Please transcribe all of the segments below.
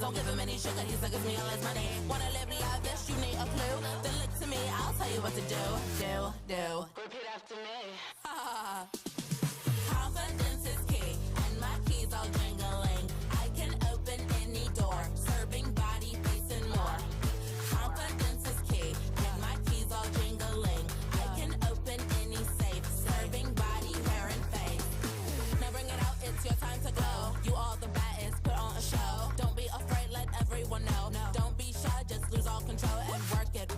Don't give him any sugar, he suckers me all his money. Wanna live lavish, you need a clue. Then look to me, I'll tell you what to do. Repeat after me. Confidence is key, and my keys all jingling. I can open any door, serving body, face, and more. Confidence is key, and my keys all jingling. I can open any safe, serving body, hair, and face. Now bring it out, it's your time to go. You all the baddest, put on a show. Don't be afraid, let everyone know. Don't be shy, just lose all control and work it.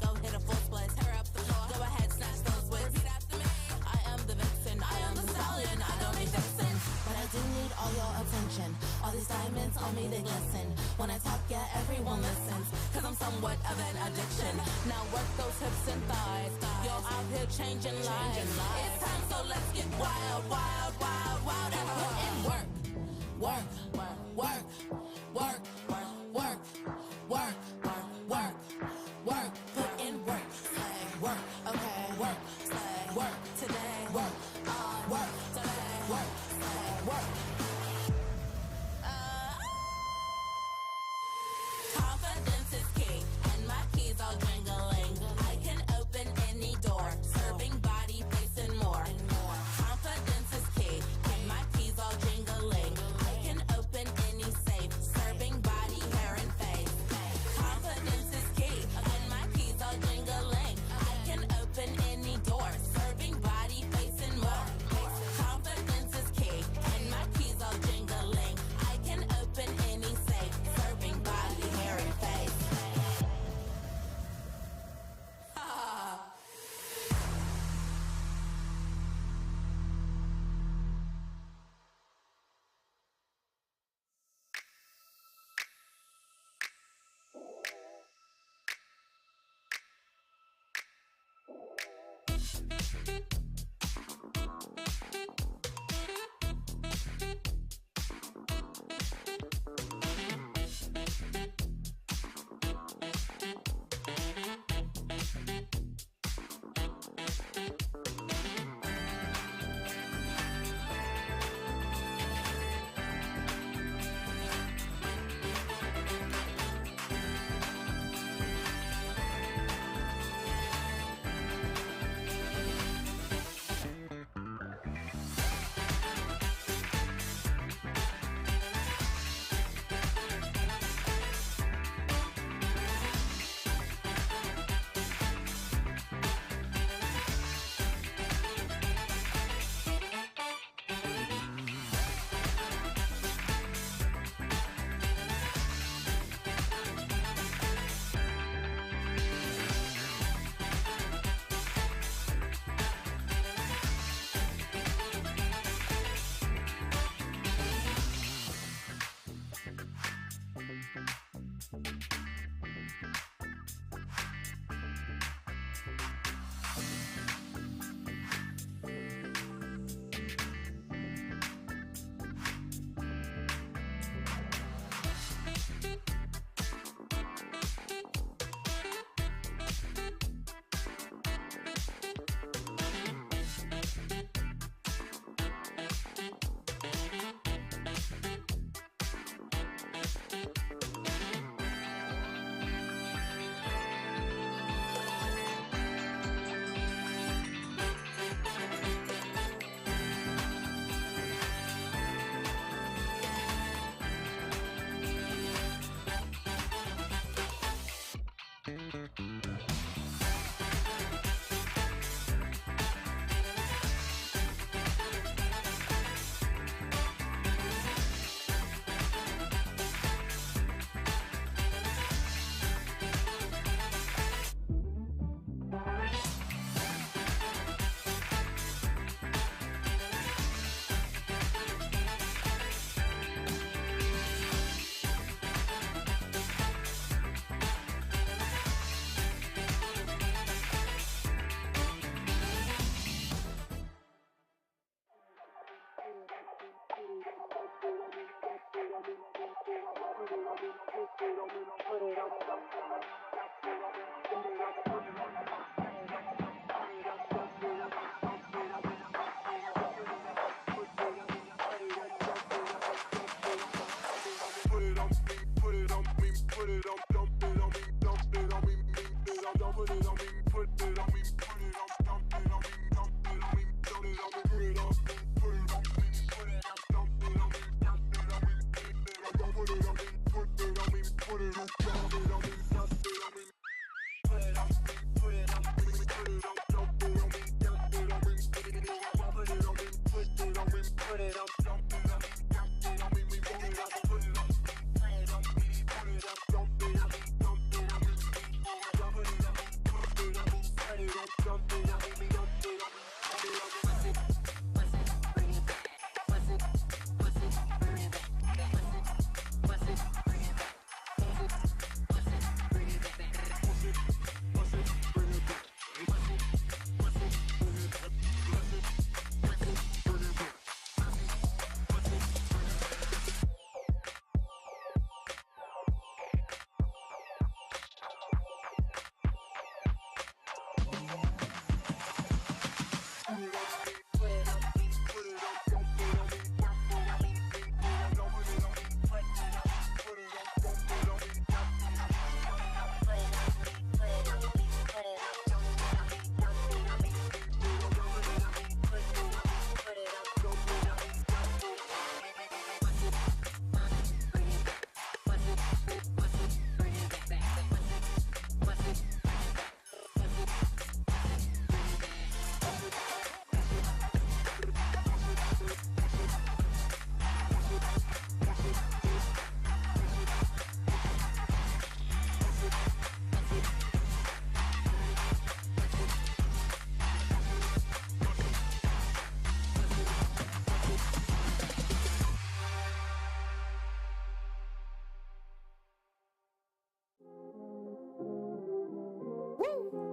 Go hit a full split, tear up the floor. Go ahead, snatch those whips. Repeat after me. I am the vixen, I am the stallion. I don't need vixen, but I do need all your attention. All these diamonds on me, they glisten. When I talk, yeah, everyone listens. Cause I'm somewhat of an addiction. Now work those hips and thighs. You're out here changing lives. It's time, so let's get wild, wild, wild, wild. And put in work. Work, work, work, work, work, work, work, work. Put in work. Work, okay. Work, work today. Work, work today. Work, work. Confidence is key, and my keys all jingling. I can open any door, serving body, face, and more. Confidence is key, and my keys all jingling. I can open any safe, serving body.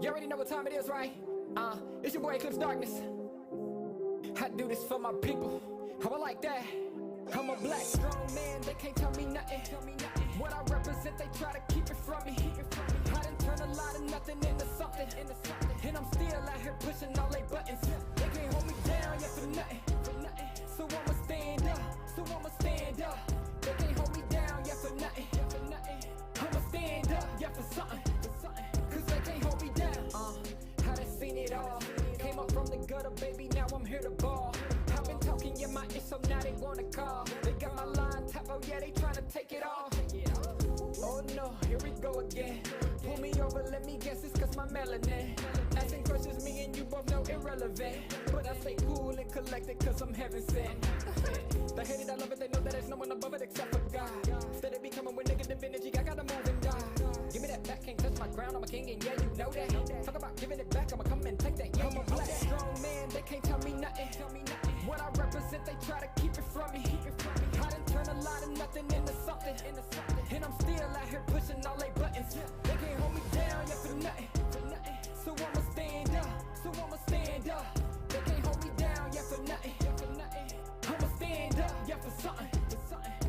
You already know what time it is, right? It's your boy Eclipse Darkness. I do this for my people. How I like that. I'm a black strong man, they can't tell me nothing. What I represent, they try to keep it from me. I done turn a lot of nothing into something. And I'm still out here pushing all they buttons. They can't hold me down yet for nothing. So I'ma stand up. They can't hold me down yet for nothing. I'ma stand up yet for something. Cause they can't hold me down. I done seen it all. Came up from the gutter, baby, now I'm here to ball. I've been talking in my ear, so now they wanna call. They got my line tap, oh yeah, they tryna take it off. Oh no, here we go again. Pull me over, let me guess, it's cause my melanin. Asking questions, me and you both know irrelevant. But I stay cool and collected cause I'm heaven sent. They hate it, I love it, they know that there's no one above it except for God. Instead of becoming with negative energy, I gotta move and die. Give me that back, can't touch my crown, I'm a king and yeah, you know that. Talk about giving it back, I'ma come and take that. Yeah, I'm a black strong man, they can't tell me nothing. What I represent, they try to keep it from me. I done turn a lot of nothing into something. And I'm still out here pushing all they buttons. They can't hold me down yet for nothing. So I'ma stand up. They can't hold me down yet for nothing. I'ma stand up yet for something.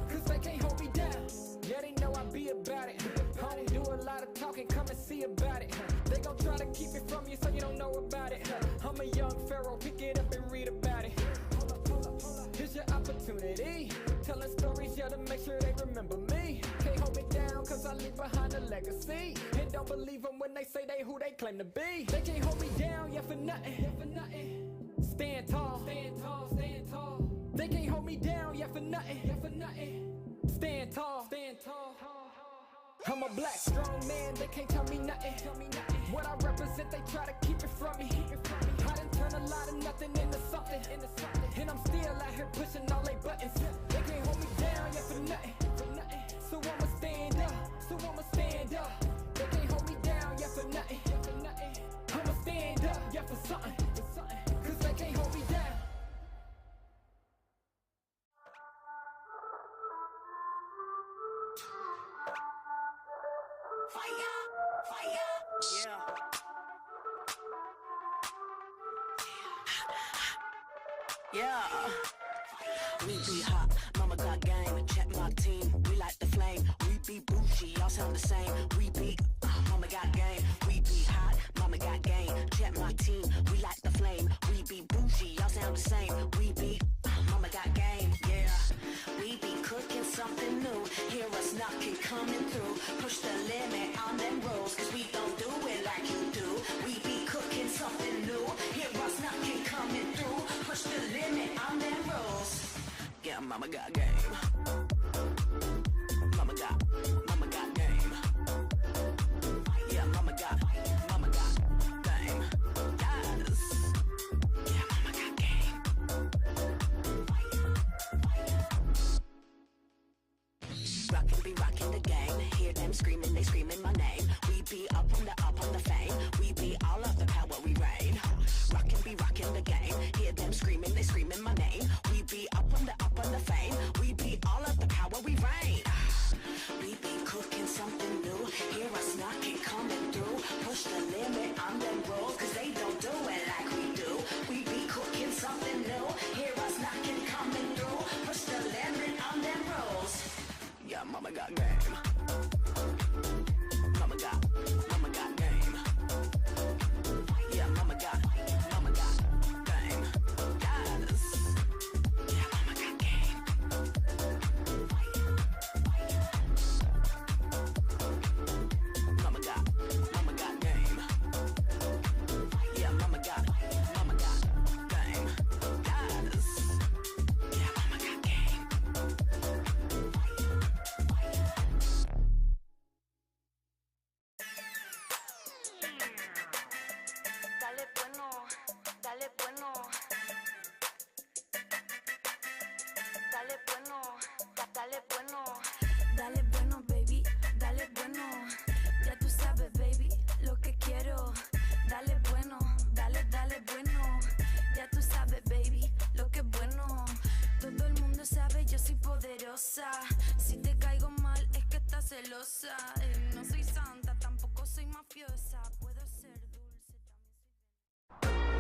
Cause they can't hold me down. Yeah, they know I be about it. I don't do a lot of talking, come and see about it. They gon' try to keep it from you so you don't know about it. I'm a young pharaoh, pick it up and read about it. Here's your opportunity. Telling stories, yeah, to make sure they remember me. Can't hold me down cause I leave behind a legacy. And don't believe them when they say they who they claim to be. They can't hold me down, yeah, for nothing. Stand tall. They can't hold me down, yeah, for nothing. Stand tall. I'm a black strong man, they can't tell me nothing. What I represent, they try to keep it from me. I done turn a lot of nothing into something. And I'm still out here pushing all they buttons. They can't hold me down yet for nothing. So I'ma stand up. They can't hold me down yet for nothing. I'ma stand up yet for something. Cause they can't hold me down. Fire! Yeah. We be hot, mama got game. Check my team, we like the flame. We be bougie, y'all sound the same. We be, mama got game. We be hot, mama got game. Check my team, we like the flame. We be bougie, y'all sound the same. We be, mama got game. Yeah. We be cooking something new. Hear a us knocking, coming through. Push the limit on them rolls, cause we don't do it like you do. We be cooking something new. Hear us knocking, coming through. Push the limit on them rolls. Yeah, mama got game. Mama got game. Yeah, mama got game. Yes. Yeah, mama got game. Rockin' the game. Hear them screaming, they screaming my name. We be up on the fame. We be all of the power, we reign. Rockin' the game. Hear them screaming, they screaming my name. We be up on the fame. We be all of the power, we reign. We be cooking something new. Hear us knocking, coming through. Push the limit on them rolls, cause they don't do it like we do. We be cooking something new. Hear us knocking, coming through. Push the limit on them rolls. Yeah, mama got game. Mama got game. Yeah, mama got game. Yes. Yeah, mama got game. Mama got game. Yeah, mama got game. Yes. Yeah, mama got game. Dale bueno, dale bueno. Dale bueno, dale bueno. Dale bueno, baby, dale bueno. Ya tú sabes, baby, lo que quiero. Dale bueno, dale bueno. Ya tú sabes, baby, lo que es bueno. Todo el mundo sabe, yo soy poderosa. Si te caigo mal, es que estás celosa. No soy santa, tampoco soy mafiosa. Puedo ser dulce, también soy...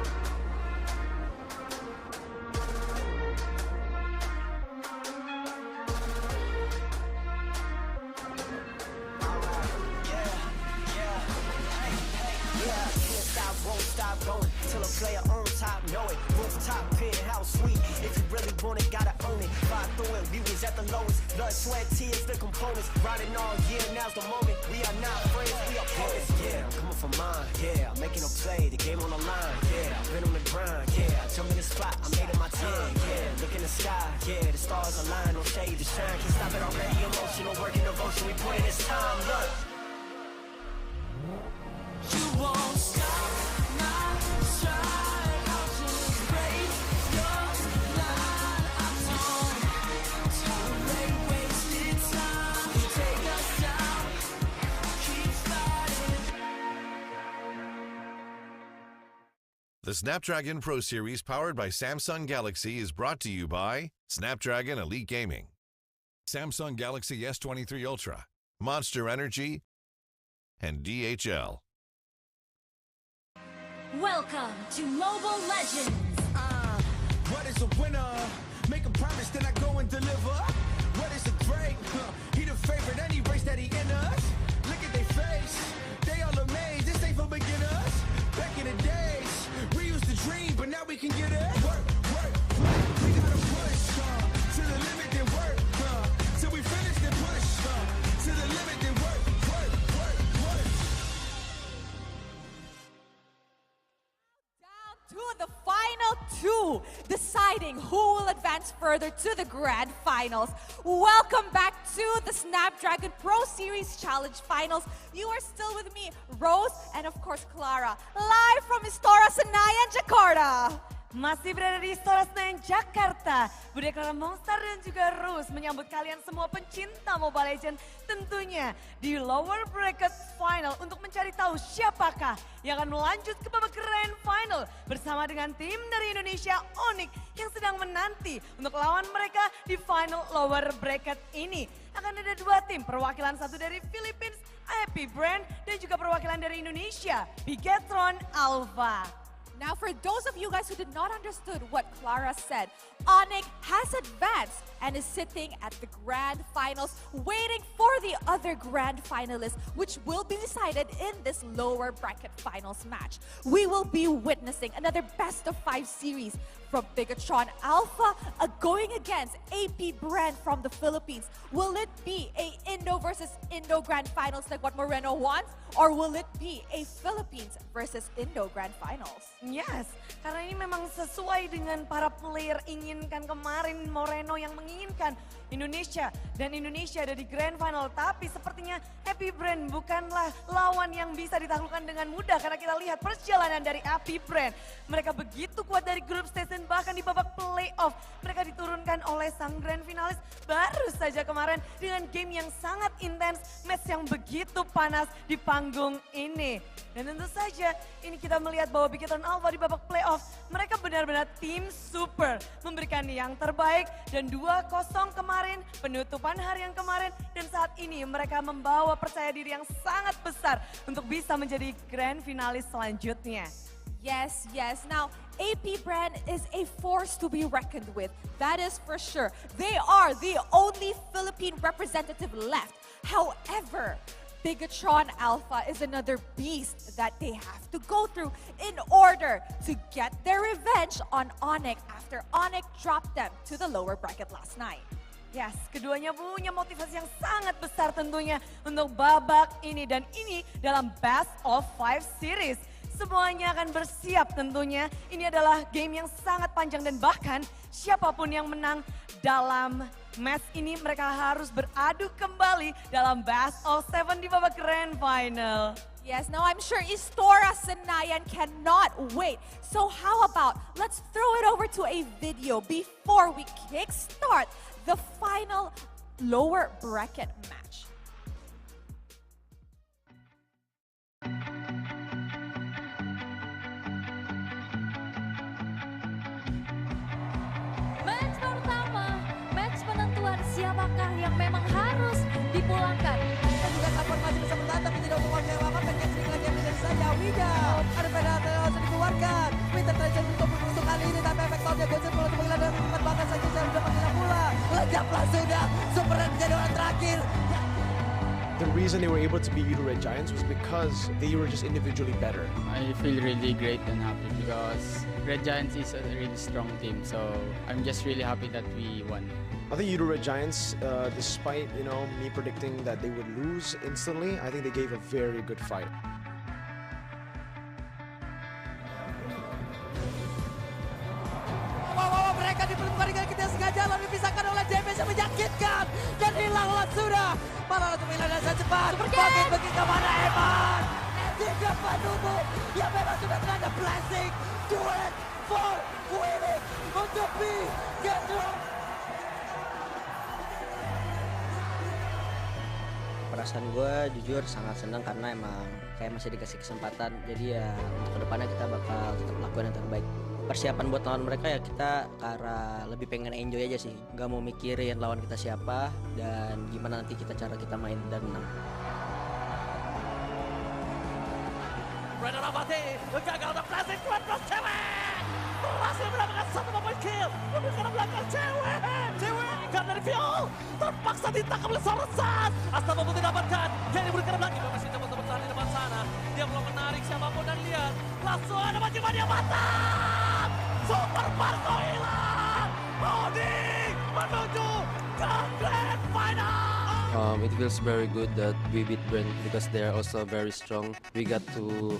Yeah, can't stop, won't stop going till a player on top know it. Rooftop, penthouse suite. If you really want it, gotta own it. Fly through it, we was at the lowest. Blood, sweat, tears, the components. Riding all year, now's the moment. We are not friends, we are opponents. Yeah, I'm coming for mine. Yeah, I'm making a play, the game on the line. Yeah, I've been on the grind. Yeah, I jump in the spot, I made it my time. Yeah, look in the sky. Yeah, the stars align, no shade to shine. Can't stop it already, emotional, working devotion. We put in this time, look. You won't stop my stride. I'll just break your line. I don't tolerate wasted time. You take us down, keep fighting. The Snapdragon Pro Series powered by Samsung Galaxy is brought to you by Snapdragon Elite Gaming, Samsung Galaxy S23 Ultra, Monster Energy, and DHL. Welcome to Mobile Legends. What is a winner? Make a promise, then I go and deliver. What is a great? He the favorite, any race that he in us. Look at their face, they all amazed. This ain't for beginners. Back in the days, we used to dream, but now we can get it. Work. We gotta push to the limit, then work till we finish, then push to the limit, then work. To the final two, deciding who will advance further to the grand finals. Welcome back to the Snapdragon Pro Series Challenge Finals. You are still with me, Rose, and of course Clara, live from Istora Senayan, Jakarta. Masih berada di Istora Senayan, Jakarta. Budaya Monster dan juga Rose menyambut kalian semua pencinta Mobile Legends tentunya di lower bracket final untuk mencari tahu siapakah yang akan melanjut ke babak grand final bersama dengan tim dari Indonesia Onyx yang sedang menanti untuk lawan mereka di final lower bracket ini. Akan ada dua tim, perwakilan satu dari Philippines, Happy Brand, dan juga perwakilan dari Indonesia, Bigetron Alpha. Now, for those of you guys who did not understood what Clara said, Onyx has advanced and is sitting at the grand finals, waiting for the other grand finalists, which will be decided in this lower bracket finals match. We will be witnessing another best-of-5 series from Bigatron Alpha going against AP Brand from the Philippines. Will it be a Indo versus Indo grand finals like what Moreno wants? Or will it be a Philippines versus Indo grand finals? Yes, karena ini memang sesuai dengan para player inginkan kemarin, Moreno yang menginginkan Indonesia dan Indonesia ada di grand final, tapi sepertinya Happy Brand bukanlah lawan yang bisa ditaklukkan dengan mudah karena kita lihat perjalanan dari Happy Brand. Mereka begitu kuat dari grup stage dan bahkan di babak playoff mereka diturunkan oleh sang grand finalis baru saja kemarin dengan game yang sangat intens, match yang begitu panas di panggung ini. Dan tentu saja ini kita melihat bahwa Bigatron Alpha di babak playoff mereka benar-benar tim super memberikan yang terbaik dan 2-0 kemarin penutupan hari yang kemarin dan saat ini mereka membawa percaya diri yang sangat besar untuk bisa menjadi grand finalis selanjutnya. Yes, yes. Now, AP Brand is a force to be reckoned with. That is for sure. They are the only Philippine representative left. However, Bigatron Alpha is another beast that they have to go through in order to get their revenge on Onyx after Onyx dropped them to the lower bracket last night. Yes, keduanya punya motivasi yang sangat besar tentunya untuk babak ini dan ini dalam best of 5 series. Semuanya akan bersiap tentunya. Ini adalah game yang sangat panjang dan bahkan siapapun yang menang dalam match ini mereka harus beradu kembali dalam best of 7 di babak grand final. Yes, now I'm sure Istora Senayan cannot wait. So how about let's throw it over to a video before we kickstart the final lower bracket match. Match pertama, match penentuan siapakah yang memang harus dipulangkan. Kita juga transformasi bersama Tata, tapi tidak untuk mengecewakan dan catching lagi yang menjadi saja. Widau, ada penalti yang harus dikeluarkan. Winter Tradition untuk kali ini, tapi efektornya gocek mulai penggilan dan bahkan saja saya sudah panggil pula. Lejaplah sudah, Super Red menjadi orang terakhir. The reason they were able to beat Euro Red Giants was because they were just individually better. I feel really great and happy because Red Giants is a really strong team, so I'm just really happy that we won. I think Euro Red Giants, despite me predicting that they would lose instantly, I think they gave a very good fight. Mereka diperlukan dengan kita sengaja lalu dipisahkan oleh damage yang menyakitkan dan hilanglah sudah. Malah untuk Milan dan cepat. Bagi kemana Evan? Tidak menunggu yang memang sudah ada blessing. Do it for winning untuk Bigatron. Perasaan gue jujur sangat senang karena emang kayak masih dikasih kesempatan. Jadi ya untuk kedepannya kita bakal tetap lakukan yang terbaik. Persiapan buat lawan mereka ya kita ke arah lebih pengen enjoy aja sih. Gak mau mikirin lawan kita siapa dan gimana nanti cara kita main dan menang. Brandon Abate gagal untuk flashing kuat plus cewek. Berhasil mendapatkan 1 poin kill. Memberikan belakang cewek. Ikan dari FIL terpaksa ditangkap oleh Sorosan. Asta mampu didapatkan. Yang diberikan belakang masih dapat bertahan di depan sana. Dia belum menarik siapapun dan lihat. Langsung ada bagaimana dia matang. Super Marco hilang. Oding menuju ke grand final. It feels very good that we beat Brent because they are also very strong. We got to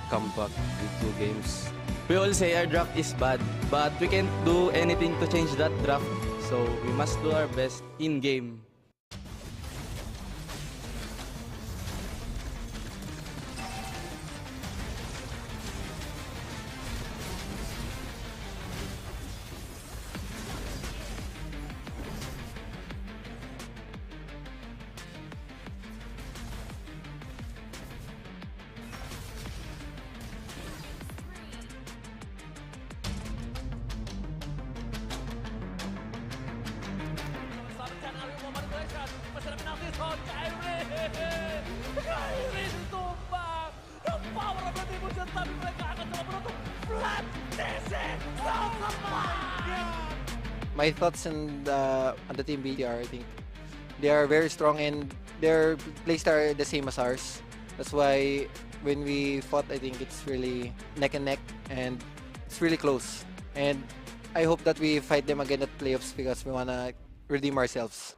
come back with 2 games. We all say our draft is bad, but we can't do anything to change that draft. So we must do our best in game. Kyrie ditumbang. The power of retribution, tapi mereka akan coba menutup flat DC. So My thoughts on the team BTR, I think they are very strong and their playstyle are the same as ours. That's why when we fought, I think it's really neck and neck and it's really close. And I hope that we fight them again at playoffs because we wanna redeem ourselves.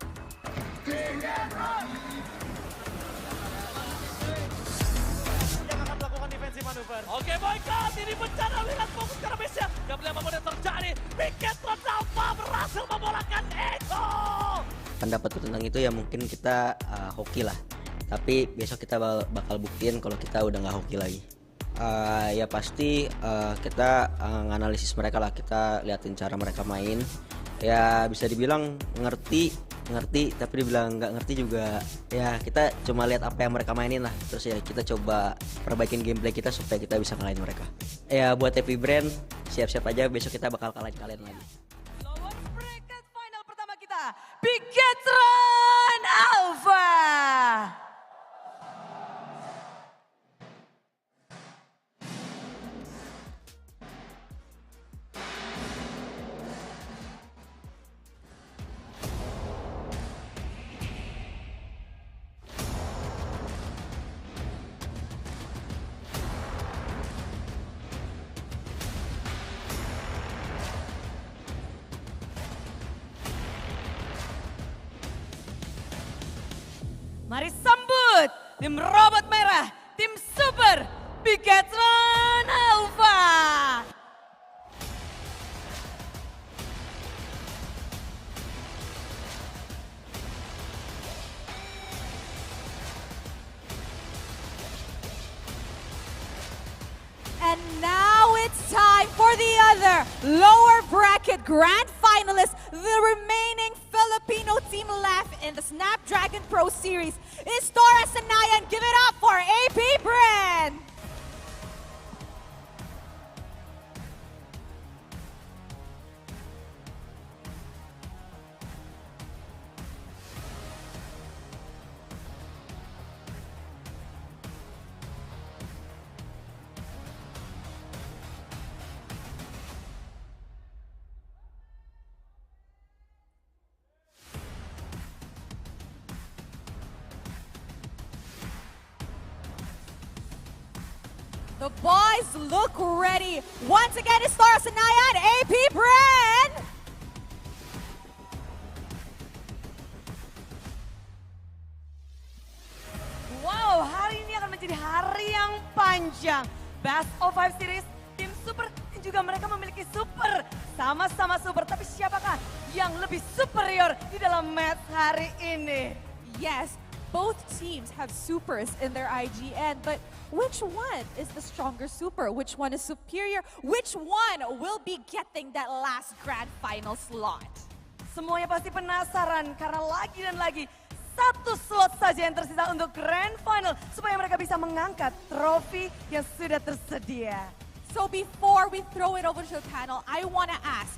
Oke, boycott, ini bencana, lihat fokus ke Rabisnya. Gak boleh apa yang terjadi. Pinketron Alpha berhasil membolakkan itu. Pendapatku tentang itu ya mungkin kita hoki lah. Tapi besok kita bakal buktiin kalau kita udah nggak hoki lagi. Ya pasti kita nganalisis mereka lah. Kita liatin cara mereka main. Ya bisa dibilang ngerti tapi dibilang nggak ngerti juga. Ya kita cuma lihat apa yang mereka mainin lah. Terus ya kita coba perbaikin gameplay kita supaya kita bisa ngalahin mereka. Ya buat FIL brand siap-siap aja besok kita bakal kalahin kalian lagi. Lower bracket final pertama kita, Pinketron Alpha. Mari sambut tim robot merah, tim super Pinketron Alpha. And now it's time for the other lower bracket grand finalists, the remaining Filipino team left in the Snapdragon Pro Series. Istora Sanayan, give it up for AP Brand! The boys look ready. Once again, Istora Sanayan, AP Brand! Wow, hari ini akan menjadi hari yang panjang. Best of 5 series, tim super dan juga mereka memiliki super. Sama-sama super, tapi siapakah yang lebih superior di dalam match hari ini? Yes, both teams have supers in their IGN, but which one is the stronger super? Which one is superior? Which one will be getting that last grand final slot? Semuanya pasti penasaran karena lagi dan lagi satu slot saja yang tersisa untuk grand final supaya mereka bisa mengangkat trofi yang sudah tersedia. So before we throw it over to the panel, I want to ask,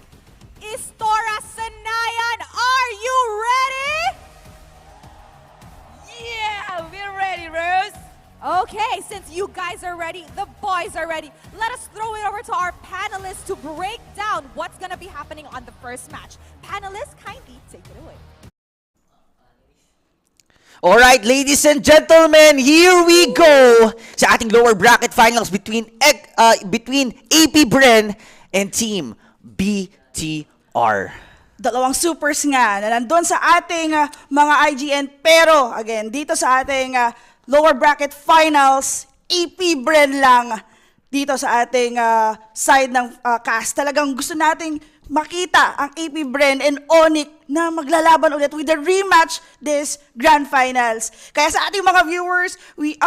Istora Sanayan, are you ready? Yeah, we're ready, Rose. Okay, since you guys are ready, the boys are ready. Let us throw it over to our panelists to break down what's going to be happening on the first match. Panelists, kindly take it away. All right, ladies and gentlemen, here we go sa ating lower bracket finals between AP Bren and Team BTR. Dalawang supers nga na nandun sa ating mga IGN, pero again, dito sa ating lower bracket finals, AP Bren lang dito sa ating side ng cast. Talagang gusto nating makita ang AP Bren and Onyx na maglalaban ulit with the rematch this grand finals. Kaya sa ating mga viewers, we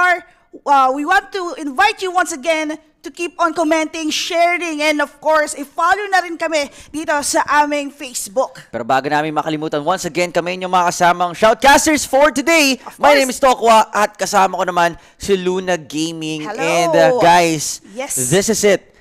want to invite you once again to keep on commenting, sharing, and of course, i-follow na rin kami dito sa aming Facebook. Pero bago namin makalimutan, once again, kami yung mga kasamang shoutcasters for today. My name is Tokwa at kasama ko naman si Luna Gaming. Hello. And guys, yes, this is it.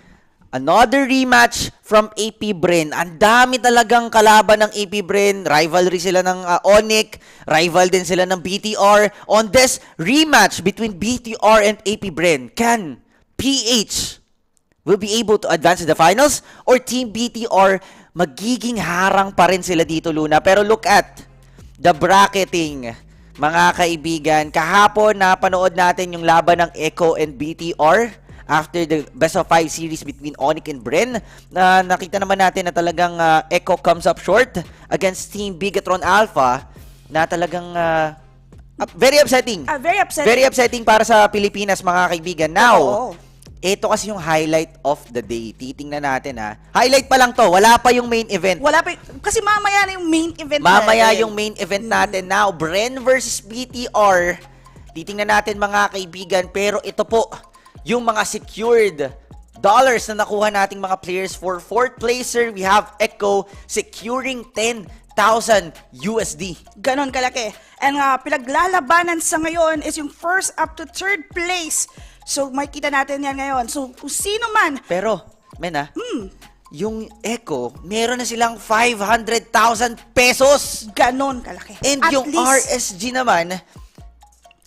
Another rematch from AP Bren. Ang dami talagang kalaban ng AP Bren. Rivalry sila ng Onyx. Rival din sila ng BTR. On this rematch between BTR and AP Bren, can PH will be able to advance to the finals or Team BTR magiging harang pa rin sila dito, Luna. Pero look at the bracketing, mga kaibigan. Kahapon, napanood natin yung laban ng Echo and BTR after the best of 5 series between Onyx and Bren. Nakita naman natin na talagang Echo comes up short against Team Bigatron Alpha na talagang very upsetting. Very upsetting. Very upsetting para sa Pilipinas, mga kaibigan. Now, ito kasi yung highlight of the day. Titingnan natin Highlight pa lang to. Wala pa yung main event. Wala pa. Kasi mamaya na yung main event Mamaya yung main event natin. Now, Bren versus BTR. Titingnan natin, mga kaibigan. Pero ito po, yung mga secured dollars na nakuha nating mga players. For 4th placer, we have Echo securing 10,000 USD. Ganon kalaki. And pinaglalabanan sa ngayon is yung first up to 3rd place. So, makikita natin yan ngayon. So, kung sino man. Pero, yung Echo, meron na silang 500,000 pesos. Ganon kalaki. And At yung least, RSG naman,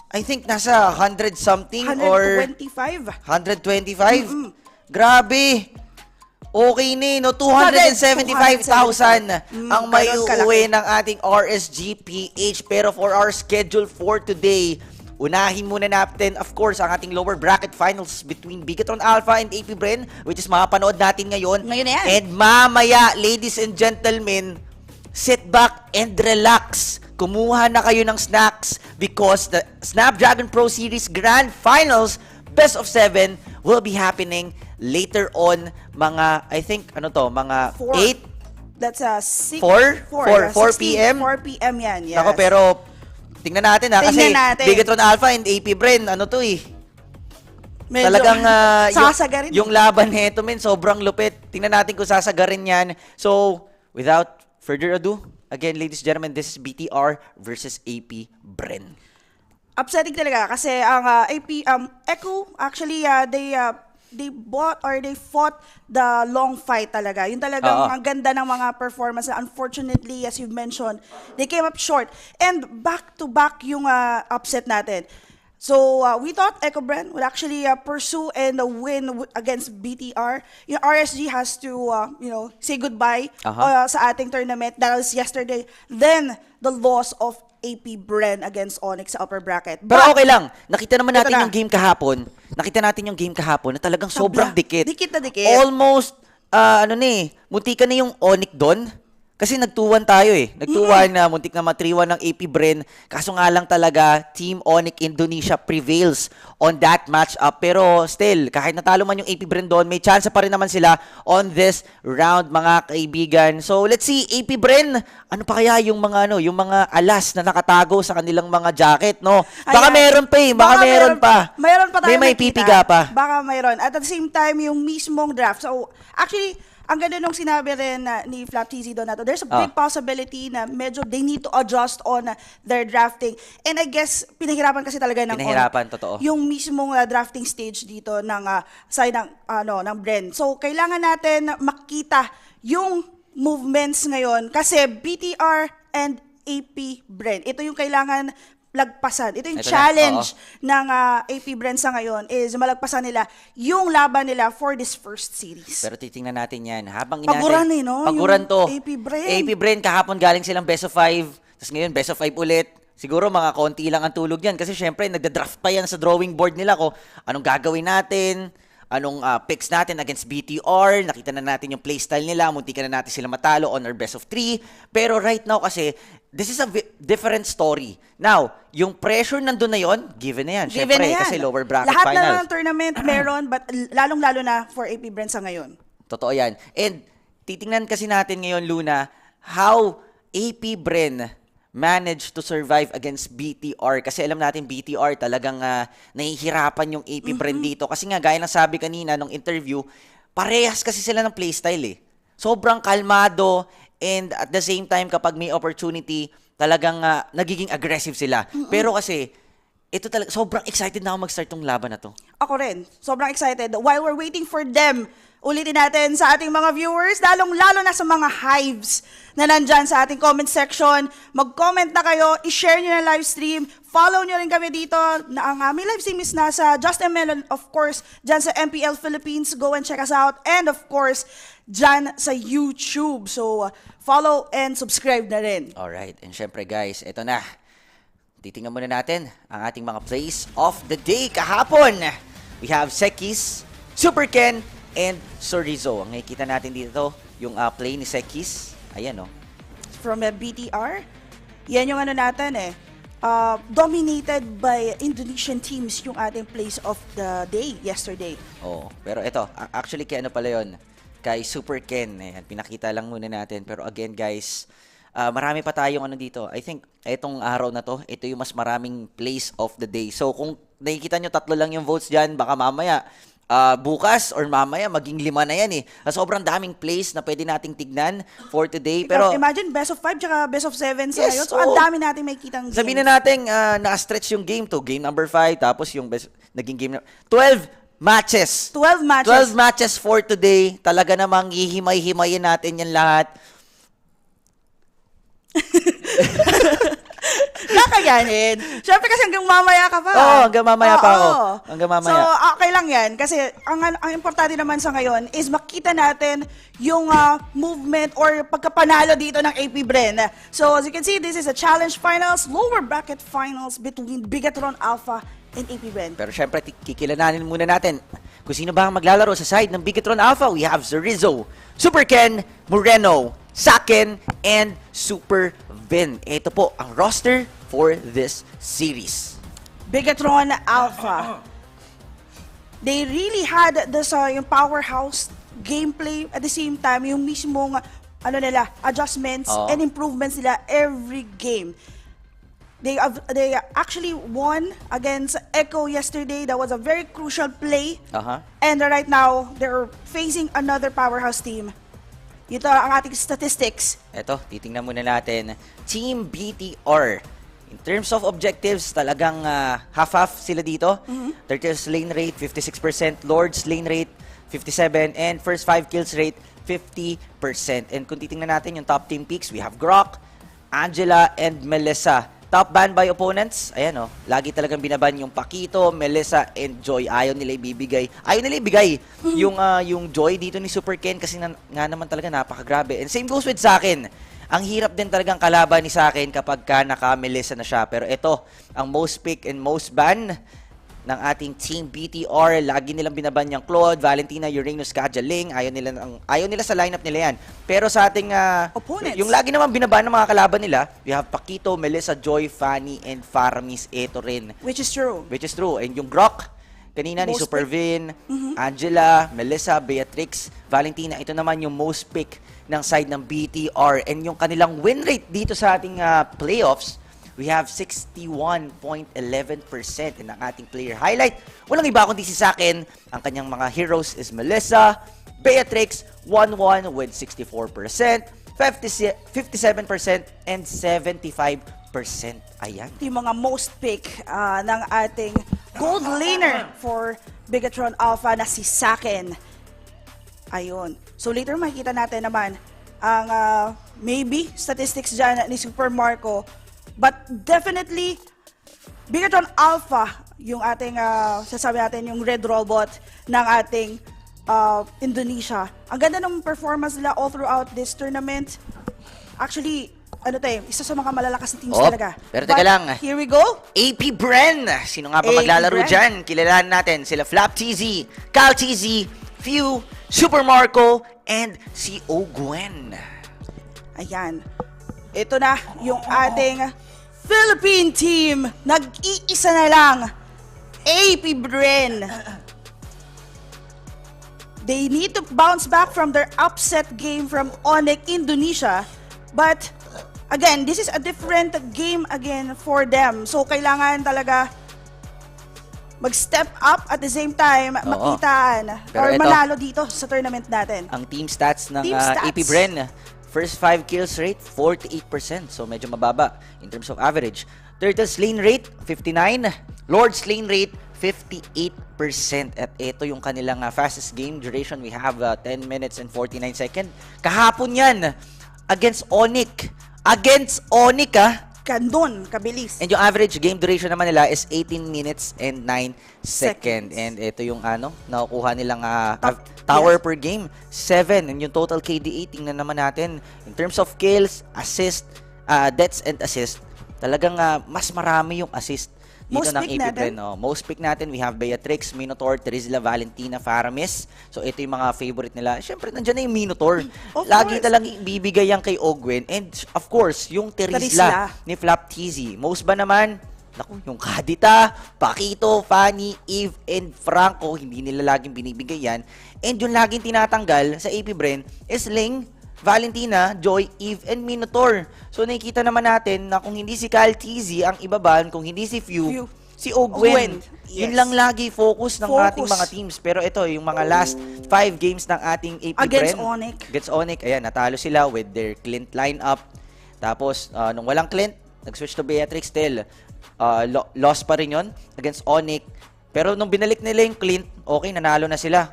I think nasa 100 something or 125. 125. Grabe. Okay na no? 275,000 ang may uuwi ng ating RSG PH. Pero for our schedule for today, unahin muna natin, of course, ang ating lower bracket finals between Bigatron Alpha and AP Bren, which is mapapanood natin ngayon. Ngayon na yan. And mamaya, ladies and gentlemen, sit back and relax. Kumuha na kayo ng snacks because the Snapdragon Pro Series Grand Finals Best of 7 will be happening later on mga, I think, mga 8? That's 6. 4 p.m.? 4 p.m. yan, yes. Nako, pero tingnan natin kasi natin. Bigatron Alpha and AP Bren, Medyo talagang sasagarin. yung laban nito, sobrang lupit. Tingnan natin kung sasagarin yan. So, without further ado, again, ladies and gentlemen, this is BTR versus AP Bren. Upsetting talaga kasi ang Echo, actually, they bought or they fought the long fight talaga. Yung talagang ang ganda ng mga performance. Unfortunately, as you've mentioned, they came up short. And back-to-back yung upset natin. So, we thought Echo Bren would actually pursue and win against BTR. Yung RSG has to, say goodbye sa ating tournament. That was yesterday. Then, the loss of AP Bren against Onyx sa upper bracket. Pero okay lang. Nakita naman natin yung game kahapon. Na talagang sobrang dikit. Dikit na dikit. Almost, muntika na yung Onyx doon. Kasi nag-2-1 tayo Nag-2-1 na, muntik na ma-3-1 ng AP Bren. Kaso nga lang talaga, Team Onyx Indonesia prevails on that matchup. Pero still, kahit natalo man yung AP Bren doon, may chance pa rin naman sila on this round, mga kaibigan. So, let's see, AP Bren, ano pa kaya yung mga alas na nakatago sa kanilang mga jacket, no? Baka meron pa Baka meron pa. Mayroon pa tayo may pipiga pa. Baka mayroon. At the same time, yung mismong draft. So, actually, ang ganda nung sinabi rin ni Flap TZ Donato, there's a big possibility na medyo they need to adjust on their drafting. And I guess, pinahirapan kasi talaga ng totoo. Yung mismong drafting stage dito ng side ng Bren. So, kailangan natin makita yung movements ngayon kasi BTR and AP Bren. Ito yung kailangan lagpasan. Ito yung challenge ng AP Bren sa ngayon is malagpasan nila yung laban nila for this first series. Pero titingnan natin yan. Habang Paguran Paguran to. AP Bren. AP Bren, kahapon galing silang best of 5. Tapos ngayon, best of 5 ulit. Siguro mga konti lang ang tulog yan. Kasi syempre, nagda-draft pa yan sa drawing board nila ko. Anong gagawin natin? Anong picks natin against BTR? Nakita na natin yung playstyle nila. Muntikan na natin sila matalo on our best of 3. Pero right now kasi, this is a different story. Now, yung pressure nandun na yon, given na yan. Syempre, kasi lower bracket lahat finals. Lahat na ng tournament meron, but lalong-lalo na for AP Bren sa ngayon. Totoo yan. And titingnan kasi natin ngayon, Luna, how AP Bren managed to survive against BTR. Kasi alam natin, BTR talagang nahihirapan yung AP Bren dito. Kasi nga, gaya ng sabi kanina nung interview, parehas kasi sila ng playstyle Sobrang kalmado. And at the same time, kapag may opportunity, talagang nagiging aggressive sila. Pero kasi, ito talaga, sobrang excited na ako mag-start tong laban na to. Ako rin. Sobrang excited. While we're waiting for them, ulitin natin sa ating mga viewers, lalong-lalo na sa mga hives na nandyan sa ating comment section. Mag-comment na kayo, i-share nyo na live stream, follow nyo rin kami dito. Na ang aming live stream is nasa Just ML, of course, dyan sa MPL Philippines. Go and check us out. And of course, dyan sa YouTube. So, follow and subscribe na rin. Alright, and syempre guys, ito na. Titingnan muna natin ang ating mga plays of the day kahapon. We have Sekis, Super Ken, and Sorizo. Ang nakikita natin dito, yung play ni Sekis. Ayan, From a BTR, yan yung ano natin dominated by Indonesian teams yung ating plays of the day yesterday. Oh, pero ito, actually kay ano pala yun? Kay Super Ken. Ayan, pinakita lang muna natin. Pero again guys, marami pa tayong ano dito. I think itong araw na to, ito yung mas maraming plays of the day. So kung nakikita nyo 3 lang yung votes dyan, baka mamaya bukas or mamaya maging 5 na yan Sobrang daming plays na pwede nating tignan for today. Pero imagine best of 5 tsaka best of 7 sa ngayon. So ang dami nating makikitang games. Sabihin na natin na-stretch yung game to. Game number 5, tapos yung naging game 12 matches. 12 matches. 12 matches for today. Talaga namang hihimay-himayin natin yan lahat. Kakayanin. Siyempre kasi hanggang mamaya ka pa. Oo, hanggang mamaya pa ako. Hanggang mamaya. So, okay lang yan. Kasi ang importante naman sa ngayon is makita natin yung movement or pagkapanalo dito ng AP Bren. So, as you can see, this is a challenge finals, lower bracket finals between Bigatron Alpha and AP Bren. Pero syempre, kikilalanin muna natin kung sino ba ang maglalaro sa side ng Bigatron Alpha. We have Zerizo, Super Ken, Moreno, Saken, and Super Vin. Ito po ang roster for this series. Bigatron Alpha. They really had this yung powerhouse gameplay at the same time yung mismong adjustments and improvements nila every game. They actually won against Echo yesterday. That was a very crucial play. And right now, they're facing another powerhouse team. Ito ang ating statistics. Ito, titingnan muna natin. Team BTR. In terms of objectives, talagang half-half sila dito. Turtles lane rate, 56%. Lords lane rate, 57%. And first 5 kills rate, 50%. And kung titingnan natin yung top team picks, we have Grok, Angela, and Melissa. Top ban by opponents, ayan lagi talagang binaban yung Paquito, Melissa, and Joy. Ayaw nila ibibigay. Yung Joy dito ni Super Ken kasi nga naman talaga napakagrabe. And same goes with Saken. Ang hirap din talagang kalaban ni Saken kapag naka-Melissa na siya. Pero ito, ang most pick and most ban ng ating Team BTR. Lagi nilang binaban yung Claude, Valentina, Uranus, Kajaling. Ayaw nila sa lineup nila yan. Pero sa ating opponents, yung lagi naman binaban ng mga kalaban nila, we have Paquito, Melissa, Joy, Fanny, and Faramis. Ito rin. Which is true. And yung Grok, kanina ni Super Vin, Angela, Melissa, Beatrix, Valentina. Ito naman yung most pick ng side ng BTR. And yung kanilang win rate dito sa ating playoffs, we have 61.11% in ang ating player highlight. Walang iba kundi si Saken. Ang kanyang mga heroes is Melissa, Beatrix, 1-1 with 64%, 57%, and 75%. Ayan. Yung mga most pick ng ating gold laner for Bigatron Alpha na si Saken. Ayun. So later makikita natin naman ang maybe statistics dyan ni Super Marco. But definitely, Bigatron Alpha, yung ating, sasabi natin, yung red robot ng ating Indonesia. Ang ganda ng performance nila all throughout this tournament. Actually, isa sa mga malalakas na teams talaga. Pero teka lang. Here we go. AP Bren. Sino nga ba maglalaro dyan? Kilalahan natin sila Flap TZ, Cal TZ, Few, Super Marco, and si Ogwen. Ayan. Ito na yung ating Philippine team. Nag-iisa na lang. AP Bren. They need to bounce back from their upset game from Onyx Indonesia. But again, this is a different game again for them. So kailangan talaga mag-step up at the same time, makitaan or manalo dito sa tournament natin. Ang team stats ng AP Bren. First 5 kills rate, 48%. So medyo mababa in terms of average. Turtle's lane rate, 59. Lord's lane rate, 58%. At ito yung kanilang fastest game duration. We have 10 minutes and 49 seconds. Kahapon yan, against Onyx. Against Onyx, Gandun, kabilis. And yung average game duration naman nila is 18 minutes and 9 seconds. And ito yung nakukuha nilang tower per game, 7. And yung total KDA, tingnan naman natin. In terms of kills, assist, deaths and assist, talagang mas marami yung assist dito ng AP Bren. Most pick natin, we have Beatrix, Minotaur, Terizla, Valentina, Faramis. So ito yung mga favorite nila. Siyempre, nandiyan na yung Minotaur. Lagi talang ibibigay yan kay Ogwen. And of course, yung Terizla ni Flap TZ. Most ba naman? Naku, yung Kadita, Pakito, Fanny, Eve, and Franco, hindi nila laging binibigay yan. And yung laging tinatanggal sa AP Bren is Ling, Valentina, Joy, Eve, and Minotaur. So nakikita naman natin na kung hindi si Kyle TZ ang ibaban, kung hindi si Few, si Ogwen. Yun lang lagi focus ng ating mga teams. Pero ito, yung mga last 5 games ng ating AP against Bren. Onyx. Against Onyx. Ayan, natalo sila with their Clint lineup. Tapos, nung walang Clint, nag-switch to Beatrix still. Lost pa rin yun against Onyx. Pero nung binalik nila yung Clint, okay, nanalo na sila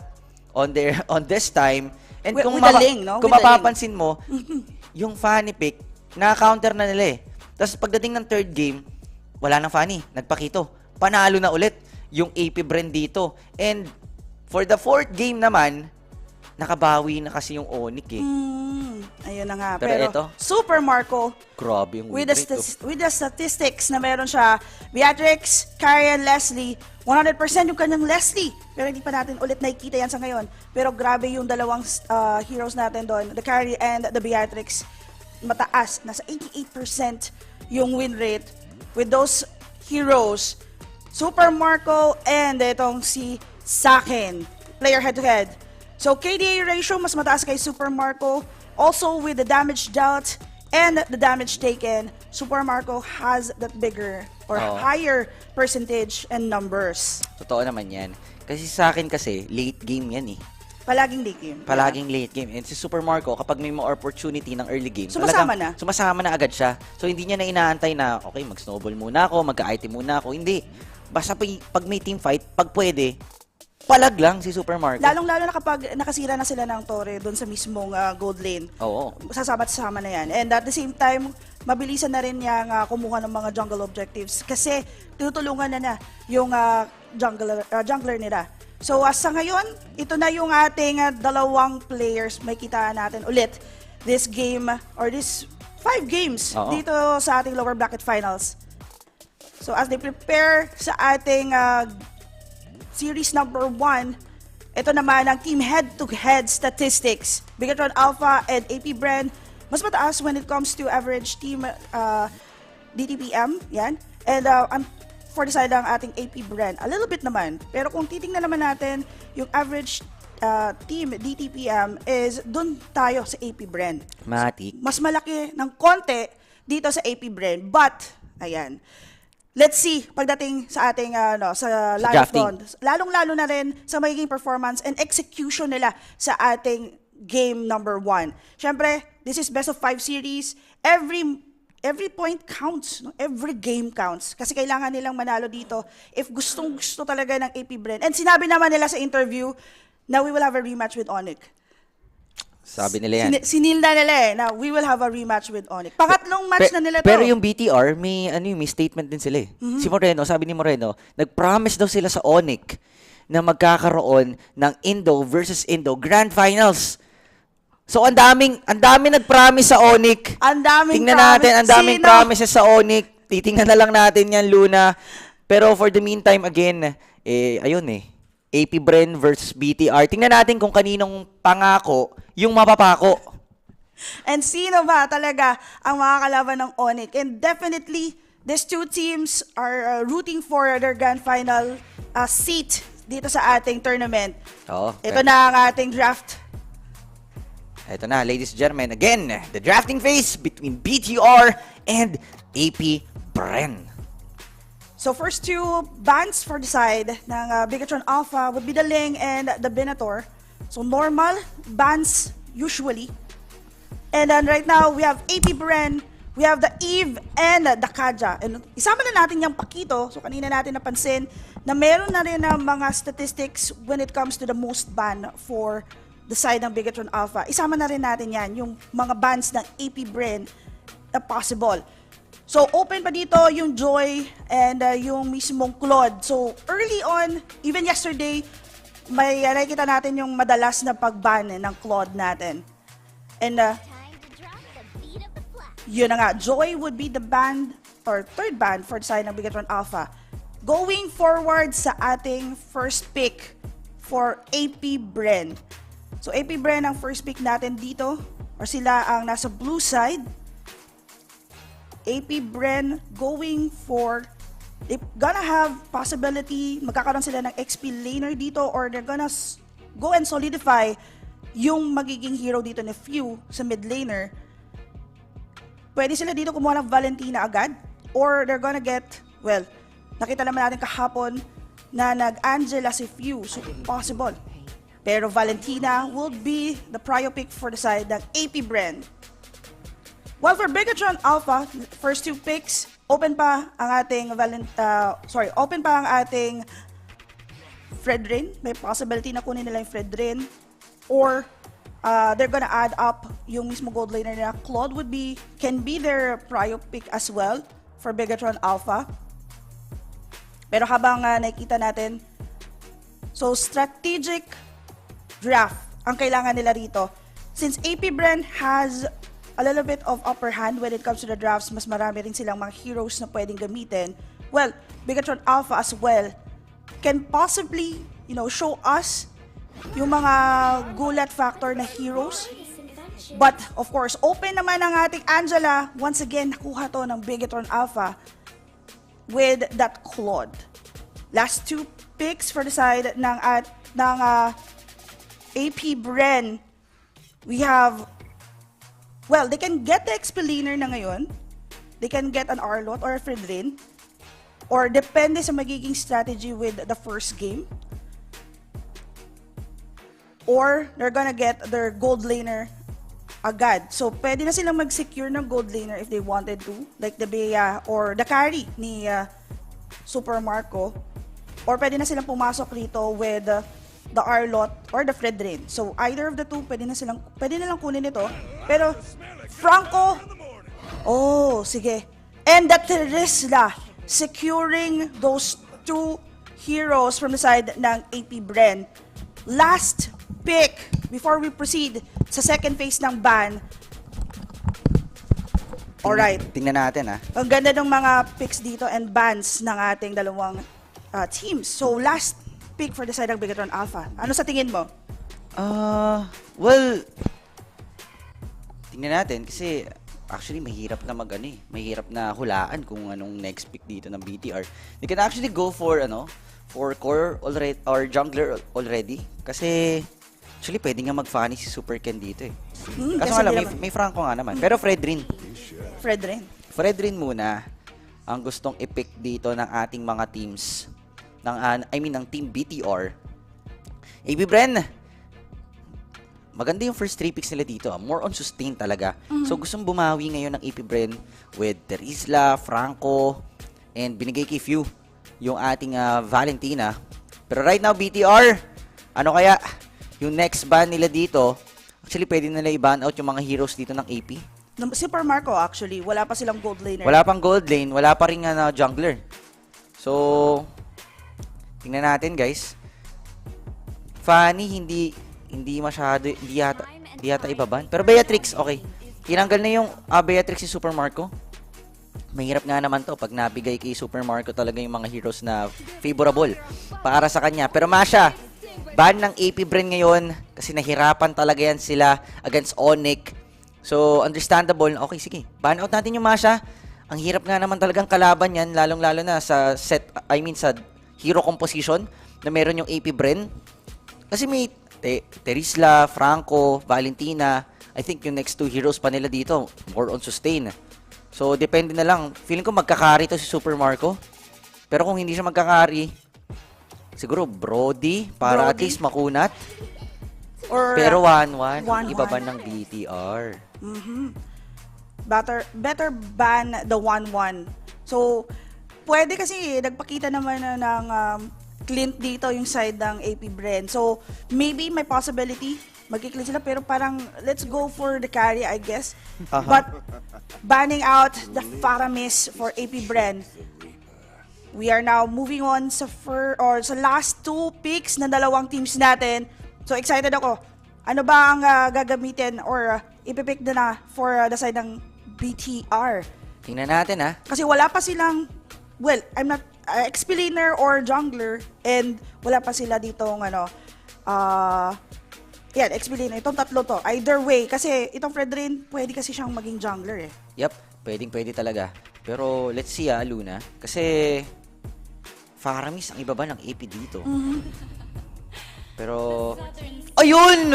on this time. And kung mapapansin mo, yung Fanny pick, na-counter na nila eh. Tapos pagdating ng third game, wala nang Fanny, nagpakito. Panalo na ulit yung AP Bren dito. And for the fourth game naman, nakabawi na kasi yung Onyx eh. Ayun na nga. Pero ito, Super Marco, grabe yung with the statistics na meron siya, Beatrix, Karen, Leslie, 100% yung kanyang Leslie. Pero hindi pa natin ulit nakikita yan sa ngayon. Pero grabe yung dalawang heroes natin doon, the Carry and the Beatrix. Mataas, nasa 88% yung win rate with those heroes. Super Marco and itong si Sakin, player head-to-head. So KDA ratio, mas mataas kay Super Marco. Also with the damage dealt and the damage taken, Super Marco has that bigger or higher percentage and numbers. Totoo naman yan. Kasi sa akin kasi, late game yan eh. Palaging late game. Palaging late game. And si Super Marco, kapag may more opportunity ng early game, sumasama na. Sumasama na agad siya. So hindi niya na inaantay na, okay, mag-snowball muna ako, magka-item muna ako. Hindi. Basta pag may team fight, pag pwede, palag lang si Super Marco. Lalong-lalo na kapag nakasira na sila ng torre doon sa mismong gold lane. Oo. Sasama na yan. And at the same time, mabilisan na rin niyang kumuha ng mga jungle objectives kasi tutulungan na yung jungler nila. So sa ngayon, ito na yung ating dalawang players. May kita natin ulit this game or this 5 games dito sa ating lower bracket finals. So as they prepare sa ating series number 1, ito naman ang team head-to-head statistics. Bigatron Alpha and AP Bren, mas mataas when it comes to average team DTPM, yan. And for the side ng ating AP Bren, a little bit naman. Pero kung titingnan naman natin, yung average team DTPM is dun tayo sa AP Bren. Matik. Mas malaki ng konti dito sa AP Bren. But, ayan, let's see pagdating sa ating sa live doon. Lalong-lalo na rin sa magiging performance and execution nila sa ating game number 1. Syempre, this is best of 5 series. Every point counts, no? Every game counts. Kasi kailangan nilang manalo dito if gustong-gusto talaga ng AP Bren. And sinabi naman nila sa interview na we will have a rematch with Onyx. Sabi nila yan. Sinilda nila eh, na we will have a rematch with Onyx. Pangatlong match na nila to. Pero yung BTR, may statement din sila eh. Si Moreno, sabi ni Moreno, nag-promise daw sila sa Onyx na magkakaroon ng Indo versus Indo Grand Finals. So ang daming nag-promise sa Onyx. Tingnan natin, ang daming promises sa Onyx. Titingnan na lang natin yan, Luna. Pero for the meantime, again, ayun eh. AP Bren versus BTR. Tingnan natin kung kaninong pangako yung mapapako. And sino ba talaga ang makakalaban ng Onyx? And definitely, these two teams are rooting for their grand final seat dito sa ating tournament. Ito na ang ating draft. Ito na, ladies and gentlemen. Again, the drafting phase between BTR and AP Bren. So first two bans for the side ng Bigatron Alpha would be the Ling and the Venator. So normal bans usually. And then right now we have AP Bren we have the Eve and the Kaja. And isama na natin yung Pakito. So kanina natin napansin na meron na rin ng mga statistics when it comes to the most ban for the side ng Bigatron Alpha. Isama na rin natin yan, yung mga bans ng AP Bren na possible. So open pa dito yung Joy and yung mismong Claude. So early on, even yesterday, may nakikita natin yung madalas na pag-ban ng Claude natin. And yun na nga, Joy would be the band or third band for the side ng Bigatron Alpha. Going forward sa ating first pick for AP Bren. So AP Bren ang first pick natin dito, or sila ang nasa blue side. AP Bren going for, they're gonna have possibility, magkakaroon sila ng XP laner dito, or they're gonna go and solidify yung magiging hero dito ni Few sa mid laner. Pwede sila dito kumuha ng Valentina agad, or they're gonna get, well, nakita naman natin kahapon na nag-Angela si Few, so possible. Pero Valentina will be the prio pick for the side ng AP Bren. While for Bigatron Alpha, first two picks, open pa ang ating open pa ang ating Fredrin. May possibility na kunin nila yung Fredrin, or they're gonna add up yung mismo gold laner nila. Claude can be their prio pick as well for Bigatron Alpha. Pero habang nakikita natin, so strategic draft ang kailangan nila rito. Since AP Bren has a little bit of upper hand when it comes to the drafts, mas marami rin silang mga heroes na pwedeng gamitin. Well, Bigatron Alpha as well can possibly, show us yung mga gulat factor na heroes. But, of course, open naman ang ating Angela. Once again, nakuha to ng Bigatron Alpha with that Claude. Last two picks for the side ng AP Bren. We have, well, they can get the XP laner na ngayon. They can get an Arlot or a Fredrin. Or depende sa magiging strategy with the first game. Or they're gonna get their gold laner agad. So, pwede na silang mag-secure ng gold laner if they wanted to. Like the Bea or the carry ni Super Marco. Or pwede na silang pumasok rito with the Arlot or the Fredrin. So, either of the two, pwede na lang kunin ito. Pero, Franco, sige. And the Teresla, securing those two heroes from the side ng AP Bren. Last pick before we proceed sa second phase ng ban. Alright. Tingnan natin Ang ganda ng mga picks dito and bans ng ating dalawang teams. So last pick for the side ng Bigatron Alpha. Ano sa tingin mo? Well, tingnan natin kasi actually mahirap na mahirap na hulaan kung anong next pick dito ng BTR. You can actually go for core already or jungler already kasi actually pwede nga mag-funny si Super Ken dito Kaso nga lang, may Franco nga naman. Pero Fredrin muna ang gustong i-pick dito ng ating mga teams ng Team BTR. AB Bren, maganda yung first 3 picks nila dito. More on sustain talaga. So gustong bumawi ngayon ng AP Bren with Terisla, Franco, and binigay kay Few yung ating Valentina. Pero right now, BTR, ano kaya yung next ban nila dito? Actually, pwede nila i-ban out yung mga heroes dito ng AP. Super Marco, actually, wala pa silang gold laner. Wala pang gold lane, wala pa rin na jungler. So, tingnan natin, guys. Fanny, hindi masyado, hindi yata ibaban. Pero Beatrix, okay. Tinanggal na yung Beatrix si Super Marco. Mahirap nga naman to pag nabigay kay Super Marco talaga yung mga heroes na favorable para sa kanya. Pero Masha, ban ng AP Bren ngayon kasi nahirapan talaga yan sila against Onyx. So, understandable. Okay, sige. Ban out natin yung Masha. Ang hirap nga naman talagang kalaban yan, lalong-lalo na sa sa hero composition na meron yung AP Bren. Kasi may Terisla, Franco, Valentina. I think yung next two heroes pa nila dito, more on sustain. So, depende na lang. Feeling ko magkakari to si Super Marco. Pero kung hindi siya magkakari, siguro Brody para at least makunat. Or, pero 1-1, iba ba ng BTR? better ban the 1-1. So, pwede kasi nagpakita naman na ng Clint dito yung side ng AP Bren. So, maybe may possibility magkiklit sila, pero parang let's go for the carry, I guess. But banning out the Faramis for AP Bren. We are now moving on sa sa last 2 picks ng dalawang teams natin. So excited ako. Ano ba ang gagamitin or ipipick na for the side ng BTR? Tingnan natin Kasi wala pa silang, well, I'm not explainer or jungler, and wala pa sila ditong yan, explainer. Itong tatlo to. Either way, kasi itong Fredrin, pwede kasi siyang maging jungler eh. Yup, pwede talaga. Pero let's see Luna. Kasi Faramis, ang iba ba ng AP dito? Pero, ayun!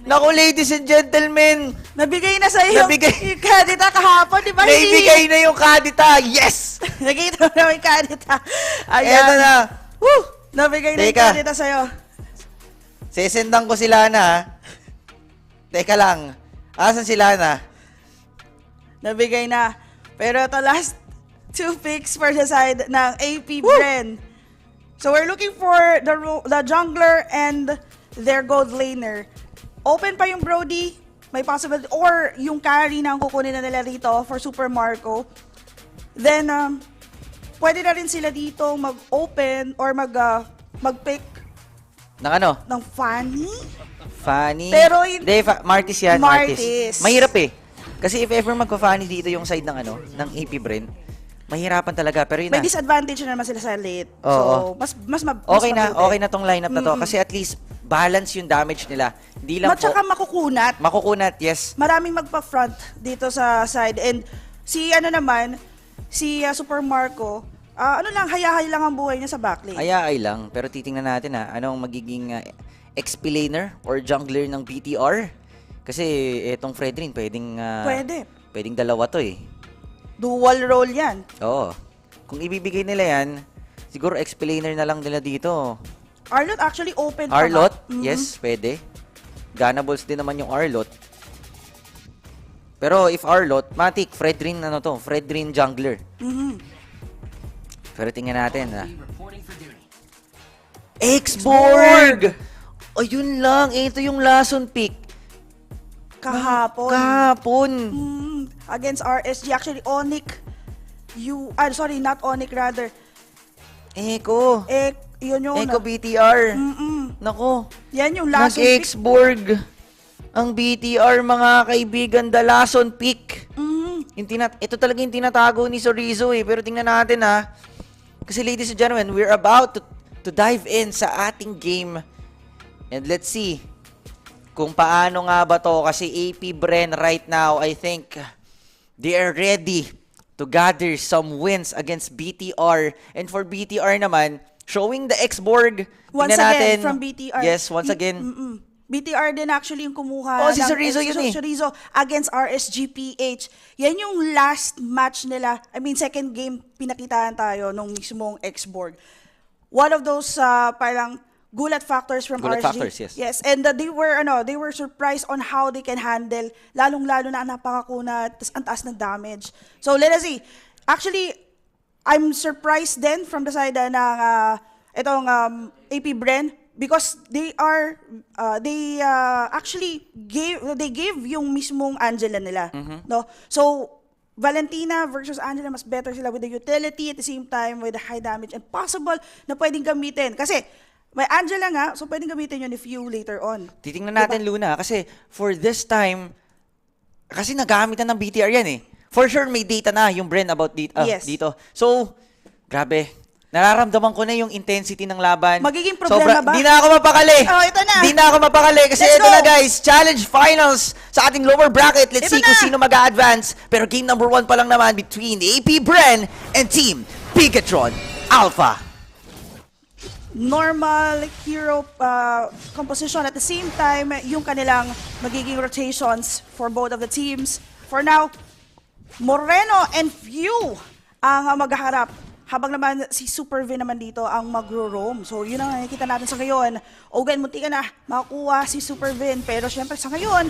Naku, ladies and gentlemen! Nabigay na sa'yo Nabigay. Yung Kadita kahapon, di ba? Naibigay na yung Kadita! Yes! Nakita mo na yung Kadita. Ayan. Eto na. Woo! Nabigay na yung Kadita sa'yo. Sesendan ko sila na. Teka lang. Asan sila na? Nabigay na. Pero ito, last 2 picks for the side ng AP Bren. So we're looking for the jungler and their gold laner. Open pa yung Brody. May possibility. Or yung carry na ang kukunin na nila rito for Super Marco. Then, pwede na rin sila dito mag-open or mag-pick ng ano? ng Fanny. Fanny. Pero hindi, Martis yan. Martis. Mahirap eh. Kasi if ever magpa-Fanny dito yung side ng ng AP Bren, mahirapan talaga. Pero yun may disadvantage na naman sila sa late. Oo. So, mas okay na tong lineup na to. Kasi at least balance yung damage nila. Hindi lang At saka makukunat. Makukunat, yes. Maraming magpa-front dito sa side. And si Super Marco, hayahay lang ang buhay niya sa backlane. Hayahay lang. Pero titingnan natin anong magiging explainer or jungler ng BTR. Kasi etong Fredrin, pwedeng dalawa to eh. Dual role yan. Oo. Kung ibibigay nila yan, siguro explainer na lang nila dito. Arlot actually open Arlot? Yes, pwede. Ganables din naman yung Arlot. Pero if Arlot, matik, Fredrin Fredrin jungler. Pero tingnan natin Xborg! Ayun lang, ito yung last on pick. Kahapon. Against RSG. Actually, Onyx. Not Onyx, rather. Echo. Yun yung Echo BTR. Nako. Yan yung last on pick. Nag-Xborg. Ang BTR, mga kaibigan, the last on pick. Ito talaga yung tinatago ni Sorizo eh. Pero tingnan natin Kasi ladies and gentlemen, we're about to dive in sa ating game. And let's see kung paano nga ba to. Kasi AP Bren right now, I think they are ready to gather some wins against BTR. And for BTR naman, showing the Xborg. Once again, from BTR. Yes, once again. BTR din actually yung kumuha. Si Sorizo yun eh. Sorizo against RSGPH. Yan yung last match nila. Second game, pinakitaan tayo nung mismong Xborg. One of those parang gulat factors from Gulat RSG. factors, yes. Yes, and they were surprised on how they can handle, lalong-lalo na napakakunat, tas ang taas ng damage. So let us see. Actually, I'm surprised then from the side ng itong AP Bren, because they gave yung mismong Angela nila, no? So Valentina versus Angela, mas better sila with the utility at the same time with the high damage and possible na pwedeng gamitin. Kasi may Angela nga, so pwedeng gamitin yun if you later on. Titingnan natin, Luna, kasi for this time, kasi nagamit na ng BTR yan eh. For sure may data na yung Bren about dito. So, grabe. Nararamdaman ko na yung intensity ng laban. Magiging problema ba? Di na ako mapakali. Ito na. Di na ako mapakali kasi ito na guys, challenge finals sa ating lower bracket. Let's see kung sino mag-a-advance. Pero game number 1 pa lang naman between AP Bren and Team Bigatron Alpha. Normal hero composition at the same time, yung kanilang magiging rotations for both of the teams. For now, Moreno and Few ang maghaharap. Habang naman si Super V naman dito ang magro-roam. So yun ang nakikita natin sa ngayon. Ogan, munti ka na makakuha si Super Vin. Pero syempre sa ngayon,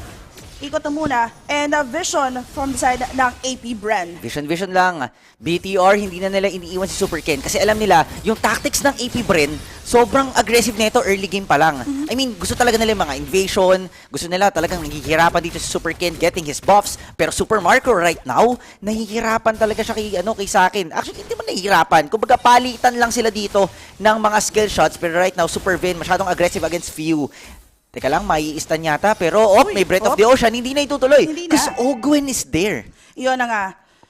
ikot na muna. And vision from the side ng AP Bren. Vision lang. BTR, hindi na nila iniiwan si Super Ken kasi alam nila, yung tactics ng AP Bren, sobrang aggressive nito early game pa lang. I mean, gusto talaga nila yung mga invasion, gusto nila talagang naghihirapan dito si Super Ken getting his buffs, pero Super Marco right now, nahihirapan talaga siya kay sa akin. Actually, hindi man nahihirapan. Kumbaga, palitan lang sila dito ng mga skill shots, pero right now, Super Vin, masyadong aggressive against FIU. Teka lang, mai-stan yata, pero may Breath of the Ocean, hindi na itutuloy. Because Ogwen is there. Iyon na nga.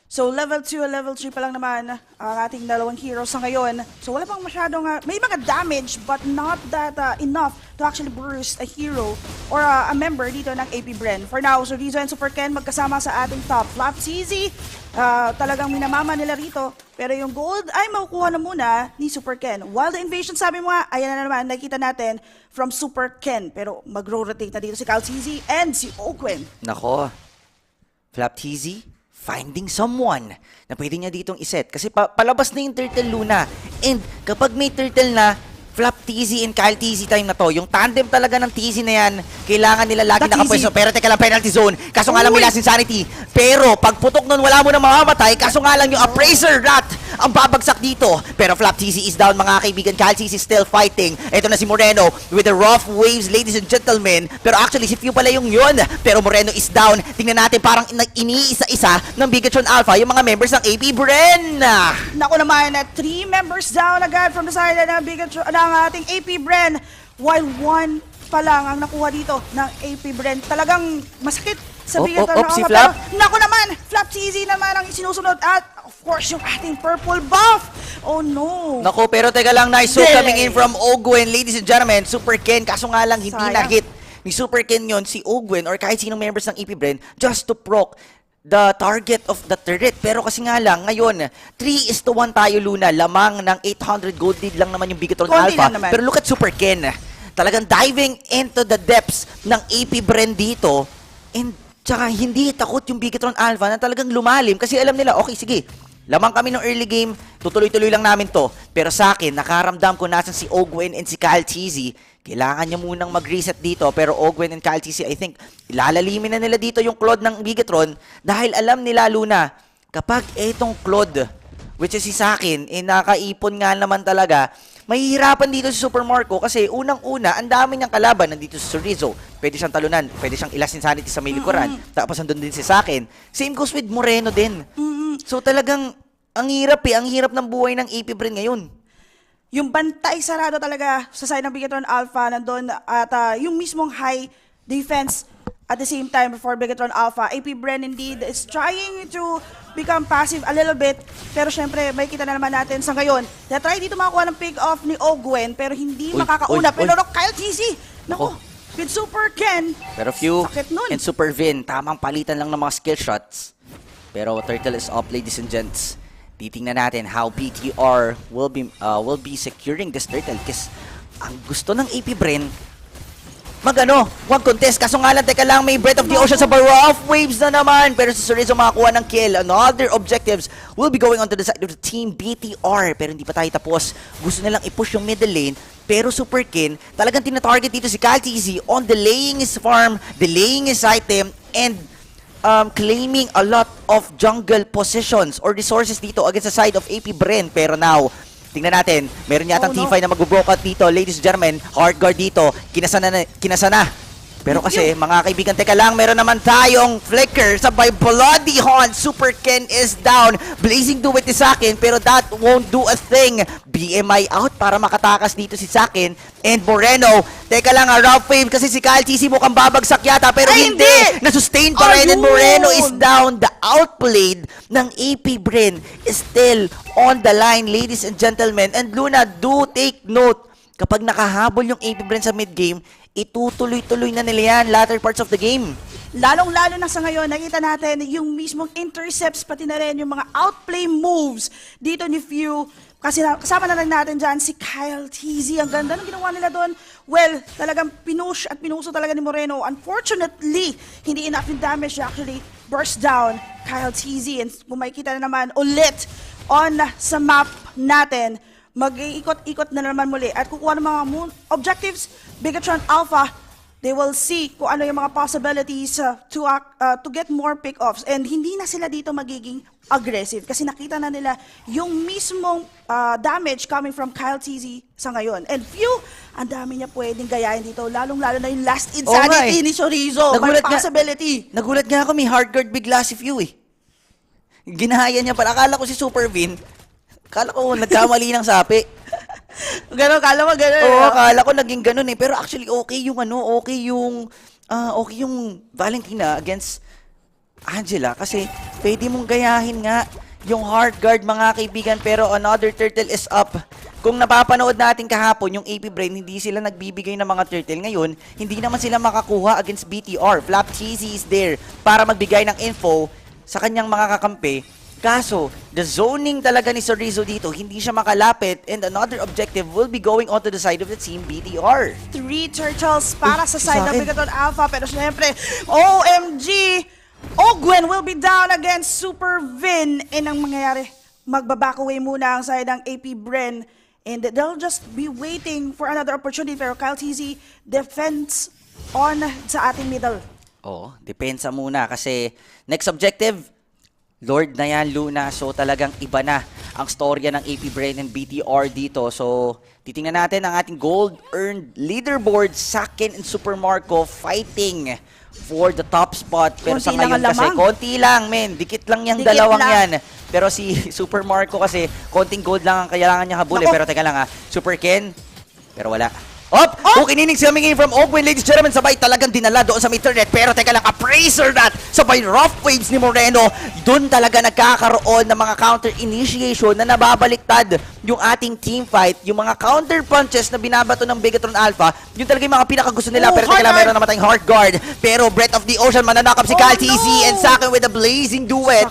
So, level 2 level 3 pa lang naman ang ating dalawang heroes sa ngayon. So, wala pang masyadong, may mga damage but not that enough to actually burst a hero or a member dito ng AP Bren. For now, so Rizzo and Super Ken magkasama sa ating top. Flap CZ, talagang minamama nila rito. Pero yung gold ay makukuha na muna ni Super Ken. While the invasion, sabi mo nga, ayan na naman, nakita natin from Super Ken. Pero mag-rotate na dito si Cal CZ and si Ogwen. Nako, Flap TZ, finding someone na pwede niya ditong iset. Kasi palabas na yung Turtle Luna. And kapag may Turtle na, Flap TZ and Kyle TZ time na to. Yung tandem talaga ng TZ na yan, kailangan nila lagi nakapwesto. Pero teka lang, penalty zone. Kaso nga lang may last insanity. Pero pag putok nun, wala mo na mamamatay. Kaso nga lang yung Appraiser Rat ang babagsak dito. Pero Flap TZ is down, mga kaibigan. Kyle TZ is still fighting. Ito na si Moreno with the rough waves, ladies and gentlemen. Pero actually, si Few pala yung yun. Pero Moreno is down. Tingnan natin, parang iniisa-isa ng Bigatron Alpha yung mga members ng AP Bren. Naku naman, 3 members down agad from the side ng Bigatron, ng ating AP Bren. While 1 pa lang ang nakuha dito ng AP Bren. Talagang masakit sa Bigatron si Flap. Naku naman, Flap TZ naman ang sinusunod at of course yung ating purple buff. Oh no. Naku, pero teka lang, nice so coming in from Ogwen, ladies and gentlemen. Super Ken, kaso nga lang hindi na-hit ni Super Ken yon si Ogwen or kahit sinong members ng AP Bren just to proc the target of the turret. Pero kasi nga lang, ngayon, 3:1 tayo, Luna. Lamang ng 800 gold lead lang naman yung Bigatron Alpha. Pero look at Super Ken. Talagang diving into the depths ng AP Bren dito. And tsaka hindi takot yung Bigatron Alpha na talagang lumalim. Kasi alam nila, okay, sige, lamang kami ng early game, tutuloy-tuloy lang namin to. Pero sa akin, nakaramdam ko nasan si Ogwen and si Kyle TZ. Kailangan niya munang mag-reset dito. Pero Ogwen and Kyle TZ, I think, ilalalimin na nila dito yung Claude ng Bigatron. Dahil alam nila, Luna, kapag itong Claude, which is si Sakin, nakaipon nga naman talaga, mahihirapan dito si Super Marco kasi unang-una, ang dami niyang kalaban. Nandito si Rizzo, pwede siyang talunan, pwede siyang ilas insanity sa may likuran. Tapos andun din si Sakin. Same goes with Moreno din. So talagang, ang hirap ang hirap ng buhay ng AP Bren ngayon. Yung bantay sarado talaga sa side ng Bigatron Alpha nandun at yung mismong high defense at the same time for Bigatron Alpha. AP Bren indeed is trying to become passive a little bit, pero syempre may kita na naman natin sa ngayon. Na-try dito makakuha ng pick-off ni Ogwen pero hindi makakauna. Pero Kyle TZ, naku, with Super Ken, pero Few nun. and Super Vin, tamang palitan lang ng mga skill shots. Pero Turtle is off, ladies and gents. Titingnan natin how BTR will be securing this Turtle. Kasi ang gusto ng AP Bren, wag contest. Kaso nga lang, teka lang, may Breath of the Ocean sa rough waves na naman. Pero si Rizzo makakuha ng kill. Another objectives will be going on to the side of the team BTR. Pero hindi pa tayo tapos. Gusto nilang i-push yung middle lane. Pero Super Ken, talagang tina-target dito si Kyle TZ on delaying his farm, delaying his item, and claiming a lot of jungle positions or resources dito against the side of AP Bren. Pero now, tingnan natin, meron yatang T5 na mag-broke out dito. Ladies and gentlemen, hard guard dito. Kinasa na. Pero kasi, mga kaibigan, teka lang, meron naman tayong flicker sabay Bloody Hunt. Super Ken is down. Blazing do it is Sakin, pero that won't do a thing. BMI out para makatakas dito si Sakin. And Moreno, teka lang, rough wave kasi si Kyle TZ mukhang babagsak yata, pero hindi! Nasustain pa rin, and Moreno is down. The outplayed ng AP Bren is still on the line, ladies and gentlemen. And Luna, do take note, kapag nakahabol yung AP Bren sa mid-game, itutuloy-tuloy na nila yan latter parts of the game. Lalong-lalo na sa ngayon, nakita natin yung mismong intercepts, pati na rin yung mga outplay moves dito ni Few. Kasi kasama na lang natin dyan si Kyle TZ. Ang ganda ng ginawa nila doon. Well, talagang pinush at pinuso talaga ni Moreno. Unfortunately, hindi enough yung damage actually burst down Kyle TZ. And kung makikita na naman ulit on sa map natin, mag-iikot-ikot na naman muli at kukuha ng mga objectives. Bigatron Alpha they will see kung ano yung mga possibilities to get more pick-offs. And hindi na sila dito magiging aggressive kasi nakita na nila yung mismong damage coming from Kyle TZ sa ngayon. And ang dami niya pwedeng gayahin dito, lalong-lalo na yung last insanity ni Chorizo. May possibility. Nagulat nga ako, may hard guard bigla si Few eh. Ginaya niya pala. Akala ko si Super Vin. Akala ko nagkamali ng sapi. Gano'n, kala mo gano'n. Oo, akala ko naging gano'n eh. Pero actually, okay yung Valentina against Angela. Kasi pwede mong gayahin nga yung hard guard, mga kaibigan. Pero another turtle is up. Kung napapanood natin kahapon, yung AP Brain, hindi sila nagbibigay ng mga turtle. Ngayon, hindi naman sila makakuha against BTR. Flap Cheesy is there para magbigay ng info sa kanyang mga kakampi. Kaso, the zoning talaga ni Chorizo dito, hindi siya makalapit, and another objective will be going onto the side of the team BTR. 3 turtles para sa side ng Bigaton Alpha, pero syempre, OMG! Ogwen will be down against Super Vin. And ang mangyayari, magbaback away muna ang side ng AP Bren, and they'll just be waiting for another opportunity. Pero Kyle TZ, defense on sa ating middle. Oo, depensa muna kasi next objective, Lord na yan, Luna. So talagang iba na ang storya ng AP Brain and BTR dito. So titingnan natin ang ating gold earned leaderboard. Sakin and Super Marco fighting for the top spot. Pero konti sa ngayon kasi, konti lang, men. Dikit lang yung dalawang yan. Pero si Super Marco kasi, konting gold lang ang kailangan niya habulin. Pero teka lang ha, Super Ken, pero wala. Kininig coming in from Ogwen, ladies and gentlemen, sabay talagang dinala doon sa internet. Pero teka lang, appraiser that, sabay rough waves ni Moreno. Doon talaga nagkakaroon ng mga counter initiation na nababaliktad yung ating team fight. Yung mga counter punches na binabato ng Bigatron Alpha, yun talaga yung mga pinakagusto nila. Pero teka lang, meron naman tayong heart guard. Pero Breath of the Ocean, mananakap si Kyle TZ and Sakin with a blazing duet.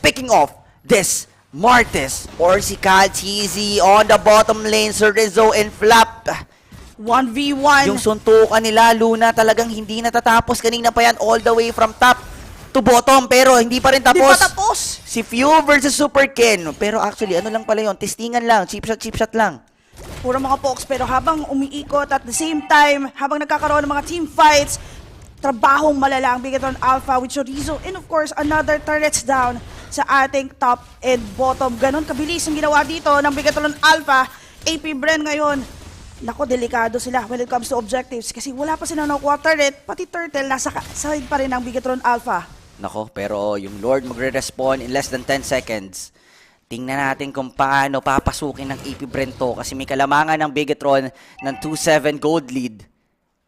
Picking off this Martes or si Kyle TZ on the bottom lane, Chorizo and Flap. 1v1. Yung suntukan nila, Luna, talagang hindi natatapos. Kanina pa yan, all the way from top to bottom. Pero hindi pa rin tapos. Hindi pa tapos. Si Few versus Super Ken. Pero actually, ano lang pala yun? Testingan lang. Cheap shot lang. Puro mga pokes. Pero habang umiikot at the same time, habang nagkakaroon ng mga team fights, trabahong malala ang Bigatron Alpha with Chorizo. And of course, another turrets down sa ating top and bottom. Ganon kabilis ang ginawa dito ng Bigatron Alpha. AP Bren ngayon, nako, delikado sila when it comes to objectives kasi wala pa sila nakuha turret, pati turtle nasa side pa rin ng Bigatron Alpha. Nako, pero yung Lord magre-respawn in less than 10 seconds. Tingnan natin kung paano papasukin ng AP Brento kasi may kalamangan ng Bigatron ng 2-7 gold lead.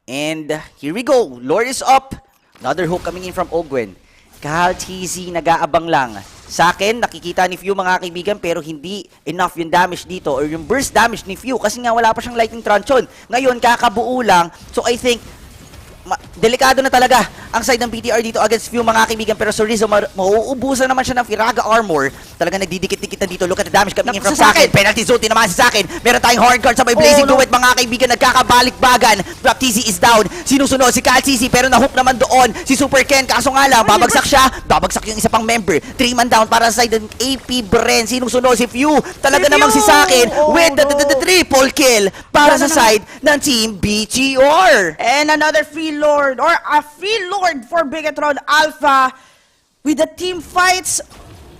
And here we go. Lord is up. Another hook coming in from Ogwen. Kyle TZ nag-aabang lang. Sa akin, nakikita ni Few, mga kaibigan, pero hindi enough yung damage dito or yung burst damage ni Few kasi nga wala pa siyang lightning truncheon. Ngayon, kakabuo lang. So I think, delikado na talaga ang side ng BTR dito against Few, mga kaibigan. Pero Chorizo, mauubusan naman siya ng Firaga armor. Talaga nagdidikit-dikit na dito. Look at the damage coming in from Sakin. Penalty zone naman si Sakin. Meron tayong hard guard sa may blazing duet, mga kaibigan. Nagkakabalik-bagan. Flap TZ is down. Sinusunod si Kyle TZ, pero nahook naman doon si Super Ken. Kaso nga lang, babagsak siya. Babagsak yung isa pang member. 3-man down para sa side ng AP Bren. Sinusunod si Few. Talaga namang si Sakin with the triple kill para sa side ng Team BTR. And another free lord or a free lord for Bigatron Alpha with the team fights.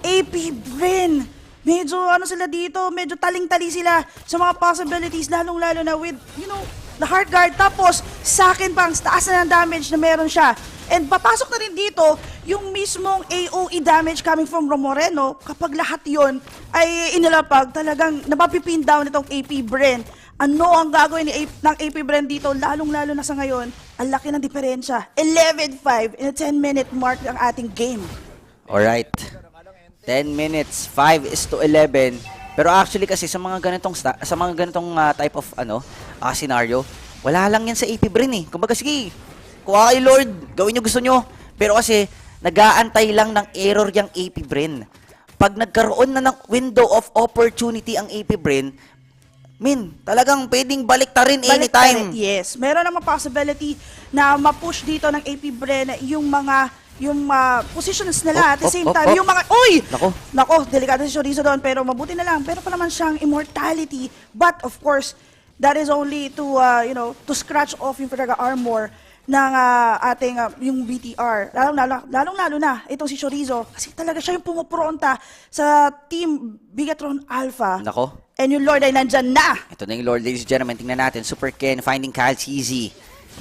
AP Bren, medyo ano sila dito, medyo taling-tali sila sa mga possibilities, lalong-lalo na with, you know, the hard guard. Tapos, sa akin pang taas na ng damage na meron siya. And papasok na rin dito yung mismong AOE damage coming from Moreno. Kapag lahat yon ay inilapag, talagang napapipin down itong AP Bren. Ano ang gagawin ng AP Bren dito, lalong-lalo na sa ngayon, ang laki ng diferensya. 11-5 in a 10-minute mark ang ating game. Alright. 10 minutes, 5-11. Pero actually kasi sa mga ganitong type of scenario, wala lang yan sa AP Bren eh. Kumbaga sige, kuha kay Lord, gawin nyo gusto nyo. Pero kasi nag-aantay lang ng error yung AP Bren. Pag nagkaroon na ng window of opportunity ang AP Bren, talagang pwedeng baliktarin anytime. Yes, meron naman possibility na ma-push dito ng AP Bren yung positions nila at the same time. Yung mga, Nako, delikado si Chorizo doon, pero mabuti na lang. Pero pa naman siyang immortality. But of course, that is only to, to scratch off yung Firaga armor ng ating yung BTR. Lalong-lalo na itong si Chorizo kasi talaga siya yung pumupronta sa Team Bigatron Alpha. Nako. And yung Lord ay nandyan na. Ito na yung Lord, ladies and gentlemen. Tingnan natin. Super Ken finding Kyle CZ.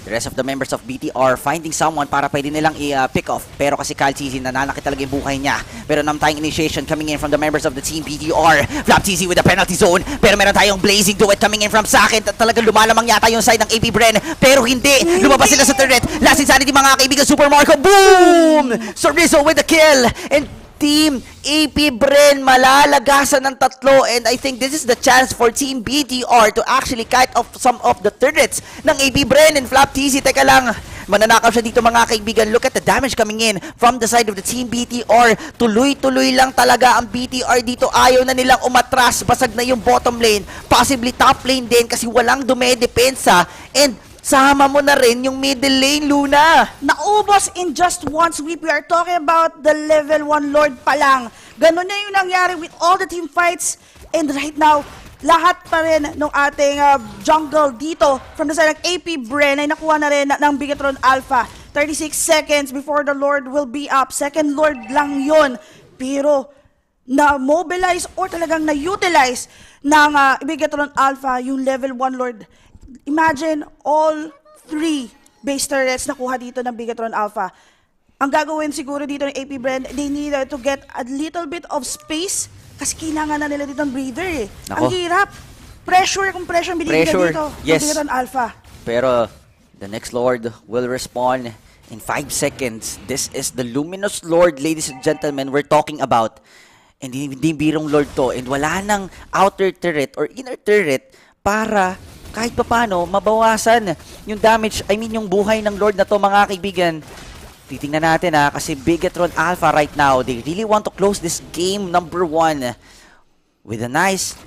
The rest of the members of BTR finding someone para pwede nilang i-pick off. Pero kasi Kyle CZ, nananakit talaga yung buhay niya. Pero naman tayong initiation coming in from the members of the team BTR. Flap CZ with the penalty zone. Pero meron tayong blazing duet coming in from sa akin. Talagang lumalamang yata yung side ng AP Bren. Pero hindi. Lumabas sila sa turret. Last insanity mga kaibigan. Super Marco. Boom! Sorriso with the kill. And Team AP Bren malalagasan ng tatlo, and I think this is the chance for Team BTR to actually kite off some of the turrets ng AP Bren and Flap TZ. Teka lang, mananakaw siya dito mga kaibigan. Look at the damage coming in from the side of the Team BTR. Tuloy-tuloy lang talaga ang BTR dito. Ayaw na nilang umatras. Basag na yung bottom lane. Possibly top lane din kasi walang dumedepensa. And sama mo na rin yung middle lane, Luna. Naubos in just one sweep. We are talking about the level 1 Lord pa lang. Ganun na yung nangyari with all the team fights. And right now, lahat pa rin ng ating jungle dito from the side ng AP Bren ay nakuha na rin ng Bigatron Alpha. 36 seconds before the Lord will be up. Second Lord lang yun. Pero na-mobilize or talagang na-utilize ng Bigatron Alpha yung level 1 Lord. Imagine all 3 base turrets na kuha dito ng Bigatron Alpha. Ang gagawin siguro dito ng AP Bren, they need to get a little bit of space kasi kailangan na nila dito ng breather eh. Ang hirap. Pressure kung pressure binibigyan dito ng Bigatron Alpha. Pero the next Lord will respawn in 5 seconds. This is the Luminous Lord, ladies and gentlemen, we're talking about. And hindi birong Lord to. And wala nang outer turret or inner turret para kahit pa paano, mabawasan yung damage, yung buhay ng Lord na to mga kaibigan. Titingnan natin kasi Bigatron Alpha right now, they really want to close this game number 1 with a nice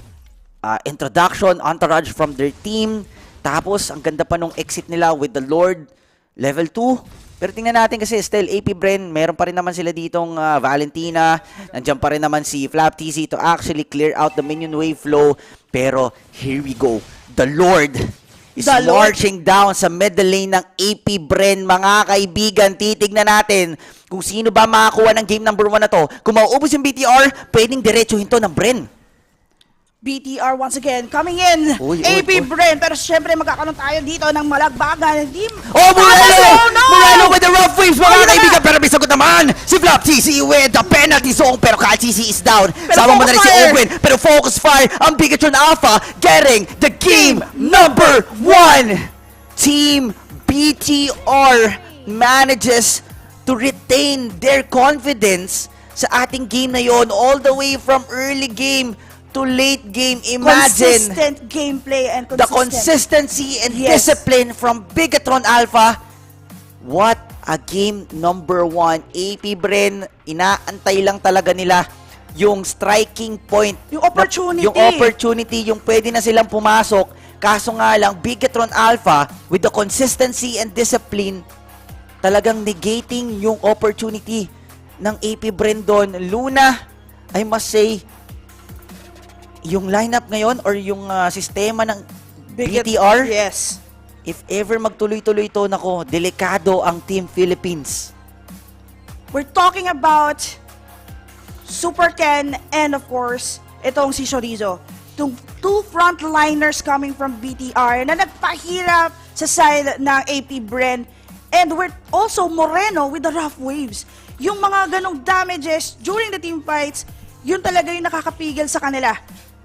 introduction, entourage from their team. Tapos, ang ganda pa nung exit nila with the Lord level 2. Pero tingnan natin kasi still AP Bren, meron pa rin naman sila ditong Valentina. Nandiyan pa rin naman si Flap TZ to actually clear out the minion wave flow. Pero here we go. The Lord is marching down sa middle lane ng AP Bren, mga kaibigan. Titignan natin kung sino ba makakuha ng game number 1 na to. Kung mauubos yung BTR, pwedeng diretsuhin to ng Bren. BTR once again coming in. AP Bren, pero syempre magkakaroon tayo dito ng malagbagan. Moreno with the rough waves, mga kaibigan. Pero may sagot naman si Flap TZ with the penalty zone. Pero Kyle TZ is down. Sama mo na rin si Owen. Pero focus fire ang Bigatron Alpha getting the game number 1. Team BTR manages to retain their confidence sa ating game na yon all the way from early game to late game. Imagine consistent gameplay and the consistency and discipline from Bigatron Alpha. What a game number 1. AP Bren, inaantay lang talaga nila yung striking point. Yung opportunity. Yung pwede na silang pumasok. Kaso nga lang, Bigatron Alpha with the consistency and discipline, talagang negating yung opportunity ng AP Bren doon. Luna, I must say, yung lineup ngayon or yung sistema ng BTR, if ever magtuloy-tuloy ito, nako, delikado ang Team Philippines. We're talking about Super Ken and of course, itong si Chorizo. Itong 2 frontliners coming from BTR na nagpahirap sa side ng AP Bren. And we're also Moreno with the rough waves. Yung mga ganong damages during the team fights, yun talaga yung nakakapigil sa kanila.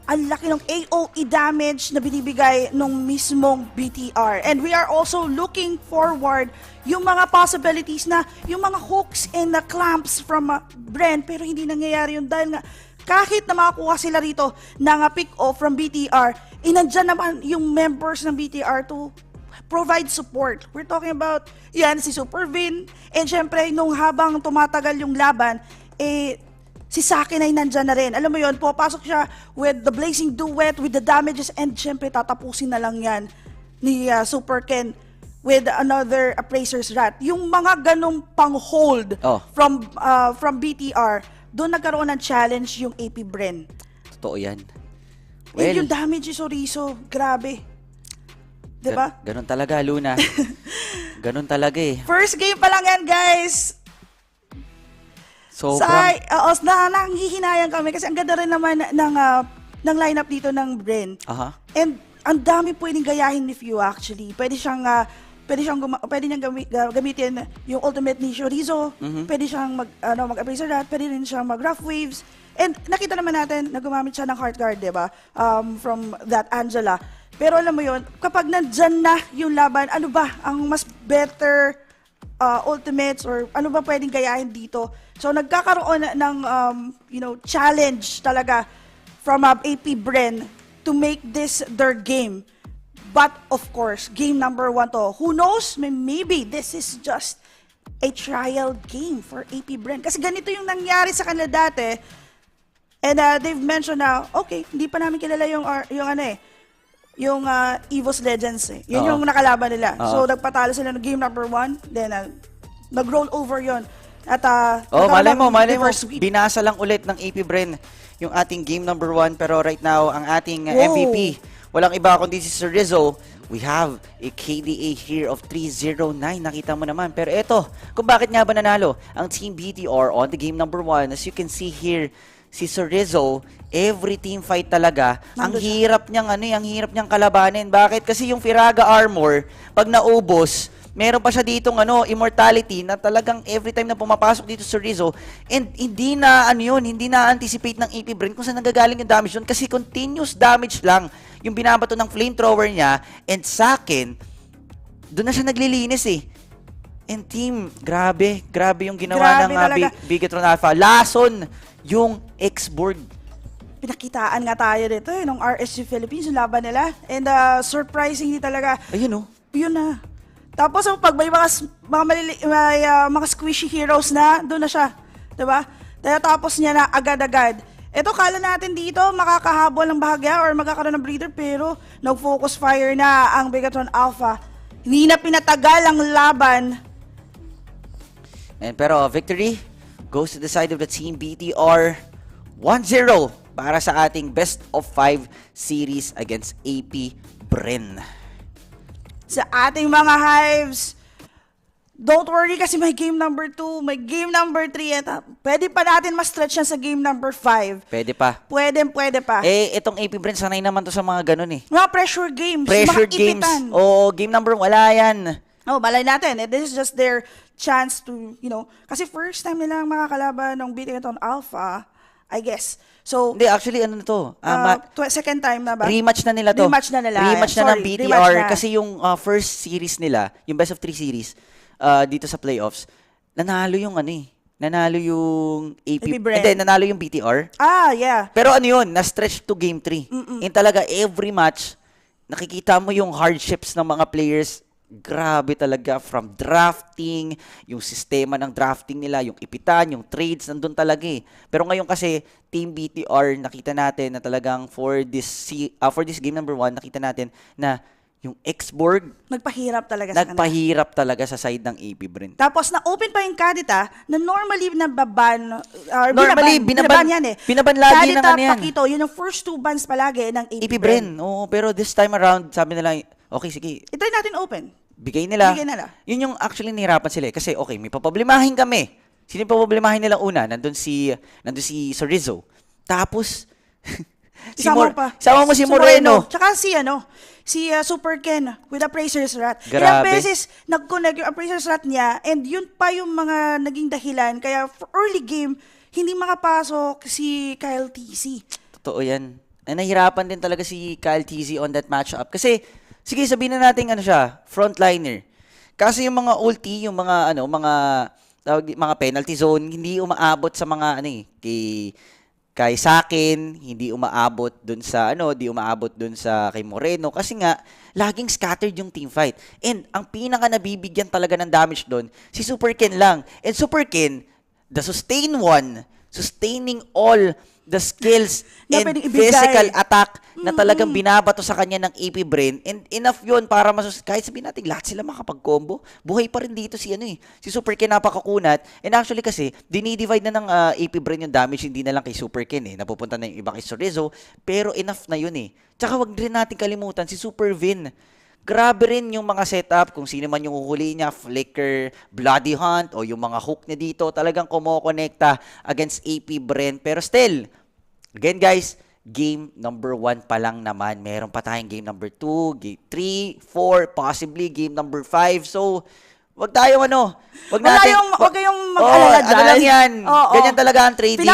Ang laki ng AOE damage na binibigay nung mismong BTR. And we are also looking forward yung mga possibilities na yung mga hooks and the clamps from Bren, pero hindi nangyayari yun dahil nga kahit na makakuha sila rito ng pick-off from BTR, nandyan naman yung members ng BTR to provide support. We're talking about yan si Super Vin, and syempre nung habang tumatagal yung laban, si Sakin ay nandyan na rin. Alam mo yun, papasok siya with the blazing duet, with the damages, and syempre tatapusin na lang yan ni Super Ken with another Appraiser's Rat. Yung mga ganong pang-hold from BTR, doon nagkaroon ng challenge yung AP Bren. Totoo yan. And yung damage ni Chorizo, grabe. Diba? Ganon talaga, Luna. Ganon talaga eh. First game pa lang yan, guys. Nanghihinayang kami kasi ang ganda rin naman ng lineup dito ng Bren. And ang dami pwedeng gayahin ni Few actually. Pwede niyang gamitin yung ultimate ni Chorizo. Pwede siyang mag-appraiser rat. Pwede rin siyang mag-rough waves. And nakita naman natin na gumamit siya ng heart guard, diba? From that Angela. Pero alam mo yun, kapag nandyan na yung laban, ano ba ang mas better ultimates or ano ba pwedeng gayahin dito? So nagkakaroon ng challenge talaga from AP Bren to make this their game. But of course, game number 1 to. Who knows? Maybe this is just a trial game for AP Bren. Kasi ganito yung nangyari sa kanila dati. And they've mentioned na, okay, hindi pa namin kilala yung EVOS Legends eh. Yun yung nakalaban nila. So nagpatalo sila ng game number 1, then nag-roll over yon. At malay mo, binasa lang ulit ng AP Bren yung ating game number 1, pero right now, ang ating MVP, walang iba kundi si Sir Rizzo. We have a KDA here of 309. Nakita mo naman. Pero ito, kung bakit nga ba nanalo ang Team BTR on the game number 1, as you can see here, si Sir Rizzo, every team fight talaga, ang hirap niyang kalabanin. Bakit? Kasi yung Firaga armor, pag naubos, meron pa siya ditong immortality na talagang every time na pumapasok dito sa Rizzo, and hindi na anticipate ng AP Bren kung saan nanggagaling yung damage doon kasi continuous damage lang yung binabato ng flamethrower niya, and sa akin, doon na siya naglilinis eh. And team, grabe yung ginawa ng Bigatron Alpha. Lason yung X-Board. Pinakitaan nga tayo dito nung RSG Philippines, yung laban nila. And surprisingly talaga. Ayun Yun na. Tapos pag may mga squishy heroes na, doon na siya. Diba? Tapos niya na agad-agad. Ito, kala natin dito, makakahabol ng bahagya or magkakaroon ng breather, pero nag-focus fire na ang Bigatron Alpha. Hindi na pinatagal ang laban. Pero victory goes to the side of the Team BTR. 1-0 para sa ating best of 5 series against AP Bren. Sa ating mga Hives, don't worry kasi may game number 2, may game number 3, at pwede pa natin ma-stretch yan sa game number 5. Pwede pa. Pwede pa. Itong AP Bren, sanay naman to sa mga ganun eh. Mga pressure games, mga games. Game number 1, wala yan. Malay natin. This is just their chance to, kasi first time nilang makakalaban ng Bigatron Alpha, I guess. So, hindi, actually, second time na ba? Rematch na nila to. Rematch na ng BTR. Kasi yung first series nila, yung best of 3 series, dito sa playoffs, nanalo yung nanalo yung AP Bren. Hindi, nanalo yung BTR. Yeah. Pero na-stretch to game 3. And talaga, every match, nakikita mo yung hardships ng mga players. Grabe talaga, from drafting, yung sistema ng drafting nila, yung ipitan, yung trades, nandun talaga eh. Pero ngayon kasi, Team BTR, nakita natin na talagang for this game number 1, nakita natin na yung X-Borg, nagpahirap talaga sa side ng AP Bren. Tapos na-open pa yung Kadita na normally nababan, binaban yan eh. Binaban lagi ng yan. Pakito, yun yung first 2 bans palagi ng AP Bren. Pero this time around, sabi nila, okay, sige. I-try natin open. Bigay nila. Yun yung actually nahirapan sila. Kasi okay, may paproblemahin kami. Sino yung paproblemahin nila una? Nandun si Sir Rizzo. Tapos, sama mo si Moreno. Tsaka si Super Ken with Appraiser's Rat. Grabe. Ilang beses nag-connect yung Appraiser's Rat niya, and yun pa yung mga naging dahilan. Kaya for early game, hindi makapasok si Kyle TC. Totoo yan. Nahirapan din talaga si Kyle TC on that matchup. Kasi, sige, sabihin na natin siya, frontliner. Kasi yung mga ulti, yung mga mga penalty zone, hindi umaabot sa mga kay Sakin, hindi umaabot dun sa kay Moreno kasi nga laging scattered yung team fight. And ang pinaka nabibigyan talaga ng damage doon si Super Ken lang. And Super Ken, the sustaining all the skills and physical attack na talagang binabato sa kanya ng AP Bren, and enough yun para kahit sabihin natin lahat sila makapag-combo, buhay pa rin dito si Super Ken, napakakunat. And actually kasi dinidivide na ng AP Bren yung damage, hindi na lang kay Super Ken napupunta na yung iba kay Rizzo, pero enough na yun Tsaka wag rin natin kalimutan si Super Vin. Grabe rin yung mga setup, kung sino man yung uhuli niya, flicker, bloody hunt, o yung mga hook niya dito, talagang kumokonekta against AP Bren. Pero still, again guys, game number 1 pa lang naman. Meron pa tayong game number 2, game 3, 4, possibly game number 5. So, wag tayo wag natin. Wag kayong mag-alala dyan. Ano lang yan. Oo. Ganyan talaga ang trading.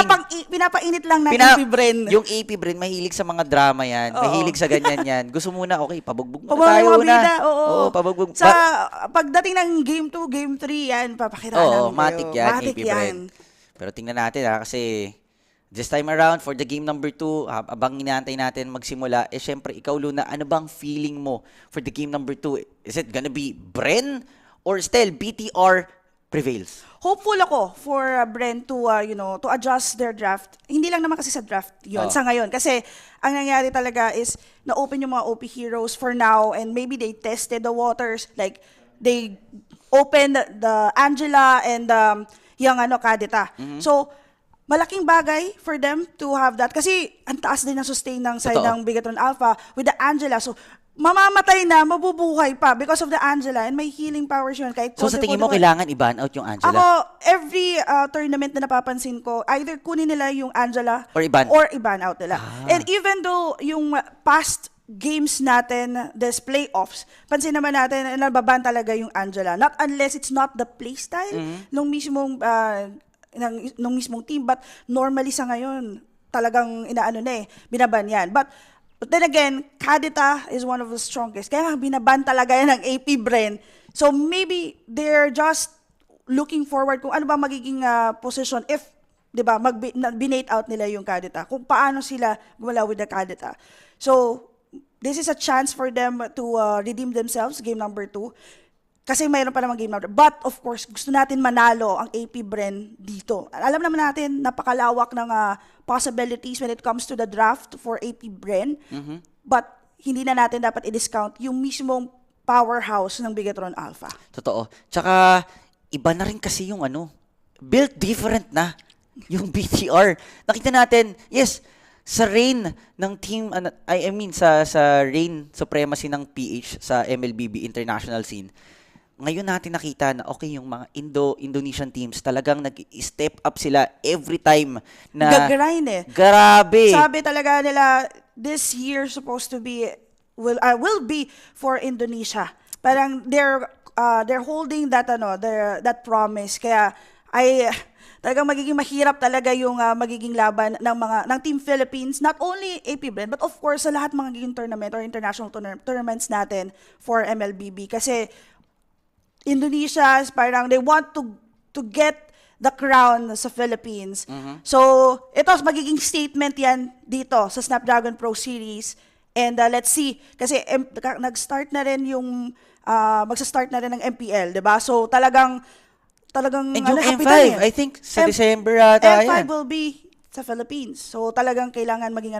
Pinapainit lang ng AP Bren. Yung AP Bren, mahilig sa mga drama yan. Oo. Mahilig sa ganyan yan. Gusto muna, okay, pabugbog muna Pabugbog tayo mga una. bida, oo. Pabugbog. Sa pagdating ng game 2, game 3, yan, papakita namin matik kayo. yan, Matik AP Bren. Pero tingnan natin kasi this time around, for the game number 2, abang inaantay natin magsimula, syempre, ikaw Luna, ano bang feeling mo for the game number 2? Is it gonna be Bren or still BTR prevails? Hopeful ako for Bren to to adjust their draft. Hindi lang naman kasi sa draft 'yon sa ngayon kasi ang nangyari talaga is na-open yung mga OP heroes for now and maybe they tested the waters, like they opened the Angela and yung Kadita. So malaking bagay for them to have that kasi ang taas din ng sustain ng side ng Bigatron Alpha with the Angela. So mamamatay na, mabubuhay pa because of the Angela and may healing powers yun. Kahit so sa tingin mo, kailangan i-ban out yung Angela? Ako, every tournament na napapansin ko, either kunin nila yung Angela or i-ban out nila. And even though yung past games natin, this playoffs, pansin naman natin, nababan talaga yung Angela. Not unless it's not the playstyle nung mismong team, but normally sa ngayon, talagang binaban yan. But then again, Kadita is one of the strongest. Kaya binaban talaga yan ng AP Bren. So maybe they're just looking forward kung ano ba magiging position if, di ba, binate out nila yung Kadita. Kung paano sila gumala with the Kadita. So, this is a chance for them to redeem themselves, game number 2. Kasi mayroon pa namang game number. But, of course, gusto natin manalo ang AP Bren dito. Alam naman natin, napakalawak ng possibilities when it comes to the draft for AP Bren. But, hindi na natin dapat i-discount yung mismong powerhouse ng Bigatron Alpha. Totoo. Tsaka, iba na rin kasi yung built different na yung BTR. Nakita natin, yes, sa reign ng team, sa reign supremacy ng PH sa MLBB international scene, ngayon natin nakita na okay, yung mga Indonesian teams talagang nag-step up sila every time na gagrind Grabe. Sabi talaga nila, this year supposed to be, will be for Indonesia. Parang they're holding that that promise. Kaya talagang magiging mahirap talaga yung magiging laban ng Team Philippines, not only AP Bren, but of course sa lahat mga magiging tournament or international tournaments natin for MLBB. Kasi Indonesia is parang they want to get the crown sa Philippines. So, ito magiging statement yan dito sa Snapdragon Pro Series. And let's see, kasi nag-start na rin yung magsa-start na rin ng MPL, 'di ba? So, talagang and yung M5, I think sa December ata M5 will be sa Philippines. So talagang kailangan maging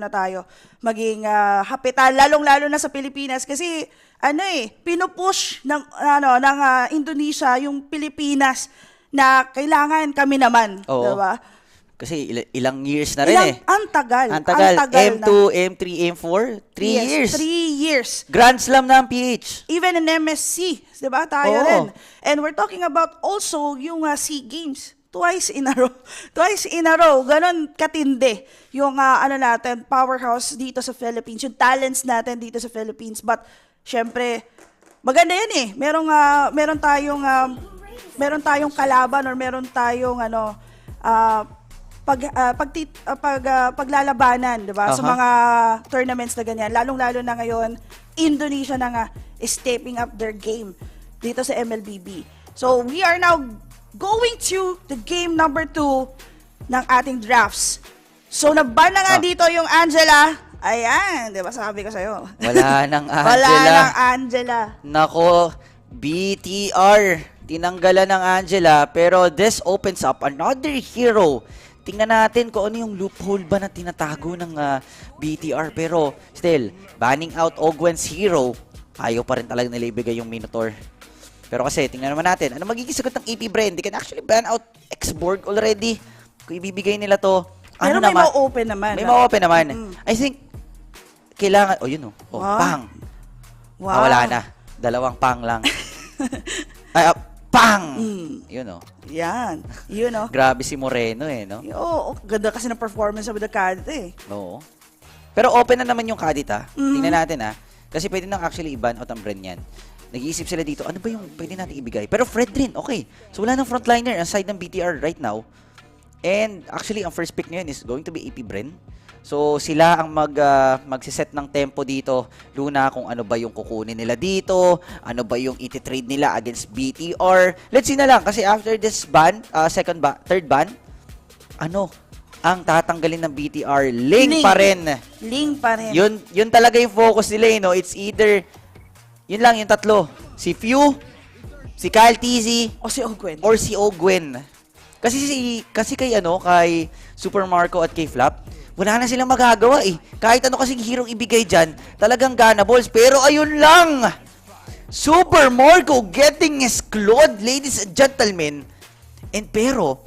maging hapitan, lalong-lalo na sa Pilipinas kasi pinupush ng Indonesia yung Pilipinas na kailangan kami naman, 'di ba? Kasi ilang years na rin Ang tagal. M2, M3, M4, 3 years. 3 years. Grand Slam na ang PH. Even in MSC, 'di ba? Tayo rin. And we're talking about also yung SEA Games. Twice in a row. Ganon katindi yung natin, powerhouse dito sa Philippines, yung talents natin dito sa Philippines. But syempre, maganda yan meron tayong kalaban or meron tayong paglalabanan, 'di ba? Sa mga tournaments na ganyan. Lalong-lalo na ngayon, Indonesia na nga is stepping up their game dito sa MLBB. So, we are now going to the game number 2 ng ating drafts. So, naban na nga dito yung Angela. Ayan, di ba sabi ko sa'yo? Wala nang Angela. Wala nang Angela. Nako, BTR. Tinanggalan ng Angela, pero this opens up another hero. Tingnan natin kung ano yung loophole ba na tinatago ng BTR. Pero still, banning out Ogwen's hero, ayaw pa rin talaga nila ibigay yung Minotaur. Pero kasi, tingnan naman natin, ano magiging sagot ng AP Bren? They can actually ban out X-Borg already. Kung ibibigay nila to, pero may ma-open naman. May ma-open naman. I think, kailangan, yun wow. Bang. Wow. Wala na. Dalawang pang lang. Ay, pang! Yun, oh. Yan. Yun, oh. Grabe si Moreno, no? Oo, ganda kasi ng performance of the Kadit, Oo. Pero open na naman yung Kadit, Tingnan natin, Kasi pwede nang actually i-ban out ang brand yan. Nag-iisip sila dito, ano ba yung pwede natin ibigay? Pero Fred rin, okay. So wala nang frontliner aside ng BTR right now. And actually, ang first pick ngayon is going to be AP Bren. So sila ang magsiset ng tempo dito, Luna, kung ano ba yung kukunin nila dito, ano ba yung iti-trade nila against BTR. Let's see na lang, kasi after this ban, third ban, ano ang tatanggalin ng BTR? Ling pa rin. Ling pa rin. Yun talaga yung focus nila, no? It's either, yun lang yung tatlo. Si Few, si Kyle TZ, o si Ogwen. Or si Ogwen. Kasi kay Super Marco at kay Flap, wala na silang magagawa Kahit ano kasing hero ibigay dyan, talagang ganables. Pero ayun lang! Super Marco getting his Claude, ladies and gentlemen. And pero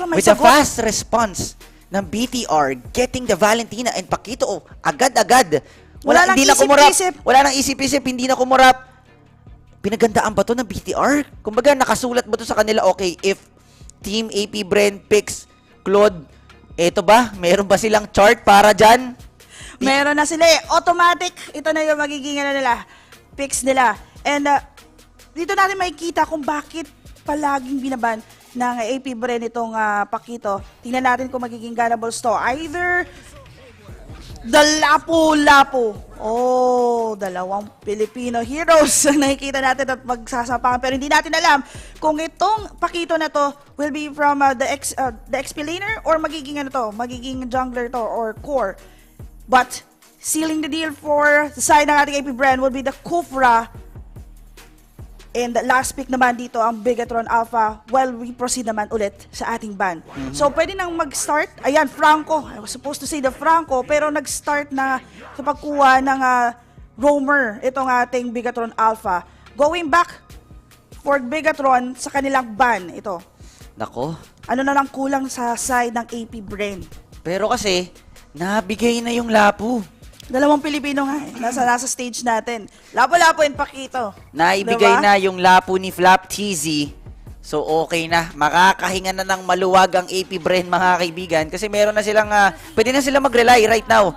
may with a fast response ng BTR, getting the Valentina and Paquito agad-agad. Wala nang isip-isip. Wala nang isip-isip, hindi na kumurap. Pinagandaan ba to ng BTR? Kumbaga, nakasulat ba to sa kanila, okay, if Team AP Bren picks Claude, eto ba? Meron ba silang chart para dyan? Meron na sila automatic. Ito na yung magiging picks nila. And dito natin makikita kung bakit palaging binaban ng AP Bren itong Paquito. Tingnan natin kung magiging ganables to. Either the Lapu-Lapu. Oh, dalawang Filipino heroes nakikita natin at magsasapakan. Pero hindi natin alam kung itong Paquito na to will be from the XP laner or magiging magiging jungler to or core. But sealing the deal for the side ng ating AP Bren will be the Kufra. And the last pick naman dito ang Bigatron Alpha while we proceed naman ulit sa ating ban. So pwede nang mag-start. Ayan, Franco. I was supposed to say the Franco pero nag-start na sa pagkuha ng roamer itong ating Bigatron Alpha. Going back for Bigatron sa kanilang ban ito. Nako. Ano na lang kulang sa side ng AP Bren. Pero kasi nabigay na yung Lapu. Dalawang Pilipino nga nasa stage natin. Lapu-Lapu and Paquito. Naibigay na yung Lapu ni Flap TZ. So okay na. Makakahinga na ng maluwag ang AP Bren, mga kaibigan. Kasi meron na silang, pwede na sila mag-rely right now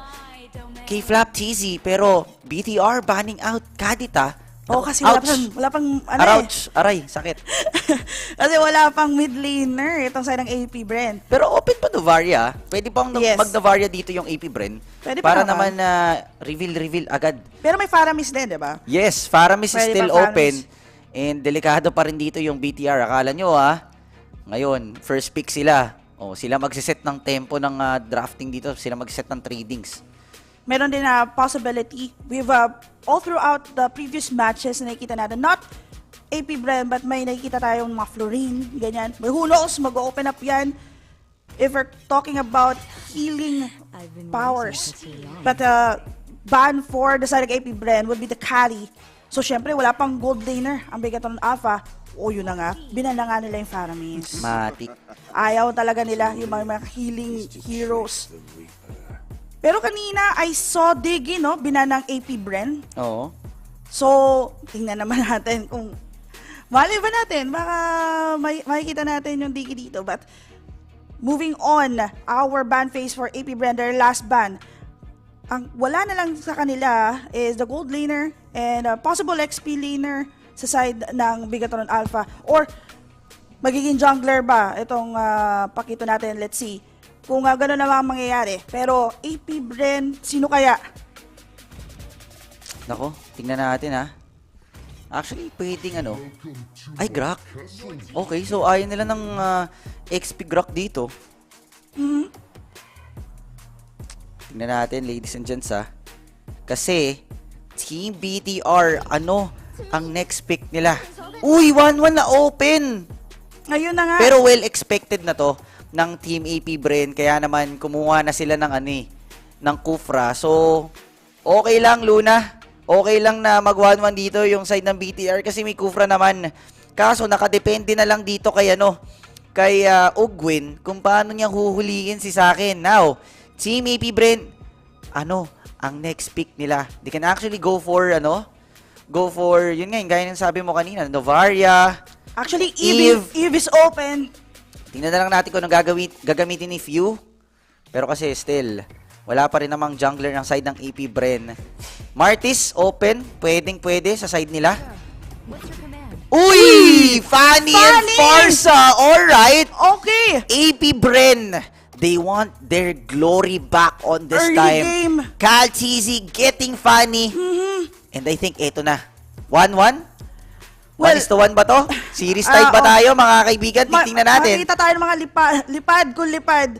kay Flap TZ. Pero BTR banning out Kadit kasi wala pang Ouch! Aray, sakit. Kasi wala pang mid laner itong side ng AP Bren. Pero open pa Novaria. Pwede pang mag-Novaria dito yung AP Bren. Pwede para naman reveal agad. Pero may Faramis din, di ba? Yes, Faramis is still open. And delikado pa rin dito yung BTR. Akala nyo ngayon, first pick sila. Sila magsiset ng tempo ng drafting dito. Sila magsiset ng tradings. Meron din na possibility. We've all throughout the previous matches na nakikita natin, not AP Bren, but may nakikita tayong mga Florine, ganyan. May who knows, mag-open up yan if we're talking about healing powers. But ban for the side of AP Bren would be the carry. So syempre, wala pang gold laner ang Bigatron Alpha. Yun na nga, binana nga nila yung Faramis. Matik. Ayaw talaga nila yung mga healing heroes. Pero kanina, I saw Diggy, binanang AP Bren. Oo. So, tingnan naman natin kung mali ba natin, baka makikita natin yung Diggy dito. But, moving on, our ban phase for AP Bren, their last ban. Ang wala na lang sa kanila is the gold laner and possible XP laner sa side ng Bigatron Alpha. Or, magiging jungler ba itong Paquito natin? Let's see. Kung gano'n naman mangyayari. Pero AP Bren, sino kaya? Nako, tingnan natin Actually, pwedeng ay, Grak. Okay, so ayaw nila ng XP Grak dito. Tingnan natin, ladies and gents Kasi, Team BTR, ang next pick nila? Uy, 1-1 na open! Ngayon na nga. Pero well expected na to ng Team AP Bren, kaya naman kumuha na sila ng ng Kufra. So, okay lang Luna. Okay lang na mag-1-1 dito yung side ng BTR kasi may Kufra naman. Kaso nakadepende na lang dito kay Ogwin kung paano niya huhuliin si Sakin. Now, Team AP Bren, ang next pick nila? They can actually go for go for, yun nga, gaya ng sabi mo kanina, Novaria. Actually, Eve is open. Tingnan na lang natin kung anong gagamitin ni Few. Pero kasi still, wala pa rin namang jungler ng side ng AP Bren. Martis, open. Pwedeng-pwede sa side nila. Uy! Fanny and Farsa! Alright! Okay! AP Bren, they want their glory back on this Early time. game. Cal Cheesy getting Fanny. And I think eto na. 1-1? 1-1 ba to? Series tied ba tayo, mga kaibigan? Tingnan natin. Makikita tayo ng mga lipad kung lipad.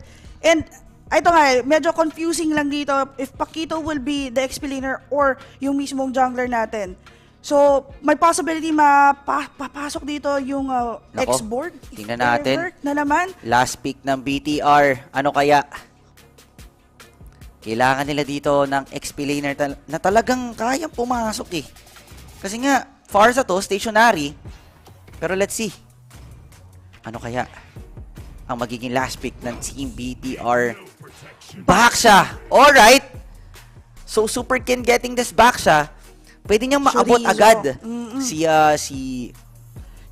And ito nga, medyo confusing lang dito if Paquito will be the explainer or yung mismong jungler natin. So, may possibility mapapasok dito yung X-board. Tingnan natin. Na naman. Last pick ng BTR. Ano kaya? Kailangan nila dito ng explainer na talagang kayang pumasok eh. Kasi nga, Farsa to, stationary. Pero let's see. Ano kaya ang magiging last pick ng Team BTR? Baksha! Alright! So, Super Ken getting this Baksha. Pwede niyang maabot agad si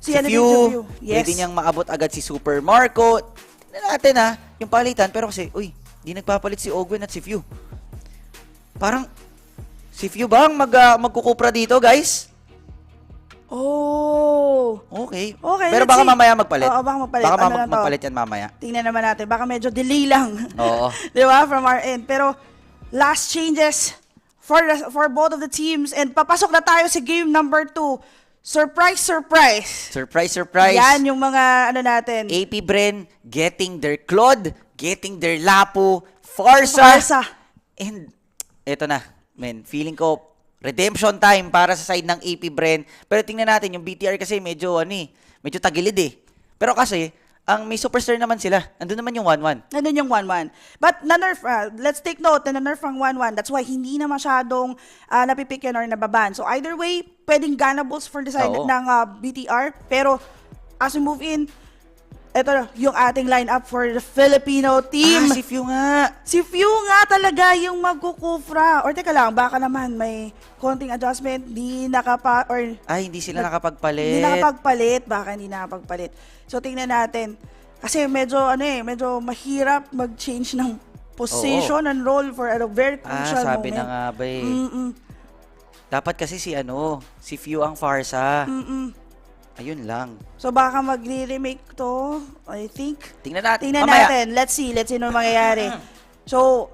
Few. Yes. Pwede niyang maabot agad si Super Marco. Tignan natin yung palitan. Pero kasi, uy, di nagpapalit si Ogwen at si Few. Parang, si Few ba ang magkukupra dito, guys? Oh. Okay. Okay, Pero let's baka see. mamaya magpalit. Oo, baka magpalit. Baka Ano na to? magpalit yan mamaya. Tingnan naman natin. Baka medyo delay lang. Oo. Di ba? From our end. Pero, last changes for both of the teams. And papasok na tayo sa game number 2. Surprise, surprise. Surprise, surprise. Yan yung mga ano natin. AP Bren getting their Claude, getting their Lapu, Farsa. And eto na, men, feeling ko redemption time para sa side ng AP Bren. Pero tingnan natin, yung BTR kasi medyo medyo tagilid eh. Pero kasi, ang may superstar naman sila. Andun naman yung 1-1. Nandun yung 1-1. But na-nerf, let's take note na na-nerf ang 1-1. That's why hindi na masyadong napipikyan or nababan. So either way, pwedeng ganables for the side ng BTR. Pero as we move in, ito yung ating lineup for the Filipino team. Si Few nga. Si Few nga talaga yung magkukufra. Or teka lang, baka naman may konting adjustment. Hindi sila nakapagpalit. Hindi nakapagpalit. Baka hindi nakapagpalit. So tingnan natin. Kasi medyo mahirap mag-change ng position and role for a very crucial sabi moment. na nga ba eh. Dapat kasi si Few ang Farsa. Ayun lang. So baka magre-remake to, I think. Tingnan natin. Let's see ano mangyayari. So,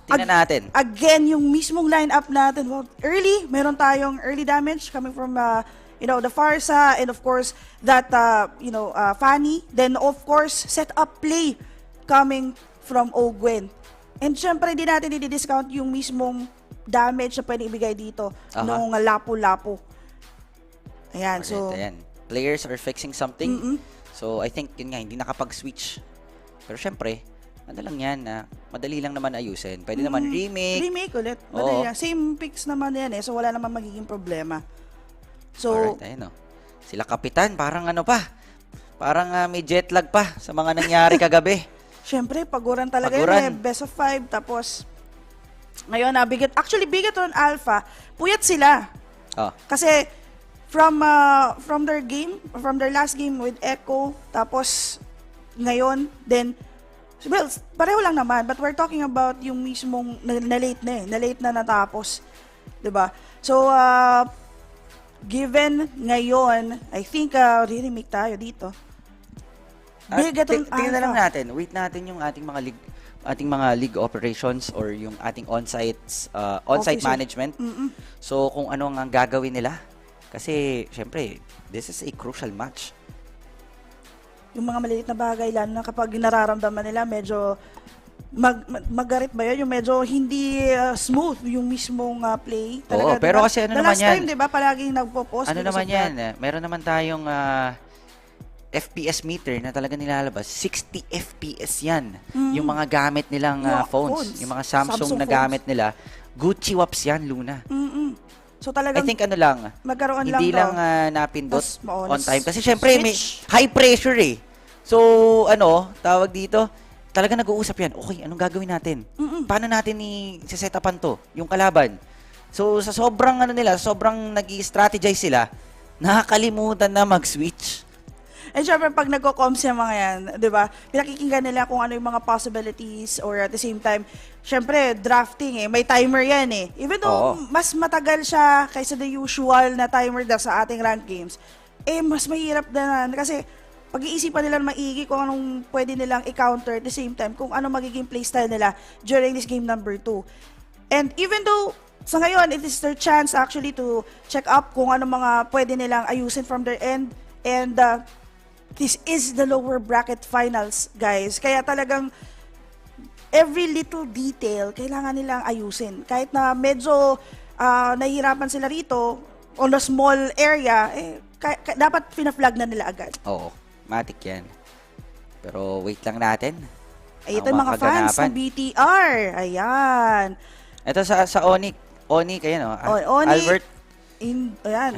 tingnan natin. Again, yung mismong lineup natin. Well, meron tayong early damage coming from the Farsa and of course that Fanny. Then of course, set up play coming from Ogwen. And syempre hindi natin i-discount yung mismong damage na pwede ibigay dito nung lapu-lapu. Ayan, so ayan. Players are fixing something. So I think yun nga, hindi nakapag-switch. Pero syempre, ano lang yan, madali lang naman ayusin. Pwede naman remake. Remake ulit. Madali lang. Same picks naman yan so wala naman magiging problema. So, alright, ayun sila kapitan, parang parang may jet lag pa sa mga nangyari kagabi. Syempre, paguran talaga yun. Best of 5, tapos ngayon bigat. Actually, bigat on Alpha. Puyat sila. Kasi from their last game with Echo, tapos ngayon, then well, pareho lang naman, but we're talking about yung mismong na late na natapos, 'di ba? So given ngayon, I think remake tayo dito. Tingnan lang natin. Wait natin yung ating mga league operations or yung ating on-site management. So kung ano ang gagawin nila. Kasi, syempre, this is a crucial match. Yung mga maliit na bagay, lalo na kapag nararamdaman nila, medyo magarit ba yun? Yung medyo hindi smooth yung mismong play. Talaga, pero kasi ano naman yan? The last time, di ba, palaging nagpo-post. Ano naman yan? Meron naman tayong FPS meter na talaga nilalabas. 60 FPS yan. Yung mga gamit nilang phones. Yung mga Samsung na gamit nila. Gucci Waps yan, Luna. So talagang I think magkaroon hindi lang napindot on time. Kasi syempre may high pressure eh. So tawag dito, talaga nag-uusap yan. Okay, anong gagawin natin? Paano natin i-set upan to? Yung kalaban. So sa sobrang sobrang nag-strategize sila, nakakalimutan na mag-switch. And syempre, pag nagko-comms yung mga yan, di ba, pinakikinggan nila kung ano yung mga possibilities or at the same time, syempre, drafting may timer yan Even though mas matagal siya kaysa the usual na timer sa ating ranked games, mas mahirap na kasi pag-iisipan nila maigi kung anong pwede nilang i-counter at the same time, kung ano magiging playstyle nila during this game number 2. And even though sa ngayon, it is their chance actually to check up kung ano mga pwede nilang ayusin from their end. And this is the lower bracket finals, guys. Kaya talagang every little detail kailangan nilang ayusin. Kahit na medyo nahihirapan sila rito on a small area, dapat pina-flag na nila agad. Oo, matik yan. Pero wait lang natin. Ito yung mga fans ng BTR. Ayan. Ito sa Onyx. Onyx, ayan Albert. Ayan,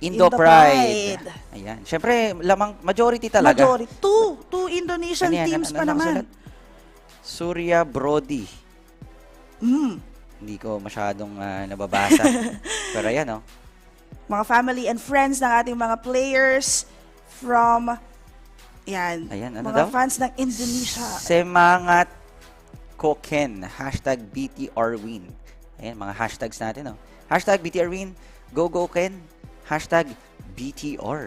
Indo Pride. Ayan. Siyempre, majority talaga. Majority. Two Indonesian teams pa naman. Surya Brody. Hindi ko masyadong nababasa. Pero ayan, Mga family and friends ng ating mga players from, ayan, mga fans ng Indonesia. Semangat Koken. #BTRWin. Ayan, mga hashtags natin, #BTRWin. Go Ken. #BTR.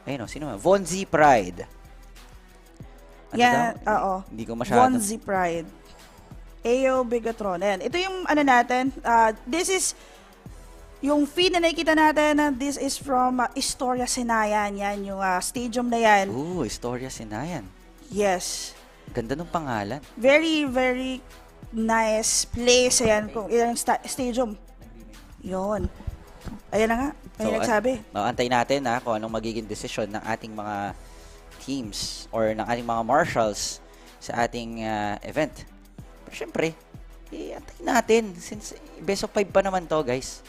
Ayun sino ba? Vonzi Pride. Hindi ko masyado. Vonzi Pride. Ayo Bigatron. Ayan. Ito yung natin. This is yung feed na nakikita natin. This is from Istorya Senayan. Yan, yung stadium na yan. Istorya Senayan. Yes. Ganda ng pangalan. Very, very nice place. Ayan, kung ilang stadium. Yon. Ayan na nga, may nagsabi. Antayin natin kung anong magiging decision ng ating mga teams or ng ating mga marshals sa ating event. Pero syempre, antayin natin since best of 5 pa naman to, guys.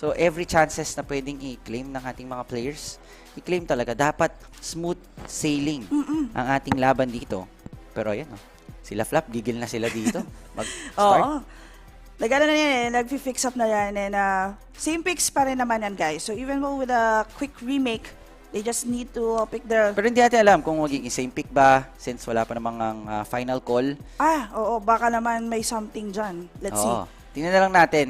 So every chances na pwedeng i-claim ng ating mga players, i-claim talaga. Dapat smooth sailing ang ating laban dito. Pero ayan sila Flap, gigil na sila dito. Mag-start. Nag-ano na yan nag-fix up na yan, and same picks pa rin naman yan, guys. So even though with a quick remake, they just need to pick their... Pero hindi natin alam kung magiging same pick ba since wala pa namang final call. Oo, baka naman may something dyan. Let's see. Tingnan na lang natin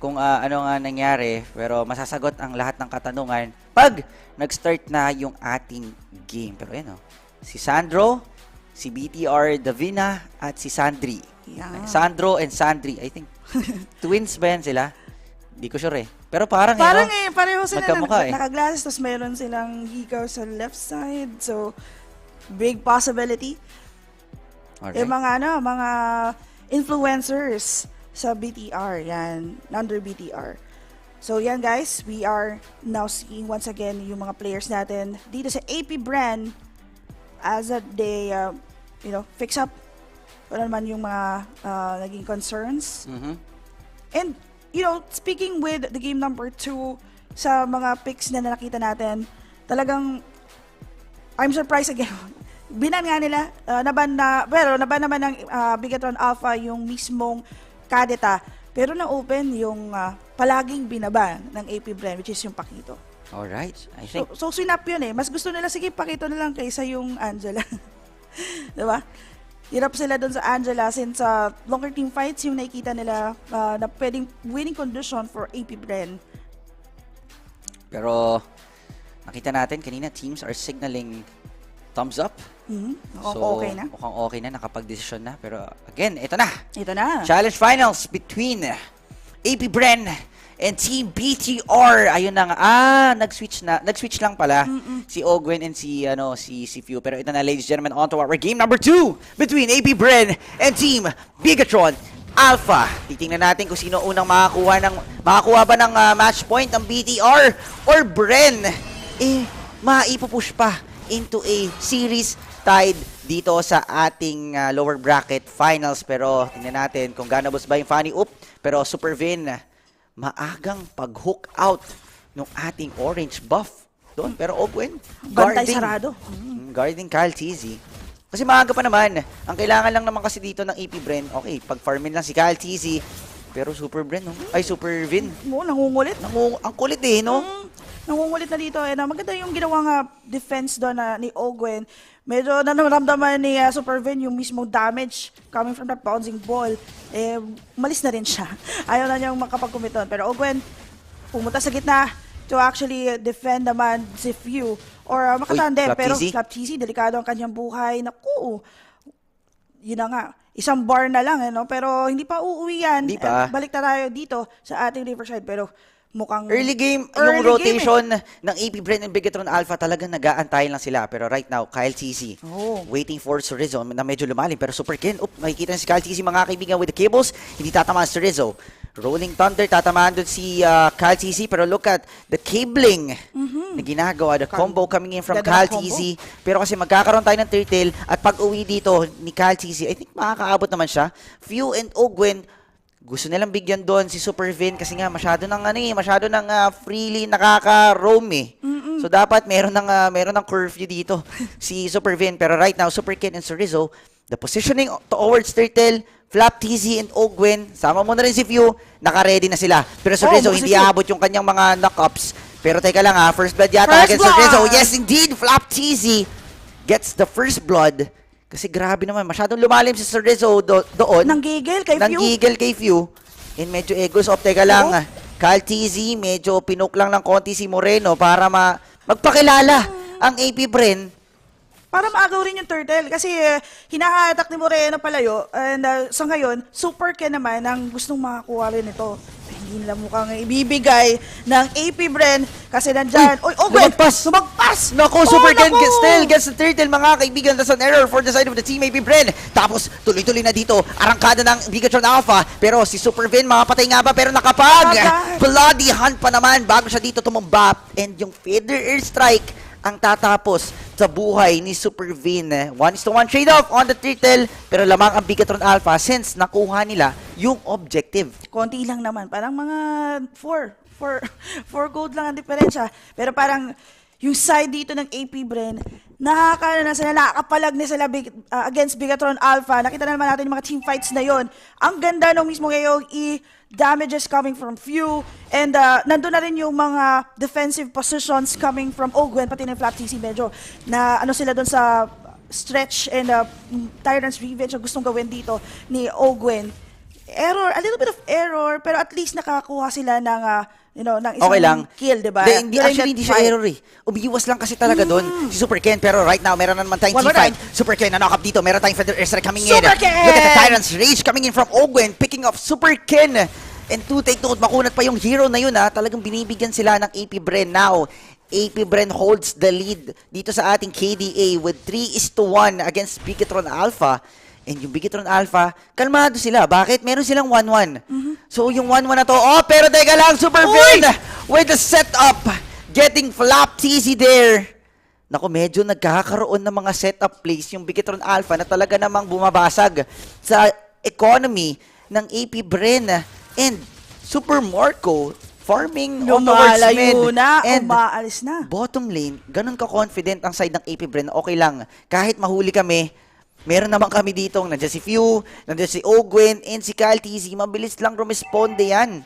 kung ano nga nangyari, pero masasagot ang lahat ng katanungan pag nag-start na yung ating game. Pero ayan si Sandro, si BTR Davina, at si Sandri. Yeah. Sandro and Sandri, I think. Twins ba yan sila? Hindi ko sure Pero parang pareho sila naka-glasses, tapos meron silang hikaw sa left side. So, big possibility. Alright. Mga influencers sa BTR, yan, under BTR. So, yan guys, we are now seeing once again yung mga players natin dito sa AP brand as they, fix up ano naman yung mga naging concerns. And, speaking with the game number 2, sa mga picks na nakita natin, talagang, I'm surprised again. Binan nga nila, naban naman ng Bigatron Alpha yung mismong Kadeta, pero na-open yung palaging binaba ng AP brand, which is yung Pakito. Alright, I think. So swinap yun Mas gusto nila, sige, Pakito na lang kaysa yung Angela. Diba? Hirap sila doon sa Angela since longer team fights yung nakikita nila na pwedeng winning condition for AP Bren. Pero nakita natin kanina teams are signaling thumbs up. Okay na. Mukhang okay na, nakapag-desisyon na. Pero again, ito na. Ito na. Challenge finals between AP Bren and Team BTR. Ayun na nga. Nag-switch lang pala si Ogwen and si Few. Pero ito na, ladies and gentlemen, on to our game number 2 between AP Bren and Team Bigatron Alpha. Titingnan natin kung sino unang makakuha ba ng match point ng BTR or Bren. Maipupush pa into a series tied dito sa ating lower bracket finals. Pero tingnan natin kung gaano ba yung funny oop. Pero Super Vin, maagang pag-hook out ng ating orange buff doon. Pero Ogwen, guarding Kyle TZ. Kasi maaga pa naman. Ang kailangan lang naman kasi dito ng AP Bren, okay, pag-farmin lang si Kyle TZ, Pero Super Bren, no? Ay, Super Vin. Oo, nangungulit. Ang kulit eh, no? Nangungulit na dito. Maganda yung ginawang defense doon ni Ogwen. Medyo nanaramdaman ni Super Vin yung mismong damage coming from that bouncing ball. Malis na rin siya. Ayaw na niyang makapag-commit doon. Pero Ogwen, pumunta sa gitna to actually defend naman si Few. Or makatandem. Pero Flap TZ, delikado ang kanyang buhay. Naku, yun na nga. Isang bar na lang, pero hindi pa uuwi yan. Hindi pa. Balik na tayo dito sa ating Riverside. Pero mukhang early game, yung rotation ng AP Bren and Bigatron Alpha talagang nag-aantayin lang sila. Pero right now, Kyle TZ waiting for Surizo na medyo lumalim. Pero Super Ken, makikita na si Kyle TZ mga kaibigan with the cables. Hindi tatamaan si Surizo. Rolling Thunder, tatamaan doon si Kyle TZ. Pero look at the cabling na ginagawa. The combo coming in from Kyle TZ. Pero kasi magkakaroon tayo ng turtle at pag uwi dito ni Kyle TZ, I think makakaabot naman siya. Few and Ogwen, gusto nilang bigyan doon si Super Vin kasi nga masyado ng freely nakaka-roam eh. So dapat meron ng curfew dito si Super Vin. Pero right now, Super Ken and Surizo, the positioning towards turtle, Flap TZ and Ogwen, sama mo na rin si Few, naka-ready na sila. Pero Surizo, hindi aabot yung kanyang mga knock-ups. Pero teka lang first blood yata against Surizo. Yes indeed, Flap TZ gets the first blood. Kasi grabe naman, masyadong lumalim si Surizo doon. Nanggigil kay Few. Nanggigil kay Few. And medyo egos off. Teka lang, Kyle TZ, medyo pinuk lang ng konti si Moreno para magpakilala ang AP Bren. Para maagaw rin yung turtle. Kasi hinahatak ni Moreno palayo. And sa ngayon, Super Ken naman ang gustong makakuha rin ito. Hindi nila mukhang ibibigay ng AP Bren. Kasi nandyan. Lumagpas! Naku, Super Ken still gets the turtle, mga kaibigan. That's an error for the side of the team AP Bren. Tapos, tuloy-tuloy na dito. Arangkada ng Bigatron Alpha. Pero si Super Vin, makapatay nga ba? Pero nakapag! Bloody hunt pa naman bago siya dito tumumba. And yung feather airstrike ang tatapos sa buhay ni Super Vin. 1-1 trade-off on the turtle, pero lamang ang Bigatron Alpha since nakuha nila yung objective. Konti lang naman, parang mga 4 gold lang ang diferensya. Pero parang yung side dito ng AP Bren, nakakapalag na sila against Bigatron Alpha. Nakita na naman natin yung mga team fights na yon. Ang ganda nung mismo ngayong damages coming from Few, and nandun na rin yung mga defensive positions coming from Ogwen, pati ng Flap TZ medyo na sila doon sa stretch and Tyrant's Revenge ang gustong gawin dito ni Ogwen. A little bit of error, pero at least nakakuha sila ng ng isang kill, diba? Hindi siya error eh. Umiiwas lang kasi talaga doon si Super Ken. Pero right now, meron naman tayong team fight. Super Ken na knock up dito. Meron tayong feather airstrike coming in. Look at the Tyrant's Rage coming in from Ogwen, picking up Super Ken. And to take note, makunat pa yung hero na yun talagang binibigyan sila ng AP Bren now. AP Bren holds the lead dito sa ating KDA with 3-1 against Bigatron Alpha. And yung Bigatron Alpha, kalmado sila. Bakit? Meron silang 1-1. So yung 1-1 na to, pero teka lang, Super Vin with the setup, getting Flap TZ there. Naku, medyo nagkakaroon ng mga setup plays yung Bigatron Alpha na talaga namang bumabasag sa economy ng AP Bren. And Super Marco farming on towards mid. And umaalis na. Bottom lane, ganun ka-confident ang side ng AP Bren. Okay lang, kahit mahuli kami, meron naman kami ditong nandiyan si Few, nandiyan si Ogwen, and si Kyle TZ. Mabilis lang rumisponde yan.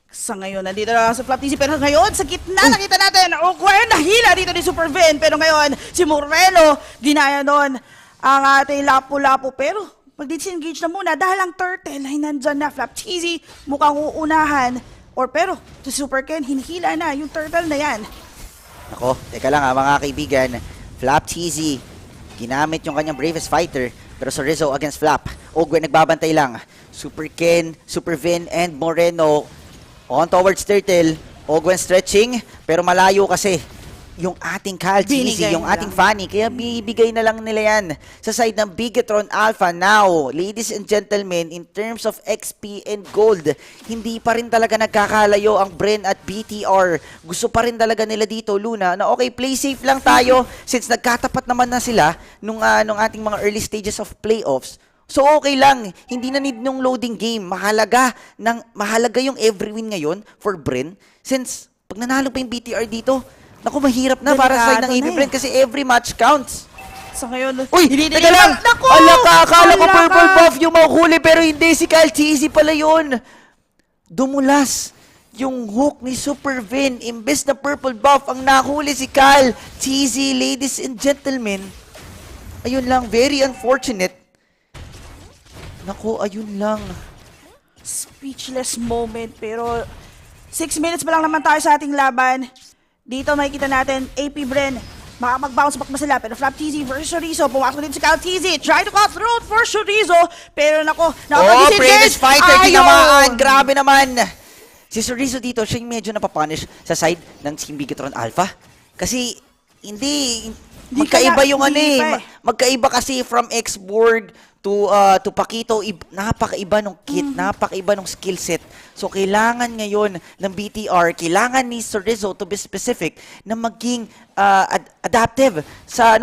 Sa ngayon, nandito na sa Flap TZ. Pero ngayon, sa gitna, nakita natin, Ogwen, nahila dito ni Super Vin. Pero ngayon, si Moreno, ginaya doon ang ating lapu-lapu. Pero, mag-disengage na muna dahil ang turtle ay nandyan na. Flap TZ, mukhang uunahan. Pero, si Super Ken, hinihila na yung turtle na yan. Ako, teka lang mga kaibigan. Flap TZ, ginamit yung kanyang bravest fighter, pero Surizo against Flap. Ogwen nagbabantay lang. Super Ken, Super Vin, and Moreno on towards turtle. Ogwen stretching, pero malayo kasi yung ating Kyle TZ, yung ating Fanny. Kaya bibigay na lang nila yan sa side ng Bigatron Alpha. Now, ladies and gentlemen, in terms of XP and gold, hindi pa rin talaga nagkakalayo ang Bren at BTR. Gusto pa rin talaga nila dito, Luna, na okay, play safe lang tayo since nagkatapat naman na sila nung ating mga early stages of playoffs. So okay lang, hindi na need nung loading game. Mahalaga yung every win ngayon for Bren since pag nanalo pa yung BTR dito, naku, mahirap na para sa side ng AP Bren kasi every match counts. Sa ngayon, Uy! Teka lang! Naku! Akala ko purple buff yung mahuhuli pero hindi, si Kyle Cheesy pala yun. Dumulas yung hook ni Super Vin. Imbes na purple buff, ang nahuli si Kyle Cheesy, ladies and gentlemen. Ayun lang, very unfortunate. Naku, ayun lang. Speechless moment, pero 6 minutes pa lang naman tayo sa ating laban. Dito makikita natin, AP Bren, makapag-bounce back ba sila? Pero Flap TZ versus Chorizo, pumasok din si Kyle TZ, try to cut throat for Chorizo, pero nako, Previous fighter, tinamaan, grabe naman. Si Chorizo dito, siya yung medyo napapunish sa side ng Team Bigatron Alpha. Kasi, hindi magkaiba yung magkaiba kasi from X-Board to Paquito, napakaiba nung kit, napakaiba nung skill set. So, kailangan ngayon ng BTR, kailangan ni Chorizo, to be specific, na maging adaptive sa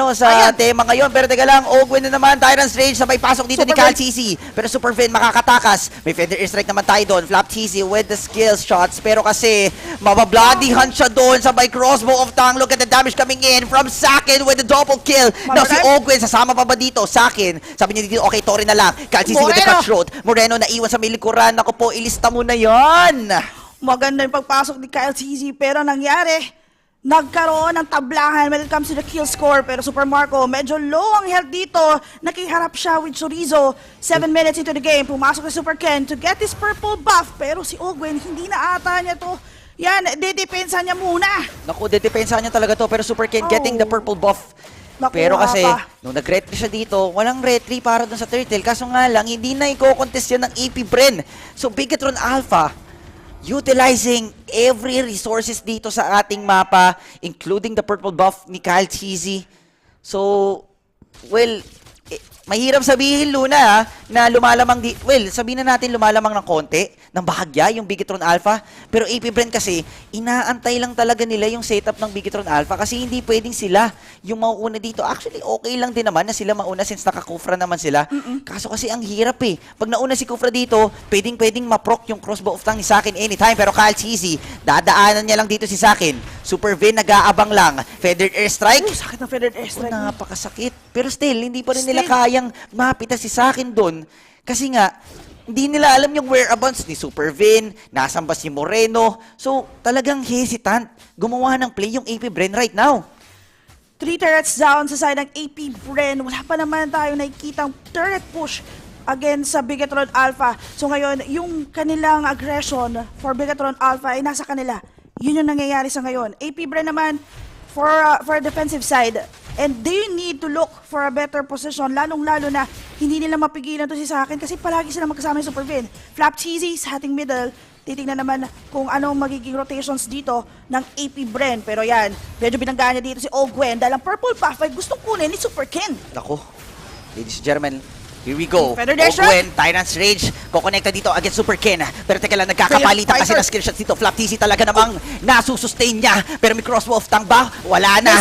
tema ngayon. Pero teka lang, Ogwen na naman, Tyrant's Rage, sabay pasok dito ni Kyle CC. Pero Super Vin makakatakas. May Feather Airstrike naman tayo doon. Flap TC with the skill shots. Pero kasi, mababloody hunt siya doon. Sabay crossbow of tongue. Look at the damage coming in from Sakin with the double kill. Now si Ogwen, sasama pa ba dito? Sakin, sabi niya dito, okay, Tori na lang. Kyle CC with the cut throat. Moreno naiwan sa may likuran. Ako po, ilista mo na yan. Maganda yung pagpasok ni Kyle CC, pero nangyari, nagkaroon ng tablahan when it comes to the kill score. Pero Super Marco, medyo low ang health dito. Nakiharap siya with Chorizo. 7 minutes into the game, pumasok si Super Ken to get this purple buff. Pero si Ogwen, hindi na ata niya to. Yan, dedepensa niya muna. Naku, dedepensa niya talaga to. Pero Super Ken getting the purple buff. Pero kasi, nung nag-retry siya dito, walang retry para dun sa turtle. Kaso nga lang, hindi na i-contest yan ng AP Bren. So, Bigatron Alpha, utilizing every resources dito sa ating mapa, including the purple buff ni Kyle Cheesy. So, well, mahirap sabihin, Luna, na lumalamang sabihin na natin lumalamang ng konti, ng bahagya, yung Bigatron Alpha. Pero AP Bren kasi, inaantay lang talaga nila yung setup ng Bigatron Alpha kasi hindi pwedeng sila yung mauuna dito. Actually, okay lang din naman na sila mauna since naka-Kufra naman sila. Kaso kasi ang hirap eh. Pag nauna si Kufra dito, pwedeng maproc yung crossbow of tongue ni Sakin anytime. Pero Kyle Cheesy, dadaanan niya lang dito si Sakin. Super Vin, nag-aabang lang. Feathered Airstrike. Sakit ng Feathered Airstrike. Napakasakit. Pero still, hindi pa rin nila kayang mapita si Sakin doon. Kasi nga, hindi nila alam yung whereabouts ni Super Vin, nasan ba si Moreno. So, talagang hesitant. Gumawa ng play yung AP Bren right now. 3 turrets down sa side ng AP Bren. Wala pa naman tayo nakikitang turret push against sa Bigatron Alpha. So ngayon, yung kanilang aggression for Bigatron Alpha ay nasa kanila. Yun yung nangyayari sa ngayon. AP Bren naman for defensive side. And they need to look for a better position, lalong-lalo na hindi nila mapigilan to si Sakin kasi palagi sila magkasama ni Super Vin. Flap Cheesy sa ating middle, titingnan naman kung anong magiging rotations dito ng AP Bren. Pero yan, medyo binanggaan niya dito si Ogwen dahil ang purple buff ay gustong kunin ni Super Ken. Naku, ladies and gentlemen, here we go. Ogwen, Tyrant's Rage, kukonekta dito against Super Ken. Pero teka lang, nagkakapalitan kasi na skill shots dito. Flap TC talaga namang nasusustain niya. Pero may crossbow of tongue ba? Wala na.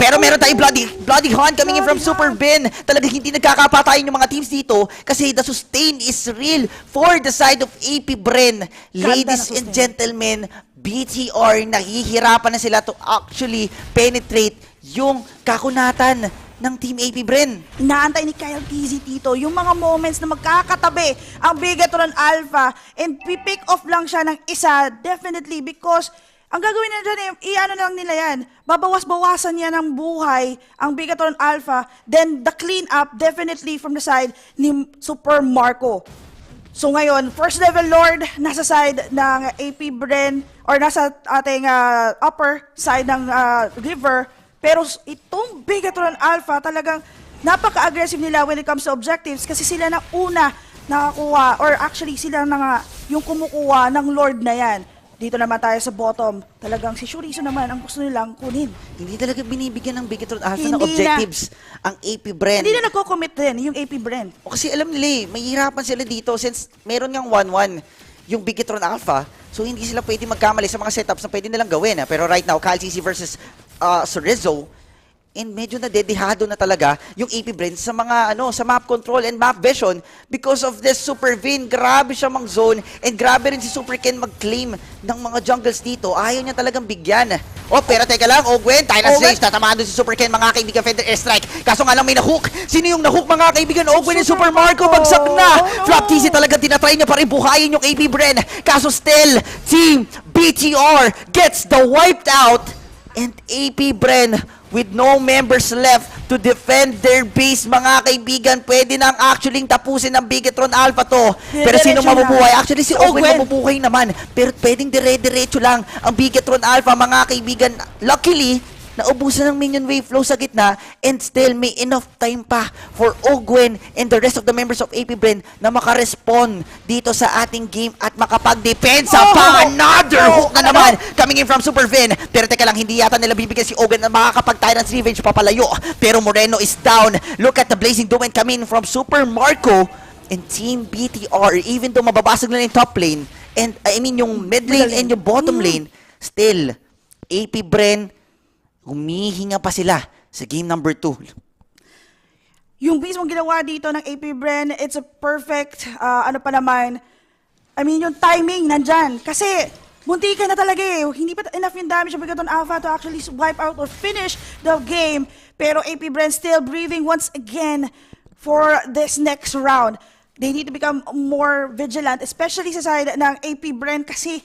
Pero meron tayong bloody hunt coming in from Super Ben. Talaga hindi nagkakapatayin yung mga teams dito kasi the sustain is real for the side of AP Bren. Ladies and gentlemen, BTR, nahihirapan na sila to actually penetrate yung kakunatan ng Team AP Bren. Inaantay ni Kyle TZ dito yung mga moments na magkakatabi ang Bigatron Alpha and pipick off lang siya ng isa definitely because ang gagawin na dyan, i-ano lang nila yan, babawas-bawasan niya ng buhay ang Bigatron Alpha, then the clean up definitely from the side ni Super Marco. So ngayon, first level Lord nasa side ng AP Bren or nasa ating upper side ng river. Pero itong Bigatron Alpha talagang napaka-aggressive nila when it comes to objectives kasi sila na una nakakuha or actually sila na yung kumukuha ng Lord na yan. Dito naman tayo sa bottom. Talagang si Chorizo naman ang gusto nilang kunin. Hindi talaga binibigyan ng Bigatron Alpha ng objectives ang AP Bren. Hindi na nagko-commit din yung AP Bren. O kasi alam nila mahihirapan sila dito since meron ngang 1-1 yung Bigatron Alpha. So hindi sila pwede magkamali sa mga setups na pwede nilang gawin. Pero right now, Kyle CC versus Chorizo, And medyo nadedihado na talaga yung AP Bren sa mga sa map control and map vision because of this Super Vin. Grabe siya mang-zone and grabe rin si Super Ken mag-claim ng mga jungles dito. Ayaw niya talagang bigyan. Pero teka lang, Gwen, Tyrant's Rage, tatamaan doon si Super Ken, mga kaibigan, Fender Airstrike. Kaso nga lang may na-hook. Sino yung na-hook, mga kaibigan? Gwen and Super Marco, bagsak na. Flop TC talaga tinatry niya pa rin buhayin yung AP Bren. Kaso still, Team BTR gets the wiped out. And AP Bren with no members left to defend their base, mga kaibigan. Pwede nang actually tapusin ng Bigetron Alpha to. Pero sino mabubuhay? Actually, si Owen mabubuhay naman. Pero pwedeng dire-diretso lang ang Bigetron Alpha, mga kaibigan. Luckily, naubusan ng minion wave flow sa gitna and still may enough time pa for Ogwen and the rest of the members of AP Bren na makarespond dito sa ating game at makapag-depensa pa. Another hook na naman coming in from Super Vin. Pero teka lang, hindi yata nila bibigyan si Ogwen na makakapag-Tyrant's Revenge papalayo. Pero Moreno is down. Look at the Blazing Doom coming in from Super Marco and Team BTR. Even though mababasag na yung top lane and I mean yung mid lane and yung bottom lane, still AP Bren humihinga pa sila sa game number 2. Yung mismong ginawa dito ng AP Bren, it's a perfect, yung timing nandyan. Kasi, munti ka na talaga eh. Hindi pa enough yung damage ng Bigetron Alpha to actually wipe out or finish the game. Pero AP Bren still breathing once again for this next round. They need to become more vigilant, especially sa side ng AP Bren kasi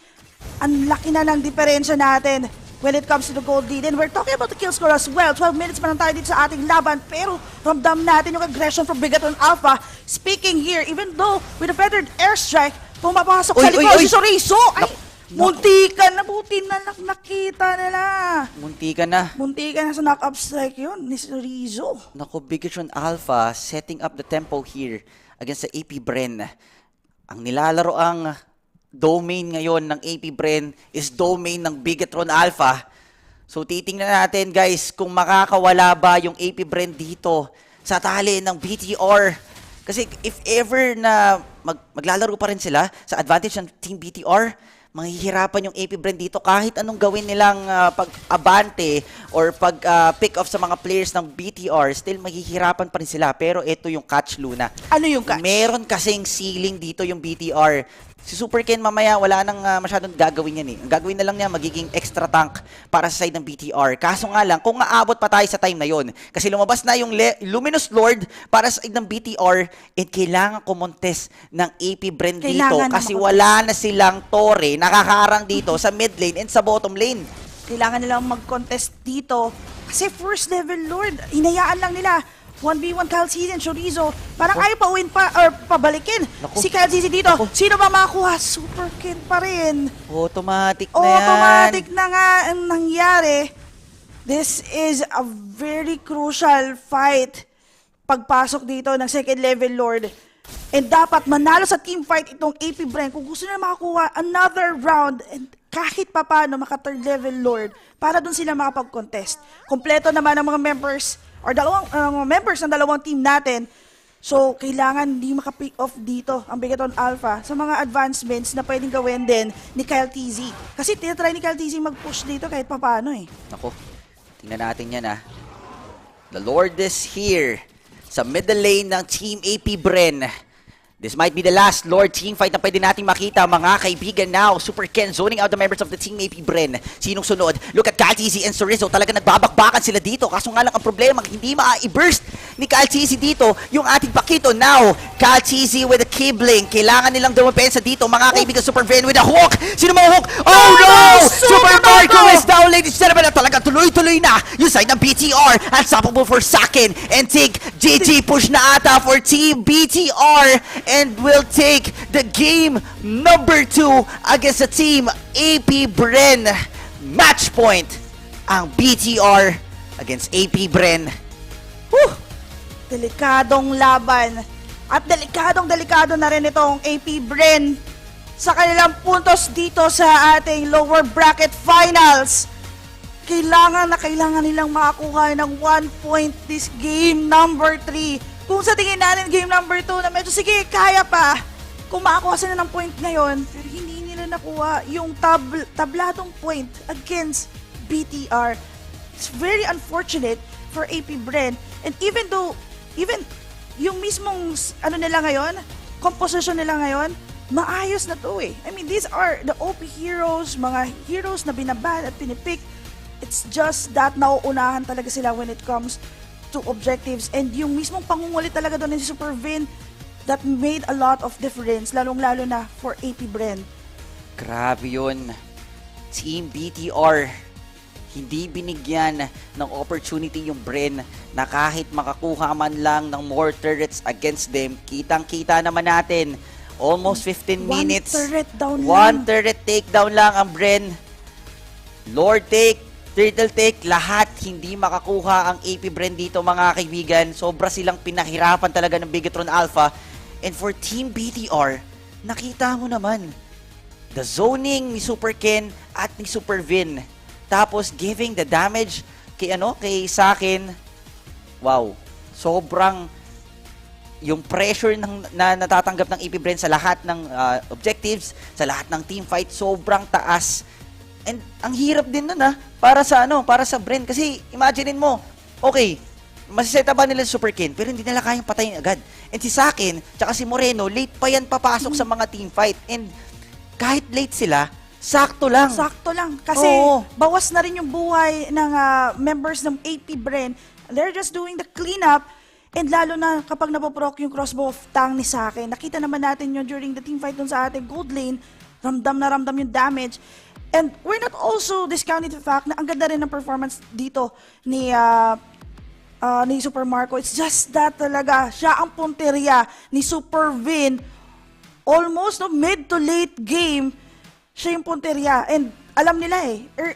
ang laki na ng diferensya natin when it comes to the gold lead. And we're talking about the kill score as well. 12 minutes pa lang tayo dito sa ating laban. Pero ramdam natin yung aggression from Bigetron Alpha. Speaking here, even though with a feathered airstrike, pumapasok sa likod si Chorizo. Ay, muntikan na, buti na nakita nila. Muntikan na. Muntikan na sa knock-up strike yun ni Chorizo. Naku, Bigetron Alpha setting up the tempo here against the AP Bren. Ang nilalaro ang domain ngayon ng AP Bren is domain ng Bigetron Alpha. So titingnan natin guys kung makakawala ba yung AP Bren dito sa tali ng BTR. Kasi if ever na maglalaro pa rin sila sa advantage ng Team BTR, mahihirapan yung AP Bren dito kahit anong gawin nilang pag-abante or pag-pick off sa mga players ng BTR, still mahihirapan pa rin sila. Pero ito yung catch, Luna. Ano yung catch? Meron kasing ceiling dito yung BTR. Si Super Ken mamaya wala nang masyadong gagawin yan eh. Ang gagawin na lang niya magiging extra tank para sa side ng BTR. Kaso nga lang, kung aabot pa tayo sa time na yon, kasi lumabas na yung Luminous Lord para sa side ng BTR, kailangan kumontes ng AP Bren dito kasi wala na silang Torre nakakaarang dito sa mid lane and sa bottom lane. Kailangan nilang mag-contest dito kasi first level Lord, hinayaan lang nila 1v1 Kyle CZ and Chorizo. Parang ayaw pa-win pa or pabalikin. Si Kyle CZ dito. Sino ba makakuha? Super Ken pa rin. Automatic na yan. Automatic na nga ang nangyari. This is a very crucial fight. Pagpasok dito ng second level Lord. And dapat manalo sa team fight itong AP Bren kung gusto nila makakuha another round and kahit pa paano maka third level Lord para dun sila makapag-contest. Kompleto naman ang mga members or members ng dalawang team natin. So, kailangan hindi maka-pick off dito ang Bigetron Alpha sa mga advancements na pwedeng gawin din ni Kyle TZ. Kasi tinatry ni Kyle TZ mag-push dito kahit paano eh. Ako, tingnan natin yan ah. The Lord is here sa middle lane ng Team AP Bren. This might be the last Lord team fight na pwede nating makita, mga kaibigan. Now, Super Ken zoning out the members of the Team AP Bren. Sinong sunod? Look at Kyle TZ and Chorizo. Talaga nagbabakbakan sila dito. Kaso nga lang ang problema, hindi maa-burst ni Kyle TZ dito yung ating pakito. Now, Kyle TZ with a kibling. Kailangan nilang dumapensa dito, mga kaibigan. Super Ken with a hook. Sino mo hook? Oh no! Super Marco is down, ladies and gentlemen. Talaga tuloy-tuloy na yung side ng BTR. Unstoppable for Sakin. And take GG push na ata for Team BTR. And will take the game number 2 against the Team AP Bren. Match point ang BTR against AP Bren. Whew! Delikadong laban. At delikado na rin itong AP Bren sa kanilang puntos dito sa ating lower bracket finals. Kailangan nilang makakuha ng 1 point this game number 3. Kung sa tingin natin game number 2 na medyo sige, kaya pa. Kung makakuha sila ng point ngayon, pero hindi nila nakuha yung tabladong point against BTR. It's very unfortunate for AP Bren. And even yung mismong ano nila ngayon, composition nila ngayon, maayos na to eh. I mean, these are the OP heroes, mga heroes na binaban at pinipick. It's just that nauunahan talaga sila when it comes to objectives. And yung mismong pangungulit talaga doon ni Super Vin, that made a lot of difference, lalong-lalo na for AP Bren. Grabe yun. Team BTR, hindi binigyan ng opportunity yung Bren na kahit makakuha man lang ng more turrets against them. Kitang-kita naman natin. Almost 15 minutes. One turret takedown lang ang Bren. Lord take, turtle take, lahat hindi makakuha ang AP Bren dito mga kaibigan. Sobra silang pinahirapan talaga ng Bigatron Alpha. And for Team BTR, nakita mo naman, the zoning ni Super Ken at ni Super Vin. Tapos giving the damage kay sa akin. Wow, sobrang yung pressure na natatanggap ng AP Bren sa lahat ng objectives, sa lahat ng team fight, sobrang taas. And ang hirap din nun para sa Bren kasi imaginein mo, okay, masisetaban nila si Super Ken pero hindi nila kayang patayin agad. And si Sakin, tsaka si Moreno, late pa yan papasok sa mga team fight. And kahit late sila, sakto lang. Sakto lang. Kasi bawas na rin yung buhay ng members ng AP Bren. They're just doing the cleanup. And lalo na kapag napoproc yung crossbow of Tang ni Sakin. Nakita naman natin yun during the team fight dun sa ating gold lane. Ramdam na ramdam yung damage. And we're not also discounting the fact na ang ganda rin ng performance dito ni Super Marco. It's just that talaga siya ang punteriya ni Super Vin. Almost mid to late game, siya yung punteriya. And alam nila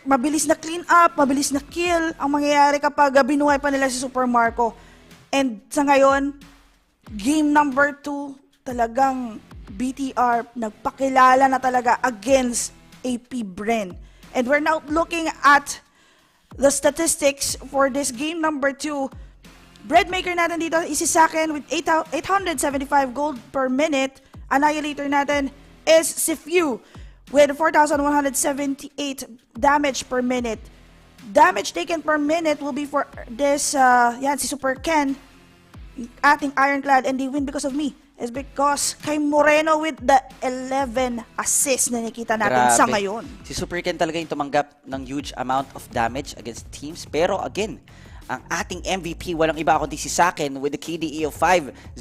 mabilis na clean up, mabilis na kill ang mangyayari kapag binuhay pa nila si Super Marco. And sa ngayon, game number 2, talagang BTR nagpakilala na talaga against AP Bren. And we're now looking at the statistics for this game number 2. Breadmaker natin dito is si Sakin with 875 gold per minute. Annihilator natin is si Few with 4,178 damage per minute. Damage taken per minute will be for this, si Super Ken, ating Ironclad, and they win because of me. Is because kay Moreno with the 11 assists na nakita natin sa ngayon. Si Super Ken talaga yung tumanggap ng huge amount of damage against teams. Pero again, ang ating MVP, walang iba kundi si Sakin with the KDE of 504,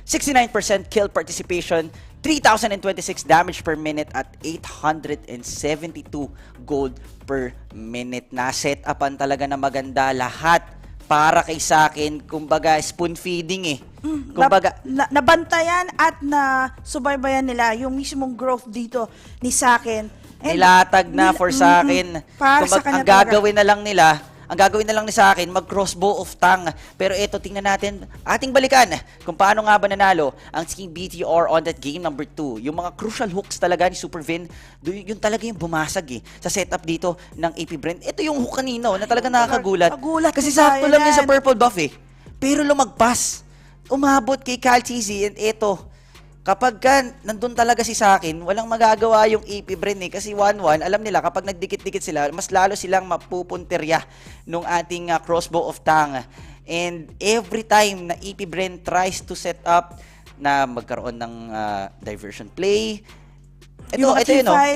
69% kill participation, 3,026 damage per minute at 872 gold per minute. Na-set-upan talaga na maganda lahat para kay Sakin. Kumbaga, spoon feeding Kumbaga, nabantayan at nasubaybayan nila yung mismong growth dito ni Sakin. Nilatag na for Sakin. Ang gagawin na lang nila, ang gagawin na lang ni Sakin, mag-crossbow of Tang. Pero ito, tingnan natin, ating balikan kung paano nga ba nanalo ang Team BTR on that game number 2. Yung mga crucial hooks talaga ni Super Vin, yun talaga yung bumasag sa setup dito ng AP Bren. Ito yung hook kanino na talaga nakakagulat. Kasi sakto lang yun sa purple buff Pero lumagpas. Umabot kay Cal Cheesy, and ito, kapag nandun talaga si Sakin, walang magagawa yung AP Bren kasi 1-1, alam nila kapag nagdikit-dikit sila, mas lalo silang mapupunterya nung ating crossbow of Tang. And every time na AP Bren tries to set up na magkaroon ng diversion play, ito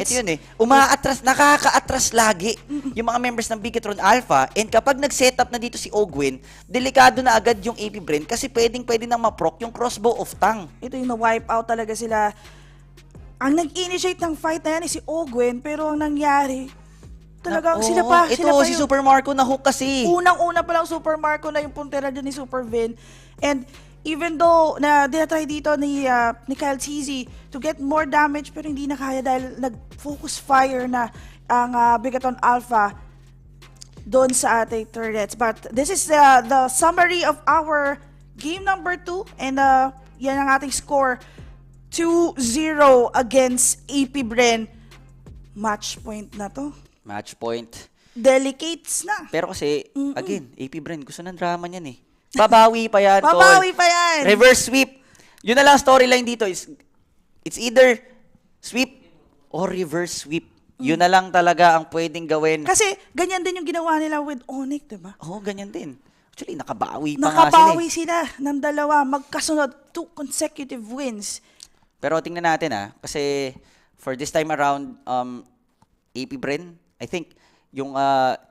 yun umaatras, nakaka-atras lagi yung mga members ng Bigatron Alpha. And kapag nag-set up na dito si Ogwin, delikado na agad yung AP Bren kasi pwede nang ma-proc yung crossbow of Tang. Ito yung na-wipe out talaga sila. Ang nag-initiate ng fight na yan is si Ogwin, pero ang nangyari, talagang sila pa si yung Super Marco na hook kasi. Unang-una pa lang Super Marco na yung puntera dyan ni Super Vin. And even though na dinatry dito ni Kyle Cheesy to get more damage, pero hindi na kaya dahil nag-focus fire na ang Bigatron Alpha doon sa ating turrets. But this is the summary of our game number 2, and yan ang ating score, 2-0 against AP Bren. Match point na to. Match point. Delicates na. Pero kasi, again, AP Bren, gusto ng drama niyan Babawi pa yan, Babawi pa yan. Reverse sweep. Yun na lang storyline dito is, it's either sweep or reverse sweep. Yun na lang talaga ang pwedeng gawin. Kasi ganyan din yung ginawa nila with Onyx, diba? Oo, ganyan din. Actually, nakabawi pa nga sila. Nakabawi sila ng dalawa, magkasunod, 2 consecutive wins. Pero tingnan natin kasi for this time around, AP Bren, I think, yung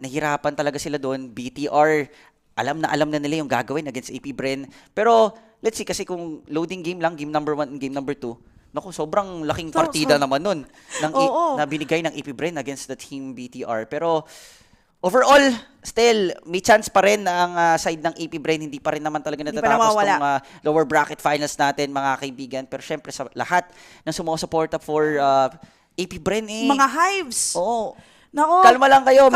nahirapan talaga sila doon, BTR, alam na nila yung gagawin against AP Bren. Pero, let's see, kasi kung loading game lang, game number 1 and game number 2, naku, sobrang laking partida naman nun na binigay ng AP Bren against the team BTR. Pero, overall, still, may chance pa rin na ang side ng AP Bren. Hindi pa rin naman talaga natatapos itong lower bracket finals natin, mga kaibigan. Pero syempre, sa lahat ng sumusuporta for AP Bren mga hives. Oo. Nako, kalma lang kayo.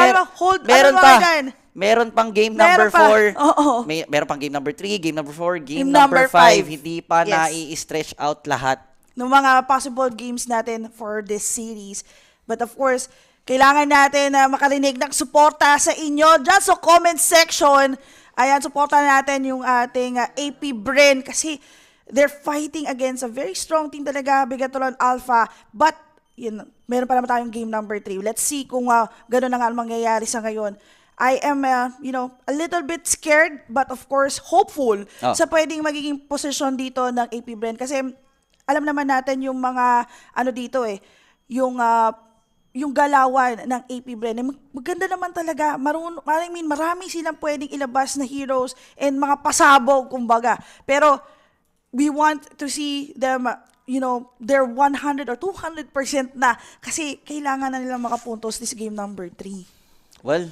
Meron pang game number 4. Meron pang game number 3, game number 4, game number 5. Hindi pa nai-stretch out lahat ng mga possible games natin for this series. But of course, kailangan natin makarinig ng suporta sa inyo dyan sa comment section. Ayan, suporta natin yung ating AP Bren kasi they're fighting against a very strong team talaga, Bigatron Alpha. But, yun, meron pa naman tayong game number 3. Let's see kung gano'n na nga mangyayari sa ngayon. I am, a little bit scared, but of course, hopeful sa pwedeng magiging position dito ng AP Bren. Kasi, alam naman natin yung mga, yung galawan ng AP Bren. Maganda naman talaga. Marami silang pwedeng ilabas na heroes and mga pasabog, kumbaga. Pero, we want to see them, they're 100 or 200% na kasi kailangan na nilang makapuntos this game number 3. Well,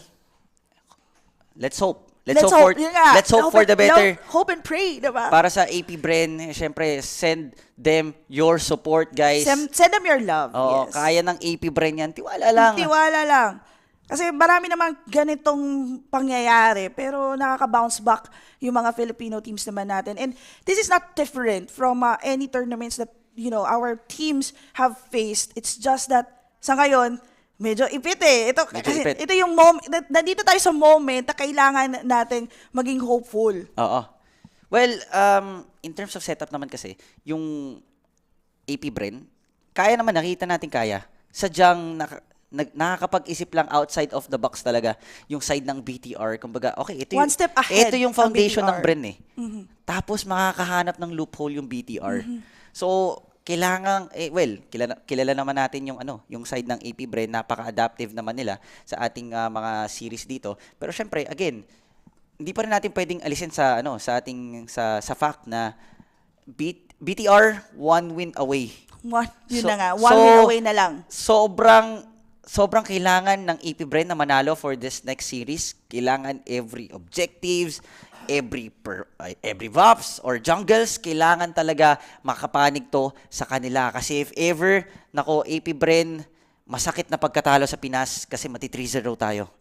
let's hope. Let's hope for the better. Hope and pray, diba? Para sa AP Bren, syempre, send them your support, guys. Send them your love. Oo, yes. Kaya ng AP Bren yan. Tiwala lang. Tiwala lang. Kasi marami namang ganitong pangyayari, pero nakaka-bounce back yung mga Filipino teams naman natin. And this is not different from any tournaments that, our teams have faced. It's just that, sa ngayon, medyo ipit Ito yung moment, nandito tayo sa moment na kailangan nating maging hopeful. Oo. Well, in terms of setup naman kasi, yung AP Bren, kaya naman, nakita natin kaya. Sadyang nakakapag-isip lang outside of the box talaga yung side ng BTR. Kumbaga, okay, ito One step ahead ito yung foundation ng Bren Mm-hmm. Tapos makakahanap ng loophole yung BTR. So, kailangan, kilala naman natin yung side ng AP Bren, napaka-adaptive naman nila sa ating mga series dito. Pero syempre, again, hindi pa rin natin pwedeng alisin sa fact na BTR 1 win away. Yun na nga, 1 win away na lang. Sobrang kailangan ng AP Bren na manalo for this next series. Kailangan every objectives, every buffs or jungles, kailangan talaga makapanig to sa kanila. Kasi if ever, AP Bren, masakit na pagkatalo sa Pinas kasi mati-3-0 tayo.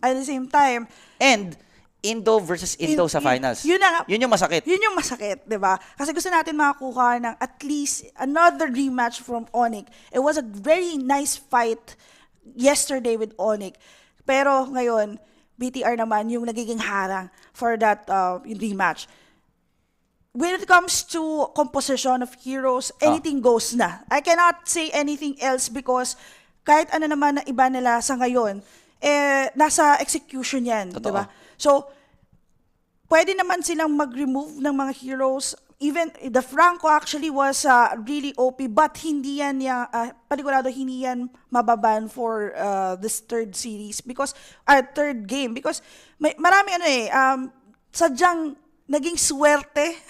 At the same time, and Indo versus Indo sa finals. Yun yung masakit. Yun yung masakit, di ba? Kasi gusto natin makakuha ng at least another rematch from Onyx. It was a very nice fight yesterday with Onyx. Pero ngayon, BTR naman yung nagiging harang for that rematch. When it comes to composition of heroes, anything goes na. I cannot say anything else because kahit ano naman na iba nila sa ngayon, nasa execution yan, di ba? So, pwede naman silang mag-remove ng mga heroes. Even the Franco actually was really OP, but hindi yan panigurado hindi yan mababan for this third series because third game because marami sadyang naging swerte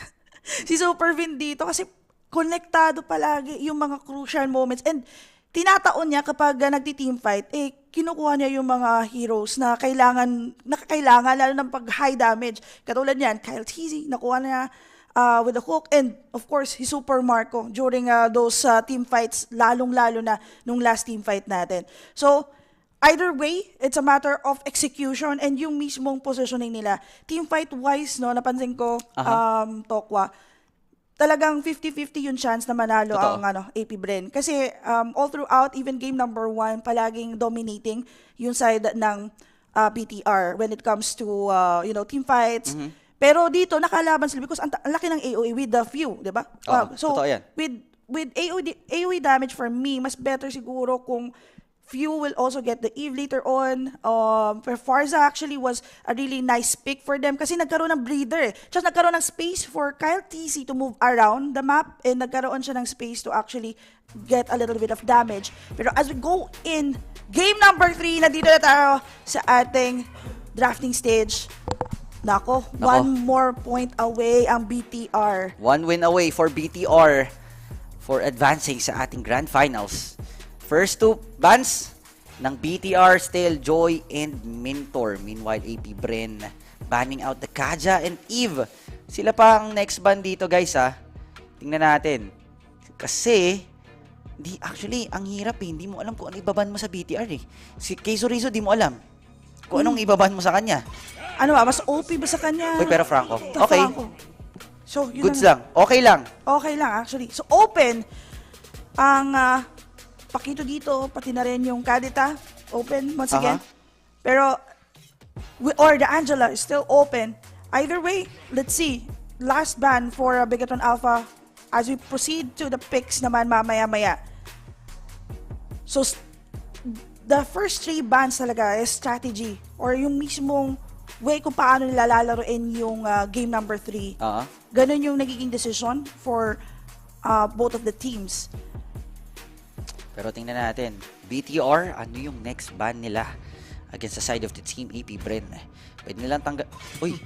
si Supervin dito kasi konektado palagi yung mga crucial moments and tinataon niya kapag nagti-team fight kinukuha niya yung mga heroes na nakakailangan lalo ng pag high damage katulad niyan Kyle Teasy nakuha niya with the hook and of course si Super Marco during those team fights lalong-lalo na nung last team fight natin. So either way, it's a matter of execution and yung mismong positioning nila. Team fight wise napansin ko Tokwa talagang 50-50 yung chance na manalo ang AP Bren kasi all throughout even game number 1 palaging dominating yung side ng BTR when it comes to team fights. Pero dito, nakalaban sila because ang laki ng AOE with the few, di ba? So, with AOE damage for me, mas better siguro kung Few will also get the Eve later on. Pero Farza actually was a really nice pick for them kasi nagkaroon ng breather. Just nagkaroon ng space for Kyle TC to move around the map and nagkaroon siya ng space to actually get a little bit of damage. Pero as we go in game number 3, nandito na tayo sa ating drafting stage. Nako, 1 more point away ang BTR. 1 win away for BTR for advancing sa ating Grand Finals. First 2 bans ng BTR, Stale, Joy, and Mentor. Meanwhile, AP Bren banning out the Kaja and Eve. Sila pa ang next ban dito, guys, ha. Tingnan natin. Kasi, actually, ang hirap eh. Hindi mo alam kung ano ibaban mo sa BTR eh. Si Keisorizo, di mo alam kung anong ibaban mo sa kanya. Ano ba? Mas OP ba sa kanya? Uy, pero Franco. Okay. Franco. So, yun goods lang. Okay lang. Okay lang, actually. So, open ang Pakito dito, pati na rin yung Kadita, open once again. Pero, or the Angela is still open. Either way, let's see. Last ban for Bigatron Alpha as we proceed to the picks naman mamaya-maya. So, the first 3 bans talaga is strategy or yung mismong way kung paano nila lalaroin yung game number 3. Ganun yung nagiging decision for both of the teams. Pero tingnan natin, BTR, ano yung next ban nila against the side of the team AP Bren? Pwede nilang Uy!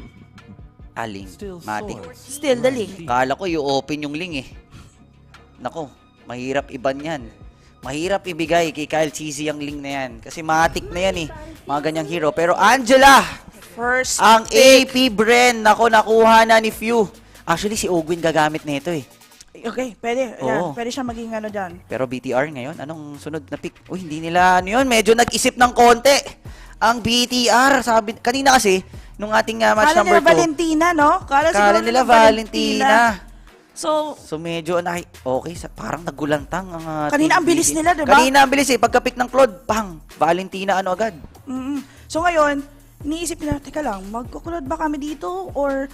Aling, matik. Still the link. Kala ko i-open yung link eh. Nako, mahirap iban yan. Mahirap ibigay kay Kyle Cheesy ang link na yan. Kasi matik na yan eh. Mga ganyang hero. Pero Angela! First ang pick. AP Bren, nako, nakuha na ni Few. Actually, si Ogwin gagamit nito eh. Okay, pwede. Yan, pwede siya maging ano dyan. Pero BTR ngayon, anong sunod na pick? Uy, hindi nila ano yun. Medyo nag-isip ng konti. Ang BTR, sabi, kanina kasi, nung ating match Kala number 2. Kala nila Valentina, no? Kala nila Valentina. So, medyo, okay, parang nagulantang ang kanina ang bilis nila, diba? Kanina ang bilis eh. Pagka-pick ng Claude, bang, Valentina ano agad. So ngayon, iniisip nila, teka lang, magkukulod ba kami dito? Or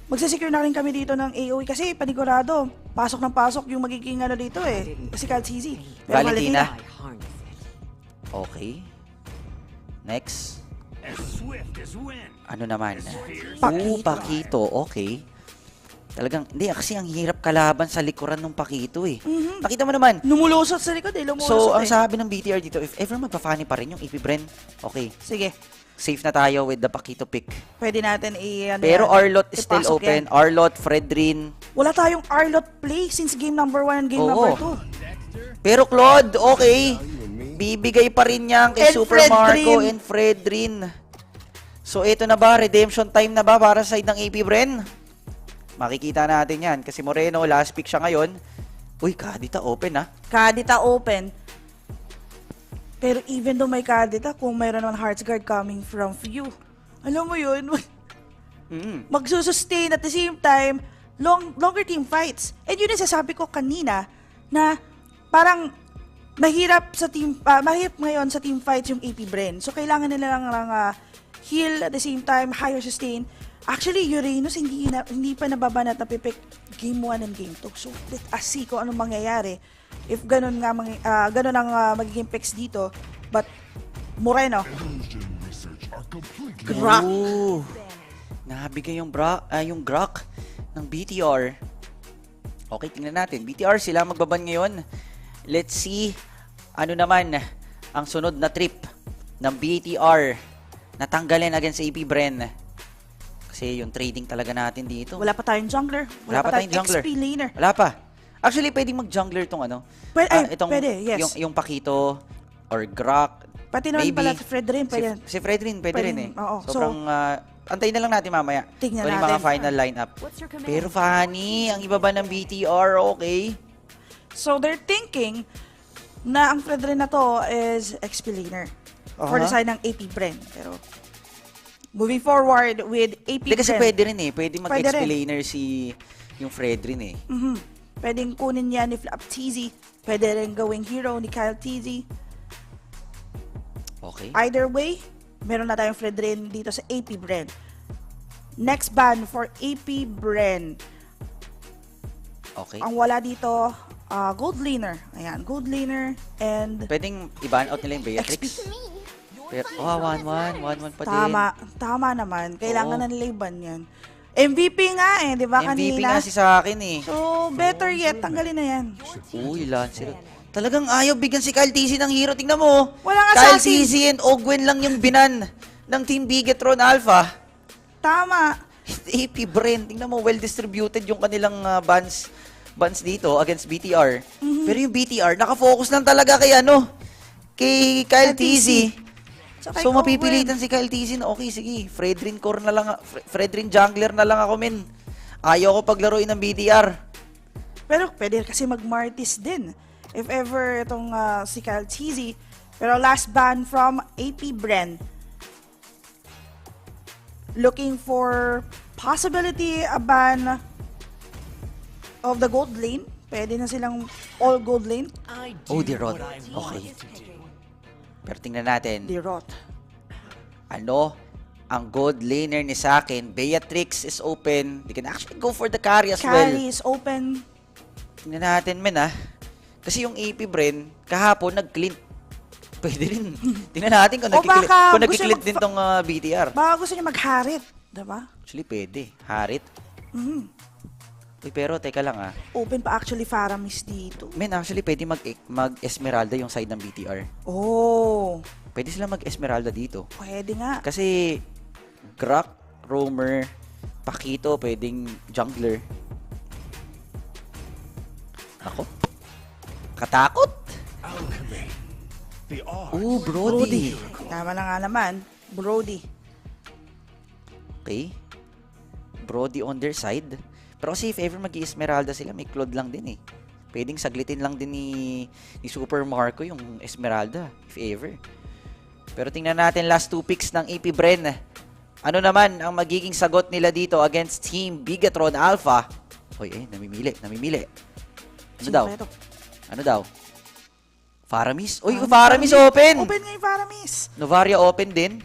magsasecure na rin kami dito ng AOE kasi panigurado, pasok ng pasok yung magiging ano dito eh. Kasi Kyle Cheesy. Valentina. Okay. Next. Ano naman? Pakito. Okay. Talagang, hindi kasi ang hirap kalaban sa likuran ng Pakito eh. Nakita mo naman. Lumulusot sa likod eh. So, ang sabi ng BTR dito, if ever magpa-funny pa rin yung AP Bren, okay. Sige. Safe na tayo with the Pakito pick. Pwede natin Pero Arlot is still open. Arlot, Fredrin. Wala tayong Arlot play since game number 1 and game number 2. Pero Claude, okay. Bibigay pa rin niya kay Super Marco and Fredrin. So, ito na ba? Redemption time na ba para sa side ng AP Bren? Makikita natin yan. Kasi Moreno, last pick siya ngayon. Uy, Kadita open ha. Kadita open. Pero even though may Kadita, kung mayroon naman Hearts Guard coming from Few, alam mo yun, magsusustain at the same time, longer team fights. And yun yung sasabi ko kanina, na parang mahirap ngayon sa team fights yung AP Bren. So kailangan nila lang heal at the same time, higher sustain. Actually, Uranus hindi pa nababanat na pipick game 1 and game 2. So, let us see kung anong mangyayari if ganun ang magiging picks dito. But, Moreno. Grok. Nabigay yung Grok ng BTR. Okay, tingnan natin. BTR, sila magbaban ngayon. Let's see ano naman ang sunod na trip ng BTR na tanggalin against AP Bren. Kasi yung trading talaga natin dito. Wala pa tayong jungler. Wala pa tayong XP laner. Wala pa. Actually, pwedeng mag-jungler tong ano. Pwede, yes. Yung Pakito or Grok. Pati naman pala si Fredrin. Si Fredrin, pwede rin eh. Oo. Sobrang, antayin na lang natin mamaya. Tingnan natin. Mga final lineup. Pero funny, ang iba ba ng BTR, okay? So, they're thinking na ang Fredrin na to is XP laner. For the side ng AP Bren. Pero, moving forward with AP Bren. Kasi pwede rin eh. Pwede mag-XP laner si yung Fredrin eh. Pwedeng kunin niya ni Flap TZ. Pwede rin gawing hero ni Kyle TZ. Okay. Either way, meron na tayong Fredrin dito sa AP Bren. Next ban for AP Bren. Okay. Ang wala dito, gold laner. Ayan, gold laner and Pwedeng i-ban out nila yung Beatrix. Pero, 1-1 pa din. Tama naman. Kailangan na nila i-ban yan. MVP nga di ba kanina? MVP nga si sa akin eh. So, better yet, tanggalin na yan. Uy, Lancer. Talagang ayaw bigyan si Kyle TC ng hero. Tingnan mo. Walang Kyle assassin. TC and Ogwen lang yung binan ng Team Bigetron Alpha. Tama. AP Bren. Tingnan mo, well-distributed yung kanilang bans dito against BTR. Pero yung BTR, nakafocus lang talaga kay Kyle TC. So, mapipilitan si Kyle TC na, okay, sige, Fredrin Jungler na lang ako, men. Ayaw ko paglaruin ng BTR. Pero pwede kasi mag-Martis din. If ever itong si Kyle TC. Pero last ban from AP Bren. Looking for possibility a ban of the gold lane. Pwede na silang all gold lane. Oh, Dirot. Okay. Pero tingnan natin. Dirot. Ang gold laner ni sa akin, Beatrix is open. They can actually go for the carry as well. Carry is open. Tingnan natin, men Kasi yung AP Bren, kahapon nag-clint. Pwede rin. Tingnan natin kung nag-clint din tong BTR. Baka gusto niya mag-harit. Diba? Actually, pwede. Harit. Uy, pero teka lang Open pa actually Faramis dito. Men, actually, pwede mag-Esmeralda yung side ng BTR. Oh. Pwede sila mag-Esmeralda dito. Pwede nga. Kasi, Grok, Roamer, Pakito, pwedeng jungler. Ako. Katakot. Brody. Tama na nga naman. Brody. Okay. Brody on their side. Pero kasi if ever mag-i-Esmeralda sila, may Claude lang din Pwedeng saglitin lang din ni Super Marco yung Esmeralda, if ever. Pero tingnan natin last 2 picks ng AP Bren. Ano naman ang magiging sagot nila dito against Team Bigetron Alpha? Hoy, namimili. Ano daw? Faramis? Uy, Faramis open! Open nga yung Faramis. Novaria open din?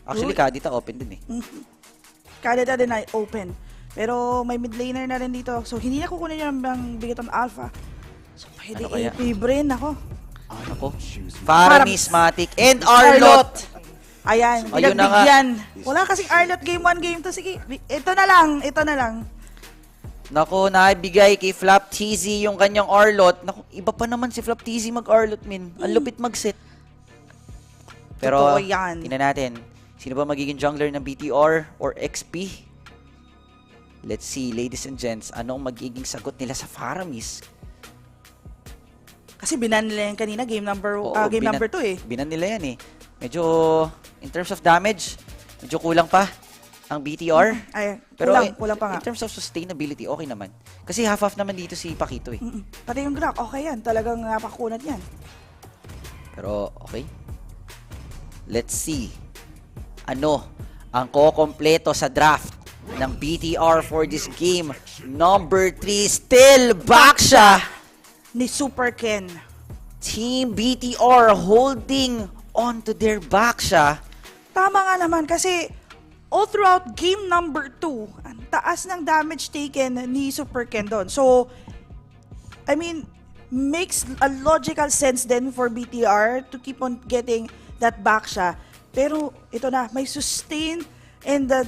Actually, Kadita open din Kadita din ay open. Pero may mid laner na rin dito. So, hindi na kukunin yung Bigetron Alpha. So, pwede AP Bren ako. Faramis, Matic, and Arlot. Ayan, pinagbigyan. Wala kasing Arlot game 1, game 2. Sige, ito na lang. Nako, naibigay kay Flap TZ yung kanyang Arlot. Nako, iba pa naman si Flap TZ mag-Arlot, min. Ang lupit mag-set. Pero, tingnan natin. Sino ba magiging jungler ng BTR or XP? Let's see, ladies and gents, anong magiging sagot nila sa Faramis? Kasi binan nila yan kanina, game number 2 Binan nila yan Medyo, in terms of damage, medyo kulang pa ang BTR. Pero kulang pa nga. In terms of sustainability, okay naman. Kasi half-half naman dito si Pakito Pati yung Grok, okay yan. Talagang napakunat yan. Pero, okay. Let's see. Ano ang kukompleto sa draft ng BTR for this game? Number 3, still Baksha ni Super Ken. Team BTR holding on to their Baksha. Tama nga naman kasi all throughout game number 2, ang taas ng damage taken ni Super Ken doon. So, I mean, makes a logical sense then for BTR to keep on getting that Baksha. Pero ito na, may sustain and the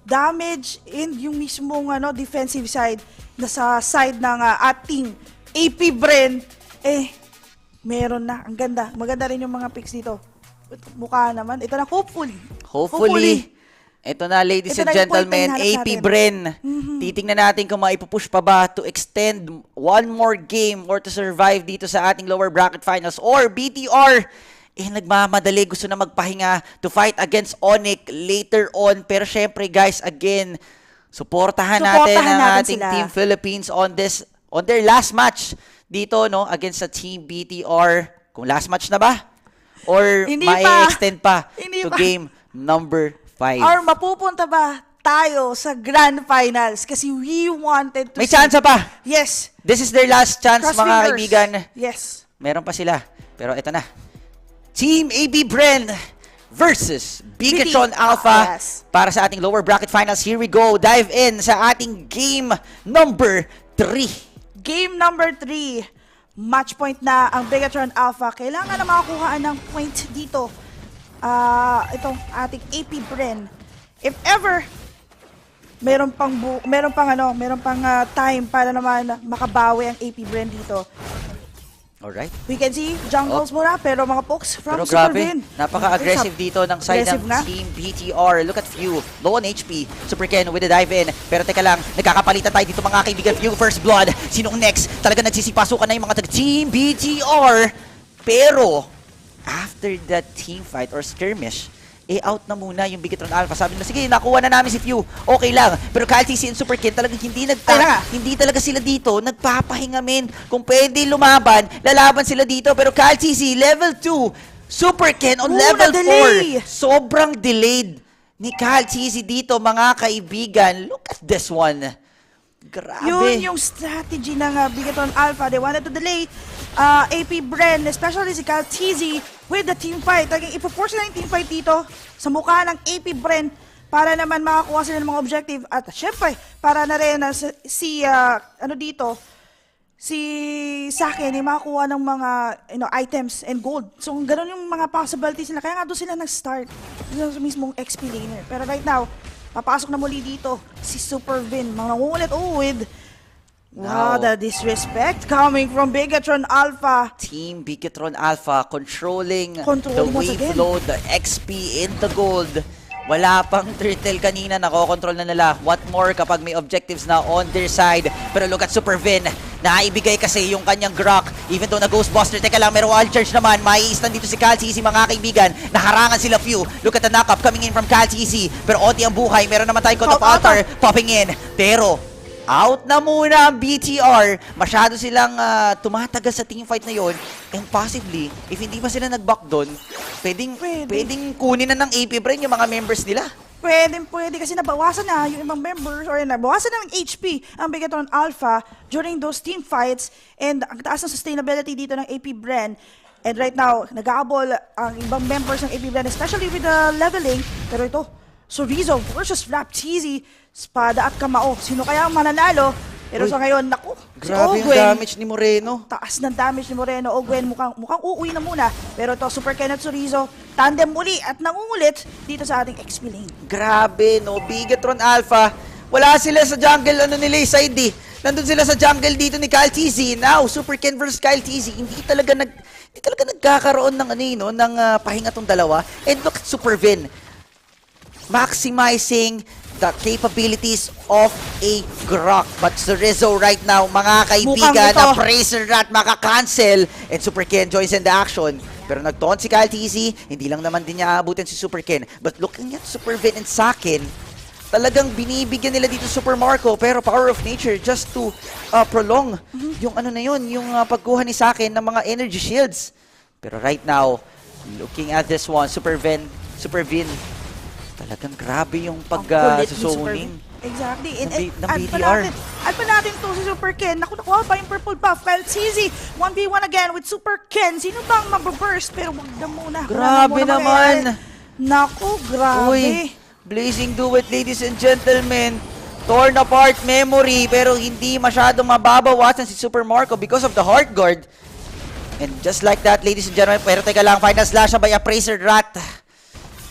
damage and yung mismong defensive side na sa side ng ating AP Bren, meron na. Ang ganda. Maganda rin yung mga picks dito. Mukha naman. Ito na, hopefully. Ito na, ladies and gentlemen, AP Bren. Titingnan natin kung maipupush pa ba to extend one more game or to survive dito sa ating lower bracket finals, or BTR nagmamadali, gusto na magpahinga to fight against Onyx later on. Pero syempre guys, again, suportahan natin ang ating Team Philippines on their last match dito against sa Team BTR. Kung last match na ba? Or mai-extend pa to game number 5? Or mapupunta ba tayo sa grand finals? Kasi we wanted to may chance pa. Yes. This is their last chance, Cross mga fingers. kaibigan. Yes. Meron pa sila. Pero ito na. Team AB Bren versus Bigetron Alpha para sa ating lower bracket finals. Here we go. Dive in sa ating game number 3. Game number 3. Match point na ang Bigatron Alpha. Kailangan na makakuhaan ng point dito. Itong ating AP Bren. If ever meron pang time para naman makabawi ang AP Bren dito. Alright. We can see jungles muna, pero mga pokes from Pero Super grabe, Vin. napaka-aggressive dito ng side Aggressive ng nga. Team BTR. Look at Few, low on HP. Super Ken with the dive in. Pero teka lang, nagkakapalitan tayo dito mga kaibigan. Few first blood. Sinong next? Talaga nagsisipasukan na yung mga Team BTR. Pero, after that team fight or skirmish, out na muna yung Bigatron Alpha. Sabi na, sige, nakuha na namin si Few. Okay lang. Pero KLTC and Super Ken talagang hindi talaga sila dito nagpapahinga, men. Kung pwede lumaban, lalaban sila dito. Pero KLTC, level 2. Super Ken on level 4. Sobrang delayed ni KLTC dito, mga kaibigan. Look at this one. Grabe. Yun yung strategy ng Bigatron Alpha. They wanted to delay AP Bren, especially si KLTZ with the team fight. Talagang ipo-force na yung team fight dito sa mukha ng AP Bren para naman makakuha sila ng mga objective. At syempre, para na rin si Saki ay makakuha ng mga items and gold. So, ganun yung mga possibilities nila. Kaya nga doon sila nag-start. Doon sa mismong XP laner. Pero right now, papasok na muli dito si Super Vin. Mga nangungulit with wow, the disrespect coming from Bigatron Alpha. Team Bigatron Alpha controlling the once wave again. load, the XP in the gold. Wala pang turtle kanina, nakokontrol na nila. What more kapag may objectives na on their side. Pero look at Super Vin, naibigay kasi yung kanyang Grok. Even though na Ghostbuster, teka lang, meron wild charge naman. Mai-stand dito si KLTC, mga kaibigan. Naharangan sila Few. Look at the knock-up coming in from KLTC. Pero onti ang buhay, meron naman tayong Code of Altar popping in. Pero out na muna ang BTR. Masyado silang tumatagal sa teamfight na yon. And possibly, if hindi pa sila nag-back doon, pwedeng kunin na ng AP Bren yung mga members nila. Pwede kasi nabawasan na yung ibang members or nabawasan na ng HP ang Bigatron Alpha during those team fights and ang taas ng sustainability dito ng AP Bren. And right now, nag-aabol ang ibang members ng AP Bren, especially with the leveling. Pero ito, Sorizo versus Raptizi, Spada at Kamao. Sino kaya ang mananalo? Pero sa ngayon, naku, grabe si yung Ogwen. damage ni Moreno. Taas ng damage ni Moreno. Ogwen mukhang uuwi na muna. Pero ito, Super Ken at Sorizo, tandem muli at nangungulit dito sa ating XP lane. Grabe, no? Bigatron Alpha. Wala sila sa jungle, nila yung side eh. Nandun sila sa jungle dito ni KLTZ. Now, Super Ken versus KLTZ, hindi talaga nagkakaroon ng ng pahinga tong dalawa. And look at Super Vin, maximizing the capabilities of a Grok. But Sorizo right now, mga kaibigan, na Bracer Rat maka-cancel. And Super Ken joins in the action. Pero nag-taunt si KLTZ, hindi lang naman din niya aabutin si Super Ken. But looking at Super Vin and Sakin, talagang binibigyan nila dito Super Marco. Pero Power of Nature just to prolong yung yung pagkuha ni Sakin ng mga energy shields. Pero right now, looking at this one, Super Vin, talagang grabe yung pag-zoning. Exactly. ng BTR. Add pa natin to si Super Ken. Nakuha pa yung purple buff. KLTZ, 1v1 again with Super Ken. Sino bang mababurst? Pero wag na muna. Grabe naman. Naku, grabe. Uy, blazing duet, ladies and gentlemen. Torn apart memory, pero hindi masyadong mababawasan si Super Marco because of the Heart Guard. And just like that, ladies and gentlemen, pero teka lang, final slash by a Bracer Rat.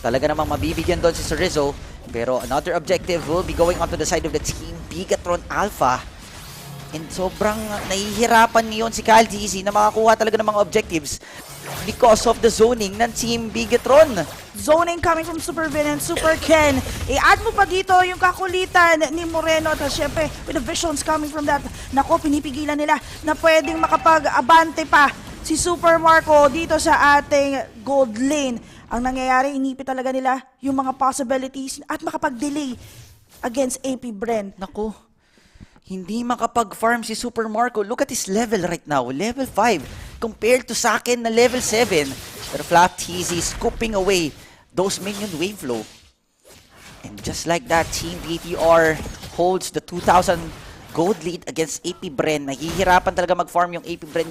Talaga namang mabibigyan doon si Sorizo. Pero another objective will be going onto the side of the team Bigatron Alpha. And sobrang nahihirapan ngayon si KLTC na makakuha talaga ng mga objectives because of the zoning ng team Bigatron. Zoning coming from Super Vin and Super Ken. I-add mo pa dito yung kakulitan ni Moreno at syempre with the visions coming from that. Nako, pinipigilan nila na pwedeng makapag-abante pa si Super Marco dito sa ating gold lane. Ang nangyayari, inipit talaga nila yung mga possibilities at makapag-delay against AP Bren. Naku, hindi makapag-farm si Super Marco. Look at his level right now, level 5 compared to sa akin na level 7. Pero Flapteasy scooping away those minion wave flow. And just like that, Team BTR holds the 2,000 gold lead against AP Bren. Nahihirapan talaga mag-farm yung AP Bren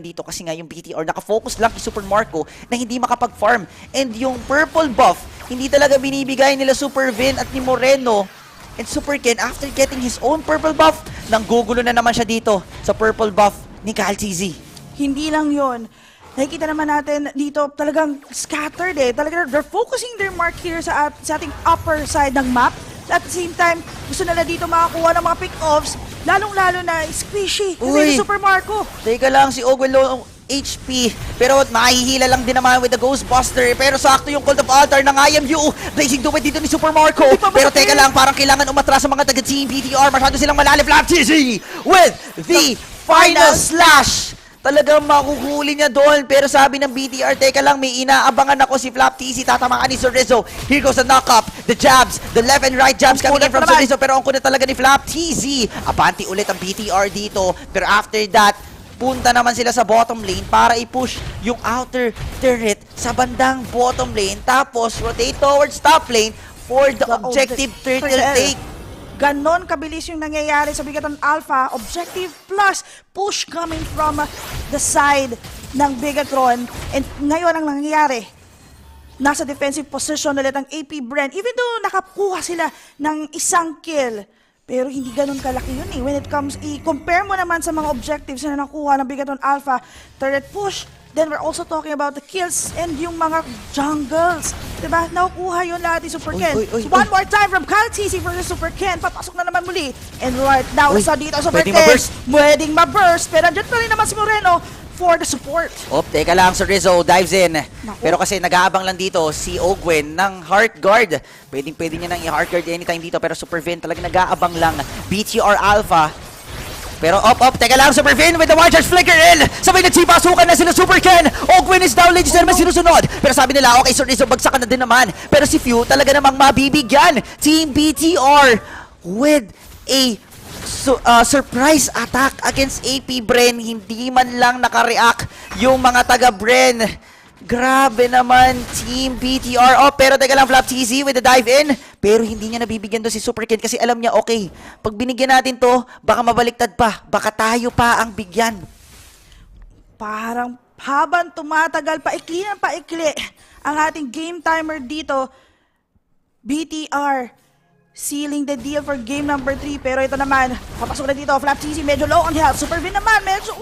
dito kasi nga yung BTR nakafocus lang kay Super Marco na hindi makapag-farm. And yung purple buff, hindi talaga binibigay nila Super Vin at ni Moreno. And Super Ken, after getting his own purple buff, nanggugulo na naman siya dito sa purple buff ni Kyle TZ. Hindi lang yon. Nakikita naman natin dito talagang scattered eh. Talagang they're focusing their mark here sa ating upper side ng map. At the same time, gusto nila dito makakuha ng mga pick-offs, lalong-lalo na squishy. Kasi si Super Marco. Teka lang, si Ogwen low HP, pero mahihila lang din naman with the Ghostbuster. Pero sakto yung Cult of Altar ng IMU. Blazing Duet dito ni Super Marco. Pero teka lang, parang kailangan umatras sa mga taga-team BTR. Masyado silang malalim. Flap TZ with the final slash. Talagang makuhuli niya doon. Pero sabi ng BTR, teka lang, may inaabangan ako si Flap TZ. Tatamaan ni Sorriso. Here goes the knock-up. The jabs. The left and right jabs coming in from Sorriso. Pero ang kunat talaga ni Flap TZ. Abanti ulit ang BTR dito. Pero after that, punta naman sila sa bottom lane para i-push yung outer turret sa bandang bottom lane. Tapos, rotate towards top lane for the objective turtle take. Ganon kabilis yung nangyayari sa Bigaton Alpha. Objective plus push coming from the side ng Bigatron. And ngayon ang nangyayari, nasa defensive position ulit ang AP Bren. Even though nakakuha sila ng isang kill, pero hindi ganun kalaki yun eh. When it comes, i-compare mo naman sa mga objectives na nakuha ng Bigaton Alpha, turret push, then we're also talking about the kills and yung mga jungles. Diba? Nakukuha yun lahat ni Super Ken. So one more time from Kyle TZ versus Super Ken. Papasok na naman muli. And right now, sa dito Super Ken. Pwedeng ma-burst. Pero andyan pa rin naman si Moreno for the support. Teka lang, Sorriso dives in. Pero kasi nag-aabang lang dito si Ogwen ng Heart Guard. Pwede niya nang i-Heart Guard anytime dito. Pero Super Vin talaga nag-aabang lang. BTR Alpha. Pero teka lang, Super Vin with the one charge flicker in. Sabay nagsipasukan na sila Super Ken. Ogwen is down, legit naman sinusunod. Pero sabi nila, okay, Sorriso, bagsakan na din naman. Pero si Few talaga namang mabibigyan. Team BTR with a surprise attack against AP Bren. Hindi man lang nakareact yung mga taga-Bren. Grabe naman, Team BTR. Pero teka lang, Flap TZ with the dive in. Pero hindi niya nabibigyan doon si Super Ken kasi alam niya, okay, pag binigyan natin to, baka mabaliktad pa. Baka tayo pa ang bigyan. Parang habang tumatagal, paikli ang ating game timer dito, BTR sealing the deal for game number 3. Pero ito naman, papasok na dito, Flap TZ medyo low on health. Super Vin naman, medyo,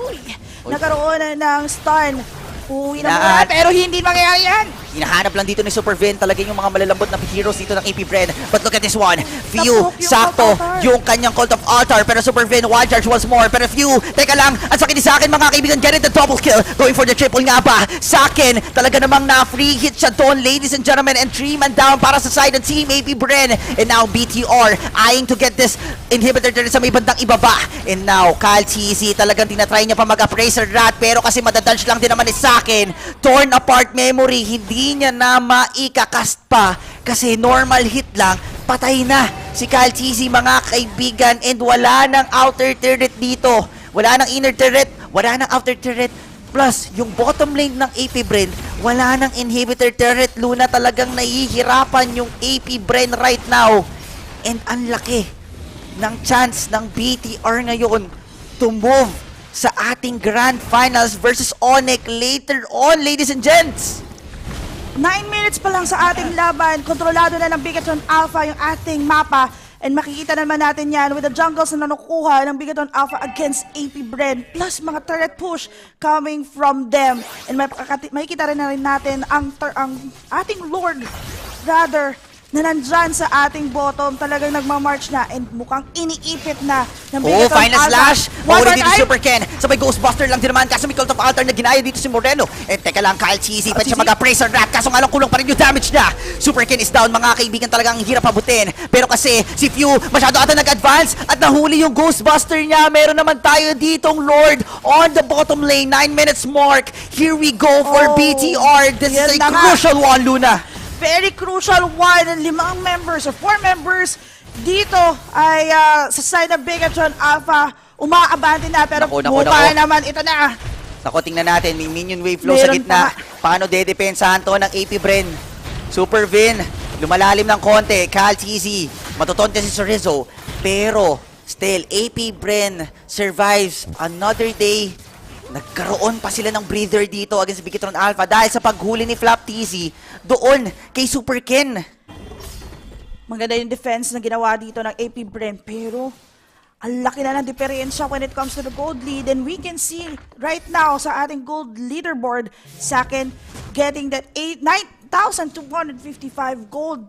nagkaroon na ng stun. Uwi na pero hindi mangyayari yan. Hinahanap lang dito ni Super Vin talaga yung mga malalambot na heroes dito ng AP Bren. But look at this one. Few, sakto yung kanyang Cult of Altar. Pero Super Vin, one charge once more. Pero Few, teka lang, at sakit sa akin mga kaibigan, get it, the double kill. Going for the triple nga ba? Sa akin, talaga namang na-free hit siya doon, ladies and gentlemen. And 3-man down para sa side ng Team AP Bren. And now BTR eyeing to get this inhibitor sa may bandang ibaba. And now, Kyle TZ, talagang tinatry niya pa mag-appraiser rat. Pero kasi madadunge lang din naman ni sa akin. Torn apart memory, hindi niya na maikakast pa kasi normal hit lang, patay na si Kyle TZ mga kaibigan. And wala nang outer turret dito, wala nang inner turret, wala nang outer turret. Plus, yung bottom lane ng AP Bren, wala nang inhibitor turret. Luna, talagang nahihirapan yung AP Bren right now. And ang laki ng chance ng BTR ngayon to move sa ating Grand Finals versus Onyx later on, ladies and gents. 9 minutes pa lang sa ating laban. Kontrolado na ng Bigaton Alpha yung ating mapa. And makikita naman natin yan with the jungles na nakukuha ng Bigaton Alpha against AP Bren. Plus mga turret push coming from them. And makikita rin natin ang ating Lord, rather, na nandyan sa ating bottom, talagang nagmamarch na and mukhang iniipit na ng Bigaton Alpha. Final slash! Mahuli dito Super Ken. Sabay Ghostbuster lang din naman kaso may Cult of Altar na ginaya dito si Moreno. Teka lang, Kyle TZ, pwede siya mag-appraiser rat kaso nga lang kulang pa rin yung damage niya. Super Ken is down, mga kaibigan, talagang hirap abutin. Pero kasi si Few masyado ata nag-advance at nahuli yung Ghostbuster niya. Meron naman tayo ditong Lord on the bottom lane. 9 minutes mark. Here we go for BTR. This is a crucial one, Luna. Very crucial one. 4 members dito ay sa side ng Bigaton Alpha umaabante na pero mukha naman ito na. Tingnan natin, may minion wave flow sa gitna. Paano dedepensahan to ng AP Bren? Super Vin, lumalalim ng konti. Kyle TZ, matutonte si Sorriso. Pero still, AP Bren survives another day. Nagkaroon pa sila ng breather dito against Bigatron Alpha dahil sa paghuli ni Flap TZ doon kay Super Ken. Maganda yung defense na ginawa dito ng AP Bren. Pero, ang laki na ng diferensya when it comes to the gold lead. And we can see right now sa ating gold leaderboard, Saken getting that 9,255 gold.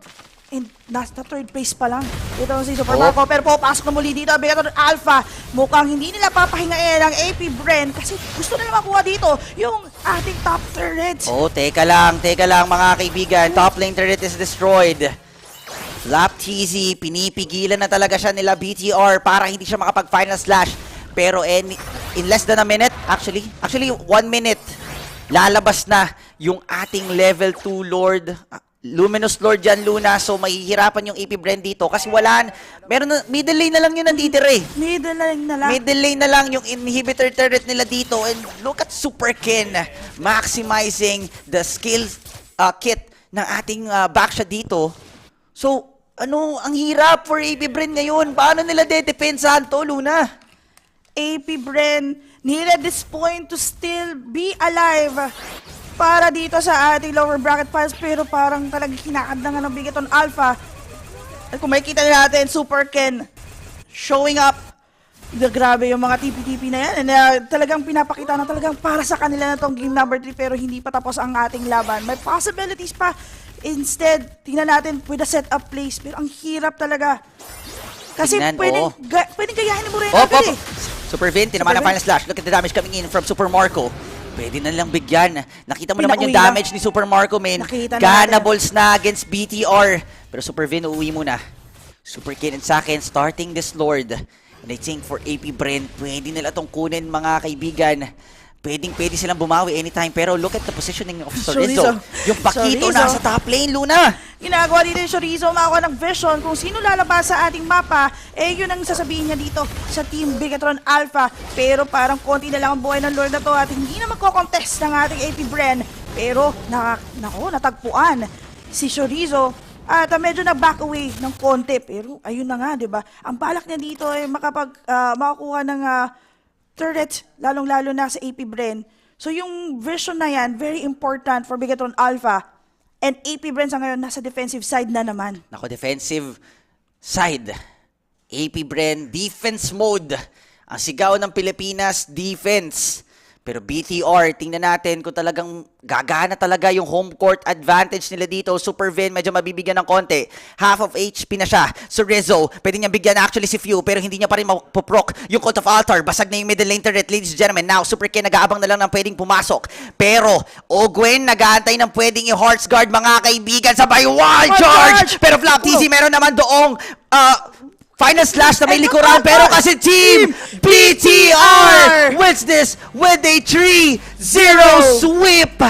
And nasa third place pa lang. Ito si Super Marco. Pero pasok na muli dito. Bigaton Alpha. Mukhang hindi nila papahingain ang AP Bren kasi gusto nila makuha dito yung ating top turret. Teka lang mga kaibigan. Top lane turret is destroyed. Flap TZ, pinipigilan na talaga siya nila BTR para hindi siya makapag-final slash. Pero in less than a minute, actually 1 minute, lalabas na yung ating level 2 Lord. Luminous Lord dyan, Luna. So, mahihirapan yung AP Bren dito kasi meron na, middle lane na lang yun nanditira eh. Middle lane na lang. Middle lane na lang yung inhibitor turret nila dito. And look at Super Ken maximizing the skill kit ng ating backshot dito. So, ang hirap for AP Bren ngayon. Paano nila dedepensahan to, Luna? AP Bren needed this point to still be alive para dito sa ating lower bracket files, pero parang talagang kinakadlangan ng Bigaton Alpha. At kung makikita natin, Super Ken showing up. Grabe yung mga TP-TP na yan. And talagang pinapakita na talagang para sa kanila na tong game number 3, pero hindi pa tapos ang ating laban. May possibilities pa. Instead, tingnan natin with the setup plays, pero ang hirap talaga. Kasi pwedeng gayahin ni Moreno agad eh. Super Vin, tinaman ang final slash. Look at the damage coming in from Super Marco. Pwede na lang bigyan. Nakita mo naman yung damage ni Super Marco, man. Ganables na against BTR. Pero Super Vin, uuwi muna. Super Ken and Saken starting this Lord. And I think for AP Bren, pwede nila itong kunin, mga kaibigan. Pwede silang bumawi anytime. Pero look at the positioning of Chorizo. Yung Pakito nasa top lane, Luna. Ginagawa dito yung Chorizo, makakuha ng vision kung sino lalabas sa ating mapa. Yun ang sasabihin niya dito sa Team Bigatron Alpha. Pero parang konti na lang ang buhay ng Lord na to at hindi na magko-contest ng ating AP Bren. Pero, natagpuan si Chorizo. At medyo na-back away ng konti. Pero, ayun na nga, di ba? Ang balak niya dito ay makakuha ng turret, lalong-lalo na sa AP Bren. So yung vision na yan, very important for Bigatron Alpha. And AP Bren sa ngayon, nasa defensive side na naman. Defensive side. AP Bren, defense mode. Ang sigaw ng Pilipinas, defense. Pero BTR, tingnan natin kung talagang gagana talaga yung home court advantage nila dito. Super Vin, medyo mabibigyan ng konti. Half of HP na siya. So Rizzo, pwede niyang bigyan actually si Few, pero hindi niya pa rin mapoproc yung Cult of Altar. Basag na yung middle lane turret, ladies and gentlemen. Now, Super Ken nag-aabang na lang ng pwedeng pumasok. Pero, Ogwen, nag-aantay ng pwedeng i-Hearts Guard, mga kaibigan. Sabay, wall charge! Pero Flap TZ, meron naman doong final slash na may likuran, pero kasi Team BTR wins this with a 3-0 sweep.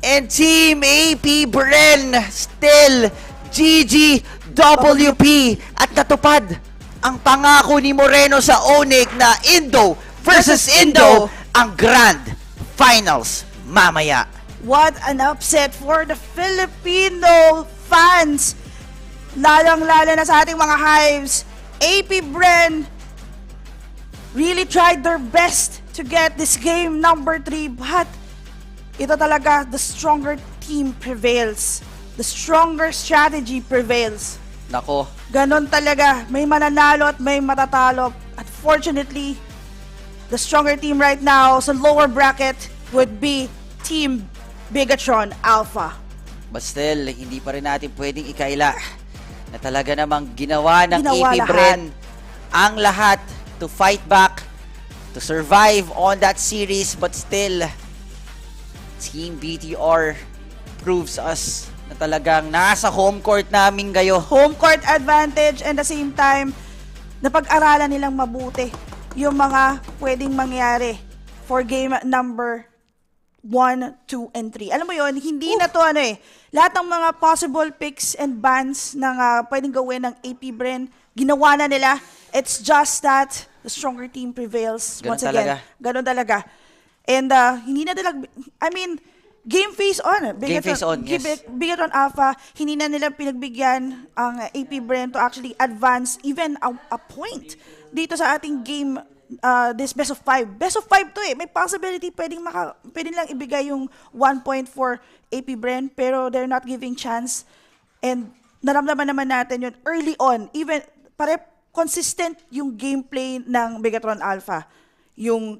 And Team AP Bren still GGWP. At natupad ang pangako ni Moreno sa Onyx na Indo versus Indo ang Grand Finals mamaya. What an upset for the Filipino fans. Lalang-lala na sa ating mga Hives. AP Bren really tried their best to get this game number 3, but ito talaga, the stronger team prevails. The stronger strategy prevails. Nako. Ganon talaga. May mananalo at may matatalo. Unfortunately, the stronger team right now sa lower bracket would be Team Bigatron Alpha. But still, hindi pa rin natin pwedeng ikaila na talaga namang ginawa ng AP Bren ang lahat to fight back, to survive on that series. But still, Team BTR proves us na talagang nasa home court namin kayo. Home court advantage, and the same time, napag-aralan nilang mabuti yung mga pwedeng mangyari for game number 1, 2, and 3. Alam mo yun, hindi na to lahat ng mga possible picks and bans na pwedeng gawin ng AP Bren, ginawa na nila. It's just that the stronger team prevails. Ganun once again. Ganun talaga. And hindi na nila, game face on. Game face on, yes. Bigatron Alpha, hindi na nila pinagbigyan ang AP Bren to actually advance even a point dito sa ating game. This best of 5. Best of 5 to May possibility pwedeng lang ibigay yung 1 point for AP Bren, pero they're not giving chance. And naramdaman naman natin yun early on. Even, consistent yung gameplay ng Megatron Alpha. Yung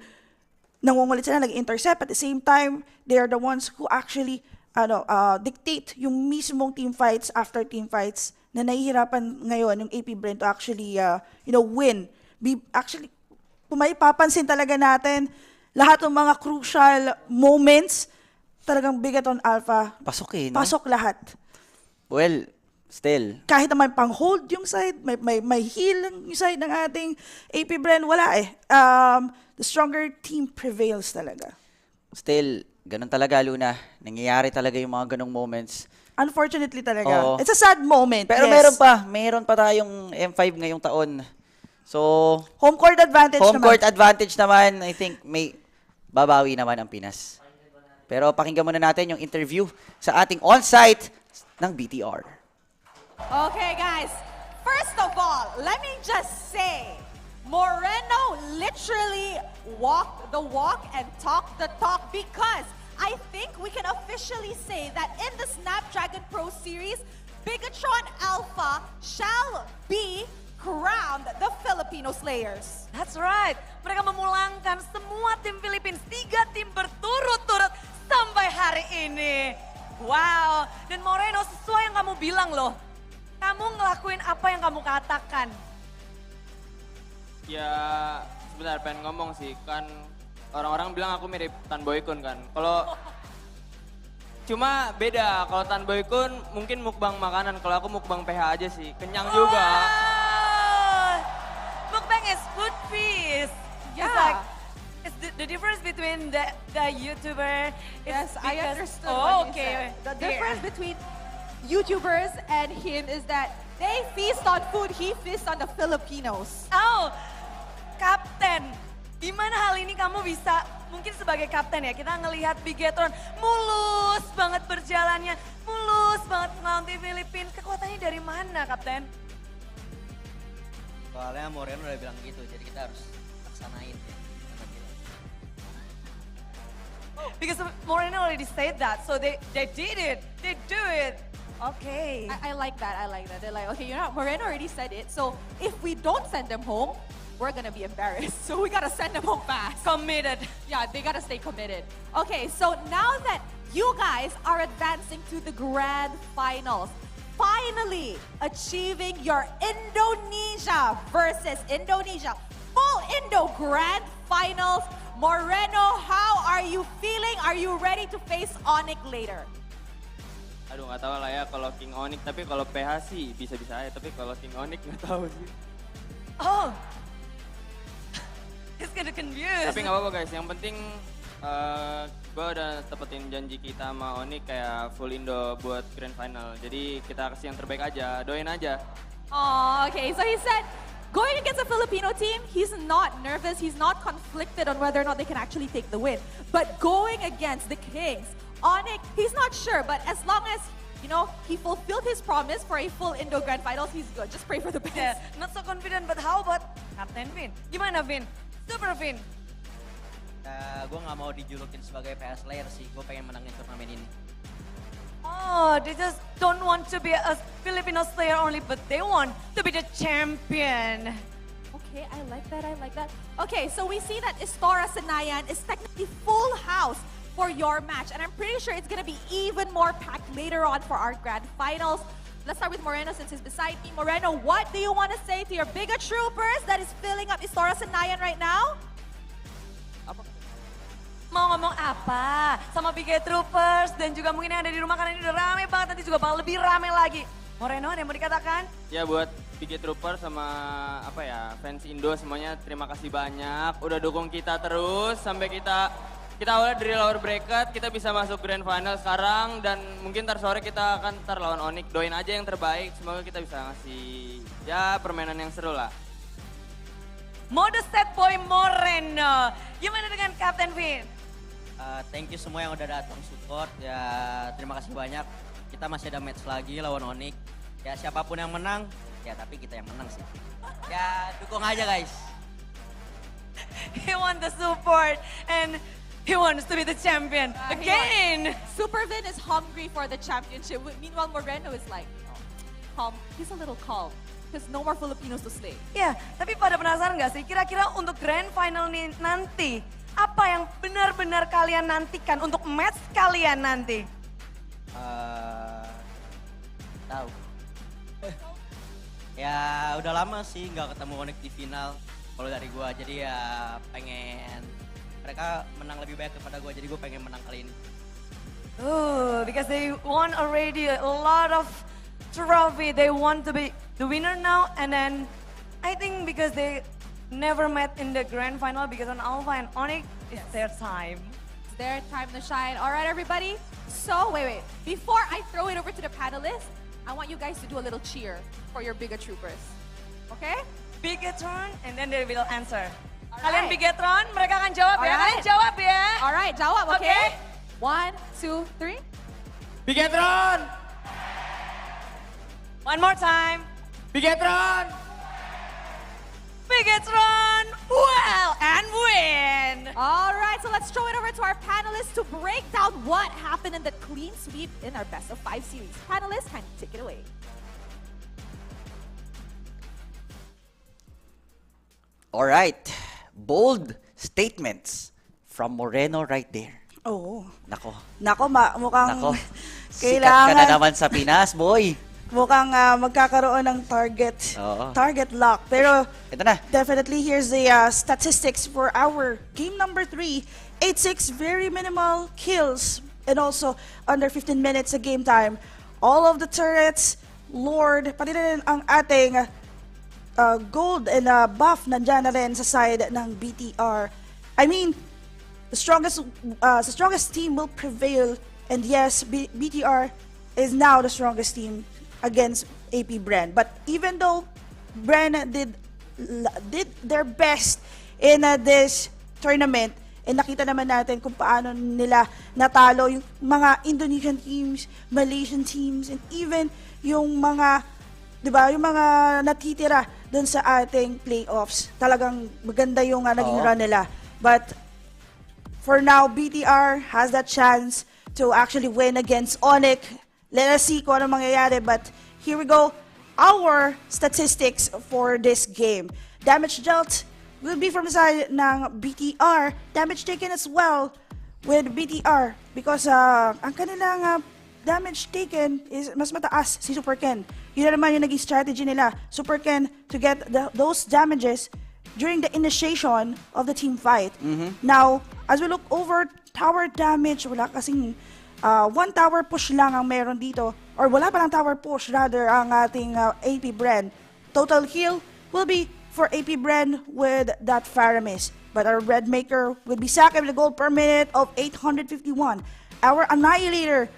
nangungulit sila, nag-intercept. At the same time, they are the ones who actually dictate yung mismong team fights after team fights na nahihirapan ngayon yung AP Bren to actually win. Actually, kung may papansin talaga natin, lahat ng mga crucial moments, talagang Megatron Alpha, pasok no? Pasok lahat. Well, still. Kahit naman pang-hold yung side, may heal yung side ng ating AP Bren, wala eh. The stronger team prevails talaga. Still, ganun talaga, Luna. Nangyayari talaga yung mga ganung moments. Unfortunately talaga. Oo. It's a sad moment. Pero yes. meron pa tayong M5 ngayong taon. So, home court advantage naman. I think may babawi naman ang Pinas. Pero pakinggan muna natin yung interview sa ating on-site ng BTR. Okay, guys. First of all, let me just say, Moreno literally walked the walk and talked the talk because I think we can officially say that in the Snapdragon Pro Series, Bigatron Alpha shall be crowned the Filipino Slayers. That's right. Mereka memulangkan semua tim Philippines, 3 tim berturut-turut sampai hari ini. Wow. Dan Moreno, sesuai yang kamu bilang loh. Kamu ngelakuin apa yang kamu katakan. Ya, sebentar pengen ngomong sih. Kan orang-orang bilang aku mirip Tan Boykun kan. Cuma beda. Kalau Tan Boykun mungkin mukbang makanan. Kalau aku mukbang PH aja sih. Kenyang juga. Mukbang is food feast. Yeah. It's like, it's the difference between the YouTuber. Yes, I understood Oh, what you okay. said. The difference between YouTubers and him is that they feast on food, he feasts on the Filipinos. Oh, Kapten. Gimana hal ini kamu bisa, mungkin sebagai kapten ya, kita ngelihat Bigatron mulus banget berjalannya, mulus banget melawan tim Filipina. Kekuatannya dari mana, Kapten? Soalnya Moreno udah bilang gitu, jadi kita harus laksanain ya. Because Moreno already said that, so they did it, they do it. Okay. I like that, They're like, okay, Moreno already said it, so if we don't send them home, we're gonna be embarrassed. So we gotta send them home fast. Committed. Yeah, they gotta stay committed. Okay, so now that you guys are advancing to the grand finals, finally achieving your Indonesia versus Indonesia full Indo grand finals. Moreno, how are you feeling? Are you ready to face Onyx later? Aduh nggak tahu lah ya kalau King Onyx, tapi kalau PH sih bisa-bisa aja, tapi kalau King Onyx nggak tahu sih. Oh, it's gonna confuse. Tapi nggak apa-apa guys, yang penting gue udah tepetin janji kita sama Onyx kayak full Indo buat grand final. Jadi kita kasih yang terbaik aja, doain aja. Oh, okay, so he said, going against a Filipino team, he's not nervous, he's not conflicted on whether or not they can actually take the win. But going against the Kings, Onyx, he's not sure, but as long as, he fulfilled his promise for a full Indo Grand Finals, he's good. Just pray for the best. Yeah, not so confident, but how about Captain Vin? Gimana Vin? Super Vin? Gue gak mau dijulukin sebagai PS Slayer sih, gue pengen menangin turnamen ini. Oh, they just don't want to be a Filipino Slayer only, but they want to be the champion. Okay, I like that. Okay, so we see that Istora Senayan is technically full house for your match, and I'm pretty sure it's gonna be even more packed later on for our grand finals. Let's start with Moreno since he's beside me. Moreno, what do you want to say to your bigger troopers that is filling up Istora Senayan right now? Mau ngomong apa sama Big Troopers dan juga mungkin yang ada di rumah karena ini udah rame banget, nanti juga bakal lebih rame lagi. Moreno, ada yang mau dikatakan? Ya buat Big Trooper sama fans Indo semuanya terima kasih banyak udah dukung kita terus sampai kita awalnya dari lower bracket, kita bisa masuk grand final sekarang dan mungkin ntar sore kita akan lawan Onyx. Doain aja yang terbaik, semoga kita bisa ngasih permainan yang seru lah. Mode set boy Moreno, gimana dengan Captain Vin? Thank you semua yang udah datang support, ya terima kasih banyak. Kita masih ada match lagi lawan Onyx. Ya siapapun yang menang, ya tapi kita yang menang sih. Ya dukung aja guys. He want the support and he wants to be the champion again. Supervin is hungry for the championship. Meanwhile, Moreno is like, calm. He's a little calm. Because no more Filipinos to slay. Ya, tapi pada penasaran nggak sih, kira-kira untuk Grand Final nih nanti, apa yang benar-benar kalian nantikan untuk match kalian nanti? Tahu. Ya udah lama sih nggak ketemu Onyx di final kalau dari gua, jadi ya pengen mereka menang lebih baik daripada gua, jadi gua pengen menang kali ini. Because they won already a lot of trophy, they want to be the winner now, and then I think because they never met in the grand final because on Alpha and Onyx, it's their time. It's their time to shine. All right, everybody. So, wait. Before I throw it over to the panelists, I want you guys to do a little cheer for your Bigatroopers. Okay? Bigatron, and then they will answer. All Kalian right. Bigatron, mereka akan jawab ya. Alright. Kalian jawab ya. All right, jawab, okay? Okay. 1, 2, 3. Bigatron! One more time. Bigatron! Bigatron, well and win. All right, so let's throw it over to our panelists to break down what happened in the clean sweep in our best of 5 series. Panelists, kind of take it away. All right. Bold statements from Moreno right there. Oo. Nako. Mukhang Nako. Sikat ka na naman sa Pinas, boy. Mukhang magkakaroon ng target lock. Pero ito na. Definitely here's the statistics for our game number 3. 8-6, very minimal kills and also under 15 minutes of game time. All of the turrets, Lord, pati rin ang ating gold and buff nandyan na rin sa side ng BTR. I mean, the strongest team will prevail, and yes, BTR is now the strongest team against AP Bren. But even though Bren did their best in this tournament, nakita naman natin kung paano nila natalo yung mga Indonesian teams, Malaysian teams, and even yung mga, di ba, yung mga natitira dun sa ating playoffs. Talagang maganda yung naging run nila. But for now, BTR has that chance to actually win against Onyx. Let us see kung ano mangyayari, but here we go. Our statistics for this game. Damage dealt will be from the side ng BTR. Damage taken as well with BTR because ang kanilang damage taken is mas mataas si Super Ken. Yun na naman yung naging strategy nila. Super Ken to get those damages during the initiation of the team fight. Now, as we look over tower damage, wala kasing one tower push lang ang meron dito, or wala pa lang tower push rather ang ating AP Bren. Total kill will be for AP Bren with that Faramis, but our Red Maker will be sacked with a gold per minute of 851. Our Annihilator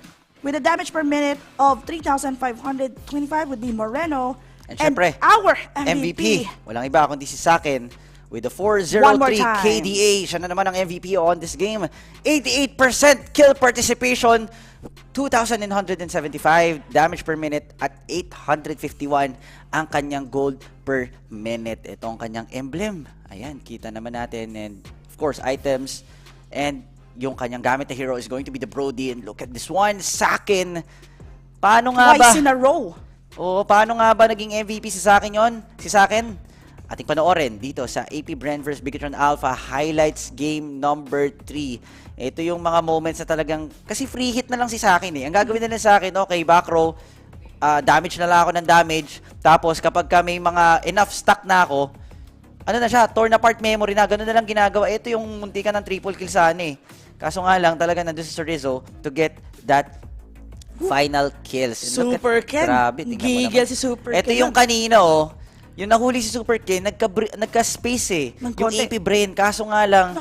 with a damage per minute of 3,525 would be Moreno, and syempre, our MVP. Walang iba kundi si Sakin with the 403 time. KDA. Siya na naman ang MVP on this game. 88% kill participation, 2,175 damage per minute at 851 ang kanyang gold per minute. Ito ang kanyang emblem. Ayan, kita naman natin. And of course, items. And yung kanyang gamit na hero is going to be the Brody. And look at this one, Sakin. Paano nga ba? Twice in a row. Oo, paano nga ba naging MVP si Sakin yon? Si Sakin? Ating panoorin dito sa AP Bren vs Bigatron Alpha Highlights Game number 3. Ito yung mga moments na talagang, kasi free hit na lang si Sakin eh. Ang gagawin nila sa akin, okay, back row, damage na lang ako ng damage. Tapos kapag may mga enough stock na ako, ano na siya, torn apart memory na, ganun na lang ginagawa. Ito yung munti ka ng triple kill sana eh. Kaso nga lang, talaga nandun si Rizzo to get that final kills. Super Ken. Grabe, Gigil si Super Ken. Ito yung kanina oh. Yung nahuli si Super Ken, nagka-space eh. Yung AP Brain, kaso nga lang,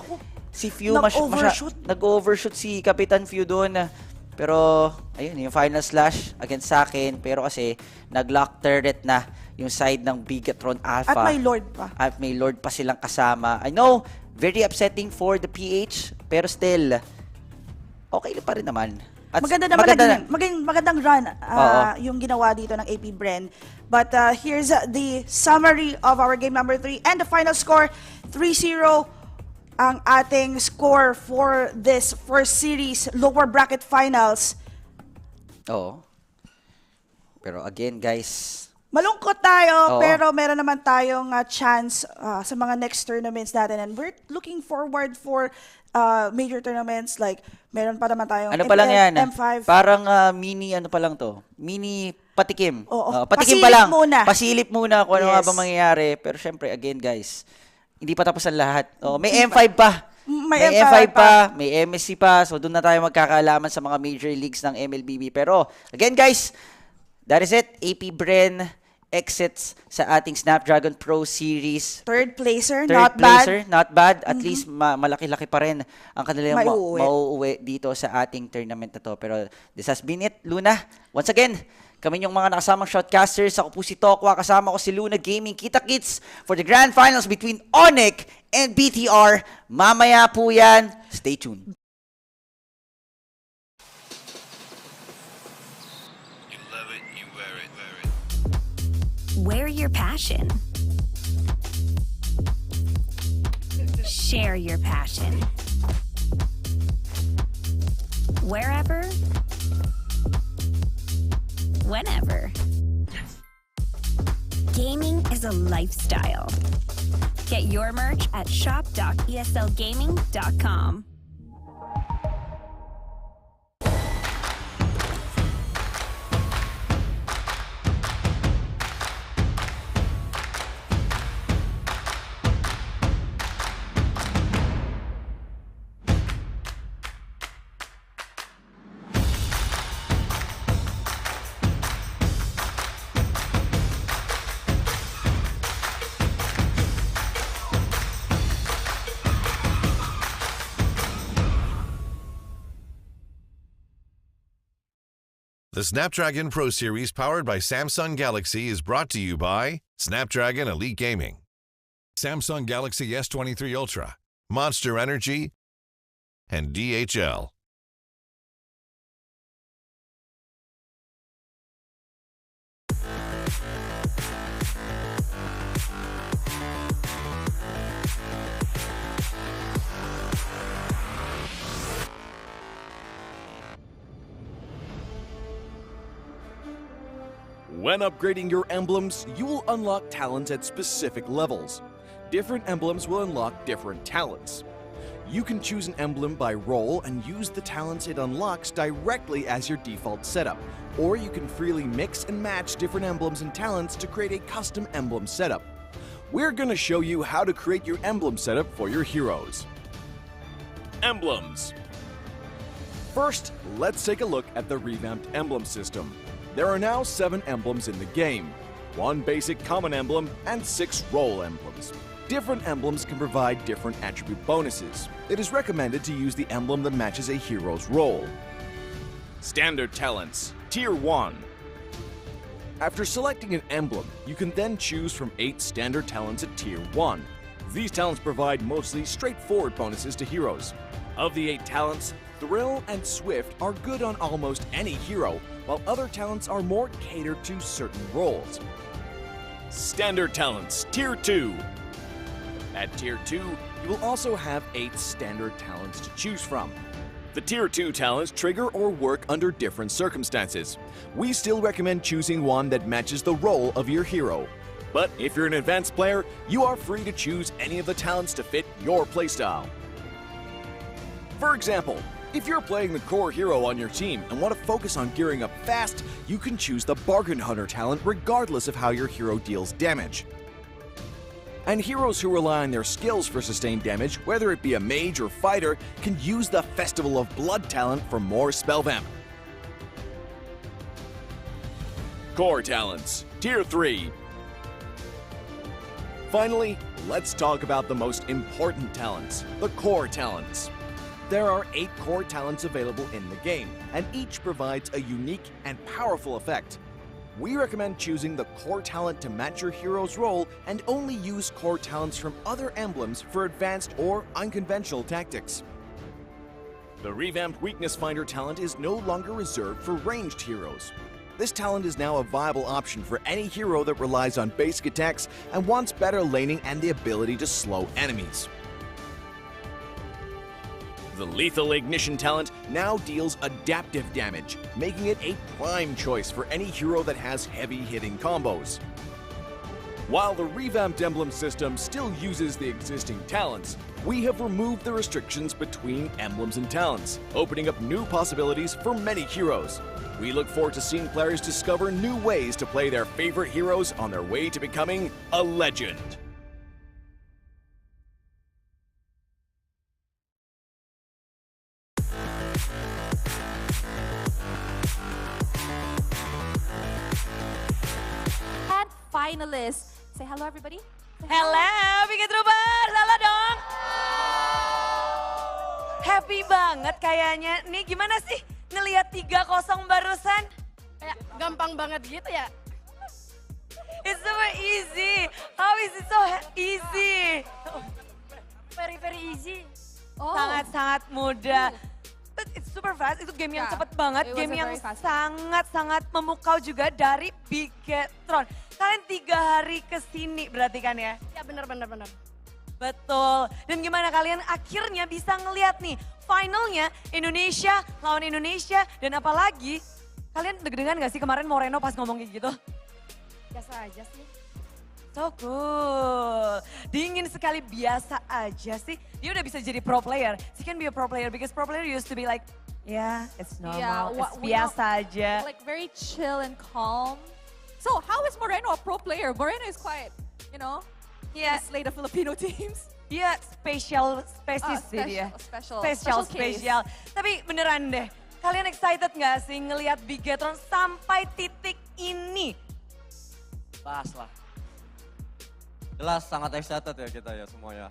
si Few nag-overshoot si Kapitan Few doon. Pero, ayun, yung final slash against sa akin. Pero kasi, nag-lock turret na yung side ng Bigatron Alpha. At may Lord pa. At may Lord pa silang kasama. I know, very upsetting for the PH. Pero still, okay pa rin naman. At magandang run yung ginawa dito ng AP Bren. But here's the summary of our game number 3 and the final score, 3-0 ang ating score for this first series lower bracket finals. Oo. Pero again, guys, malungkot tayo, Oo. pero meron naman tayong chance sa mga next tournaments natin. And we're looking forward for major tournaments. Like, meron pa naman tayong ano pa lang yan? M5. Parang mini ano pa lang to. Mini patikim. Oo. Patikim Pasilip pa lang. muna. Pasilip muna kung ano nga Yes. ba mangyayari. Pero syempre, again guys, hindi pa tapos ang lahat. May M5 pa. May M5 M5 pa, may MSC pa. So doon na tayo magkakaalaman sa mga major leagues ng MLBB. Pero again guys, that is it. AP Bren exits sa ating Snapdragon Pro Series. Third placer, Third not placer, bad. not bad. At least malaki-laki pa rin ang kanilang Maiuwi. mauuwi dito sa ating tournament na to. Pero this has been it, Luna. Once again, kami yung mga nakasamang shotcasters. Ako po si Tokwa, kasama ko si Luna Gaming. Kita-kits for the grand finals between Onyx and BTR. Mamaya po yan. Stay tuned. Wear your passion. Share your passion. Wherever, whenever. Gaming is a lifestyle. Get your merch at shop.eslgaming.com. The Snapdragon Pro Series powered by Samsung Galaxy is brought to you by Snapdragon Elite Gaming, Samsung Galaxy S23 Ultra, Monster Energy, and DHL. When upgrading your emblems, you will unlock talents at specific levels. Different emblems will unlock different talents. You can choose an emblem by role and use the talents it unlocks directly as your default setup, or you can freely mix and match different emblems and talents to create a custom emblem setup. We're going to show you how to create your emblem setup for your heroes. Emblems. First, let's take a look at the revamped emblem system. There are now 7 emblems in the game, 1 basic common emblem and 6 role emblems. Different emblems can provide different attribute bonuses. It is recommended to use the emblem that matches a hero's role. Standard talents, Tier 1. After selecting an emblem, you can then choose from 8 standard talents at Tier 1. These talents provide mostly straightforward bonuses to heroes. Of the 8 talents, Thrill and Swift are good on almost any hero, while other talents are more catered to certain roles. Standard talents, Tier 2. At Tier 2, you will also have 8 standard talents to choose from. The Tier 2 talents trigger or work under different circumstances. We still recommend choosing one that matches the role of your hero. But if you're an advanced player, you are free to choose any of the talents to fit your playstyle. For example, if you're playing the core hero on your team and want to focus on gearing up fast, you can choose the Bargain Hunter talent regardless of how your hero deals damage. And heroes who rely on their skills for sustained damage, whether it be a mage or fighter, can use the Festival of Blood talent for more spell vamp. Core talents, Tier 3. Finally, let's talk about the most important talents, the core talents. There are 8 core talents available in the game, and each provides a unique and powerful effect. We recommend choosing the core talent to match your hero's role and only use core talents from other emblems for advanced or unconventional tactics. The revamped Weakness Finder talent is no longer reserved for ranged heroes. This talent is now a viable option for any hero that relies on basic attacks and wants better laning and the ability to slow enemies. The lethal ignition talent now deals adaptive damage, making it a prime choice for any hero that has heavy-hitting combos. While the revamped Emblem system still uses the existing talents, we have removed the restrictions between emblems and talents, opening up new possibilities for many heroes. We look forward to seeing players discover new ways to play their favorite heroes on their way to becoming a legend. And finalists. Say hello, everybody. Say Hello, Bikin Troopers. Halo dong. Happy banget kayaknya. Nih gimana sih ngelihat 3-0 barusan? Kayak gampang banget gitu ya. It's super easy. How is it so easy? Very easy. Sangat-sangat mudah. But it's super fast, itu game yang cepet banget, game yang sangat-sangat memukau juga dari Bigetron. Kalian 3 hari kesini berarti kan ya? Ya benar. Betul. Dan gimana kalian akhirnya bisa ngeliat nih finalnya Indonesia lawan Indonesia. Dan apalagi kalian deg-degan gak sih kemarin Moreno pas ngomong kayak gitu? Biasa aja sih. So cool. Dingin sekali, biasa aja sih. Dia udah bisa jadi pro player. She can be a pro player because pro player used to be like, yeah, it's normal, it's biasa aja. Like very chill and calm. So how is Moreno a pro player? Moreno is quite, you know, slate of Filipino teams. Dia spesial sih dia. Spesial. Tapi beneran deh, kalian excited gak sih ngelihat Bigetron sampai titik ini? Bahas lah. Jelas sangat excited ya kita ya semuanya.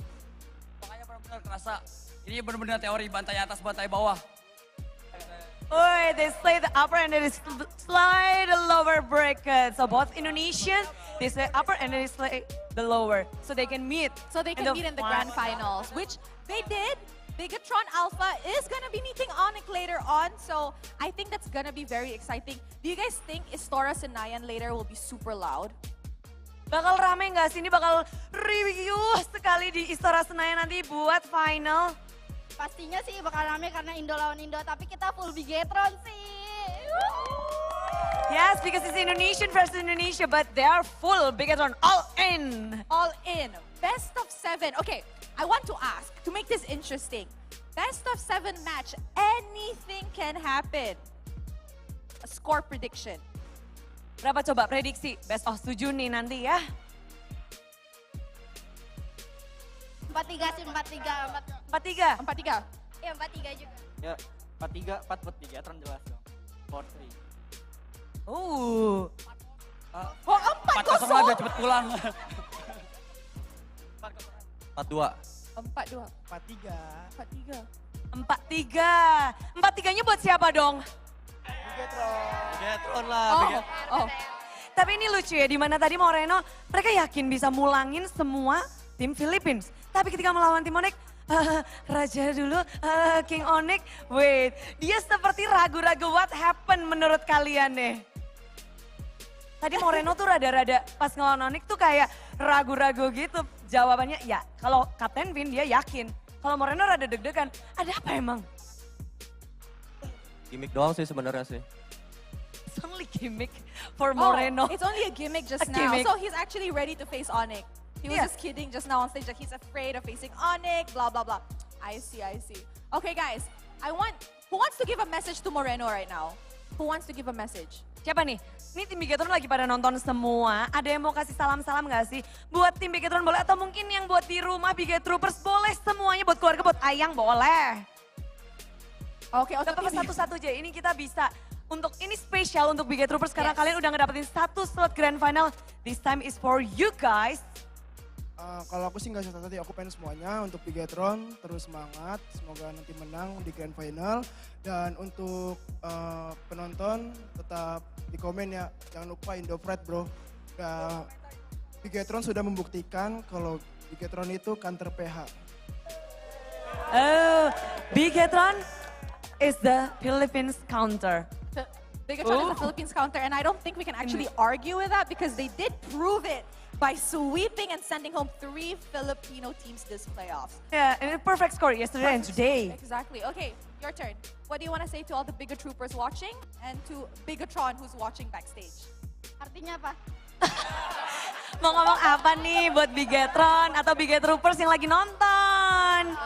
Makanya benar-benar kerasa ini benar-benar teori bantai atas bantai bawah. Oh, they slay the upper and they slay the lower bracket. So both Indonesian, they slay upper and they slay the lower. So they can meet. So they can meet in the grand finals, which they did. Bigetron Alpha is gonna be meeting Onyx later on, so I think that's gonna be very exciting. Do you guys think Istoras and Nayan later will be super loud? Bakal rame nggak sih? Ini bakal review sekali di Istora Senayan nanti buat final. Pastinya sih bakal rame karena Indo lawan Indo, tapi kita full Bigetron sih. Yes, because it's Indonesian versus Indonesia, but they are full Bigetron, all in. All in. Best of 7. Okay, I want to ask, to make this interesting. Best of 7 match, anything can happen. A score prediction. Berapa coba prediksi best of 7 nih nanti ya? 4-3 sih, 4-3. 4-3. Iya, 4-3 juga. Ya, 4-3, 4 Bigetron jelas dong. 4-3. Oh, 4-0 lah biar cepet pulang. 4-2. 4-2. 4-3. 4-3. 4-3-nya buat siapa dong? Bigetron lah. Tapi ini lucu ya, dimana tadi Moreno, mereka yakin bisa mulangin semua tim Philippines. Tapi ketika melawan tim Onyx, Raja dulu, King Onyx, wait. Dia seperti ragu-ragu what happened menurut kalian nih. Tadi Moreno tuh rada-rada pas ngelawan Onyx tuh kayak ragu-ragu gitu. Jawabannya ya, kalau Kapten Vin dia yakin. Kalau Moreno rada deg-degan, ada apa emang? Gimik doang sih sebenarnya sih. It's only gimmick for Moreno. It's only a gimmick just now. Gimmick. So he's actually ready to face Onyx. He was just kidding just now on stage that he's afraid of facing Onyx, blah, blah, blah. I see. Okay, guys. Who wants to give a message to Moreno right now? Who wants to give a message? Siapa nih? Ini tim Bigetron lagi pada nonton semua. Ada yang mau kasih salam-salam gak sih? Buat tim Bigetron boleh, atau mungkin yang buat di rumah Bigetroopers boleh semuanya. Buat keluarga, buat Ayang boleh. Oke. Gak apa-apa satu-satu aja. Ini kita bisa. Untuk ini spesial untuk Bigetroopers karena kalian udah ngedapetin 1 slot grand final. This time is for you guys. Kalau aku sih nggak usah tadi, aku pengen semuanya untuk Bigetron terus semangat, semoga nanti menang di grand final. Dan untuk penonton tetap di komen ya, jangan lupa Indofred bro. Bigetron sudah membuktikan kalau Bigetron itu counter PH. Oh, Bigetron is the Philippines counter. Bigetron is the Philippines counter, and I don't think we can actually argue with that because they did prove it by sweeping and sending home 3 Filipino teams this playoffs. Yeah, and a perfect score yesterday and today. Exactly. Okay, your turn. What do you want to say to all the Biga Troopers watching and to Bigatron who's watching backstage? Artinya apa? Mau ngomong apa nih buat Bigetron atau Biga Troopers yang lagi nonton?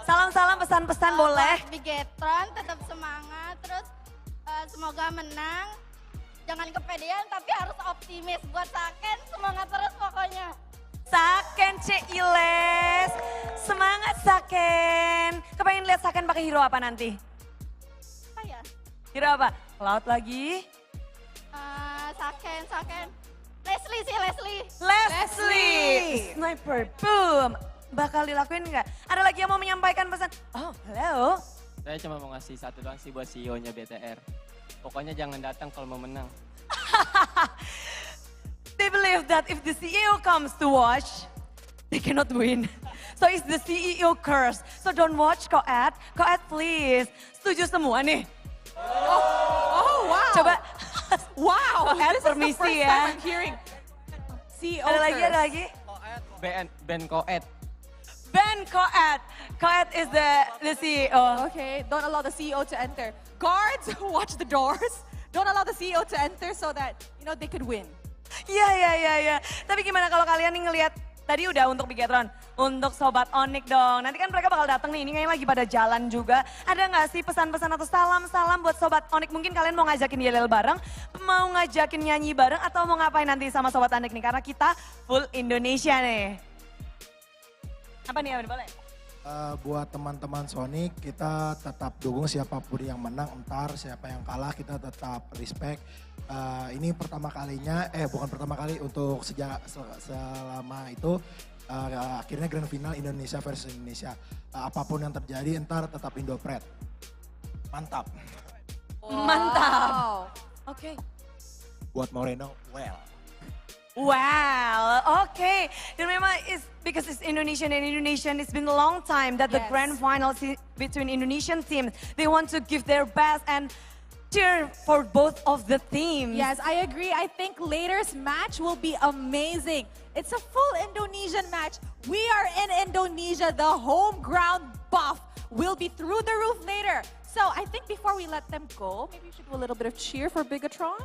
Salam-salam pesan-pesan boleh. Bigetron tetap semangat, terus semoga menang. Jangan kepedean tapi harus optimis. Buat Saken semangat terus pokoknya. Saken Iles, semangat Saken. Kepengen lihat Saken pakai hero apa nanti? Apa ya? Hero apa? Cloud lagi? Saken. Leslie sih, Leslie. Sniper, boom. Bakal dilakuin nggak? Ada lagi yang mau menyampaikan pesan? Oh, halo. Saya cuma mau ngasih satu doang sih buat CEO-nya BTR. Pokoknya jangan datang kalau mau menang. They believe that if the CEO comes to watch, they cannot win. So it's the CEO curse. So don't watch Koet. Koet please. Setuju semua nih? Oh wow. Coba. Wow. Koet permisi ya. I'm hearing CEO Ada lagi? Ben Koet. Ben Koet. Koet is the CEO. Okay, don't allow the CEO to enter. Guards, watch the doors. Don't allow the CEO to enter so that, you know, they could win. Iya. Tapi gimana kalau kalian nih ngelihat, tadi udah untuk Bigetron, untuk Sobat Onyx dong. Nanti kan mereka bakal datang nih, ini kayaknya lagi pada jalan juga. Ada nggak sih pesan-pesan atau salam-salam buat Sobat Onyx? Mungkin kalian mau ngajakin yel bareng, mau ngajakin nyanyi bareng, atau mau ngapain nanti sama Sobat Onyx nih? Karena kita full Indonesia nih. Apa nih, boleh? Buat teman-teman Sonic, kita tetap dukung siapapun yang menang, entar siapa yang kalah kita tetap respect. Ini pertama kalinya, bukan pertama kali untuk selama itu akhirnya grand final Indonesia versus Indonesia. Apapun yang terjadi entar tetap Indopret. Mantap. Mantap. Oke. Buat Moreno, Wow, okay. Dan memang because it's Indonesian and Indonesian, it's been a long time that the grand final between Indonesian teams, they want to give their best and cheer for both of the teams. Yes, I agree. I think later's match will be amazing. It's a full Indonesian match. We are in Indonesia. The home ground buff will be through the roof later. So I think before we let them go, maybe we should do a little bit of cheer for Bigatron.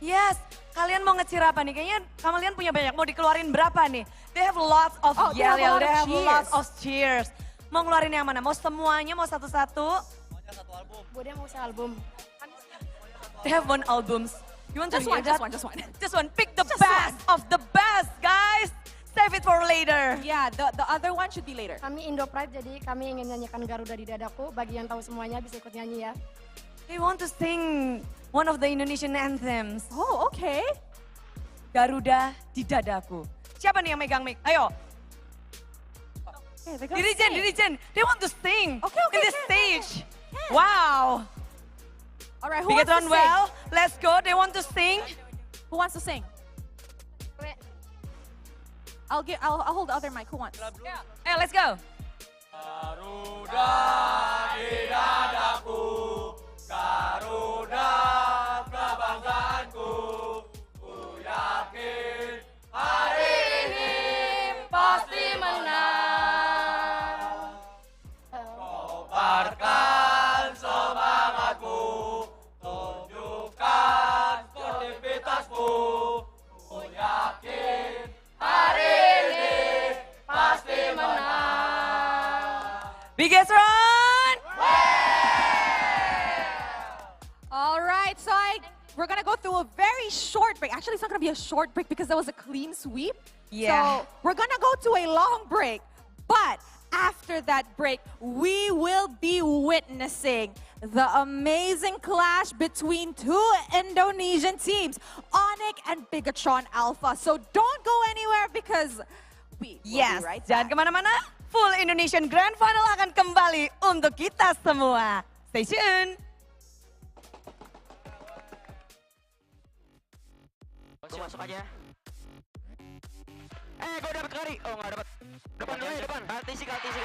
Yes, kalian mau nge-cheer apa nih? Kayaknya kalian punya banyak, mau dikeluarin berapa nih? They have lots of they have lots of cheers. Mau ngeluarin yang mana? Mau semuanya, mau satu-satu? Bude mau album. They have one albums. You want to Just hear one, that? Just one. Pick the best of the best, guys. Save it for later. Yeah, the other one should be later. Kami Indo Pride, jadi kami ingin nyanyikan Garuda di Dadaku. Bagi yang tahu semuanya bisa ikut nyanyi ya. They want to sing one of the Indonesian anthems. Oh, okay. Garuda di Dadaku. Siapa nih yang megang mic? Ayo. Dirijen. They want to sing in the stage. Wow. All right, who wants to sing? Well, let's go. They want to sing. Who wants to sing? I'll hold the other mic. Who wants? Hey, let's go. Garuda di dadaku, Garuda kebanggaanku, ku yakin hari ini pasti menang. Kobarkan semangatmu, tunjukkan sportivitasmu, ku yakin hari ini pasti menang. Bigetron! All right, so we're gonna go through a very short break. Actually, it's not gonna be a short break because that was a clean sweep. Yeah. So we're gonna go to a long break. But after that break, we will be witnessing the amazing clash between two Indonesian teams, Onyx and Bigatron Alpha. So don't go anywhere because we will be right Jangan back. kemana-mana. Full Indonesian Grand Final akan kembali untuk kita semua. Stay tune. Masuk aja. Gue dapat kari. Oh, nggak dapat. Depan dulu ya, depan. Kaltisi guys.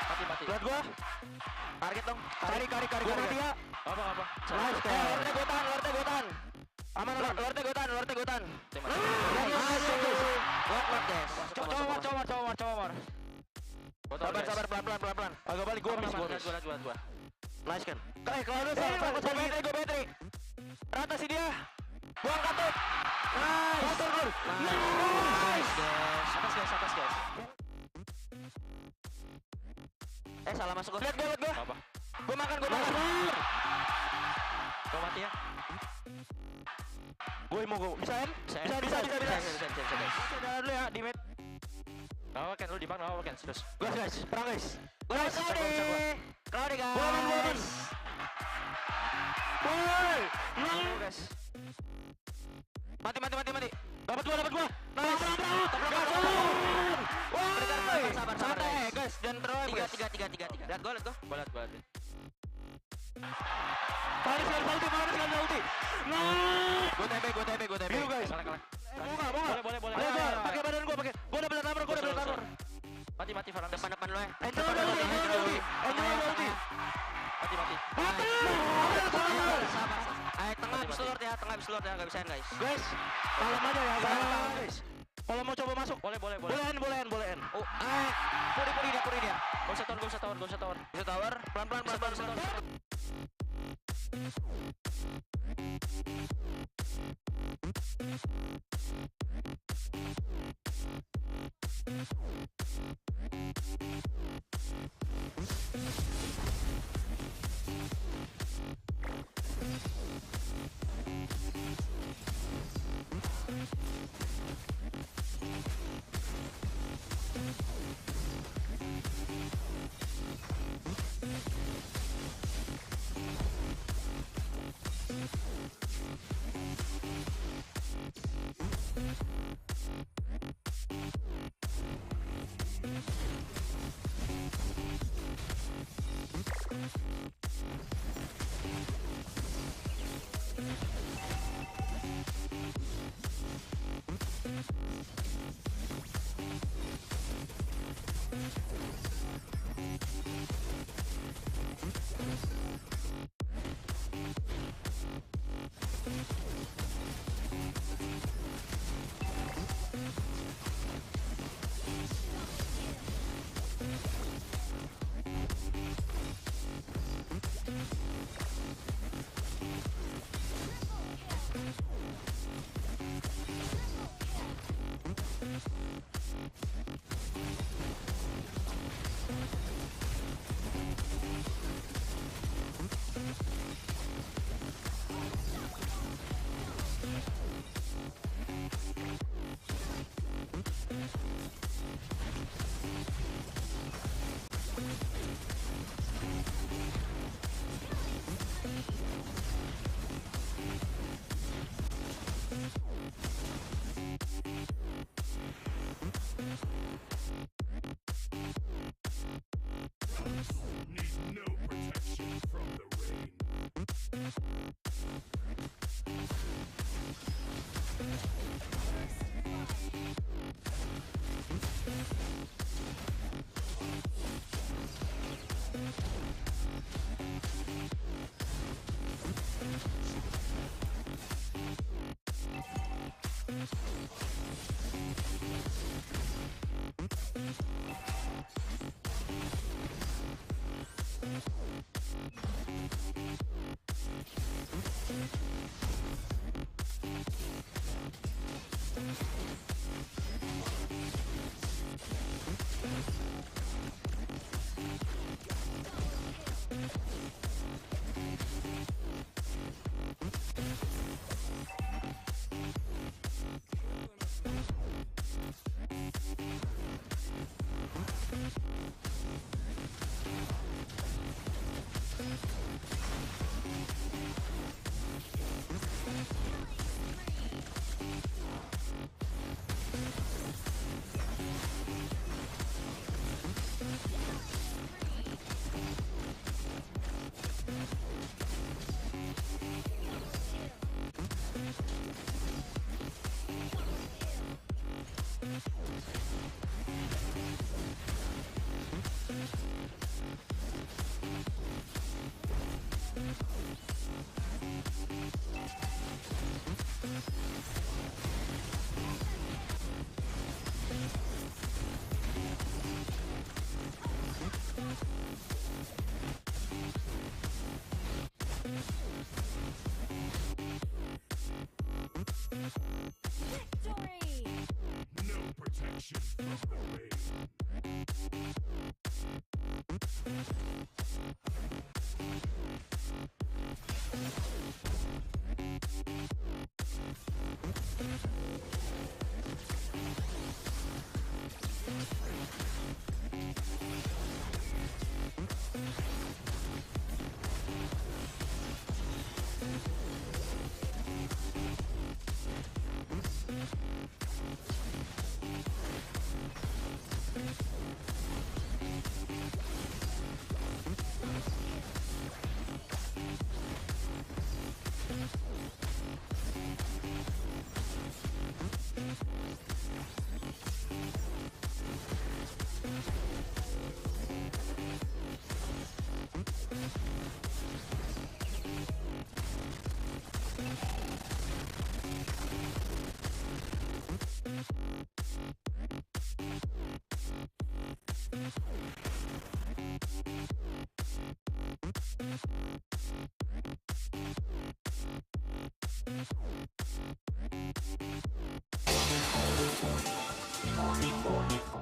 Mati. Lihat gua. Target dong. Kari. Gua mati ya. Apa. Nice. Lorte gue tahan. Aman. Luar tegutan. Coba. Sabar, pelan. Agak balik gua. Nice kan. Kalau ada salah, gua battery. Rata sih dia. Buang katut. Nice. Atas guys. Salah masuk gua. Lihat gua. Apa? Gua makan. Gua mati ya. Gue mau bisa kan? Bisa. Bisa dulu ya di mid. Gak kan lu di bang, gak kan serius. Guys, perang guys. Cloudy guys. Woi, guys. Mati. Dapat gua. Nice. Woi, sabar guys. Dan terus 3. Lihat gua. Paris kan ulti. Gue TP. Biru guys. Boleh. Pakai badan gua. Gua dapat armor. Mati Farhan. Depan lo ya. Depan ulti. Mati. Ayo tengah habis lord ya, enggak bisa guys. Guys, malam aja ya guys. Kalau mau coba masuk, boleh. Bolehan. Oh, puri dia. Gua bisa tower. Pelan.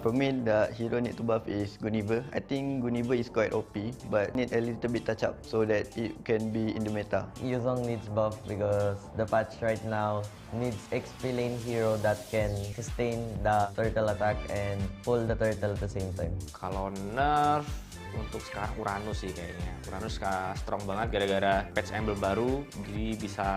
For me, the hero need to buff is Guniver. I think Guniver is quite OP, but need a little bit touch up so that it can be in the meta. Yuzong needs buff because the patch right now needs XP lane hero that can sustain the turtle attack and pull the turtle at the same time. Kalau nerf untuk sekarang Uranus sih kayaknya. Uranus strong banget gara-gara patch Emblem baru, jadi bisa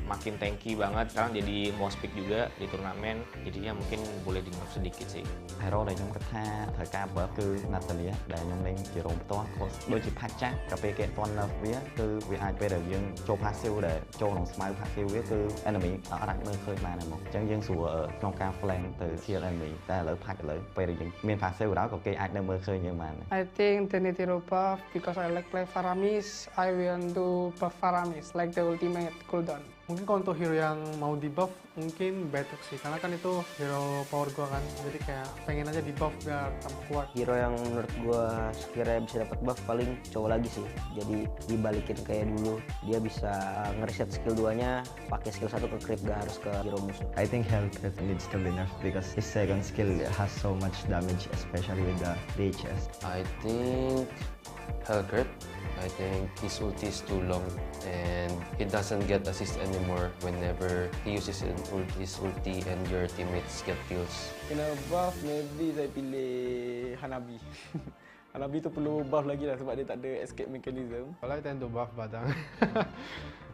makin tanky banget. Sekarang jadi most pick juga di turnamen, jadinya mungkin boleh di nerf sedikit sih. Hero ដែលខ្ញុំគិតថាត្រូវការ buff គឺ Natalia ដែលខ្ញុំលេងជារោមផ្ទាល់ cost ដូចជា patch ចាស់កាលពេលគេអត់ទាន់ nerf វាគឺវាអាចពេលដែលយើងចូល passive ដែលចូលក្នុងស្មៅ passive វាគឺ enemy អាចមើលឃើញបានហ្មងអញ្ចឹងយើងស្រួលក្នុងការ flank ទៅ kill enemy តែឥឡូវ patch ឥឡូវពេលដែលយើងមាន passive ដល់ក៏គេអាចនៅមើលឃើញយើងបាន I think they need hero buff because I like play Faramis. I will do buff Faramis like the ultimate cooldown. Mungkin kalau untuk hero yang mau di buff mungkin Batok sih, karena kan itu hero power gua kan, jadi kayak pengen aja di buff biar tambah kuat. Hero yang menurut gua sekiranya bisa dapat buff paling cowok lagi sih, jadi dibalikin kayak dulu, dia bisa ngereset skill 2-nya pakai skill 1 ke creep, gak harus ke hero musuh. I think Hellcat needs to be nerfed because his second skill has so much damage, especially with the DHS. I think Hellcat. I think his ulti is too long and he doesn't get assist anymore whenever he uses his ulti and your teammates get kills. Kena buff, maybe saya pilih Hanabi. Hanabi tu perlu buff lagi lah sebab dia tak ada escape mechanism. I like them to buff Badang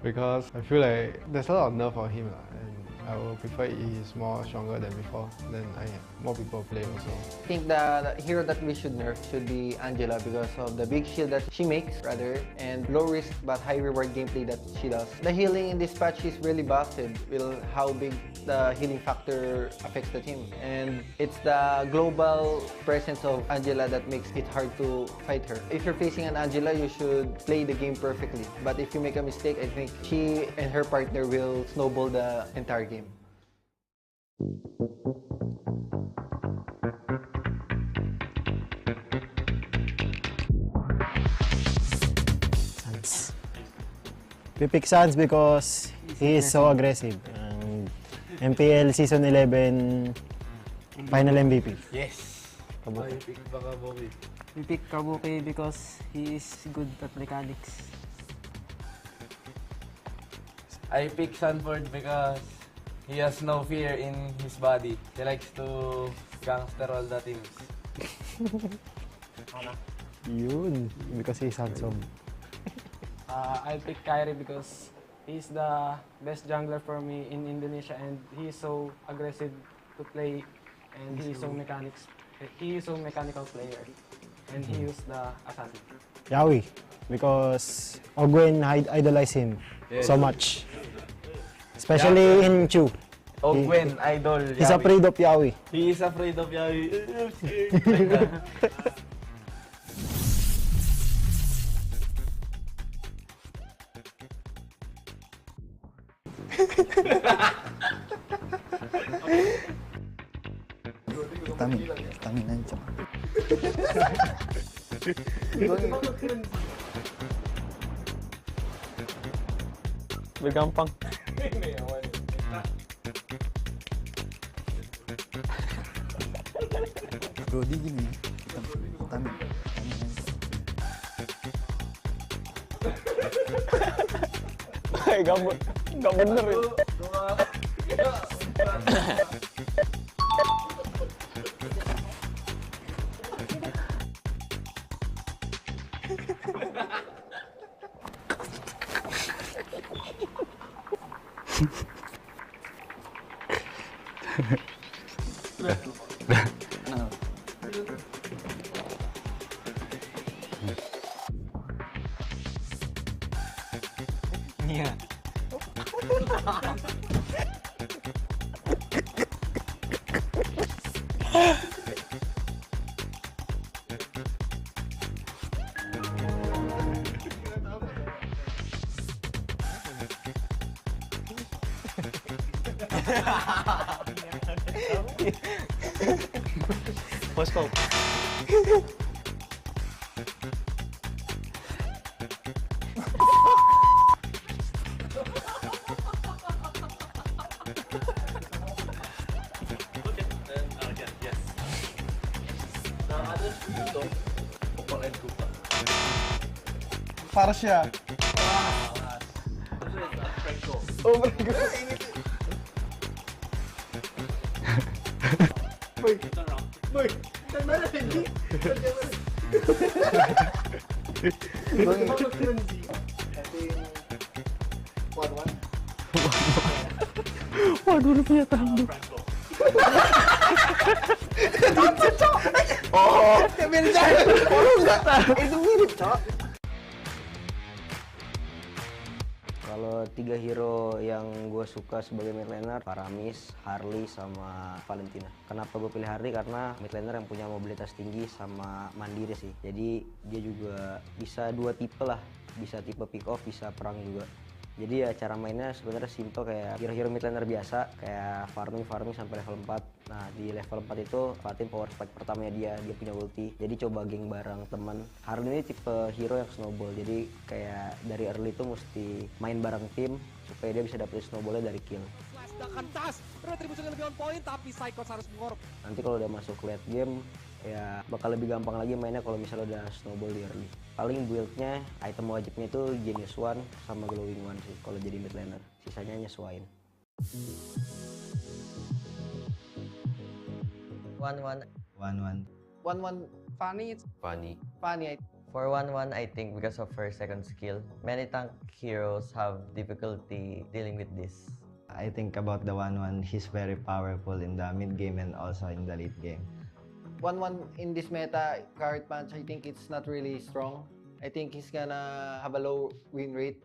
because I feel like there's a lot of nerf on him and I will prefer he is more stronger than before. Then more people play also. I think the hero that we should nerf should be Angela because of the big shield that she makes and low risk but high reward gameplay that she does. The healing in this patch is really busted with how big the healing factor affects the team, and it's the global presence of Angela that makes it hard to fight her. If you're facing an Angela, you should play the game perfectly, but if you make a mistake, I think she and her partner will snowball the entire game. We pick Sans because he is so aggressive. MPL Season 11 Final MVP. Yes! Kabuki. We pick Kabuki because he is good at mechanics. I pick Sanford because he has no fear in his body. He likes to gangster all the teams. Yun, because he's handsome. I'll pick Kyrie because he's the best jungler for me in Indonesia and he's so aggressive to play and he's so mechanical player and he used the assassin. Yawi, because Ogwen idolize him so much. Especially in Chu. Ogwen, idol. He's afraid of Yawi. He is afraid of Yawi. Vitamin ancam. Bergampang. Brody gini, vitamin ancam. Gak bener ya. Iya. Posko. Farsha. Oh my god. Boy. Boy. Dari mana ini? Waduh, lu punya tanduk. Oh, mirip jangan. Oh, enggak. Itu mirip, Cok. Kalau 3 hero yang gue suka sebagai mid laner, Paramis, Harley, sama Valentina. Kenapa gue pilih Harley? Karena mid laner yang punya mobilitas tinggi sama mandiri sih. Jadi dia juga bisa 2 tipe lah, bisa tipe pick off, bisa perang juga. Jadi ya cara mainnya sebenarnya simple kayak hero-hero mid laner biasa, kayak farming sampai level 4. Nah di level 4 itu fatin power spike pertamanya dia punya ulti. Jadi coba geng bareng teman. Harley ini tipe hero yang snowball. Jadi kayak dari early itu mesti main bareng tim supaya dia bisa dapetin snowballnya dari kill. Sedangkan tas, retribusinya lebih on point tapi Psychos harus mengorok. Nanti kalau udah masuk late game ya bakal lebih gampang lagi mainnya kalau misalnya udah snowball di early. Paling build-nya, item wajibnya itu Genius One sama Glowing One sih kalau jadi mid laner. Sisanya nyesuain. 1-1. 1-1. 1-1. Funny. Funny. Funny. For 1-1, I think because of her second skill, many tank heroes have difficulty dealing with this. I think about the 1-1, he's very powerful in the mid game and also in the late game. 1-1 in this meta, Carrot Punch, I think it's not really strong. I think he's gonna have a low win rate.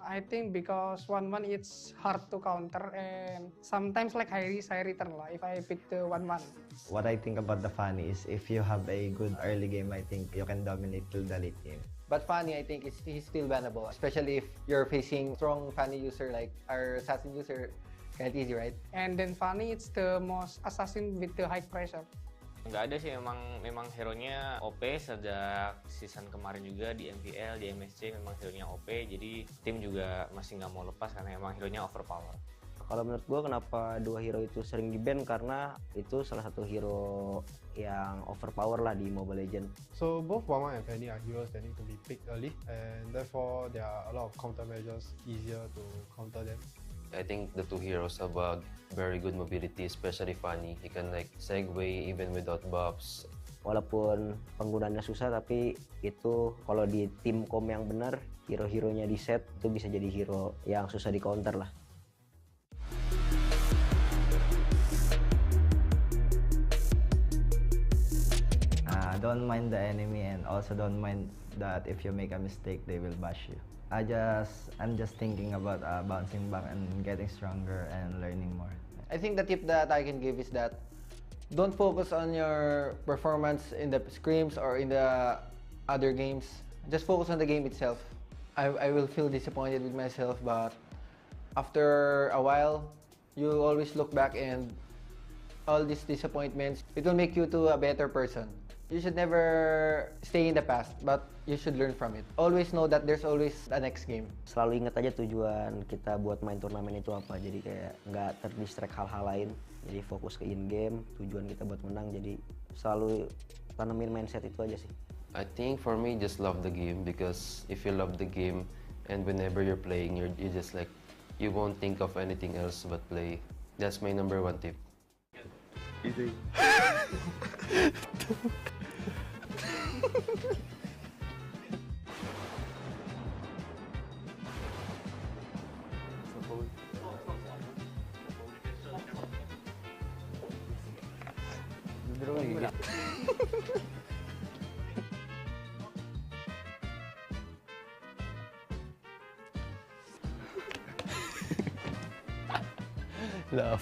I think because 1-1 it's hard to counter and sometimes like high risk, high return lah if I pick the 1-1. What I think about the Funny is if you have a good early game, I think you can dominate till the late game. But Fanny, I think he's still bannable, especially if you're facing strong Fanny user like our assassin user. Kind of easy, right? And then Funny it's the most assassin with the high pressure. Nggak ada sih, memang hero-nya OP sejak season kemarin juga di MPL, di MSC memang hero-nya OP, jadi tim juga masih nggak mau lepas karena emang hero-nya overpower. Kalau menurut gue kenapa 2 hero itu sering di-ban karena itu salah satu hero yang overpower lah di Mobile Legends. So both Wama and Penny are heroes that need to be picked early and therefore there are a lot of countermeasures easier to counter them. I think the 2 heroes have a very good mobility, especially Fanny. He can like segue even without buffs. Walaupun penggunaannya susah, tapi itu kalau di tim kom yang benar, hero-heronya di set itu bisa jadi hero yang susah di counter lah. Don't mind the enemy and also don't mind that if you make a mistake, they will bash you. I'm just thinking about bouncing back and getting stronger and learning more. I think the tip that I can give is that don't focus on your performance in the scrims or in the other games. Just focus on the game itself. I will feel disappointed with myself, but after a while, you always look back and all these disappointments, it will make you to a better person. You should never stay in the past, but you should learn from it. Always know that there's always a next game. Selalu ingat aja tujuan kita buat main turnamen itu apa. Jadi kayak nggak terdistract hal-hal lain. Jadi fokus ke in-game, tujuan kita buat menang. Jadi selalu tanemin mindset itu aja sih. I think for me, just love the game, because if you love the game, And whenever you're playing, you just like, you won't think of anything else but play. That's my number 1 tip. Easy. Laugh.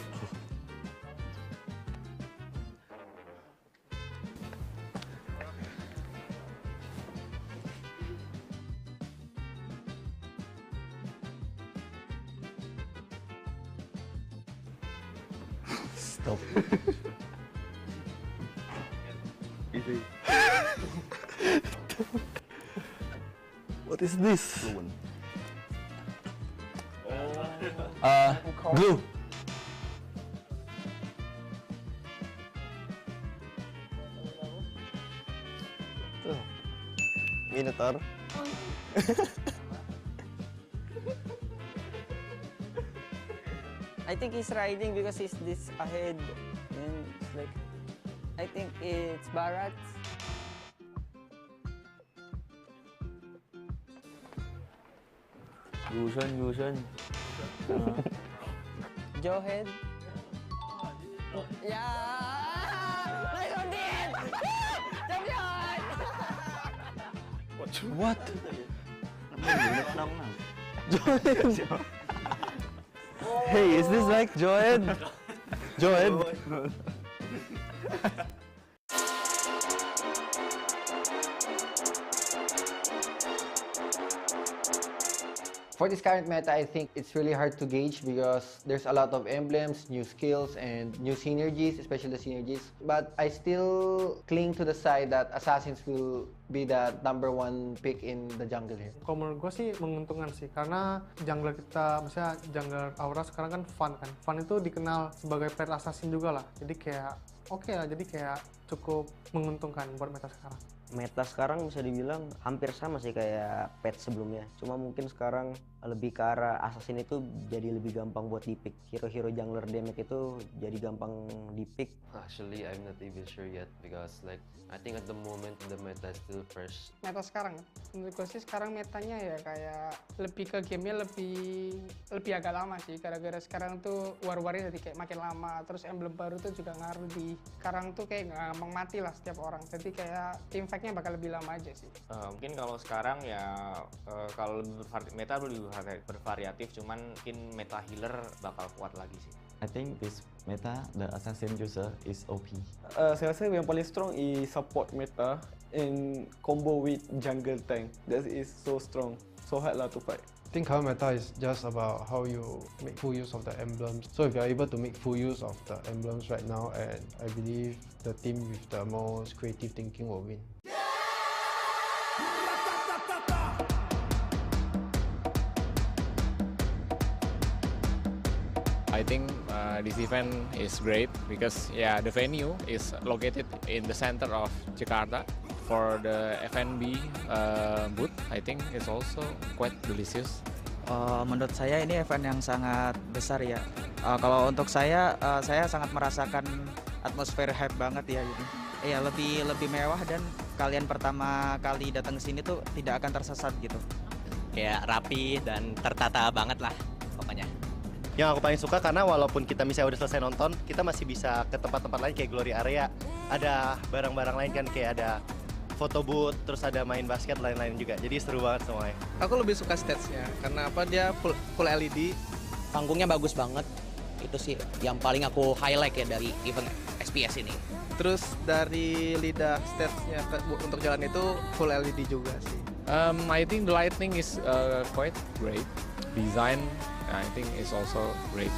Stop. Easy. What is this? Glue. Minotaur. I think he's riding because he's this ahead. And it's like, I think it's Barat. Gusen. Joehead. Yeah! Nice on it! Champion! What? Joed. Hey, is this like Joed? Joed. For this current meta, I think it's really hard to gauge because there's a lot of emblems, new skills, and new synergies, especially the synergies. But I still cling to the side that Assassins will be the number 1 pick in the jungle here. Kalau menurut gue sih menguntungkan sih, karena jungler kita, misalnya jungler Aura sekarang kan Fun kan. Fun itu dikenal sebagai player assassin juga lah. Jadi kayak oke lah, jadi kayak cukup menguntungkan buat meta sekarang. Meta sekarang bisa dibilang hampir sama sih kayak patch sebelumnya. Cuma mungkin sekarang lebih ke arah assassin itu jadi lebih gampang buat di-pick. Hero-hero jungler damage itu jadi gampang di-pick. Actually, I'm not even sure yet because like I think at the moment the meta is still fresh. Meta sekarang, menurut gue sih sekarang metanya ya kayak lebih ke gamenya lebih agak lama sih. Gara-gara sekarang tuh war-warnya jadi kayak makin lama. Terus emblem baru tuh juga ngaruh di sekarang tuh kayak nggak gampang mati lah setiap orang. Jadi kayak impact-nya bakal lebih lama aja sih. Mungkin kalau sekarang ya kalau meta lebih bervariatif, cuman mungkin meta healer bakal kuat lagi sih. I think this meta, the assassin user is OP. Saya rasa yang paling strong is support meta and combo with jungle tank. That is so strong, so hard lah to fight. I think current meta is just about how you make full use of the emblems. So if you're able to make full use of the emblems right now, and I believe the team with the most creative thinking will win. I think this event is great because the venue is located in the center of Jakarta. For the FNB booth, I think it's also quite delicious. Menurut saya ini event yang sangat besar ya. Kalau untuk saya sangat merasakan atmosfer hype banget ya ini. Iya, lebih mewah dan kalian pertama kali datang ke sini tuh tidak akan tersesat gitu. Kayak rapi dan tertata banget lah pokoknya. Yang aku paling suka karena walaupun kita misalnya udah selesai nonton, kita masih bisa ke tempat-tempat lain kayak Glory Area. Ada barang-barang lain kan, kayak ada photo booth, terus ada main basket, lain-lain juga. Jadi seru banget semuanya. Aku lebih suka stage-nya, karena apa, dia full LED. Panggungnya bagus banget. Itu sih yang paling aku highlight ya dari event SPS ini. Terus dari lidah stage-nya untuk jalan itu full LED juga sih. I think the lighting is quite great. Design, I think is also great.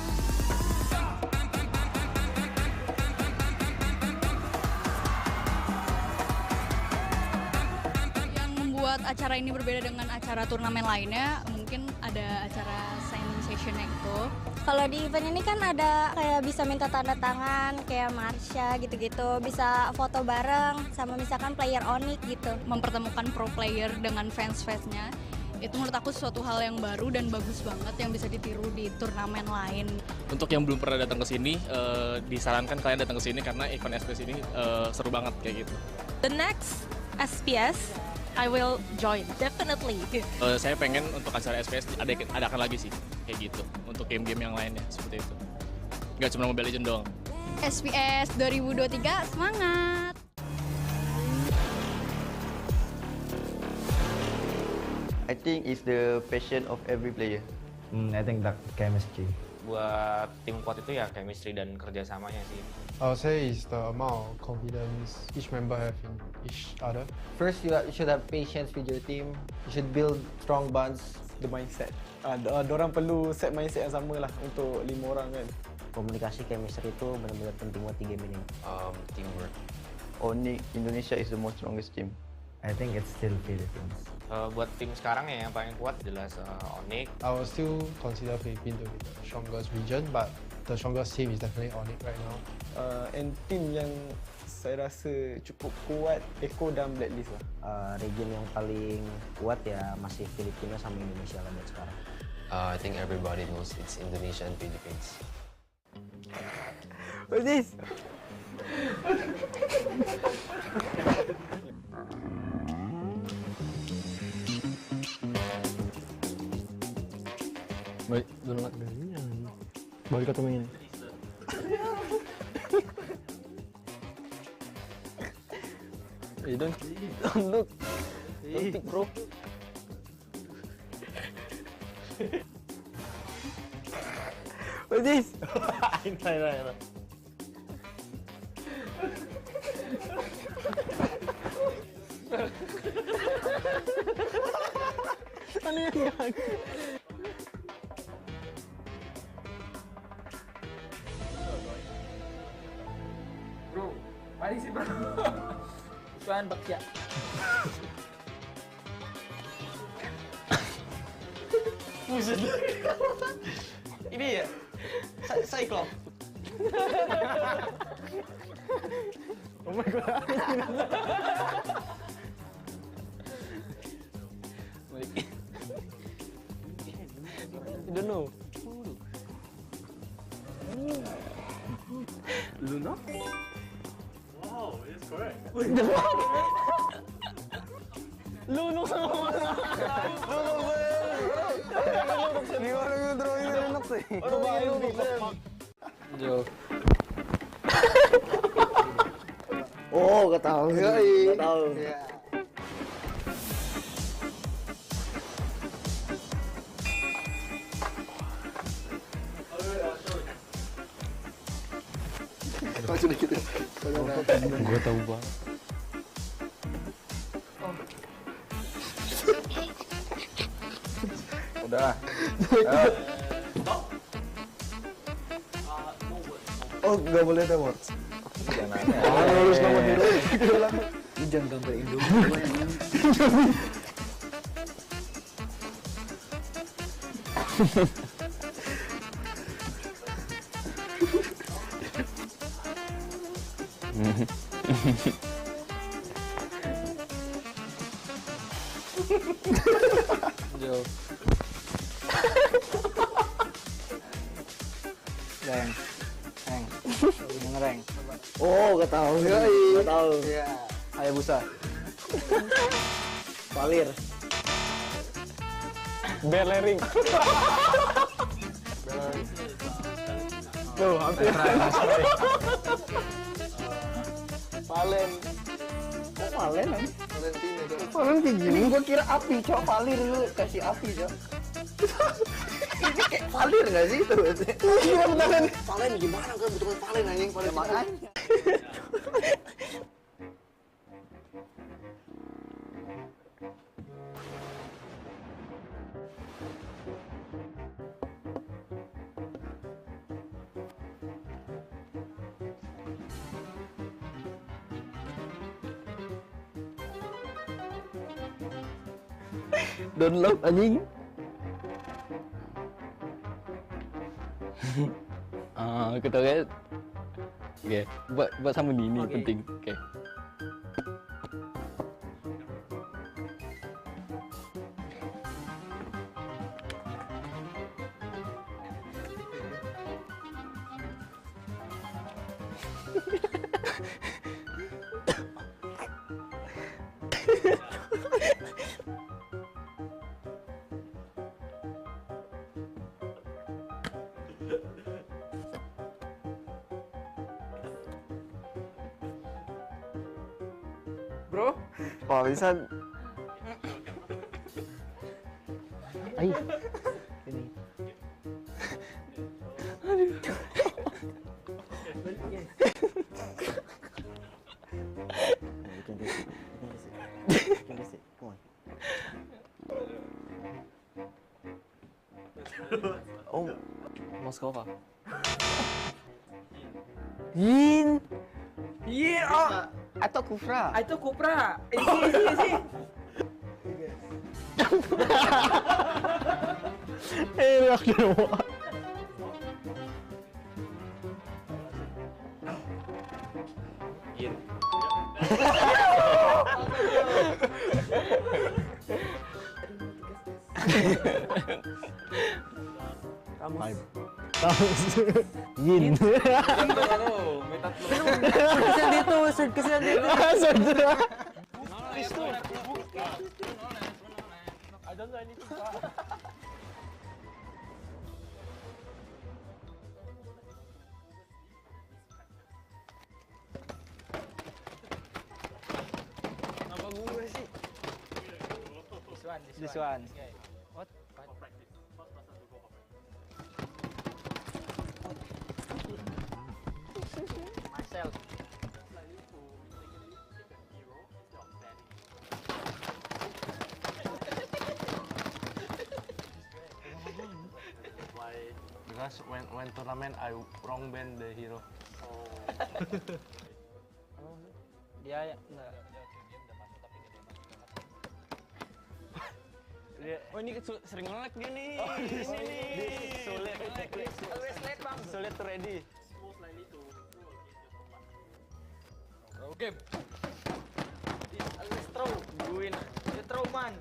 Yang membuat acara ini berbeda dengan acara turnamen lainnya, mungkin ada acara signing session-nya itu. Kalau di event ini kan ada kayak bisa minta tanda tangan, kayak Marsha gitu-gitu, bisa foto bareng sama misalkan player Onyx gitu. Mempertemukan pro player dengan fans-fansnya. Itu menurut aku sesuatu hal yang baru dan bagus banget yang bisa ditiru di turnamen lain. Untuk yang belum pernah datang ke sini, disarankan kalian datang ke sini karena event SPS ini seru banget kayak gitu. The next SPS, I will join, definitely. Saya pengen untuk acara SPS adakan lagi sih, kayak gitu. Untuk game-game yang lainnya, seperti itu. Nggak cuma Mobile Legends doang. SPS 2023, semangat! I think it's the passion of every player. I think that chemistry. Buat tim kuat itu ya chemistry dan kerjasamanya sih. I would say it's the amount of confidence each member have in each other. First, you should have patience with your team. You should build strong bonds. The mindset. Diorang perlu set mindset yang sama lah untuk 5 orang kan. Komunikasi, chemistry itu benar-benar penting buat di game ini. Teamwork. Only Indonesia is the most strongest team. I think it's still Philippines. Buat tim sekarang ya yang paling kuat jelas Onyx. I will still consider Philippines to be the strongest region, but the strongest team is definitely Onyx right now. And team yang saya rasa cukup kuat, Echo dan Blacklist lah. Region yang paling kuat ya masih Filipina sama Indonesia lah buat sekarang. I think everybody knows it's Indonesia and Philippines. What's this? Baik, donat galian. Balik kata main. Don't look. Don't think, bro. What's this? Nah. Ano yan gag? Bro, paling sih bro. Tuan bakya. Buset. Ini ya, Cyclops. Oh my god. I don't know. Luna? Wow, it's correct. Lunok sama mana? Gimana yung drawing na lunok sih? Ano ba yung lunok? Joke. Oh, ketahuan. Ketahuan. Masuk dikit ya. Gue tahu banget. Udah. Oh, nggak boleh ada words. Harus nomor hero. Ini jangan gambar Indo. Joke. Reng. Ngereng. Oh, ketahuan. Ketahuan. Iya. Hayabusa. Palir. Berlering. Tuh, hampir. Valen. Kok Valen kan? Valen kayak gini. Gua kira api, cok. Valir lu kasih api, cok. Ini kayak Valir nggak sih itu? Iya beneran. Valen gimana kan betul Valen anjing. Valen makanya. Download anjing. Kita lihat. Oke, buat sama ini penting. Oke. Bro, wah bisa. Ayo. Ini. Oh, Moskova. Yin. Yin. Oh. Atau Kufra. Itu Cupra. Isi. Enak semua. Yin. Kamus. Yin. Kesian itu. I don't know anything. Kenapa gue sih? This one. What? Myself. Because when tournament I wrong band the hero. Dia ya enggak. Oh ini sering nge-lag dia nih. Ini nih. Sulit. Always late, Bang. Sulit to ready. Okay. This always throw. Win. You throw, man.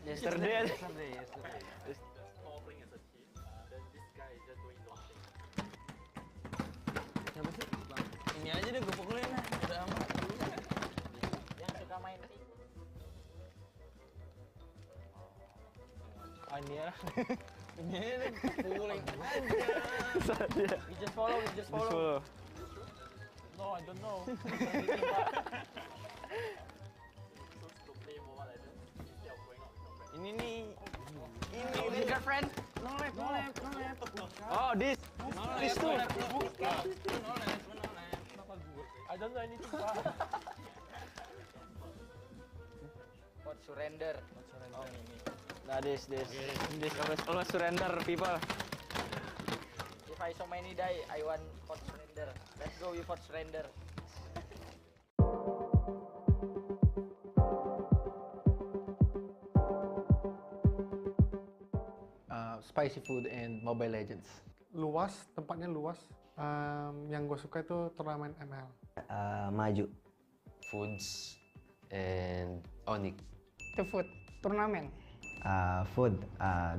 Yesterday. Ini aja deh gue pukulin lah. Udah amat. Yang suka main sih. Ini ya. Ini aja deh pukulin. We just follow. No, I don't know. Ini nih. Ini girlfriend. No left. Oh, this too. I don't know anything. What surrender? Oh, ini. Nah, this always surrender, people. If I so many die, I want for surrender. Let's go with for surrender. Spicy food and Mobile Legends. Luas, tempatnya luas. Yang gue suka itu turnamen ML. Maju. Foods and Onyx. Itu food, turnamen. Food,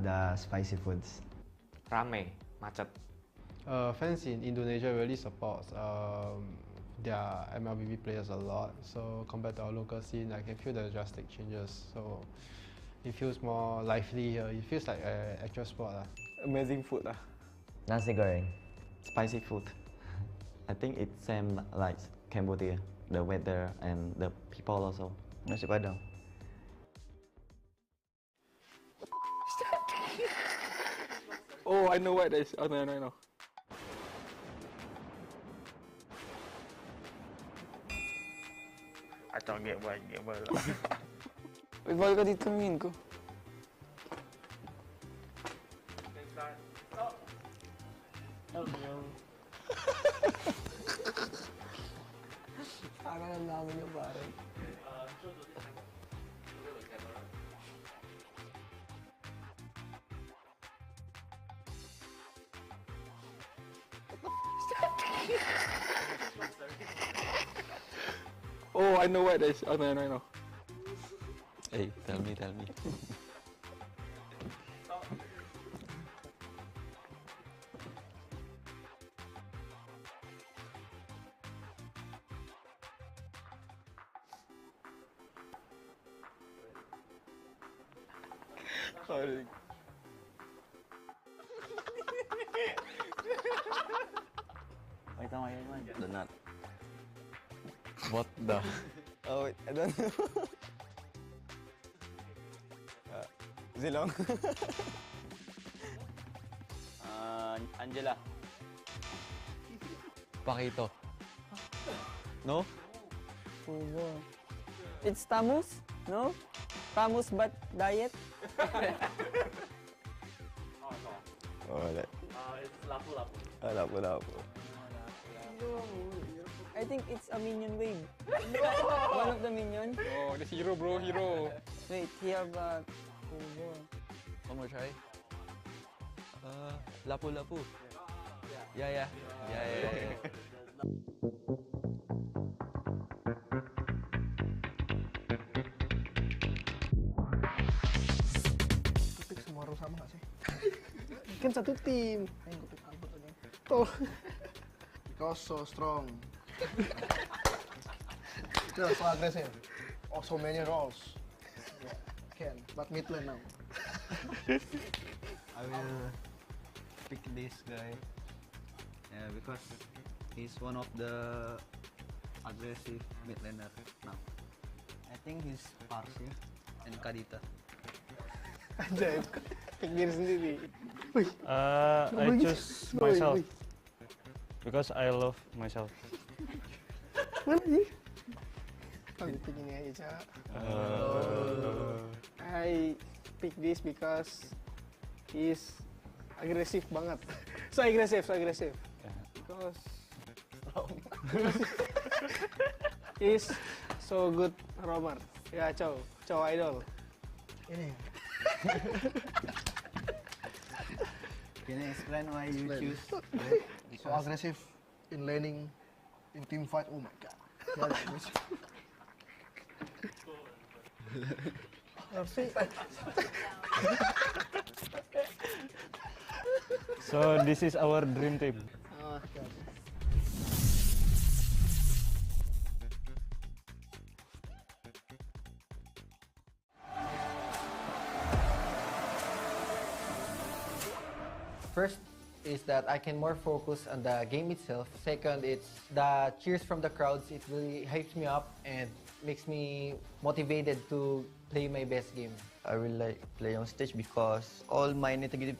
the spicy foods. Rame, macet. Fans in Indonesia really supports their MLBB players a lot. So compared to our local scene, I can feel the drastic changes. So it feels more lively here. It feels like an actual sport. Amazing food lah. Nasi goreng. Spicy food. I think it's same like Cambodia. The weather and the people also. Nasi Padang. Oh, I know what that is. Oh, no, I know. Atau get bola. Igual ka dito min ko. Parang ang dami niya pare. Oh, I know what that is. Oh, no, I know. Hey, tell me. Sorry. Donut. What the? Oh, wait, I don't know. Zilong. Angela. Pakito. No? It's Tamus? No? Tamus but diet? Oh, that. It's lapu-lapu. Lapu-lapu. I think it's a minion wave. One of the minion. Oh, this hero, bro, hero. Wait, he have a... One more try. Lapu-lapu. Yeah. Pick semua harus sama nggak sih? Kan satu tim. Gue pick Albert aja. Tuh. Because so strong. Still so aggressive. Oh, so many rolls. Yeah, can. But mid lane now. I will pick this guy. Yeah, because he's one of the aggressive mid laner now. I think he's Parsi and Kadita. Ajaib. Pick diri sendiri. I choose myself because I love myself. Mana sih? Oh, pick ini aja, Cak. I pick this because he's agresif banget. So agresif. Because he's so good roamer. Ya, Chow idol. Ini. Can you explain why you choose? So aggressive in laning, in team fight. Oh my god. So this is our dream team. Oh, God. First is that I can more focus on the game itself. Second, it's the cheers from the crowds. It really hypes me up and makes me motivated to play my best game. I will like play on stage because all my negativity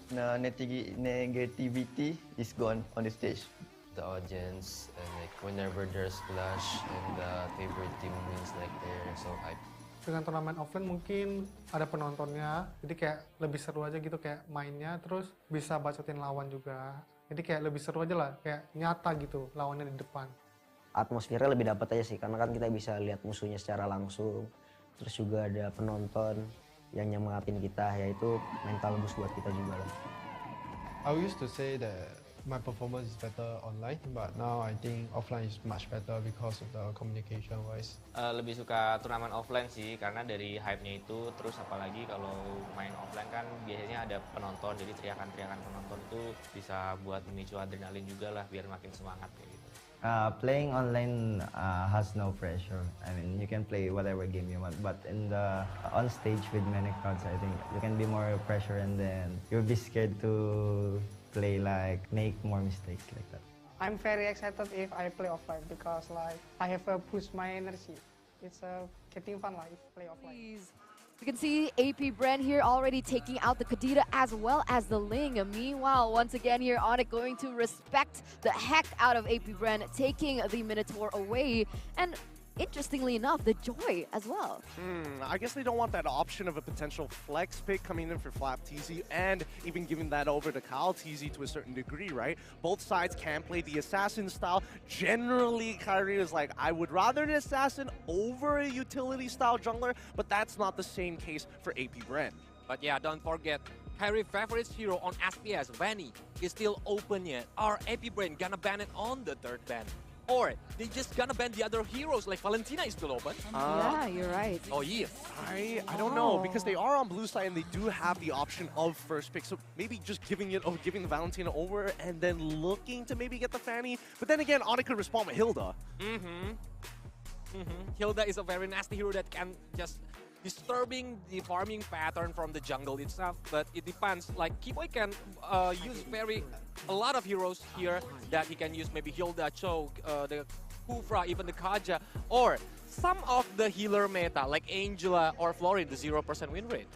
is gone on the stage. The audience and like whenever there's clash and the favorite team wins, like they're so hyped. Dengan turnamen offline mungkin ada penontonnya, jadi kayak lebih seru aja gitu kayak mainnya, terus bisa bacotin lawan juga. Jadi kayak lebih seru aja lah, kayak nyata gitu lawannya di depan. Atmosfernya lebih dapat aja sih, karena kan kita bisa lihat musuhnya secara langsung. Terus juga ada penonton yang nyemangatin kita, yaitu mental boost buat kita juga lah. I used to say that my performance is better online, but now I think offline is much better because of the communication wise. Lebih suka turnamen offline sih, karena dari hype-nya itu, terus apalagi kalau main offline kan biasanya ada penonton, jadi teriakan-teriakan penonton itu bisa buat memicu adrenalin juga lah, biar makin semangat kayak gitu. Playing online has no pressure. I mean, you can play whatever game you want, but on stage with many crowds, I think you can be more pressure, and then you'll be scared to play, like make more mistakes like that. I'm very excited if I play offline because like I have a boost my energy. It's getting fun like play offline. You can see AP Brand here already taking out the Kadita as well as the Ling. Meanwhile, once again here, Onyx going to respect the heck out of AP Brand, taking the Minotaur away. And interestingly enough, the Joy as well. I guess they don't want that option of a potential flex pick coming in for Flap TZ and even giving that over to Kyle TZ to a certain degree, right? Both sides can play the assassin style. Generally, Kyrie is like, I would rather an assassin over a utility style jungler, but that's not the same case for AP Brand. But yeah, don't forget, Kyrie's favorite hero on SPS, Vanny, is still open yet. Are AP Brand gonna ban it on the third ban? Or they just gonna ban the other heroes like Valentina is still open? Yeah, you're right. Oh, yes. I don't know, because they are on blue side and they do have the option of first pick, so maybe just giving the Valentina over and then looking to maybe get the Fanny. But then again, Onyx could respond with Hilda. Hilda is a very nasty hero that can just disturbing the farming pattern from the jungle itself, but it depends. Like Kiboy can use a lot of heroes here that he can use, maybe Hilda, Cho, the Kufra, even the Kaja, or some of the healer meta like Angela or Florin, the 0% win rate.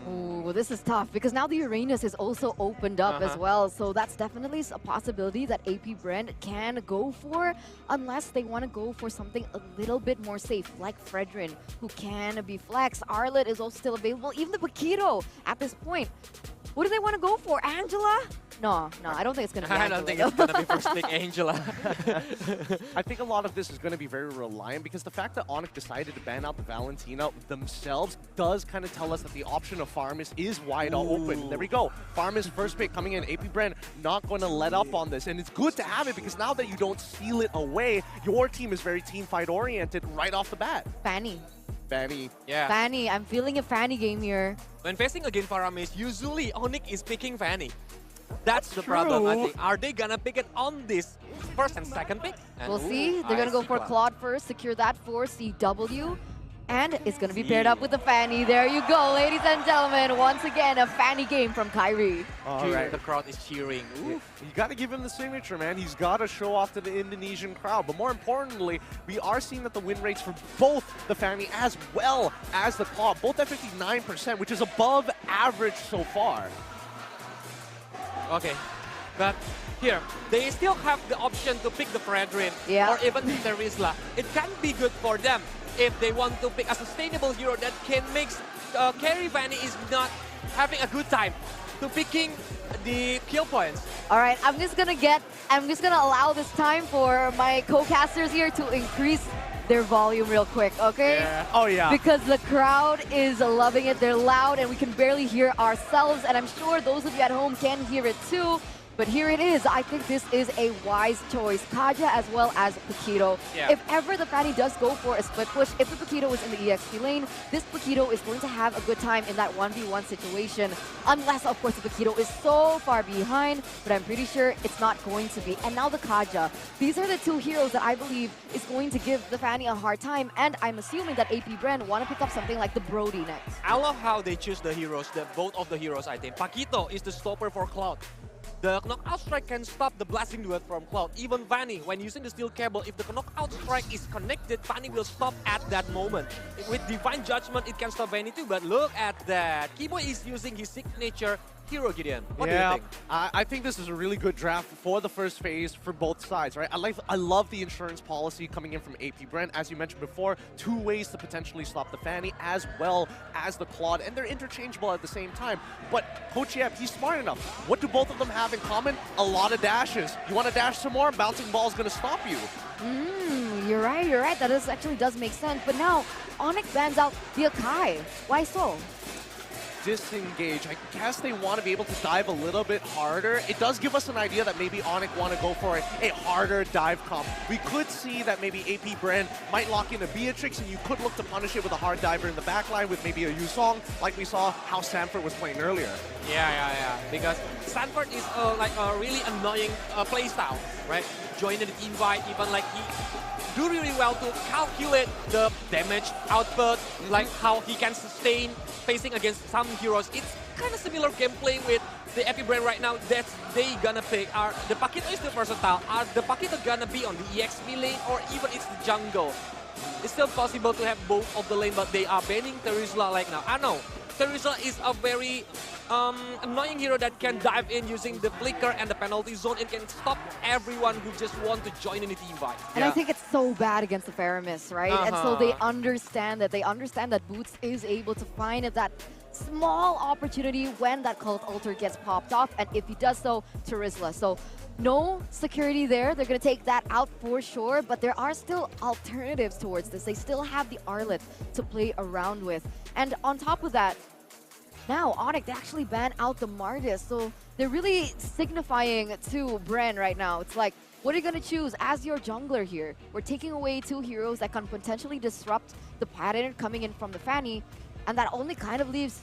Ooh, this is tough because now the Uranus is also opened up as well. So that's definitely a possibility that AP Brand can go for, unless they want to go for something a little bit more safe, like Fredrin, who can be flex. Arlet is also still available, even the Paquito at this point. What do they want to go for? Angela? No, I don't think it's going to be Angela. I don't think it's going to be first pick Angela. I think a lot of this is going to be very reliant because the fact that Onyx decided to ban out the Valentina themselves does kind of tell us that the option of Farmis is wide open. There we go. Farmis first pick coming in. AP Brand not going to let up on this. And it's good to have it because now that you don't seal it away, your team is very team fight oriented right off the bat. Fanny. Yeah. Fanny. I'm feeling a Fanny game here. When facing against Faramis, usually Onyx is picking Fanny. That's the problem, I think. Are they gonna pick it on this first and second pick? And we'll see. They're gonna go for Claude first, secure that for CW. And it's gonna be paired up with the Fanny. There you go, ladies and gentlemen. Once again, a Fanny game from Kyrie. All right, the crowd is cheering. You got to give him the signature, man. He's got to show off to the Indonesian crowd. But more importantly, we are seeing that the win rates for both the Fanny as well as the Claude, both at 59%, which is above average so far. Okay, but here, they still have the option to pick the Fredrin or even the Terizla. It can be good for them if they want to pick a sustainable hero that can make Carry Fanny is not having a good time to picking the kill points. All right, I'm just gonna allow this time for my co-casters here to increase their volume real quick, okay? Yeah. Oh, yeah. Because the crowd is loving it. They're loud and we can barely hear ourselves. And I'm sure those of you at home can hear it too. But here it is. I think this is a wise choice. Kaja as well as Paquito. Yeah. If ever the Fanny does go for a split push, if the Paquito is in the EXP lane, this Paquito is going to have a good time in that 1v1 situation. Unless, of course, the Paquito is so far behind. But I'm pretty sure it's not going to be. And now the Kaja. These are the two heroes that I believe is going to give the Fanny a hard time. And I'm assuming that AP Brand want to pick up something like the Brody next. I love how they choose the heroes, both of the heroes, I think. Paquito is the stopper for Cloud. The knockout strike can stop the blasting duet from Cloud. Even Fanny, when using the steel cable, if the knockout strike is connected, Fanny will stop at that moment. With Divine Judgment, it can stop Fanny too, but look at that. Kiboy is using his signature hero, Gideon. What do you think? I think this is a really good draft for the first phase for both sides, right? I love the insurance policy coming in from AP Brand. As you mentioned before, 2 ways to potentially stop the Fanny as well as the Claude, and they're interchangeable at the same time. But Coach Yep, he's smart enough. What do both of them have in common? A lot of dashes. You want to dash some more? Bouncing ball is going to stop you. You're right. That actually does make sense. But now, Onyx bans out the Akai. Why so? Disengage. I guess they want to be able to dive a little bit harder. It does give us an idea that maybe Onyx want to go for a harder dive comp. We could see that maybe AP Brand might lock in a Beatrix, and you could look to punish it with a hard diver in the backline with maybe a Yusong, like we saw how Sanford was playing earlier. Yeah. Because Sanford is like a really annoying playstyle, right? Joining the invite, even like he do really well to calculate the damage output, like how he can sustain facing against some heroes. It's kind of similar gameplay with the AP Brand right now that they gonna pick. Are the Paquito is still versatile? Are the Paquito gonna be on the EXP lane or even it's the jungle? It's still possible to have both of the lane, but they are banning Terizla like now. I know Terizla is a very annoying hero that can dive in using the flicker and the penalty zone. It can stop everyone who just want to join in the team fight. And I think it's so bad against the Faramis, right? And so they understand that. They understand that Boots is able to find that small opportunity when that Cult Altar gets popped off. And if he does so, Terizla. So no security there. They're going to take that out for sure. But there are still alternatives towards this. They still have the Arlet to play around with. And on top of that, now Onyx, they actually ban out the Mardis. So they're really signifying to Bren right now. It's like, what are you going to choose as your jungler here? We're taking away 2 heroes that can potentially disrupt the pattern coming in from the Fanny. And that only kind of leaves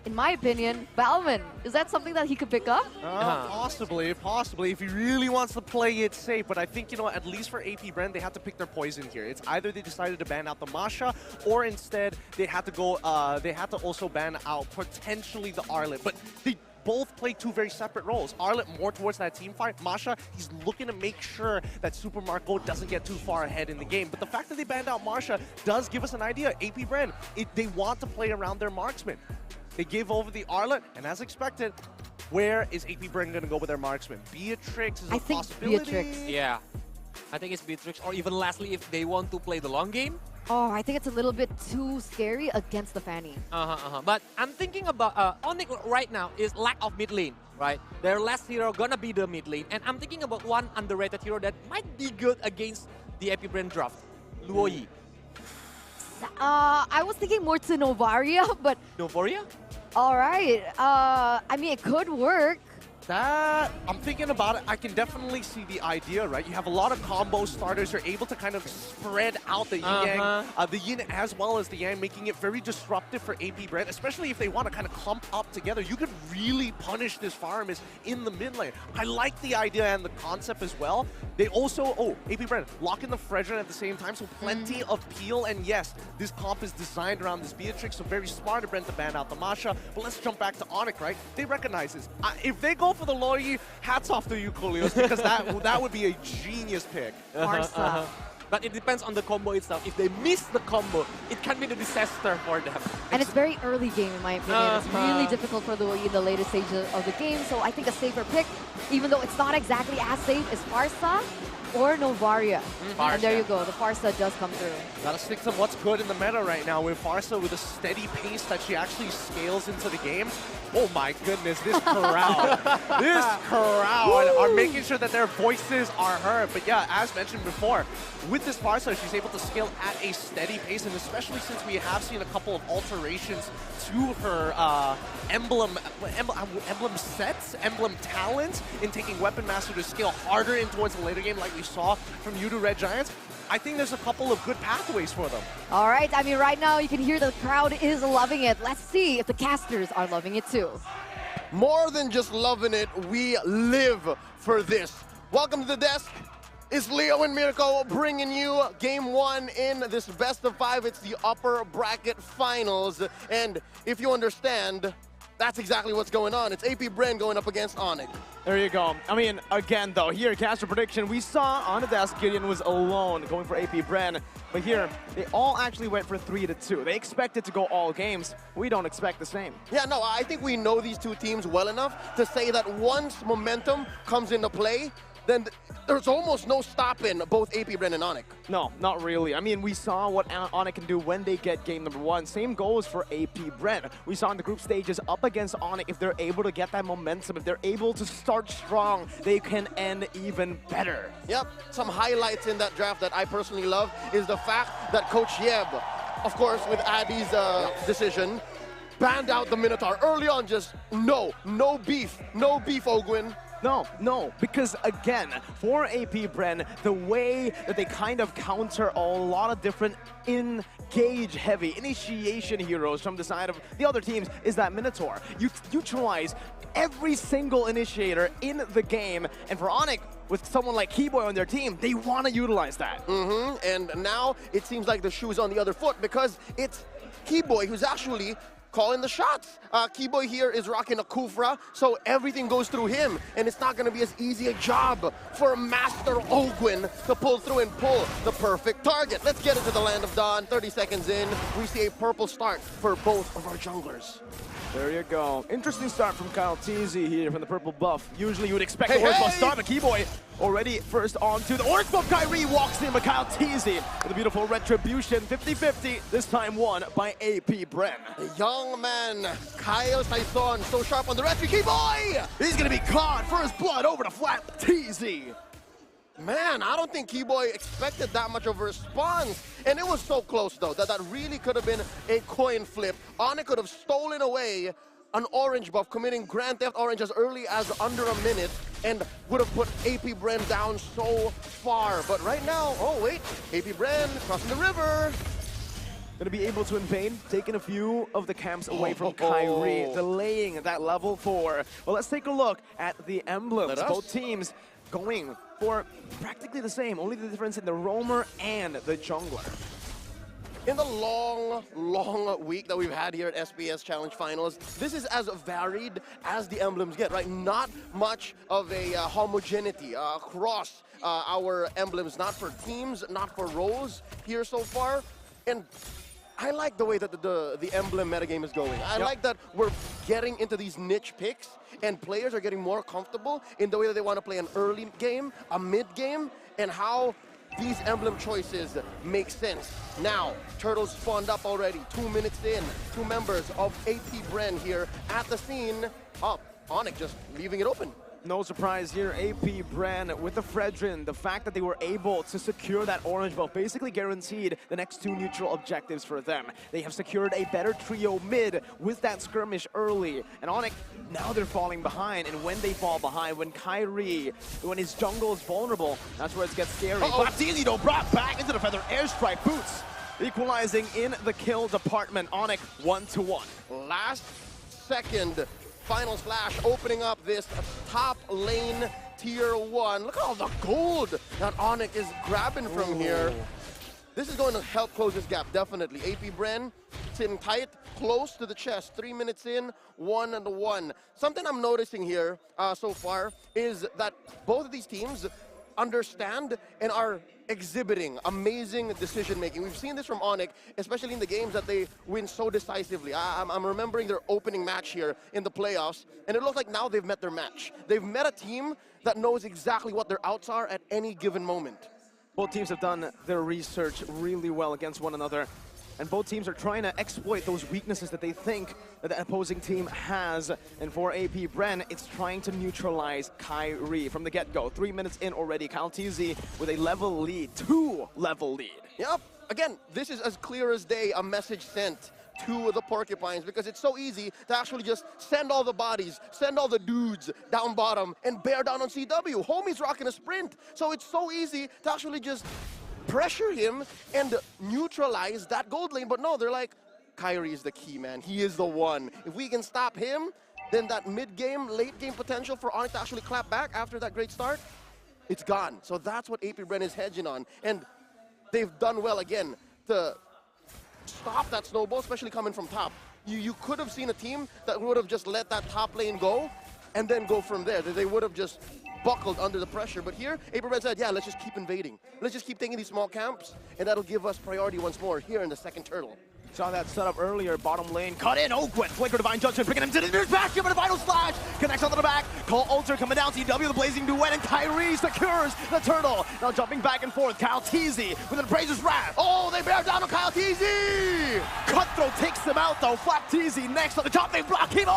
in my opinion, Balvin. Is that something that he could pick up? Possibly. If he really wants to play it safe. But I think, you know, at least for AP Bren, they have to pick their poison here. It's either they decided to ban out the Masha, or instead they had to go. They had to also ban out potentially the Arlet. But they both play two very separate roles. Arlet more towards that team fight. Masha, he's looking to make sure that Super Marco doesn't get too far ahead in the game. But the fact that they banned out Masha does give us an idea. AP Bren, they want to play around their marksman. They give over the Arlet, and as expected, where is AP Bren going to go with their marksman? Beatrix is a possibility. Beatrix. Yeah. I think it's Beatrix, or even lastly, if they want to play the long game. Oh, I think it's a little bit too scary against the Fanny. But I'm thinking about Onyx right now is lack of mid lane, right? Their last hero gonna be the mid lane, and I'm thinking about one underrated hero that might be good against the AP Bren draft, Luoyi. I was thinking more to Novaria, but... Novaria? All right. I mean, it could work. I'm thinking about it. I can definitely see the idea, right? You have a lot of combo starters. You're able to kind of spread out the yin-yang, the yin as well as the yang, making it very disruptive for AP Bren, especially if they want to kind of clump up together. You could really punish this farmers in the mid lane. I like the idea and the concept as well. They also, AP Bren, lock in the Fredrin at the same time, so plenty of peel. And yes, this comp is designed around this Beatrix, so very smart of Bren to ban out the Masha. But let's jump back to Onyx, right? They recognize this. If they go for the Loyi, hats off to you, Coolios, because that would be a genius pick. But it depends on the combo itself. If they miss the combo, it can be a disaster for them. And it's very early game, in my opinion. It's really difficult for the Loyi in the later stages of the game, so I think a safer pick, even though it's not exactly as safe, is Farsa or Novaria. And there you go, the Farsa does come through. Gotta stick to what's good in the meta right now with Farsa with a steady pace that she actually scales into the game. Oh my goodness, this crowd. This crowd are making sure that their voices are heard. But yeah, as mentioned before, with this Farsa, she's able to scale at a steady pace, and especially since we have seen a couple of alterations to her emblem sets, emblem talents, in taking Weapon Master to scale harder in towards the later game like we saw from Yudu Red Giants. I think there's a couple of good pathways for them. All right, I mean, right now you can hear the crowd is loving it. Let's see if the casters are loving it too. More than just loving it, we live for this. Welcome to the desk. It's Leo and Mirko bringing you game one in this best of 5. It's the upper bracket finals. And if you understand, that's exactly what's going on. It's AP Bren going up against Onyx. There you go. I mean, again, though, here, caster prediction, we saw on the desk Gideon was alone going for AP Bren. But here, they all actually went for 3-2. They expected to go all games. We don't expect the same. Yeah, no, I think we know these two teams well enough to say that once momentum comes into play, then there's almost no stopping both AP Bren and Onyx. No, not really. I mean, we saw what Onyx can do when they get game number 1. Same goes for AP Bren. We saw in the group stages up against Onyx, if they're able to get that momentum, if they're able to start strong, they can end even better. Yep, some highlights in that draft that I personally love is the fact that Coach Yeb, of course, with Addy's decision, banned out the Minotaur early on. Just no beef, Ogwin. No, because again, for AP Bren, the way that they kind of counter a lot of different engage-heavy initiation heroes from the side of the other teams is that Minotaur. You neutralize every single initiator in the game, and for Onyx, with someone like Keyboy on their team, they want to utilize that. And now it seems like the shoe is on the other foot because it's Keyboy who's actually calling the shots. Keyboy here is rocking a Kufra, so everything goes through him, and it's not going to be as easy a job for Master Ogwin to pull through and pull the perfect target. Let's get into the Land of Dawn. 30 seconds in, we see a purple start for both of our junglers. There you go. Interesting start from Kyle TZ here from the purple buff. Usually you would expect the orange buff start, but Keyboy already first on to the orange buff. Kyrie walks in, but Kyle TZ with a beautiful retribution. 50-50, this time won by AP Bren. The young man, Kyle Saison, so sharp on the rescue. Keyboy! He's going to be caught. First blood over to flat TZ. Man, I don't think Keyboy expected that much of a response. And it was so close, though, that really could have been a coin flip. Onyx could have stolen away an orange buff, committing Grand Theft Orange as early as under a minute, and would have put AP Bren down so far. But right now, oh wait, AP Bren crossing the river. Gonna be able to invade, taking a few of the camps away from Kyrie, delaying that level 4. Well, let's take a look at the emblems. Both teams going for practically the same, only the difference in the roamer and the jungler. In the long week that we've had here at SBS Challenge Finals, this is as varied as the emblems get, right? Not much of a homogeneity across our emblems, not for teams, not for roles here so far. And I like the way that the emblem metagame is going. I like that we're getting into these niche picks and players are getting more comfortable in the way that they want to play an early game, a mid game, and how these emblem choices make sense. Now, Turtles spawned up already, 2 minutes in. 2 members of AP Bren here at the scene. Onyx just leaving it open. No surprise here, AP Bren with the Fredrin. The fact that they were able to secure that orange buff basically guaranteed the next 2 neutral objectives for them. They have secured a better trio mid with that skirmish early. And Onyx, now they're falling behind. And when they fall behind, when Kyrie, when his jungle is vulnerable, that's where it gets scary. Flapteezy though brought back into the feather airstrike boots. Equalizing in the kill department. Onyx 1-1. Last second. Final Flash opening up this top lane tier 1. Look at all the gold that Onyx is grabbing from here. This is going to help close this gap, definitely. AP Bren sitting tight, close to the chest. 3 minutes in, 1-1. Something I'm noticing here so far is that both of these teams understand and are exhibiting amazing decision-making. We've seen this from Onyx, especially in the games that they win so decisively. I'm remembering their opening match here in the playoffs, and it looks like now they've met their match. They've met a team that knows exactly what their outs are at any given moment. Both teams have done their research really well against one another. And both teams are trying to exploit those weaknesses that they think that the opposing team has. And for AP Bren, it's trying to neutralize Kyrie from the get-go. 3 minutes in already, Kaltizi with a level lead, 2-level lead. Yep, again, this is as clear as day, a message sent to the Porcupines, because it's so easy to actually just send all the bodies, send all the dudes down bottom and bear down on CW. Homie's rocking a sprint, so it's so easy to actually just pressure him and neutralize that gold lane. But no, they're like, Kyrie is the key, man. He is the one. If we can stop him, then that mid-game, late-game potential for Onyx to actually clap back after that great start, it's gone. So that's what AP Bren is hedging on. And they've done well, again, to stop that snowball, especially coming from top. You could have seen a team that would have just let that top lane go and then go from there. They would have just buckled under the pressure. But here, AP Bren said, yeah, let's just keep invading. Let's just keep taking these small camps, and that'll give us priority once more here in the second turtle. Saw that setup earlier, bottom lane, cut in, Ogwet, Flicker Divine Judgment, bringing him to the near back, giving a final slash, connects onto the back, Cole Alter coming down, CW, the Blazing Duet, and Kyrie secures the turtle. Now jumping back and forth, Kyle Teasy with an Appraiser's Wrath. Oh, they bear down on Kyle Teasy! Cutthroat takes them out though, Flap Teasy next on the top, they block him,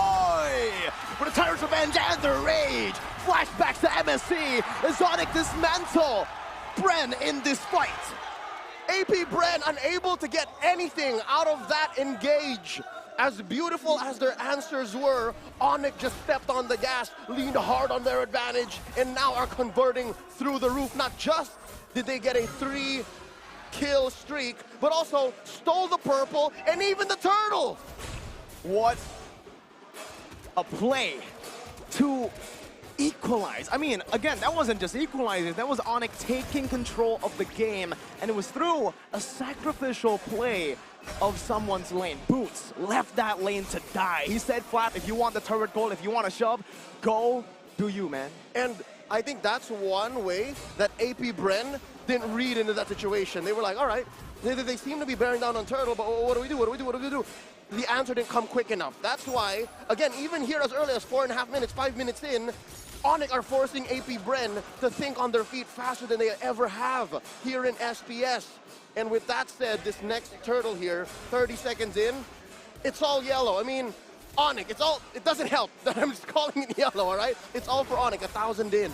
with the Tyrant's Revenge and the Rage. Flashbacks to MSC, as Onyx dismantle Bren in this fight. AP Bren unable to get anything out of that engage. As beautiful as their answers were, Onyx just stepped on the gas, leaned hard on their advantage, and now are converting through the roof. Not just did they get a 3-kill streak, but also stole the purple and even the turtle. What a play to equalize. I mean, again, that wasn't just equalizing, that was Onyx taking control of the game, and it was through a sacrificial play of someone's lane. Boots left that lane to die. He said, Flap, if you want the turret goal, if you want to shove, go do you, man. And I think that's one way that AP Bren didn't read into that situation. They were like, all right, they seem to be bearing down on Turtle, but what do we do? What do we do? What do we do? The answer didn't come quick enough. That's why, again, even here as early as 4.5 minutes, 5 minutes in, Onyx are forcing AP Bren to think on their feet faster than they ever have here in SPS. And with that said, this next turtle here, 30 seconds in, it's all yellow. I mean, Onyx, it doesn't help that I'm just calling it yellow, all right? It's all for Onyx, 1,000 in.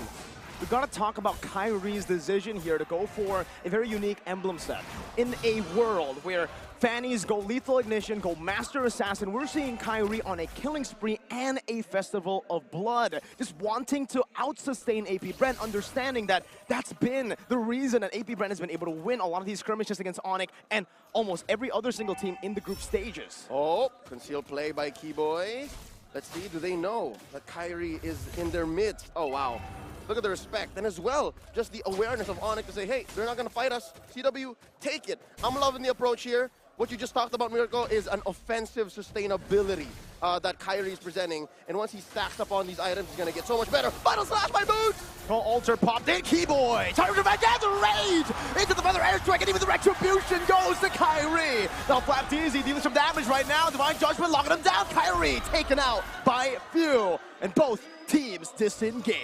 We've got to talk about Kyrie's decision here to go for a very unique emblem set. in a world where Fannies go Lethal Ignition, go Master Assassin, we're seeing Kairi on a killing spree and a Festival of Blood. Just wanting to out-sustain AP Brent, understanding that that's been the reason that AP Brent has been able to win a lot of these skirmishes against Onyx and almost every other single team in the group stages. Oh, concealed play by Keyboy. Let's see, do they know that Kairi is in their midst? Oh, wow. Look at the respect, and as well, just the awareness of Onyx to say, hey, they're not gonna fight us. CW, take it. I'm loving the approach here. What you just talked about, Miracle, is an offensive sustainability that Kairi is presenting. And once he stacks up on these items, he's gonna get so much better. Final slash by Boots! Pro Alter popped in, Keyboy! Time to revenge and the rage! Into the Feather Airstrike, and even the Retribution goes to Kairi! Now Flap DZ dealing some damage right now. Divine Judgment locking him down. Kairi taken out by FIL. And both teams disengage.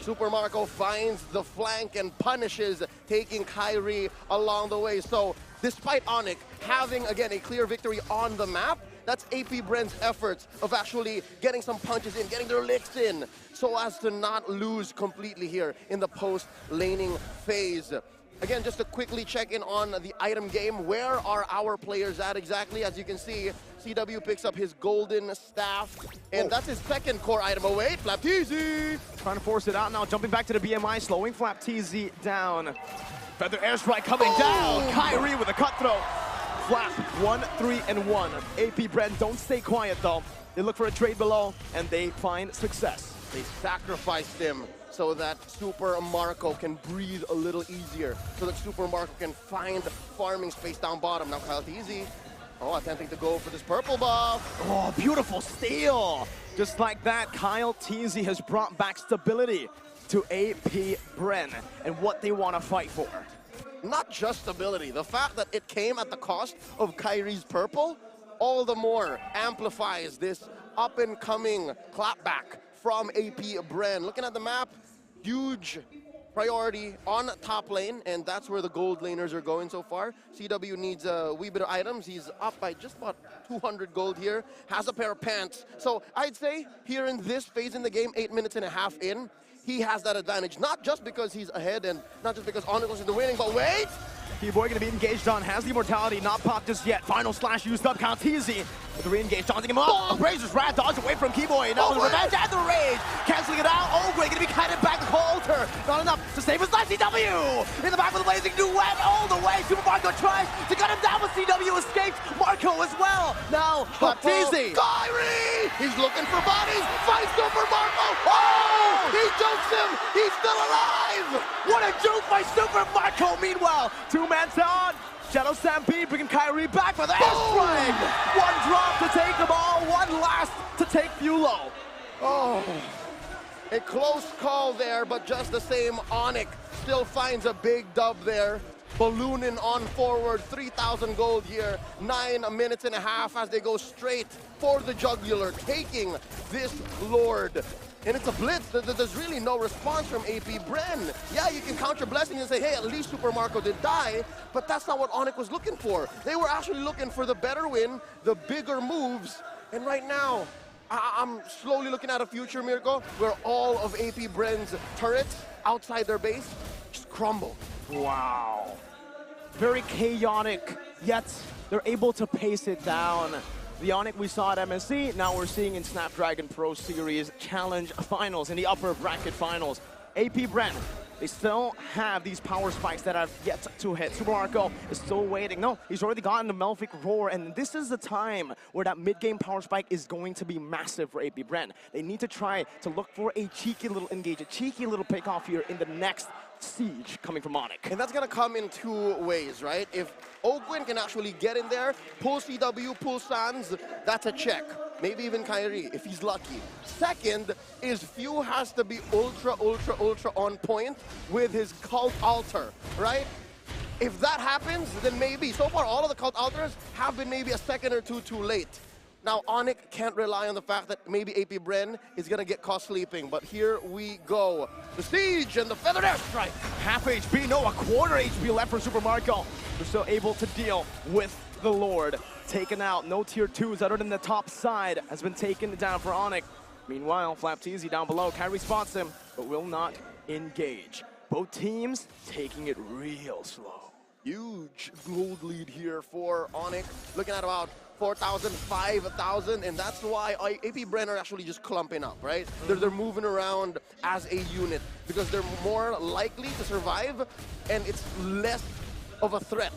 Super Marco finds the flank and punishes, taking Kairi along the way. So despite Onyx having, again, a clear victory on the map, that's AP Brent's efforts of actually getting some punches in, getting their licks in, so as to not lose completely here in the post-laning phase. Again, just to quickly check in on the item game, where are our players at exactly? As you can see, CW picks up his golden staff, and that's his second core item. Oh wait, Flap TZ! Trying to force it out now, jumping back to the BMI, slowing Flap TZ down. Feather Airstrike coming down, Kairi with a cutthroat. Flap, 1-3-1. AP Brent don't stay quiet though. They look for a trade below, and they find success. They sacrificed him so that Super Marco can breathe a little easier, so that Super Marco can find farming space down bottom. Now Kyle TZ, attempting to go for this purple buff. Oh, beautiful steal! Just like that, Kyle TZ has brought back stability to AP Brent and what they want to fight for. Not just stability, the fact that it came at the cost of Kairi's purple, all the more amplifies this up-and-coming clapback from AP Brent. Looking at the map, huge priority on top lane, and that's where the gold laners are going so far. CW needs a wee bit of items. He's up by just about 200 gold here, has a pair of pants. So I'd say here in this phase in the game, 8.5 minutes in, he has that advantage, not just because he's ahead and not just because Onyx is the winning, but wait! Keyboy gonna be engaged on, has the immortality, not popped just yet. Final slash used up, Count TZ with the re-engage, taunting him up. Brazer's Rat dodge away from Keyboy, now with the revenge and the rage. Canceling it out, Ogre gonna be kited back to Alter. Not enough to save his life, CW! In the back with a blazing duet all the way. Super Marco tries to cut him down, but CW escapes. Marco as well. Now, TZ. Kairi! He's looking for bodies, fights Super Marco! Oh! He jukes him! He's still alive! What a juke by Super Marco! Meanwhile, two-man down. Shadow Stampede bringing Kairi back for the airstrike! One drop to take them all, one last to take Fulo. Oh, a close call there, but just the same, Onyx still finds a big dub there. Ballooning on forward, 3,000 gold here, 9.5 minutes as they go straight for the jugular, taking this Lord. And it's a blitz. There's really no response from AP Brent. Yeah, you can count your blessings and say, hey, at least Super Marco did die, but that's not what Onyx was looking for. They were actually looking for the better win, the bigger moves, and right now, I'm slowly looking at a future, Miracle, where all of AP Brent's turrets outside their base just crumble. Wow. Very chaotic, yet they're able to pace it down. The Onyx we saw at MSC, now we're seeing in Snapdragon Pro Series Challenge Finals, in the upper bracket finals. AP Brent, they still have these power spikes that have yet to hit. Super Marco is still waiting. No, he's already gotten the Melfic Roar, and this is the time where that mid-game power spike is going to be massive for AP Brent. They need to try to look for a cheeky little engage, a cheeky little pick-off here in the next siege coming from Onyx. And that's going to come in two ways, right? If Ogwin can actually get in there, pull CW, pull Sans, that's a check. Maybe even Kairi, if he's lucky. Second is Few has to be ultra on point with his Cult Altar, right? If that happens, then maybe. So far, all of the Cult Altars have been maybe a second or two too late. Now, Onyx can't rely on the fact that maybe AP Brent is going to get caught sleeping, but here we go. The Siege and the Feathered Airstrike. Half HP, no, a quarter HP left for Super Marco. They're still able to deal with the Lord. Taken out, no tier 2s other than the top side has been taken down for Onyx. Meanwhile, Flap TZ down below, Kairi spots him, but will not engage. Both teams taking it real slow. Huge gold lead here for Onyx, looking at about 4,000, 5,000, and that's why AP Bren are actually just clumping up, right? They're moving around as a unit because they're more likely to survive, and it's less of a threat.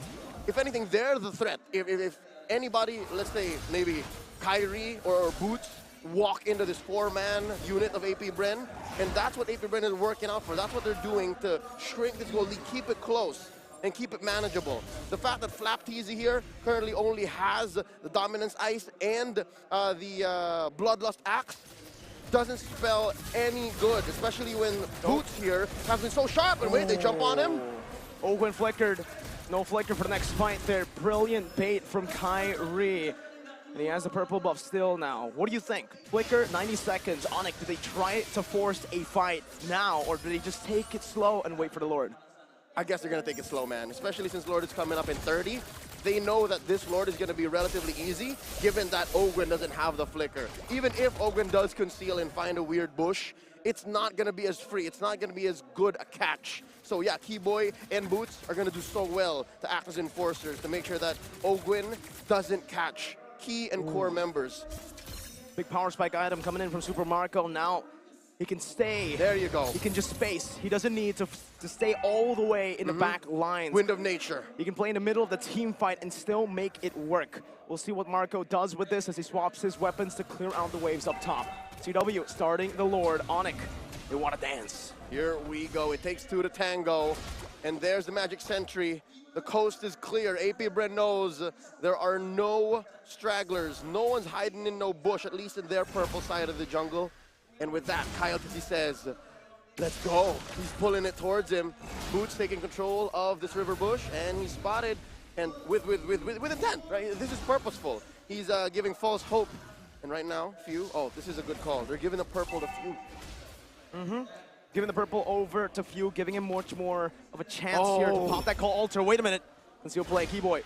If anything, they're the threat. If anybody, let's say maybe Kyrie or Boots, walk into this 4-man unit of AP Bren, and that's what AP Bren is working out for. That's what they're doing to shrink this goal lead, keep it close and keep it manageable. The fact that FlapTZ here currently only has the Dominance Ice and the Bloodlust Axe doesn't spell any good, especially when Boots here has been so sharp. And wait, they jump on him. Ogwen flickered. No flicker for the next fight there. Brilliant bait from Kyrie. And he has the purple buff still now. What do you think? Flicker, 90 seconds. Onyx, do they try to force a fight now, or do they just take it slow and wait for the Lord? I guess they're going to take it slow, man, especially since Lord is coming up in 30. They know that this Lord is going to be relatively easy, given that Ogwen doesn't have the flicker. Even if Ogwen does conceal and find a weird bush, it's not going to be as free. It's not going to be as good a catch. So yeah, Keyboy and Boots are going to do so well to act as enforcers to make sure that Ogwen doesn't catch key and core members. Big power spike item coming in from Super Marco. Now he can stay. There you go. He can just space. He doesn't need to stay all the way in the back lines. Wind of nature. He can play in the middle of the team fight and still make it work. We'll see what Marco does with this as he swaps his weapons to clear out the waves up top. CW starting the Lord. Onyx, they want to dance. Here we go. It takes two to tango. And there's the Magic Sentry. The coast is clear. AP Bren knows there are no stragglers. No one's hiding in no bush, at least in their purple side of the jungle. And with that, Coyote says, let's go. He's pulling it towards him. Boots taking control of this river bush, and he's spotted, and with intent, right? This is purposeful. He's giving false hope. And right now, Few, oh, this is a good call. They're giving the purple to Few. Giving the purple over to Few, giving him much more of a chance here to pop that call altar. Wait a minute. Conceal play, Keyboy.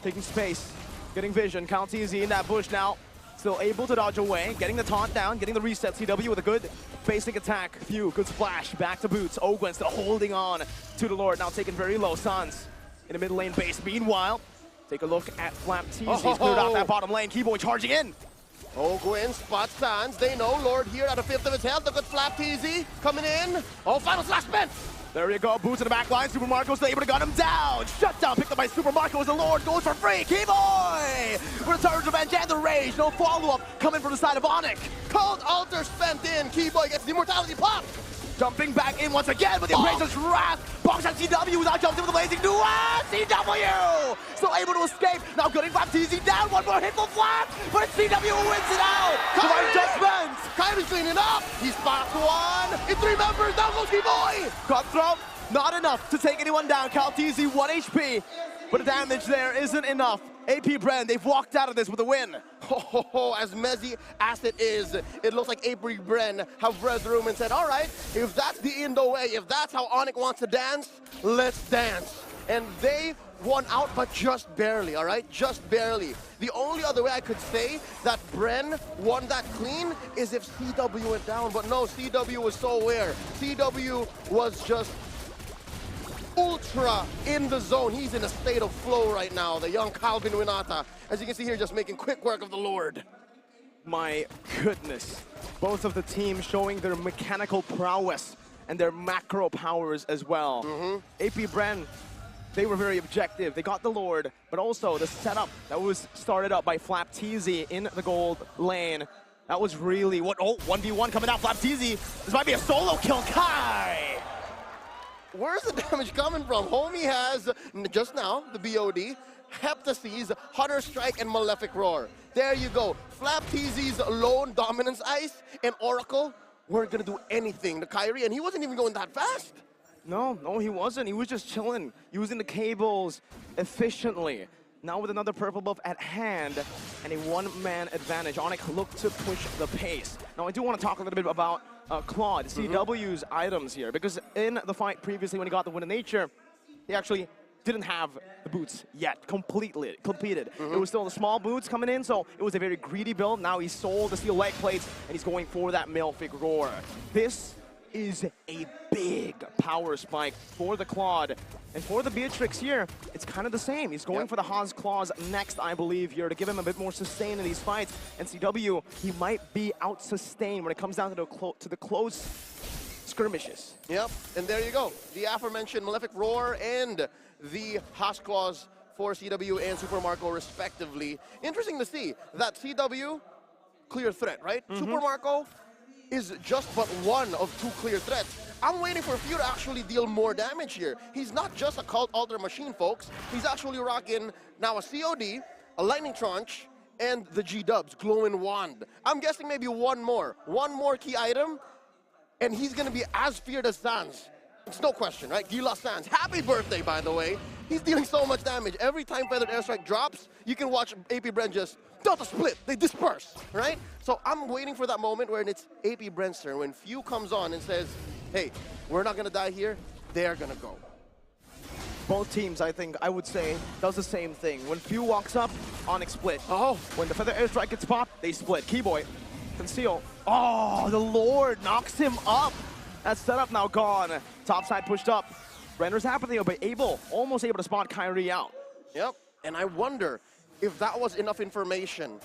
Taking space, getting vision. Count easy in that bush now. Still able to dodge away, getting the taunt down, getting the reset. CW with a good basic attack. Few, good splash, back to Boots. Ogwen still holding on to the Lord, now taken very low. Suns in the mid lane base. Meanwhile, take a look at FlapTZ. He's cleared out that bottom lane. Keyboy charging in. Ogwen spots Sans. They know Lord here at a fifth of his health. The good FlapTZ coming in. Oh, final slash spent. There you go, Boots in the back line. Super Marco's able to gun him down. Shut down, picked up by Super Marco as the Lord goes for free. Keyboy returns revenge and the rage. No follow-up coming from the side of Onyx. Cold altar spent in. Keyboy gets the immortality pop. Jumping back in once again with the Appraiser's Wrath. Box on CW without jumping with the blazing duel. CW still able to escape. Now getting FlapTZ down. One more hit for Flap, but CW wins it out. Divine Judgment. Kyrie's cleaning up. He spots one. In 3 members. Down goes Keyboy. Cutthroat, not enough to take anyone down. FlapTZ 1 HP, but the damage there isn't enough. AP Bren, they've walked out of this with a win. As messy as it is, it looks like AP Bren have read the room and said, all right, if that's the Indo way, if that's how Onyx wants to dance, let's dance. And they won out, but just barely, all right? Just barely. The only other way I could say that Bren won that clean is if CW went down, but no, CW was so aware. CW was just ultra in the zone. He's in a state of flow right now, the young Calvin Winata. As you can see here, just making quick work of the Lord. My goodness. Both of the teams showing their mechanical prowess and their macro powers as well. AP Bren, they were very objective. They got the Lord, but also the setup that was started up by FlapTZ in the gold lane. That was really what, 1v1 coming out. FlapTZ, this might be a solo kill. Kai! Where's the damage coming from? Homie has, just now, the BOD, Heptases, Hunter Strike, and Malefic Roar. There you go. FlapTZ's lone Dominance Ice and Oracle weren't going to do anything to Kyrie, and he wasn't even going that fast. No, he wasn't. He was just chilling, using the cables efficiently. Now with another purple buff at hand and a one-man advantage, Onyx looked to push the pace. Now I do want to talk a little bit about Claude, CW's items here, because in the fight previously when he got the Wind of Nature, he actually didn't have the boots yet completed. It was still the small boots coming in, so it was a very greedy build. Now he sold the steel leg plates and he's going for that Malefic Roar. This is a big power spike for the Claude. And for the Beatrix here, it's kind of the same. He's going for the Haas Claws next, I believe, here to give him a bit more sustain in these fights. And CW, he might be out-sustained when it comes down to the close skirmishes. Yep, and there you go. The aforementioned Malefic Roar and the Haas Claws for CW and Super Marco, respectively. Interesting to see that CW, clear threat, right? Super Marco is just but one of two clear threats. I'm waiting for FIL to actually deal more damage here. He's not just a Cult Alter machine, folks. He's actually rocking now a COD, a Lightning Tranche, and the G-Dubs, Glowing Wand. I'm guessing maybe one more key item, and he's gonna be as feared as Sans. It's no question, right? Gila Sans, happy birthday, by the way. He's dealing so much damage. Every time Feathered Airstrike drops, you can watch AP Bren just Delta split, they disperse, right? So I'm waiting for that moment where it's AP Bren's turn, when FIL comes on and says, hey, we're not gonna die here, they're gonna go. Both teams, I think, I would say, does the same thing. When FIL walks up, Onyx split. Oh, when the Feather Airstrike gets popped, they split. Keyboy, conceal. Oh, the Lord knocks him up. That setup now gone. Top side pushed up. Render's happening, but almost able to spot Kyrie out. Yep, and I wonder if that was enough information,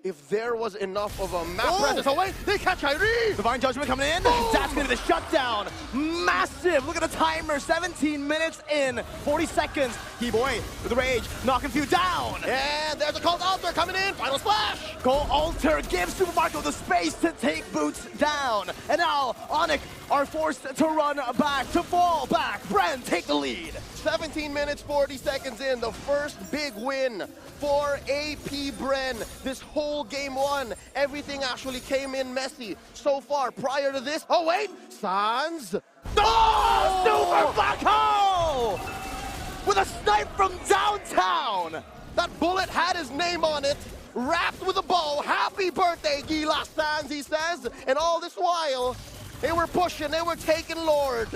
if there was enough of a map presence. Oh wait, they catch Kyrie! Divine Judgment coming in. Boom! That's gonna be the shutdown. Massive, look at the timer, 17 minutes in, 40 seconds. Keyboy with the rage, knocking FIL down. And there's a Cult Alter coming in, final splash! Cult Alter gives Super Marco the space to take Boots down. And now, Onyx are forced to run back, to fall back. Bren, take the lead. 17 minutes, 40 seconds in, the first big win for AP Bren. This whole game one, everything actually came in messy so far. Prior to this, oh wait, Sans. Oh, Super Black Hole! With a snipe from downtown. That bullet had his name on it, wrapped with a bow. Happy birthday, Gila Sans, he says. And all this while, they were pushing, they were taking Lord.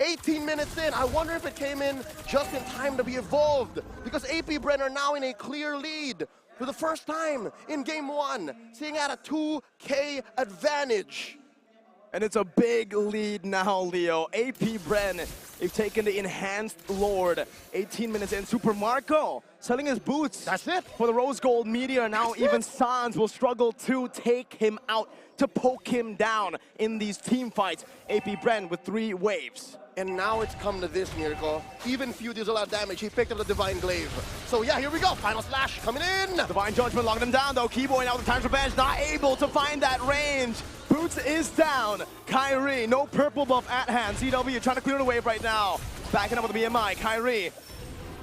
18 minutes in, I wonder if it came in just in time to be evolved, because AP Bren are now in a clear lead for the first time in game one, seeing at a 2K advantage. And it's a big lead now, Leo. AP Bren, they've taken the enhanced Lord. 18 minutes in, Super Marco selling his boots. That's it. For the Rose Gold Meteor. Now even Sans will struggle to take him out, to poke him down in these team fights. AP Bren with 3 waves. And now it's come to this, Mirko. Even FIL deals a lot of damage. He picked up the Divine Glaive. So yeah, here we go. Final slash coming in. Divine Judgment locking him down, though. Keyboy now with the time's revenge, not able to find that range. Boots is down. Kyrie, no purple buff at hand. CW trying to clear the wave right now. Backing up with the BMI. Kyrie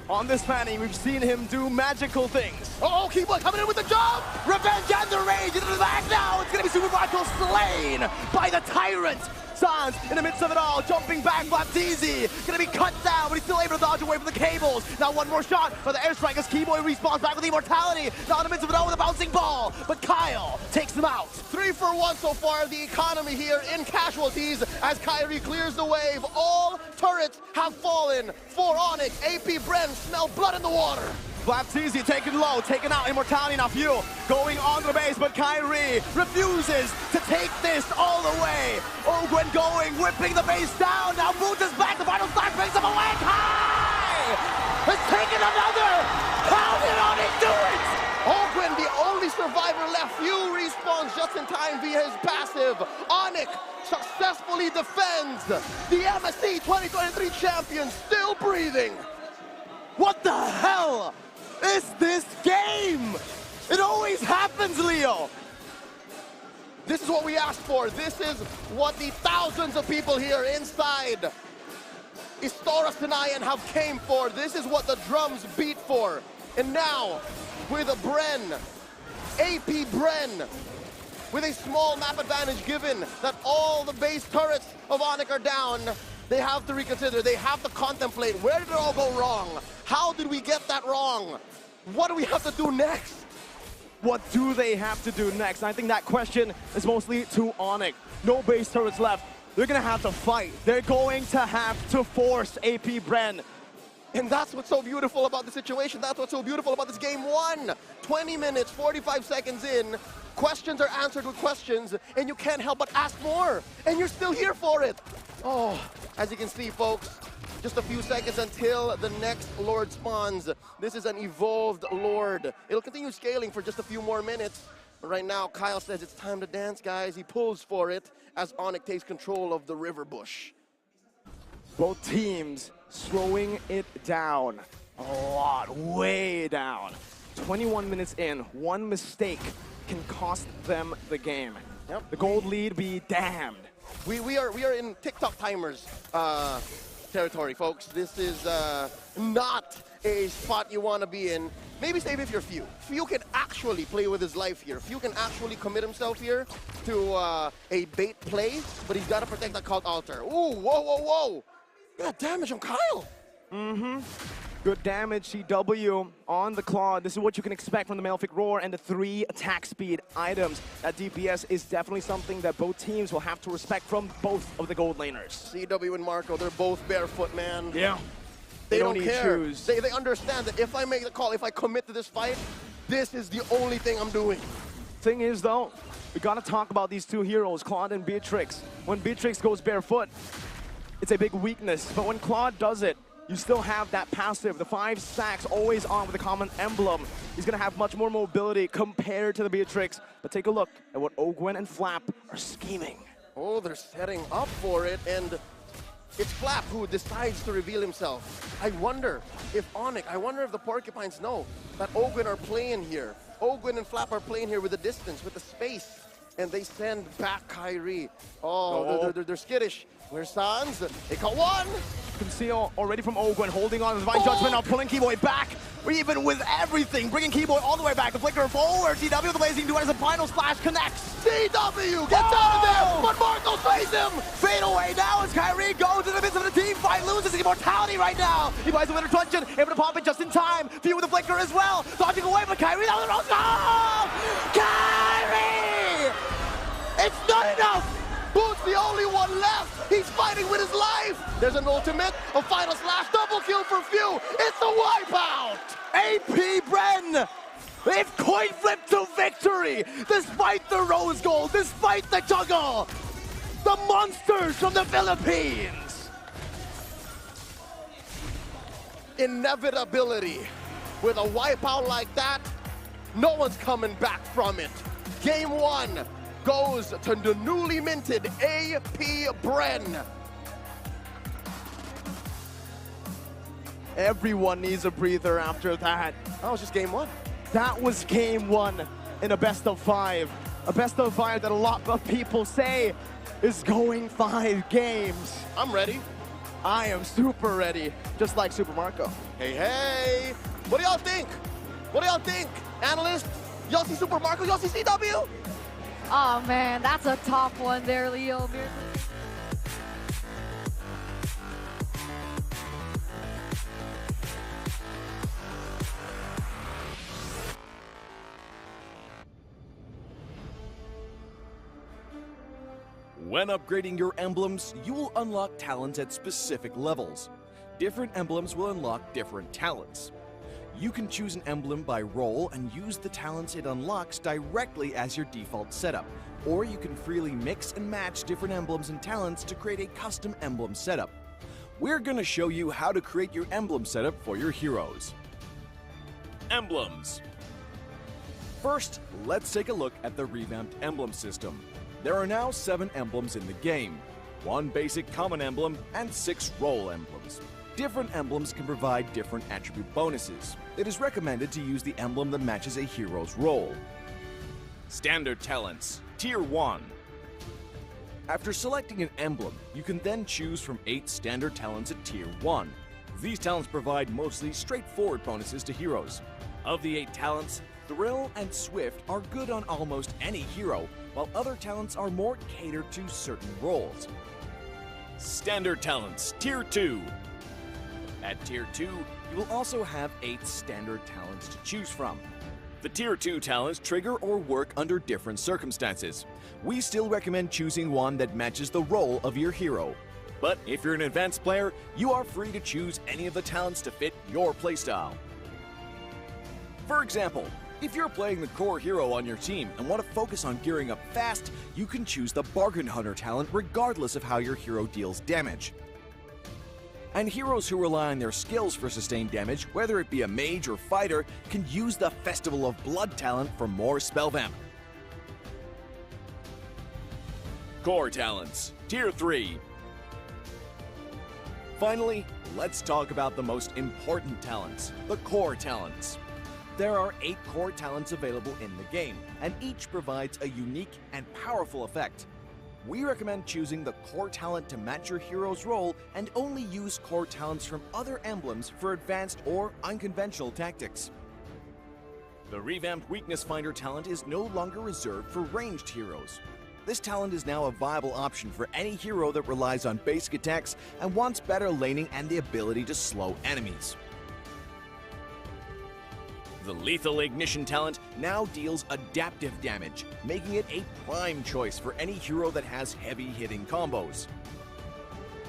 on this Fanny, we've seen him do magical things. Oh, Keyboy coming in with the jump! Revenge and the rage into the back now. It's gonna be Super Marco slain by the Tyrant. Sans in the midst of it all, jumping back, Baptiste gonna be cut down, but he's still able to dodge away from the cables. Now one more shot for the airstrike as Keyboy respawns back with immortality. Now in the midst of it all with a bouncing ball, but Kyle takes him out. 3 for 1 so far, the economy here in casualties as Kyrie clears the wave. All turrets have fallen for Onyx. AP Bren smell blood in the water. Baptiste taken low, taken out, immortality now FIL going on to the base, but Kyrie refuses to take this all the way. Ogwen going, whipping the base down, now Boots is back, the final slash brings him away. Kai has taken another. How did Onyx do it? Ogwen, the only survivor left. FIL respawns just in time via his passive. Onyx successfully defends the MSC 2023 champion, still breathing. What the hell is this game? It always happens, Leo. This is what we asked for. This is what the thousands of people here inside Istora Sanayan have came for. This is what the drums beat for. And now, with a Bren, AP Bren, with a small map advantage given that all the base turrets of Onyx are down, they have to reconsider, they have to contemplate, where did it all go wrong? How did we get that wrong? What do we have to do next? What do they have to do next? I think that question is mostly to Onyx. No base turrets left. They're gonna have to fight. They're going to have to force AP Bren And that's what's so beautiful about the situation. That's what's so beautiful about this game one. 20 minutes, 45 seconds in. Questions are answered with questions, and you can't help but ask more. And you're still here for it. Oh, as you can see, folks, just a few seconds until the next Lord spawns. This is an evolved Lord. It'll continue scaling for just a few more minutes. But right now, Kyle says it's time to dance, guys. He pulls for it as Onyx takes control of the river bush. Both teams slowing it down a lot, way down. 21 minutes in, one mistake can cost them the game. Yep. The gold lead be damned. We are in TikTok timers territory, folks. This is not a spot you want to be in. Maybe save if you're Few. Few can actually play with his life here. Few can actually commit himself here to a bait play, but he's got to protect that cult altar. Ooh, whoa, whoa, whoa. Look at that damage on Kyle. Mm-hmm. Good damage, CW on the claw. This is what you can expect from the Malefic Roar and the 3 attack speed items. That DPS is definitely something that both teams will have to respect from both of the gold laners. CW and Marco, they're both barefoot, man. Yeah. They don't need care. shoes. They understand that if I make the call, if I commit to this fight, this is the only thing I'm doing. Thing is, though, we gotta talk about these two heroes, Claude and Beatrix. When Beatrix goes barefoot, it's a big weakness. But when Claude does it, you still have that passive, the 5 stacks always on with the common emblem. He's gonna have much more mobility compared to the Beatrix. But take a look at what Ogwen and Flap are scheming. Oh, they're setting up for it, and it's Flap who decides to reveal himself. I wonder if the Porcupines know that Ogwen are playing here. Ogwen and Flap are playing here with the distance, with the space, and they send back Kyrie. Oh, they're skittish. Where's Sans? They caught one! Conceal already from Ogwen, holding on to the Divine Judgment now, pulling Keyboy back. Even with everything, bringing Keyboy all the way back. The flicker forward. CW with the Blazing Duet as a final splash connects. CW gets out of there, but Marco plays him. Fade away now as Kyrie goes in the midst of the team fight, loses his immortality right now. He buys the winner Truncheon, able to pop it just in time. Few with the flicker as well. Dodging away, but Kyrie down the road. Oh! Kyrie! It's not enough. Boots the only one left. He's fighting with his life. There's an ultimate, a final slash, double kill for Few. It's a wipeout. AP Bren, they've coin flipped to victory. Despite the rose gold, despite the juggle. The monsters from the Philippines. Inevitability. With a wipeout like that, no one's coming back from it. Game 1 goes to the newly minted AP Bren. Everyone needs a breather after that. That was just game 1. That was game 1 in a best of 5. A best of 5 that a lot of people say is going 5 games. I'm ready. I am super ready, just like Super Marco. Hey, hey. What do y'all think? What do y'all think? Analysts, y'all see Super Marco, y'all see CW? Oh man, that's a tough one there, Leo. When upgrading your emblems, you will unlock talents at specific levels. Different emblems will unlock different talents. You can choose an emblem by role and use the talents it unlocks directly as your default setup, or you can freely mix and match different emblems and talents to create a custom emblem setup. We're going to show you how to create your emblem setup for your heroes. Emblems. First, let's take a look at the revamped emblem system. There are now 7 emblems in the game, 1 basic common emblem and 6 role emblems. Different emblems can provide different attribute bonuses. It is recommended to use the emblem that matches a hero's role. Standard talents, Tier 1. After selecting an emblem, you can then choose from 8 standard talents at Tier 1. These talents provide mostly straightforward bonuses to heroes. Of the 8 talents, Thrill and Swift are good on almost any hero, while other talents are more catered to certain roles. Standard talents, Tier 2. At Tier 2, you will also have 8 standard talents to choose from. The Tier 2 talents trigger or work under different circumstances. We still recommend choosing one that matches the role of your hero. But if you're an advanced player, you are free to choose any of the talents to fit your playstyle. For example, if you're playing the core hero on your team and want to focus on gearing up fast, you can choose the Bargain Hunter talent regardless of how your hero deals damage. And heroes who rely on their skills for sustained damage, whether it be a mage or fighter, can use the Festival of Blood talent for more spell vamp. Core talents, Tier 3. Finally, let's talk about the most important talents, the core talents. There are 8 core talents available in the game, and each provides a unique and powerful effect. We recommend choosing the core talent to match your hero's role and only use core talents from other emblems for advanced or unconventional tactics. The revamped Weakness Finder talent is no longer reserved for ranged heroes. This talent is now a viable option for any hero that relies on basic attacks and wants better laning and the ability to slow enemies. The Lethal Ignition talent now deals adaptive damage, making it a prime choice for any hero that has heavy-hitting combos.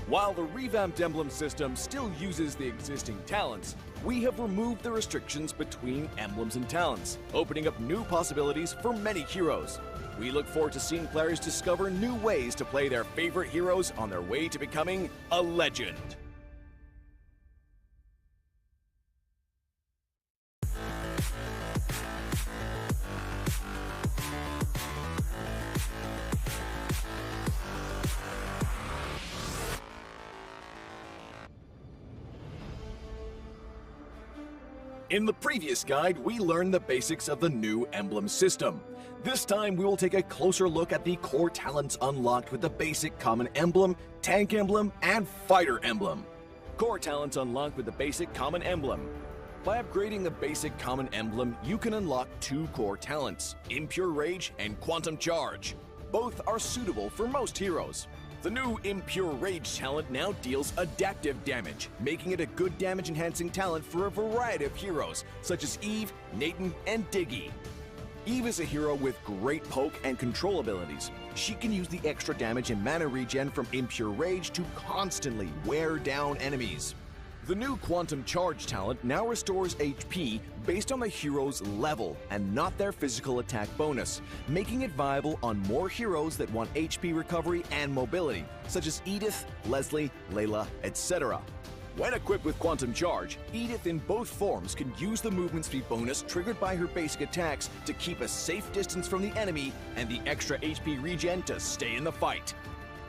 While the revamped Emblem system still uses the existing talents, we have removed the restrictions between emblems and talents, opening up new possibilities for many heroes. We look forward to seeing players discover new ways to play their favorite heroes on their way to becoming a legend. In the previous guide, we learned the basics of the new Emblem system. This time, we will take a closer look at the core talents unlocked with the basic Common Emblem, Tank Emblem, and Fighter Emblem. Core talents unlocked with the basic Common Emblem. By upgrading the basic Common Emblem, you can unlock 2 core talents, Impure Rage and Quantum Charge. Both are suitable for most heroes. The new Impure Rage talent now deals adaptive damage, making it a good damage-enhancing talent for a variety of heroes, such as Eve, Nathan, and Diggy. Eve is a hero with great poke and control abilities. She can use the extra damage and mana regen from Impure Rage to constantly wear down enemies. The new Quantum Charge talent now restores HP based on the hero's level and not their physical attack bonus, making it viable on more heroes that want HP recovery and mobility, such as Edith, Leslie, Layla, etc. When equipped with Quantum Charge, Edith in both forms can use the movement speed bonus triggered by her basic attacks to keep a safe distance from the enemy and the extra HP regen to stay in the fight.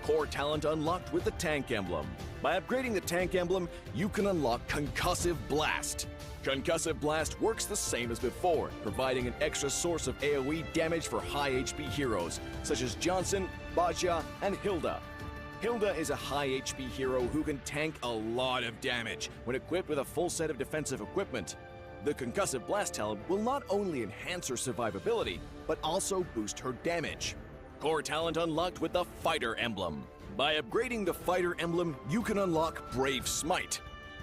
Core talent unlocked with the Tank Emblem. By upgrading the Tank Emblem, you can unlock Concussive Blast. Concussive Blast works the same as before, providing an extra source of AoE damage for high HP heroes, such as Johnson, Baja, and Hilda. Hilda is a high HP hero who can tank a lot of damage when equipped with a full set of defensive equipment. The Concussive Blast talent will not only enhance her survivability, but also boost her damage. Core talent unlocked with the Fighter Emblem. By upgrading the Fighter Emblem, you can unlock Brave Smite.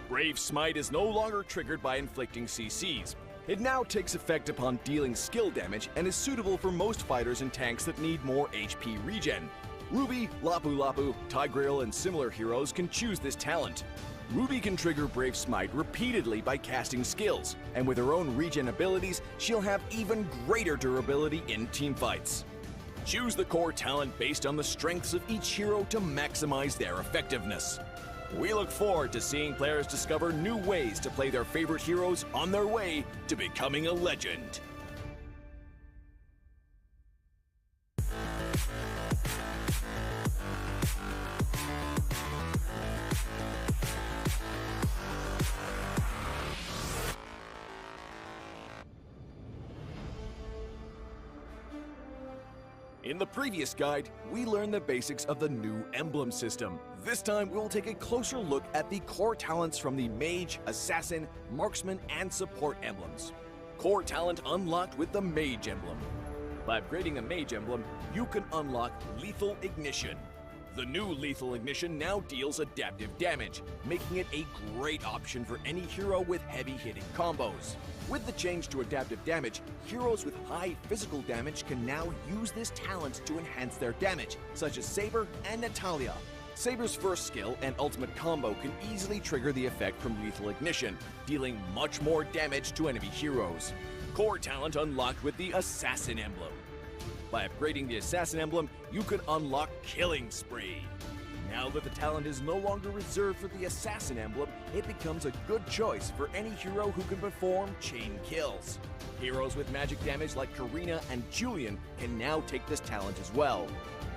Brave Smite is no longer triggered by inflicting CCs. It now takes effect upon dealing skill damage and is suitable for most fighters and tanks that need more HP regen. Ruby, Lapu Lapu, Tigreal, and similar heroes can choose this talent. Ruby can trigger Brave Smite repeatedly by casting skills, and with her own regen abilities, she'll have even greater durability in teamfights. Choose the core talent based on the strengths of each hero to maximize their effectiveness. We look forward to seeing players discover new ways to play their favorite heroes on their way to becoming a legend. In the previous guide, we learned the basics of the new Emblem system. This time, we'll take a closer look at the core talents from the Mage, Assassin, Marksman, and Support emblems. Core talent unlocked with the Mage Emblem. By upgrading the Mage Emblem, you can unlock Lethal Ignition. The new Lethal Ignition now deals adaptive damage, making it a great option for any hero with heavy-hitting combos. With the change to adaptive damage, heroes with high physical damage can now use this talent to enhance their damage, such as Saber and Natalia. Saber's first skill and ultimate combo can easily trigger the effect from Lethal Ignition, dealing much more damage to enemy heroes. Core talent unlocked with the Assassin Emblem. By upgrading the Assassin Emblem, you can unlock Killing Spree. Now that the talent is no longer reserved for the Assassin Emblem, it becomes a good choice for any hero who can perform chain kills. Heroes with magic damage like Karina and Julian can now take this talent as well.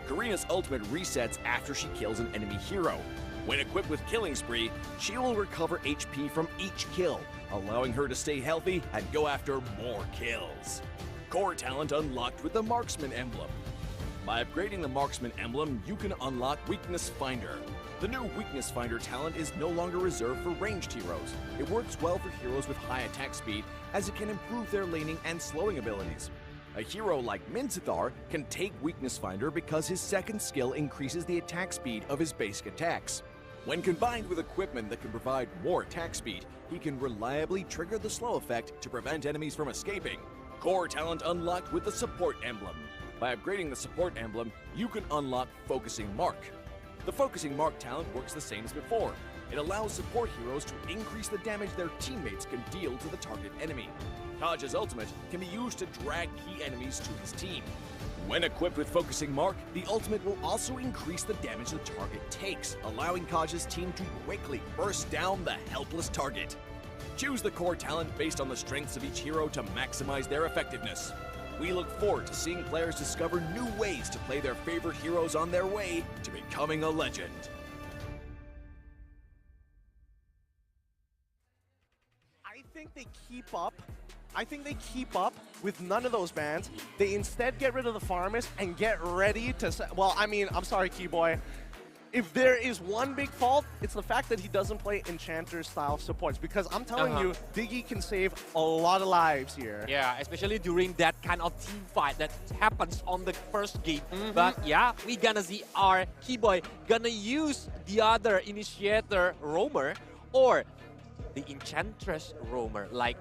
Karina's ultimate resets after she kills an enemy hero. When equipped with Killing Spree, she will recover HP from each kill, allowing her to stay healthy and go after more kills. Core talent unlocked with the Marksman Emblem. By upgrading the Marksman Emblem, you can unlock Weakness Finder. The new Weakness Finder talent is no longer reserved for ranged heroes. It works well for heroes with high attack speed, as it can improve their laning and slowing abilities. A hero like Minzathar can take Weakness Finder because his second skill increases the attack speed of his basic attacks. When combined with equipment that can provide more attack speed, he can reliably trigger the slow effect to prevent enemies from escaping. Core talent unlocked with the Support Emblem. By upgrading the Support Emblem, you can unlock Focusing Mark. The Focusing Mark talent works the same as before. It allows support heroes to increase the damage their teammates can deal to the target enemy. Kaj's ultimate can be used to drag key enemies to his team. When equipped with Focusing Mark, the ultimate will also increase the damage the target takes, allowing Kaj's team to quickly burst down the helpless target. Choose the core talent based on the strengths of each hero to maximize their effectiveness. We look forward to seeing players discover new ways to play their favorite heroes on their way to becoming a legend. I think they keep up with none of those bans. They instead get rid of the farmers and get ready to... Well, I mean, I'm sorry, Keyboy. If there is one big fault, it's the fact that he doesn't play Enchanter-style supports. Because I'm telling you, Diggy can save a lot of lives here. Yeah, especially during that kind of team fight that happens on the first game. But yeah, we gonna see our Keyboy gonna use the other Initiator roamer or the Enchantress roamer like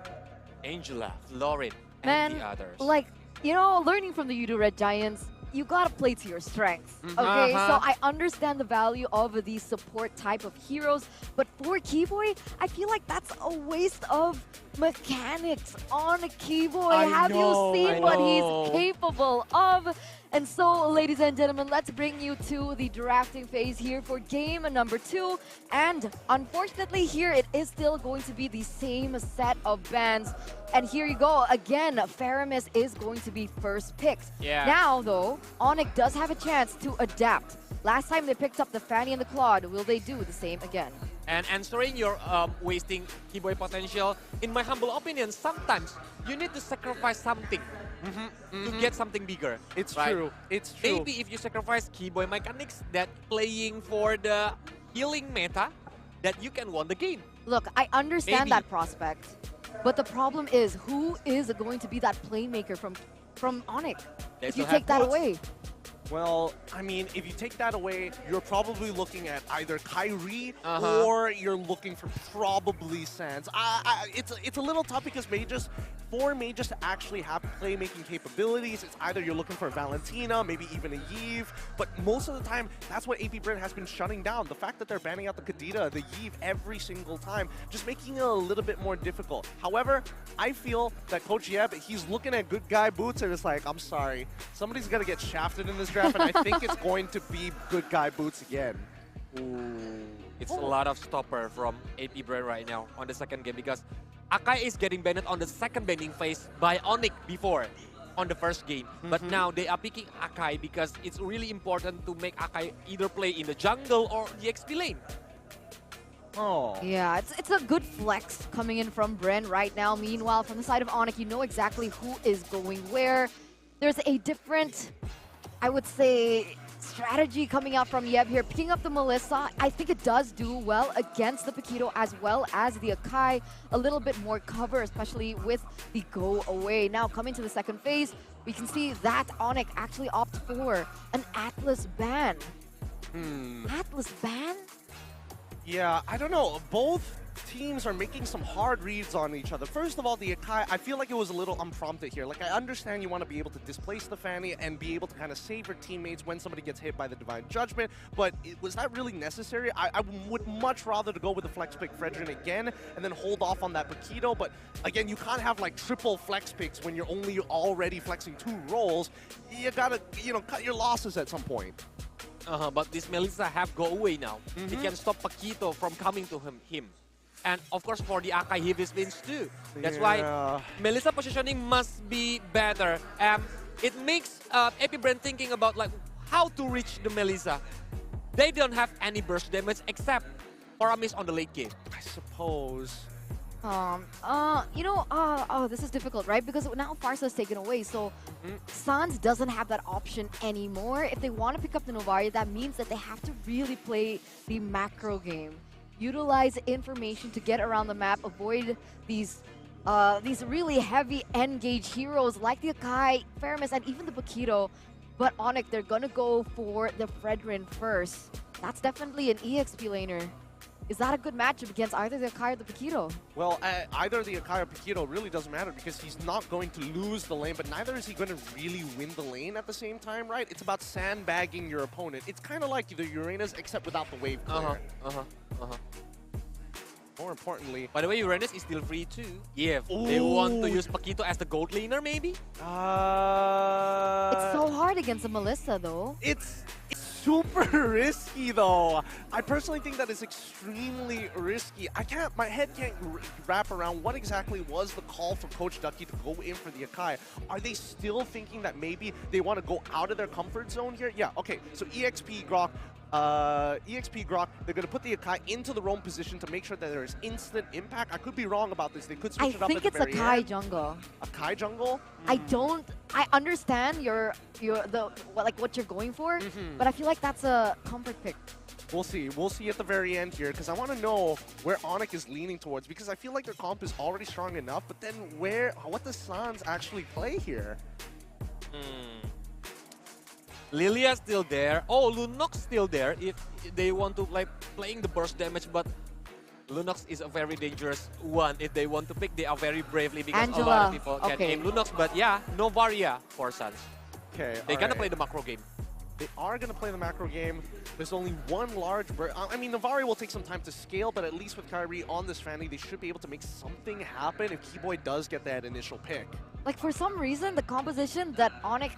Angela, Lauren, and the others. Like, you know, learning from the Udo Red Giants, you gotta play to your strengths, okay? So I understand the value of these support type of heroes, but for Keyboy, I feel like that's a waste of mechanics on a Keyboy. Have you seen what he's capable of? And so, ladies and gentlemen, let's bring you to the drafting phase here for game number 2. And unfortunately here, it is still going to be the same set of bans. And here you go. Again, Faramis is going to be first picked. Yeah. Now, though, Onyx does have a chance to adapt. Last time they picked up the Fanny and the Claude. Will they do the same again? And answering your wasting Keyboy potential, in my humble opinion, sometimes you need to sacrifice something to get something bigger. It's true. It's true. Maybe if you sacrifice Keyboy mechanics, that playing for the healing meta, that you can win the game. Look, I understand that prospect, but the problem is who is going to be that playmaker from Onyx if you take that away? Well, I mean, if you take that away, you're probably looking at either Kyrie or you're looking for probably Sans. It's a little tough because for mages to actually have playmaking capabilities, it's either you're looking for Valentina, maybe even a Yves, but most of the time, that's what AP Brit has been shutting down. The fact that they're banning out the Kadita, the Yves every single time, just making it a little bit more difficult. However, I feel that Coach Yeb, he's looking at good guy boots and it's like, I'm sorry, somebody's gonna get shafted in this draft, and I think it's going to be good guy boots again. It's a lot of stopper from AP Brit right now on the second game because Akai is getting banned on the second banning phase by Onyx before on the first game. But now they are picking Akai because it's really important to make Akai either play in the jungle or the XP lane. Yeah, it's a good flex coming in from Bren right now. Meanwhile, from the side of Onyx, you know exactly who is going where. There's a different, I would say, strategy coming out from Yeb here, picking up the Melissa. I think it does do well against the Paquito as well as the Akai. A little bit more cover, especially with the go away. Now coming to the second phase, we can see that Onyx actually opt for an Atlas ban. Atlas ban? Yeah, I don't know. Both teams are making some hard reads on each other. First of all, the Akai, I feel like it was a little unprompted here. Like, I understand you want to be able to displace the Fanny and be able to kind of save your teammates when somebody gets hit by the Divine Judgment, but was that really necessary? I would much rather to go with the flex pick Fredrin again and then hold off on that Paquito, but again, you can't have like triple flex picks when you're only already flexing 2 roles. You gotta, you know, cut your losses at some point. But this Melissa have go away now. It can stop Paquito from coming to him. And of course for the Akai he wins too. That's why Melissa positioning must be better. It makes AP Brand thinking about like how to reach the Melissa. They don't have any burst damage except Paramis on the late game. I suppose. You know, this is difficult, right? Because now Farsa is taken away, so Sans doesn't have that option anymore. If they want to pick up the Novaria, that means that they have to really play the macro game. Utilize information to get around the map, avoid these really heavy engage heroes like the Akai, Faramis, and even the Paquito. But Onyx, they're gonna go for the Fredrin first. That's definitely an EXP laner. Is that a good matchup against either the Akai or the Paquito? Well, either the Akai or Paquito really doesn't matter because he's not going to lose the lane, but neither is he going to really win the lane at the same time, right? It's about sandbagging your opponent. It's kind of like the Uranus, except without the wave clear. More importantly... By the way, Uranus is still free too. Yeah, they want to use Paquito as the gold laner, maybe? It's so hard against a Melissa, though. It's super risky, though. I personally think that it's extremely risky. My head can't wrap around what exactly was the call for Coach Ducky to go in for the Akai. Are they still thinking that maybe they want to go out of their comfort zone here? Yeah, okay, so EXP Grok, they're going to put the Akai into the roam position to make sure that there is instant impact. I could be wrong about this. They could switch it up at the very end. I think it's Akai jungle. Akai jungle? I understand what you're going for, but I feel like that's a comfort pick. We'll see. We'll see at the very end here, because I want to know where Onyx is leaning towards, because I feel like their comp is already strong enough, but then what does Sans actually play here? Lilia's still there. Oh, Lunox still there if they want to like playing the burst damage, but Lunox is a very dangerous one. If they want to pick, they are very bravely because a lot of people can aim Lunox, but yeah, no Varia for Sans. Okay, they're gonna play the macro game. They are going to play the macro game. There's only one large... I mean, Navari will take some time to scale, but at least with Kyrie on this Fanny, they should be able to make something happen if Keyboy does get that initial pick. Like, for some reason, the composition that Onyx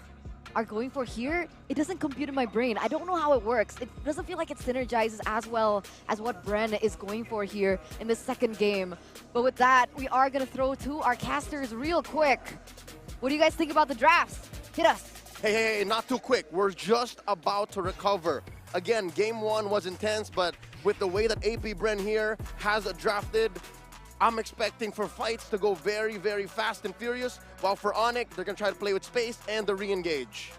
are going for here, it doesn't compute in my brain. I don't know how it works. It doesn't feel like it synergizes as well as what Bren is going for here in the second game. But with that, we are going to throw to our casters real quick. What do you guys think about the drafts? Hit us. Hey, not too quick. We're just about to recover. Again, game 1 was intense, but with the way that AP Bren here has drafted, I'm expecting for fights to go very, very fast and furious, while for Onyx, they're going to try to play with space and the re-engage.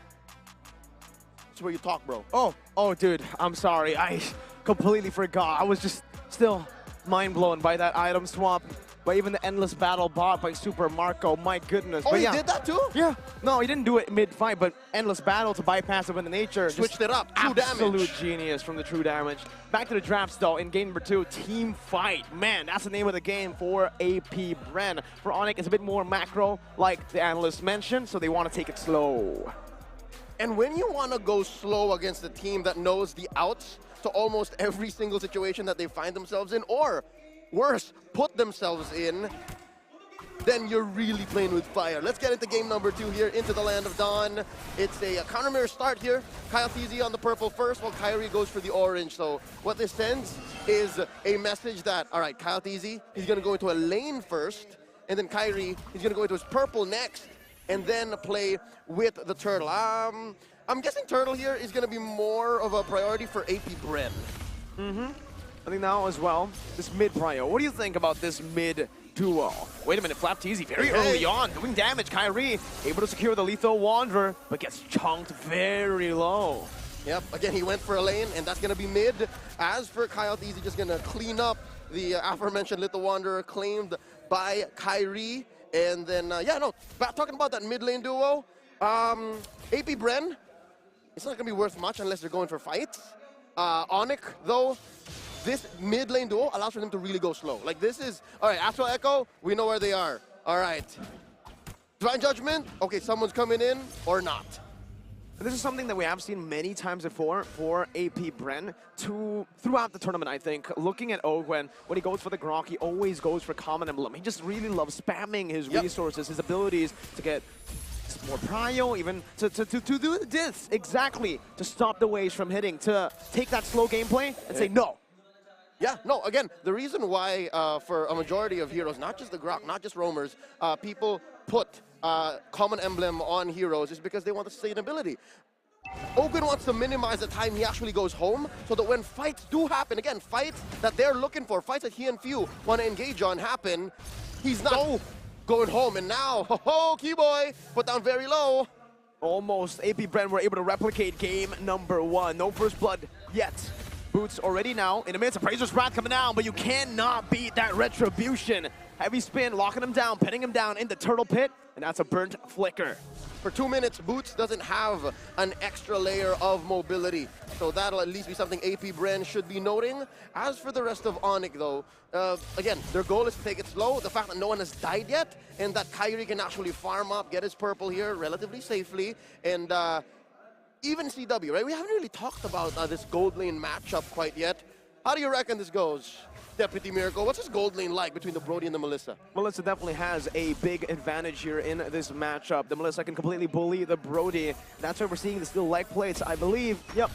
That's where you talk, bro. Oh, dude, I'm sorry. I completely forgot. I was just still mind-blown by that item swap. But even the endless battle bought by Super Marco, my goodness. Oh, but he did that too? Yeah. No, he didn't do it mid-fight, but endless battle to bypass it with the nature. Switched it up, true damage. Absolute genius from the true damage. Back to the drafts though, in game number 2, team fight. Man, that's the name of the game for AP Bren. For Onyx, it's a bit more macro, like the analyst mentioned, so they want to take it slow. And when you want to go slow against a team that knows the outs to almost every single situation that they find themselves in, or worse, put themselves in, then you're really playing with fire. Let's get into game number 2 here, into the Land of Dawn. It's a counter mirror start here. Kyle TZ on the purple first, while Kyrie goes for the orange. So what this sends is a message that, all right, Kyle TZ, he's going to go into a lane first, and then Kyrie, he's going to go into his purple next, and then play with the turtle. I'm guessing turtle here is going to be more of a priority for AP Bren. I think now as well, this mid prio. What do you think about this mid duo? Wait a minute, Flap Teasy very early on, doing damage. Kyrie able to secure the lethal Wanderer, but gets chunked very low. Yep, again, he went for a lane, and that's going to be mid. As for Kyle Teasy, just going to clean up the aforementioned lethal Wanderer claimed by Kyrie. And then, talking about that mid lane duo, AP Bren, it's not going to be worth much unless they're going for fights. Onyx, though, this mid lane duo allows for them to really go slow. Like this is, all right, Astral Echo, we know where they are. All right. Divine Judgment, okay, someone's coming in or not. This is something that we have seen many times before for AP Bren throughout the tournament, I think. Looking at Ogwen, when he goes for the Grok, he always goes for Common Emblem. He just really loves spamming his resources, his abilities to get more prio, even to do this exactly, to stop the waves from hitting, to take that slow gameplay and say no. Yeah, no, again, the reason why for a majority of heroes, not just the Grok, not just roamers, people put Common Emblem on heroes is because they want the sustainability. Ogwen wants to minimize the time he actually goes home so that when fights do happen, again, fights that they're looking for, fights that he and Few want to engage on happen, he's not going home. And now, Keyboy put down very low. Almost. AP Bren were able to replicate game number 1. No first blood yet. Boots already now in the midst of Appraiser's Wrath coming down, but you cannot beat that Retribution. Heavy spin, locking him down, pinning him down in the turtle pit, and that's a burnt flicker. For 2 minutes, Boots doesn't have an extra layer of mobility, so that'll at least be something AP Bren should be noting. As for the rest of Onyx, though, again, their goal is to take it slow. The fact that no one has died yet, and that Kyrie can actually farm up, get his purple here relatively safely, and even CW, right? We haven't really talked about this gold lane matchup quite yet. How do you reckon this goes? Deputy Miracle, what's this gold lane like between the Brody and the Melissa? Melissa definitely has a big advantage here in this matchup. The Melissa can completely bully the Brody. That's why we're seeing the steel leg plates, I believe. Yep.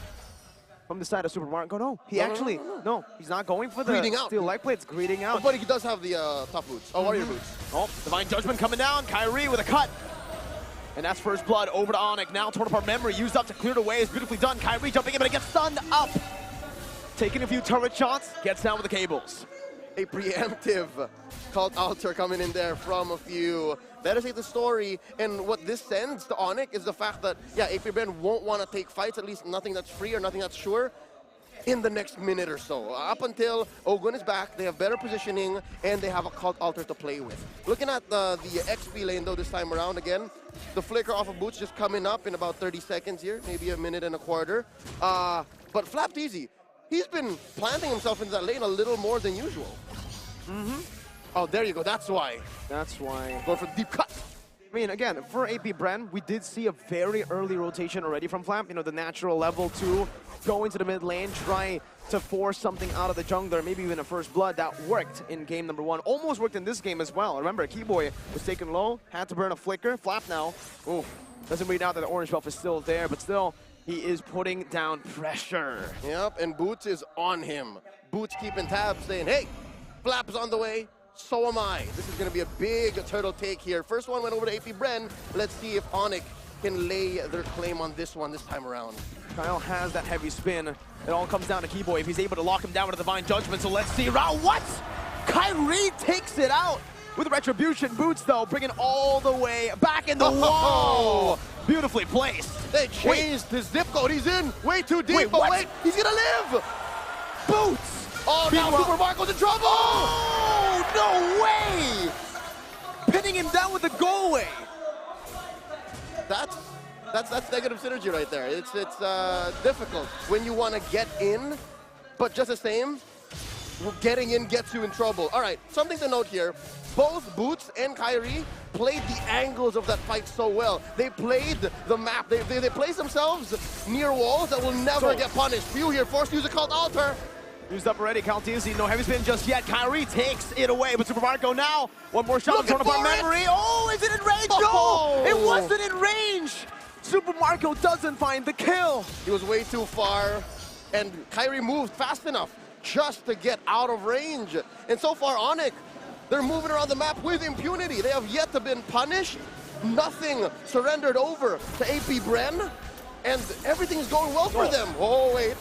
From the side of Super Mario. No, no, he's not going for the steel leg plates. Greeting out. But he does have the top boots. Oh, warrior boots. Oh, Divine Judgment coming down. Kyrie with a cut. And that's first blood over to Onyx. Now Torn Apart Memory used up to clear the way. It's beautifully done. Kyrie jumping in, but it gets stunned up. Taking a few turret shots, gets down with the cables. A preemptive Cult Altar coming in there from a few. Better say the story, and what this sends to Onyx is the fact that, yeah, AP Bren won't want to take fights, at least nothing that's free or nothing that's sure, in the next minute or so. Up until Ogwen is back, they have better positioning, and they have a Cult Altar to play with. Looking at the XP lane, though, this time around, again, the flicker off of Boots just coming up in about 30 seconds here, maybe a minute and a quarter. But Flapped Easy, he's been planting himself into that lane a little more than usual. Oh, there you go. That's why. That's why. Going for deep cut. I mean, again, for AP Bren, we did see a very early rotation already from Flap. You know, the natural level 2, go into the mid lane, try to force something out of the jungler, maybe even a first blood. That worked in game number 1. Almost worked in this game as well. Remember, Keyboy was taken low, had to burn a flicker. Flap now, doesn't read out that the orange buff is still there, but still, he is putting down pressure. Yep, and Boots is on him. Boots keeping tabs, saying, hey, Flap's on the way, so am I. This is going to be a big turtle take here. First one went over to AP Bren. Let's see if Onyx can lay their claim on this one this time around. Kyle has that heavy spin. It all comes down to Keyboy if he's able to lock him down with a Divine Judgment. So let's see. What? Kyrie takes it out with Retribution. Boots, though, bringing all the way back in the wall. Beautifully placed. They changed his zip code. He's in way too deep. Wait, but what? wait, he's going to live. Boots. Oh, now Super Marco's in trouble. Oh, no way. Pinning him down with the go away. That's negative synergy right there. It's difficult when you want to get in, but just the same, getting in gets you in trouble. All right, something to note here. Both Boots and Kyrie played the angles of that fight so well. They played the map. They placed themselves near walls that will never get punished. Few here forced to use a Cult Altar. Used up already, Caltesi, no heavy spin just yet. Kyrie takes it away, but Super Marco now. One more shot, Torn Apart Memory. Oh, is it in range? No, it wasn't in range. Super Marco doesn't find the kill. He was way too far, and Kyrie moved fast enough just to get out of range. And so far, Onyx, they're moving around the map with impunity. They have yet to been punished. Nothing surrendered over to AP Bren, and everything is going well for them. Oh, wait,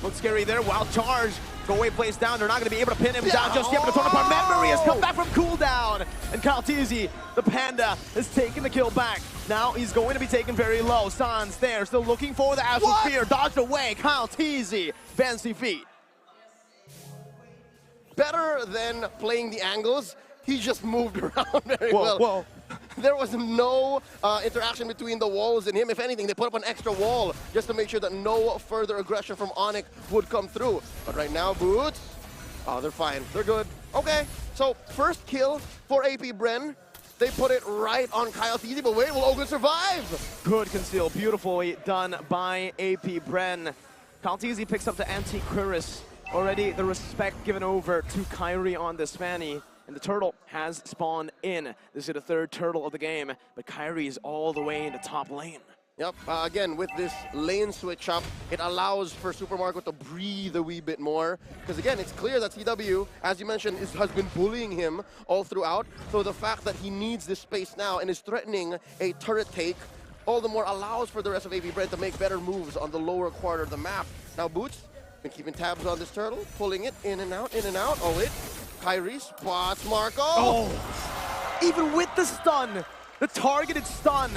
Looks scary there. Wild charge. Go away plays down. They're not going to be able to pin him down just yet, but the Torn Apart Memory has come back from cooldown. And Caltesi, the Panda, has taken the kill back. Now he's going to be taken very low. Sans there, still looking for the Astral Spear. Dodged away. Caltesi, fancy feet. Better than playing the angles, he just moved around very well. Whoa. there was no interaction between the walls and him. If anything, they put up an extra wall just to make sure that no further aggression from Onyx would come through. But right now, Boots, oh, they're fine. They're good. Okay, so first kill for AP Bren. They put it right on Kyle TZ, but wait, will Ogun survive? Good conceal, beautifully done by AP Bren. Kyle TZ picks up the anti-Quiris. Already the respect given over to Kyrie on this Fanny. And the turtle has spawned in. This is the third turtle of the game, but Kyrie is all the way in the top lane. Yep, again, with this lane switch up, it allows for Super Marco to breathe a wee bit more. Because again, it's clear that CW, as you mentioned, has been bullying him all throughout. So the fact that he needs this space now and is threatening a turret take, all the more allows for the rest of AP Bren to make better moves on the lower quarter of the map. Now Boots, been keeping tabs on this turtle, pulling it in and out, in and out. Oh, Kyrie spots Marco. Oh, even with the stun, the targeted stun,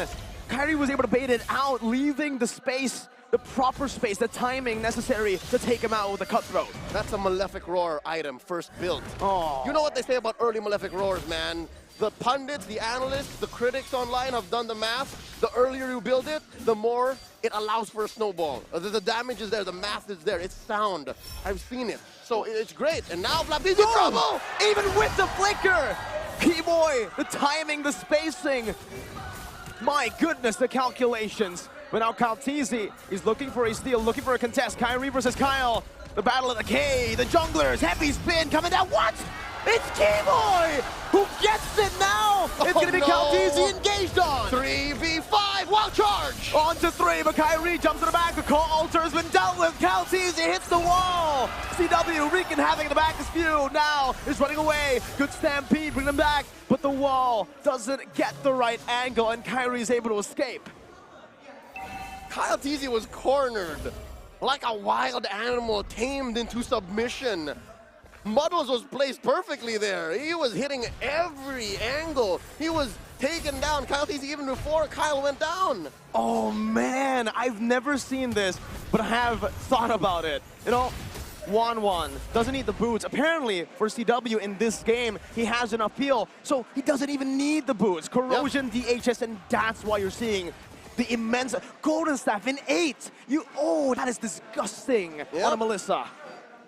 Kyrie was able to bait it out, leaving the space, the proper space, the timing necessary to take him out with a cutthroat. That's a Malefic Roar item, first built. Oh. You know what they say about early Malefic Roars, man? The pundits, the analysts, the critics online have done the math. The earlier you build it, the more it allows for a snowball. The damage is there, the math is there, it's sound. I've seen it. So it's great. And now Flappi's in trouble! Even with the flicker! P-Boy, the timing, the spacing. My goodness, the calculations. But now Kyle TZ is looking for a steal, looking for a contest. Kyrie versus Kyle. The battle of the K, the junglers, heavy spin coming down. What? It's K-Boy who gets it now. It's going to be Kyle TZ engaged on. 3v5, wild charge. On to 3, but Kyrie jumps to the back. The call altar has been dealt with. Kyle TZ hits the wall. CW wreaking havoc in the back is few. Now is running away. Good stampede, bring them back. But the wall doesn't get the right angle, and Kyrie is able to escape. Kyle TZ was cornered like a wild animal tamed into submission. Muddles was placed perfectly there. He was hitting every angle. He was taken down. Kyle TZ even before Kyle went down. Oh man, I've never seen this, but I have thought about it. You know, 1-1, doesn't need the boots. Apparently, for CW in this game, he has enough peel, so he doesn't even need the boots. Corrosion, DHS, and that's why you're seeing the immense Golden Staff in 8. Oh, that is disgusting on a Melissa.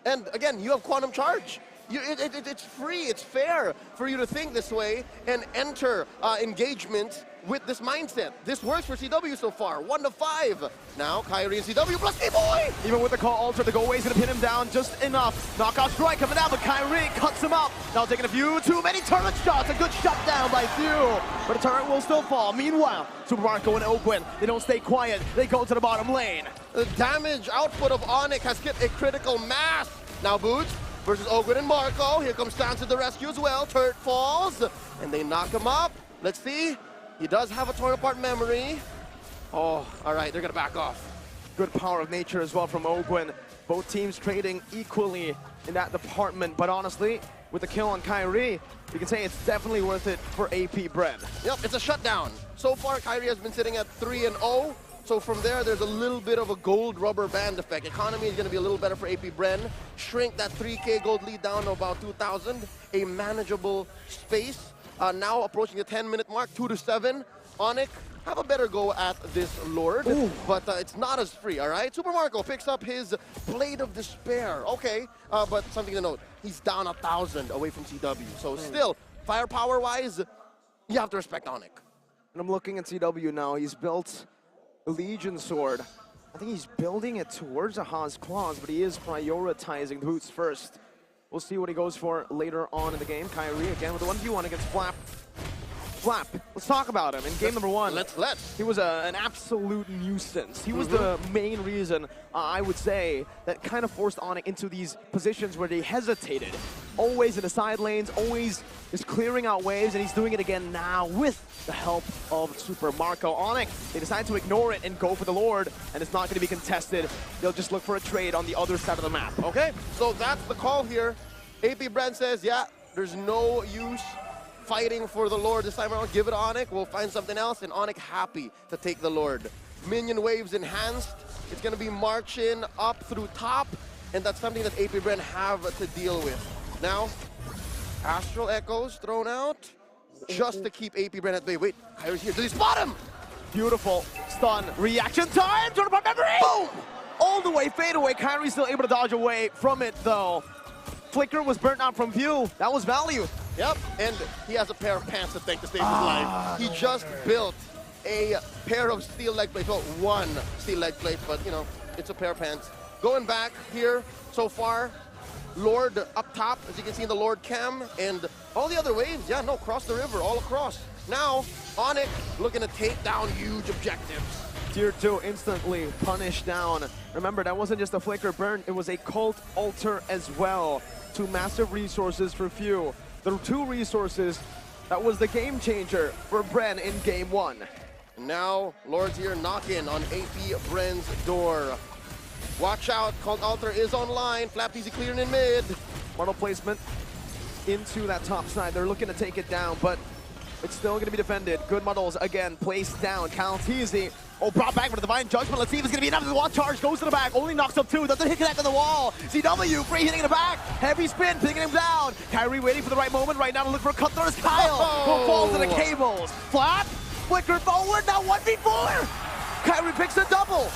And again, you have Quantum Charge. It's free, it's fair for you to think this way and enter engagement with this mindset. This works for CW so far, 1-5. Now, Kyrie and CW plus K-Boy! Even with the call altar, the go-away is going to pin him down just enough. Knockout strike coming down, but Kyrie cuts him up. Now taking a few too many turret shots. A good shutdown by Few, but the turret will still fall. Meanwhile, Super Marco and Oakland, they don't stay quiet. They go to the bottom lane. The damage output of Onyx has hit a critical mass. Now Boots versus Ogren and Marco. Here comes Stance to the rescue as well. Turret falls, and they knock him up. Let's see. He does have a torn apart memory. Oh, all right, they're gonna back off. Good power of nature as well from Ogwen. Both teams trading equally in that department, but honestly, with the kill on Kyrie, you can say it's definitely worth it for AP Bren. Yep, it's a shutdown. So far, Kyrie has been sitting at 3-0. So from there's a little bit of a gold rubber band effect. Economy is going to be a little better for AP Bren. Shrink that 3K gold lead down to about 2,000. A manageable space. Now approaching the 10-minute mark, 2-7. Onyx have a better go at this Lord, but it's not as free, all right? Super Marco picks up his Blade of Despair. Okay, but something to note, he's down 1,000 away from CW. So still, firepower-wise, you have to respect Onyx. And I'm looking at CW now. He's built a Legion Sword. I think he's building it towards a Haas Claws, but he is prioritizing the boots first. We'll see what he goes for later on in the game. Kyrie again with the 1v1 against Flap. Flap, let's talk about him in game number 1. Let's. He was an absolute nuisance. He was the main reason, I would say, that kind of forced Onyx into these positions where they hesitated. Always in the side lanes, always is clearing out waves, and he's doing it again now with the help of Super Marco. Onyx, they decide to ignore it and go for the Lord, and it's not going to be contested. They'll just look for a trade on the other side of the map. Okay, so that's the call here. AP Brand says, yeah, there's no use fighting for the Lord this time around. Give it to Onyx, we'll find something else, and Onyx happy to take the Lord. Minion waves enhanced. It's going to be marching up through top, and that's something that AP Brand have to deal with. Now, Astral Echoes thrown out. just to keep AP Bren at bay. Wait, Kyrie's here. Did he spot him? Beautiful stun reaction time. Jordan Park memory. Boom! All the way fade away. Kyrie still able to dodge away from it though. Flicker was burnt out from view. That was value. Yep, and he has a pair of pants to thank to save his life. He just built a pair of steel leg plates. Well, one steel leg plate, but you know, it's a pair of pants. Going back here so far, Lord up top, as you can see in the Lord cam, and all the other waves, yeah, no, cross the river, all across. Now, Onyx looking to take down huge objectives. Tier 2 instantly punished down. Remember, that wasn't just a flicker burn, it was a cult altar as well. 2 massive resources for few. The 2 resources, that was the game changer for Bren in game 1. Now, Lord's here knocking on AP Bren's door. Watch out, Cult Altar is online. FlapTZ clearing in mid. Mortal placement into that top side. They're looking to take it down, but it's still going to be defended. Good models again placed down. FlapTZ, brought back for the Divine Judgment. Let's see if it's going to be enough. The wall charge goes to the back. Only knocks up 2. Doesn't hit connect on the wall. CW free hitting in the back. Heavy spin, picking him down. Kyrie waiting for the right moment right now to look for a cut. There's Kyle who falls to the cables. Flap, flicker forward. Now 1v4. Kyrie picks a double.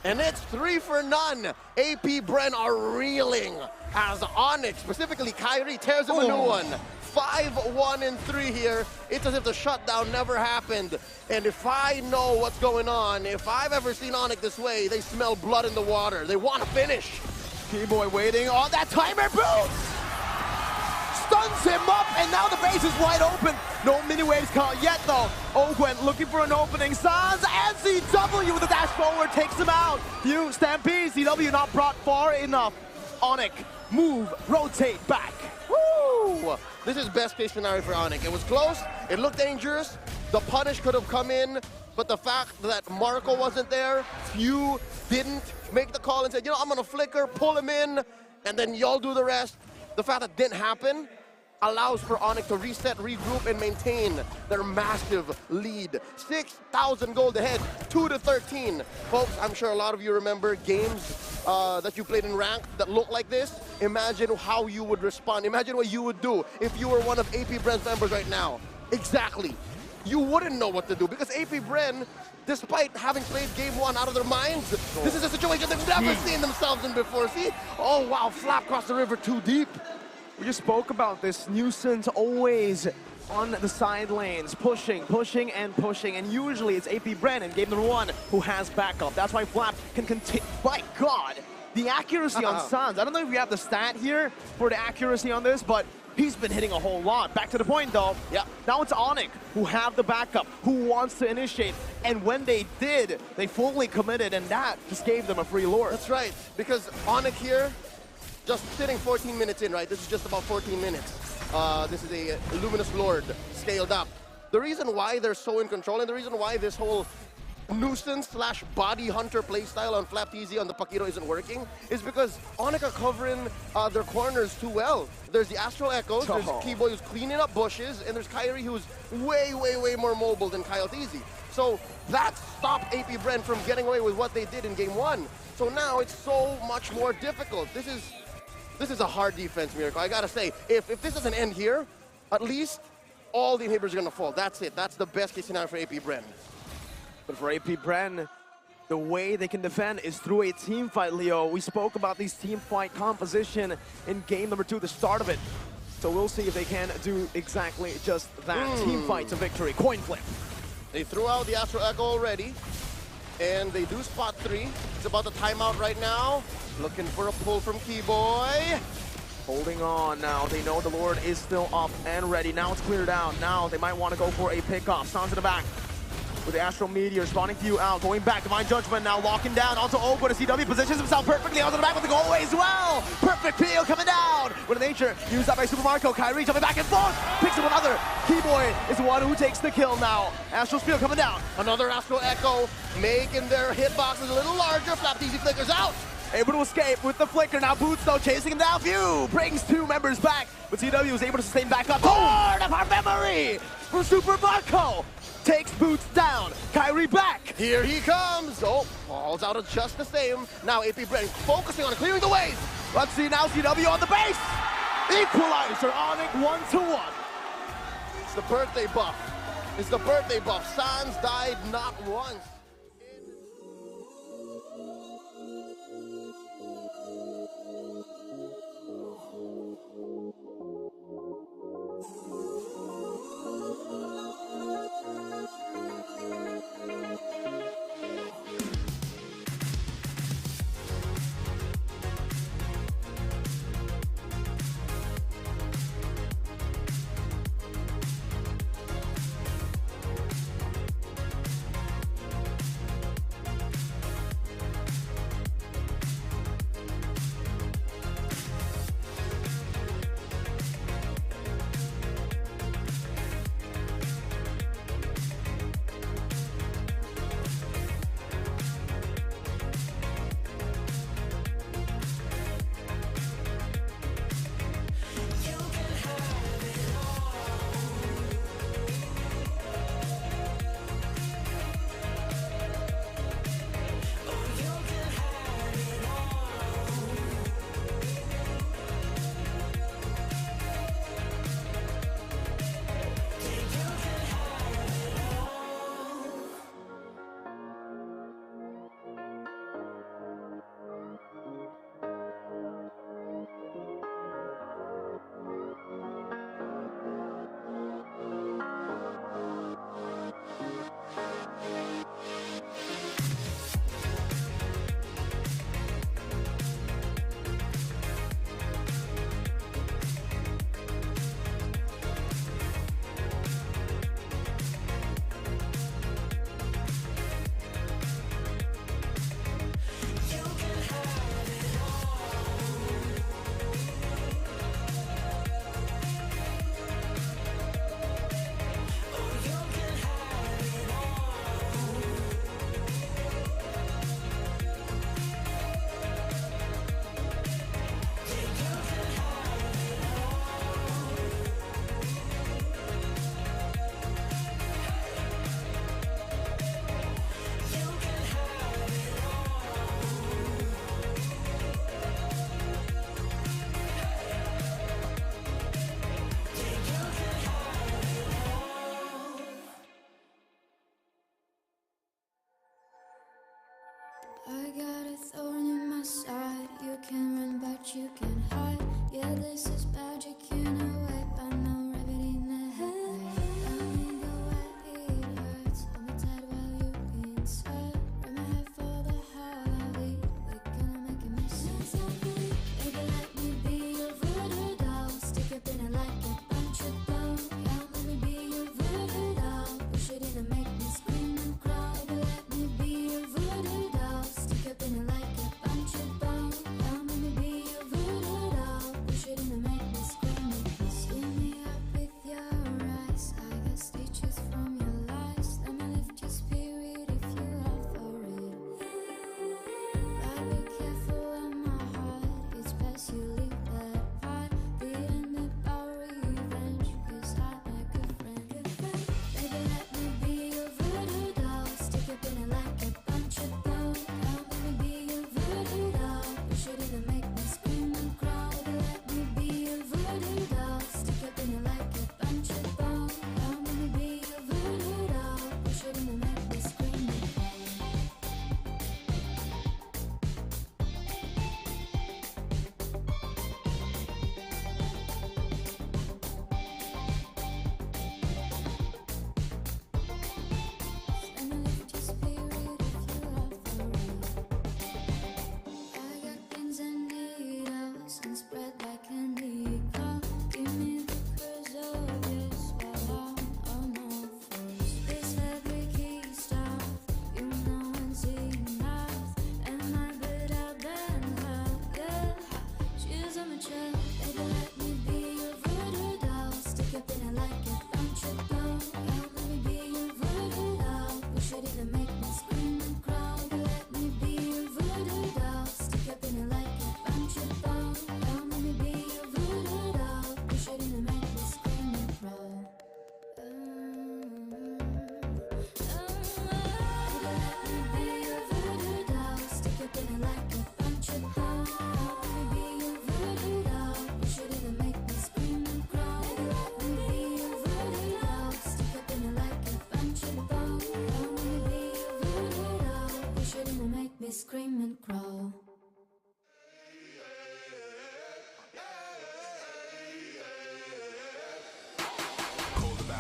And it's 3 for none. AP Bren are reeling as Onyx, specifically Kyrie, tears him a new one. 5-1 and 3 here. It's as if the shutdown never happened. And if I know what's going on, if I've ever seen Onyx this way, they smell blood in the water. They want to finish. Keyboy waiting on that timer boost. Stuns him up, and now the base is wide open. No mini waves caught yet, though. Ogwen looking for an opening. Sans and CW with a dash forward takes him out. You Stampede, CW not brought far enough. Onyx, move, rotate back. Woo! This is best case scenario for Onyx. It was close, it looked dangerous. The punish could have come in, but the fact that Marco wasn't there, you didn't make the call and said, you know, I'm gonna flicker, pull him in, and then y'all do the rest. The fact that didn't happen allows for Onyx to reset, regroup, and maintain their massive lead. 6,000 gold ahead, 2-13. Folks, I'm sure a lot of you remember games that you played in ranked that look like this. Imagine how you would respond. Imagine what you would do if you were one of AP Bren's members right now. Exactly. You wouldn't know what to do because AP Bren, despite having played game 1 out of their minds, this is a situation they've never seen themselves in before. See? Oh, wow, Flap crossed the river too deep. We just spoke about this nuisance always on the side lanes, pushing, and usually it's AP Bren in game number 1 who has backup. That's why Flap can continue. My God, the accuracy on Sans. I don't know if we have the stat here for the accuracy on this, but he's been hitting a whole lot. Back to the point though. Yeah. Now it's Onyx who have the backup, who wants to initiate. And when they did, they fully committed, and that just gave them a free lure. That's right, because Onyx here, just sitting 14 minutes in, right? This is just about 14 minutes. This is a Luminous Lord scaled up. The reason why they're so in control and the reason why this whole nuisance / body hunter playstyle on FlapTZ on the Paquito isn't working is because Onyx are covering their corners too well. There's the Astral Echoes, there's Keyboy who's cleaning up bushes, and there's Kyrie who's way more mobile than KyleTZ. So that stopped AP Bren from getting away with what they did in game 1. So now it's so much more difficult. This is a hard defense, Miracle. I gotta say, if this doesn't end here, at least all the inhibitors are gonna fall. That's it. That's the best case scenario for AP Bren. But for AP Bren, the way they can defend is through a team fight, Leo. We spoke about these team fight composition in game number 2, the start of it. So we'll see if they can do exactly just that. Team fight to victory. Coin flip. They threw out the Astro Echo already, and they do spot 3. It's about the timeout right now. Looking for a pull from Keyboy. Holding on now. They know the Lord is still up and ready. Now it's cleared out. Now they might want to go for a pickoff. Sans in the back with the Astral Meteor spawning few out. Going back. Divine Judgment now locking down. Also Open. The CW positions himself perfectly onto the back with the goal as well. Perfect peel coming down. With nature used up by Super Marco. Kyrie jumping back and forth. Picks up another. Keyboy is the one who takes the kill now. Astral Spiel coming down. Another Astral Echo making their hitboxes a little larger. FlapTZ flickers out. Able to escape with the flicker. Now Boots though chasing him down. View brings 2 members back, but CW is able to sustain back up. Lord of our memory for Super Marco. Takes Boots down. Kyrie back. Here he comes. Oh, falls out of just the same. Now AP Bren focusing on clearing the ways. Let's see now CW on the base. Equalizer Onyx 1-1. the birthday buff. It's the birthday buff. Sans died not once.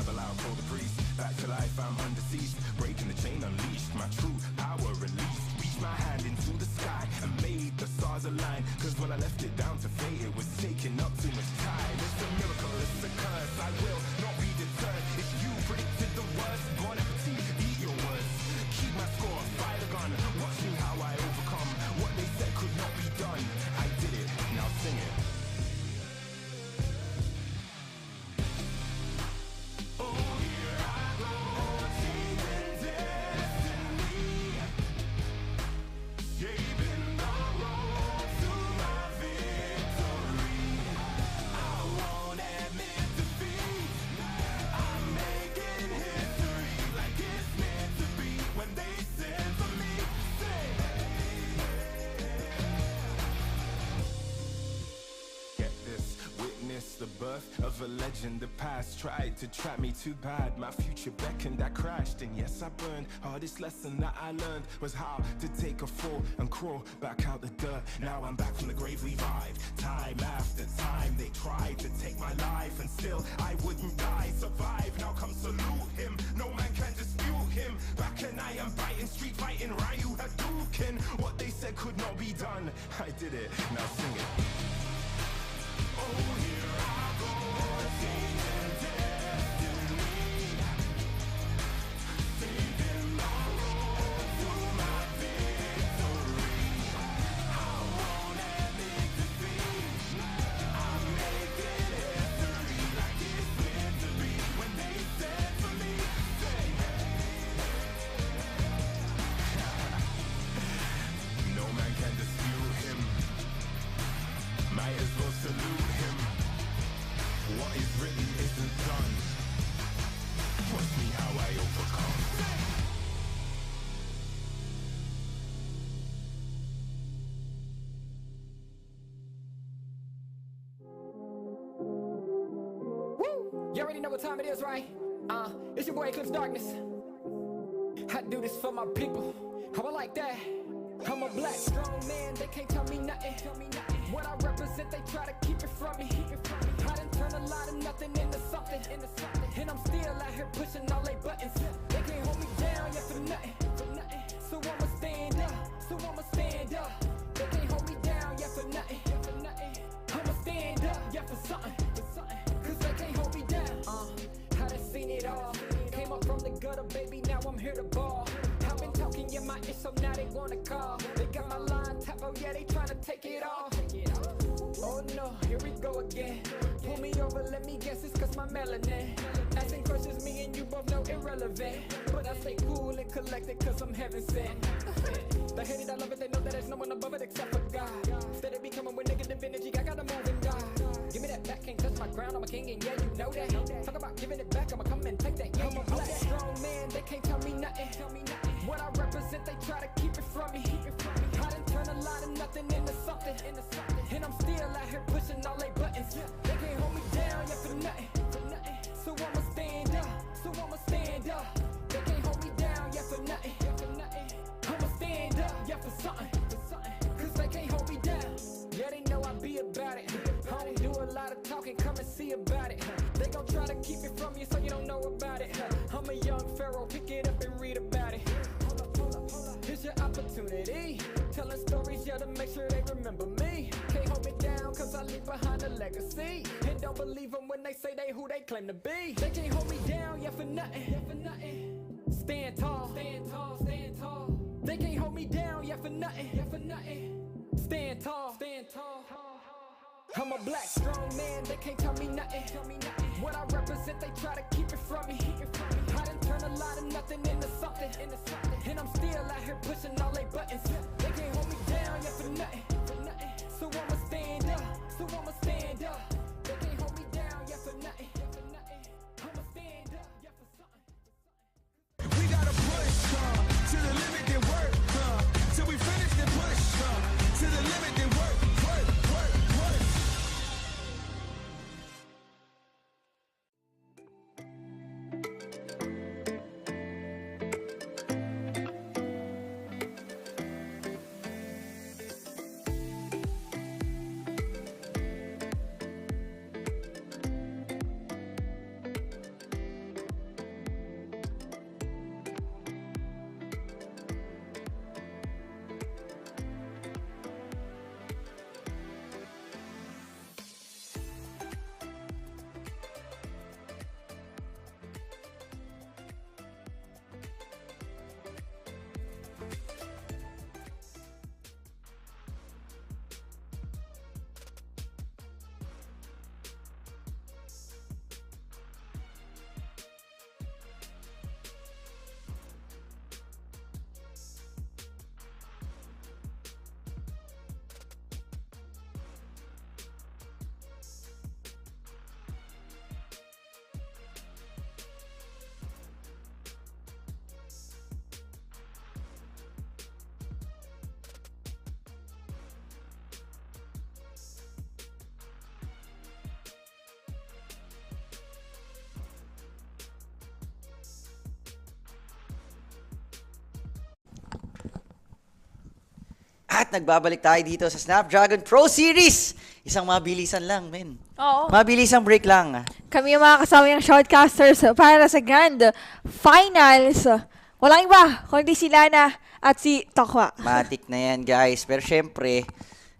rebel out for the priest. Back to life, I'm undeceased. Breaking the chain, unleashed. My true power released. Reached my hand into the sky and made the stars align. Cause when I left it down to fate, it was taking up too much time. It's a miracle, it's a curse. I will not be deterred. If you predicted the worst, bon appetit, eat your words. Keep my score, fire the gun. Watch me how I overcome what they said could not be done. I did it, now sing it. The birth of a legend, the past tried to trap me too bad. My future beckoned, I crashed, and yes, I burned. Hardest lesson that I learned was how to take a fall and crawl back out the dirt. Now I'm back from the grave, revived. Time after time, they tried to take my life, and still I wouldn't die. Survive, now come salute him. No man can dispute him. Back and I am biting, street fighting, Ryu Hadouken. What they said could not be done, I did it, now sing it. Oh, here I go, changing destiny, saving my road to my victory. I won't admit defeat. I'm making history like it's meant to be. When they said to me, say, no man can dispute him. Might as well salute him. What is written isn't done. Watch me how I overcome. Woo! You already know what time it is, right? It's your boy Eclipse Darkness. I do this for my people. How I like that. I'm a black strong man, they can't tell me nothing. What I represent, they try to keep it from me. I done turn a lot of nothing into something. And I'm still out here pushing all they buttons. They can't hold me down, yeah, for nothing. So I'ma stand up. They can't hold me down, yeah, for nothing. I'ma stand up, yeah, for something. Cause they can't hold me down. I done seen it all. Came up from the gutter, baby, now I'm here to ball. I've been talking in my ear, so now they wanna call. They got my line tap, oh yeah, they tryna take it off. Oh no, here we go again. Pull me over, let me guess, it's cause my melanin. Asking questions, me and you both know irrelevant. But I stay cool and collected cause I'm heaven sent. They hate it, I love it, they know that there's no one above it except for God. Steady be coming with negative energy, I gotta move and die. Give me that back, can't touch my ground, I'm a king and yeah, you know that. Talk about giving it back, I'ma come and take that. Yeah, I'm a black strong man, they can't tell me nothing. What I represent, they try to keep it from me. I done turn a lot of nothing into something. And I'm still out here pushing all they buttons. They can't hold me down, yeah, for nothing. So I'ma stand up. They can't hold me down, yeah, for nothing. I'ma stand up, yeah, for something. Cause they can't hold me down. Yeah, they know I be about it. I don't do a lot of talking, come and see about it. They gon' try to keep it from you so you don't know about it. I'm a young pharaoh, pick it up and read about it. Here's your opportunity. Telling stories, yeah, to make sure they remember me. Can't hold me down, cause I leave behind a legacy. And don't believe them when they say they who they claim to be. They can't hold me down, yeah, for nothing. Stand tall. They can't hold me down, yeah, for nothing. Stand tall. I'm a black strong man, they can't tell me nothing. What I represent, they try to keep it from me. I done turn a lot of nothing into something. And I'm still out here pushing all they buttons. They can't hold me down, yeah, for nothing. So I'ma stand up. They can't hold me down, yeah, for nothing. I'ma stand up, yeah, for something. We gotta push to the limit and work till we finish and push to the limit and work. At nagbabalik tayo dito sa Snapdragon Pro Series. Isang mabilisan lang, men. Oo. Mabilisang break lang. Kami yung mga kasama yung shoutcasters para sa Grand Finals. Walang iba, kundi si Lana at si Tokwa. Matik na yan, guys. Pero syempre,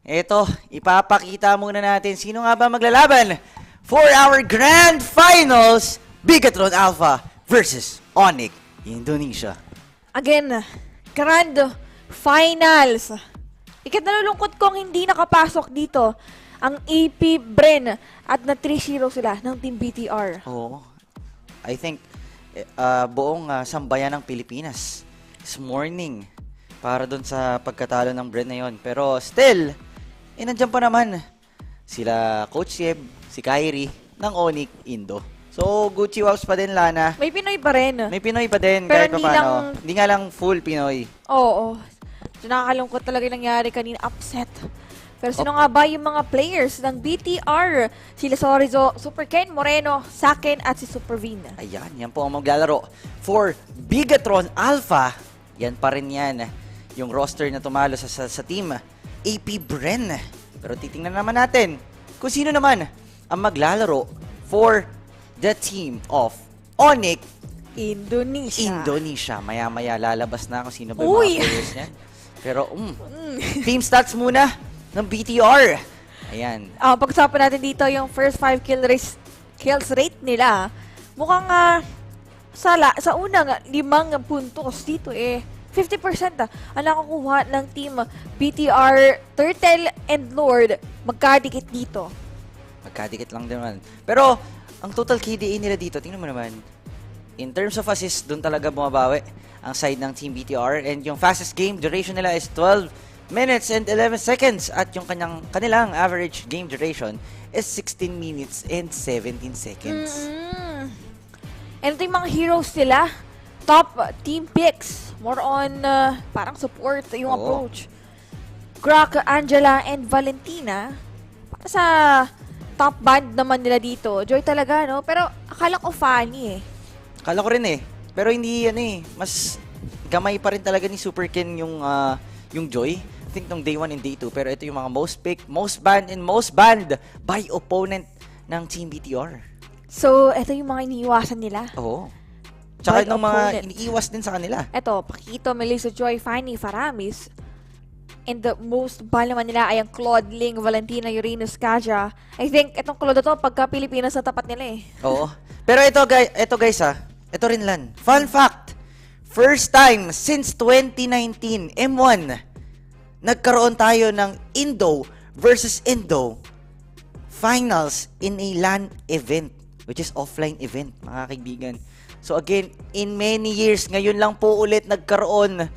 eto, ipapakita muna natin sino nga ba maglalaban for our Grand Finals. Bigatron Alpha versus Onyx Indonesia. Again, Grand Finals. Ikat nalulungkot kong hindi nakapasok dito ang AP Bren at na 3-0 sila ng Team BTR. Oo. I think buong sambayan ng Pilipinas is mourning para dun sa pagkatalo ng Bren na yun. Pero still, nandiyan pa naman sila Coach Yeb, si Kyrie ng Onyx Indo. So, Gucci Wows pa din, Lana. May Pinoy pa rin. May Pinoy pa din, pero kahit pa paano. Hindi nga lang full Pinoy. Oo. So, nakakalungkot talaga yung nangyari kanina. Upset. Pero sino nga ba yung mga players ng BTR? Sila Sorizo, Super Ken, Moreno, Saken, at si Super Vin. Ayan, yan po ang maglalaro. For Bigatron Alpha, yan pa rin yan. Yung roster na tumalo sa team AP Bren. Pero titingnan naman natin kung sino naman ang maglalaro for the team of Onyx Indonesia. Maya-maya lalabas na kung sino ba yung mga players niyan. Pero, team stats muna ng BTR. Ayan. Pag-usapan natin dito yung first 5 kills rate nila. Mukhang sa unang 5 puntos dito 50% ang nakakuha ng team BTR, Turtle, and Lord. Magkadikit dito. Magkadikit lang din naman. Pero, ang total KDA nila dito, tingnan mo naman. In terms of assist, doon talaga bumabawi ang side ng Team BTR. And yung fastest game duration nila is 12 minutes and 11 seconds. At yung kanilang average game duration is 16 minutes and 17 seconds. And ito yung mga heroes nila. Top team picks. More on parang support yung approach. Grak, Angela, and Valentina. Para sa top band naman nila dito. Joy talaga, no? Pero akala ko funny Akala ko rin Pero hindi mas gamay pa rin talaga ni Super Ken yung Joy. I think nung day 1 and day 2. Pero ito yung mga most picked, most banned, and most banned by opponent ng Team BTR. So, ito yung mga iniiwasan nila? Oo. Tsaka yung mga iniiwas din sa kanila. Ito, Paquito, Melissa, Joy, Fanny, Faramis. And the most ban naman nila ay ang Claude, Ling, Valentina, Uranus, Kaja. I think itong Claude to pagka Pilipinas na tapat nila Oo. Pero ito guys ito rin lang. Fun fact, first time since 2019, M1, nagkaroon tayo ng Indo versus Indo finals in a LAN event, which is offline event, mga kaibigan. So again, in many years, ngayon lang po ulit nagkaroon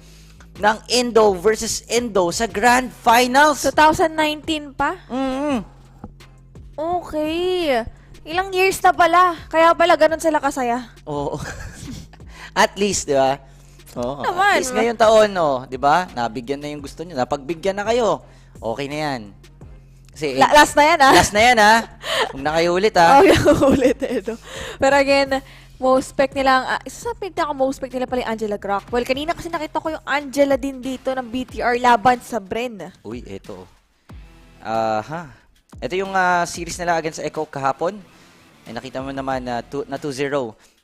ng Indo versus Indo sa Grand Finals. 2019 pa? Okay. Ilang years na pala. Kaya pala ganun sila kasaya. Oo. At least, di ba? Oo. Naman. At least ngayong taon, di ba? Nabigyan na yung gusto nyo. Napagbigyan na kayo. Okay na yan. Kasi, last na yan, Last na yan, Kung na kayo ulit, ulit ito. Pero again, most spec nila, isa sa pinaka-most spec nila pala yung Angela Grockwell. Kanina kasi nakita ko yung Angela din dito ng BTR laban sa Bren. Uy, ito. Ito yung series nila against Echo kahapon. Ay nakita mo naman na 2-0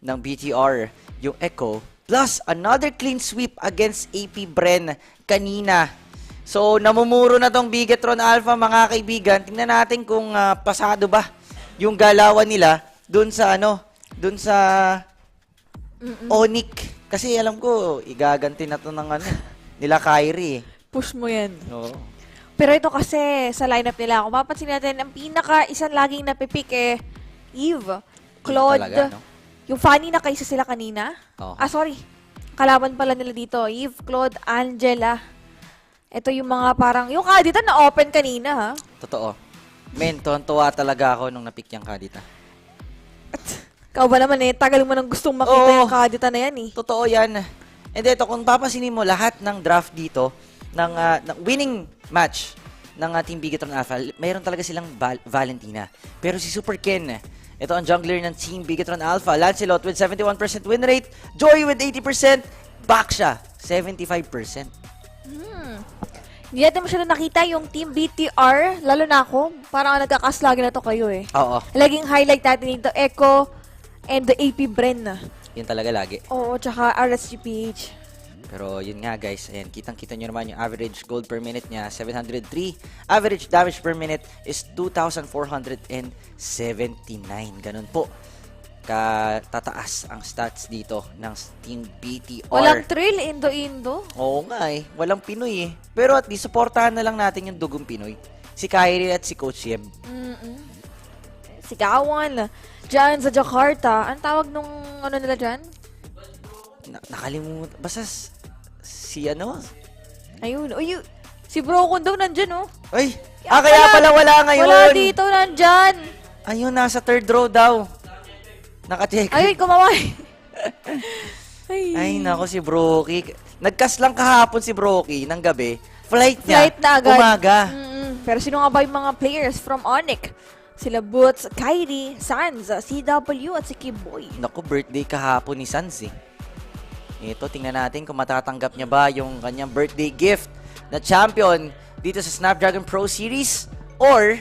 ng BTR yung Echo. Plus, another clean sweep against AP Bren kanina. So, namumuro na tong Bigatron Alpha, mga kaibigan. Tingnan natin kung pasado ba yung galawan nila dun sa Onyx. Kasi alam ko, igaganti na to ng nila Kyrie. Push mo yan. Oo. Pero ito kasi sa lineup nila, kung mapapansin natin, ang isang laging napipick Eve, Claude, talaga, no? Yung Fanny na kaysa sila kanina. Oh. Sorry. Kalaban pala nila dito. Eve, Claude, Angela. Ito yung mga parang, yung Kadita na open kanina, Totoo. Men, tuwa talaga ako nung napick yung Kadita. Ikaw ba naman tagal mo nang gustong makita yung Kadita na yan Totoo yan. And ito, kung papasinin mo lahat ng draft dito, ng winning match ng Team Bigatron Alpha, mayroon talaga silang Valentina. Pero si Super Ken, ito ang jungler ng Team Bigatron Alpha, Lancelot with 71% win rate, Joy with 80%, Baksha 75%. Hindi natin masyado nakita yung Team BTR, lalo na ako. Parang nagkakas lagi na to kayo eh. Oo. Laging highlight natin dito, Echo and the AP Bren. Yun talaga lagi. Oo, tsaka RSGPH. Pero yun nga guys, ayan, kitang-kita nyo naman yung average gold per minute niya, 703. Average damage per minute is 2,479. Ganun po. Katataas ang stats dito ng Team BTR. Walang thrill, Indo-Indo. Oo nga eh, walang Pinoy eh. Pero at least, supportahan na lang natin yung dugong Pinoy. Si Kyrie at si Coach Yeb. Sigawan. Diyan sa Jakarta. Ang tawag nung ano nila dyan? Nakalimutan. Basta si ano? Ayun. Uy, si Brokon daw nandyan oh. Ay! Kaya pala wala ngayon. Wala dito, nandyan. Ayun, nasa third row daw. Naka-check. Ayun, kumaway. Ay, nako si Broky. Nagkas lang kahapon si Broky ng gabi. Flight niya. Flight na agad. Umaga. Pero sino nga ba yung mga players from Onyx? Sila Boots, Kyrie, Sans, CW at si Kiboy. Naku, birthday kahapon ni Sans eh. Ito, tingnan natin kung matatanggap niya ba yung kanyang birthday gift na champion dito sa Snapdragon Pro Series or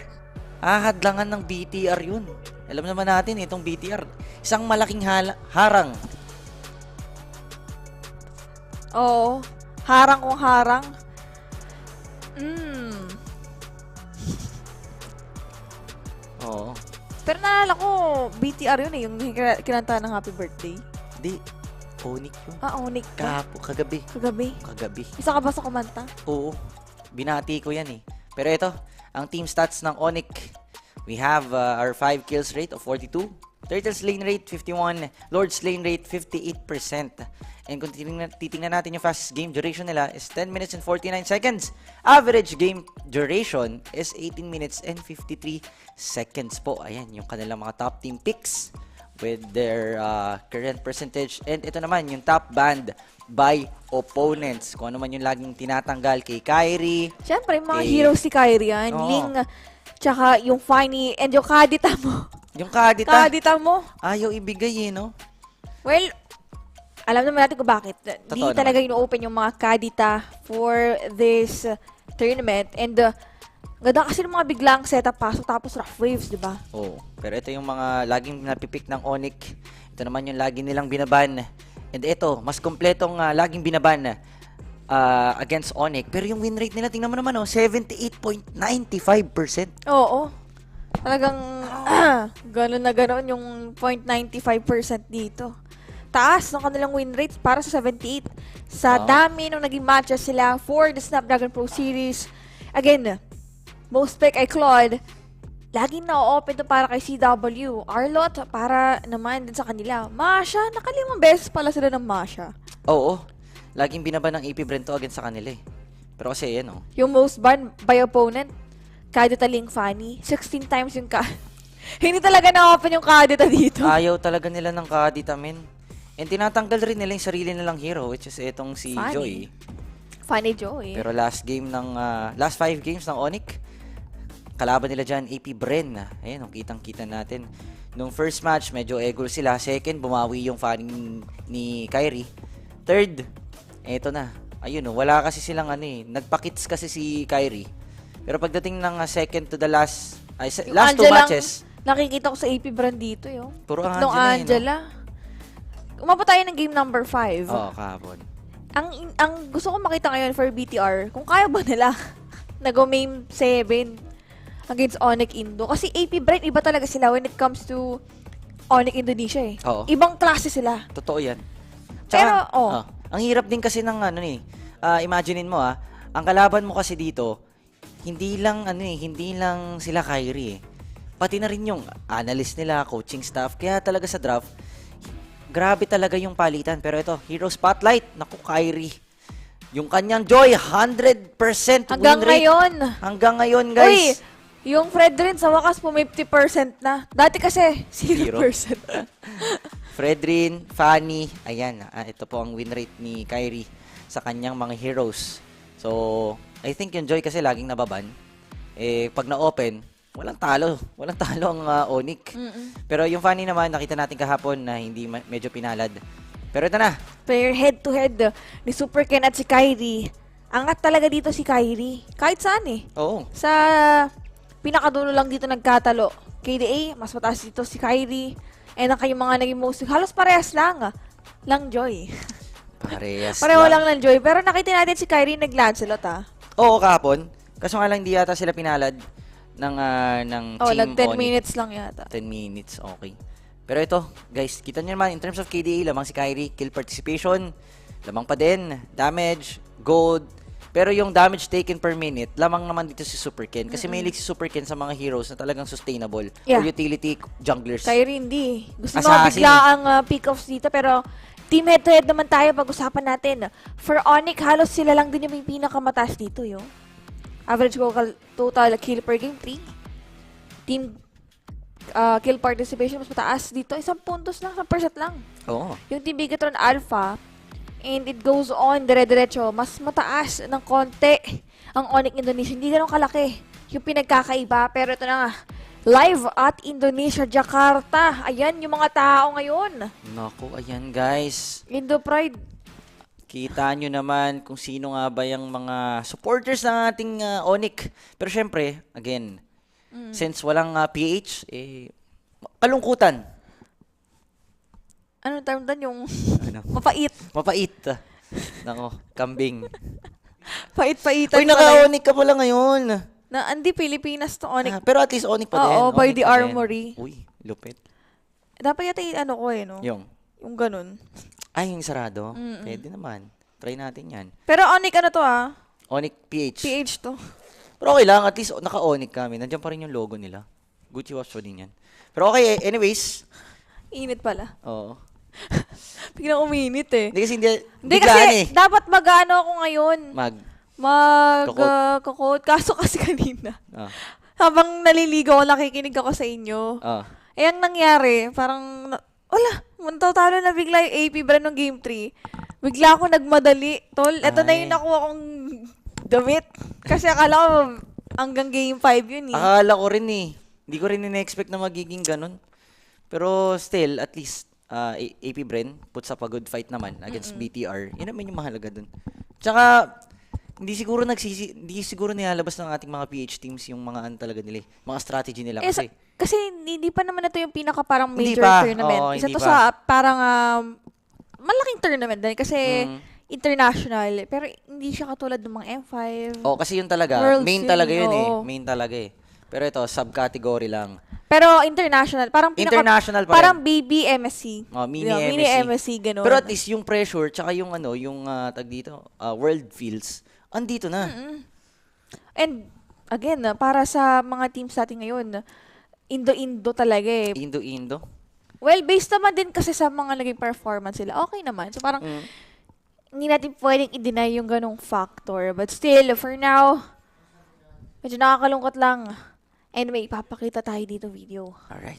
hahadlangan ng BTR yun. Alam naman natin itong BTR, isang malaking harang. Oo, harang kung harang. Oo. Pero naalala ko, BTR yun eh, yung kinanta ng happy birthday. Di, Onyx yun. Onyx ka? Kagabi. Kagabi. Isa ka ba sa kumanta? Oo. Binati ko yan eh. Pero ito, ang team stats ng Onyx. We have our 5 kills rate of 42. Turtles lane rate, 51. Lord's lane rate, 58%. And kung titingnan natin yung fastest game duration nila is 10 minutes and 49 seconds. Average game duration is 18 minutes and 53 seconds po. Ayan, yung kanilang mga top team picks with their current percentage. And ito naman, yung top band by opponents. Kung ano man yung laging tinatanggal kay Kyrie. Siyempre, yung mga heroes si Kyrie yan. Ling, tsaka yung Fanny, and yung Kadita mo. Yung Kadita? Kadita mo. Ayaw ibigay eh, no? Well, alam naman natin kung bakit. Hindi talaga ino-open yung mga Kadita for this tournament. And ganda kasi ng mga biglang setup pasok tapos rough waves, di ba? Oo. Pero ito yung mga laging napipick ng Onyx. Ito naman yung lagi nilang binaban. And ito, mas kompletong laging binaban against Onyx. Pero yung win rate nila, tingnan mo naman, 78.95%. Oo. Talagang gano'n na gano'n yung 0.95% dito. Taas ng kanilang win rate para sa 78. Sa dami nung naging matches sila for the Snapdragon Pro Series. Again, most pick ay Claude. Laging na-open to para kay CW. Arlot, para naman din sa kanila. Masha, nakalimang beses pala sila ng Masha. Oo. Laging binaban ng AP Brento against sa kanila eh. Pero kasi yan Yung most banned by opponent, Kadita Ling Fanny. 16 times yung Hindi talaga na-open yung Kadita dito. Ayaw talaga nila ng Kadita, men. And tinatanggal rin nila yung sarili nilang hero, which is itong si Fanny. Joy. Fanny Joy. Pero last 5 games ng Onyx, kalaban nila dyan, AP Bren. Ayan, kitang-kita natin. Nung first match, medyo ego sila. Second, bumawi yung Fanny ni Kyrie. Third, eto na. Ayun, wala kasi silang nagpakits kasi si Kyrie. Pero pagdating ng second to the last 2 matches. Nakikita ko sa AP brand dito yun. Puro Angela. Umabot tayo ng game number 5. Oo, kahapon. Ang gusto ko makita ngayon for BTR, kung kaya ba nila nag-game 7 against Onyx Indo. Kasi AP brand, iba talaga sila when it comes to Onyx Indonesia eh. Oo. Ibang klase sila. Totoo yan. Tsaka, pero, ang hirap din kasi ng imaginein mo ang kalaban mo kasi dito, hindi lang sila Kyrie eh. Pati na rin yung analyst nila, coaching staff. Kaya talaga sa draft, grabe talaga yung palitan. Pero ito, Hero Spotlight, naku Kyrie. Yung kanyang Joy, 100% hanggang win rate. Hanggang ngayon, guys. Uy, yung Fred rin sa wakas po 50% na. Dati kasi 0%. Fredrin, Fanny, ayan, ito po ang win rate ni Kyrie sa kanyang mga heroes. So, I think yung Joy kasi laging nababan. Pag na-open, walang talo ang Onyx. Pero yung Fanny naman, nakita natin kahapon na hindi medyo pinalad. Pero ito na. Player head-to-head ni Super Ken at si Kyrie. angat talaga dito si Kyrie. Kahit saan eh. Oo. Sa pinakadulo lang dito nagkatalo. KDA, mas mataas dito si Kyrie. And ang kayong mga naging most, halos parehas lang. Lang Joy. Parehas Pareho lang ng Joy. Pero nakita natin si Kyrie nag-Lancelot Oo, kahapon. Kaso nga lang di yata sila pinalad ng Team nag 10 Onyx. minutes lang yata. 10 minutes, okay. Pero ito, guys, kita nyo naman, in terms of KDA, lamang si Kyrie, kill participation, lamang pa din, damage, gold, pero yung damage taken per minute, lamang naman dito si Super Ken. Kasi may si Super Ken sa mga heroes na talagang sustainable. Yeah. Or utility junglers. Kyrie hindi. Gusto mo Assassin bigla ang pick-offs dito, pero team head-to-head naman tayo pag-usapan natin. For Onyx, halos sila lang din yung may pinakamataas dito, yung average total kill per game, 3. Team kill participation, mas mataas dito. 1 puntos lang, 1% lang. Oo. Yung Team Bigatron Alpha, and it goes on, dire-diretso, mas mataas ng konti ang Onyx Indonesia. Hindi ganun kalaki yung pinagkakaiba. Pero ito na nga, live at Indonesia, Jakarta. Ayan yung mga tao ngayon. Naku, ayan guys. Indo Pride. Kita nyo naman kung sino nga ba yung mga supporters ng ating Onyx. Pero syempre, again, since walang PH, kalungkutan. Ano term doon yung mapait? Mapait. Nako, kambing. Pait-paitan. Uy, naka-Onyx ka pala ngayon. Hindi, Pilipinas to Onyx. Pero at least Onyx pa din. Oo, by Onyx the pa din. Armory. Uy, lupit. Dapat yata ano ko no? Yung ganun. Ay, yung sarado? Pwede naman. Try natin yan. Pero Onyx ano to Onyx PH. PH to. Pero okay lang, at least naka-Onyx kami. Nandiyan pa rin yung logo nila. Gucci watch pa din yan. Pero okay, anyways. Init pala. Oo. Biglang uminit eh. Hindi kasi hindi kasi dapat mag-ano ako ngayon. Mag-kokot. Kaso kasi kanina. Habang naliligaw, nakikinig ako sa inyo. Eh, ang nangyari, parang, wala, talo na bigla yung AP brand ng Game 3. Bigla ako nagmadali, tol. Ito na yung nakuha kong damit. Kasi akala ko hanggang Game 5 yun eh. Akala ko rin eh. Hindi ko rin in-expect na magiging ganun. Pero still, at least, AP Bren puts up a good fight naman against BTR. Yun naman yung mahalaga dun. Tsaka, hindi siguro nilalabas ng ating mga PH teams yung mga talaga nila, mga strategy nila. Kasi hindi pa naman ito yung pinaka parang major tournament. Oo, Isa to sa parang malaking tournament din kasi international. Pero hindi siya katulad ng mga M5. Kasi yun talaga. Worlds main talaga yun eh. Oo. Main talaga eh. Pero ito, subcategory lang. Pero international. Parang international pa parang rin. BB MSC. Mini MSC, gano'n. Pero at least yung pressure, tsaka yung tag dito, world feels, andito na. And again, para sa mga teams natin ngayon, Indo-Indo talaga eh. Indo-Indo? Well, based naman din kasi sa mga naging performance sila, okay naman. So parang, hindi natin pwedeng i-deny yung ganong factor. But still, for now, medyo nakakalungkot lang. And may ipapakita tayo dito video. Alright.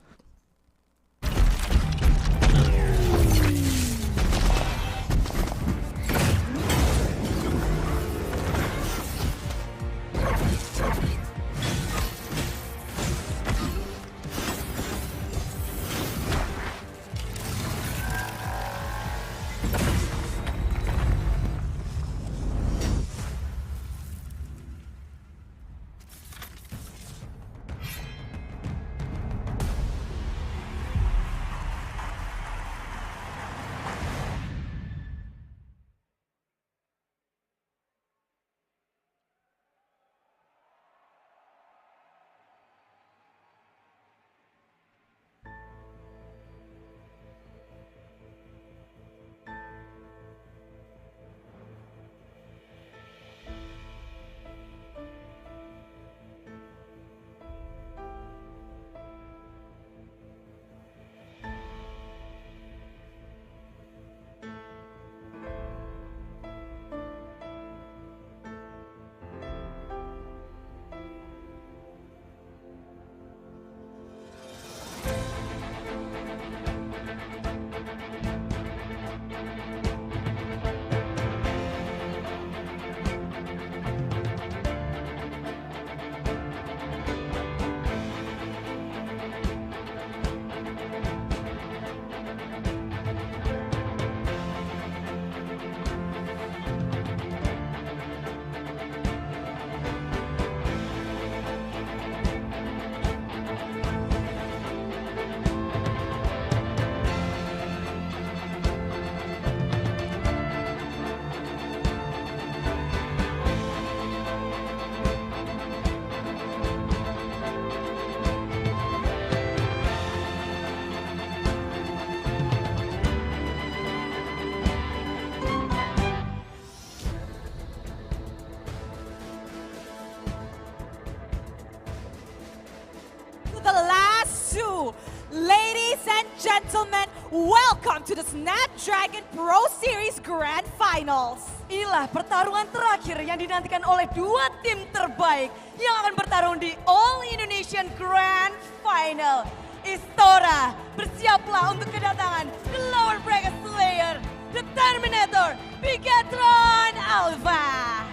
gentlemen, welcome to the Snapdragon Pro Series Grand Finals. Inilah pertarungan terakhir yang dinantikan oleh dua tim terbaik yang akan bertarung di All Indonesian Grand Final. Istora, bersiaplah untuk kedatangan the lower bracket slayer, the Terminator, Bigatron Alpha.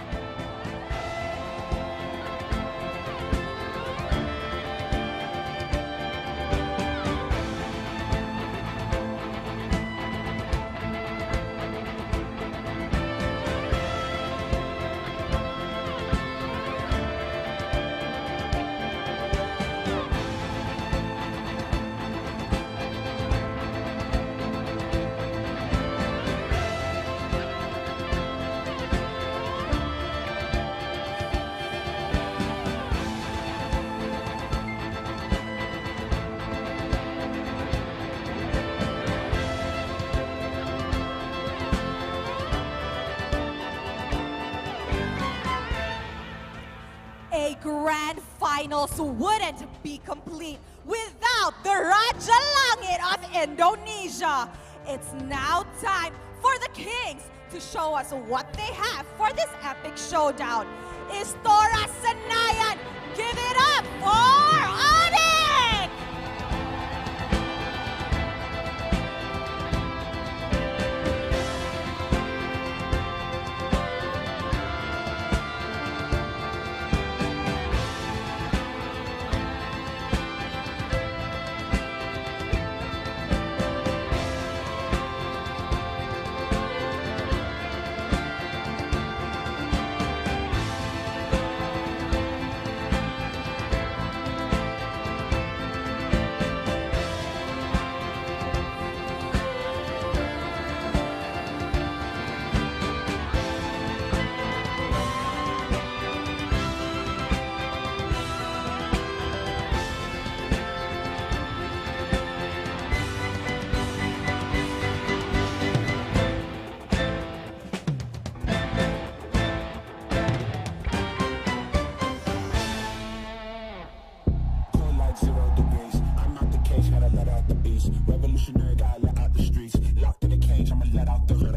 A grand finals wouldn't be complete without the Raja Langit of Indonesia. It's now time for the Kings to show us what they have for this epic showdown. Istora Senayan, give it up for Onyx! Revolutionary, gotta let out the streets. Locked in the cage, I'ma let out the hood.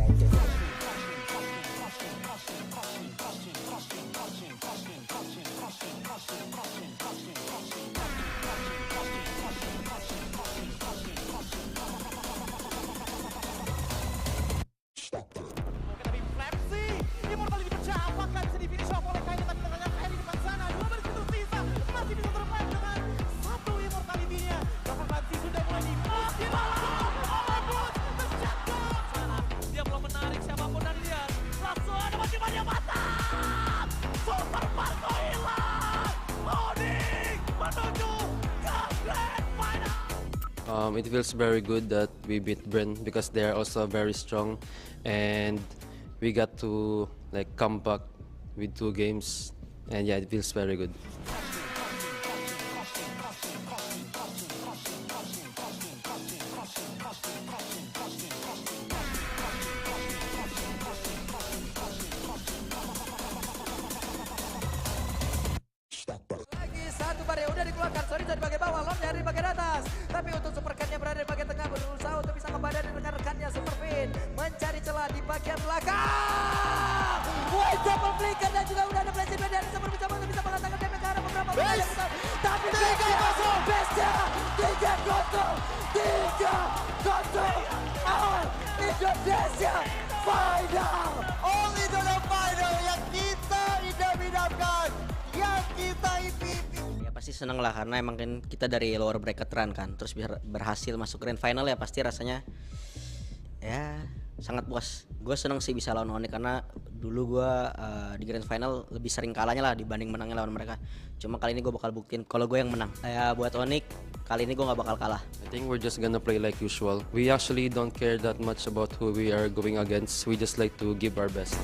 It feels very good that we beat Bren because they are also very strong, and we got to like come back with 2 games, and yeah, it feels very good. Lagi satu barnya udah dikeluarkan, sorry dari bagian bawah, Lom dari bagian atas. Tapi untuk supercutnya berada di bagian tengah, berusaha untuk bisa membadani rekan-rekannya. Superfin mencari celah di bagian belakang. Wide double flicker dan juga udah ada flashing dari Super mencoba untuk bisa mengatakan damage ke arah beberapa bagian besar. Tapi Bestia 3 gotong All Indonesia Final. All Indonesia Final yang kita idam-idamkan, yang kita impikan. Ya pasti seneng lah karena emang kan kita dari lower bracket run kan, terus berhasil masuk grand final ya pasti rasanya ya sangat puas. Gue seneng sih bisa lawan Onyx karena dulu gue di grand final lebih sering kalahnya lah dibanding menangnya lawan mereka. Cuma kali ini gue bakal buktiin kalau gue yang menang. Ya buat Onyx kali ini gue nggak bakal kalah. I think we're just gonna play like usual. We actually don't care that much about who we are going against. We just like to give our best.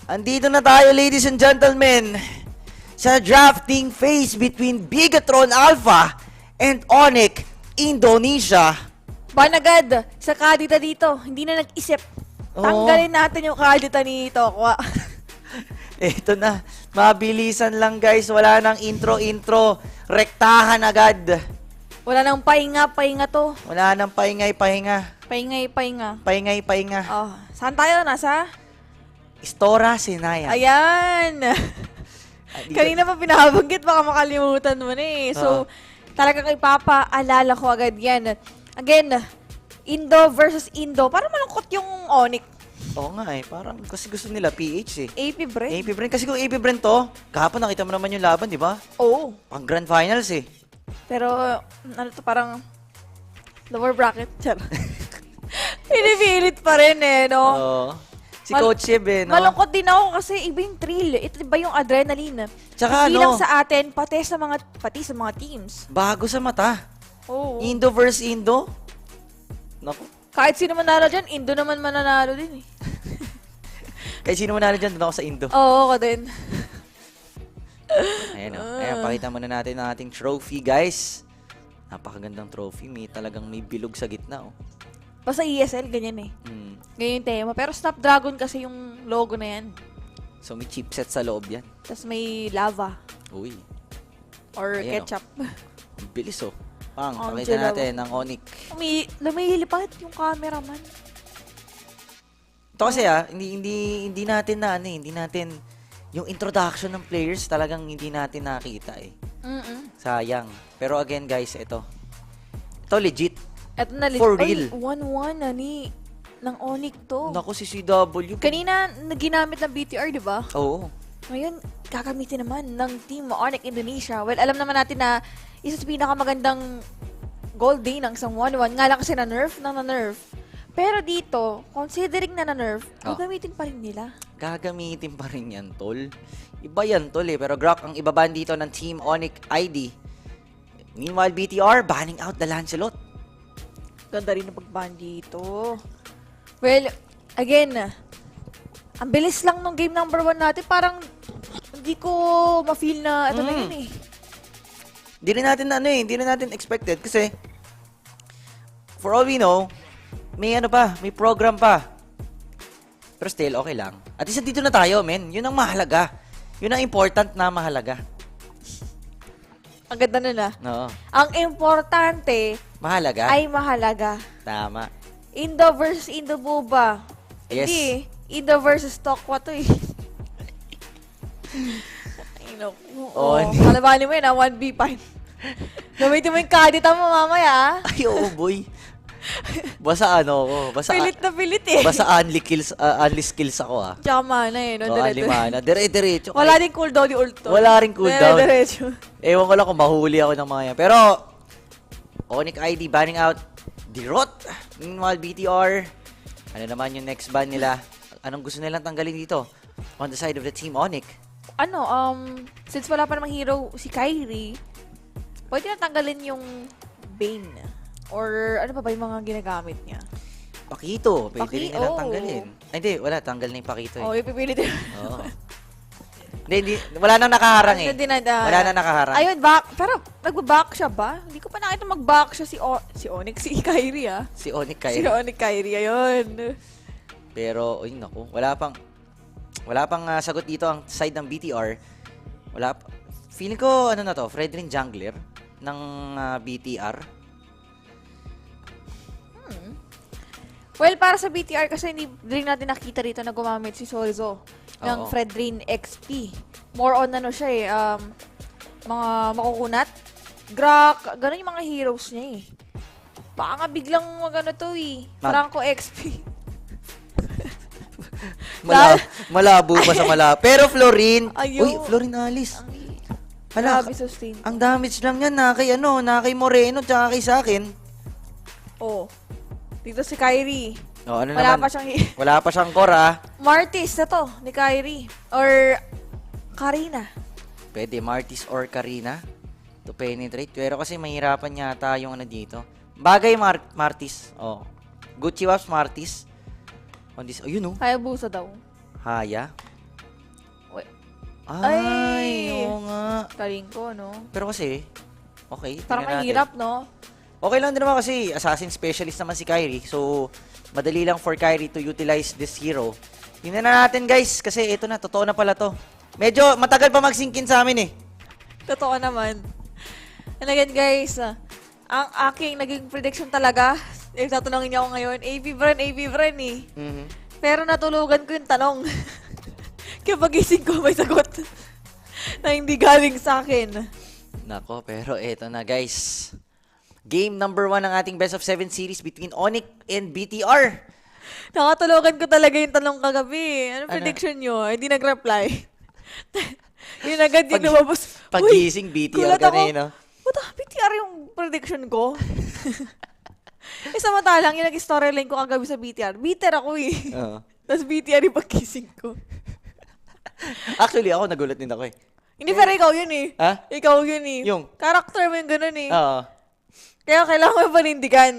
Andito na tayo, ladies and gentlemen, sa drafting phase between Bigatron Alpha and Onyx Indonesia. Banagad sa kadita dito, hindi na nag-isip. Tanggalin natin yung kadita ni Tokwa. Ito na, mabilisan lang guys, wala nang intro, rektahan agad. Wala nang pahinga to. Wala nang pahinga. Pahinga. Oh, saan tayo? Nasa? Istora Sinaya. Ayan! Kanina pa pinabanggit, baka makalimutan mo na eh. So, talagang ipapaalala ko agad yan. Again, Indo versus Indo. Parang malungkot yung Onyx. Oo nga eh, parang kasi gusto nila PH eh. AP Brain. Kasi kung AP Brain to, kahapon nakita mo naman yung laban, di ba? Oo. Pang Grand Finals eh. Pero, ano to, parang lower bracket. Pinipilit pa rin eh, no? Oo. Si Coach Shib eh, no? Malungkot din ako kasi iba yung thrill. Ito iba yung adrenaline. Tsaka hindi ano, lang sa atin, pati sa mga teams. bago sa mata. Oo. Indo versus Indo. Naku. Kahit sino manalo dyan, Indo naman mananalo din eh. Kahit sino manalo dyan, doon ako sa Indo. Oo, ako din. Ayan o. Ayan, pakita muna natin ang ating trophy, guys. Napakagandang trophy. Talagang may bilog sa gitna, oh. Basta ESL, ganyan eh. Ganyan yung tema. Pero Snapdragon kasi yung logo na yan. So, may chipset sa loob yan. Tapos may lava. Uy. Or Ayan, ketchup. Ang bilis, oh. Pang, Ang pakita jalaw. natin ang Onyx. Lumihilipat yung cameraman. Ito kasi hindi natin hindi natin, yung introduction ng players talagang hindi natin nakita eh. Sayang. Pero again guys, ito legit. Ito na legit. For real. 1-1 na ng Onyx to. Naku, si CW. Kanina, ginamit ng BTR, di ba? Oo. Ngayon, gagamitin naman ng Team Onyx Indonesia. Well, alam naman natin na isa sa pinakamagandang goal day ng isang 1-1. Nga lang kasi na-nerf. Pero dito, considering na na-nerf, gagamitin pa rin nila. Gagamitin pa rin yan, tol. Iba yan, tol eh. Pero Grok, ang ibaban dito ng Team Onyx ID. Meanwhile, BTR, banning out the Lancelot. Ganda rin na pag-ban dito. Well, again, ang bilis lang nung game number 1 natin. Parang hindi ko ma-feel na ito na yun eh. Hindi rin natin expected kasi for all we know, may program pa. Pero still, okay lang. At least dito na tayo, men. Yun ang mahalaga. Yun ang important na mahalaga. Ang ganda na. Oo. Ang importante Mahalaga? ay mahalaga. Tama. Indo versus Indo Buba. Yes. Hindi. Indo versus Tokwa to eh. Kalabanin mo yun 1v pa. Gamitin mo yung kadita mo mamaya. Ay, oo, boy. Basta Pilit na pilit eh. Basta only skills ako ah. Tsaka mana eh. No? Only mana. Dire-diretso. Wala din cooldown ni ulto. Wala rin cooldown. Dire-diretso. Ewan ko lang kung mahuli ako ng mga yan. Pero, Onyx ID banning out Dirot. Meanwhile, BTR, ano naman yung next ban nila? Anong gusto nilang tanggalin dito? On the side of the Team Onyx. Since wala pa namang hero si Kyrie, pwede na tanggalin yung Bane. Or ano pa ba yung mga ginagamit niya? Pakito. Pwede rin nilang tanggalin. Ay, hindi. Wala. Tanggal na yung Pakito eh. Ipipilit yun. Oo. Hindi. Wala nang nakaharang eh. Wala nang nakaharang. Ayun, pero nagbaback siya ba? Hindi ko pa nakita mag-back siya si Onyx, si Kyrie ah. Si Onyx Kyrie. Si Onyx Kyrie, ayun. Pero, uy, naku. Wala pang sagot dito ang side ng BTR. Feeling ko, ano na to, Fredrin Jungler ng BTR. Well, para sa BTR kasi hindi rin natin nakita rito na gumamit si Solzo ng Fredrin XP. More on ano siya eh, mga makukunat. Grak, ganun yung mga heroes niya eh. Baka nga biglang magano to eh. Franco XP. Malabo pa sa malabo. Pero Florin, Ayun. uy, Florin Alice. Grabe sustain. Ang damage lang yan na kay Moreno tsaka kay sakin. Oh. Dito si Kyrie. Wala pa siyang core ah. Martis na to ni Kyrie. Or Karina. Pwede Martis or Karina to penetrate. Pero kasi mahirapan yata yung ano dito. Bagay Martis. Oh. Gucci Waps Martis. On this, ayun oh. Kaya busa daw. Haya. Ay, oo nga. Galing ko, no? Pero kasi, okay, Parang tingnan natin. mahirap, no? Okay lang din naman kasi assassin specialist naman si Kyrie. So, madali lang for Kyrie to utilize this hero. Tingnan na natin guys, kasi ito na, totoo na pala to. Medyo matagal pa mag-sinkin sa amin eh. Totoo naman. And again guys, ang aking naging prediction talaga, if tatanungin niyo ako ngayon, AP Bran eh. Pero natulugan ko yung tanong. Kaya pagising ko may sagot na hindi galing sa akin. Nako, pero eto na guys. Game number 1 ng ating best of 7 series between Onyx and BTR. Nakatulugan ko talaga yung tanong kagabi. Ano prediction nyo? Hindi nag-reply. Yun agad yung lumabas. Pagising BTR ka na yun, no? BTR yung prediction ko. Samantalang yung nag-storyline ko kagabi sa BTR. BTR ako eh. Tapos BTR yung pagkising ko. Actually, ako nagulat din ako eh. Hindi, pero ikaw yun eh. Ha? Ikaw yun eh. Yung? Character mo yung ganun eh. Oo. Kaya kailangan mo panindigan.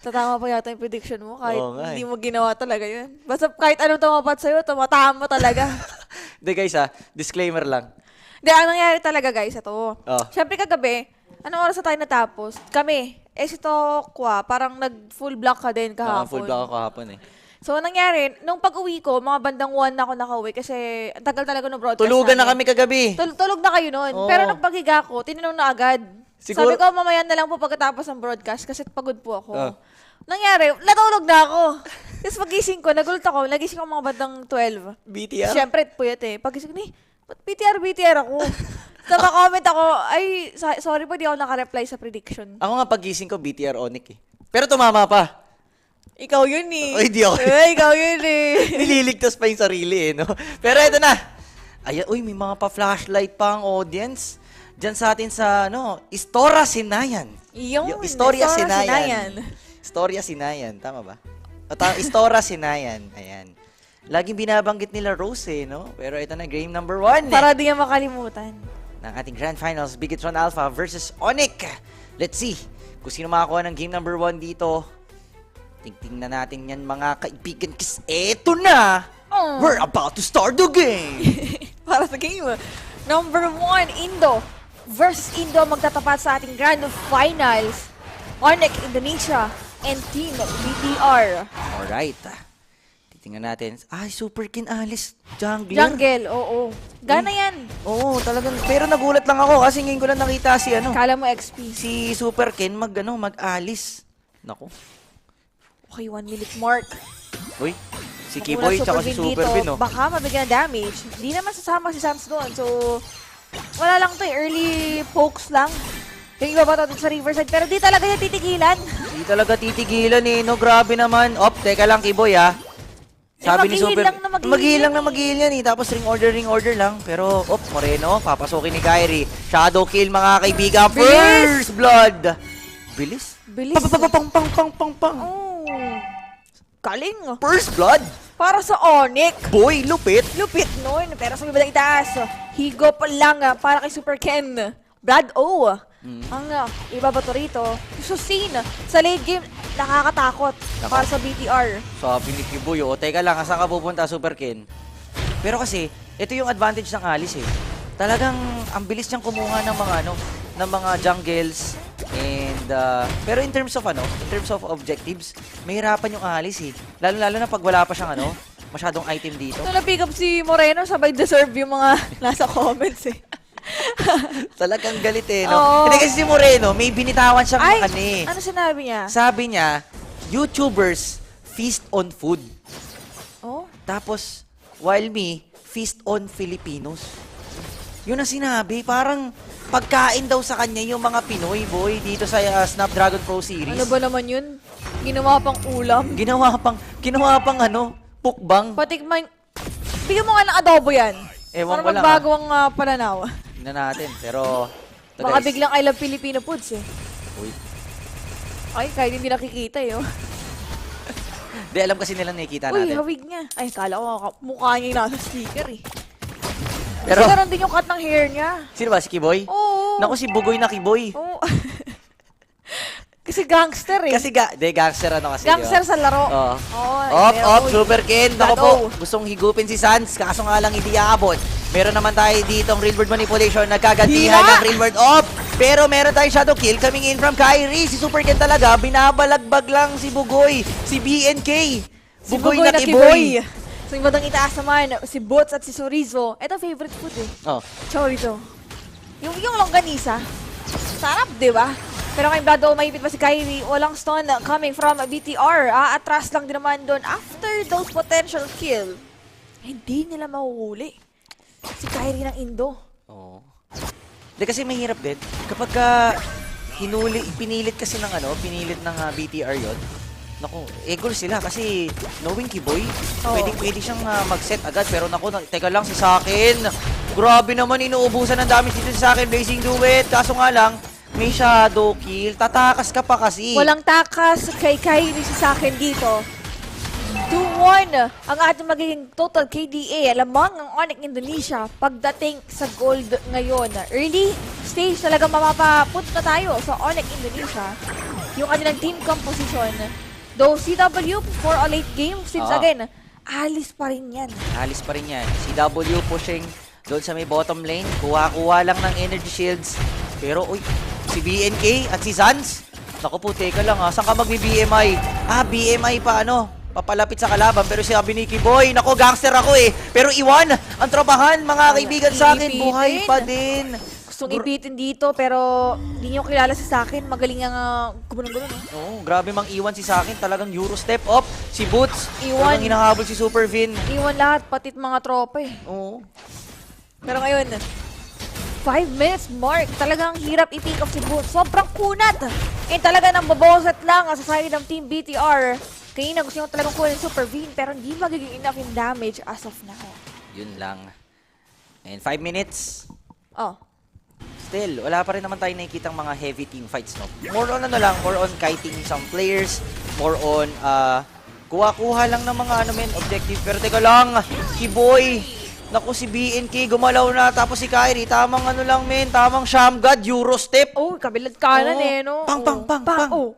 Tatama pa yata yung prediction mo kahit hindi mo ginawa talaga yun. Basta kahit anong tumapat sa'yo, tumatama talaga. Hindi guys disclaimer lang. Hindi, ang nangyari talaga guys, ito. Siyempre kagabi, anong oras na tayo natapos? Kami, si Tokwa, parang nag-full block ka din kahapon. Full block ako kahapon eh. So, nangyari, nung pag-uwi ko, mga bandang 1 na ako nakauwi kasi ang tagal talaga ng broadcast Tulugan na namin. kami kagabi. Tulog na kayo nun. Pero nung paghiga ko, tinanong na agad. Siguro, sabi ko, mamaya na lang po pagkatapos ng broadcast kasi pagod po ako. Nangyari, natulog na ako. Tapos pagising ko, nagulat ako. Nagising ko mga bandang 12. BTR? Siyempre, puyat eh. Pagising ko, ba't BTR ako? Tapos comment ako, ay, sorry po, di ako nakareply sa prediction. Ako nga pagising ko, BTR Onyx eh. Pero tumama pa. Ikaw yun eh. Ay, di ako. Ay, ikaw yun eh. Nililigtas pa yung sarili eh, no? Pero eto na. Ayan, may mga pa-flashlight pa ang audience. Diyan sa atin sa, Istorya Sinayan. Istorya Sinayan. Istorya Sinayan. Tama ba? Istorya Sinayan. Ayan. Laging binabanggit nila Rose eh, no? Pero ito na, game number 1. Para di nga makalimutan. Ng ating Grand Finals, Bigetron Alpha versus Onyx. Let's see kung sino makakuha ng game number 1 dito. Tingnan natin yan mga kaibigan. Kasi eto na! We're about to start the game! Para sa game. Number 1, Indo versus Indo magtatapat sa ating Grand Finals. Onyx Indonesia and Team BTR. Alright. Titingnan natin. Ay, Superkin Alice. Jungler. Jungle, oo. Gana yan. Oo, talagang. Pero nagulat lang ako kasi ngayon ko lang nakita si Kala mo XP. Si Superkin mag-Alice. Nako. Okay, 1 minute mark. Uy, si Kiboy tsaka si Superkin, no? Baka mabigyan ng damage. Hindi naman sasama si Sans doon. So, wala lang to eh. Early pokes lang. Yung iba ba ito sa Riverside. Pero di talaga yung titigilan. Di talaga titigilan eh. No, grabe naman. Teka lang, Kiboy Sabi ni Super, mag-heal yan eh. Tapos ring order lang. Pero, Moreno, papasokin ni Kyrie. Shadow kill mga kaibigan. First blood. Bilis. Pang. Galing. First blood. Para sa Onyx. Boy, lupit. Lupit nun. Pero sa bibadang itaas, higop lang para kay Super Ken. Brad O. Ang iba ba ito rito? Susin. Sa late game, nakakatakot para sa BTR. Sabi ni Kiboy, teka lang, saan ka pupunta, Super Ken? Pero kasi, ito yung advantage ng Alice eh. Talagang, ang bilis niyang kumuha ng mga ng mga jungles. And, pero in terms of objectives, mahirapan yung Alice eh. Lalo na pag wala pa siyang masyadong item dito. Ito na-pick up si Moreno, sabay deserve yung mga nasa comments eh. Talagang galit eh, no? Hindi kasi si Moreno, may binitawan siyang ano sinabi niya? Sabi niya, YouTubers feast on food. Tapos, while me, feast on Filipinos. Yun ang sinabi, parang pagkain daw sa kanya yung mga Pinoy, boy, dito sa Snapdragon Pro Series. Ano ba naman yun? Ginawa pang ulam? Ginawa pang pukbang. Patikman, bigyan mo nga ng adobo yan. Ewan para ko lang. Para magbago ang pananaw. Tingnan natin, pero... Baka biglang I love Filipino foods eh. Uy. Ay, kahit hindi nakikita eh. Di, alam kasi nilang nakikita natin. Uy, hawig niya. Ay, kala ko mukha niya yung nasa sticker eh. Pero... Kasi ganon din yung cut ng hair niya. Sino ba? Si Kiboy? Oo. Naku, si Bugoy na Kiboy. Oo. Kasi gangster eh. Kasi gangster kasi. Gangster sa laro. Super Ken. Naku po, gustong higupin si Sans, kaso nga lang hindi aabot. Meron naman tayo ditong real world manipulation. Nagkagantihan ng real world off. Pero meron tayong shadow kill coming in from Kyrie. Si Super Ken talaga, binabalagbag lang si Bugoy. Si BNK. Bugoy na Kiboy. So yung badang itaas naman, si Boots at si Chorizo. Ito favorite food eh. Oh. Chorizo. Yung longganisa. Sarap, di ba? Pero kay Brado, mahipit pa si Kyrie. Walang stun coming from BTR. Atras lang din naman doon. After those potential kill, hindi nila mahuhuli si Kyrie ng Indo. Oo. Hindi kasi mahirap din. Kapag pinilit kasi ng pinilit ng BTR yon. Naku, goal sila kasi knowing Kiboy, pwede siyang mag-set agad. Pero naku, teka lang si Sakin. Grabe naman, inuubusan ng damage dito si Sakin. Blazing Duet. Kaso nga lang, may shadow kill. Tatakas ka pa kasi. Walang takas kay Kyrie si Sakin dito. 2-1 ang ating magiging total KDA. Alamang ang Onyx Indonesia pagdating sa gold ngayon. Early stage talaga mapapapunta na tayo sa Onyx Indonesia. Yung kanilang team composition. Though CW for a late game, since again, alis pa rin yan. Alis pa rin yan. CW pushing doon sa may bottom lane. Kuha-kuha lang ng energy shields. Pero, si BNK at si Sans. Naku po, teka lang Saan ka magbi-BMI? BMI pa papalapit sa kalaban. Pero sabi ni Kiboy, naku, gangster ako Pero iwan ang tropahan, mga kaibigan sa akin. Buhay pa din. Gustong ipitin dito, pero hindi nyo kilala si Sakin. Magaling ang gumanong-gunon. Oo, grabe mang iwan si Sakin. Talagang Euro step up. Si Boots, iwan. Talagang hinahabol si Super Vin. Iwan lahat, pati mga tropa Oo. Pero ngayon, 5 minutes mark. Talagang hirap i-pick off si Boots. Sobrang kunat. Talaga nang baboset lang sa side ng Team BTR. Kaya gusto nyo talagang kunin Super Vin, pero hindi magiging enough in damage as of now. Yun lang. And 5 minutes. still, wala pa rin naman tayo nakikitang mga heavy team fights, no? More on more on kiting some players, more on kuha-kuha lang ng mga objective. Pero teka lang, Kiboy, naku si BNK, gumalaw na, tapos si Kyrie, tamang tamang Shamgad, Eurostep. Oh, kabilad kanan no? Pang.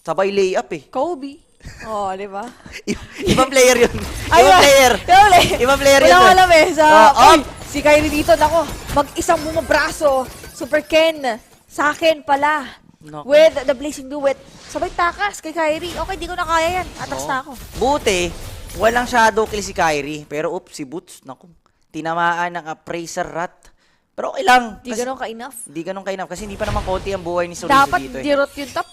Sabay layup Kobe. Oh, di ba? Ibang player yun. Ibang player yun. Wala alam si Kyrie dito, nako, mag-isang bumabraso. Super Ken, sa akin pala. Naku. With the Blazing Duet. Sabay takas kay Kyrie. Okay, di ko na kaya yan. Atras na ako. Buti, walang shadow kill si Kyrie. Pero si Boots, naku, tinamaan ng Appraiser Rat. Pero okay lang. Di ganun ka-enough. Di ganun ka-enough. Kasi hindi pa naman konti ang buhay ni Sorizo dapat dito. Dapat dirot yung top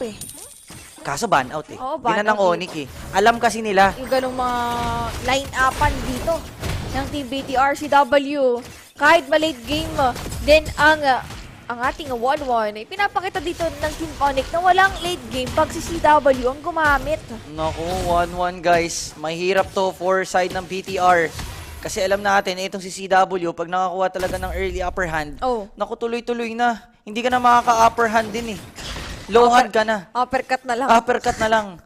Kaso ban out Oo, ban Tinan ng out Onyx Alam kasi nila. Yung ganung mga line-upan dito ng Team BTR, CW. Kahit ma-late game, then ang ating 1-1, pinapakita dito ng Team Onyx na walang late game pag si CW ang gumamit. Naku, 1-1 guys. Mahirap to for side ng BTR. Kasi alam natin, itong si CW, pag nakakuha talaga ng early upper hand, naku, tuloy-tuloy na. Hindi ka na makaka-upper hand din Low hand ka na. Uppercut na lang. Uppercut na lang.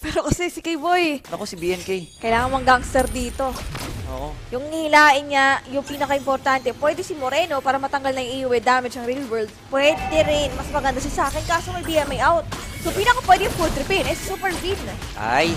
Pero kasi si K-Boy. Naku, si BNK. Kailangan mang gangster dito. Oo. Yung hilain niya, yung pinaka-importante, pwede si Moreno para matanggal na yung AOE damage ng real world. Pwede rin. Mas maganda si Sakin kaso may BMI out. So pinaka-pwede yung full tripin is Super Vin. Ay.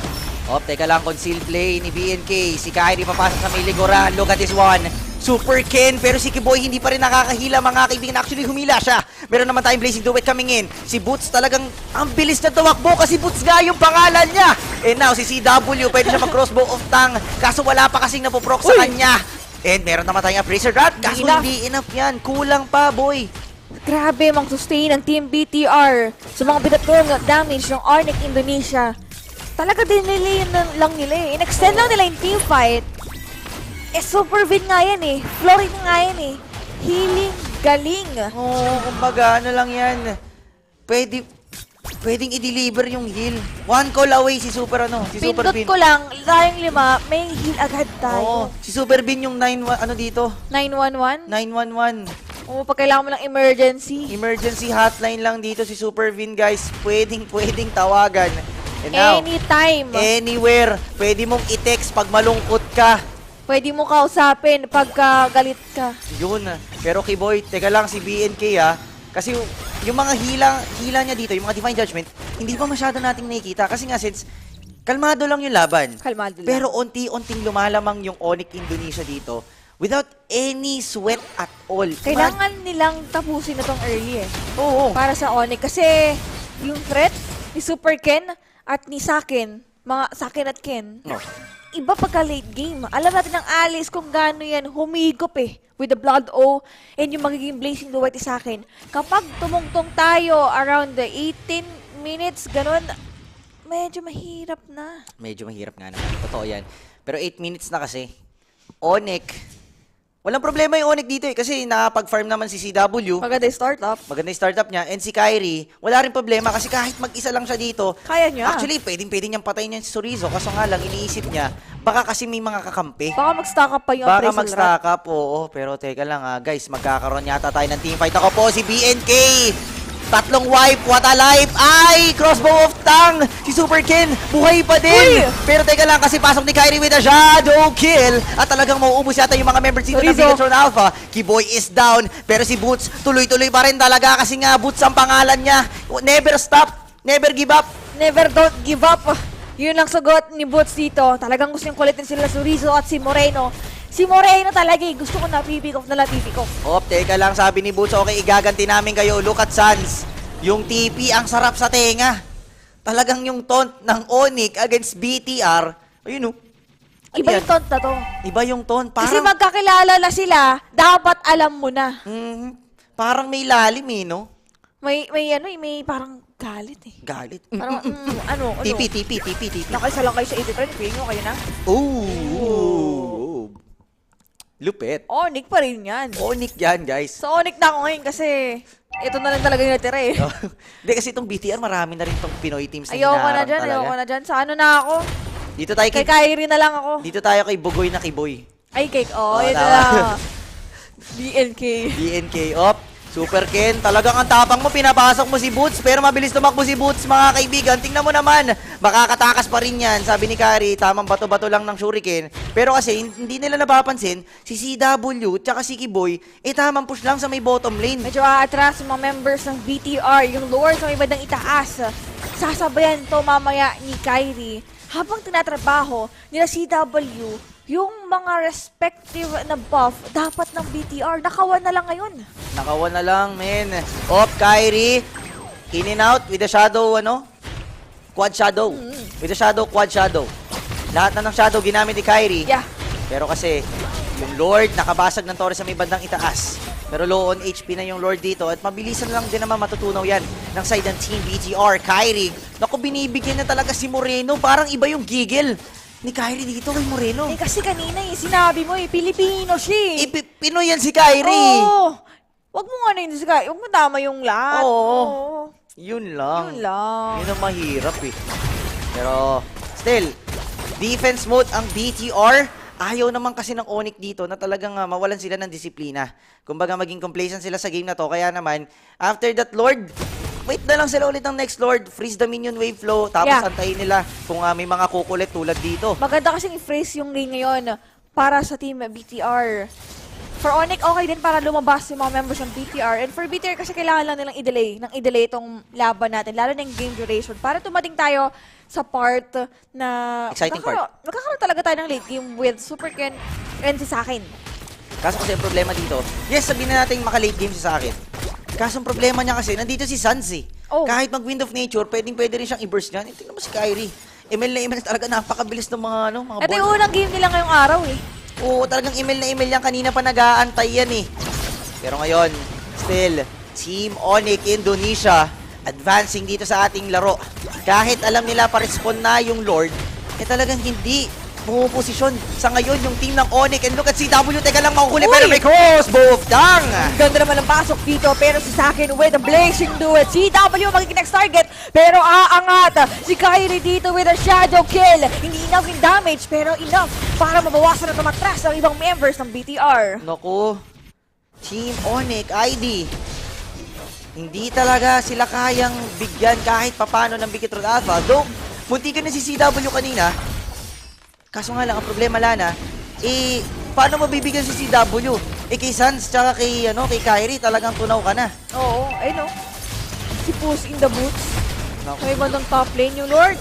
Teka lang, conceal play ni BNK. Si Kyrie papasok sa may likuran. Look at this one. Super Ken, pero si Kiboy hindi pa rin nakakahila mga kaibigan. Actually, humila siya. Meron naman tayong Blazing Duet coming in. Si Boots talagang ang bilis na tumakbo kasi Boots nga yung pangalan niya. And now, si CW, pwede siya mag-crossbow of tang. Kaso wala pa kasing napoproc sa kanya. And meron naman tayong Appraiser Rat. Kaso hindi enough yan. Kulang pa, boy. Grabe, mang-sustain ang Team BTR sa mga bitatong damage ng Onyx Indonesia. Talaga din lang nila In-extend lang nila yung team fight. Super Vin nga yan Florid nga yan Healing, galing. Kumbaga, lang yan. Pwedeng i-deliver yung heal. One call away si Super Super Vin. Pindot ko lang, tayong 5, may heal agad tayo. Si Super Vin yung 911? 911. Pag kailangan mo ng emergency. Emergency hotline lang dito si Super Vin, guys. Pwedeng tawagan. And now, anytime. Anywhere. Pwede mong i-text pag malungkot ka. Pwede mo kausapin pagka galit ka. Yun. Pero Kiboy, teka lang si BNK kasi yung mga hila niya dito, yung mga Divine Judgment, hindi pa masyado nating nakikita. Kasi nga since, kalmado lang yung laban. Kalmado lang. Pero unti-unting lumalamang yung Onyx Indonesia dito without any sweat at all. Kailangan nilang tapusin na tong early eh. Oo. Para sa Onyx. Kasi yung threat ni Super Ken at ni Sakin, mga Sakin at Ken, iba pagka late game. Alam natin ng Alice kung gaano yan humigop eh with the Blood O and yung magiging Blazing Duet sa akin. Kapag tumungtong tayo around the 18 minutes, ganun, medyo mahirap na. Medyo mahirap nga naman. Totoo yan. Pero 8 minutes na kasi. Onyx. Walang problema yung Onyx dito eh. Kasi nakapag-farm naman si CW. Maganda yung startup. Maganda yung startup niya. And si Kyrie, wala rin problema kasi kahit mag-isa lang siya dito. Kaya niya. Actually, pwedeng niyang patayin niya si Sorizo. Kaso nga lang, iniisip niya, baka kasi may mga kakampi. Baka mag-stack up pa yung Baka appraisal mag-stack up, oo. Pero teka lang guys, magkakaroon yata tayo ng teamfight. Ako po si BNK. Tatlong wipe, what a life! Ay! Crossbow of Tang! Si Super Ken, buhay pa din! Pero teka lang, kasi pasok ni Kyrie with a shadow kill. At talagang mauubos yata yung mga members dito ng Bigatron Alpha. Kiboy is down, pero si Boots, tuloy-tuloy pa rin talaga kasi nga Boots ang pangalan niya. Never stop, never give up. Never don't give up. Yun lang sagot ni Boots dito. Talagang gusto yung kulitin sila Surizo at si Moreno. Si Moreno talaga gusto ko na pipick off na lang pipick off. Teka lang, sabi ni Boots, okay, igaganti namin kayo. Look at Sans. Yung TP, ang sarap sa tenga. Talagang yung taunt ng Onyx against BTR. Ayun Iba yung taunt na to. Iba yung taunt. Kasi magkakilala na sila, dapat alam mo na. Parang may lalim no? May parang galit eh. Galit? Parang, ano? TP. Nakaisa lang kayo sa 83, feeling nyo kayo na? Ooh. Lupit. Onyx pa rin yan. Onyx yan, guys. So, Onyx na ako ngayon kasi ito na lang talaga yung natira eh. Hindi, kasi itong BTR, marami na rin itong Pinoy teams na ayoko na dyan. Sa ano na ako? Dito tayo kay Kyrie na lang ako. Dito tayo kay Bugoy na Kiboy. Ay, yun na. BNK. Super Ken, talagang ang tapang mo, pinapasok mo si Boots, pero mabilis tumakbo si Boots, mga kaibigan. Tingnan mo naman, makakatakas pa rin yan. Sabi ni Kari, tamang bato-bato lang ng shuriken. Pero kasi, hindi nila napapansin, si CW, tsaka si Kiboy, tamang push lang sa may bottom lane. Medyo aatras yung mga members ng BTR, yung lower sa may bandang itaas. Sasabayan to mamaya ni Kyrie. Habang tinatrabaho nila CW, yung mga respective na buff dapat ng BTR, nakawan na lang ngayon. Nakawan na lang, men. Kyrie, in and out with the shadow, quad shadow. With the shadow, quad shadow. Lahat na ng shadow ginamit ni Kyrie. Yeah. Pero kasi, yung Lord, nakabasag ng Torres sa may bandang itaas. Pero low on HP na yung Lord dito at mabilisan lang din naman matutunaw yan ng side ng Team BTR. Kyrie, naku, binibigyan na talaga si Moreno. Parang iba yung gigil ni Kyrie dito kay Moreno. Kasi kanina sinabi mo Pilipino siya. Pinoy yan si Kyrie. Oo. Wag mo nga si Kyrie. Wag mo tama yung lahat. Oo. Yun lang. Yun ang mahirap Pero, still, defense mode ang BTR. Ayaw naman kasi ng Onyx dito na talagang mawalan sila ng disiplina. Kumbaga maging complacent sila sa game na to. Kaya naman, after that Lord, wait na lang sila ulit ng next Lord. Freeze the minion wave flow. Tapos antayin nila kung may mga kukulit tulad dito. Maganda kasing i-phrase yung lane ngayon para sa team BTR. For Onyx, okay din para lumabas yung mga members ng BTR. And for BTR kasi kailangan lang nilang i-delay itong laban natin. Lalo na yung game duration. Para tumating tayo sa part na exciting part. Magkakaroon talaga tayo ng late game with Super Ken and si Sakin. Kaso kasi ang problema dito, yes, sabihin na natin maka-late game si Sakin. Kaso ang problema niya kasi, nandito si Sans Kahit mag-Wind of Nature, pwede rin siyang i-burst niyan. Tingnan mo si Kyrie. Email na email talaga, napakabilis ng mga mga ito yung unang game nila ngayong araw Oo, talagang email na email yan. Kanina pa nag-aantay yan Pero ngayon, still, Team Onyx Indonesia advancing dito sa ating laro. Kahit alam nila pa-respond na yung Lord, talagang hindi pumuposisyon sa ngayon yung team ng Onyx. And look at CW, teka lang makuhuli, pero may crossbow of Tang! Ganda naman ang pasok dito, pero si Sakin with a blazing duet. CW magiging next target, pero aangat si Kyrie dito with a shadow kill. Hindi enough yung damage, pero enough para mabawasan na tumatras ang ibang members ng BTR. Naku, Team Onyx ID. Hindi talaga sila kayang bigyan kahit papano ng Bigatron Alpha. Though, munti ka na si CW kanina. Kaso nga lang, ang problema Lana, paano mabibigyan si CW? Kay Sans, tsaka kay Kyrie, talagang tunaw ka na. Oo, si Puss in the Boots. May bandang top lane yung Lord.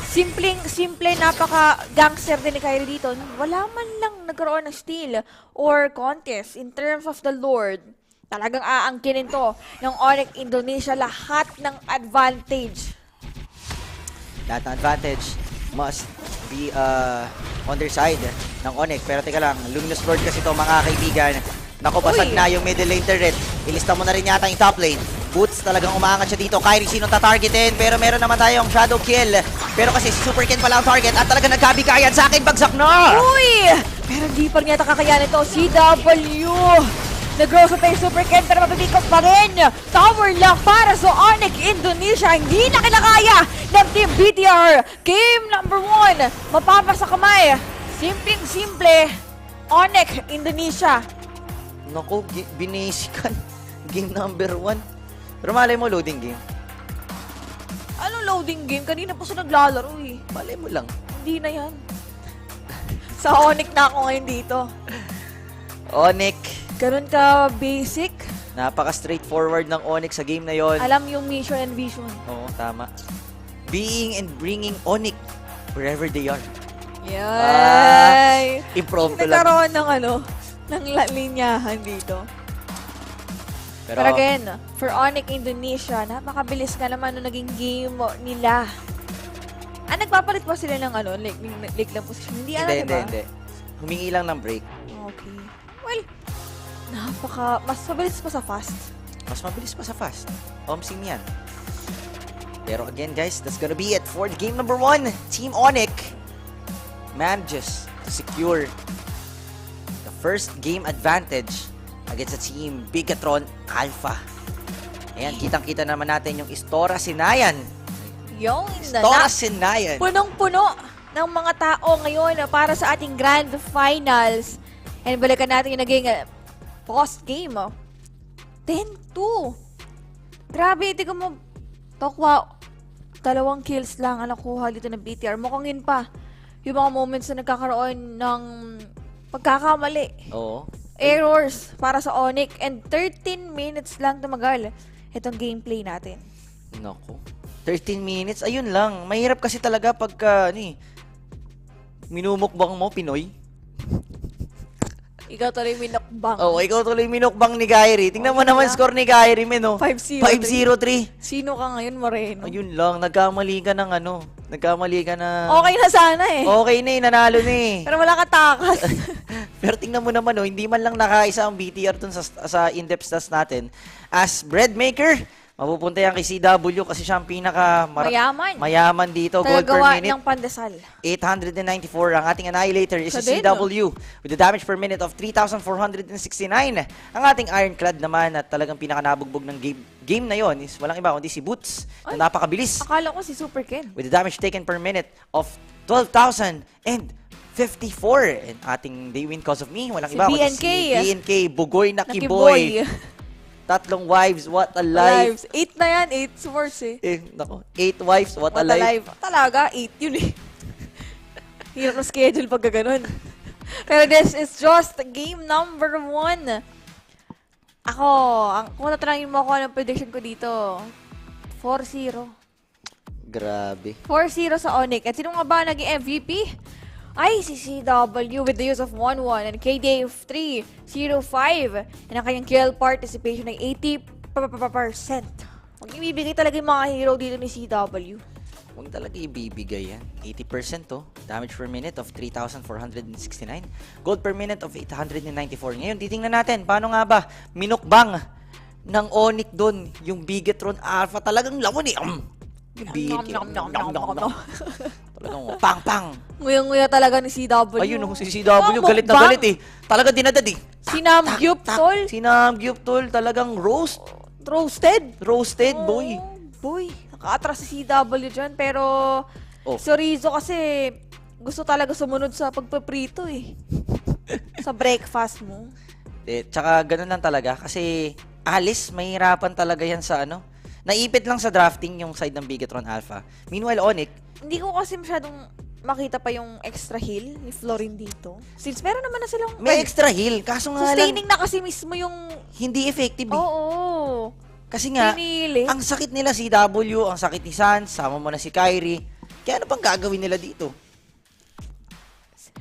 Simple, napaka-gangster din ni Kyrie dito. Wala man lang nagkaroon ng steal or contest in terms of the Lord. Talagang aangkinin to ng Onyx Indonesia lahat ng advantage. Lahat ng advantage must be on their side ng Onyx. Pero teka lang, Luminous Lord kasi to mga kaibigan. Naku, basag na yung middle lane turret. Ilista mo na rin yata yung top lane. Boots talagang umaangat siya dito. Kyrie, sinong tatargetin? Pero meron naman tayong shadow kill. Pero kasi si Super Ken pala ang target at talagang nagkabigayan sa akin. Bagsak na! Uy! Pero di pa rin yata kakayanin ito. CW! Nag-grow sa tayo Super Ken pero mapipikot pa rin. Tower lang para sa Onyx Indonesia. Hindi na kinakaya ng Team BTR. Game number 1. Mapapasa kamay. Simpleng-simple. Onyx Indonesia. Naku, binasikan. Game number 1. Pero malay mo, loading game. Anong loading game? Kanina pa siya naglalaro eh. Malay mo lang. Hindi na yan. Sa Onyx na ako ngayon dito. Onyx. Ganun ka basic. Napaka-straightforward ng Onyx sa game na yon. Alam yung mission and vision. Oo, tama. Being and bringing Onyx wherever they are. Yay! Impromptu lang. Nagkaroon ng ng linyahan dito. Pero again, for Onyx Indonesia, napakabilis nga naman nung naging game nila. Nagpapalit pa sila ng like lang position. Hindi, diba? Hindi. Humingi lang ng break. Okay. Well, mas mabilis pa sa fast. Mas mabilis pa sa fast. Omsing yan. Pero again, guys, that's gonna be it for the game number 1. Team Onyx manages to secure the first game advantage against the Team Bigatron Alpha. Ayan, kitang-kita naman natin yung Istora Sinayan. Yung Istora Sinayan. Punong-puno ng mga tao ngayon para sa ating Grand Finals. And balikan natin yung naging post-game. 10-2. Grabe, tingnan mo. Tokwa, 2 kills lang ang nakuha dito ng BTR. Mukhang yun pa yung mga moments na nagkakaroon ng pagkakamali. Oo. Errors para sa Onyx. And 13 minutes lang tumagal itong gameplay natin. Naku. 13 minutes? Ayun lang. Mahirap kasi talaga pagka, minumukbang mo, Pinoy. Ikaw tuloy minukbang. Oo, ikaw tuloy minukbang ni Kyrie. Tingnan mo naman score ni Kyrie, men, 5-0-3. 5-0-3. Sino ka ngayon, Moreno? Ayun lang, nagkamali ka ng Nagkamali ka na... Okay na sana eh. Okay na eh, nanalo na eh. Pero wala ka takas. Pero tingnan mo naman, hindi man lang nakaisa ang BTR dun sa in-depth stats natin. As bread maker, mapupunta yan kay CW kasi siya ang mayaman dito. Gold per Tagagawa minute. ng pandesal. 894. Ang ating annihilator is si CW with the damage per minute of 3,469. Ang ating ironclad naman at talagang pinakanabugbog ng game na yon is walang iba kundi si Boots na napakabilis. Akala ko si Super Ken. With the damage taken per minute of 12,054. And ating they win cause of me. Walang iba kundi si BNK. Bugoy na Kiboy. 3 wives, what a life. 8 na yan, 8 swords eh. 8 wives, what a life. Talaga, 8 yun eh. Hirap na schedule pag gano'n. Pero this is just game number 1. Ako, kung tatanungin mo ako ng prediction ko dito, 4-0. Grabe. 4-0 sa Onyx. At sino nga ba naging MVP? Ay, si CW with the use of 1-1 and KD of 3-0-5 and ang kanyang kill participation ay 80%. Huwag ibibigay talaga yung mga hero dito ni CW. Huwag talaga ibibigay yan. 80% to. Damage per minute of 3,469. Gold per minute of 894. Ngayon, titingnan natin. Paano nga ba minukbang ng Onyx doon yung Bigatron Alpha? Talagang lawon eh. Talagang pang-pang. Nguyang-nguya talaga ni CW. Ayun, si CW galit na galit eh. Talaga dinadad eh. Sinamgyup, tol. Sinamgyup, tol. Talagang roasted. Roasted, boy. Boy, naka-atras si CW dyan. Pero si Rizzo kasi gusto talaga sumunod sa pagpaprito eh. Sa breakfast mo. Tsaka ganun lang talaga. Kasi Alice, mahirapan talaga yan sa naipit lang sa drafting yung side ng Bigatron Alpha. Meanwhile, Onyx, hindi ko kasi masyadong makita pa yung extra heal ni Florin dito. Since meron naman na silang... May extra heal, kaso nga sustaining na kasi mismo yung... Hindi effective eh. Oo. Kasi nga, ang sakit nila CW, ang sakit ni Sans, sama mo na si Kyrie. Kaya ano pang gagawin nila dito?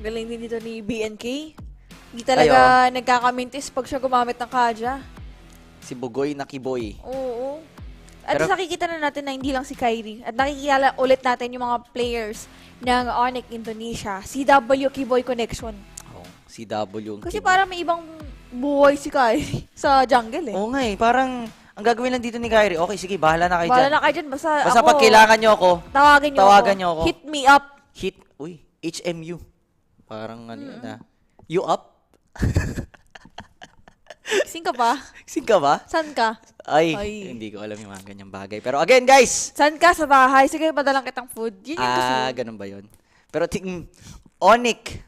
Galing din dito ni BNK. Hindi talaga nagkakamintis pag siya gumamit ng Kaja. Si Bugoy na Kiboy. Oo. At nakikita na natin na hindi lang si Kyrie. At nakikilala ulit natin yung mga players ng Onyx Indonesia. CW Kiboy Connection. CW. Kasi parang may ibang buhay si Kyrie sa jungle eh. Oo nga parang ang gagawin lang dito ni Kyrie, okay, sige, bahala na kayo dyan. Bahala na kayo dyan. Basta pag kailangan nyo ako, tawagan nyo ako. Hit me up. HMU. Parang ano yun You up? Sing ka ba? Sing ka ba? Saan ka? Ay, hindi ko alam yung mga ganyang bagay. Pero again, guys! Saan ka? Sa bahay? Sige, padalang kitang food. Yun yung gusto. Ganun ba yun? Pero Onyx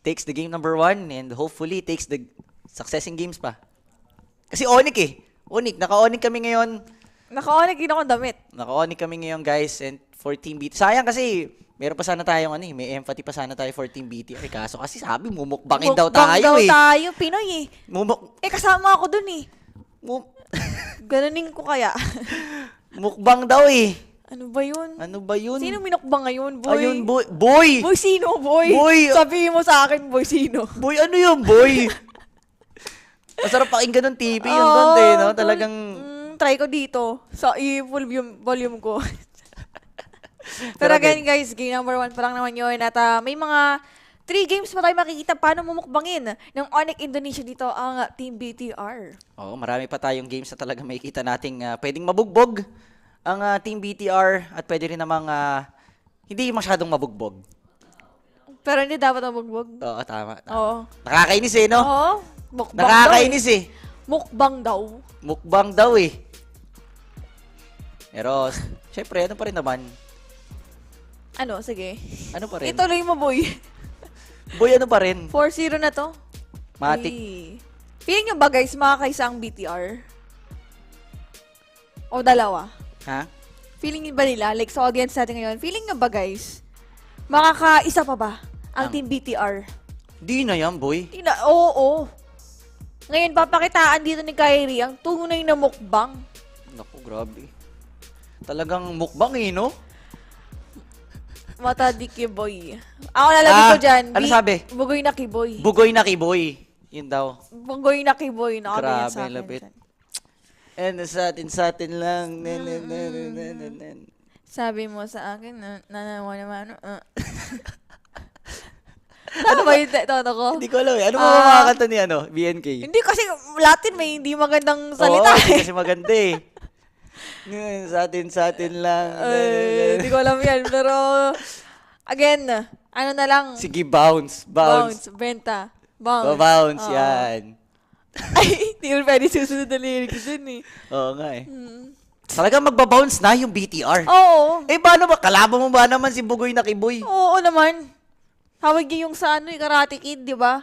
takes the game number 1 and hopefully takes the successing games pa. Kasi Onyx naka-Onyx kami ngayon. Naka-Onyx din ako damit. Naka-Onyx kami ngayon, guys, and for Team BT. Sayang kasi meron pa sana tayong may empathy pa sana tayo for Team BT. Kaso kasi sabi, mumukbangin daw tayo Mukbang daw tayo, Pinoy kasama ako dun Ganunin ko kaya. Mukbang daw Ano ba yun? Ano ba yun? Sino minukbang ngayon, boy? Ayun, boy. Boy! Boy, sino, boy? Boy! Sabihin mo sa akin, boy, sino? Boy, ano yun, boy? Masarap pakinggan ng TV yung doon, no? Talagang... Try ko dito. Sa full volume ko. Pero again, guys, game number 1 pa lang naman yun. At may mga 3 games pa tayo makikita paano mumukbangin ng Onyx Indonesia dito ang Team BTR. Oo, marami pa tayong games na talaga makikita nating pwedeng mabugbog ang Team BTR at pwede rin namang hindi masyadong mabugbog. Pero hindi dapat mabugbog. Oo, tama. Oo. Nakakainis no? Oo. Mukbang nakakainis daw Mukbang daw. Mukbang daw Pero, syempre, ano pa rin naman? Ano? Sige. Ano pa rin? Ituloy mo, boy. Boy, ano pa rin? 4-0 na to. Matik. Feeling nyo ba, guys, makakaisa ang BTR? O dalawa? Ha? Feeling nyo ba nila, like sa audience natin ngayon, feeling nyo ba, guys, makakaisa pa ba ang Team BTR? Di na yan, boy. Oo. Ngayon, papakitaan dito ni Kyrie ang tunay na mukbang. Naku, grabe. Talagang mukbang no? Mata di kiboy. Ako lalagay ko dyan. Ano sabi? Bugoy na kiboy. Bugoy na kiboy. Yun daw. Bugoy na kiboy. Grabe, lapit. And sa atin lang. Sabi mo sa akin, naman. Ano ba yung toto ko? Hindi ko alam Ano mo makakanta ni BNK? Hindi kasi Latin may hindi magandang salita. Hindi kasi maganda Sa atin lang. Hindi ko alam yan. Pero, again, ano na lang. Sige, bounce. Benta. Bounce. Bounce, yan. Ay, hindi mo pwede susunod na lyrics dun Oo nga Talagang magbabounce na yung BTR. Oo. Paano ba? Kalaban mo ba naman si Bugoy na Kiboy? Oo naman. Hawag niya yung sa Karate Kid, di ba?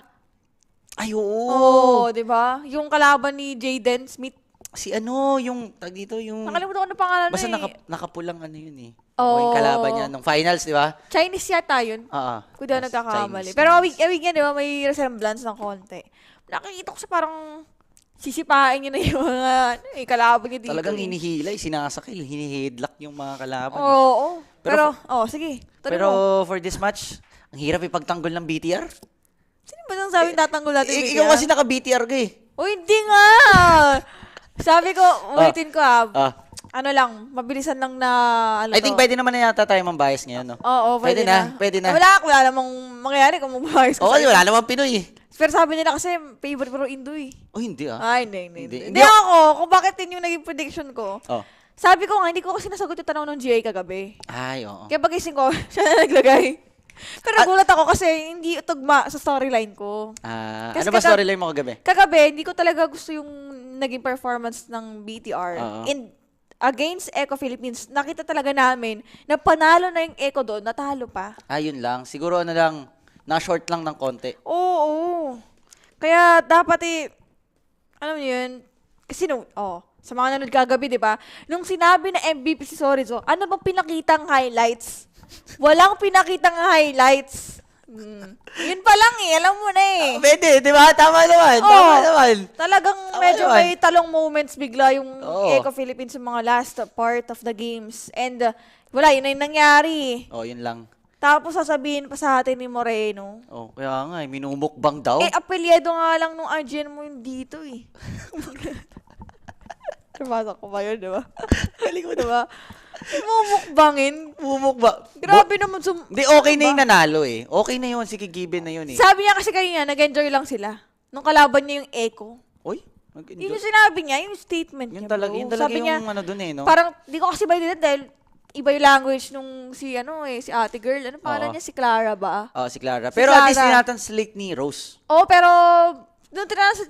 Ay, oo. Oo, di ba? Yung kalaban ni Jaden Smith. Si yung dito, yung... Nakalimutan ko na pangalan basta nakapulang yun Oo. Yung kalaban niya nung finals, di ba? Chinese yata yun. Kung di ako nagkakamali. Pero awig niya, di ba, may resemblance ng konti. Nakikita ko sa parang sisipain niya na yung mga kalaban niya dito. Talagang hinihilay, sinasakil, hinihidlock yung mga kalaban. Oo. Pero sige. Pero for this match, ang hirap ipagtanggol ng BTR. Sino ba nang sabi tatanggol natin BTR? Ikaw kasi naka-BTR ka Hindi nga! Sabi ko, ulitin ko ano lang, mabilisan lang na I think pwede naman na yata tayo mambayas ngayon, no? Oo, pwede na. Pwede na. Wala namang mangyayari kung mambayas ko. Oo, wala namang Pinoy Pero sabi nila kasi favorite pero Indoy. Oh, hindi Ay, hindi ako. Kung bakit yun yung naging prediction ko. Sabi ko nga, hindi ko kasi nasagot yung tanong ng GA kagabi. Ay, oo. Kaya pagising ko, siya na naglagay. Pero nagulat ako kasi hindi tugma sa storyline ko. Ano ba storyline mo kagabi? Kagabi, hindi ko talaga gusto yung naging performance ng BTR. Against Eco Philippines, nakita talaga namin na panalo na yung Eco doon, natalo pa. Yun lang. Siguro na-short lang ng konti. Oo. Kaya dapat alam niyo yun, kasi sa mga nanood kagabi, di ba? Nung sinabi na MVP si Sorizo, ano bang pinakitang highlights? Walang pinakitang highlights. Yun pa lang alam mo na Pwede, di ba? Tama naman. Talagang medyo may talong moments bigla yung Eco Philippines sa mga last part of the games. And Wala, yun na yung nangyari. Oh, yun lang. Tapos sasabihin pa sa atin ni Moreno. Oh, kaya nga, minumukbang daw. Apelyado nga lang nung Arjen mo yun dito eh. Nabasa ko ba yun, diba? Galing mo, diba? Mumukbangin. Grabe naman. Hindi, okay na yung nanalo eh. Okay na yun, sige, given na yun eh. Sabi niya kasi kanina, nag-enjoy lang sila. Nung kalaban niya yung Echo. Uy? Yun yung sinabi niya, yung statement niya. Yun talaga Sabi yung niya, ano dun eh, no? Parang, di ko kasi maintindihan dahil iba yung language nung si si ate girl. Ano pangalan niya? Si Clara ba? Si Clara. Pero at least tinatranslate ni Rose. Pero nung tinranslate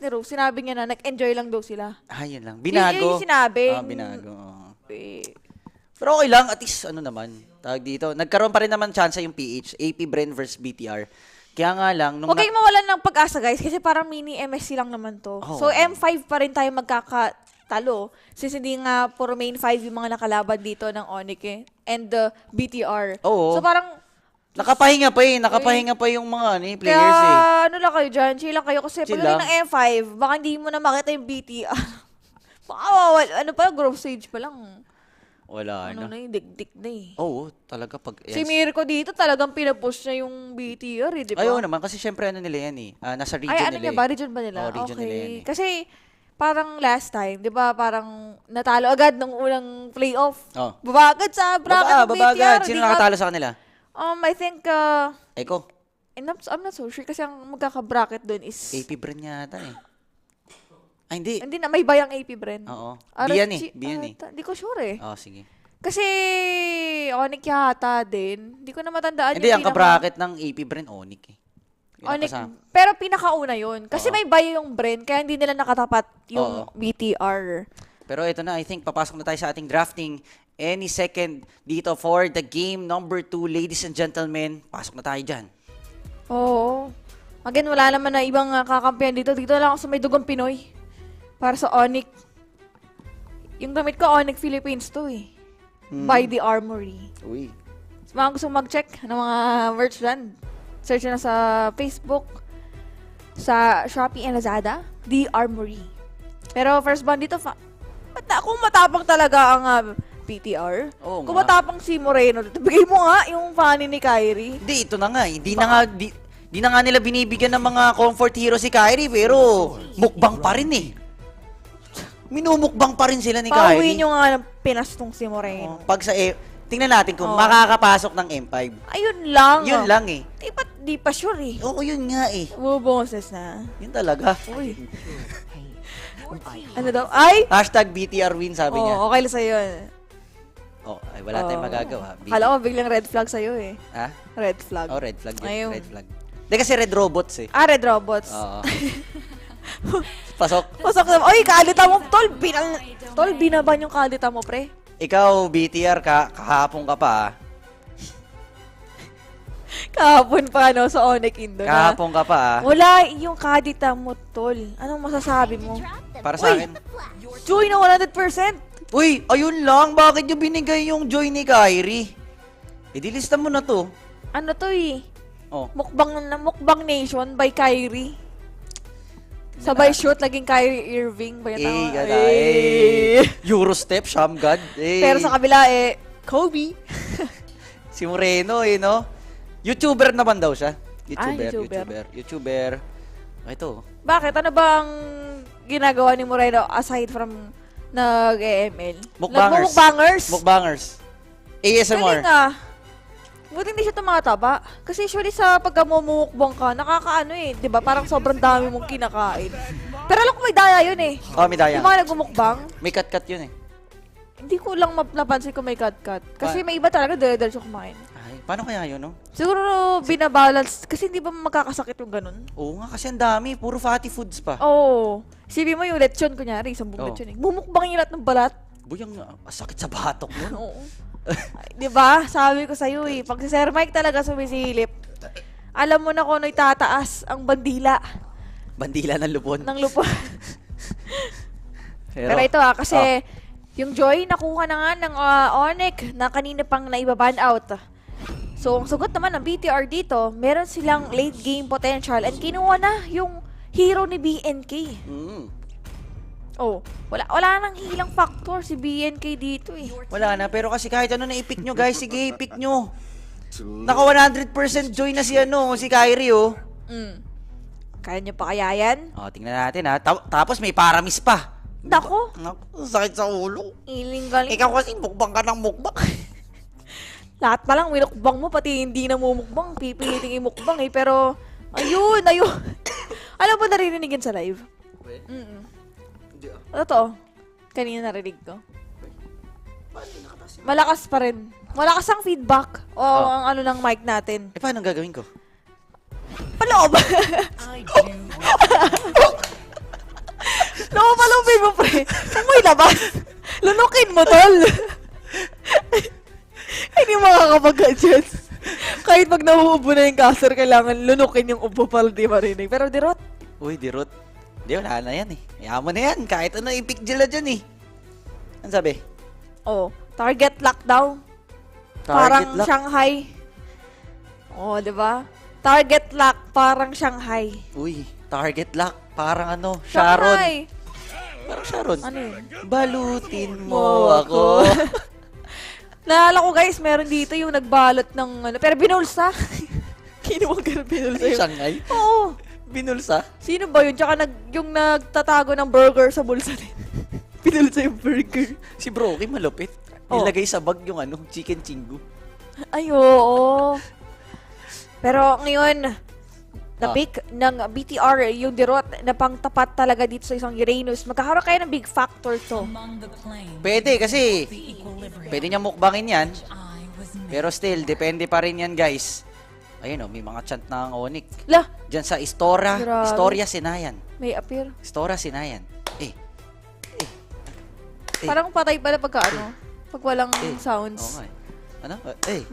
ni Rose, sinabi niya na nag-enjoy lang daw sila. Yun lang. Binago. Yun yung sinabi. Binago. Pero okay lang, at least ano naman, tawag dito. Nagkaroon pa rin naman chance yung PH, AP Bren versus BTR. Kaya nga lang, Huwag kayong mawalan ng pag-asa guys, kasi parang mini MSC lang naman to. So M5 pa rin tayo magkakatalo. Since hindi nga puro main 5 yung mga nakalaban dito ng Onyx and the BTR. Oo. So parang nakapahinga pa yung mga players kaya, ano lang kayo dyan, chill lang kayo kasi Chill pag lang. ng M5, baka hindi mo na makita yung BTR. Baka ano pa, group stage pa lang. Wala Ano na yung digdik na eh. Oo, talaga pag... Si Mirko dito talagang pinapush niya yung BTR eh, di ba? Ayaw naman, kasi syempre ano nila yan eh. Nasa region Ay, ano nila niya ba? Region ba nila? region nila yan eh. Kasi parang last time, di ba, parang natalo agad ng unang playoff. Baba agad sa bracket ng BTR. Baba agad. Sino nakatalo sa kanila? I think, Echo. I'm not so sure kasi ang magkaka-bracket doon is... AP Bren yata eh. Ay, hindi. Hindi na, may bayang AP Bren. Oo. RFG, Biyan eh. Hindi ko sure eh. Sige. Kasi, Onyx yata din. Hindi ko na matandaan Hindi, ang ka-bracket ng AP Bren, Onyx eh. Onyx, pero pinakauna yun. Kasi may bayo yung Bren, kaya hindi nila nakatapat yung BTR. Pero ito na, I think, papasok na tayo sa ating drafting. Any second dito for the game number 2, ladies and gentlemen. Pasok na tayo dyan. Oo. Again, wala naman na ibang kakampihan dito. Dito lang ako sa may dugong Pinoy. Para sa Onyx. Yung gamit ko, Onyx Philippines to eh. By the Armory. Uy. So, mga gusto mag-check ng mga merch brand. Search na sa Facebook, sa Shopee and Lazada, The Armory. Pero first band dito, kung matapang talaga ang PTR, kung matapang si Moreno, bigay mo nga yung funny ni Kyrie. Hindi, ito na nga. Hindi na nga nila binibigyan ng mga comfort hero si Kyrie, pero mukbang pa rin eh. Minumukbang pa rin sila ni Kyrie. Pauwi nyo nga ng pinastong si Moreno. Pag sa tingnan natin kung makakapasok ng M5. Ayun lang. Yun lang eh. Di pa sure eh. Oo, yun nga eh. Buboses na. Yun talaga. Uy. Ano daw? Ay! Hashtag BTR win, sabi niya. Okay lang sa'yo. Ay, wala tayong magagawa. Kala ko biglang red flag sa'yo eh. Ha? Red flag. Red flag. Red flag. Hindi kasi red robots eh. Red robots. Oo. Pasok. Pasok na. Oy, kalita mo, tol. Tol, binaban yung kalita mo, pre. Ikaw, BTR, kahapon ka pa. Kahapon pa, no, sa Onyx Indo na. Kahapon ka pa. Wala yung kadita mo, tol. Anong masasabi mo? Para sa akin. Joy na 100%. Uy, ayun lang. Bakit yung binigay yung joy ni Kyrie? Dilista mo na to. Ano to eh? Mukbang Nation by Kyrie. Sabay shoot, laging Kyrie Irving. Eurostep, Shamgad. Pero sa kabila, Kobe. Si Moreno, no? YouTuber naman daw siya. YouTuber. Ito. Bakit? Ano ba ang ginagawa ni Moreno aside from nag-EML? Mukbangers. ASMR. Galing ah. Buti hindi siya tumataba. Kasi usually sa pagkamumukbang ka, nakakaano eh. Diba? Parang sobrang dami mong kinakain. Pero alam ko may daya yun eh. May daya. Yung mga nagmumukbang. May cut-cut yun eh. Hindi ko lang napansin kung may cut-cut. Kasi may iba talaga dire-diretso kumain. Ay, paano kaya yun, no? Siguro binabalance. Kasi hindi ba makakasakit yung ganun? Oo nga, kasi ang dami. Puro fatty foods pa. Oo. Sabi mo yung lechon, kunyari, isang buong lechon eh. Mumukbang yung lahat ng balat. Buyang sakit sa batok yun. Oo. Diba? Sabi ko sa'yo eh. Pag si Sir Mike talaga sumisilip, alam mo na kung ano itataas ang bandila. Bandila ng lupon? Ng lupon. Pero ito kasi yung Joy nakuha na nga ng Onyx na kanina pang naibaban out. So, ang sagot naman ng BTR dito, meron silang late game potential and kinuha na yung hero ni BNK. Oh, wala nang hilang factor si BNK dito eh. Wala na, pero kasi kahit ano na i-pick nyo, guys, sige, i-pick nyo. Naka 100% joy na si Kyrie, oh. Kaya nyo pa kaya yan? Oh, tingnan natin, ha. Tapos may paramis pa. Nako. Sakit sa ulo. Iling galing. Ikaw kasi mukbang ka ng mukbang. Lahat pa lang, minukbang mo, pati hindi na mumukbang. Pipiliting imukbang eh, pero... Ayun. Alam mo, naririnig yun sa live? Totoo. Kanina narinig ko. Malakas pa rin. Malakas ang feedback o ang ano ng mic natin. Paano gagawin ko? Paloob! Paloob mo, pre. Kung may labas, lunukin mo, tol. Hindi makakapag-adjust. Kahit pag nauubo na yung caster, kailangan lunukin yung upo para di marinig. Pero dirot. Uy, dirot. Hindi, wala na yan eh. Yaman na yan. Kahit ano i-pick nila dyan eh. Ano sabi? Target lock daw. Parang lock? Shanghai. Diba? Target lock, parang Shanghai. Uy, target lock, parang ano, Shanghai. Sharon. Parang Sharon. Ano yun? Balutin mo ako. Naalala ko guys, meron dito yung nagbalot ng ano, pero binulsa. Kinuwag ka na binulsa yun. Shanghai? Oo. Binulsa? Sino ba yun? Tsaka yung nagtatago ng burger sa bulsa din. Binulsa yung burger. Si Broky malupit. Nilagay sa bag yung ano, chicken chingu. Ay, oo. Pero ngayon, na-pick ng BTR yung dirot na pangtapat talaga dito sa isang Uranus. Magkakaroon kayo ng big factor to. Pwede kasi, pwede niya mukbangin yan. Pero still, depende pa rin yan guys. Ayun may mga chant ng Onyx. Diyan sa Istorya Sinayan. May appear. Istorya Sinayan. Parang patay pala pagka pag walang sounds. Oo nga Ano?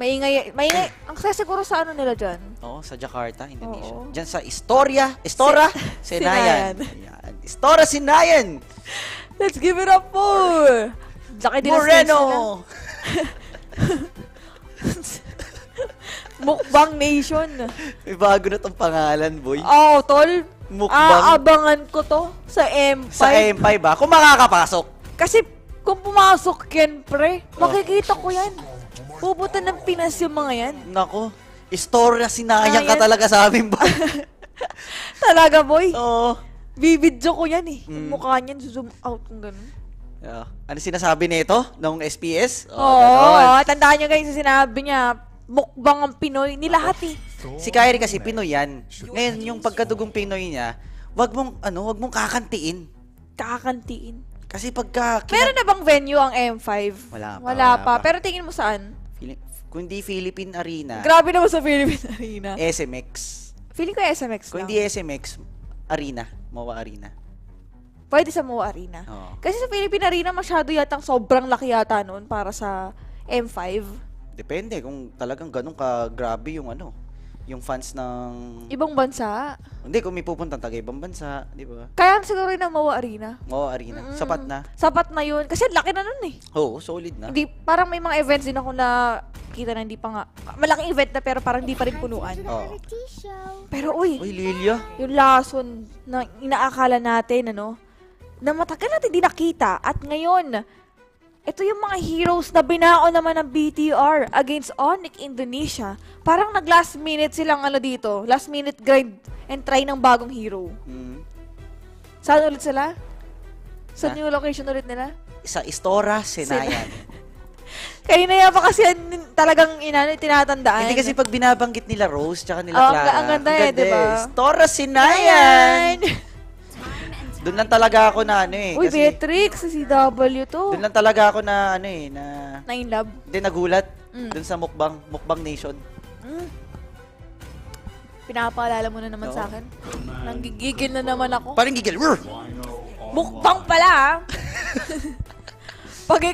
Maingay. Ang kaya siguro sa ano nila dyan? Oo, sa Jakarta, Indonesia. Oo. Diyan sa Istorya Sinayan. Ayan. Istorya Sinayan! Let's give it up po! Laki din Moreno! Mukbang Nation. May bago na tong pangalan, boy. Oo, tol. Mukbang. Aabangan ko to sa M5. Sa M5 ba? Kung makakapasok. Kasi kung pumasok yan, pre, makikita ko yan. Pupunta ng Pinas yung mga yan. Nako, Istorya Sinayan ka talaga sa amin ba? Talaga, boy. Oo. Bibidyo ko yan eh. Yung mukha niyan, zoom out kung ganun. Ano sinasabi nito? Nung SPS? Oo, tandaan nyo guys, sinabi niya, mukbang ang Pinoy, nilahat eh. Si Kyrie kasi Pinoy yan. Ngayon, yung pagkadugong Pinoy niya, wag mong kakantiin. Kakantiin? Kasi pagka... Meron na bang venue ang M5? Wala pa. Pero tingin mo saan? Kung di Philippine Arena. Grabe naman sa Philippine Arena. SMX. Feeling ko SMX Kung lang. hindi SMX, Arena. MOA Arena. Pwede sa MOA Arena. Oo. Kasi sa Philippine Arena, masyado yatang sobrang laki yata noon para sa M5. Depende kung talagang ganun ka grabe yung yung fans ng... Ibang bansa. Hindi, kung may pupuntang taga-ibang bansa, di ba? Kaya siguro yun ang MOA Arena. MOA Arena. Sapat na. Sapat na yun. Kasi laki na nun eh. Oo, solid na. Hindi, parang may mga events din ako na kita na hindi pa nga. Malaking event na pero parang hindi pa rin punuan. Oo. Pero uy, Lilia. yung lason na inaakala natin, na matagal natin di nakita. At ngayon, ito yung mga heroes na binao naman ng BTR against Onyx Indonesia. Parang nag-last minute silang dito. Last minute grind and try ng bagong hero. Saan ulit sila? Saan yung location ulit nila? Sa Istorya Sinayan. Kayo na yan pa kasi talagang tinatandaan. Hindi kasi pag binabanggit nila Rose tsaka nila Clara. Ang ganda diba? Istorya Sinayan! Doon lang talaga ako na Uy, kasi Beatrix, si CW to. doon lang talaga ako na na in love. Hindi, nagulat. Doon sa Mukbang Nation. Pinapaalala mo na naman sa akin. Nanggigigil na naman ako. Parang gigil. Mukbang pala Pag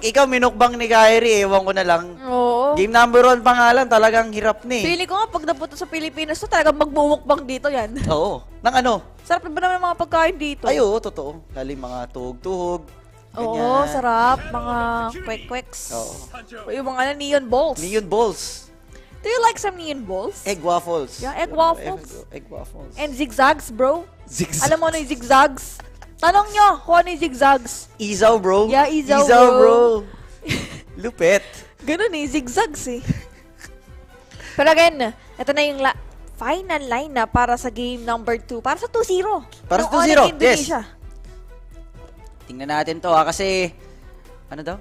ikaw minukbang ni Kyrie, ewan ko na lang. Oo. Game number 1 pangalan, talagang hirap ni. Feeling ko nga, pag napunta sa Pilipinas to, talagang magmumukbang dito yan. Oo. Nang ano? Sarap ba naman mga pagkain dito? Ay, oo, totoo. Lalo yung mga tuhog-tuhog. Oo, sarap. Mga kwek-kweks. Oo. Yung mga neon balls. Neon balls. Do you like some neon balls? Egg waffles. Yeah, egg waffles. Egg waffles. And zigzags, bro. Zigzags. Alam mo ano yung zigzags? Tanong nyo kung ano yung zigzags. Izaw, bro. Yeah, Izaw, bro. Lupit. Ganun eh, zigzags eh. Pero again, ito na yung final line na para sa game number 2. Para sa 2-0. Para sa 2-0, yes. Tingnan natin to kasi, ano daw?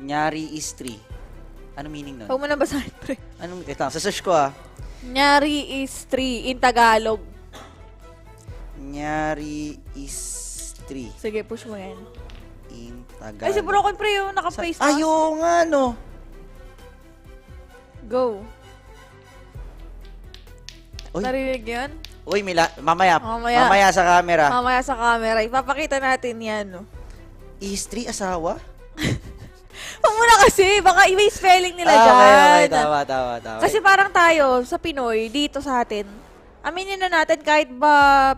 Nyari is 3. Ano meaning nun? Huwag mo na basahin, pre. Anong, ito lang, sa-search ko Nyari is 3 in Tagalog. Nyari is 3. Sige, push mo yan. In Tagalog. Ay, si Broken pre yung naka-face mask. Ayaw nga, no. Go. Uy. Narinig yun? Uy, mamaya sa camera. Mamaya sa camera. Ipapakita natin yan, no? Is 3 asawa? Huwag mo na kasi. Baka iba yung spelling nila dyan. Okay. Tama. Kasi parang tayo, sa Pinoy, dito sa atin, aminin na natin kahit ba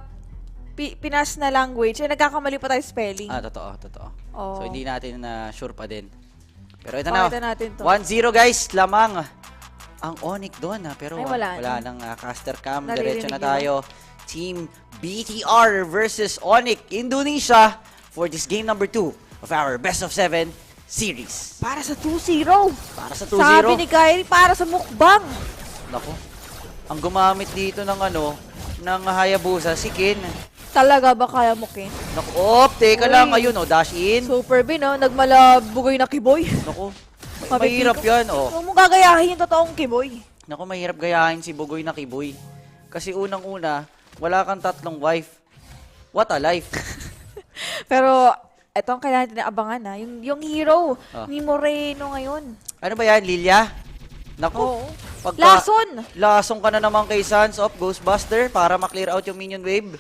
Pinas na language, nagkakamali pa tayo spelling. Totoo. Oh. So, hindi natin sure pa din. Pero ito na. Natin to. 1-0 guys, lamang. Ang Onyx doon pero ay, wala nang caster cam. Naririnig Diretso na tayo. Team BTR versus Onyx Indonesia for this game number 2 of our best of 7 series. Para sa 2-0. Para sa 2-0. Sabi ni Kyrie, para sa mukbang. Nako. Ang gumamit dito ng ng Hayabusa si Kin. Talaga ba kaya mo, Kin? Naku, teka lang. Ayun, dash in. Super bin, nagmalabugoy na kiboy. Naku, mahirap yan, Huwag mo gagayahin yung totoong kiboy. Naku, mahirap gayahin si Bugoy na kiboy. Kasi unang-una, wala kang 3 wife. What a life. Pero, ito ang kailangan natin abangan na. Yung hero ni Moreno ngayon. Ano ba yan, Lilia? Naku. Lason ka na naman kay Sons of Ghostbuster para ma-clear out yung minion wave.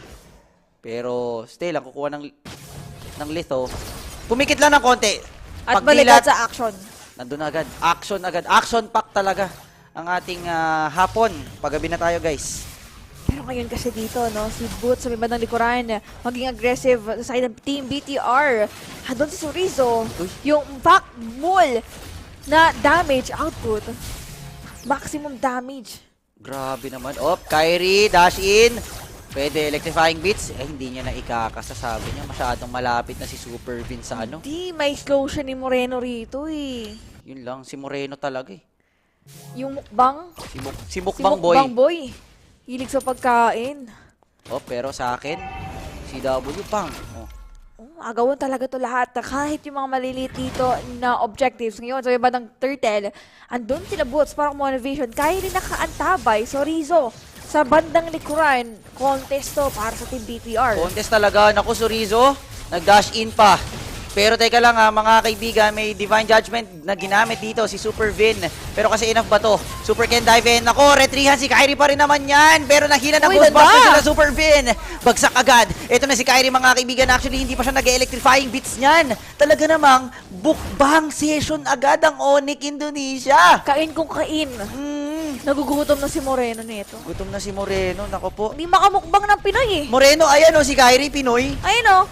Pero still, ang kukuha ng litho. Pumikit lang ng konti. At balikat sa action. Nandun agad. Action agad. Action pack talaga ang ating hapon. Paggabi na tayo, guys. Pero ngayon kasi dito, no, si Boots sa may bandang likuran, maging aggressive sa side ng Team BTR. Handun si Sorizo, yung back mall na damage output. Maximum damage. Grabe naman. Kyrie, dash in. Pwede, electrifying beats. Hindi niya na ikakasasabi niya. Masyadong malapit na si Super Vince sa Di, may slow siya ni Moreno rito eh. Yun lang, si Moreno talaga eh. Yung mukbang. Si mukbang boy. Si mukbang boy. Hilig sa pagkain. Pero sa akin, si W pang. Agawan talaga to lahat. Kahit yung mga maliliit dito na objectives. Ngayon, sa iba ng turtle, andun sila Boots, parang motivation. Kaya rin nakaantabay. So, Rizzo, sa bandang likuran, contest to para sa Team BTR. Contest talaga. Naku, Sorizo, nag-dash in pa. Pero teka lang mga kaibigan, may Divine Judgment na ginamit dito si Super Vin. Pero kasi enough ba to? Super Ken dive in. Nako, retrihan si Kyrie pa rin naman yan. Pero nahila ng Ghostbusters sila Super Vin. Bagsak agad. Ito na si Kyrie mga kaibigan. Actually, hindi pa siya nag-electrifying beats niyan. Talaga namang bukbang session agad ang Onyx Indonesia. Kain kung kain. Nagugutom na si Moreno nito. Gutom na si Moreno. Nako po. Hindi makamukbang ng Pinoy eh. Moreno, ayan si Kyrie, Pinoy. Ayan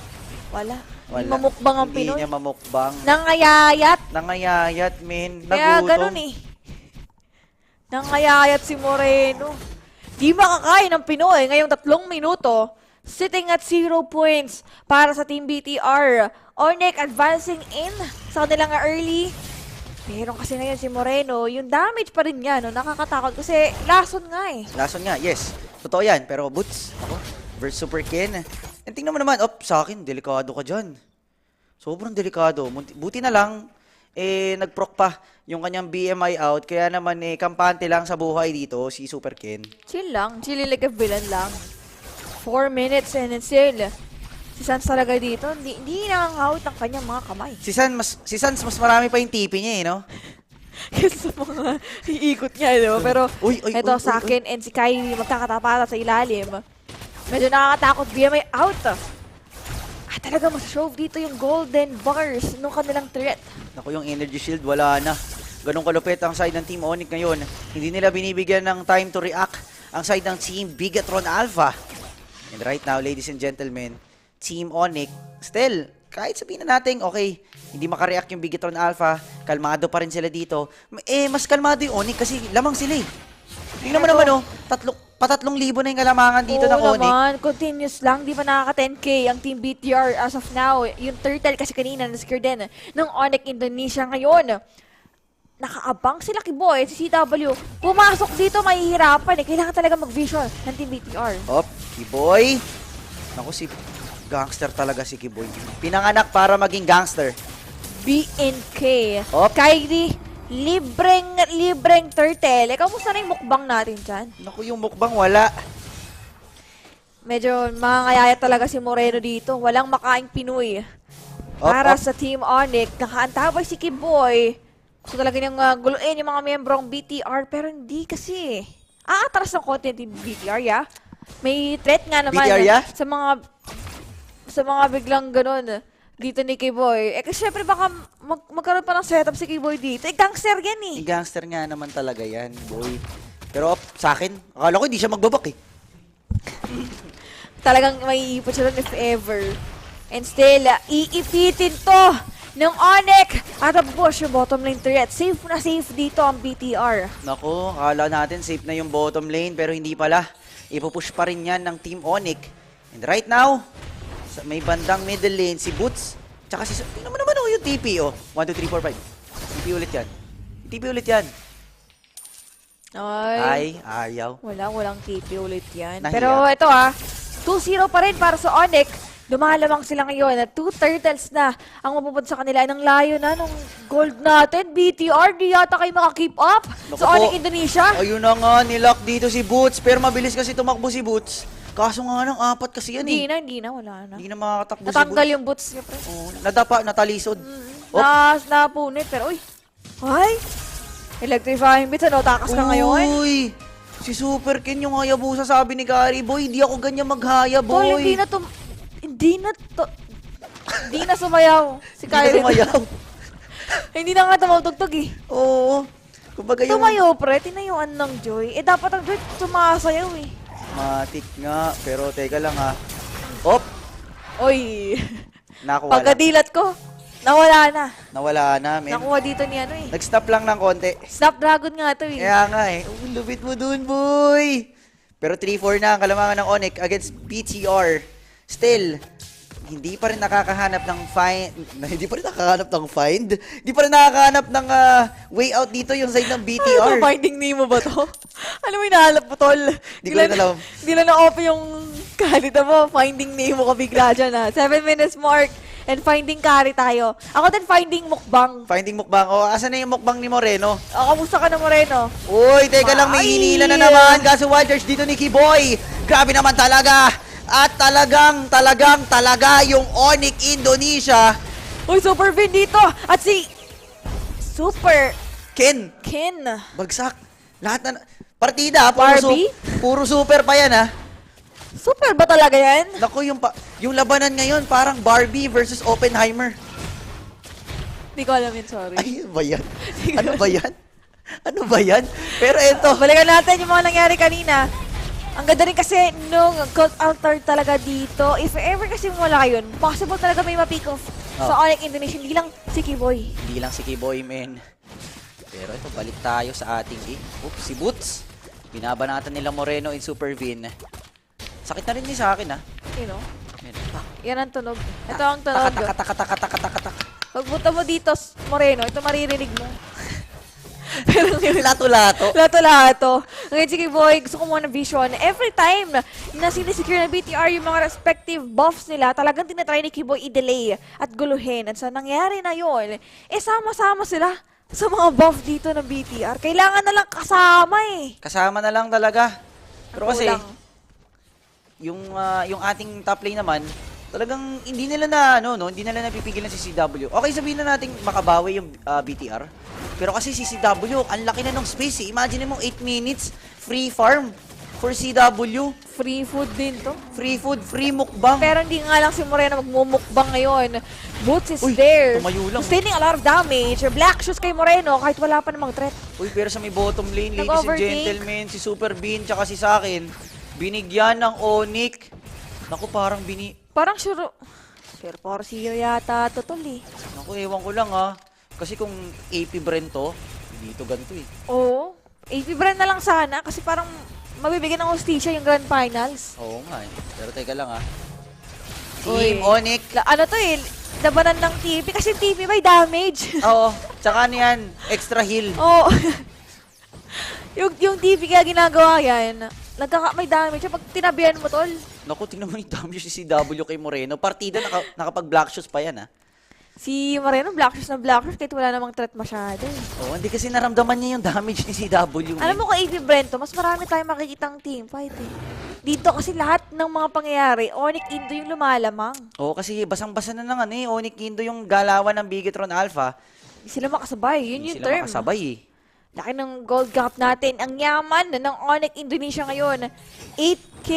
Wala. Hindi mamukbang ang Pinoy. Hindi niya mamukbang. Nangayayat, min. Kaya ganun eh. Nangayayat si Moreno. Di makakain ng Pinoy ngayong 3 minuto. Sitting at 0 points para sa Team BTR. Onyx advancing in sa kanilang early. Pero kasi ngayon si Moreno, yung damage pa rin niya, nakakatakot kasi lason nga eh. Lason nga, yes. Totoo yan. Pero Boots, versus Super Ken. And tingnan mo naman, sa akin, delikado ka dyan. Sobrang delikado. Buti na lang, nag-proc pa yung kanyang BMI out. Kaya naman, kampante lang sa buhay dito, si Super Ken. Chill lang. Chill like a villain lang. 4 minutes and still. Si Sans talaga dito, hindi nangangawit ang kanyang mga kamay. Si Sans, mas marami pa yung tipi niya no? Kasi sa mga iikot niya, no? Pero, ito sa akin and si Kyrie magkakatapatan sa ilalim. Medyo nakakatakot, BMI out. Talaga mas-shove dito yung golden bars nung kanilang threat. Naku, yung energy shield, wala na. Ganun kalupit ang side ng Team Onyx ngayon. Hindi nila binibigyan ng time to react ang side ng Team Bigatron Alpha. And right now, ladies and gentlemen, Team Onyx, still, kahit sabihin na natin, okay, hindi makareact yung Bigatron Alpha, kalmado pa rin sila dito. Mas kalmado yung Onyx kasi lamang sila eh. Tingnan mo naman, Patatlong libo na yung kalamangan dito ng Oo Onyx. naman, continuous lang, di pa nakaka 10k ang Team BTR as of now. Yung turtle kasi kanina na-secure din ng Onyx Indonesia ngayon. Nakaabang si Lucky Boy, si CW. Pumasok dito, mahihirapan eh. Kailangan talaga mag-vision ng Team BTR. Op, Kiboy. Naku, si gangster talaga si Kiboy. Pinanganak para maging gangster. BNK. Op. Kyrie, libreng turtle. Kamusta na yung mukbang natin dyan? Naku, yung mukbang wala. Medyo mangangayaya talaga si Moreno dito. Walang makaing Pinoy. Para sa Team Onyx, nakaantabay si Kiboy. Gusto talaga niyang guluin yung mga membrong BTR, pero hindi kasi. Aatras ng content yung BTR, ya. May threat nga naman BTR, ya? sa mga biglang ganun dito ni Kiboy. Kasi syempre baka magkaroon pa ng setup si Kiboy dito. Gangster yan eh. Gangster nga naman talaga yan, boy. Pero sa akin, akala ko hindi siya magbabak eh. Talagang may iipot siya doon if ever. And still, iipitin to ng Onyx at push yung bottom lane threat. Safe na safe dito ang BTR. Naku, akala natin safe na yung bottom lane pero hindi pala. Ipupush pa rin yan ng Team Onyx. And right now, sa may bandang middle lane, si Boots. Tsaka si... Tingnan mo naman yung TP, oh. 1, 2, 3, 4, 5. TP ulit yan. TP ulit yan. Ay, ayaw. Walang TP ulit yan. Nahiya. Pero ito 2-0 pa rin para sa Onyx. Lumalamang sila ngayon na 2 turtles na ang mapupunta sa kanila. Nang layo na nung gold natin. BTR, di yata kayo maka-keep up sa Onyx Indonesia. Ayun na nga, nilock dito si Boots. Pero mabilis kasi tumakbo si Boots. Kaso nga ng 4 kasi yan eh. Hindi na, wala na. Hindi na makakatakbo si Boots. Natanggal yung Boots niya, pre. Oo, nadapa, natalisod. Napunit, pero uy. Ay! Electrifying bits, takas ka ngayon. Uy! Si Super Ken yung hayabusa, sabi ni Kari, boy, hindi ako ganyan maghaya, boy. Tol, hindi na sumayaw si Kyrie. Hindi na nga tumutugtog eh. Oo. Kumbaga yung... Tumayo, pre. Tinayuan ng Joy. Dapat ang Joy sumasayaw eh. Matik nga. Pero teka lang Op! Oy. Nakuha pagkadilat ko, nawala na. Nawala na, men. Nakuha dito ni Nag-stop lang ng konti. Snapdragon nga to eh. Kaya nga eh. Lupit mo dun, boy! Pero 3-4 na ang kalamangan ng Onyx against BTR. Still, hindi pa rin nakakahanap ng Hindi pa rin nakakahanap ng way out dito yung side ng BTR. Ano ba, Finding Nemo ba to? Ano mo hinahanap mo, tol? Hindi ko rin alam. Hindi lang na-open yung kalita mo. Finding Nemo ka bigla dyan 7 minutes mark. And finding carry tayo. Ako din finding mukbang. Finding mukbang. O, asan na yung mukbang ni Moreno? Kamusta ka na, Moreno? Uy, teka lang, may hinila na naman. Kaso Wilders dito ni Kiboy. Grabe naman talaga. At talaga yung Onyx Indonesia. Uy, Super Vin dito. At si Super Ken. Bagsak. Lahat na... Partida, puro super pa yan Super ba talaga yan? Naku, yung labanan ngayon parang Barbie versus Oppenheimer. Hindi ko alam yun, sorry. Ay, ano ba yan? Pero eto. Balikan natin yung mga nangyari kanina. Ang ganda rin kasi nung Cult Altar talaga dito. If ever kasi wala yun, possible talaga may ma-pick off sa Onyx Indonesia. Hindi lang si Kiboy. Hindi lang si Kiboy, men. Pero ito, balik tayo sa ating game. Oops, si Boots. Binabanatan nila Moreno in Super Vin. Sakit na rin ni sa akin, You know? Yan ang tunog. Ito ang tunog. Pagbuta mo dito, Moreno, ito maririnig mo. Lato-lato. Ngayon, sige boy, gusto ko muna vision. Every time na sinisecure na BTR yung mga respective buffs nila, talagang tinatry ni Kiboy i-delay at guluhin. At sa nangyari na yun, sama-sama sila sa mga buff dito ng BTR. Kailangan na lang kasama Kasama na lang talaga. Pero kasi, yung ating top lane naman, talagang hindi nila napipigilan si CW. Okay, sabihin na natin makabawi yung BTR. Pero kasi si CW, ang laki na ng space Imagine mo 8 minutes free farm for CW. Free food din to. Free food, free mukbang. Pero hindi nga lang si Moreno magmumukbang ngayon. Boots is there. Tumayo lang. Sustaining a lot of damage. Black shoes kay Moreno kahit wala pa namang threat. Pero sa may bottom lane, ladies and gentlemen, si Super Bean tsaka si Sakin, binigyan ng Onyx. Naku, Parang sure. Pero parang siya yata totoo Naku, ewan ko lang Kasi kung AP brand to, dito ganito Oo. AP brand na lang sana kasi parang mabibigyan ng hostisya yung Grand Finals. Oo nga eh. Pero teka lang Uy. Team Onyx. Ano to eh, labanan ng TP kasi TP may damage. Oo. Tsaka ano yan, extra heal. Oo. yung TP kaya ginagawa yan, may damage. Pag tinabihan mo, tol. Naku, tingnan mo yung damage si CW kay Moreno. Partida, nakapag-black shoes pa yan, Si Moreno, black shoes na black shoes kahit wala namang threat masyado. Oo, hindi kasi naramdaman niya yung damage ni CW. Alam mo kung AP Brento, mas marami tayong makikitang teamfight eh. Dito kasi lahat ng mga pangyayari, Onyx Indo yung lumalamang. Oo, kasi basang-basa na ng Onyx Indo yung galawan ng Bigetron Alpha. Hindi sila makasabay, yun yung term. Hindi sila makasabay eh. Laki ng gold gap natin. Ang yaman ng Onyx Indonesia ngayon. 8K.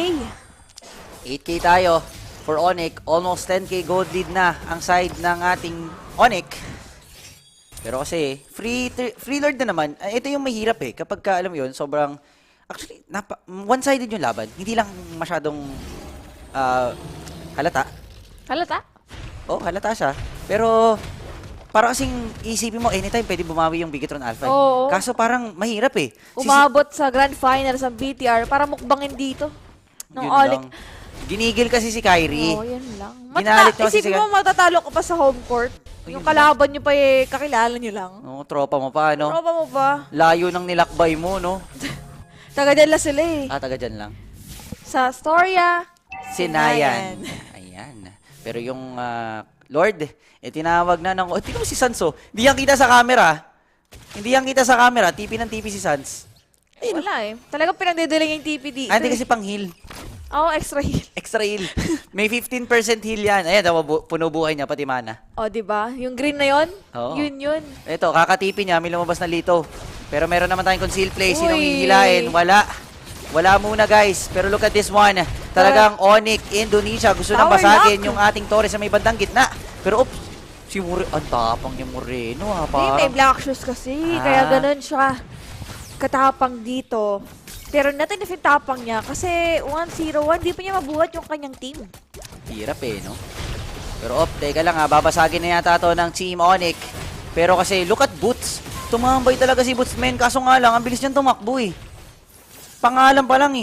8K tayo for Onyx. Almost 10K gold lead na ang side ng ating Onyx. Pero kasi, free lord na naman. Ito yung mahirap eh. Kapag ka, alam mo yun, sobrang... Actually, one-sided yung laban. Hindi lang masyadong halata. Halata? Oo, halata siya. Pero... Parang kasing isipin mo, anytime pwede bumawi yung Bigetron Alpha. Oo. Kaso parang mahirap eh. Umabot sa Grand Finals ang BTR para mukbangin dito. Yun lang. Ginigil kasi si Kyrie. Oo, yun lang. Ginalit niyo isipin mo matatalo ka pa sa home court. Yung kalaban nyo pa eh, kakilala nyo lang. Oo, tropa mo pa, no? Tropa mo pa. Layo ng nilakbay mo, no? Taga dyan lang sila eh. Taga dyan lang. Sa Astoria, Sinayan. Ayan. Pero yung Lord, tinawag na ng... tingnan mo si Sans, Hindi yan kita sa camera. TP ng TP si Sans. Wala eh. Talagang pinagdedeling yung TP dito. Hindi kasi pang heal. Oo, extra heal. Extra heal. May 15% heal yan. Ayan, puno buhay niya, pati mana. Diba? Yung green na yon, Oo. yun. Ito, kakatipi niya, may lumabas na lito. Pero meron naman tayong conceal play. Sinong hihilain? Wala muna, guys. Pero look at this one. Talagang Onyx Indonesia. Gusto nang basagin yung ating Torres sa may bandang gitna. Pero, si Moreno, ang tapang niya Moreno, parang... May black shoes kasi, kaya ganun siya. Katapang dito. Pero natin if yung tapang niya, kasi 1-0-1, di pa niya mabuhat yung kanyang team. Hirap no? Pero teka lang babasagin na yata to ng Team Onyx. Pero kasi, look at Boots. Tumambay talaga si Boots, men. Kaso nga lang, ang bilis niyang tumakbo Pangalan pa lang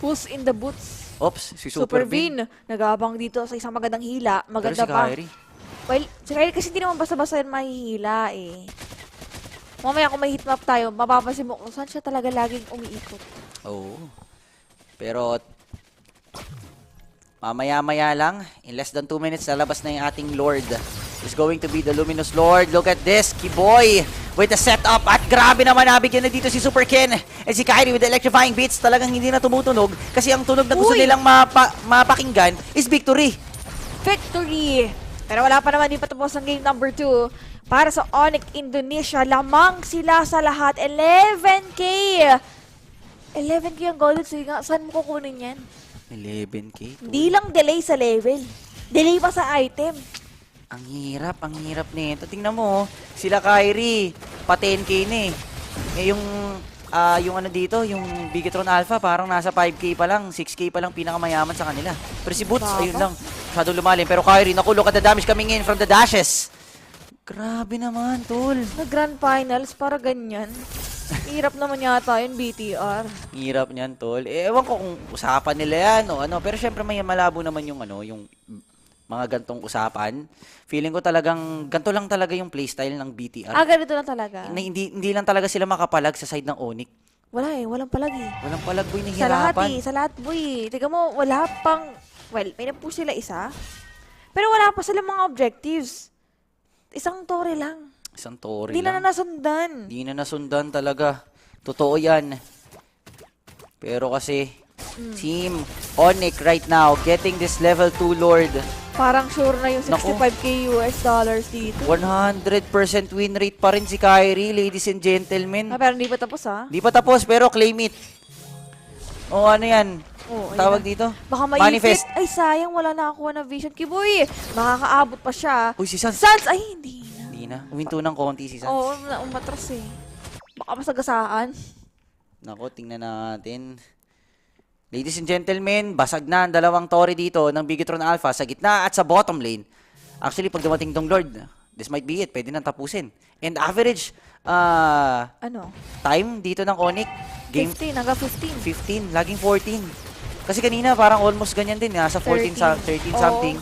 Puss in the boots. Si Super Bean. Nag-aabang dito sa isang magandang hila. Maganda pero si pa. Kyrie. Well, si Kyrie kasi hindi naman basta-basta yan mahihila Mamaya kung may hitmap tayo, mapapansin mo kung saan siya talaga laging umiikot. Oo. Pero, mamaya-maya lang, in less than 2 minutes, lalabas na yung ating Lord. Is going to be the Luminous Lord. Look at this, Kiboy with the setup. At grabe naman, nabigyan na dito si Super Ken. And si Kyrie with the electrifying beats. Talagang hindi na tumutunog kasi ang tunog na gusto nilang mapakinggan is victory. Victory! Pero wala pa naman, di pa tapos ang game number 2. Para sa Onyx Indonesia, lamang sila sa lahat. 11K! 11K ang gold. So, saan mo kukunin yan? 11K? Hindi lang delay sa level. Delay pa sa item. Ang hirap nito. Tingnan mo, sila Kyrie, pa 10K na yung ano dito, yung Bigetron Alpha, parang nasa 5K pa lang, 6K pa lang pinakamayaman sa kanila. Pero si Boots, ayun lang, masyadong lumalim. Pero Kyrie, naku, look at the damage coming in from the dashes. Grabe naman, tol. Sa Grand Finals, para ganyan. Hirap naman yata yun, BTR. Hirap niyan, tol. Ewan ko kung usapan nila yan o ano. Pero syempre may malabo naman yung yung mga gantong usapan. Feeling ko talagang ganito lang talaga yung playstyle ng BTR. Ganito lang talaga. Hindi lang talaga sila makapalag sa side ng Onyx. Walang palag Walang palag, boy, nahihirapan. Sa lahat, boy. Tiga mo, wala pang, well, may na-push sila isa. Pero wala pa silang mga objectives. Isang tore lang. Hindi na nasundan. Hindi na nasundan talaga. Totoo yan. Pero kasi, Team Onyx right now, getting this level 2 Lord. Parang sure na yung 65k US dollars dito. 100% win rate pa rin si Kyrie, ladies and gentlemen. Pero hindi pa tapos Hindi pa tapos, pero claim it. Ano yan? Tawag dito? Baka manifest. Ay, sayang, wala na ako na vision. Kiboy, makakaabot pa siya. Uy, si Sans. Ay, hindi na. Uminto ng konti si Sans. Oo, umatras Baka masagasaan. Nako, tingnan natin. Ladies and gentlemen, basag na ang dalawang tore dito ng Bigetron Alpha sa gitna at sa bottom lane. Actually, pag dumating tong Lord, this might be it. Pwede nang tapusin. And average time dito ng Onyx, game 15, hanggang 15. 15, laging 14. Kasi kanina parang almost ganyan din, nasa 14 13 something.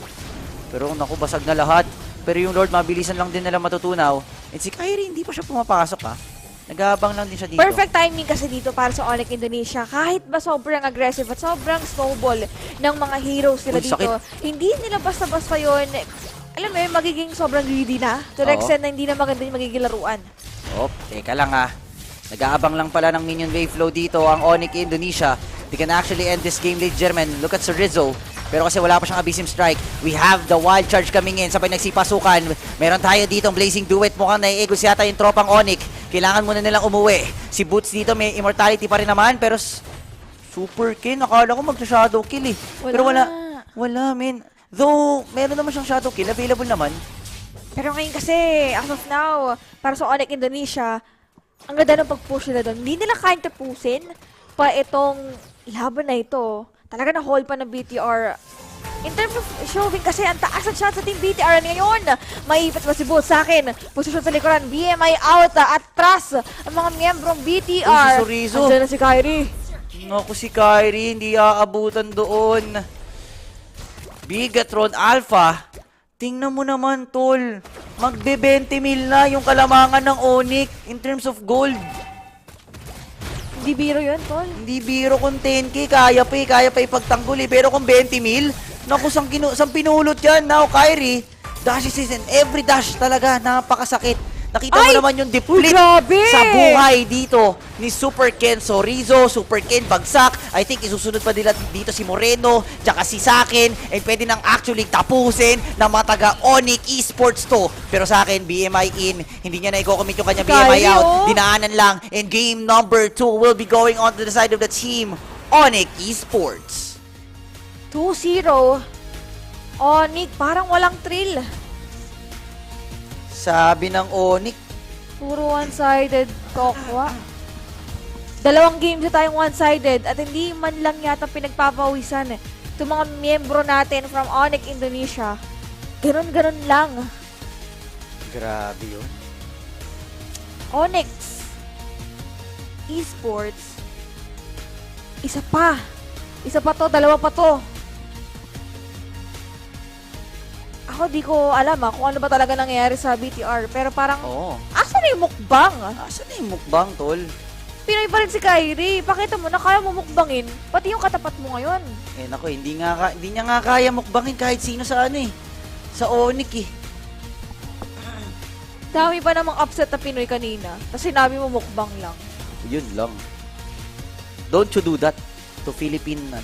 Pero naku, basag na lahat. Pero yung Lord, mabilisan lang din nila matutunaw. And si Kyrie, hindi pa siya pumapasok ha. Nag-aabang lang din siya dito. Perfect timing kasi dito para sa Onyx Indonesia. Kahit ba sobrang aggressive at sobrang snowball ng mga heroes nila dito, hindi nila basta-basta yun. Alam mo yun, magiging sobrang greedy na. To the extent na hindi na maganda yung magiging laruan. Teka lang ha. Nag-aabang lang pala ng minion wave flow dito ang Onyx Indonesia. They can actually end this game late, German. Look at Sir Rizzo. Pero kasi wala pa siyang Abyssem Strike. We have the wild charge coming in. Sabay nagsipasukan. Meron tayo dito ang Blazing Duet. Mukhang naiigos yata yung tropang Onyx. Kailangan muna nilang umuwi. Si Boots dito may immortality pa rin naman. Pero super kill. Nakala ko mag-shadow kill eh. Pero wala men. Though, meron naman siyang shadow kill. Available naman. Pero ngayon kasi, as of now, para sa Onyx Indonesia, ang ganda ng pag-push nila doon. Hindi nila kayang tapusin pa itong laban na ito. Talaga na-hold pa ng BTR. In terms of showing kasi, ang taas ang shot sa team BTR ngayon. Maiipit pa si Boots sa akin. Posisyon sa likuran. BMI out at atras ang mga miyembrong BTR. Andiyan na si Kyrie. Naku, si Kyrie, hindi aabutan doon. Bigatron Alpha. Tingnan mo naman, tol. Magbe-20 mil na yung kalamangan ng Onyx in terms of gold. Hindi biro yun, tol. Hindi biro kung 10k, kaya pa ipagtanggol eh. Pero kung 20 mil, naku, sang pinulot yan. Now, Kyrie, dash season, every dash talaga, napakasakit. Nakita mo naman yung deplete sa buhay dito ni Super Ken Rizzo, Super Ken bagsak. I think isusunod pa nila dito si Moreno, tsaka si Sakin, and pwede nang actually tapusin ng mga taga Onyx Esports to. Pero sa akin, BMI in, hindi niya na i-commit yung kanya BMI out. Dinaanan lang, and game number 2 will be going on to the side of the team, Onyx Esports. 2-0. Onyx, parang walang thrill. Sabi ng Onyx. Puro one-sided tokwa. Dalawang games na tayong one-sided at hindi man lang yata pinagpapawisan itong mga miyembro natin from Onyx Indonesia. Ganon-ganon lang. Grabe yun. Onyx Esports. Isa pa to, dalawa pa to. Ako di ko alam kung ano ba talaga nangyayari sa BTR. Pero parang, asan na yung mukbang? Asan na yung mukbang, tol? Pinoy pa rin si Kyrie. Pakita mo na kaya mo mukbangin. Pati yung katapat mo ngayon. Eh nako, hindi niya nga kaya mukbangin kahit sino sa ano eh. Sa Onyx eh. Dami pa namang upset na Pinoy kanina. Tapos sinabi mo mukbang lang. Yun lang. Don't you do that to Filipino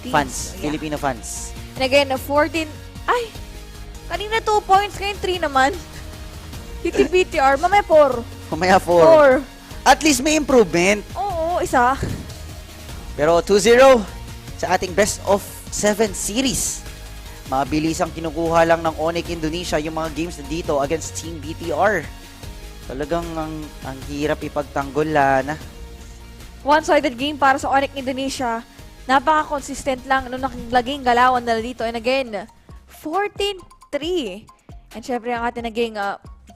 fans. Yeah. Filipino fans. And again, 14... Ay! Kanina 2 points, ngayon 3 naman. Yung BTR, mamaya 4. Mamaya 4. At least may improvement. Oo, isa. Pero 2-0 sa ating best of 7 series. Mabilis ang kinukuha lang ng Onyx Indonesia yung mga games na dito against Team BTR. Talagang ang hirap ipagtanggol, Lana. One-sided game para sa Onyx Indonesia. Napaka-consistent lang nung naging galawan nila dito. And again, 14-3. And syempre ang ating naging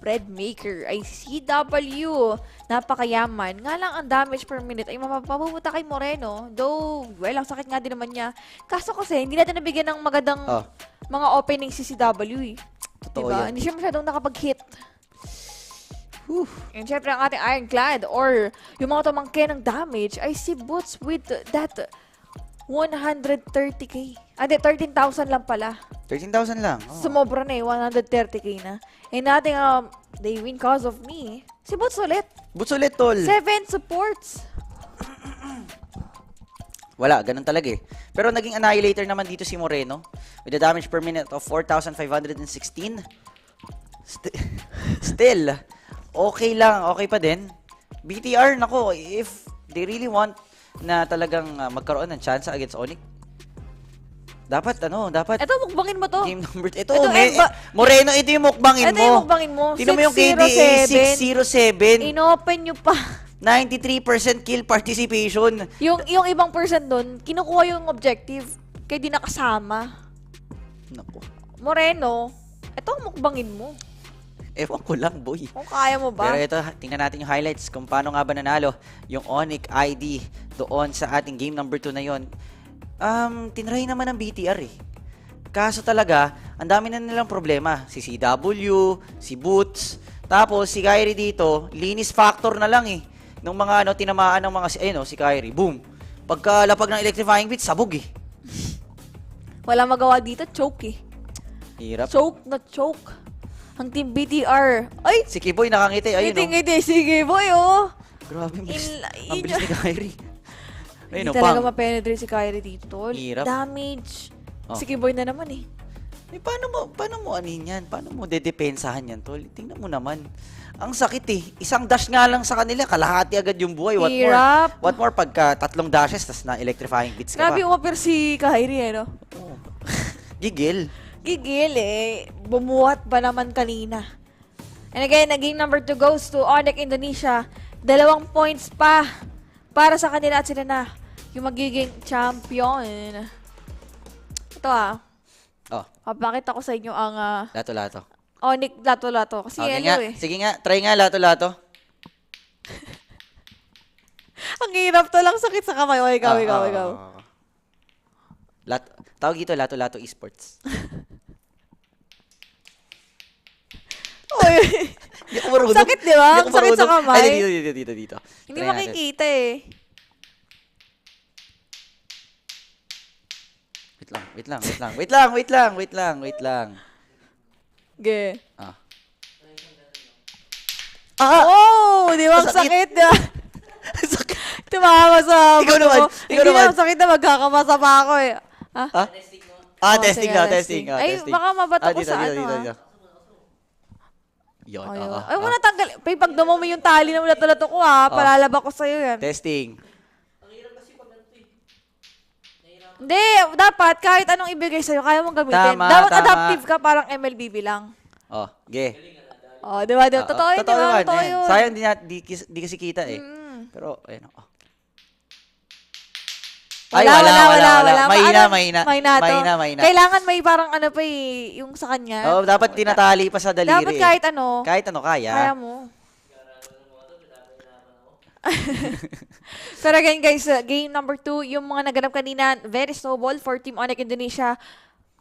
bread maker ay CW. Napakayaman. Nga lang ang damage per minute ay mapapupunta kay Moreno. Though, well, ang sakit nga din naman niya. Kaso kasi, hindi natin nabigyan ng magandang mga opening si CW eh. Totoo diba? yan. Hindi siya masyadong nakapag-hit. And syempre ang ating Ironclad or yung mga tumangkin ng damage ay si Boots with that 130k. Hindi, 13,000 lang pala. 13,000 lang? Sumobra na eh, 130k na. And natin, they win cause of me. Si Boots ulit. Boots ulit, tol. 7 supports. Wala, ganun talaga eh. Pero naging annihilator naman dito si Moreno with a damage per minute of 4,516. Still, okay lang, okay pa din. BTR, nako, if they really want na talagang magkaroon ng chance against Onyx, dapat. Ito, mukbangin mo to. Game number... Moreno, ito yung mukbangin mo. Ito yung mukbangin mo. Tingnan mo yung KDA, 607. Inopen nyo pa. 93% kill participation. Yung ibang person doon, kinukuha yung objective, kaya di nakasama. Naku. Moreno, ito ang mukbangin mo. Ewan ko lang, boy. Kung kaya mo ba? Pero ito, tingnan natin yung highlights kung paano nga ba nanalo yung Onyx ID doon sa ating game number 2 na yon. Tinry naman ng BTR eh. Kaso talaga, ang dami na nilang problema. Si CW, si Boots, tapos si Kyrie dito, linis factor na lang eh. Nung mga tinamaan ng mga, si Kyrie, boom. Pagkalapag ng electrifying beat, sabog eh. Wala magawa dito, choke eh. Hirap. Choke na choke. Ang team BTR. Ay! Si Kiboy nakangiti. Ayun, ngiti, si Kiboy, oh. Grabe, ang bilis ni Kyrie. Hindi talaga ma-penetrate si Kyrie dito. Hirap. Damage. Oh. Si Kiboy na naman eh. Paano mo anin yan? Paano mo dedepensahan yan, tol? Tingnan mo naman. Ang sakit eh. Isang dash nga lang sa kanila, kalahati agad yung buhay. What more pagka 3 dashes, tas na electrifying beats ka pa. Grabe umapir si Kyrie, no? Oh. Gigil. Gigil eh. Bumuhat ba naman kanina? And again, game number 2 goes to Onyx Indonesia. 2 points pa para sa kanila at sila na yung magiging champion. Ito papakita ko sa inyo ang lato-lato. Onyx lato-lato. Kasi yellow eh. Sige nga, try nga lato-lato. Ang hirap to lang, sakit sa kamay. Ikaw. Tawag ito lato-lato Esports. Sakit, di ba? Ang sakit sa kamay. Ay, dito. Hindi makikita eh. Wait lang. Ge. Oh, di ba? Ang sakit, di ba? Tumama sa Ikaw naman. Hindi na sakit na magkakamasa pa ako eh. Testing. Ay, baka mabato ko sa ano. Yun, ay, mo natanggal. Pag dumumi yung tali na lato-lato ko palalaba ko sa'yo yan. Testing. Hindi, dapat kahit anong ibigay sa'yo, kaya mong gamitin. Dapat adaptive ka, parang MLBB lang. Di ba? Totoo yun, di ba? Totoo yun. Sayang di kasi kita eh. Pero, ayun. Wala. Mahina. Kailangan may parang yung sa kanya. Dapat tinatali pa sa daliri. Dapat kahit ano. Kahit ano kaya. Kaya mo. Pero again guys, game number 2, yung mga naganap kanina, very snowball for Team Onyx Indonesia.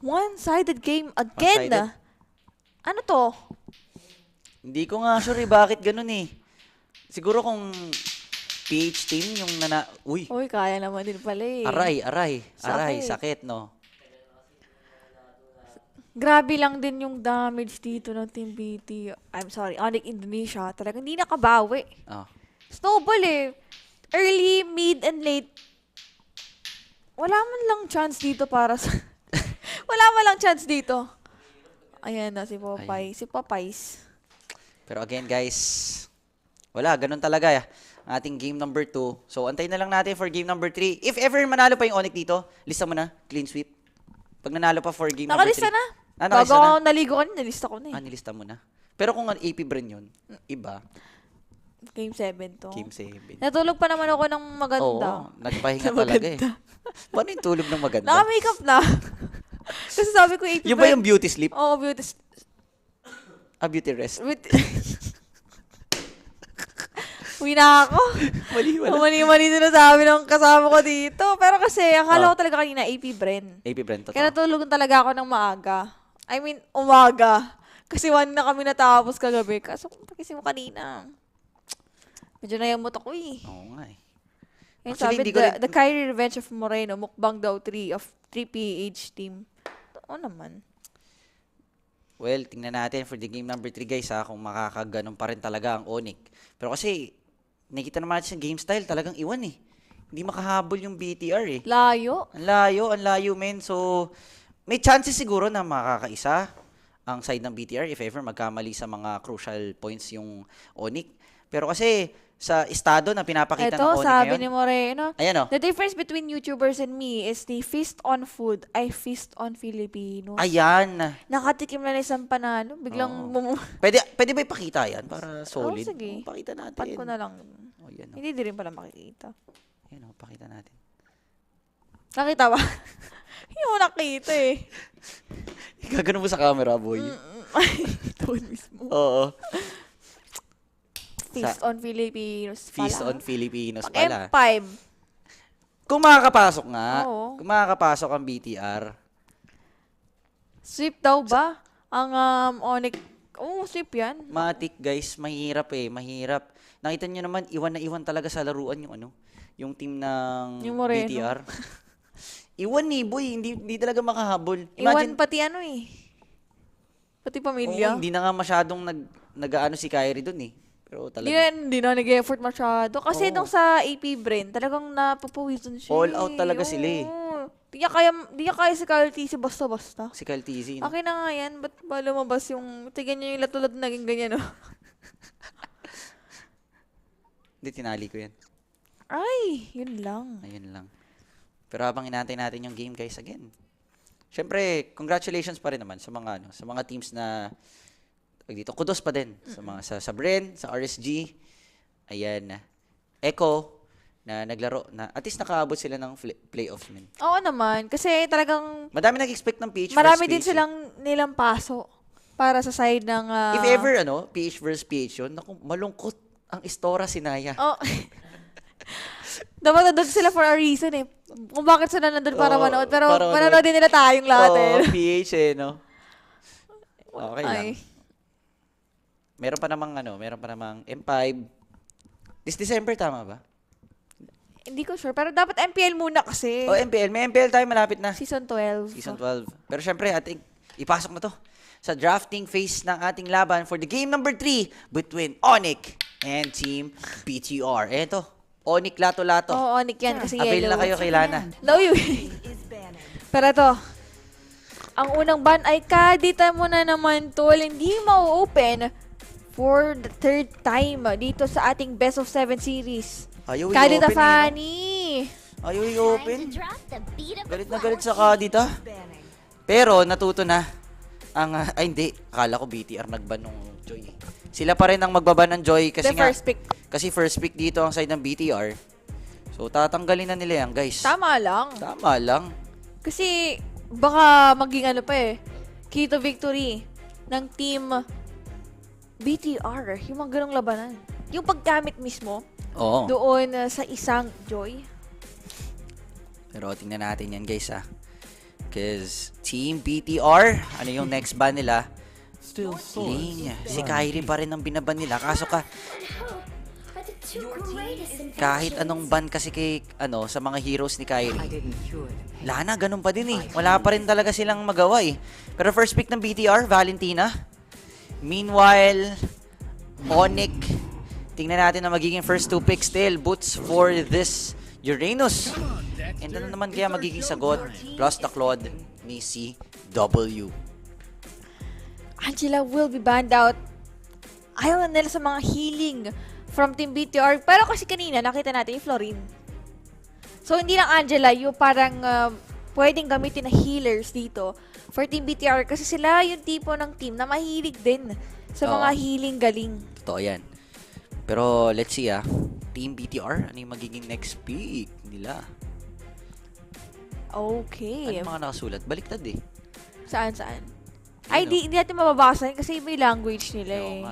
One-sided game again. One-sided? Ano to? Hindi ko nga sure bakit ganun eh. Siguro kung PH team yung Uy, kaya naman din pala eh. Aray, sakit no. Grabe lang din yung damage dito ng Team BT. I'm sorry, Onyx Indonesia. Talagang hindi nakabawi. Snowball eh. Early, mid, and late. Wala man lang chance dito para sa... Wala man lang chance dito. Ayan na, si Popeyes. Pero again guys, wala, ganun talaga ating game number 2. So, antayin na lang natin for game number 3. If ever manalo pa yung Onyx dito, lista mo na, clean sweep. Pag nanalo pa for game number 3. Nakalista na. Nakalista Bago na? ako naligo ko, nilista ko na eh. Nilista mo na. Pero kung AP brand yun, iba. Game 7 to. Game 7. Natulog pa naman ako ng maganda. Oo, nagpahinga talaga eh. Paano yung tulog ng maganda? Naka-makeup na. Kasi sabi ko AP brand. Yung ba yung beauty sleep? Oo, beauty sleep. Beauty rest. Uwi na ako. Mali na sabi ng kasama ko dito. Pero kasi, akala ko talaga kanina AP brand. AP brand, totoo. Kaya natulog talaga ako ng maaga. I mean, umaga. Kasi 1 na kami natapos kagabi. Kaso kung pakisi mo kanina. Medyo nayamot ako eh. Oo nga eh. Ayun, sabi, the Kyrie Revenge of Moreno, mukbang daw 3 PH team. Oo naman. Well, tingnan natin for the game number 3 guys kung makakaganon pa rin talaga ang Onyx. Pero kasi, nakita naman natin sa game style, talagang iwan eh. Hindi makahabol yung BTR eh. Layo. Ang layo men. So, may chances siguro na makakaisa ang side ng BTR if ever magkamali sa mga crucial points yung Onyx. Pero kasi, sa estado na pinapakita ng Onyx sabi ngayon. ni Moreno. Ayan o. The difference between YouTubers and me is the feast on food, I feast on Filipinos. Ayan. Nakatikim na isang panalo. Biglang Pwede ba ipakita yan para solid? Sige. Pakita natin. Pat ko na lang. Yan, Hindi din rin pala makikita. Ayan o, pakita natin. Nakita ba? Hindi mo nakita eh. Gagano mo sa camera, boy. Doon mismo. Oo. Feast on Filipinos pala. Feast on Filipinos Pag pala. M5. Kung makakapasok nga. Oo. Kung makakapasok ang BTR. Sweep daw ba? Ang Onyx. Oo, sweep yan. Matik, guys. Mahirap eh. Mahirap. Nakita nyo naman, iwan na iwan talaga sa laruan yung yung team ng Yung Moreno. BTR. Iwan ni boy. Hindi talaga makahabol. Iwan pati pati pamilya. Hindi na nga masyadong nag-ano si Kyrie dun eh. Pero talaga. Hindi na nag-effort masyado. Kasi dong sa AP Brain, talagang napapawisan siya. All out talaga sila eh. Di niya kaya si Kyle TC basta-basta. Si Kyle TC. Okay na nga yan. Ba't ba lumabas yung... Tignan niyo yung latulad na naging ganyan, no? Hindi, tinali ko yan. Ay, yun lang. Ayun lang. Pero habang inaantay natin yung game, guys, again. Siyempre, congratulations pa rin naman sa mga teams na dito. Kudos pa din sa mga sa Bren, sa RSG. Ayan. Echo na naglaro na at least nakaabot sila ng playoff men. Oo naman, kasi talagang madami nag-expect ng PH marami versus din silang nilang paso para sa side ng if ever PH versus PH yun, naku, malungkot ang istora si Naya. Oh. Dapat nandun sila for a reason eh. Kung bakit sila nandun para manood. Pero manonood din nila tayong lahat eh. PH eh, no? Okay lang. Meron pa namang M5. This December, tama ba? Hindi ko sure. Pero dapat MPL muna kasi. MPL. May MPL tayo, malapit na. Season 12. Season 12. Pero syempre, ipasok na to sa drafting phase ng ating laban for the game number 3 between Onyx and Team BTR. Eto, Onyx lato-lato. Oo, Onyx yan kasi Avail yellow. na kayo kay Lana. No, pero ito, ang unang ban ay kadita mo na naman tol, hindi ma-open for the third time dito sa ating Best of 7 series. Ayaw Kadita i-open Fanny. Ayaw i-open. Galit na galit sa Kadita. Pero natuto na ang hindi, akala ko BTR nagban nung Joy. Sila pa rin ang magbaban ng Joy kasi first pick. Kasi first pick dito ang side ng BTR. So tatanggalin na nila yan, guys. Tama lang. Tama lang. Kasi baka maging key to victory ng team BTR, yung mga ganong labanan. Yung paggamit mismo doon sa isang Joy. Pero tingnan natin yan, guys, Because Team BTR, ano yung next ban nila? Ling. Si Kyrie pa rin ang binaban nila. Kaso kahit anong ban kasi sa mga heroes ni Kyrie. Lana, ganun pa din eh. Wala pa rin talaga silang magawa eh. Pero first pick ng BTR, Valentina. Meanwhile, Onyx. Tingnan natin na magiging first 2 picks still. Boots for this Uranus. And ano naman kaya magiging sagot? Plus the Claude ni CW. Angela will be banned out. Ayaw na nila sa mga healing from Team BTR. Pero kasi kanina, nakita natin yung Florin. So, hindi lang Angela, yung parang pwedeng gamitin na healers dito for Team BTR. Kasi sila yung tipo ng team na mahilig din sa mga healing galing. Totoo yan. Pero, let's see Team BTR, ano yung magiging next pick nila? Okay. Ano mga nakasulat? Baliktad eh. Saan? Ay, hindi natin mababasa kasi may language nila eh.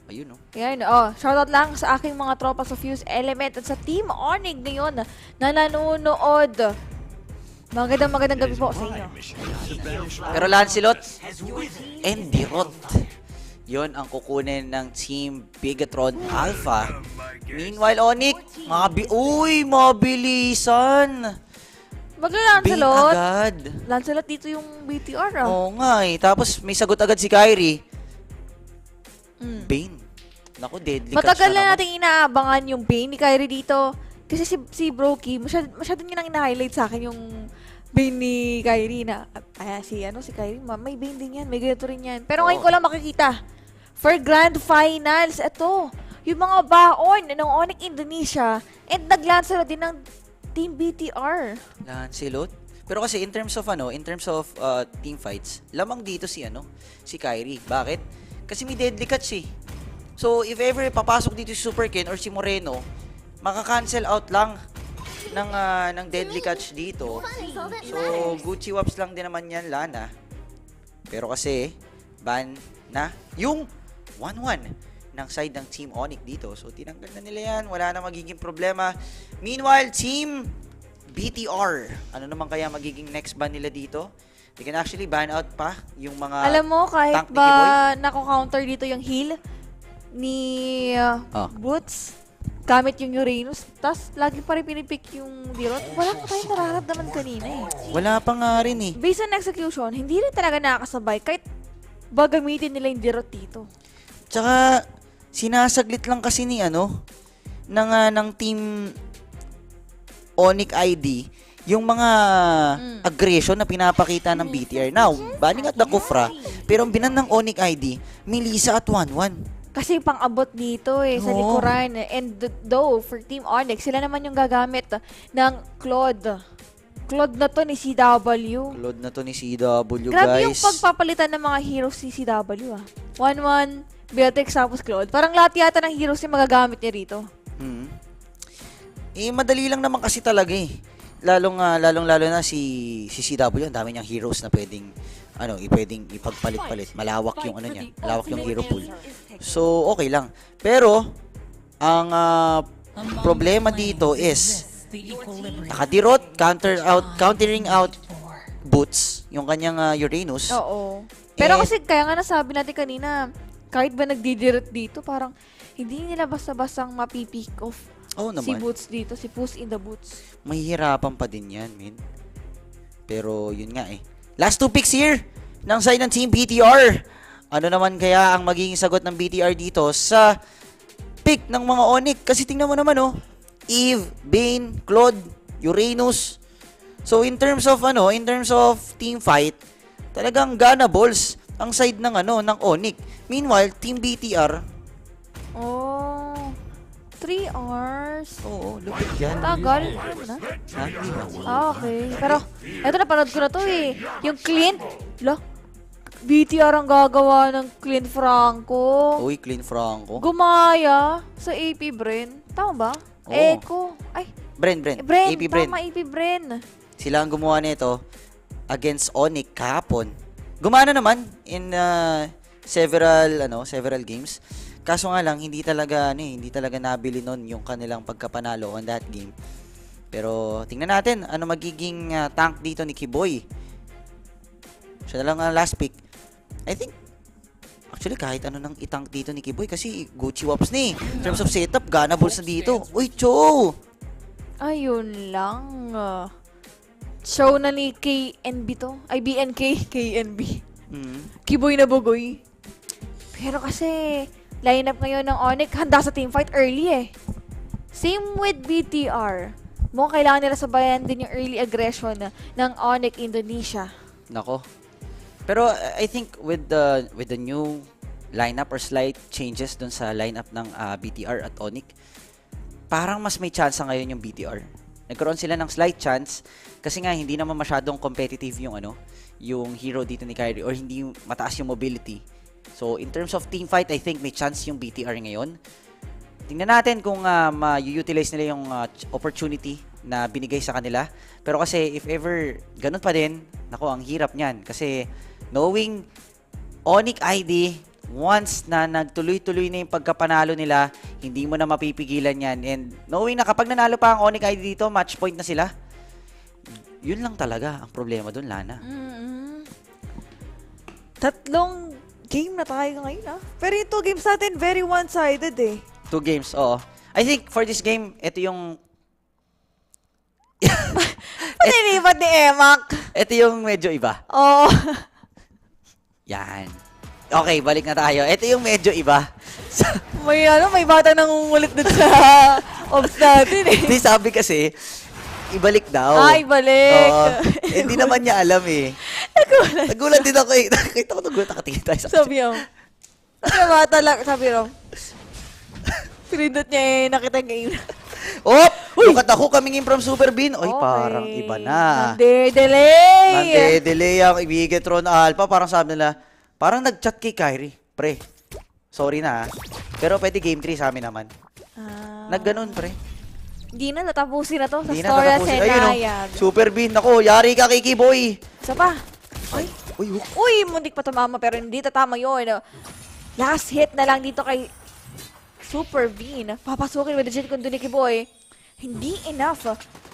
Ayun, Ayan, shoutout lang sa aking mga tropa sa Fuse Element at sa Team Onyx ngayon na nanonood. Magandang gabi po sa inyo. Pero Lancelot and Dirot, yun ang kukunin ng Team Bigatron Alpha. Meanwhile, Onyx, mabilisan. Lancelot. Agad. Lancelot dito yung BTR Oo nga eh. Tapos may sagot agad si Kyrie. Bane. Naku, deadly catch Matagal na naman. natin inaabangan yung Bane ni Kyrie dito. Kasi si Brokey, masyado niya nang ina-highlight sa akin yung Bane ni Kyrie na, si Kyrie, may Bane din yan, may ganito rin yan. Pero ngayon ko lang makikita. For Grand Finals, ito, yung mga baon ng Onyx Indonesia, and naglansalo din ng Team BTR. Lancelot? Pero kasi in terms of team fights, lamang dito si Kyrie. Bakit? Kasi may deadly catch eh. So if ever papasok dito si Super Ken or si Moreno, maka-cancel out lang. ng deadly catch dito. So, Gucci Wops lang din naman yan, Lana. Pero kasi, ban na yung 1-1 ng side ng Team Onyx dito. So, tinanggal na nila yan. Wala na magiging problema. Meanwhile, Team BTR. Ano naman kaya magiging next ban nila dito? They can actually ban out pa yung mga Alam mo, kahit tank ni ba Kiboy. nako-counter dito yung heal ni Boots, gamit yung Uranus, tas lagi pa rin pinipick yung Dirot. Wala pa tayong nararamdaman kanina eh. Wala pa nga rin eh. Based on execution, hindi rin talaga nakakasabay kahit ba gamitin nila yung Dirot dito. Tsaka, sinasaglit lang kasi ni ng Team Onyx ID yung mga aggression na pinapakita ng BTR. Now, banning at the Kufra, pero ang binan ng Onyx ID, Melissa at 1-1. Kasi pang-abot dito sa likuran. And though, for Team Onyx, sila naman yung gagamit ng Claude. Claude na to ni CW. Claude na to ni CW, Grabe guys. yung pagpapalitan ng mga heroes ni CW 1-1, Beatrix tapos Claude. Parang lahat yata ng heroes yung magagamit niya rito. Madali lang naman kasi talaga eh. Lalong-lalo na si CW, ang dami niyang heroes na pwedeng ipagpalit-palit. Malawak yung niya, malawak yung hero pool. So, okay lang. Pero ang problema dito is nakadirot, countering out Boots, yung kanyang Uranus. Oo. Pero kasi kaya nga nasabi natin kanina, kahit ba nagdidirect dito, parang hindi nila basta-bastang mapipick off si Boots dito, si Puss in the Boots. Mahihirapan pa din yan, men. Pero yun nga eh. Last 2 picks here ng side ng Team BTR. Ano naman kaya ang magiging sagot ng BTR dito sa pick ng mga Onyx? Kasi tingnan mo naman Eve, Bane, Claude, Uranus. So in terms of team fight, talagang gana balls ang side ng ng Onyx. Meanwhile, Team BTR 3 hours. Oo, lupit yan. Tagal. Ano na? Okay. Pero, eto napanood ko na to eh. Yung Clint. BTR ang gagawa ng Clint Franco. Uy, Clint Franco. Gumaya sa AP Bren. Tama ba? Echo. Ay. Bren. AP Bren. Tama, AP Bren. Sila ang gumawa nito against Onyx kahapon. Gumana naman in several games. Kaso nga lang, hindi talaga nabili nun yung kanilang pagkapanalo on that game. Pero tingnan natin ano magiging tank dito ni Kiboy. Siya na lang ang last pick. I think actually kahit ano nang itank dito ni Kiboy kasi Gucci Wops ni. In terms of setup, gana balls na dito. Uy, Cho! Ayun lang. Show na ni KNB to. Ay, BNK, KNB. Kiboy na bugoy. Pero kasi lineup ngayon ng Onyx, handa sa teamfight early eh. Same with BTR. Mukhang kailangan nila sabayan din yung early aggression ng Onyx Indonesia. Nako. Pero I think with the new lineup or slight changes dun sa lineup ng BTR at Onyx, parang mas may chance ngayon yung BTR. Nagkaroon sila ng slight chance kasi nga hindi naman masyadong competitive yung yung hero dito ni Kyrie or hindi mataas yung mobility. So, in terms of team fight, I think may chance yung BTR ngayon. Tingnan natin kung ma-utilize nila yung opportunity na binigay sa kanila. Pero kasi, if ever ganun pa din, nako, ang hirap niyan. Kasi, knowing Onyx ID, once na nagtuloy-tuloy na yung pagkapanalo nila, hindi mo na mapipigilan yan. And knowing na kapag nanalo pa ang Onyx ID dito, match point na sila. Yun lang talaga ang problema dun, Lana. Tatlong game na tayo ngayon Pero yung 2 games natin, very one-sided eh. 2 games, oo. I think for this game, ito yung... Panilipat ni Emak. Ito yung medyo iba. Oo. Yan. Okay, balik na tayo. Ito yung medyo iba. may bata nangungulit dun sa obs natin eh. Hindi, sabi kasi, ibalik daw. Ibalik. Hindi naman niya alam eh. Nagulat din ako eh. Nakita ko nakatingin tayo sa sabi mo. Sabi mo. Pinindot niya eh, nakita game. Lukat ako coming in from Super Bean. Oy, parang iba na. Nande-delay ang Ibigetron Alpha. Parang sabi nila, parang nag-chat kay Kyrie. Pre, sorry na Pero pwede game 3 sa amin naman. Nagganon, pre. Hindi na, natapusin na to sa Hindi na, Storia tatapusin. Ayun, Senayad. Super Bean. Ako, yari ka, Kiki Boy. Isa pa. Ay. Uy, Uy, muntik pa tumama pero hindi tatama yun. Last hit na lang dito kay Super Bean. Papasukin with the jet kundo ni Kiboy. Hindi enough.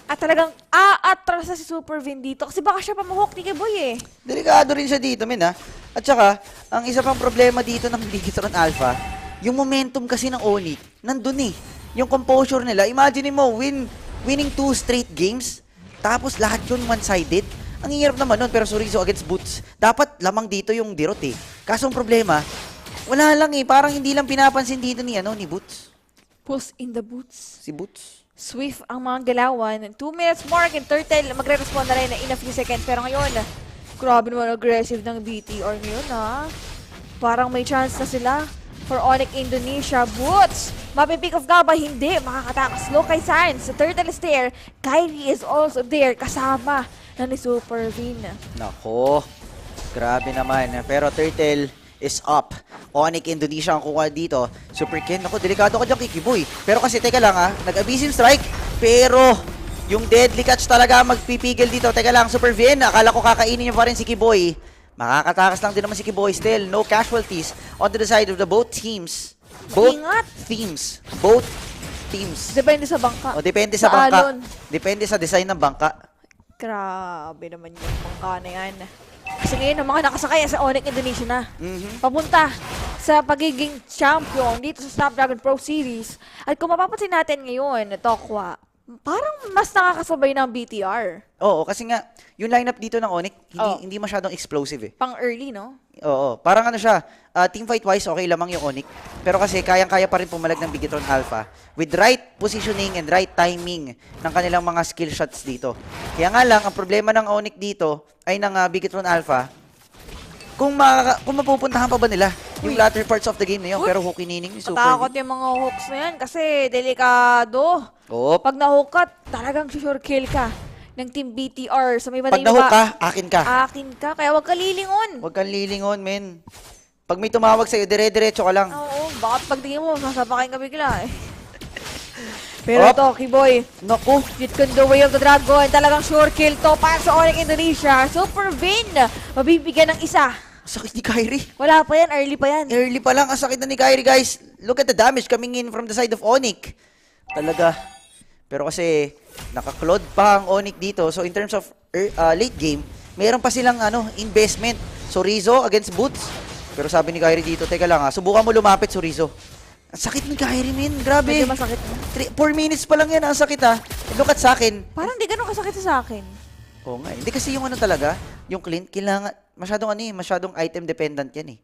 At talagang aatras na si Super Bean dito kasi baka siya pamuhok ni Kiboy eh. Delikado rin siya dito, men ha. At saka, ang isa pang problema dito ng Bigetron Alpha, yung momentum kasi ng Onyx, nandun eh. Yung composure nila, imagine mo, winning 2 straight games, tapos lahat yun one-sided. Ang hirap naman nun, pero Sorizo against Boots, dapat lamang dito yung dirot eh. Kaso ang problema, wala lang eh, parang hindi lang pinapansin dito ni Boots. Puss in the boots. Si Boots. Swift ang mga galawan. 2 minutes mark and Turtle magre-respond na rin in a few seconds. Pero ngayon, grabe naman aggressive ng BTR ngayon ha. Parang may chance na sila for Onyx Indonesia. Boots! Mapipick off ka ba? Hindi. Makakatakas. Low kay Sans. Turtle is there. Kyrie is also there. Kasama na ni Super Vin. Nako, grabe naman. Pero Turtle is up. Onyx Indonesia ang kuha dito. Super Ken, ako, delikado ka dyan, Kiki Boy. Pero kasi, teka lang ha, nag-abusive strike. Pero, yung deadly catch talaga magpipigil dito. Teka lang, Super Vin, akala ko kakainin niya pa rin si Kiki Boy. Makakatakas lang din naman si Kiki Boy. Still, no casualties onto the side of the both teams. Both teams. Both teams. Depende sa bangka. O, depende sa bangka. Alon. Depende sa design ng bangka. Grabe naman yung bangka na yan. Kasi ngayon, ang mga nakasakay sa Onyx Indonesia na. Mhm. Papunta sa pagiging champion dito sa Snapdragon Pro Series. At kung mapapansin natin ngayon, Tokwa, parang mas nakakasabay ng BTR. Oo, kasi nga, yung lineup dito ng Onyx, hindi masyadong explosive eh. Pang early, no? Oo, parang ano siya, teamfight-wise, okay lamang yung Onyx. Pero kasi kayang-kaya pa rin pumalag ng Bigetron Alpha with right positioning and right timing ng kanilang mga skill shots dito. Kaya nga lang, ang problema ng Onyx dito ay ng Bigetron Alpha, kung mapupuntahan pa ba nila yung latter parts of the game na yun, pero hooky nining ni Super. Matakot yung mga hooks na yan kasi delikado. Oo. Pag na-hook ka, talagang sure kill ka ng Team BTR. So may Pag na-hook ka, akin ka. Akin ka, kaya huwag ka lilingon. Huwag kang lilingon, men. Pag may tumawag sa'yo, dire-diretso ka lang. Oo, baka pagtingin mo, sasapakin ka bigla eh. Pero ito, Kiboy. Naku. Jeet Kundo, Way of the Dragon. Talagang sure kill to para sa Onyx Indonesia. Super Vin, mabibigyan ng isa. Sakit ni Kyrie. Wala pa yan, early pa yan. Early pa lang, ang sakit na ni Kyrie, guys. Look at the damage coming in from the side of Onyx. Talaga. Pero kasi, naka-cloud pa ang Onyx dito. So in terms of late game, meron pa silang investment. Sorizo against Boots. Pero sabi ni Kyrie dito, teka lang ha, subukan mo lumapit, Sorizo. Ang sakit ni Kyrie, min. Grabe. Medyo masakit na. 4 minutes pa lang yan, ang sakit ha. Look at sa akin. Parang di ganun kasakit sa akin. Oo nga. Hindi kasi yung talaga, yung Clint, kailangan, masyadong item dependent yan eh.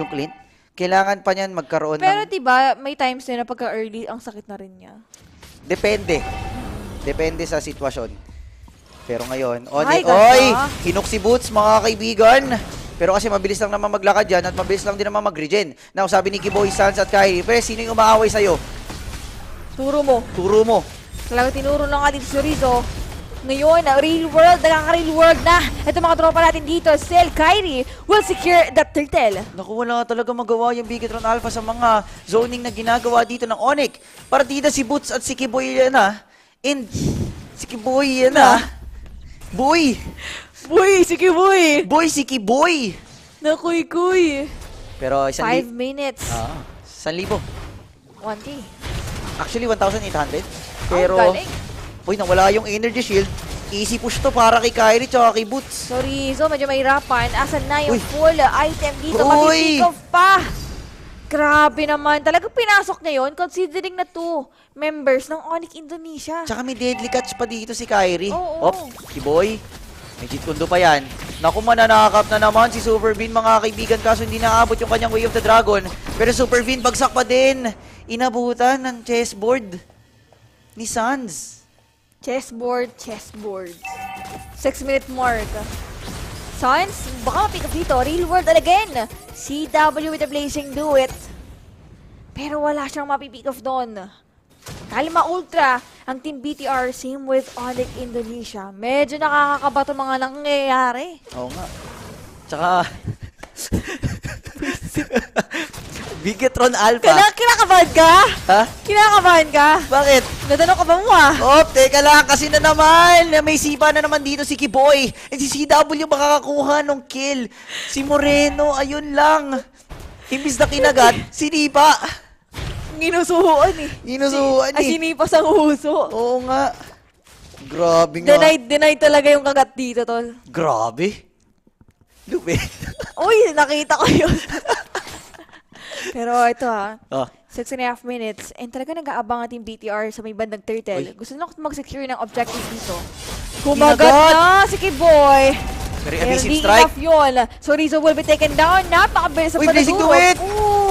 Yung Clint, kailangan pa niyan magkaroon Pero ng... diba, may times din na pagka-early, ang sakit na rin niya. Depende. Depende sa sitwasyon. Pero ngayon, Ay, hinok si Boots, mga kaibigan. Pero kasi mabilis lang naman maglakad yan at mabilis lang din naman mag-regen. Now, sabi ni Kiboy, Sans at Kyrie, pero sino yung umaaway sa'yo? Turo mo. Turo mo. Talaga tinuro lang nga dito si Rizzo. Ngayon, real world, nakaka-real world na. Ito mga tropa natin dito, still Kyrie will secure the turtle. Naku, wala talaga magawa yung Bigetron Alpha sa mga zoning na ginagawa dito ng Onyx. Partida si Boots at si Kiboy yan ha. And si Kiboy yan ha. Boy! Boy, si Kiboy! Boy, si Kiboy! Nakuy-kuy. Pero 5 minutes. 1,000. 1K. Actually, 1,800. Pero, galing. uy, nawala yung energy shield. Easy push to para kay Kyrie tsaka kay Boots. Sorry, so medyo mahirapan. Asan na yung full item dito? Uy! Mati-pick off pa. Grabe naman. Talagang pinasok niya yun considering na 2 members ng Onyx Indonesia. Tsaka may deadly catch pa dito si Kyrie. Oo. Kiboy. May cheat kundo pa yan. Naku, mananakap na naman si Super Bean, mga kaibigan, kaso hindi naabot yung kanyang Way of the Dragon. Pero Super Bean, bagsak pa din. Inabutan ng chessboard ni Sans. Chessboard. 6-minute mark. Sans, baka mapick up dito. Real world again. CW with the blazing do it. Pero wala siyang mapipick off doon. Kalma Ultra, ang Team BTR, same with Onyx Indonesia. Medyo nakakakabato mga nangyayari. Oo nga. Tsaka, Bigetron Alpha. Kinakabahan ka? Ha? Kinakabahan ka? Bakit? Natanong ka ba mo Teka lang, kasi na naman, may sipa na naman dito si Kiboy. And si CW makakakuha ng kill. Si Moreno, ayun lang. Imbis na kinagat, sinipa. Ginusuhuan Sinipas ang uso. Oo nga. Grabe nga. Denied talaga yung kagat dito, tol. Grabe. Lupit. Uy, nakita ko yun. Pero ito 6.5 minutes, and talaga nag-aabang ating BTR sa may bandang turtle. Gusto nila mag-secure ng objective dito. Kumagat na si Kiboy. Very evasive strike. Yun. So Rizzo will be taken down. Napakabilis ang Blazing to it.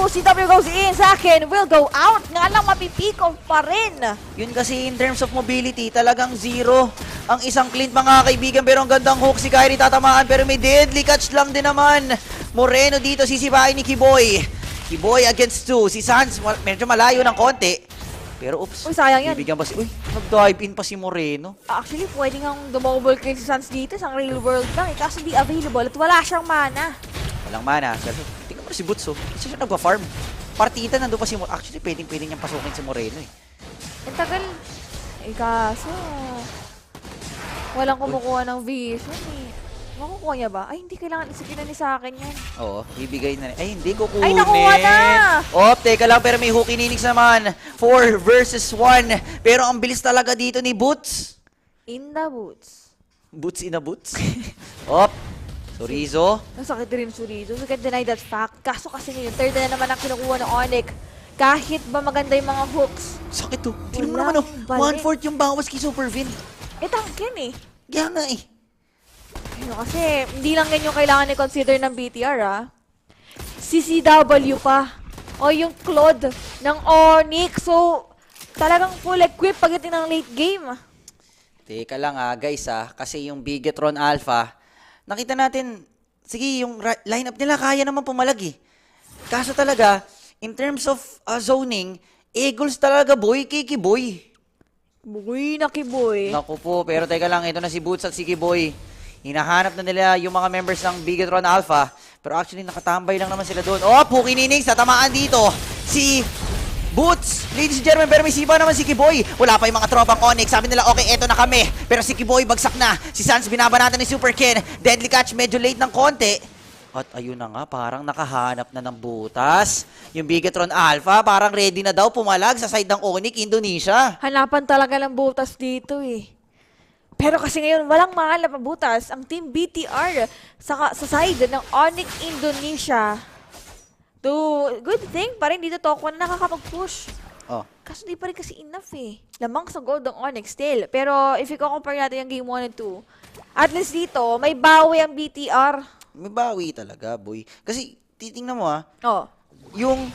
CW goes in. Sa akin, will go out. Nga lang mapipick off pa rin. Yun kasi in terms of mobility, talagang zero ang isang Clint mga kaibigan. Pero ang gandang hook si Kyrie tatamaan. Pero may deadly catch lang din naman. Moreno dito sisipain ni Kiboy. Kiboy against 2. Si Sans medyo malayo ng konti. Pero oops, sayang yan. Bibigyan pa si... nag-dive in pa si Moreno. Actually, pwede nga dumobble kill si Sans dito sa real world lang. Kaso di available at wala siyang mana. Walang mana. Tingnan mo si Butso. Kasi siya nagpa-farm. Partita, nandun pa si Moreno. Actually, pwedeng niyang pasukin si Moreno Ang tagal. Kaso... walang kumukuha ng vision Makukuha niya ba? Ay, hindi kailangan isipin na ni sa akin yan. Oo, ibigay na. Ay, hindi kukunin. Ay, nakuha na! Teka lang, pero may hook ininix naman. 4 versus 1. Pero ang bilis talaga dito ni Boots. In the boots. Boots in the boots. So Rizzo. Nasakit rin si Rizzo. We can deny that fact. Kaso kasi ngayon, third na naman ang kinukuha ng Onyx. Kahit ba maganda yung mga hooks. Sakit to. Tingnan mo naman 1/4 yung bawas kay Supervin. Tank yan Kaya nga kasi hindi lang yan yung kailangan i-consider ng BTR Si CW pa. Yung Claude ng Onyx. So, talagang full equip pagdating ng late game. Teka lang guys kasi yung Bigetron Alpha, nakita natin, sige yung lineup nila kaya naman pumalag Kaso talaga, in terms of zoning, Eagles talaga boy, Kiboy. Boy na Kiboy. Naku po, pero teka lang, ito na si Boots at si Kiboy. Hinahanap na nila yung mga members ng Bigetron Alpha. Pero actually, nakatambay lang naman sila doon. Hook ininings, tatamaan dito. Si Boots, ladies and gentlemen, pero may sipa naman si Kiboy. Wala pa yung mga tropang Onyx. Sabi nila, okay, eto na kami. Pero si Kiboy, bagsak na. Si Sans, binabanatan ni Super Ken. Deadly catch, medyo late ng konti. At ayun na nga, parang nakahanap na ng butas. Yung Bigetron Alpha, parang ready na daw pumalag sa side ng Onyx, Indonesia. Hanapan talaga ng butas dito Pero kasi ngayon, walang mahal na pabutas ang Team BTR sa side ng Onyx Indonesia. Good thing, pa rin dito Tokwa na nakakapag-push. Kaso di pa rin kasi enough Lamang sa gold ng Onyx still. Pero if i-compare natin yung game 1 and 2, at least dito, may bawi ang BTR. May bawi talaga, boy. Kasi, titingnan mo yung...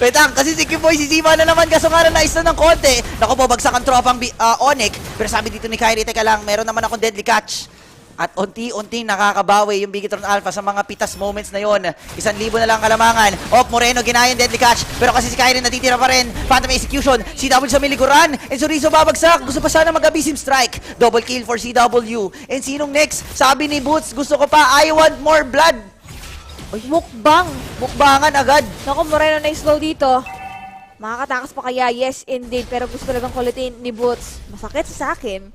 Petang, kasi si Kiboy, sisipa na naman kaso nga na na ng konti. Naku po, bagsak ang tropang Onyx. Pero sabi dito ni Kyrie, teka lang, meron naman akong deadly catch. At unti-unti nakakabawi yung Bigetron Alpha sa mga pitas moments na yon. 1,000 na lang kalamangan. Moreno ginaya yung deadly catch. Pero kasi si Kyrie natitira pa rin. Phantom execution. CW sa miliguran. And Rizzo babagsak. Gusto pa sana mag-abisim strike. Double kill for CW. And sinong next? Sabi ni Boots, gusto ko pa, I want more blood. Mukbang. Mukbangan agad. Naku, Moreno na slow dito. Makakatakas pa kaya? Yes, indeed. Pero gusto talagang kulitin ni Boots. Masakit sa akin.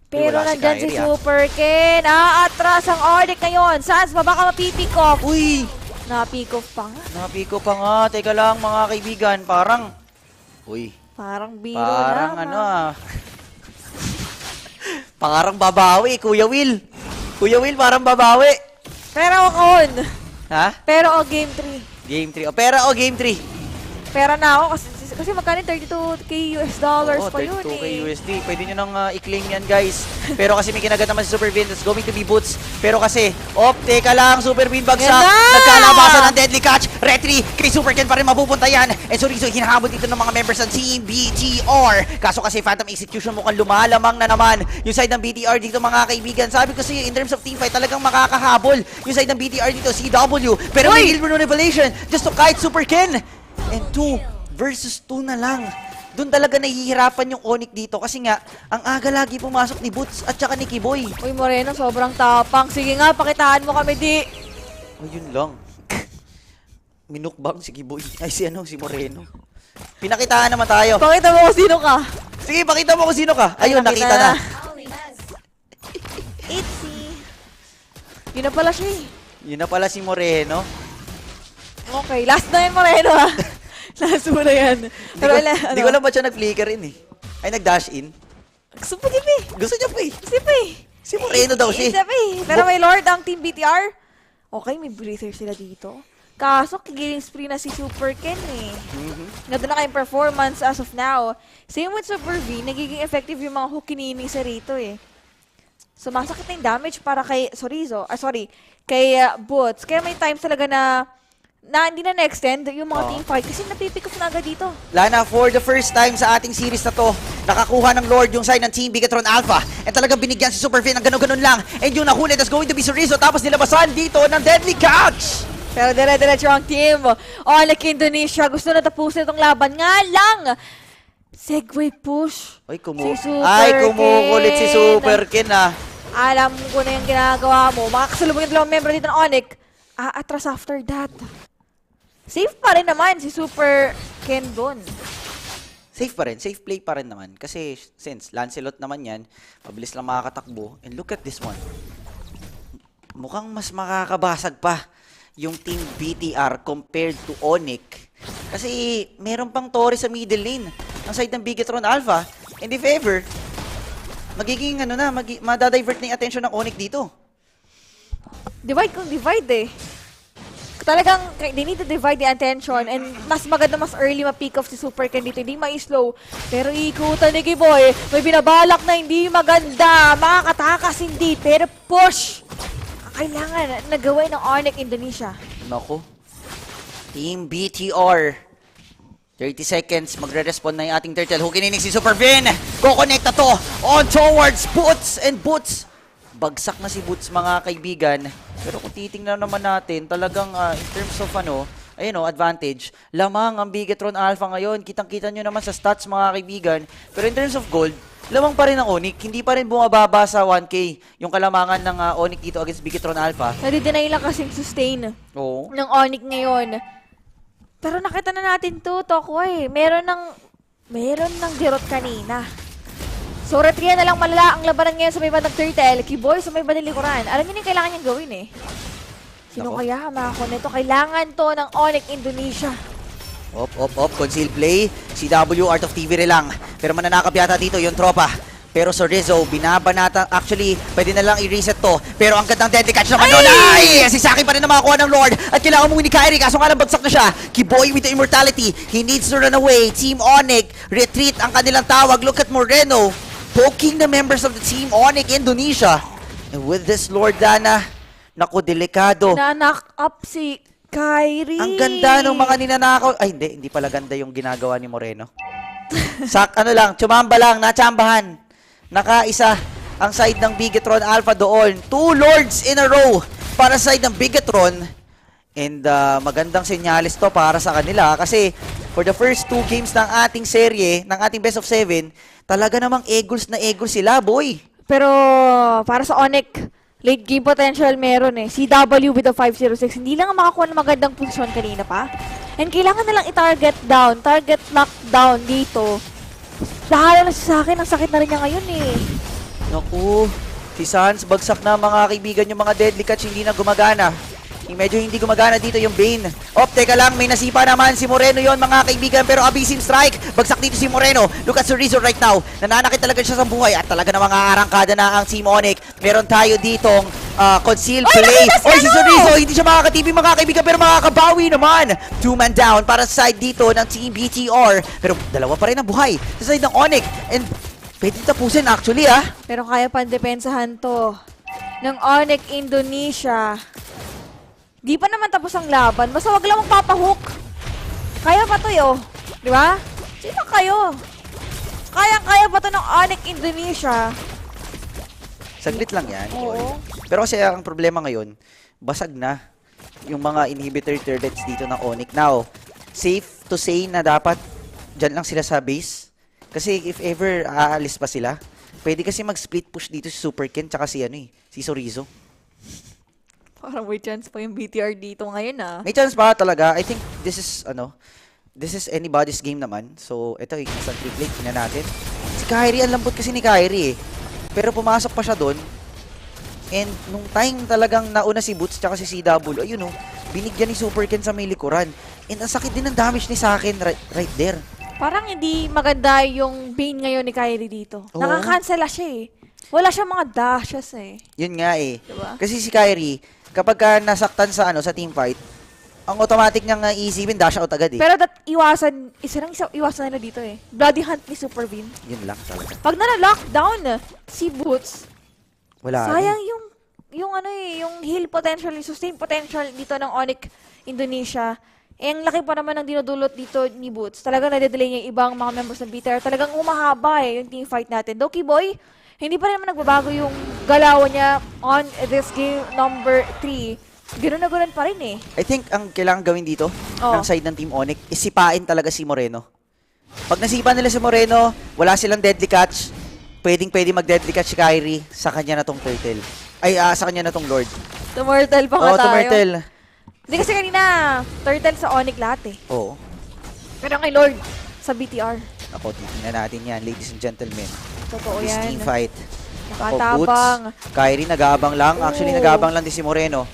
Pero nandyan si Super Ken. Atras ang Onyx ngayon. Sans ba baka mapipick off? Uy! Napick off pa nga. Napick off pa nga. Teka lang mga kaibigan. Parang... Uy. Parang biro parang naman. Parang babawi, Kuya Will. Kuya Will, parang babawi. Pero on. Ha? Pero game 3. Game 3. Pera game 3. Pera na ako kasi magkano 32k US dollars pa yun 32k USD. Pwede nyo nang i-claim yan, guys. Pero kasi may kinagat naman si Supervin. That's going to be Boots. Pero kasi, teka lang, Supervin bagsak. Nagkalabasan ng deadly catch. Retry kay Super Ken pa rin mapupunta yan. And so Rizzo, hinahabol dito ng mga members ng Team BTR. Kaso kasi Phantom Execution mukhang lumalamang na naman yung side ng BTR dito mga kaibigan. Sabi ko sa'yo, in terms of teamfight, talagang makakahabol yung side ng BTR dito, CW. Pero may revelation just to kite Super Ken. And 2 versus 2 na lang. Doon talaga nahihirapan yung Onyx dito kasi nga, ang aga lagi pumasok ni Boots at saka ni Kiboy. Uy, Moreno, sobrang tapang. Sige nga, pakitaan mo kami, di. Yun lang. Minukbang si Kiboy. Ay, si Moreno. Pinakitaan naman tayo. Pakita mo kung sino ka. Sige, pakita mo kung sino ka. Ayun, nakita na. Itzy. Yun na pala siya eh. Yun na pala si Moreno. Okay, last na yan Moreno ha. Last mo na yan. Pero Hindi ko alam ba't siya nag-flicker in eh. Ay, nag-dash in. Gusto pa niya pa eh. Gusto niya pa eh. Gusto pa eh. Si Moreno daw siya. Isa pa eh. Pero may Lord ang Team BTR. Okay, may breather sila dito. Kaso, kigiling spree na si Super Ken eh. Ganda na kayong performance as of now. Same with Super V, nagiging effective yung mga Hokinini sa rito eh. Sumasakit na yung damage para kay kay Boots. Kaya may times talaga na hindi na na-extend yung mga team fight kasi napipick off na agad dito. Lana, for the first time sa ating series na to, nakakuha ng Lord yung side ng Team Bigatron Alpha. And talagang binigyan si Super V ng ganun-ganun lang. And yung nahuli, that's going to be Sorizo. Tapos nilabasan dito ng Deadly Couch. Pero dire-diretso ang team. Like Indonesia, gusto na tapusin itong laban. Nga lang, Segway push. Ay, kumukulit si Super Ken ah. Alam ko na yung ginagawa mo. Makakasalubong yung dalawang member dito ng Onyx. Atras after that. Safe pa rin naman si Super Ken doon. Safe pa rin. Safe play pa rin naman. Kasi since Lancelot naman yan, mabilis lang makakatakbo. And look at this one. Mukhang mas makakabasag pa yung Team BTR compared to Onyx. Kasi meron pang Torre sa middle lane. Ang side ng Bigatron Alpha. And if ever, magiging madadivert na yung attention ng Onyx dito. Divide kung divide eh. Talagang, they need to divide the attention and mas maganda, mas early ma-pick off si Super Ken dito. Hindi ma-slow. Pero ikutan ni Kiboy. May binabalak na hindi maganda. Makakatakas hindi. Pero push! Kailangan nagawin ng Onyx Indonesia. Naku. Team BTR. 30 seconds. Magre-respond na yung ating turtle. Hukininig si Super Vin. Kukonekta to. On towards Boots and Boots. Bagsak na si Boots mga kaibigan. Pero kung titingnan naman natin, talagang in terms of advantage, lamang ang Bigatron Alpha ngayon. Kitang-kita nyo naman sa stats mga kaibigan. Pero in terms of gold, lamang pa rin ang Onyx. Hindi pa rin bumababa sa 1K yung kalamangan ng Onyx dito against Bigatron Alpha. Nadi-deny lang kasing sustain ng Onyx ngayon. Pero nakita na natin to, Tokwa eh. Meron ng dirot kanina. So, retriya na lang malala ang labanan ngayon sa may bandang turtle. Kiboy sa may bandang likuran. Alam niyo na yung kailangan niyang gawin eh. Sino kaya makakonecto? Kailangan to ng Onyx Indonesia. Conceal play. CW, Art of TV lang. Pero mananakap yata dito yung tropa. Pero Sorizo, binabanata. Actually, pwede na lang i-reset to. Pero ang gandang deadly catch naman doon. Ay! Si Saki pa rin na makakuha ng Lord. At kailangan mong ni Kyrie. Kaso nga lang bagsak na siya. Kiboy with the immortality. He needs to run away. Team Onyx. Retreat ang kanilang tawag. Look at Moreno. Poking the members of the Team Onyx Indonesia. And with this Lord Dana, naku, delikado. Na-knock up si Kyrie. Ang ganda ng mga ninanakaw. Ay, hindi pala ganda yung ginagawa ni Moreno. Tsumamba lang, natsambahan. Nakaisa ang side ng Bigatron Alpha doon. 2 Lords in a row para sa side ng Bigatron. And magandang senyales to para sa kanila. Kasi for the first 2 games ng ating serye, ng ating best of 7, talaga namang eagles na eagles sila, boy. Pero para sa Onyx, late game potential meron eh. CW with the 506. Hindi lang makakuha ng magandang posisyon kanina pa. And kailangan nalang i-target down, target knockdown dito. Lalo na sa akin, ang sakit na rin niya ngayon eh. Naku, si Sans, bagsak na mga kaibigan yung mga deadly catch, hindi na gumagana. Medyo hindi gumagana dito yung Bane. Teka lang, may nasipa naman si Moreno yon mga kaibigan, pero Abyssine Strike. Bagsak dito si Moreno. Look at Sorizo right now. Nananakit talaga siya sa buhay at talaga namang aarangkada na ang Team Onyx. Meron tayo ditong conceal play. Si Sorizo, hindi siya makakatipi mga kaibigan, pero makakabawi naman. 2-man down para sa side dito ng Team BTR. Pero dalawa pa rin ang buhay sa side ng Onyx. And pwede tapusin actually Pero kaya pandepensahan to ng Onyx Indonesia. Di pa naman tapos ang laban. Basta wag lang magpapahook. Kaya pa to Di ba? Sino kayo? Kaya pa to ng Onyx Indonesia. Saglit lang yan. Pero kasi ang problema ngayon, basag na yung mga inhibitor turrets dito ng Onyx. Now, safe to say na dapat dyan lang sila sa base. Kasi if ever aalis pa sila, pwede kasi mag-split push dito si Super Ken tsaka si Sorizo. Parang may chance pa yung BTR dito ngayon May chance pa talaga. I think this is anybody's game naman. So, ito yung isang trick lane. Tingnan natin. Si Kyrie, ang lambot kasi ni Kyrie eh. Pero pumasok pa siya doon. And nung time talagang nauna si Boots tsaka si CW, ayun binigyan ni Super Ken sa may likuran. And ang sakit din ng damage ni sa akin right there. Parang hindi maganda yung Bane ngayon ni Kyrie dito. Oo. Nakakancela siya eh. Wala siyang mga dashes eh. Yun nga eh. Diba? Kasi si Kyrie, kapag nasaktan sa sa team fight, ang automatic niyang easy win, dash out agad eh. Pero iwasan nila dito eh. Bloody Hunt ni Super Bean. Yun lang talaga. Pag na-lockdown si Boots, wala. Sayang yung heal potential, yung sustain potential dito ng Onyx Indonesia. Eh, ang laki pa naman ng dinudulot dito ni Boots. Talagang nade-delay niya yung ibang mga members ng BTR. Talagang umahaba eh yung team fight natin. Doki Boy, hindi pa rin naman nagbabago yung galawan niya on this game number 3. Ganoon na ganoon pa rin eh. I think ang kailangan gawin dito ng side ng Team Onyx is sipain talaga si Moreno. Pag nasipa nila si Moreno, wala silang deadly catch. Pwedeng mag-deadly catch si Kyrie. Sa kanya na tong turtle. Sa kanya na tong Lord. Tumurtle pa nga tayo. Tumurtle. Hindi kasi kanina, turtle sa Onyx lahat eh. Oo. Pero kay Lord, sa BTR. Ako, tingnan natin yan, ladies and gentlemen. Totoo This yan. team fight. Nakatabang. Kyrie nag-aabang lang. Actually, nag-aabang lang din si Moreno.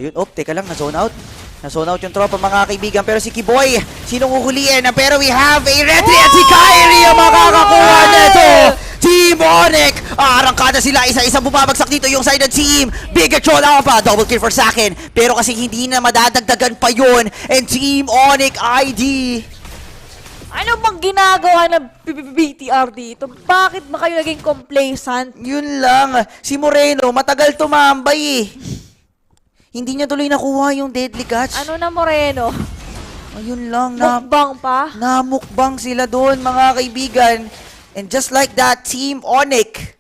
Ayun, teka lang, na-zone out. Na-zone out yung tropa, mga kaibigan. Pero si Kiboy, sinong uhuliin? Pero we have a retry at si Kyrie ang makakakuha nito. Team Onyx! Arangkada sila, isa-isa bumabagsak dito yung side ng team. Bigatron Alpha, double kill for sa akin. Pero kasi hindi na madadagdagan pa yun. And Team Onyx ID. Ano bang ginagawa ng BTR dito? Bakit ba kayo naging complacent? Yun lang. Si Moreno, matagal tumambay eh. Hindi niya tuloy nakuha yung deadly catch. Ano na Moreno? Ayun lang. Mukbang pa? Namukbang sila doon, mga kaibigan. And just like that, Team Onyx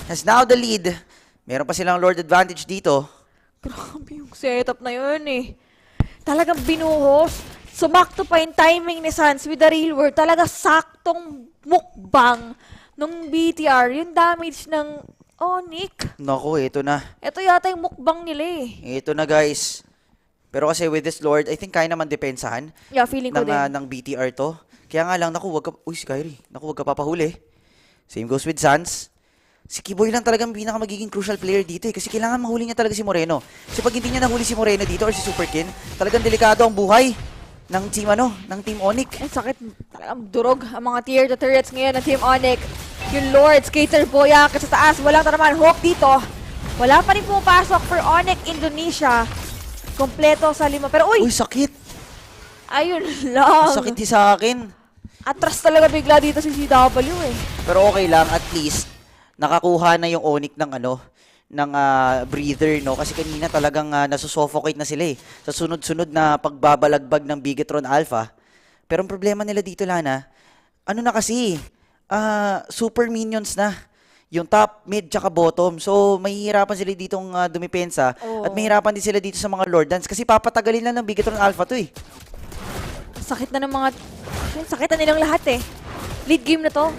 has now the lead. Meron pa silang Lord advantage dito. Grabe yung setup na yun eh. Talagang binuhos. Sumakto pa yung timing ni Sans with the real world. Talaga saktong mukbang nung BTR. Yung damage ng Onyx. Naku, ito na. Ito yata yung mukbang nila eh. Ito na, guys. Pero kasi with this Lord, I think kaya naman depensahan. Yeah, feeling ko din. Ng BTR to. Kaya nga lang, naku, si Kyrie. Naku, wag ka papahuli. Same goes with Sans. Si Kiboy lang talagang magiging crucial player dito eh. Kasi kailangan mahuli niya talaga si Moreno. Kasi pag hindi niya nahuli si Moreno dito or si Superkin, talagang delikado ang buhay ng Team Onyx. Ang sakit, talagang durog ang mga tier to turrets ngayon ng Team Onyx. Yung Lord, Skater Boya, kasi sa taas, walang naman hook dito. Wala pa rin pumapasok for Onyx Indonesia. Kompleto sa 5. Pero uy! Uy, sakit! Ayun lang. Sakit din sa akin. Atras talaga bigla dito si CW eh. Pero okay lang, at least, nakakuha na yung Onyx ng breather, no? Kasi kanina talagang nasusuffocate na sila eh. Sa sunod-sunod na pagbabalagbag ng Bigatron Alpha. Pero ang problema nila dito, Lana, super minions na. Yung top, mid, tsaka bottom. So, mahihirapan sila ditong dumipensa. At mahihirapan din sila dito sa mga Lordans. Kasi papatagalin lang ng Bigatron Alpha to eh. Sakit na ng mga... Sakit na nilang lahat eh. Lead game na to.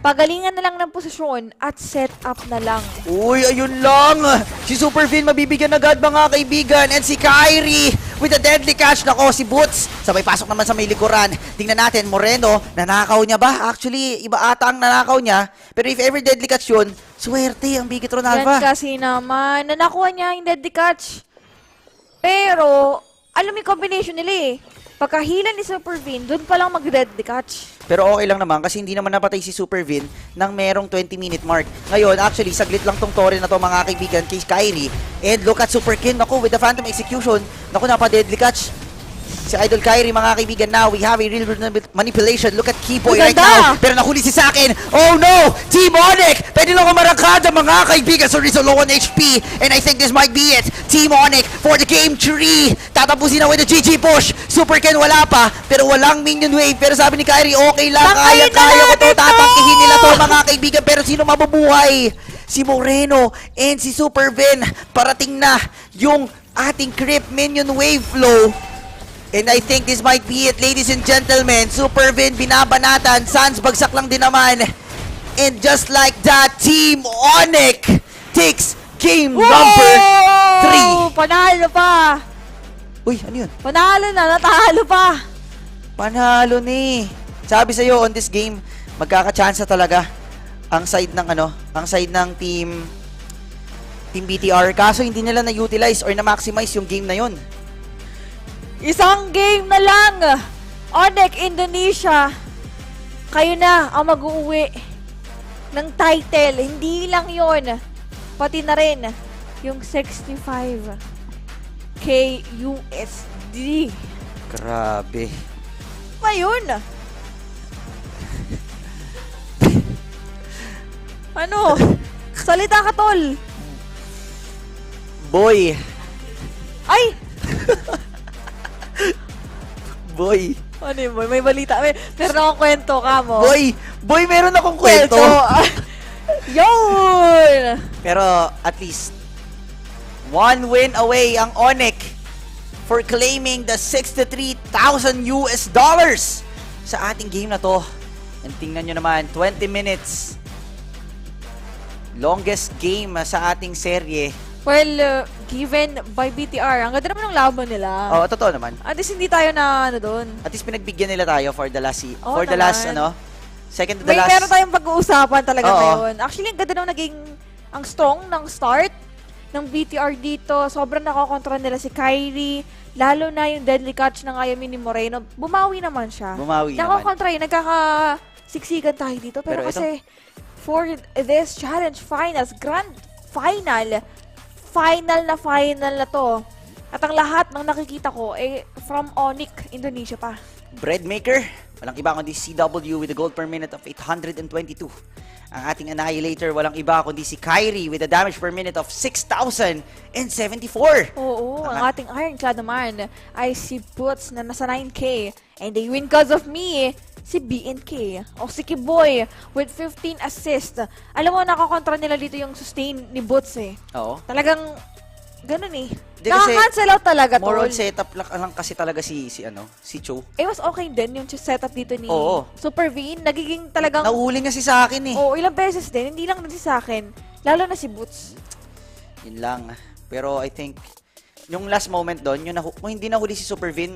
Pagalingan na lang ng posisyon at set up na lang. Uy, ayun lang! Si Superfin mabibigyan agad, mga kaibigan. And si Kyrie with a deadly catch. Nako, si Boots. Sabay pasok naman sa may likuran. Tingnan natin, Moreno, nanakaw niya ba? Actually, iba ata ang nanakaw niya. Pero if ever deadly catch yun, swerte ang Bigatron Alpha. Yan kasi naman. Nanakuha niya yung deadly catch. Pero, alam yung combination nila eh. Pagkahila ni Supervin, doon pa lang mag-deadly catch. Pero okay lang naman kasi hindi naman napatay si Supervin nang merong 20-minute mark. Ngayon, actually, saglit lang tong tore na to, mga kaibigan, kay Kyrie. And look at Superkin, naku, with the Phantom Execution. Naku, napa-deadly catch. Si Idol Kyrie, mga kaibigan, now we have a real manipulation. Look at Keyboy right now. Pero nahuli si sa akin. Oh no! Team Onyx! Pwede lang marangkada, mga kaibigan. So Rizzo low on HP. And I think this might be it. Team Onyx for the game 3. Tatapusin na with the GG push. Superkin wala pa. Pero walang minion wave. Pero sabi ni Kyrie, okay lang. Kaya ko to. Tatangkihin nila to, mga kaibigan. Pero sino mabubuhay? Si Moreno and si Supervin. Parating na yung ating creep minion wave flow. And I think this might be it, ladies and gentlemen. Supervin, binabanatan. Sans, bagsak lang din naman. And just like that, Team Onyx takes game number Panalo pa! Uy, ano yun? Panalo na, natalo pa! Panalo ni. Sabi sa'yo, on this game, magkakachansa talaga ang side ng team BTR. Kaso hindi nila na-utilize or na-maximize yung game na yun. Isang game na lang! Onyx Indonesia, kayo na ang mag-uwi ng title. Hindi lang yon, pati na rin yung 65k USD. Grabe. Ayun. Ano? Salita ka, tol. Boy. Ay! Boy. Ano yun, boy? May balita. Meron akong kwento ka mo. Boy, meron akong kwento. Yun! Pero at least, one win away ang Onyx for claiming the $63,000 sa ating game na to. And tingnan nyo naman, 20 minutes. Longest game sa ating serye. Well, given by BTR, ang ganda naman ng laban nila. Oo, totoo naman. At least hindi tayo na doon. At least pinagbigyan nila tayo for the last second to the May last. meron tayong pag-uusapan talaga Oo. ngayon. Actually, ang ganda naman naging ang strong ng start ng BTR dito. Sobrang nakakontrol nila si Kyrie. Lalo na yung deadly catch ng Ayami ni Moreno. Bumawi naman siya. Nakakontra yun. Nagkakasiksikan tayo dito. Pero kasi, for this challenge finals, grand final na to. At ang lahat ng nakikita ko from Onyx Indonesia pa. Breadmaker, walang iba kundi CW with a gold per minute of 822. Ang ating Annihilator, walang iba kundi si Kyrie with a damage per minute of 6,074. Oo, ang ating Ironclad naman ay si Boots na nasa 9k. And they win cause of me, si BNK. O si Kiboy with 15 assists. Alam mo, nakakontra nila dito yung sustain ni Boots Oo. Talagang ganun Naka-cancel out talaga to. Moral setup lang kasi talaga si Cho. Mas okay din yung setup dito ni Oo. Super V. Nagiging talagang... Nahuhuli nga si sa akin Oo, ilang beses din. Hindi lang din sa akin. Lalo na si Boots. Yun lang. Pero I think, yung last moment doon, kung hindi nahuli si Super Vin,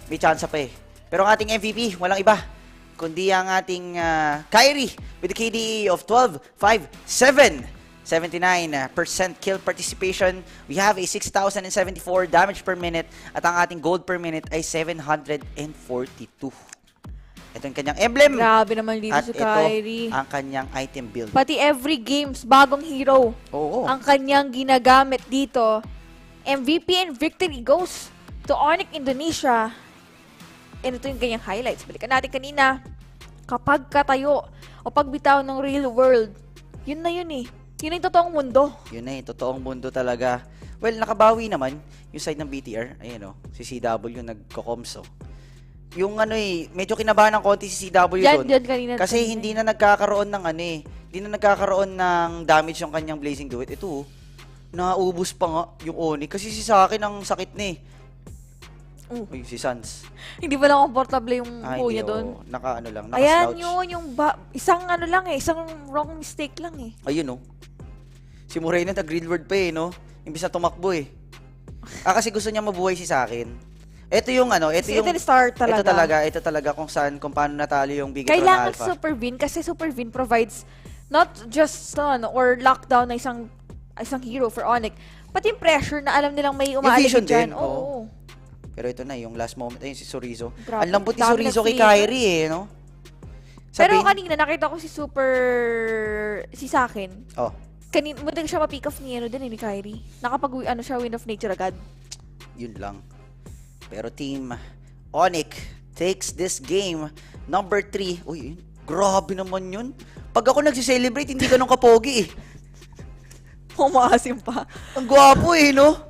may chance pa Pero ang ating MVP, walang iba, kundi ang ating Kyrie with a KDA of 12,577. 79% kill participation. We have a 6,074 damage per minute at ang ating gold per minute ay 742. Ito yung kanyang emblem. Grabe naman dito at si Kyrie. Ito ang kanyang item build. Pati every games, bagong hero. Oo. Ang kanyang ginagamit dito. MVP and victory goes to Onyx Indonesia. And ito yung kanyang highlights. Balikan natin kanina. Kapag katayo o pagbitaw ng real world, yun na yun Yun yung totoong mundo. Yun na totoong mundo talaga. Well, nakabawi naman yung side ng BTR. Ayun si CW nagko-comso. Yung medyo kinabahan ng konti si CW doon. Kasi hindi na nagkakaroon ng hindi na nagkakaroon ng damage yung kanyang Blazing Duet. Ito, naubos pa nga yung Oni. Kasi sa akin ang sakit Uy, si Sans. Hindi ba lang comfortable yung po niya doon? Naka-slouch. Ayan yun, isang isang wrong mistake lang Ayun Si Moreno nag-real word pa Imbis na tumakbo kasi gusto niya mabuhay sa akin. Ito yung ito yung start talaga. Ito talaga kung paano natalo yung Bigatron Alpha. Kailangan Super Vin kasi Super Vin provides not just stun or lockdown na isang hero for Onyx, pati yung pressure na alam nilang may umaaligid dyan. Oo. Pero ito na yung last moment si Sorizo. Grabe, ang lambot ni Sorizo kay Kyrie Pero kanina nakita ko si sa akin. Muntik siya ma-pick off ni ni Kyrie. Nakapag siya win of nature agad. Yun lang. Pero team Onyx takes this game number 3. Uy, grabe naman yun. Pag ako nagsi-celebrate, hindi ganun kapogi Umaasim pa. Ang gwapo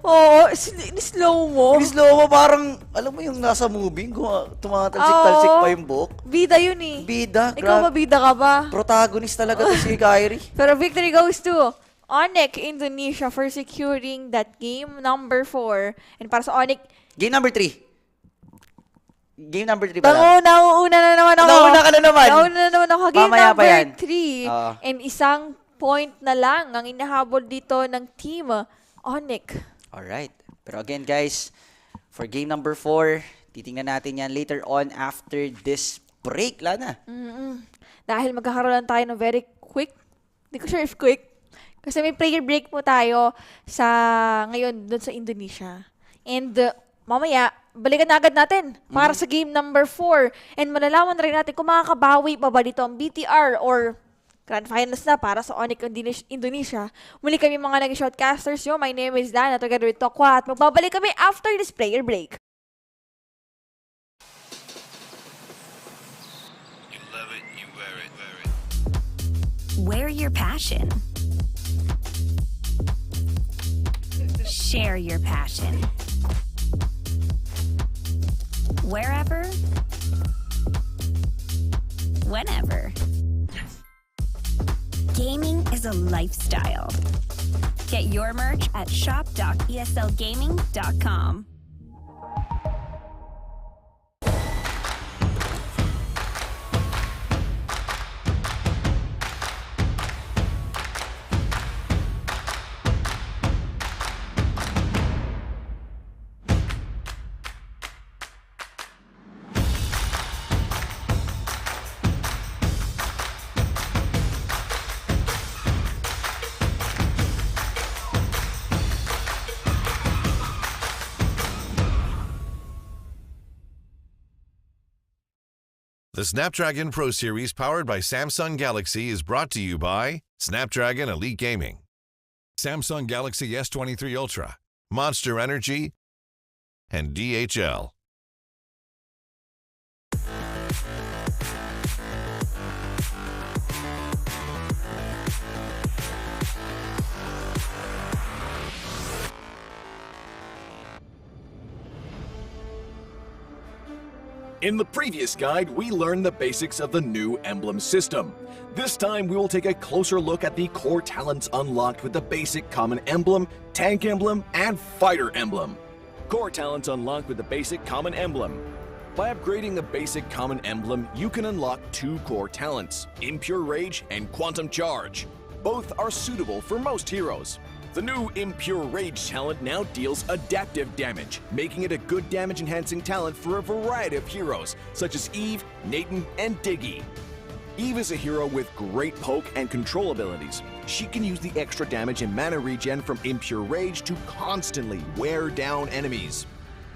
Oo, in-slow mo. In-slow mo, parang, alam mo yung nasa movie, tumatalsik-talsik pa yung buhok. Bida yun Bida, Ikaw ba bida ka ba? Protagonist talaga to si Kyrie. Pero victory goes to Onyx Indonesia for securing that game number 4. And para sa Onyx... Game number 3. Game number 3 pa lang. Nauuna na naman ako. Nauna ka na naman. Game Mamaya number 3. Uh. And isang point na lang ang inahabol dito ng team Onyx. Alright. Pero again guys, for game number 4, titingnan natin yan later on after this break, Lana. Dahil magkakaroon lang tayo ng very quick, hindi ko sure if quick, kasi may prayer break po tayo ngayon dun sa Indonesia. And mamaya, balikan na agad natin para sa game number 4. And malalaman rin natin kung makakabawi pa ba dito ang BTR or Grand Finals na para sa Onyx Indonesia. Muli kami mga naging shortcasters nyo. My name is Dana, together with Tokwa, at magbabalik kami after this prayer break. You love it, you wear it. Wear your passion. Share your passion. Wherever, whenever. Gaming is a lifestyle. Get your merch at shop.eslgaming.com. The Snapdragon Pro Series powered by Samsung Galaxy is brought to you by Snapdragon Elite Gaming, Samsung Galaxy S23 Ultra, Monster Energy, and DHL. In the previous guide, we learned the basics of the new Emblem system. This time, we will take a closer look at the core talents unlocked with the basic Common Emblem, Tank Emblem, and Fighter Emblem. Core talents unlocked with the basic Common Emblem. By upgrading the basic Common Emblem, you can unlock 2 core talents, Impure Rage and Quantum Charge. Both are suitable for most heroes. The new Impure Rage talent now deals adaptive damage, making it a good damage-enhancing talent for a variety of heroes, such as Eve, Nathan, and Diggy. Eve is a hero with great poke and control abilities. She can use the extra damage and mana regen from Impure Rage to constantly wear down enemies.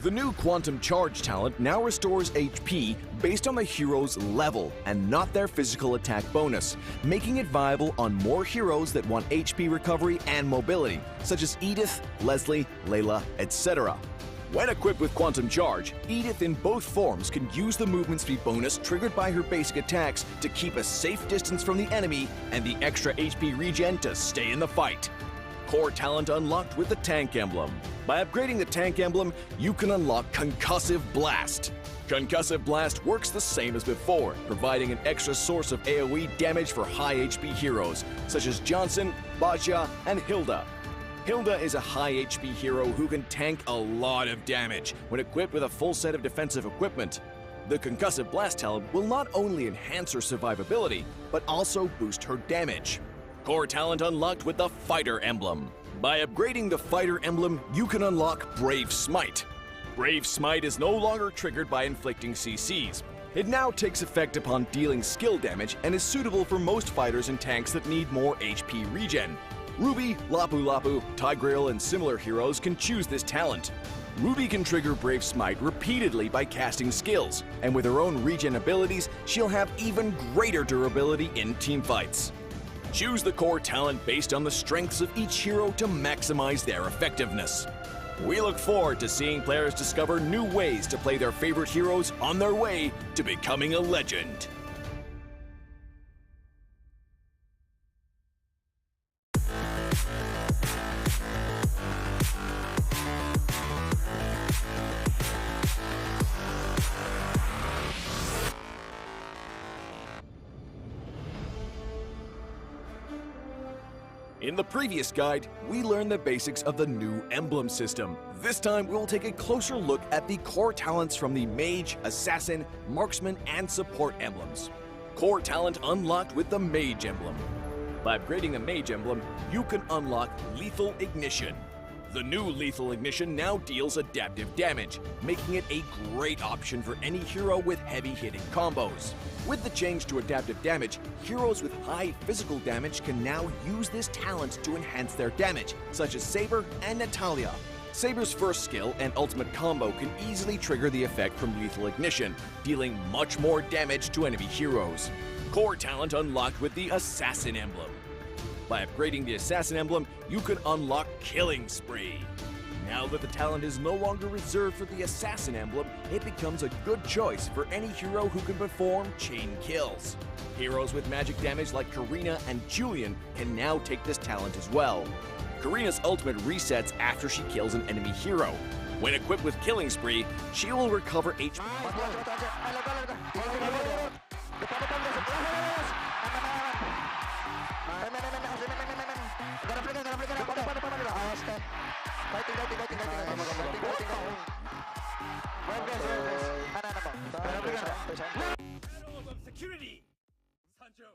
The new Quantum Charge talent now restores HP based on the hero's level and not their physical attack bonus, making it viable on more heroes that want HP recovery and mobility, such as Edith, Leslie, Layla, etc. When equipped with Quantum Charge, Edith in both forms can use the movement speed bonus triggered by her basic attacks to keep a safe distance from the enemy and the extra HP regen to stay in the fight. Core talent unlocked with the Tank Emblem. By upgrading the Tank Emblem, you can unlock Concussive Blast. Concussive Blast works the same as before, providing an extra source of AoE damage for high HP heroes, such as Johnson, Baja, and Hilda. Hilda is a high HP hero who can tank a lot of damage when equipped with a full set of defensive equipment. The Concussive Blast talent will not only enhance her survivability, but also boost her damage. Core talent unlocked with the Fighter Emblem. By upgrading the Fighter Emblem, you can unlock Brave Smite. Brave Smite is no longer triggered by inflicting CCs. It now takes effect upon dealing skill damage and is suitable for most fighters and tanks that need more HP regen. Ruby, Lapu Lapu, Tigreal, and similar heroes can choose this talent. Ruby can trigger Brave Smite repeatedly by casting skills, and with her own regen abilities, she'll have even greater durability in teamfights. Choose the core talent based on the strengths of each hero to maximize their effectiveness. We look forward to seeing players discover new ways to play their favorite heroes on their way to becoming a legend. In the previous guide, we learned the basics of the new Emblem system. This time, we'll take a closer look at the core talents from the Mage, Assassin, Marksman, and Support emblems. Core talent unlocked with the Mage Emblem. By upgrading the Mage Emblem, you can unlock Lethal Ignition. The new Lethal Ignition now deals adaptive damage, making it a great option for any hero with heavy-hitting combos. With the change to adaptive damage, heroes with high physical damage can now use this talent to enhance their damage, such as Saber and Natalia. Saber's first skill and ultimate combo can easily trigger the effect from Lethal Ignition, dealing much more damage to enemy heroes. Core talent unlocked with the Assassin Emblem. By upgrading the Assassin Emblem, you can unlock Killing Spree. Now that the talent is no longer reserved for the Assassin Emblem, it becomes a good choice for any hero who can perform chain kills. Heroes with magic damage like Karina and Julian can now take this talent as well. Karina's ultimate resets after she kills an enemy hero. When equipped with Killing Spree, she will recover HP. Security! Sancho!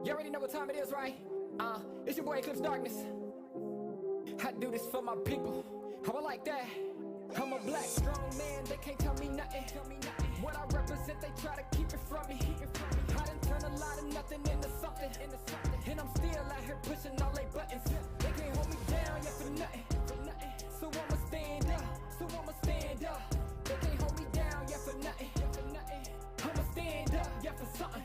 You already know what time it is, right? It's your boy Eclipse Darkness. I do this for my people. How I like that. I'm a black strong man, they can't tell me nothing. What I represent, they try to keep it from me. I done turn a lot of nothing into something. And I'm still out here pushing all they buttons. They can't hold me down, yeah, for nothing. So I'ma stand up. They can't hold me down, yeah, for nothing. I'ma stand up, yeah, for something.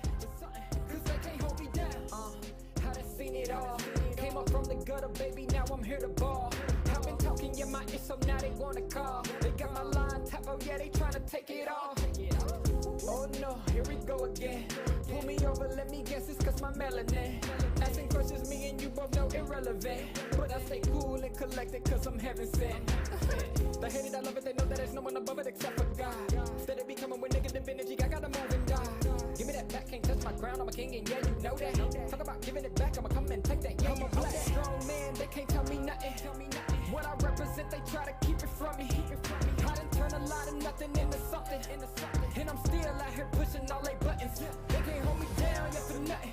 Cause they can't hold me down. I done seen it all. Came up from the gutter, baby, now I'm here to ball. I've been talking yeah, my it's so now they wanna call. They got my line tap, oh yeah, they tryna take it all. Oh no, here we go again. Pull me over, let me guess, it's cause my melanin. Asking questions, me and you both know irrelevant. But I stay cool and collected cause I'm heaven sent. They hate it, I love it, they know that there's no one above it except for God. Instead of becoming with negative energy, I gotta move and die. Give me that back, can't touch my crown, I'm a king and yeah, you know that. Talk about giving it back, I'ma come and take that. Yeah, I'm a black strong man, they can't tell me nothing. What I represent, they try to keep it from me. I done turn a lot of nothing into something. And I'm still out here pushing all they buttons. They can't hold me down, yeah, for nothing.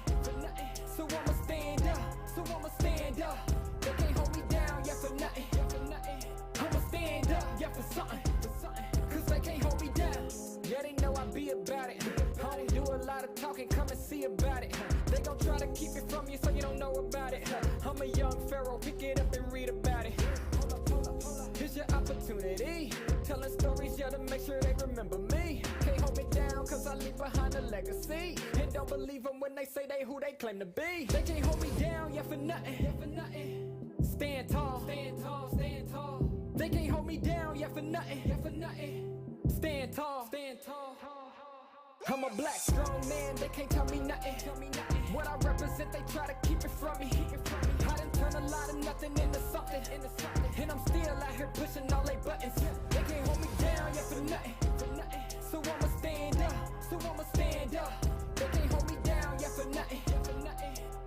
So I'ma stand up, They can't hold me down, yeah, for nothing. I'ma stand up, yeah, for something. Cause they can't hold me down. Yeah, they know I be about it. I don't do a lot of talking, come and see about it. They gon' try to keep it from you so you don't know about it. I'm a young pharaoh, pick it up and read about it. Here's your opportunity. Telling stories, yeah, to make sure they remember me. Can't hold me down, cause I leave behind a legacy. And don't believe them when they say they who they claim to be. They can't hold me down, yeah, for nothing. Stand tall, stand tall, stand tall. They can't hold me down, yeah, for nothing. Stand tall, stand tall. I'm a black strong man, they can't tell me nothing. What I represent, they try to keep it from me. I done turn a lot of nothing into something. And I'm still out here pushing all they buttons. They can't hold me down, yeah, for nothing. So I'ma stand up, They can't hold me down, yeah, for nothing.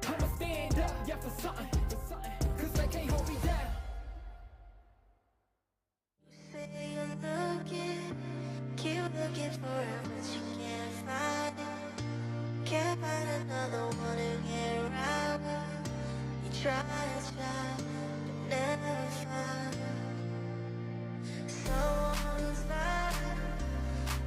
I'ma stand up, yeah, for something. Cause they can't hold me down. Say you're looking, keep looking for it, but you can't find it. Can't find another one to get around with. You try, but never find someone who's fine.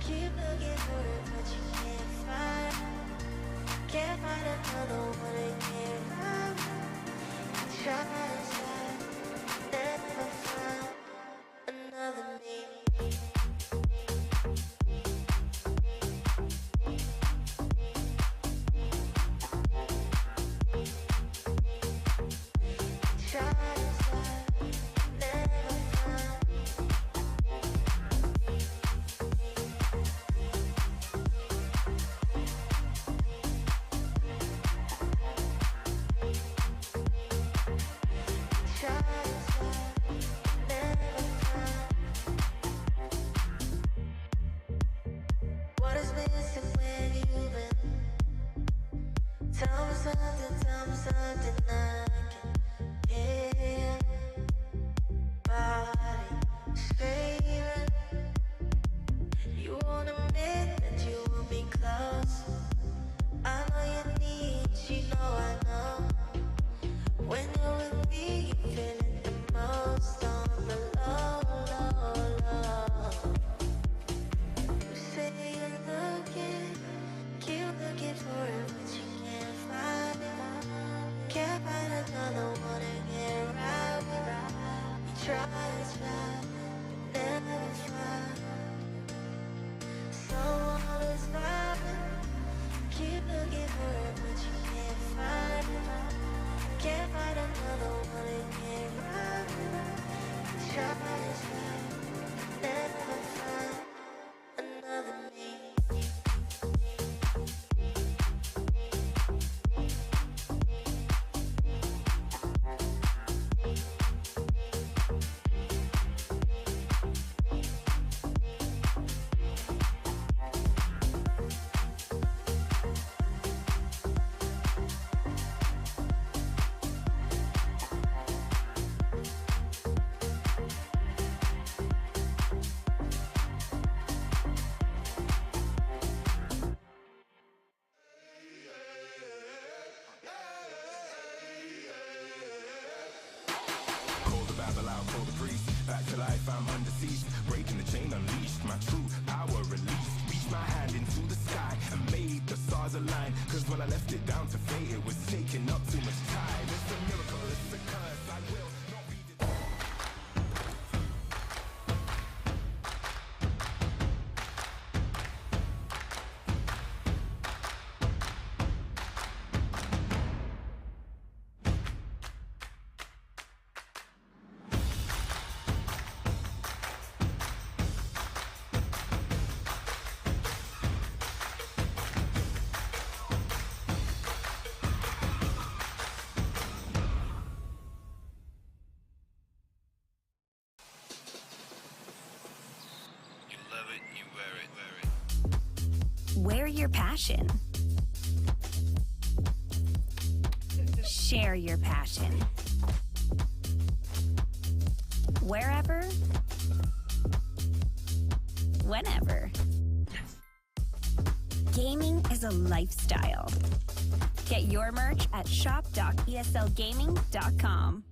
Keep looking for it, but you can't find it. Can't find another one to get around with. You try, never find another me. What is missing when you've been? Tell me something I can hear. Body screaming. You won't admit that you want me close. I know you need, you know I know. When you're with me, you feel it the most on the low, low, low. You say you're looking, keep looking for it, but you can't find it. Can't find another one to get around with. You try, but never find someone who's fine. Keep looking for it, but you can't find it. Can't find another one to get around with. You try, but never find another me. Call the Babel out, call the priest. Back to life, I'm under siege. Breaking the chain, unleashed. My true power released. Reached my hand into the sky and made the stars align. Cause when I left it down to fate, it was taking up too much time. It's a miracle, it's a curse. I will not be it, you wear it. Wear your passion. Share your passion. Wherever, whenever. Gaming is a lifestyle. Get your merch at shop.eslgaming.com.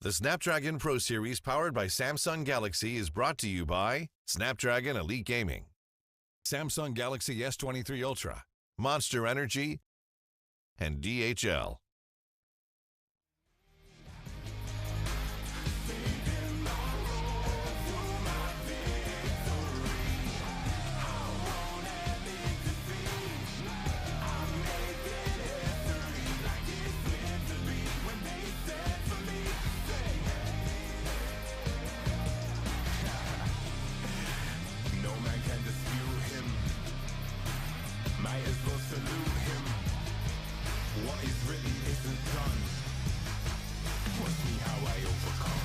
The Snapdragon Pro Series powered by Samsung Galaxy is brought to you by Snapdragon Elite Gaming, Samsung Galaxy S23 Ultra, Monster Energy, and DHL. Might as well salute him. What is written isn't done. Watch me how I overcome.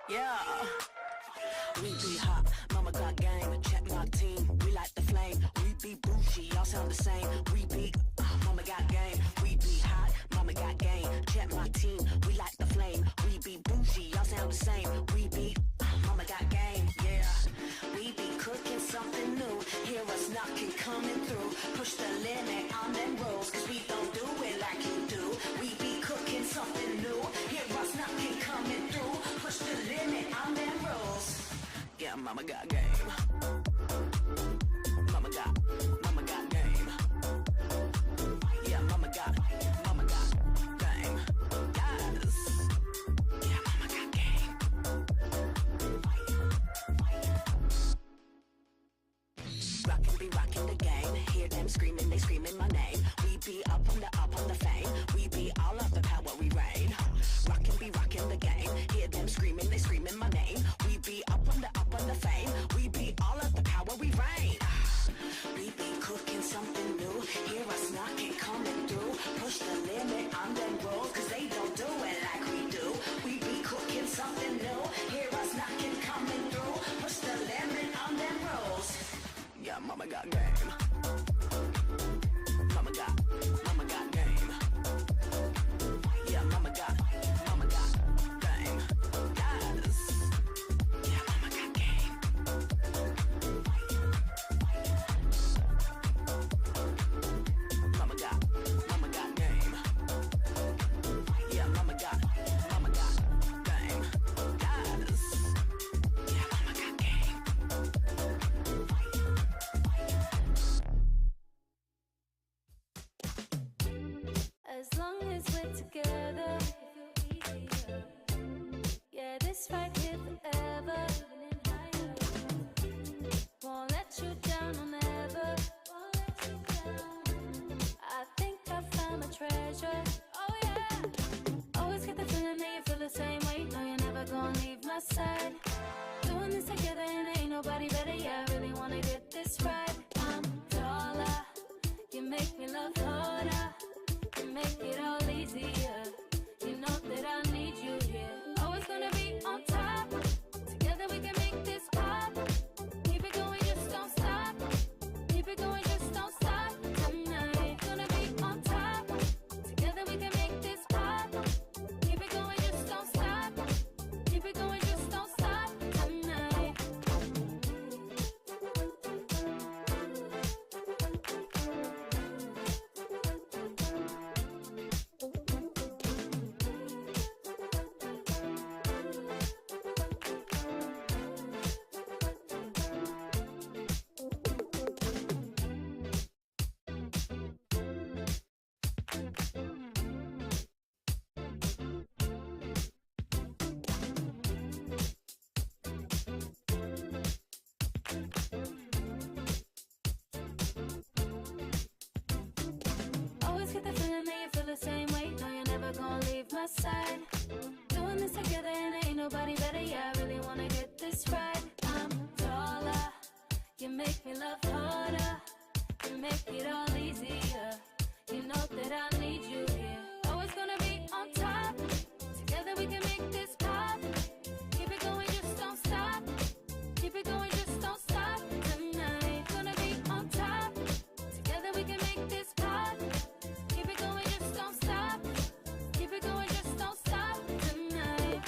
Yeah. We be hot, mama got game. Check my team, we like the flame. We be bougie, y'all sound the same. We be, mama got game. We be hot, mama got game. Check my team, we like the flame. We be bougie, y'all sound the same. We be, mama got game. Yeah. We be cooking something new. Hear us knocking, coming through. Push the limit on them rolls, cause we don't do it like you do. We be cooking something new. Hear us knocking, coming through. Push the limit on them rolls. Yeah, mama got game. Mama got game. Yeah, mama got game. Yes. Yeah, mama got game. Rockin' the game. Hear them screaming, they screaming my name. We be up on the fame. We be same way. No, you're never gonna leave my side. Doing this together and ain't nobody better. Yeah, I really wanna get this right. I'm taller, you make me love harder. You make it all easier. You know that I need you here. Always gonna be on top. Together we can make this pop. Keep it going, just don't stop. Keep it going, just don't stop. Tonight gonna be on top. Together we can make this pop. Keep it going, just don't stop. Keep it going, just don't stop. Tonight. Always get the feeling that you feel the same way. No, you're never gonna leave my side. Doing this together and ain't nobody better. Yeah, I really wanna get this right. I'm taller, you make me love harder. You make it all easier. You know that I need you here. Always gonna be on top. Together we can make this pop. Keep it going, just don't stop. Keep it going, just don't stop. Tonight gonna be on top. Together we can make this pop. Keep it going, just don't stop. Keep it going, just don't stop. Tonight.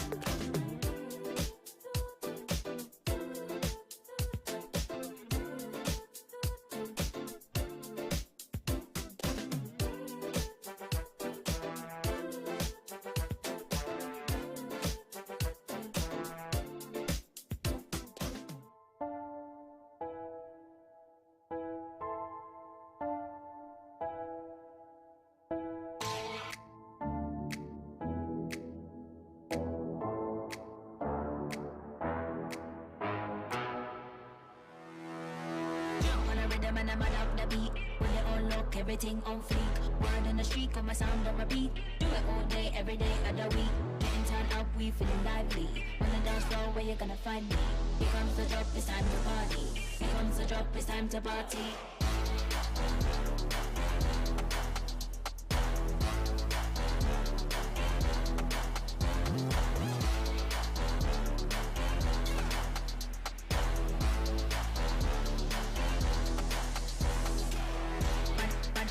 On a rhythm and I'm out the beat. When they all look, everything on fleek. Word on the street, got my sound on repeat. Do it all day, every day of the week. Getting turned up, we feeling lively. On the dance floor, where you gonna find me? Here comes the drop, it's time to party. Here comes the drop, it's time to party.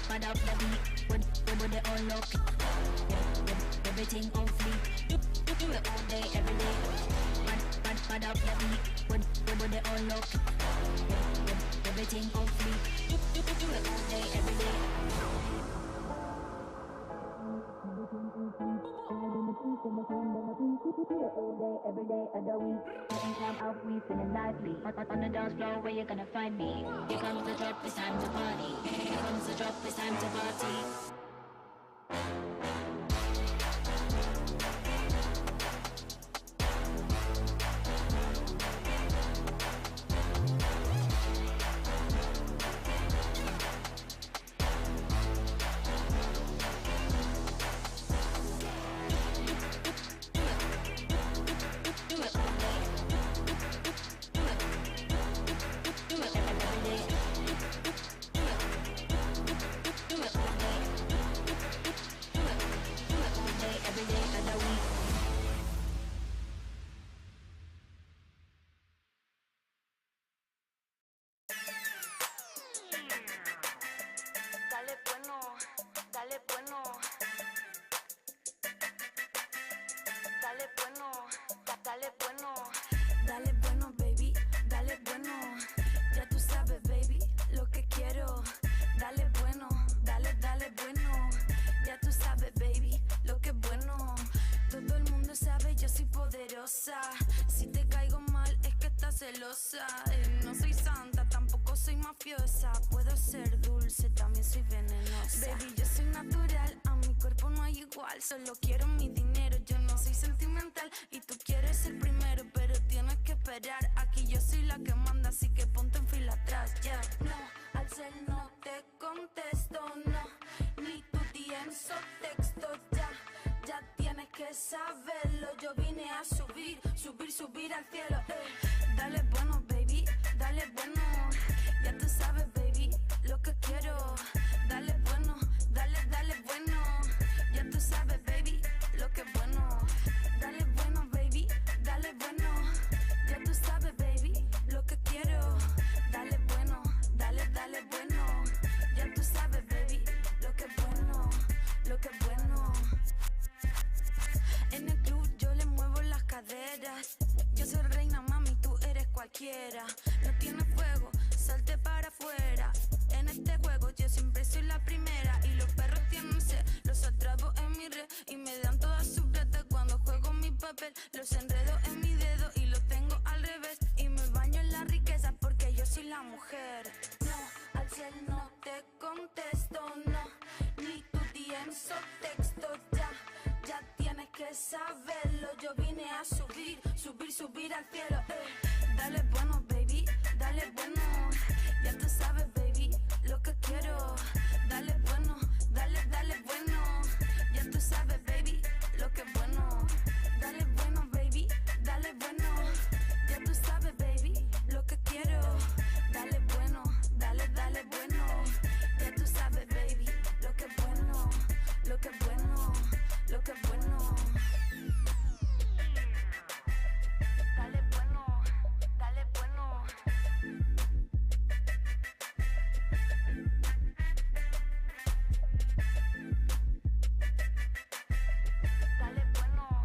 Bad up the beat, when they all look. Everything on fleek. Do it all day, every day. Bad up the beat, when they all look. Everything on fleek. Do it all day, every day. Every day of the week, getting time out, we feeling lively. On the dance floor, where you gonna find me? Here comes the drop, it's time to party. Here comes the drop, it's time to party. Dale bueno, baby, dale bueno. Ya tú sabes, baby, lo que quiero. Dale bueno, dale bueno. Ya tú sabes, baby, lo que es bueno. Todo el mundo sabe, yo soy poderosa. Si te caigo mal, es que estás celosa. No soy santa, tampoco soy mafiosa. Puedo ser dulce, también soy venenosa. Baby, yo soy natural, a mi cuerpo no hay igual. Solo quiero mi dinero, yo no soy sentimental. Y tú quieres ser primero, pero tienes que esperar. Aquí yo soy la que manda, así que ponte en fila atrás, yeah. No, al cel no te contesto, no. Ni tu DMs o texto, ya tienes que saberlo. Yo al cielo. Dale bueno, baby, dale bueno. Ya tú sabes, baby, lo que quiero. Dale bueno, dale bueno. Ya tú sabes, baby, lo que es bueno. Dale bueno, baby, dale bueno. Ya tú sabes, baby, lo que quiero. Dale bueno, dale bueno. Ya tú sabes, baby, lo que es bueno, lo que es bueno. En el club yo le muevo las caderas. Yo soy reina, mami, tú eres cualquiera. No tienes fuego, salte para afuera. En este juego yo siempre soy la primera. Y los perros tienen sed, los atrapo en mi red. Y me dan toda su plata cuando juego mi papel. Los enredo en mi dedo y los tengo al revés. Y me baño en la riqueza porque yo soy la mujer. No, al cielo no te contesto, no. Ni tu DMs o textos, ya tienes que saberlo. Yo vine a subir al cielo. Dale bueno, baby, dale bueno. Ya tú sabes, baby, lo que quiero. Dale bueno, dale bueno. Ya tú sabes, baby, lo que es bueno. Dale bueno, baby, dale bueno. Ya tú sabes, baby, lo que quiero. Dale bueno, dale bueno. Ya tú sabes, baby, lo que es bueno, lo que es bueno, lo que es bueno. Dale bueno, dale bueno. Dale bueno.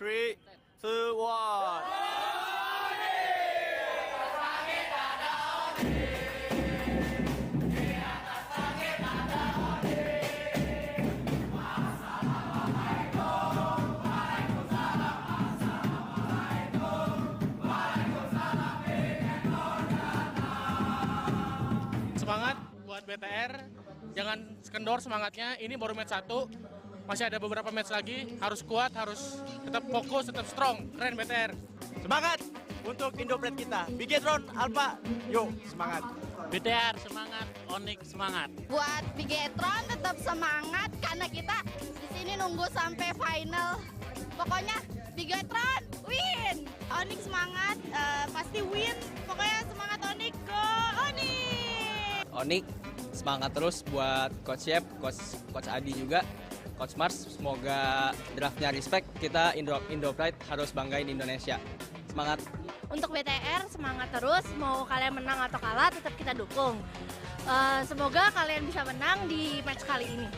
3, 2, 1. Semangat buat BTR, jangan kendor semangatnya. Ini baru match 1, masih ada beberapa match lagi. Harus kuat, harus tetap fokus, tetap strong. Keren BTR. Semangat untuk Indopret kita. Bigetron, Alpha, yuk semangat. BTR semangat, Onyx semangat. Buat Bigetron tetap semangat karena kita di sini nunggu sampai final. Pokoknya Bigetron win, Onyx semangat, pasti win. Pokoknya semangat Onyx, go Onyx! Onyx semangat terus buat Coach Yep, Coach Adi juga, Coach Mars. Semoga draftnya respect. Kita Indo-Pride harus banggain Indonesia. Semangat. Untuk BTR semangat terus, mau kalian menang atau kalah tetap kita dukung. Semoga kalian bisa menang di match kali ini.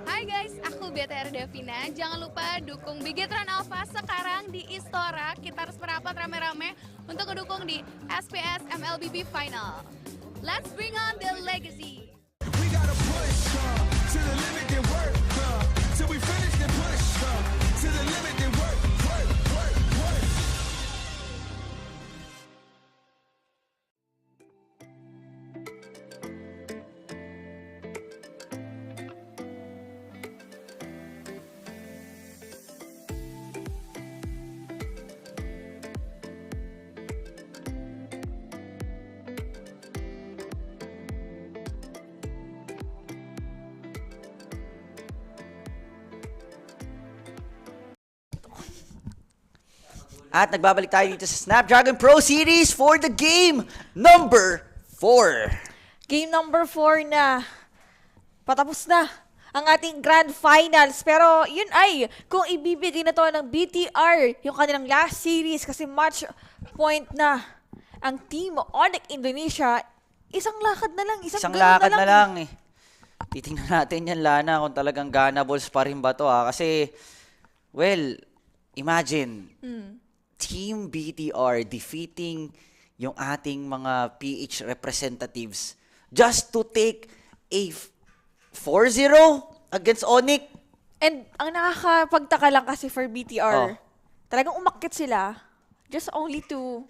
Hai guys, aku BTR Davina. Jangan lupa dukung Bigetron Alpha sekarang di Istora. Kita harus merapat rame-rame untuk mendukung di SPS MLBB Final. Let's bring on the legacy. We gotta push to the limit and work till we finish and push to the limit and work. At nagbabalik tayo dito sa Snapdragon Pro Series for the game number 4. Game number 4 na. Patapos na ang ating grand finals. Pero yun ay, kung ibibigay na to ng BTR, yung kanilang last series, kasi match point na ang Team Onyx Indonesia, isang lakad na lang. Isang lakad na lang eh. Titingnan natin yan, Lana, kung talagang ganables pa rin ba to. Kasi, well, imagine, Team BTR defeating yung ating mga PH representatives just to take a 4-0 against Onyx. And ang nakakapagtaka lang kasi for BTR, talagang umakyat sila just only to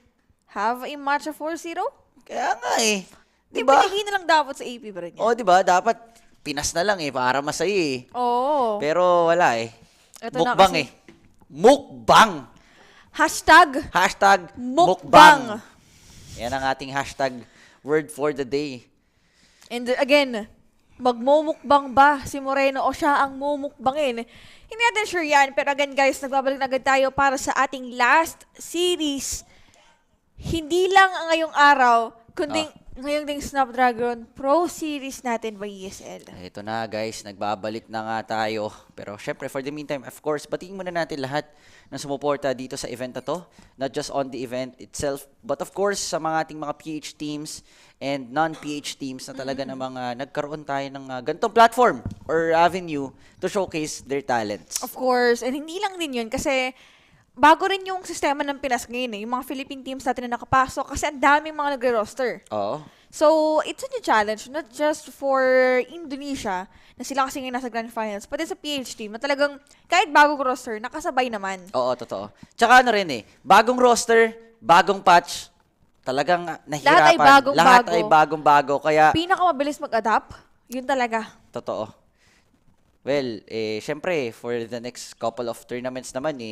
have a match of 4-0. Kaya nga eh. Diba? Ibigay na lang dapat sa AP pa rin yan. Diba? Dapat Pinas na lang eh, para masaya eh. Oo. Pero wala eh. Ito mukbang eh. Mukbang! Hashtag mukbang. Yan ang ating hashtag word for the day. And again, magmumukbang ba si Moreno o siya ang mumukbangin? Hindi natin sure yan. Pero again guys, nagbabalik na agad tayo para sa ating last series. Hindi lang ngayong araw, kundi ngayong ding Snapdragon Pro Series natin by ESL. Ito na guys, nagbabalik na nga tayo. Pero syempre, for the meantime, of course, batiin muna natin lahat na sumuporta dito sa event na to. Not just on the event itself, but of course, sa mga ating mga PH teams and non-PH teams na talaga na mga nagkaroon tayo ng ganitong platform or avenue to showcase their talents. Of course, and hindi lang din yun kasi bago rin yung sistema ng Pinas ngayon eh. Yung mga Philippine teams natin na nakapasok kasi ang daming mga nagre-roster. Oo. So, it's a new challenge, not just for Indonesia, na sila kasi ngayon nasa Grand Finals, pati sa PH team, na talagang kahit bagong roster, nakasabay naman. Oo, totoo. Tsaka ano rin eh, bagong roster, bagong patch, talagang nahihirapan. Lahat ay bagong-bago. Kaya pinakamabilis mag-adapt, yun talaga. Totoo. Well, syempre, for the next couple of tournaments naman,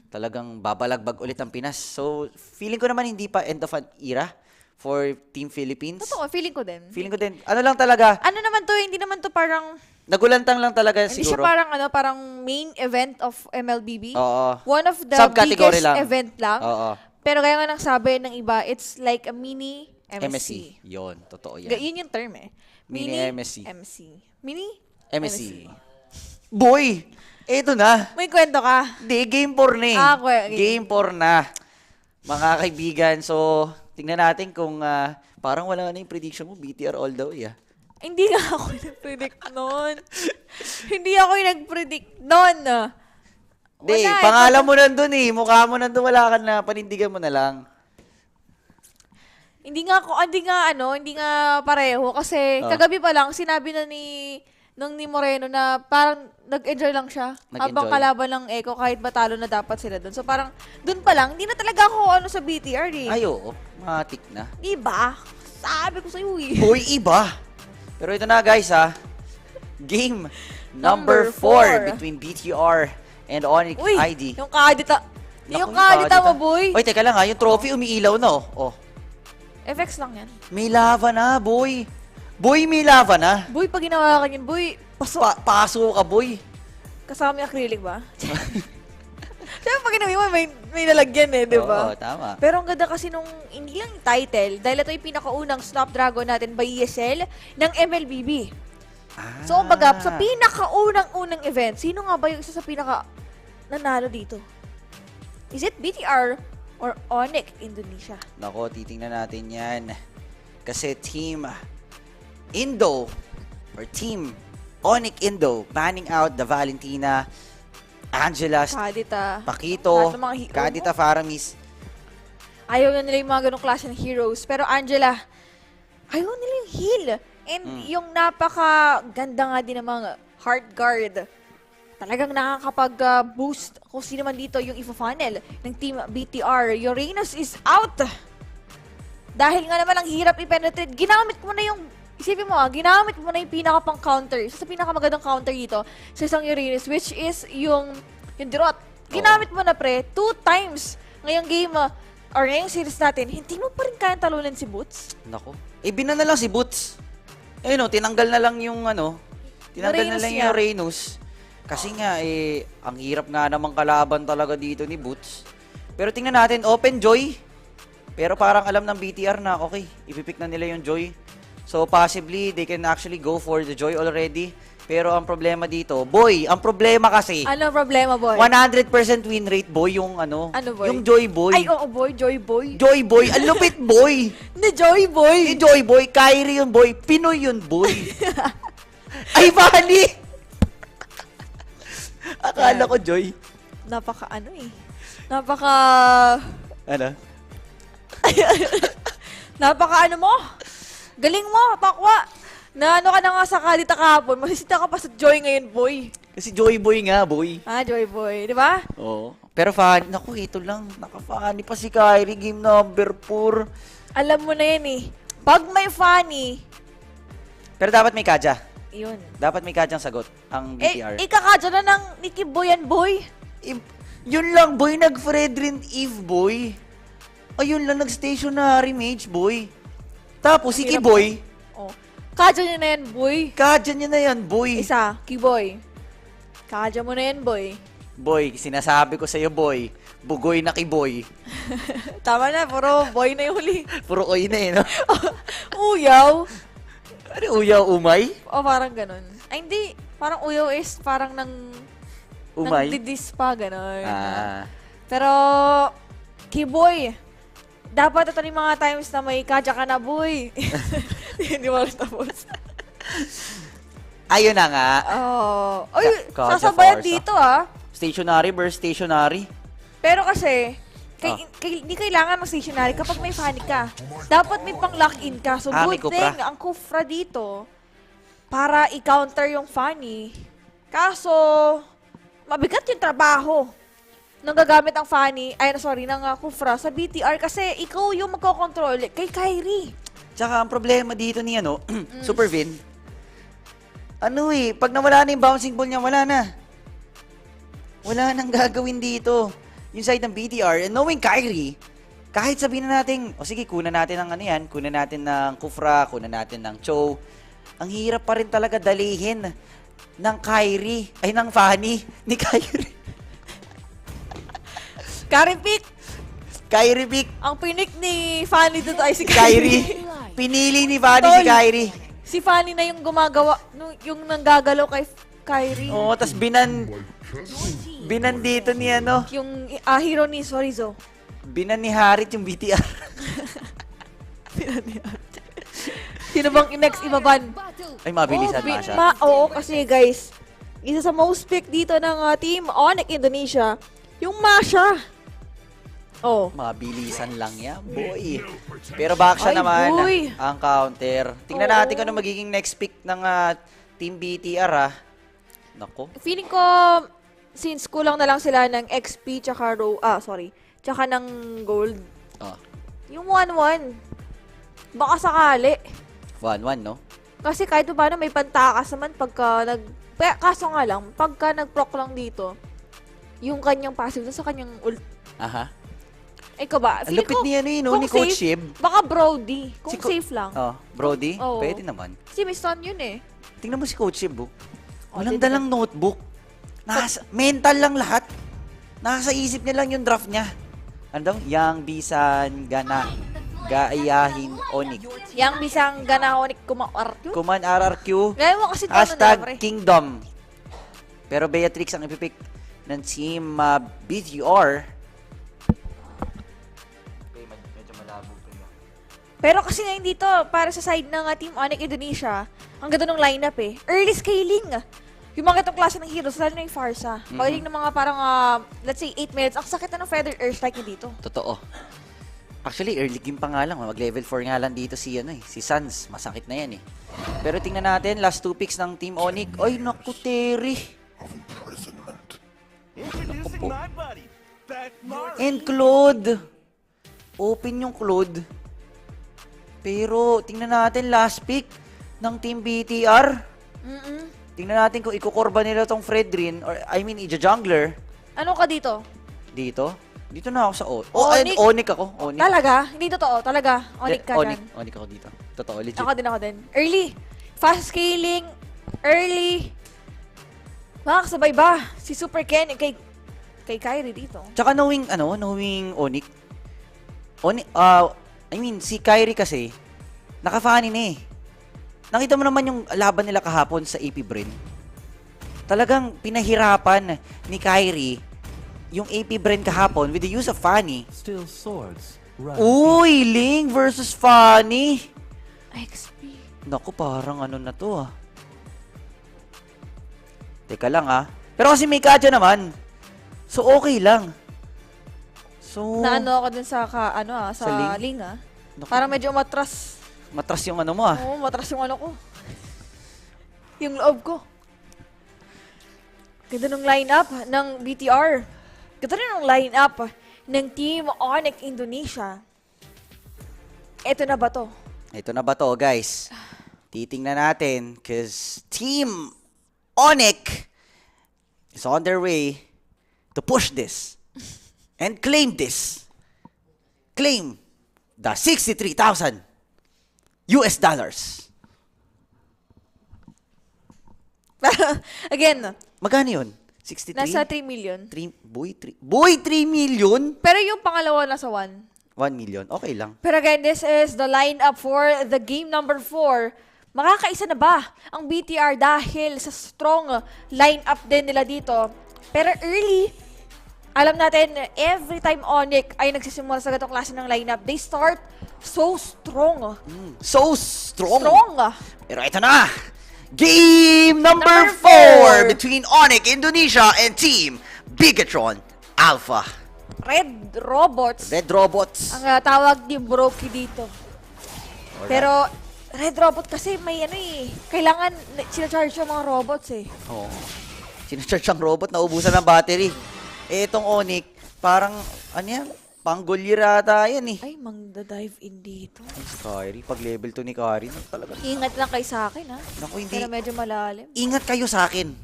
talagang babalagbag ulit ang Pinas. So, feeling ko naman hindi pa end of an era for Team Philippines. Totoo, feeling ko din. Ano lang talaga? Ano naman to, hindi naman to parang nagulantang lang talaga hindi siguro. Hindi siya parang main event of MLBB. Oo. One of the biggest event lang. Oo. Pero kaya nga nang sabi ng iba, it's like a mini MSC. Yun, totoo yan. Yun yung term eh. Mini MSC. Mini MSC. Boy! Eto na. May kwento ka? Di, game 4 na eh. Game 4 na. Mga kaibigan, so tingnan natin kung parang wala na yung prediction mo, BTR all the way ah. Hindi nga ako yung nag-predict nun. Hindi ako yung nag-predict nun. Hindi, pangalan mo nandun eh. Mukha mo nandun, wala ka na. Panindigan mo na lang. Hindi nga pareho. Kasi kagabi pa lang, sinabi na ni Moreno na parang nag-enjoy lang siya. Habang kalaban ng Echo, kahit batalo na dapat sila dun. So parang, dun pa lang, hindi na talaga ako sa BTR eh. Ay, oo. Matik na. Diba? Sabi ko sa'yo eh. Boy, iba. Pero ito na guys Game number 4 between BTR and Onyx ID. Yung kadita. Yung kadita mo, boy. Oy, teka lang yung trophy umiilaw na oh. FX lang yan. May lava na, boy. Boy, may lava na. Boy, pag ginawa ka yun, boy, paso ka, boy. Kasama yung acrylic ba? Siyempre, pag ginawa mo, may nalagyan eh, di ba? Oo, tama. Pero ang ganda kasi nung, hindi lang title, dahil ito yung pinakaunang Snapdragon natin by ESL ng MLBB. So, kumbaga, sa pinakaunang-unang event, sino nga ba yung isa sa pinaka nanalo dito? Is it BTR or Onyx Indonesia? Nako, titingnan natin yan. Kasi Team Indo or Team Onyx Indo banning out the Valentina, Angela, Kadita, Pakito, Kadita Faramis. Ayaw na nila yung mga ganong klase ng heroes. Pero Angela, ayaw nila yung heal. And yung napaka-ganda nga din ng mga heart guard. Talagang nakakapag-boost kung sino man dito yung ifa-funnel ng Team BTR. Uranus is out! Dahil nga naman ang hirap i-penetrate, ginamit mo na yung, isipin mo ginamit mo na yung pinaka-pang counter. Sa pinakamagandang counter dito sa isang Uranus, which is yung Dirot. Ginamit mo na 2 times ngayong game or ngayong series natin. Hindi mo pa rin kayang talunin si Boots? Nako. Bina na lang si Boots. Tinanggal na lang yung tinanggal na lang yung Uranus. Kasi nga, ang hirap nga namang kalaban talaga dito ni Boots. Pero tingnan natin, open Joy. Pero parang alam ng BTR na, okay, ipipick na nila yung Joy. So, possibly, they can actually go for the Joy already. Pero ang problema dito, boy, ang problema kasi... Ano problema, boy? 100% win rate, boy, yung Ano, boy? Yung Joy Boy. Ay, oo, boy, Joy Boy. Joy Boy, ang lupit, boy. Hindi, Joy Boy. Hindi, Joy Boy, Kyrie yun, boy. Pinoy yun, boy. Ay, Bali! Akala ko, Joy. Napaka Ano? Napaka mo? Galing mo, Pakwa. Na ka na nga sa Kadita kahapon, masisita ka pa sa Joy ngayon, boy. Kasi Joy Boy nga, boy. Joy Boy, di ba? Oo. Pero funny, naku, ito lang. Naka-funny pa si Kyrie, game number 4. Alam mo na yan eh. Pag may funny... Pero dapat may kadya. Yun. Dapat may kadyang sagot, ang BTR. Ikakadya na ng Nicky Boy yan, boy. Yun lang, boy. Nag-Fredrin Eve, boy. Ayun lang, nag-stationary mage, boy. Tapos si Kiboy. Kadya niya na yan, boy. Kadya niya na yan, boy. Isa, Kiboy. Kadya mo na yan, boy. Boy, sinasabi ko sa'yo, boy. Bugoy na Kiboy. Tama na, puro boy na yung huli. Puro oy na no? Uyaw. Ano uyaw, umay? O parang ganun. Ay, hindi. Parang uyaw is parang umay? Nagdidis pa, ganun. Pero, Kiboy, dapat ito yung mga times na may kadya ka na, boy. Hindi mo tapos. Ayun na nga. Sasabayan dito, Stationary versus stationary. Pero kasi, hindi kailangan ng stationary kapag may funny ka. Dapat may pang-lock-in ka. So, good thing, ang kufra dito, para i-counter yung funny. Kaso, mabigat yung trabaho nang gagamit ang funny, ng kufra sa BTR kasi ikaw yung magkocontrol kay Kyrie. Tsaka ang problema dito ni Super Vin, pag nawala na yung bouncing ball niya, wala na. Wala nang gagawin dito. Yung side ng BTR, and knowing Kyrie, kahit sabihin na natin, sige, kunan natin ng kunan natin ng kufra, kunan natin ng chow, ang hirap pa rin talaga dalihin ng Kyrie, ng funny ni Kyrie. Kyrie pick. Ang pinik ni Fanny dito ay si Kyrie. Pinili ni Fanny si Kyrie. Si Fanny na yung gumagawa, yung nanggagalaw kay Kyrie. Oo, tas binan dito ni yung hero ni Sorizo. Binan ni Harit yung BTR. Binan ni Harit. Sino bang next ibaban? Ay, mabilisan na siya. Oo, kasi guys, isa sa most pick dito ng Team Onyx Indonesia, yung Masha. Oh. Mabilisan lang yan, boy. Pero back siya naman ang counter. Tingnan natin kung ano magiging next pick ng Team BTR, Nako. Feeling ko, since kulang na lang sila ng XP tsaka tsaka ng gold. Yung 1-1, baka sakali. 1-1, no? Kasi kahit paano may pantakas naman kaso nga lang, pagka nag-proc lang dito, yung kanyang passive sa kanyang ult. Aha. Ikaw ba? Ang lupit niya ni Coach Shib. Baka Brody. Kung safe lang. Brody? Oo. Pwede naman. Kasi may stun yun eh. Tingnan mo si Coach Shib, walang dalang notebook. Mental lang lahat. Nasa isip niya lang yung draft niya. Ano daw? Yang bisan gana gaayahin Onyx. Yang bisang gana Onyx kuman-RQ? Kuman-RRQ. Ngayon mo kasi #Kingdom. Pero Beatrix ang ipipick ng Team BTR. Medyo malabo pa yun. Pero kasi ngayon dito, para sa side ng Team Onyx Indonesia, ang ganda ng lineup eh. Early scaling. Yung mga itong klase ng heroes, lalo na yung Farsa. Pagdating ng mga parang, let's say, 8 minutes, ang sakit na ng Feather Airstrike dito. Totoo. Actually, early game pa nga lang. Mag-level 4 nga lang dito si Sans. Masakit na yan eh. Pero tingnan natin, last 2 picks ng Team Onyx. Ay, naku, Terry. Naku po. And Claude. Open yung Claude. Pero, tingnan natin, last pick ng Team BTR. Tingnan natin kung ikukorba nila tong Fredrin, or I mean, ija-jungler. Ano ka dito? Dito? Dito na ako sa Onyx ako. Onyx. Talaga? Hindi totoo. Talaga. Onyx ka dyan. Onyx ako dito. Totoo, legit. Ako din. Early. Fast scaling. Early. Makakasabay ba? Si Super Ken kay Kyrie dito. Tsaka knowing Onyx. I mean, si Kyrie kasi, naka-funny na eh. Nakita mo naman yung laban nila kahapon sa AP Brin. Talagang pinahirapan ni Kyrie yung AP Brin kahapon with the use of Fanny. Still swords. Uy, Ling versus Fanny. XP. Naku, parang ano na to Teka lang Pero kasi may Kaja naman. So, okay lang. So, Naano ako dun sa Ling Parang medyo matras. Matras yung ano mo Oo, matras yung ano ko. Yung loob ko. Ganda ng lineup ng BTR. Ganda rin ng lineup ng Team Onyx Indonesia. Ito na ba to? Ito na ba to, guys? Titingnan natin because Team Onyx is on their way to push this and claim this. Claim the 63,000 US dollars. Again. Magkano yun? 63? Nasa 3 million. 3 million? Pero yung pangalawa nasa 1. 1 million. Okay lang. Pero again, this is the lineup for the game number 4. Makakaisa na ba ang BTR dahil sa strong lineup din nila dito? Pero early, alam natin, every time Onyx ay nagsisimula sa ganitong klase ng lineup, they start so strong. So strong. Strong. Pero ito na. Game number 4 between Onyx Indonesia and Team Bigatron Alpha. Red Robots. Ang tawag ni Brokey dito. Alright. Pero Red Robot kasi may kailangan sinacharge yung mga robots Oo. Sinacharge ang robot, naubusan ng battery. Itong Onyx, parang, panggolyer ata yan Ay, mangda-dive in dito. Ay, si Kyrie, pag level 2 ni Kyrie, talaga. Ingat lang kayo sa akin, Naku, hindi. Pero medyo malalim. Ingat kayo sa akin.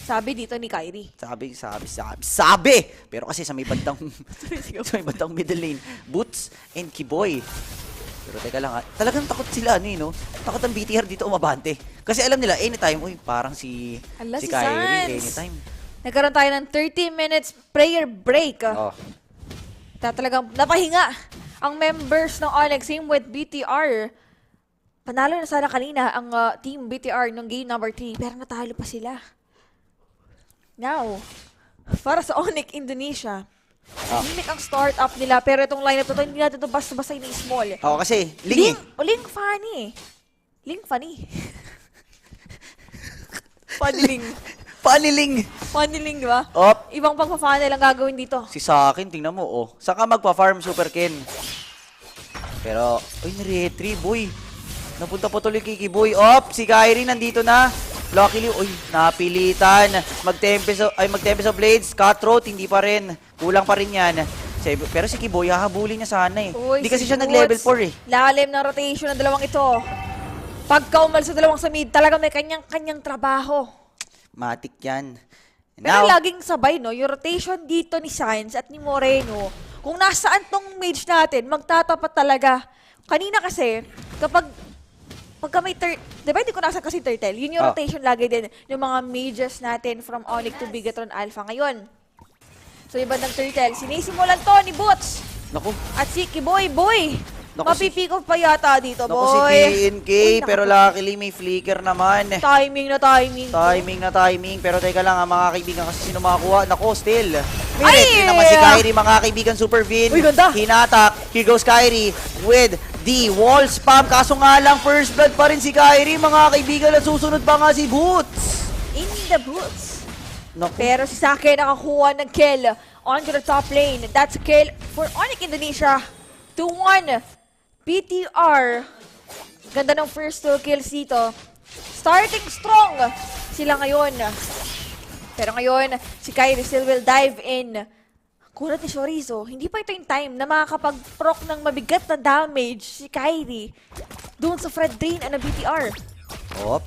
Sabi dito ni Kyrie. Sabi! Pero kasi sa may bandang, middle lane, Boots and Kiboy. Pero teka lang talagang takot sila, Takot ang BTR dito umabante. Kasi alam nila, anytime, parang si Kyrie, anytime. Nagkaroon tayo ng 30 minutes prayer break. Talagang napahinga ang members ng Onyx team with BTR. Panalo na sana kanina ang team BTR ng game number 3, pero natalo pa sila. Now, para sa Onyx Indonesia, Limit ang startup nila, pero itong lineup na ito, hindi natin ito basta-basta ini-small. Oo, kasi Ling Link funny. Link funny. Paniling. Paniling, di ba? Op. Ibang pagpa-funnel ang gagawin dito. Si sa akin, tingnan mo, oh. Saan ka magpa-farm, Super Ken? Pero, uy, ni-retrieve, boy. Napunta po tuloy kay Boy. Op, si Kyrie nandito na. Luckily, uy, napilitan. Magtempest of Blades. Cutthroat, hindi pa rin. Kulang pa rin yan. Pero si Kiboy, hahabulin niya sana eh. Hindi kasi siya nag-level 4 eh. Lalim ng rotation ng dalawang ito. Pagka umalis sa dalawang sa mid, talaga may kanyang-kanyang trabaho. Matik yan. Pero laging sabay, no? Yung rotation dito ni Sainz at ni Moreno, kung nasaan tong mage natin, magtatapat talaga. Kanina kasi, pagka may di ba hindi ko nasaan kasi turtle? Yun yung rotation lagi din yung mga mages natin from Onyx to Bigatron Alpha ngayon. So, yung bandang turtle, sinisimulan to ni Boots. Naku. At si Kiboy, boy. Mapipick off pa yata dito, boy. Naku, si DNK, pero luckily may flicker naman. Timing. Timing. Pero teka lang, mga kaibigan, kasi sino makakuha? Naku, still. May retry naman si Kyrie, mga kaibigan, Super Vin. Uy, ganda. Hinatak. Here goes Kyrie with the wall spam. Kaso nga lang, first blood pa rin si Kyrie, mga kaibigan, at susunod pa nga si Boots. In the Boots. Naku. Pero si Sake nakakuha ng kill onto the top lane. That's a kill for Onyx Indonesia. 2-1. PTR. Ganda ng first 2 kills dito. Starting strong sila ngayon. Pero ngayon, si Kyrie still will dive in. Kulat ni Chorizo, hindi pa ito yung time na makakapag-proc ng mabigat na damage si Kyrie doon sa Fred Drain and ng BTR. Op.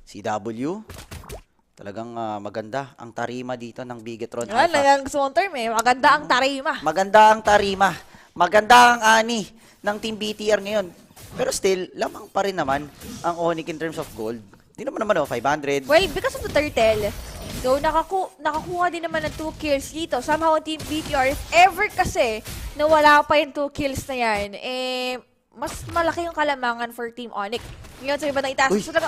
CW. Talagang maganda ang tarima dito ng Bigatron Alpha. Yan, gusto mong term eh. Maganda ang tarima. Maganda ang ani ng Team BTR ngayon. Pero still, lamang pa rin naman ang Onyx in terms of gold. Di naman 500. Well, because of the turtle, so nakakuha din naman ng 2 kills dito. Somehow, Team BTR, if ever kasi na wala pa yung 2 kills na yan, mas malaki yung kalamangan for Team Onyx. Ngayon sa iba na itaas, gusto lang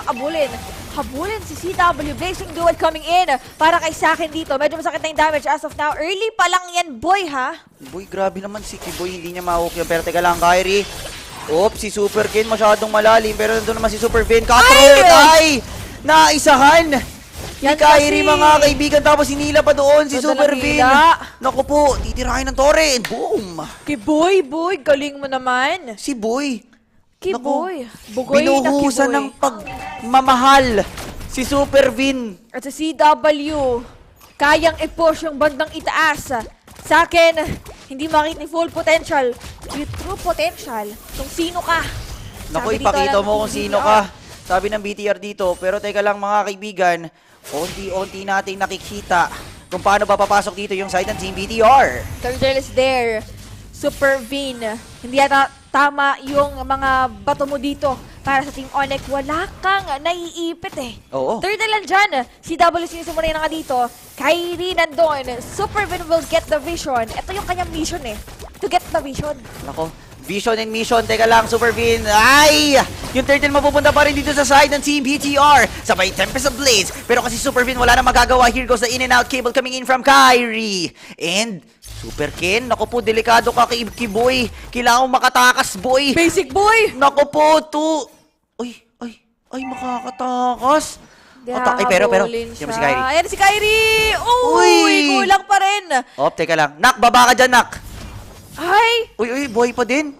habulin si CW, Blazing Duel coming in para kay Sakin dito. Medyo masakit na yung damage as of now. Early pa lang yan, boy, ha? Boy, grabe naman si Kiboy, hindi niya mahawak yun. Pero teka lang, Kyrie. Oops, si Super Ken masyadong malalim. Pero nandun naman si Super Vin. Cutthroat! Ay! Naisahan! Ni Kyrie, mga kaibigan. Tapos hinila pa doon si Super Vin. Naku po, titirahin ng torre. Boom! Kiboy, boy, galing mo naman. Si Boy. Kiboy. Bugoy na Kiboy. Binuhusan ng pagmamahal si Super Vin. At sa CW, kayang i-push yung bandang itaas. Sa akin, hindi makita ni full potential. With true potential, kung sino ka. Naku, ipakita mo kung sino ka. Sabi ng BTR dito. Pero teka lang, mga kaibigan, onti-onti nating nakikita kung paano ba papasok dito yung side ng Team BTR. Turtle is there. Super Vin. Hindi yata tama yung mga bato mo dito para sa Team Onyx. Wala kang naiipit eh. Oo. Turtle lang dyan. CW sinisumulay na nga dito. Kyrie nandun. Super Vin will get the vision. Ito yung kanyang mission eh. To get the vision. Nako. Vision and mission. Teka lang, Super Vin. Ay! Yung turtle mapupunta pa rin dito sa side ng Team BTR. Sabay Tempest of Blades. Pero kasi Super Vin wala na magagawa. Here goes the in and out cable coming in from Kyrie. And Super Ken, naku po, delikado ka kay Kiboy. Kailangan makatakas, boy. Basic boy. Naku po, Ay, makakatakas. Pero, yan si Kyrie. Ayan si Kyrie. Uy, kulang pa rin. Teka lang. Nak, baba ka dyan, Nak. Ay! Uy, boy pa din.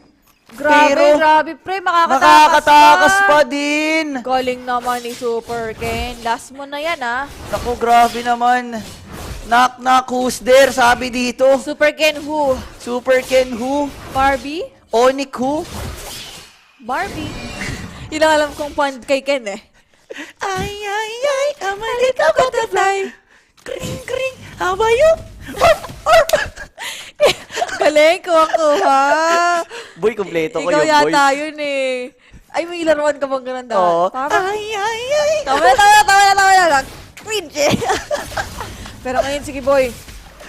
Grabe, pre. Makakatakas pa din. Galing naman ni Super Ken. Last mo na yan, ha? Naku, grabe naman. Knock, who's there? Sabi dito. Super Ken who? Barbie? Onyx who? Barbie. Yun ang alam kong pun kay Ken eh. Ay, I'm a little butterfly. Kring, how about you? Galing ko ha. Boy, kompleto ko ikaw yung boy. Ikaw yata yun eh. Ay, may ilaruan ka bang ganun dapat? Oo. Ay. Tama na. Cringe eh. Pero ngayon, sige boy,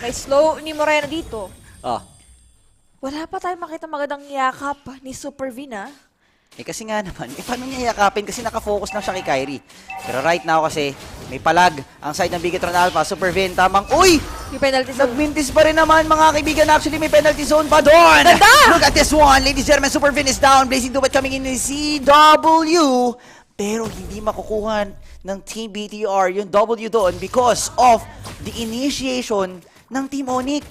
may slow ni Morena dito. Wala pa tayong makita magandang yakap ni Super Vin, ha? Kasi nga naman, paano niya yakapin kasi nakafocus na siya kay Kyrie. Pero right now kasi, may palag ang side ng Bigatron Alpha. Super Vin, tamang, uy! Yung penalty zone. Nagmintis pa rin naman, mga kaibigan. Actually, may penalty zone pa doon. Look at this one, ladies and gentlemen. Super Vin is down. Blazing Duet coming in ni CW. Pero hindi makukuha ng Team BTR yung W doon because of the initiation ng Team Onyx.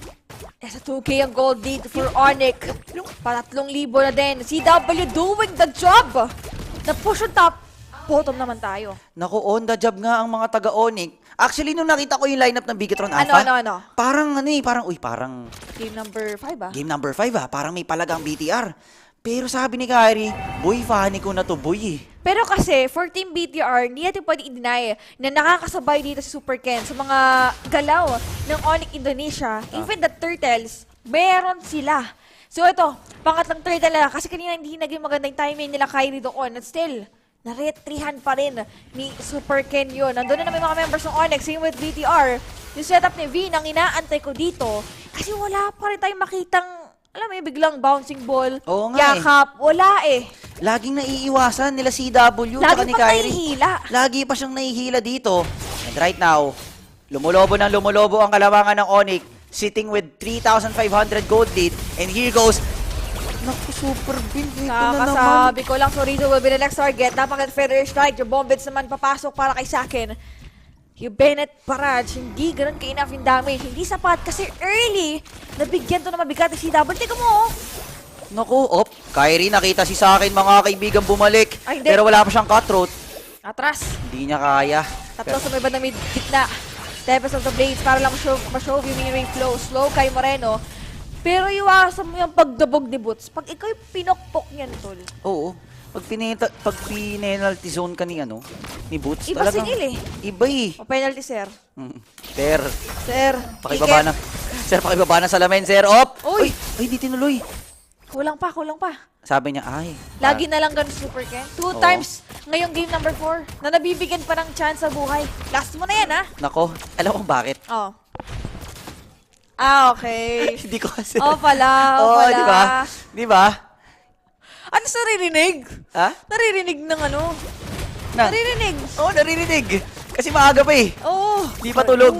Sa 2K ang gold lead for Onyx. Pa 3,000 na din. CW doing the job. Na push on top. Bottom naman tayo. Naku, on the job nga ang mga taga-Onyx. Actually, nung nakita ko yung lineup ng Bigatron Alpha, Ano? parang Game number 5 Game number 5 parang may palagang BTR. Pero sabi ni Kyrie, boy, funny ko na to, boy. Pero kasi, for Team BTR, hindi natin pwede i-deny na nakakasabay dito si Super Ken sa mga galaw ng Onyx Indonesia. Even the Turtles, meron sila. So ito, pangatlong turtle na kasi kanina hindi naging magandang timing nila Kyrie doon. At still, na-retrihan pa rin ni Super Ken yun. Nandun na may mga members ng Onyx, same with BTR. Yung setup ni V, nang inaantay ko dito, kasi wala pa rin tayong makitang, alam mo biglang bouncing ball, yakap, wala eh. Laging naiiwasan nila CW tsaka ni Kyrie. Nahihila. Lagi pa siyang nahihila dito. And right now, lumulobo ang kalamangan ng Onyx, sitting with 3,500 gold lead. And here goes, naku, super build. Sabi ko lang, Sorizo will be the next target. Napakaganda feather strike. Yung bombits naman papasok para kay Sakin. Yung Bennett barrage, hindi ganun ka-enough yung damage. Hindi sapat kasi early, nabigyan to na mabigat si CW. Tika mo, Naku, Kyrie, nakita si Sakin mga kaibigan bumalik. Pero wala pa siyang cutthroat. Atras. Hindi niya kaya. Tatlo sa may bandang mid gitna. Tempest of the Blades para lang ma-show yung mini ray flow. Slow kay Moreno. Pero iwasan mo yung pagdabog ni Boots. Pag ikaw yung pinokpok niyan, tol. Oo. Pag penalty zone ka ni Boots, iba talagang singil eh. Iba eh. O penalty, sir. Sir. Pakibaba na salamin, sir. Uy! Ay, di tinuloy. Kulang pa. Sabi niya, ay. Lagi na lang ganun Super Ken. 2 times ngayong game number 4 na nabibigyan pa ng chance sa buhay. Last mo na yan, ha? Nako, alam ko bakit. Okay. Hindi ko kasi. Pala. Di ba? Ano sa naririnig? Ha? Naririnig ng ano? Naririnig. Naririnig. Kasi maaga pa eh. Di pa tulog.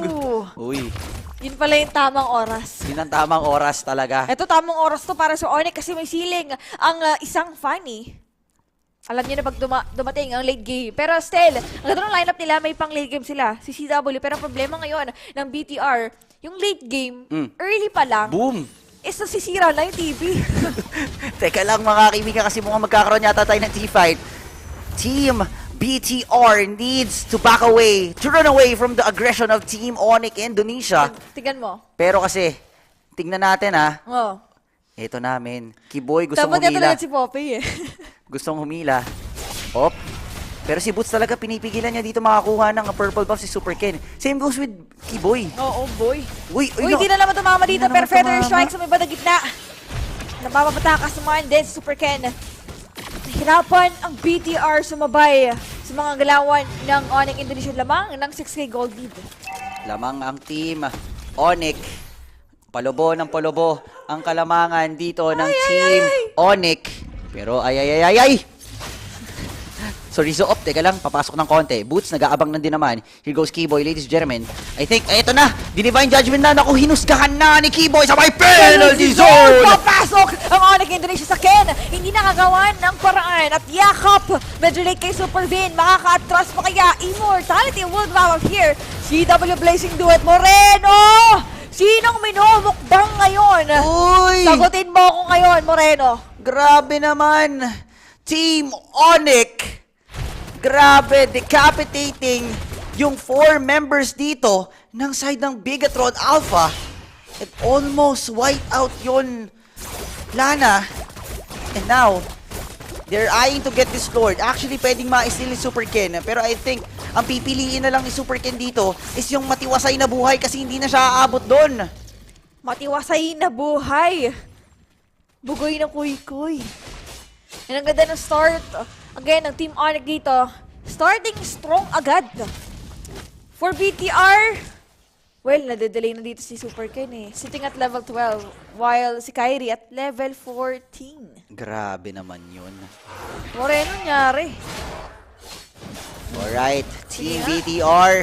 Uy. Yun pala yung tamang oras. Yun ang tamang oras talaga. Ito, tamang oras to para sa Onyx kasi may ceiling ang isang funny. Alam niyo na pag dumating ang late game. Pero still, ang ganda ng lineup nila, may pang late game sila, si CW. Pero ang problema ngayon ng BTR, yung late game, early pa lang. Boom! Nasisira na yung TV. Teka lang mga kaibigan kasi mukhang magkakaroon yata tayo ng T-fight. Team BTR needs to back away, to run away from the aggression of Team Onyx Indonesia. Tingnan mo. Pero kasi, tingnan natin Oo. Ito namin. Kiboy, gustong Dapat humila. Dapat si Poppy eh. Gustong humila. Pero si Boots talaga pinipigilan niya dito makakuha ng purple buff si Super Ken. Same goes with Kiboy. Oo, boy. Uy, hindi na naman tumama dito pero feather strike sa may bandang gitna. Napapatakas naman din si Super Ken. Hirapan ang BTR sumabay sa mga galawan ng Onyx Indonesia lamang ng 6K gold lead. Lamang ang team Onyx. Palobo ng palobo ang kalamangan dito ng team Onyx. Pero ay. Sorizo teka lang, papasok ng konti. Boots, nag-aabang na din naman. Here goes Keyboy, ladies and gentlemen. I think, eto na, Divine Judgment na. Naku, hinusgahan na ni Keyboy sa may penalty zone! Papasok ang Onyx Indonesia sa Ken. Hindi nakagawan ng paraan. At yakap, medyo late kay Super Vin. Makaka-atras pa kaya. Immortality will out here. CW Blazing Duet, Moreno! Sinong minumukbang ngayon? Uy! Sagutin mo ako ngayon, Moreno. Grabe naman. Team Onyx. Grabe, decapitating yung 4 members dito ng side ng Bigatron Alpha. It almost wiped out yun, Lana. And now, they're eyeing to get this Lord. Actually, pwedeng ma-steal ni Super Ken. Pero I think, ang pipiliin na lang ni Super Ken dito is yung matiwasay na buhay kasi hindi na siya aabot doon. Matiwasay na buhay. Bugoy na kuy-kuy. Yan ang ganda ng start. Again, ang Team Onyx dito, starting strong agad. For BTR, well, nade-delay na dito si Super Ken eh. Sitting at level 12, while si Kyrie at level 14. Grabe naman yun. Moreno nangyari. Alright, Team BTR.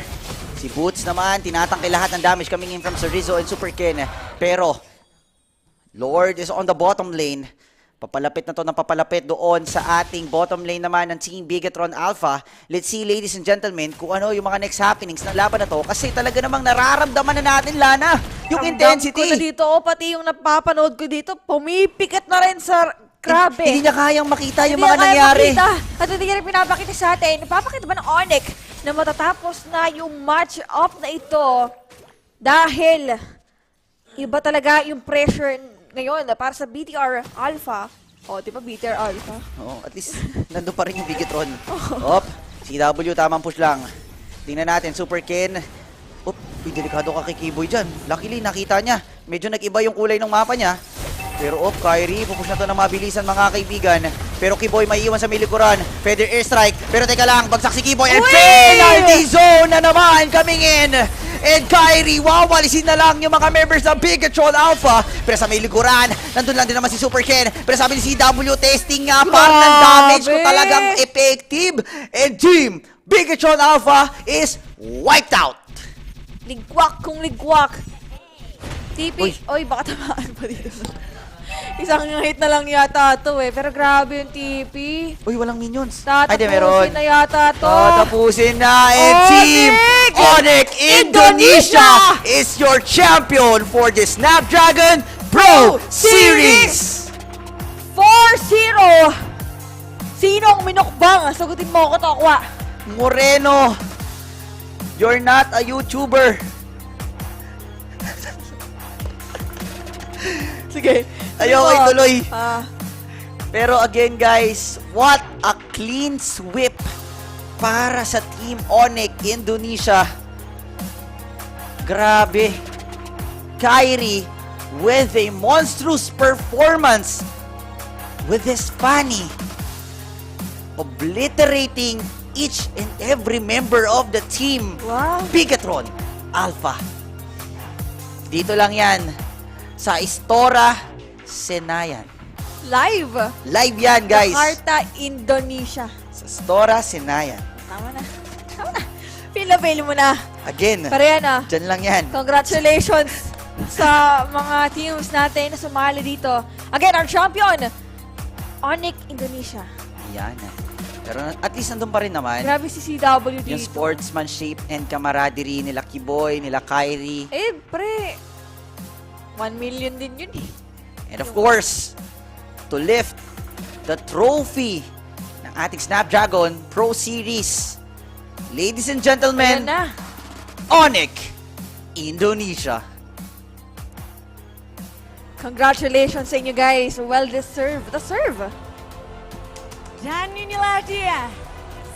Si Boots naman, tinatangke lahat ng damage coming in from Sorizo and Super Ken. Pero, Lord is on the bottom lane. Papalapit na to ng papalapit doon sa ating bottom lane naman ng Team Bigetron Alpha. Let's see, ladies and gentlemen, kung ano yung mga next happenings ng laban na to. Kasi talaga namang nararamdaman na natin, Lana, yung intensity. Ko na dito, pati yung napapanood ko dito, pumipikit na rin sa... Grabe. Hindi niya kayang makita yung mga nangyari. At hindi niya rin pinapakita sa atin. Napapakita ba ng Onyx na matatapos na yung match-up na ito? Dahil iba talaga yung pressure ngayon para sa BTR Alpha. O, di ba BTR Alpha? Oo, at least nandun pa rin yung Bigetron. Op, CW, tamang push lang. Tingnan natin, Super Ken. Op, delikado ka kay Kiboy dyan. Luckily, nakita niya. Medyo nag-iba yung kulay ng mapa niya. Pero Kyrie, pupush na to ng mabilisan mga kaibigan. Pero Kiboy may iwan sa milikuran. Feather airstrike. Pero teka lang, bagsak si Kiboy. And penalty zone na naman coming in. And Kyrie, wawalisin na lang yung mga members ng Bigetron Alpha. Pero sa milikuran, nandun lang din naman si Super Ken. Pero sabi ni CW, testing nga para ng damage ko talagang effective. And Team Bigetron Alpha is wiped out. Ligwak kung ligwak. TP, oy, baka tamaan pa dito. Isang hit na lang yata to eh. Pero grabe yung TP. Uy, walang minions. Tatapusin na yata to. Tatapusin na. And Team Onyx Indonesia is your champion for the Snapdragon Pro Series. 4-0. Sino ang minukbang? Sagutin mo ako, Tokwa. Moreno, you're not a YouTuber. Sige. Ayoko ituloy. Pero again guys, what a clean sweep para sa Team Onyx Indonesia. Grabe. Kyrie with a monstrous performance with his funny obliterating each and every member of the team. Wow. Bigetron Alpha. Dito lang yan sa Istora Senayan. Live. Live yan, guys. Jakarta, Indonesia. Sa Istora Senayan. Tama na. Tama na. Feel mo na. Again. Pero yan ah. Dyan lang yan. Congratulations sa mga teams natin na sumali dito. Again, our champion, Onyx Indonesia. Yan. Pero at least nandun pa rin naman. Grabe si CW dito. Yung sportsmanship and camaraderie nila Kiboy, nila Kyrie. Eh, pre. 1 million din yun eh. And of course, to lift the trophy ng ating Snapdragon Pro Series. Ladies and gentlemen, Onyx Indonesia. Congratulations sa inyo guys. Well deserved. Deserve. Dan inilah dia,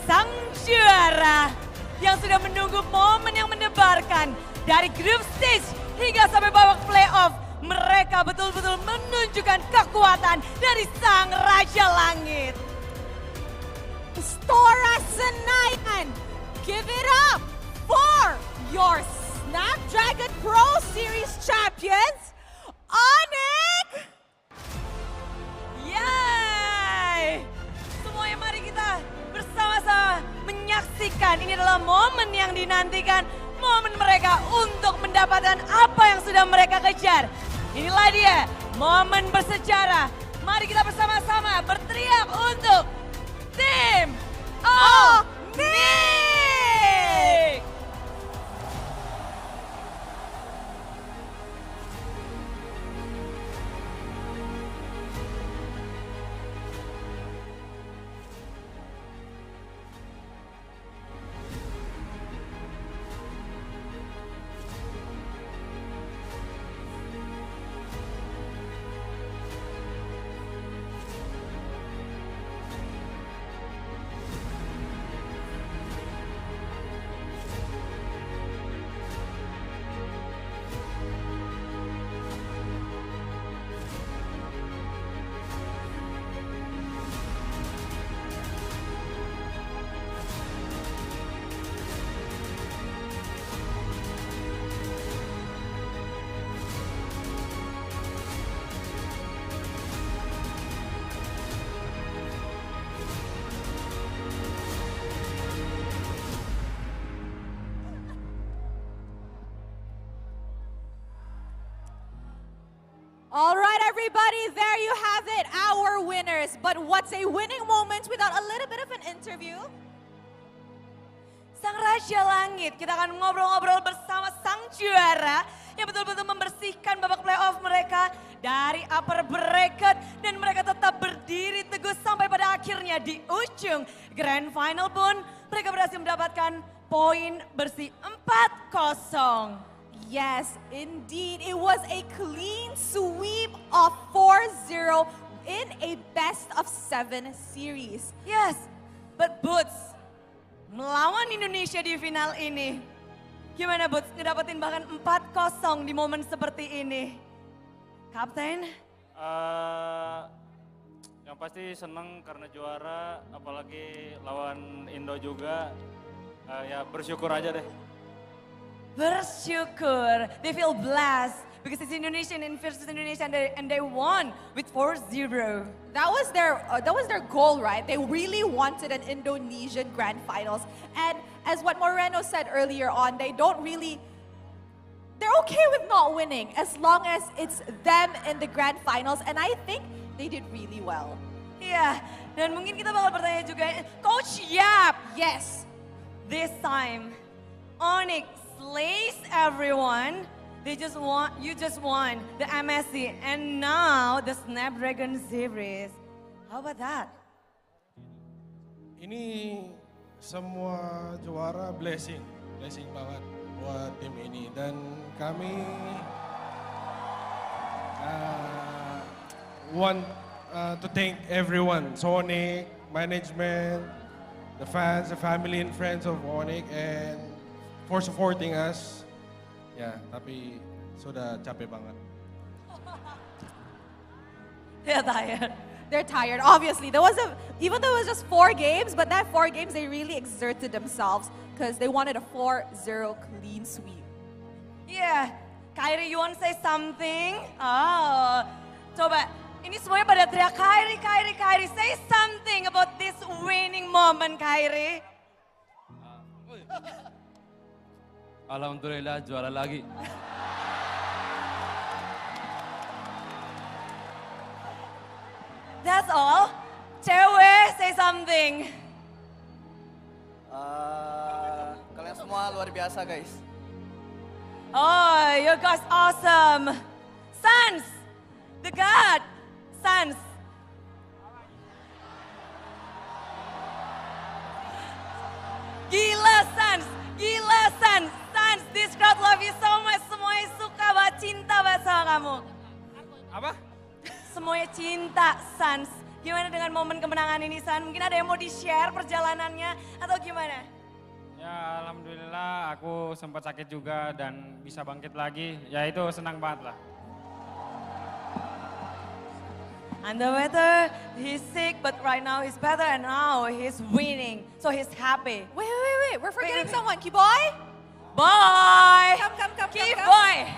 sang juara yang sudah menunggu momen yang mendebarkan dari group stage hingga sampai babak playoff. Mereka betul-betul menunjukkan kekuatan dari sang Raja Langit. Istora Senayan, give it up for your Snapdragon Pro Series champions, Onyx! Yay! Semuanya mari kita bersama-sama menyaksikan. Ini adalah momen yang dinantikan. Momen mereka untuk mendapatkan apa yang sudah mereka kejar. Inilah dia, momen bersejarah. Mari kita bersama-sama berteriak untuk Tim Onyx! All right, everybody, there you have it, our winners. But what's a winning moment without a little bit of an interview? Sang Raja Langit, kita akan ngobrol-ngobrol bersama sang juara yang betul-betul membersihkan babak playoff mereka dari upper bracket dan mereka tetap berdiri teguh sampai pada akhirnya di ujung grand final pun mereka berhasil mendapatkan poin bersih 4-0. Yes, indeed. It was a clean sweep of 4-0 in a best-of-7 series. Yes, but Boots, melawan Indonesia di final ini, gimana Boots ngedapetin bahkan 4-0 di momen seperti ini? Kapten? Yang pasti seneng karena juara, apalagi lawan Indo juga. Ya bersyukur aja deh. Bersyukur, they feel blessed because it's Indonesian and versus Indonesia and they won with 4-0. That was their goal, right? They really wanted an Indonesian grand finals. And as what Moreno said earlier on, they're okay with not winning as long as it's them in the grand finals. And I think they did really well. Iya, dan mungkin kita bakal bertanya juga, Coach Yap. Yes. This time, Onyx slays everyone. You just won the MSC and now the Snapdragon Series. How about that? Ini semua juara blessing banget buat tim ini dan kami want to thank everyone, Sonic, management, the fans, the family and friends of Onyx and for supporting us. Ya, tapi sudah capek banget. They're tired. They're tired, obviously. Even though it was just 4 games, but that 4 games they really exerted themselves because they wanted a 4-0 clean sweep. Yeah, Kyrie, you want to say something? Oh, coba. Ini semuanya pada teriak Kyrie. Say something about this winning moment, Kyrie. Alhamdulillah juara lagi. That's all. Cewek, say something. Kalian semua luar biasa, guys. Oh, you guys awesome. Sans, the God. Sans. Gila, Sans. Sans, this crowd love you so much. Semuanya suka banget, cinta banget sama kamu. Apa? Semuanya cinta, Sans. Gimana dengan momen kemenangan ini, Sans? Mungkin ada yang mau di-share perjalanannya atau gimana? Ya, alhamdulillah aku sempat sakit juga dan bisa bangkit lagi. Ya itu senang banget lah. And the weather, he's sick, but right now he's better and now he's winning. So he's happy. Wait. We're forgetting someone. Kiboy? Boy! Come. Kiboy!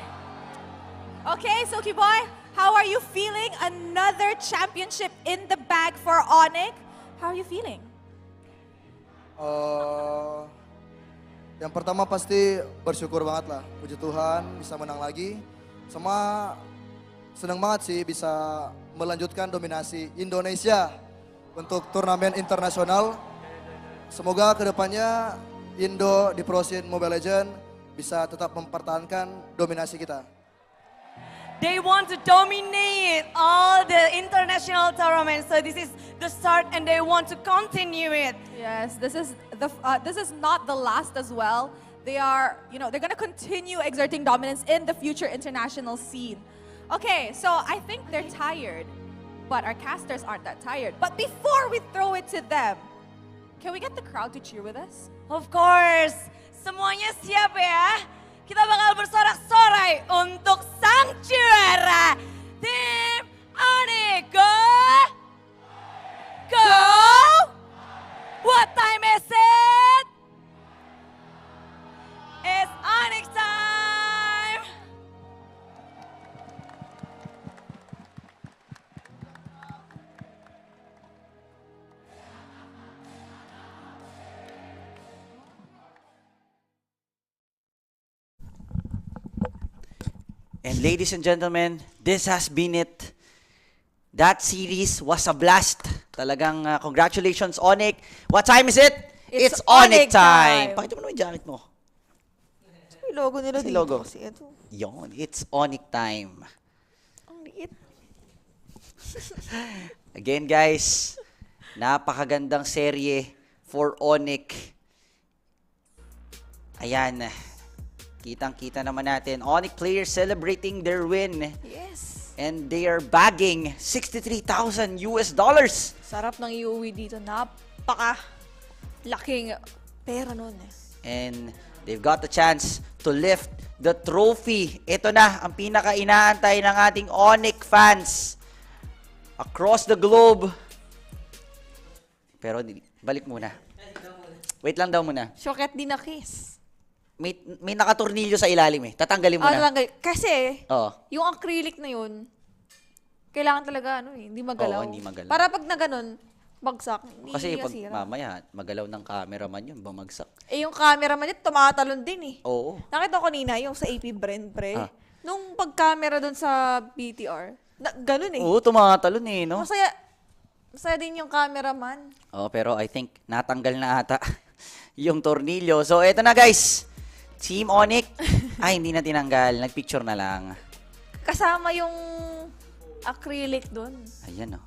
Okay, so Kiboy, how are you feeling? Another championship in the bag for Onyx. How are you feeling? Yang pertama pasti bersyukur banget lah. Puji Tuhan bisa menang lagi. Sama senang banget sih bisa melanjutkan dominasi Indonesia untuk turnamen internasional. Semoga kedepannya Indo di Pro Series Mobile Legends bisa tetap mempertahankan dominasi kita. They want to dominate all the international tournaments. So this is the start and they want to continue it. Yes, this is not the last as well. They are, they're going to continue exerting dominance in the future international scene. Okay, so I think they're tired, but our casters aren't that tired. But before we throw it to them, can we get the crowd to cheer with us? Of course. Semuanya siap ya? Kita bakal bersorak-sorai untuk sang juara. Tim Onyx, go! Go! What time is it? It's Onyx time! And ladies and gentlemen, this has been it. That series was a blast. Talagang congratulations, Onyx. What time is it? It's Onyx time. Pakita mo naman yung jacket mo. May logo nila Si dito. logo. Kasi ito. Yon, it's Onyx time. Ang liit. Again, guys, napakagandang serye for Onyx. Ayan. Kitang-kita naman natin. Onyx players celebrating their win. Yes. And they are bagging $63,000 US. Sarap ng iuwi dito. Napaka laking pera nun eh. And they've got the chance to lift the trophy. Ito na ang pinaka-inaantay ng ating Onyx fans across the globe. Pero balik muna. Wait lang daw muna. Shoket din na kiss. May nakatornilyo sa ilalim eh. Tatanggalin mo na. Kasi, Oo. yung acrylic na yun, kailangan talaga hindi magalaw. Oo, hindi magalaw. Para pag na ganun, bagsak. Hindi Kasi pag sira. mamaya, magalaw ng cameraman yun, bumagsak. Eh yung cameraman niya, tumatalon din eh. Oo. Nakita ko kanina yung sa AP brand, pre. Nung pag-camera dun sa BTR, ganun eh. Oo, tumatalon eh, no? Masaya din yung cameraman. Oh, pero I think natanggal na ata yung tornilyo. So, eto na guys. Team Onyx. Ay, hindi na tinanggal. Nagpicture na lang. Kasama yung acrylic dun. Ayan, oh.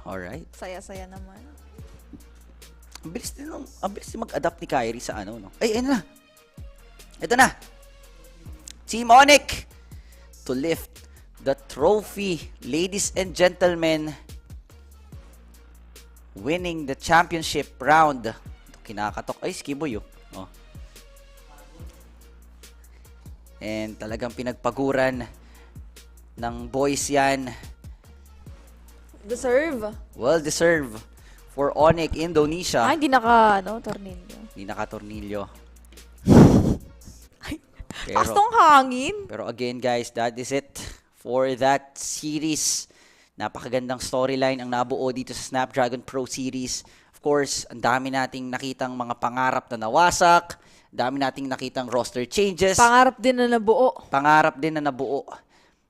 Alright. Saya-saya naman. Ang bilis din mag-adapt ni Kyrie sa ano, no? Ay, ayun na. Ito na. Team Onyx to lift the trophy, ladies and gentlemen. Winning the championship round. Kinakatok. Ay, Skiboy, oh. And talagang pinagpaguran ng boys yan. Deserve. Well deserved for Onyx Indonesia. Hindi tornilyo. Hindi naka-tornilyo. Pastong hangin. Pero again guys, that is it for that series. Napakagandang storyline ang nabuo dito sa Snapdragon Pro Series. Of course, ang dami nating nakitang mga pangarap na nawasak. Dami nating nakitang roster changes. Pangarap din na nabuo.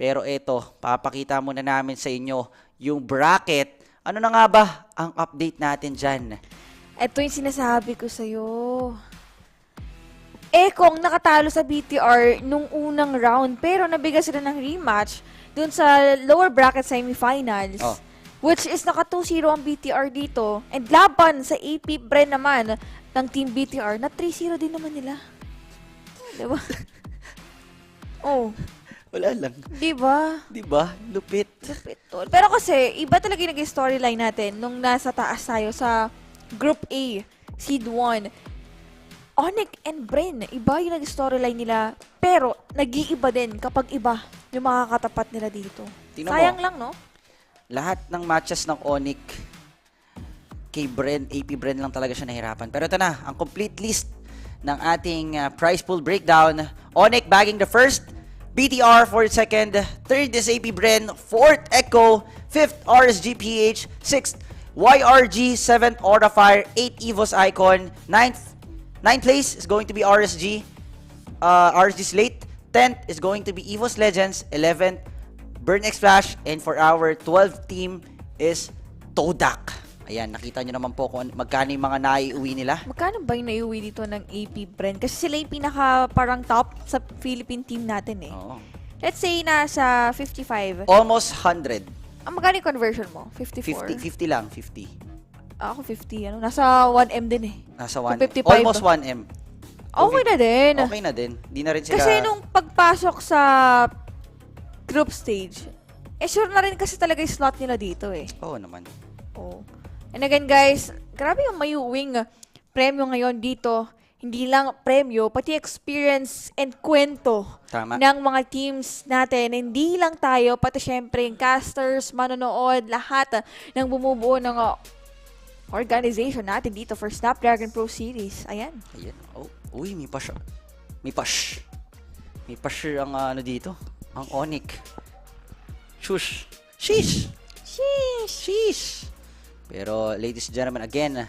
Pero ito, papakita muna namin sa inyo yung bracket. Ano na nga ba ang update natin dyan? Ito yung sinasabi ko sa'yo. Kung nakatalo sa BTR nung unang round, pero nabigyan sila ng rematch dun sa lower bracket semifinals. Which is naka 2-0 ang BTR dito. And laban sa AP Bren naman ng Team BTR na 3-0 din naman nila. Diba? Wala lang. Diba? Lupit. Tol. Pero kasi, iba talaga yung naging storyline natin nung nasa taas tayo sa Group A, Seed 1. Onyx and Bren, iba yung naging storyline nila. Pero, nag-iiba din kapag iba yung makakatapat nila dito. Sayang lang, no? Lahat ng matches ng Onyx kay Bren, AP Bren lang talaga siya nahirapan. Pero ito na, ang complete list ng ating prize pool breakdown. Onyx bagging the first, BTR for second, third is AP Bren, fourth Echo, fifth RSG PH, sixth YRG, seventh Aura Fire, eighth Evos Icon, ninth place is going to be RSG Slate, 10th is going to be Evos Legends, 11th Burn X Flash, and for our 12th team is Todak. Ayan, nakita nyo naman po kung magkano yung mga naiuwi nila. Magkano ba yung naiuwi dito ng AP Bren? Kasi sila yung pinaka parang top sa Philippine team natin eh. Oo. Let's say nasa 55. Almost 100. Magkano yung conversion mo? 54? 50 lang, 50. Ako 50. Nasa 1M din eh. Nasa 1M. 55. Almost 1M. Okay na din. Okay na din. Di na rin sila... Kasi nung pagpasok sa group stage, sure na rin kasi talaga yung slot nila dito eh. Oo naman. And again guys, grabe yung mayuwing premyo ngayon dito. Hindi lang premyo, pati experience and kwento ng mga teams natin. Hindi lang tayo, pati syempre yung casters, manonood, lahat ng bumubuo ng organization natin dito for Snapdragon Pro Series. Ayan. Uy, may pash. May pash ang dito. Ang Onyx. Shush. Sheesh. Pero, ladies and gentlemen, again,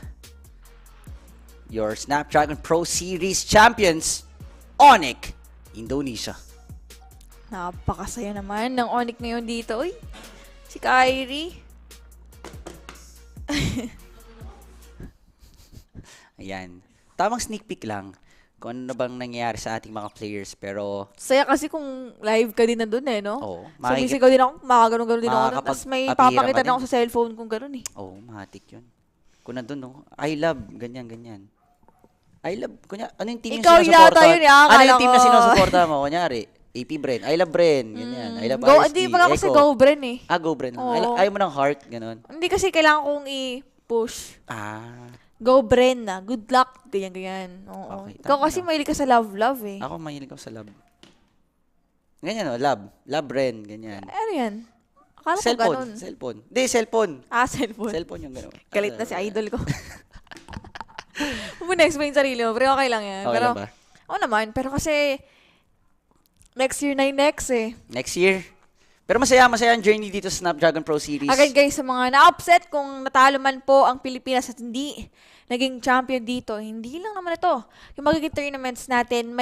your Snapdragon Pro Series champions, Onyx Indonesia. Napakasaya naman ng Onyx ngayon dito. Uy, si Kyrie. Ayan. Tamang sneak peek lang kung ano na bang nangyayari sa ating mga players. Pero, Saya kasi kung live ka din nandun no? Oo. So, ikaw din ako, makaganon-ganon din ako. Tapos may makakapag-apira papakita ka na ako din. sa cellphone kung ganon oh, matik yun. Kung nandun, no? I love, ganyan. I love, kunya, ano yung team Ikaw yung sinusuporta? yata yun, Ano yung team na akala ko. sinusuporta mo? Kunyari, AP Bren. I love Bren. Ganyan. I love Go, RSP. hindi pa kasi Echo. go Bren Go Bren. Oo. Ayaw mo ng heart, ganon. Hindi kasi kailangan kong i-push. Go Bren na. Good luck. Ganyan. Oo. Okay, Ikaw kasi mahilig ka sa love eh. Ako mahilig ako sa love. Ganyan, love. Love Bren, ganyan. Ano yan? Akala ko ganon. Cellphone. Hindi, cellphone. Cellphone. Cellphone yung gano'n. Galit na si idol ko. Huwag mo na-explain sarili mo, pero okay lang yan. Okay pero, lang ba? Oo naman, pero kasi next year na yung next Next year. Pero masaya ang journey dito sa Snapdragon Pro Series. Again guys, sa mga na-upset kung natalo man po ang Pilipinas at hindi naging champion dito, hindi lang naman ito. Yung magiging tournaments natin,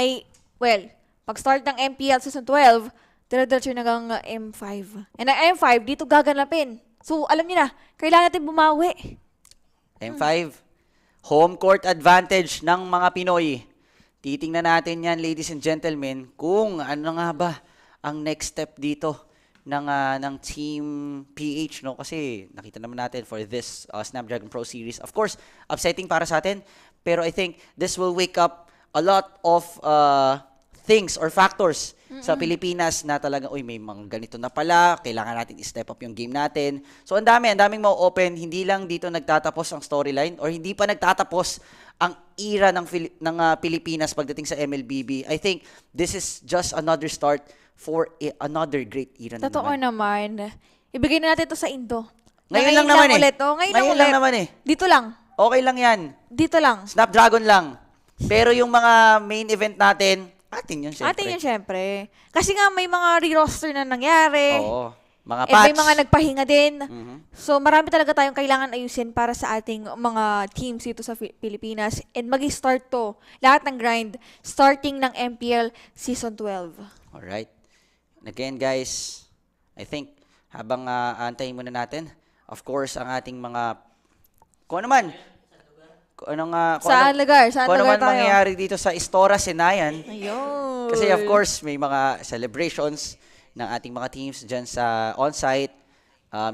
pag-start ng MPL Season 12, dire-diretso na hanggang M5. And ang M5, dito gaganapin. So, alam niyo na, kailangan natin bumawi. M5, home court advantage ng mga Pinoy. Titingnan natin yan, ladies and gentlemen, kung ano nga ba ang next step dito ng Team PH, no? Kasi nakita naman natin for this Snapdragon Pro Series. Of course, upsetting para sa atin, pero I think this will wake up a lot of things or factors sa Pilipinas na talagang, may mga ganito na pala, kailangan natin i-step up yung game natin. So, ang daming ma-open, hindi lang dito nagtatapos ang storyline or hindi pa nagtatapos ang era ng Pilipinas pagdating sa MLBB. I think this is just another start for another great era na Totoo naman. Ibigay na natin ito sa Indo. Ngayon lang naman ulit. Ngayon lang naman Dito lang. Okay lang yan. Dito lang. Snapdragon lang. Pero yung mga main event natin, atin yun syempre. Kasi nga may mga re-roster na nangyari. Oo. Mga patch. patch. May mga nagpahinga din. So marami talaga tayong kailangan ayusin para sa ating mga teams dito sa Pilipinas. And mag-start to. Lahat ng grind. Starting ng MPL Season 12. Alright. And again guys, I think habang antayin muna natin, of course, ang ating mga, kung ano man mangyayari dito sa Istora, Sinayan. Ayun. Kasi of course, may mga celebrations ng ating mga teams dyan sa on-site.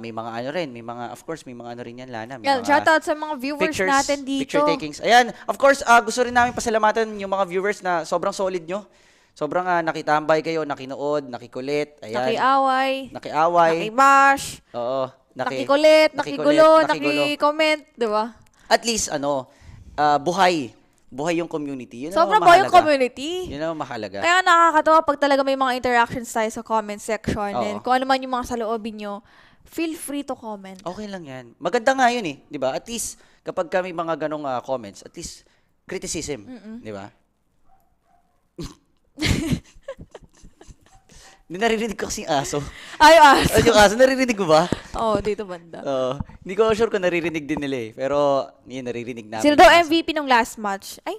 May mga may mga ano rin yan, Lana. Shoutout sa mga viewers natin dito. Picture takings. Ayan, of course, gusto rin namin pasalamatan yung mga viewers na sobrang solid nyo. Sobrang nakitambay kayo, nakinood, nakikulit. Ayan. Nakiaway. Nakibash. Oo. Nakikulit, nakigulo, nakikoment. Diba? At least, buhay. Buhay yung community. Yun Sobrang buhay yung community. Yun ang mahalaga. Kaya nakakatawa pag talaga may mga interactions tayo sa comment section. And kung ano man yung mga saloobin nyo, feel free to comment. Okay lang yan. Maganda nga yun di ba? At least, kapag kami mga ganong comments, at least, criticism. Di ba? Hindi naririnig ko kasing aso. Ay, aso. Yung aso, naririnig mo ba? Oo, dito banda. Hindi ko sure kung naririnig din nila Pero, yun, naririnig namin. Sino daw MVP nung last match? Ay,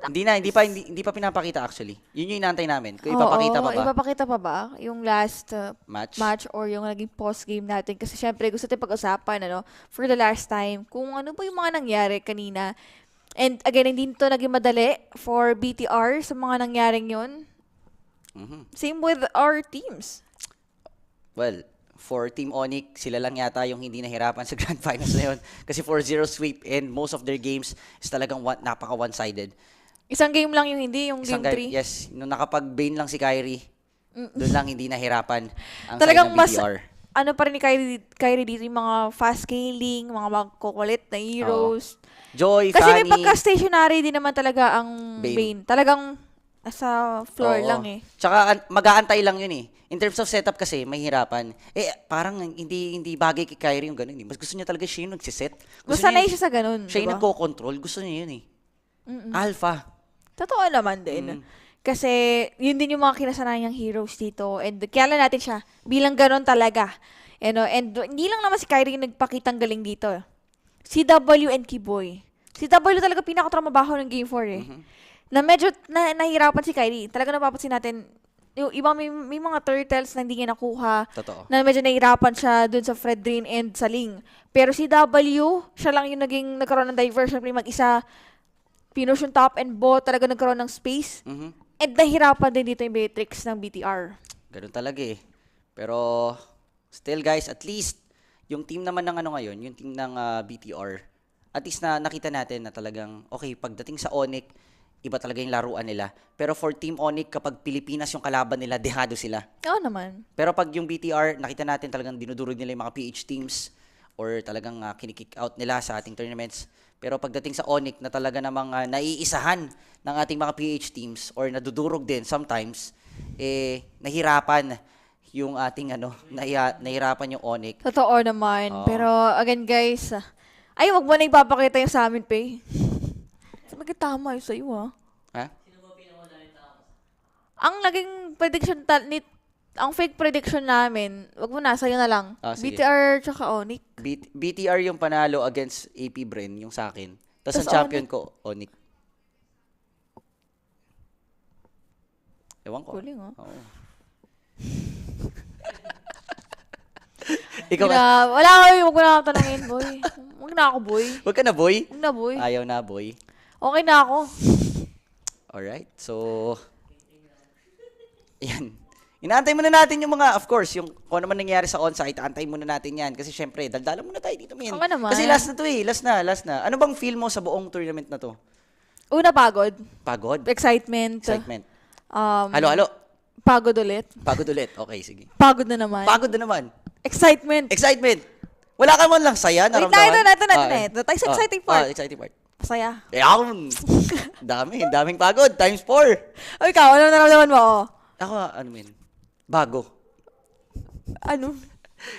hindi pa pinapakita actually. Yun yung inaantay namin. Kung ipapakita pa ba? Ipapakita pa ba? Yung last match or yung naging post-game natin? Kasi syempre, gusto natin pag-usapan, for the last time, kung ano ba yung mga nangyari kanina. And again, hindi ito naging madali for BTR sa mga nangyaring yun. Same with our teams. Well, for Team Onyx, sila lang yata yung hindi nahirapan sa Grand Finals na yun. Kasi 4-0 sweep and most of their games is talagang napaka one-sided. Isang game lang yung hindi, yung game 3. Yes, nung nakapag-bane lang si Kyrie, doon lang hindi nahirapan ang talagang side ng BTR. Ano pa rin ni Kyrie dito, yung mga fast scaling, mga magkukulit na heroes. Joy, kasi Fanny. May pagka-stationary din naman talaga ang Bane. Talagang nasa floor lang Tsaka mag-aantay lang yun In terms of setup kasi, mahirapan. Parang hindi bagay kay Kyrie yung ganun Mas gusto niya talaga siya yung nagsiset. Sanay siya sa ganun. Siya yung nagko-control. Gusto niya yun Alpha. Totoo naman din. Kasi yun din yung mga kinasanayang heroes dito. And kaya lang natin siya bilang ganun talaga. And hindi lang naman si Kyrie yung nagpakitang galing dito. CW and Kiboy. CW talaga pinakatramabaho ng Game 4 na medyo nahihirapan si Kyrie. Talaga napapansin natin, yung ibang may mga turtles na hindi niya nakuha. Totoo. Na medyo nahihirapan siya dun sa Fredrin and sa Ling. Pero si W, siya lang yung nagkaroon ng diversion play mag-isa. Pinush yung top and bot, talaga nagkaroon ng space. And nahihirapan din dito yung Matrix ng BTR. Ganun talaga eh. Pero still guys, at least yung team naman ng ngayon, yung team ng BTR, at least na nakita natin na talagang okay, pagdating sa Onyx, iba talaga yung laruan nila. Pero for Team Onyx, kapag Pilipinas yung kalaban nila, dehado sila. Oo naman. Pero pag yung BTR, nakita natin talagang dinudurog nila yung mga PH teams or talagang kinikick out nila sa ating tournaments. Pero pagdating sa Onyx na talaga namang naiisahan ng ating mga PH teams or nadudurog din sometimes, nahirapan yung ating nahirapan yung Onyx. Totoo naman. Pero again guys, wag mo na ipapakita yung sa amin, Pay. Nagtama yun sa'yo, ha? Ang naging prediction ang fake prediction namin, wag mo na, sa'yo na lang. BTR tsaka Onyx. BTR yung panalo against AP Bren, yung sa akin. Tapos ang champion ko, Onyx. Ewan ko. Kuling, Oo. Ikaw wala ko, wag mo na ako tanongin, boy. Wag na ako, boy. Wag ka na, boy? Wag na, boy. Ayaw na, boy. Okay na ako. Alright, so yan. Inaantay muna natin yung mga, of course, yung kung ano man nangyari sa on-site, antay muna natin yan. Kasi syempre, daldalan muna tayo dito, men. Okay naman. Kasi last na to eh, last na. Ano bang feel mo sa buong tournament na to? Una, pagod. Pagod? Excitement. Halo. Pagod ulit. Pagod ulit, okay, sige. Pagod na naman. Pagod na naman. Excitement. Wala ka man lang saya, naramdaman? Ito na. Ito yung exciting part. Exciting part. Masaya. Daming pagod, times 4. O ikaw, ano naramdaman mo? Ako, bago. Ano?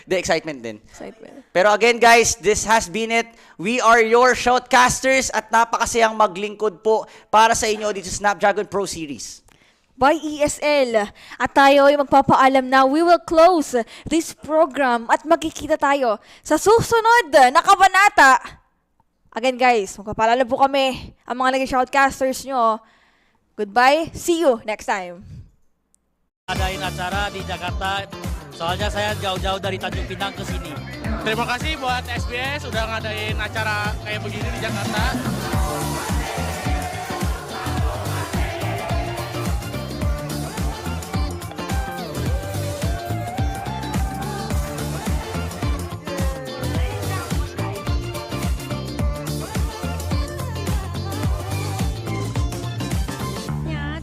The excitement din. Excitement. Pero again guys, this has been it. We are your shoutcasters at napakasayang maglingkod po para sa inyo dito sa Snapdragon Pro Series. By ESL. At tayo ay magpapaalam na we will close this program at magkikita tayo sa susunod na kabanata. Again guys, magpapaalala po kami ang mga naging shoutcasters nyo. Goodbye. See you next time. Adain acara di Jakarta. Soalnya saya jauh-jauh dari Tanjung Pinang ke sini. Terima kasih buat SBS udah ngadain acara kayak begini di Jakarta.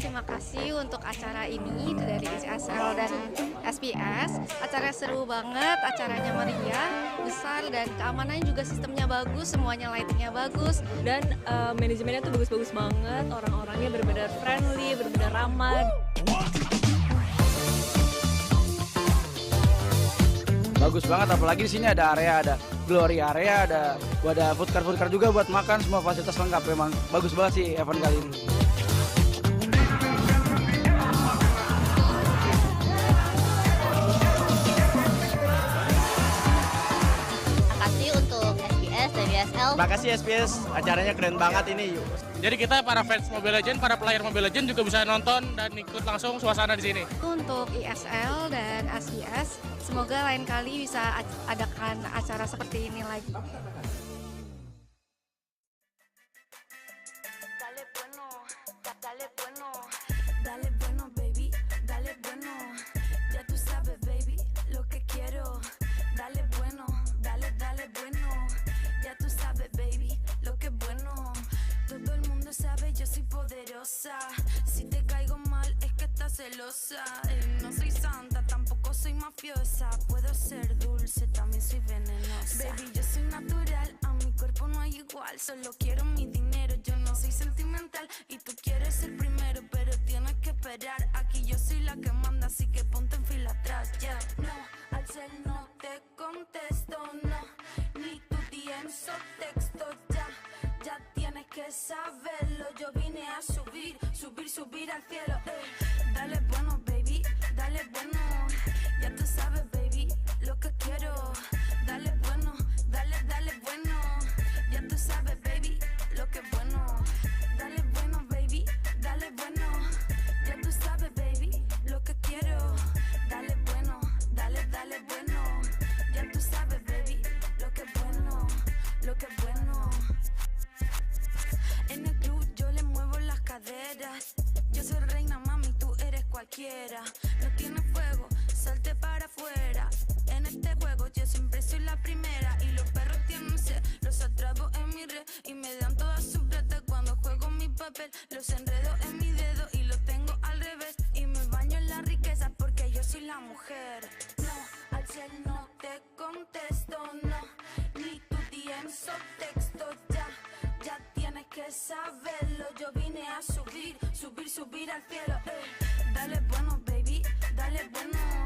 Terima kasih untuk acara ini dari ISL dan SBS. Acaranya seru banget, acaranya meriah, besar, dan keamanannya juga sistemnya bagus, semuanya lightingnya bagus. Dan manajemennya tuh bagus-bagus banget, orang-orangnya benar-benar friendly, benar-benar ramah. Bagus banget, apalagi di sini ada glory area, ada food car juga buat makan, semua fasilitas lengkap. Memang bagus banget sih event kali ini. Terima kasih SBS, acaranya keren banget ini. Jadi kita para fans Mobile Legends, para player Mobile Legends juga bisa nonton dan ikut langsung suasana di sini. Untuk ISL dan SBS, semoga lain kali bisa adakan acara seperti ini lagi. Dale bueno, baby, dale bueno. Ya tú sabes, baby, lo que quiero. Dale bueno, dale bueno. Ya tú sabes, baby, lo que es bueno. Todo el mundo sabe, yo soy poderosa. Si te caigo mal, es que estás celosa. No soy santa, tampoco soy mafiosa. Puedo ser dulce, también soy venenosa. Baby, yo soy natural, a mi cuerpo no hay igual. Solo quiero mi dinero, yo no soy sentimental. Y tú quieres ser primero, pero tienes que esperar. Aquí yo soy la que manda, así que ponte en fila atrás. Yeah. No, al cel no te contesto, no. Ni tu DMs o texto, ya tienes que saberlo. Yo vine a subir al cielo. Dale bueno, baby, dale bueno. Ya tú sabes, baby, lo que quiero. Dale bueno, dale bueno. Ya tú sabes, baby, lo que es bueno. Dale bueno, baby, Los enredo en mi dedo y lo tengo al revés. Y me baño en la riqueza porque yo soy la mujer. No, al cel no te contesto, no. Ni tu DMs o texto, ya tienes que saberlo. Yo vine a subir al cielo. Dale bueno, baby, dale bueno.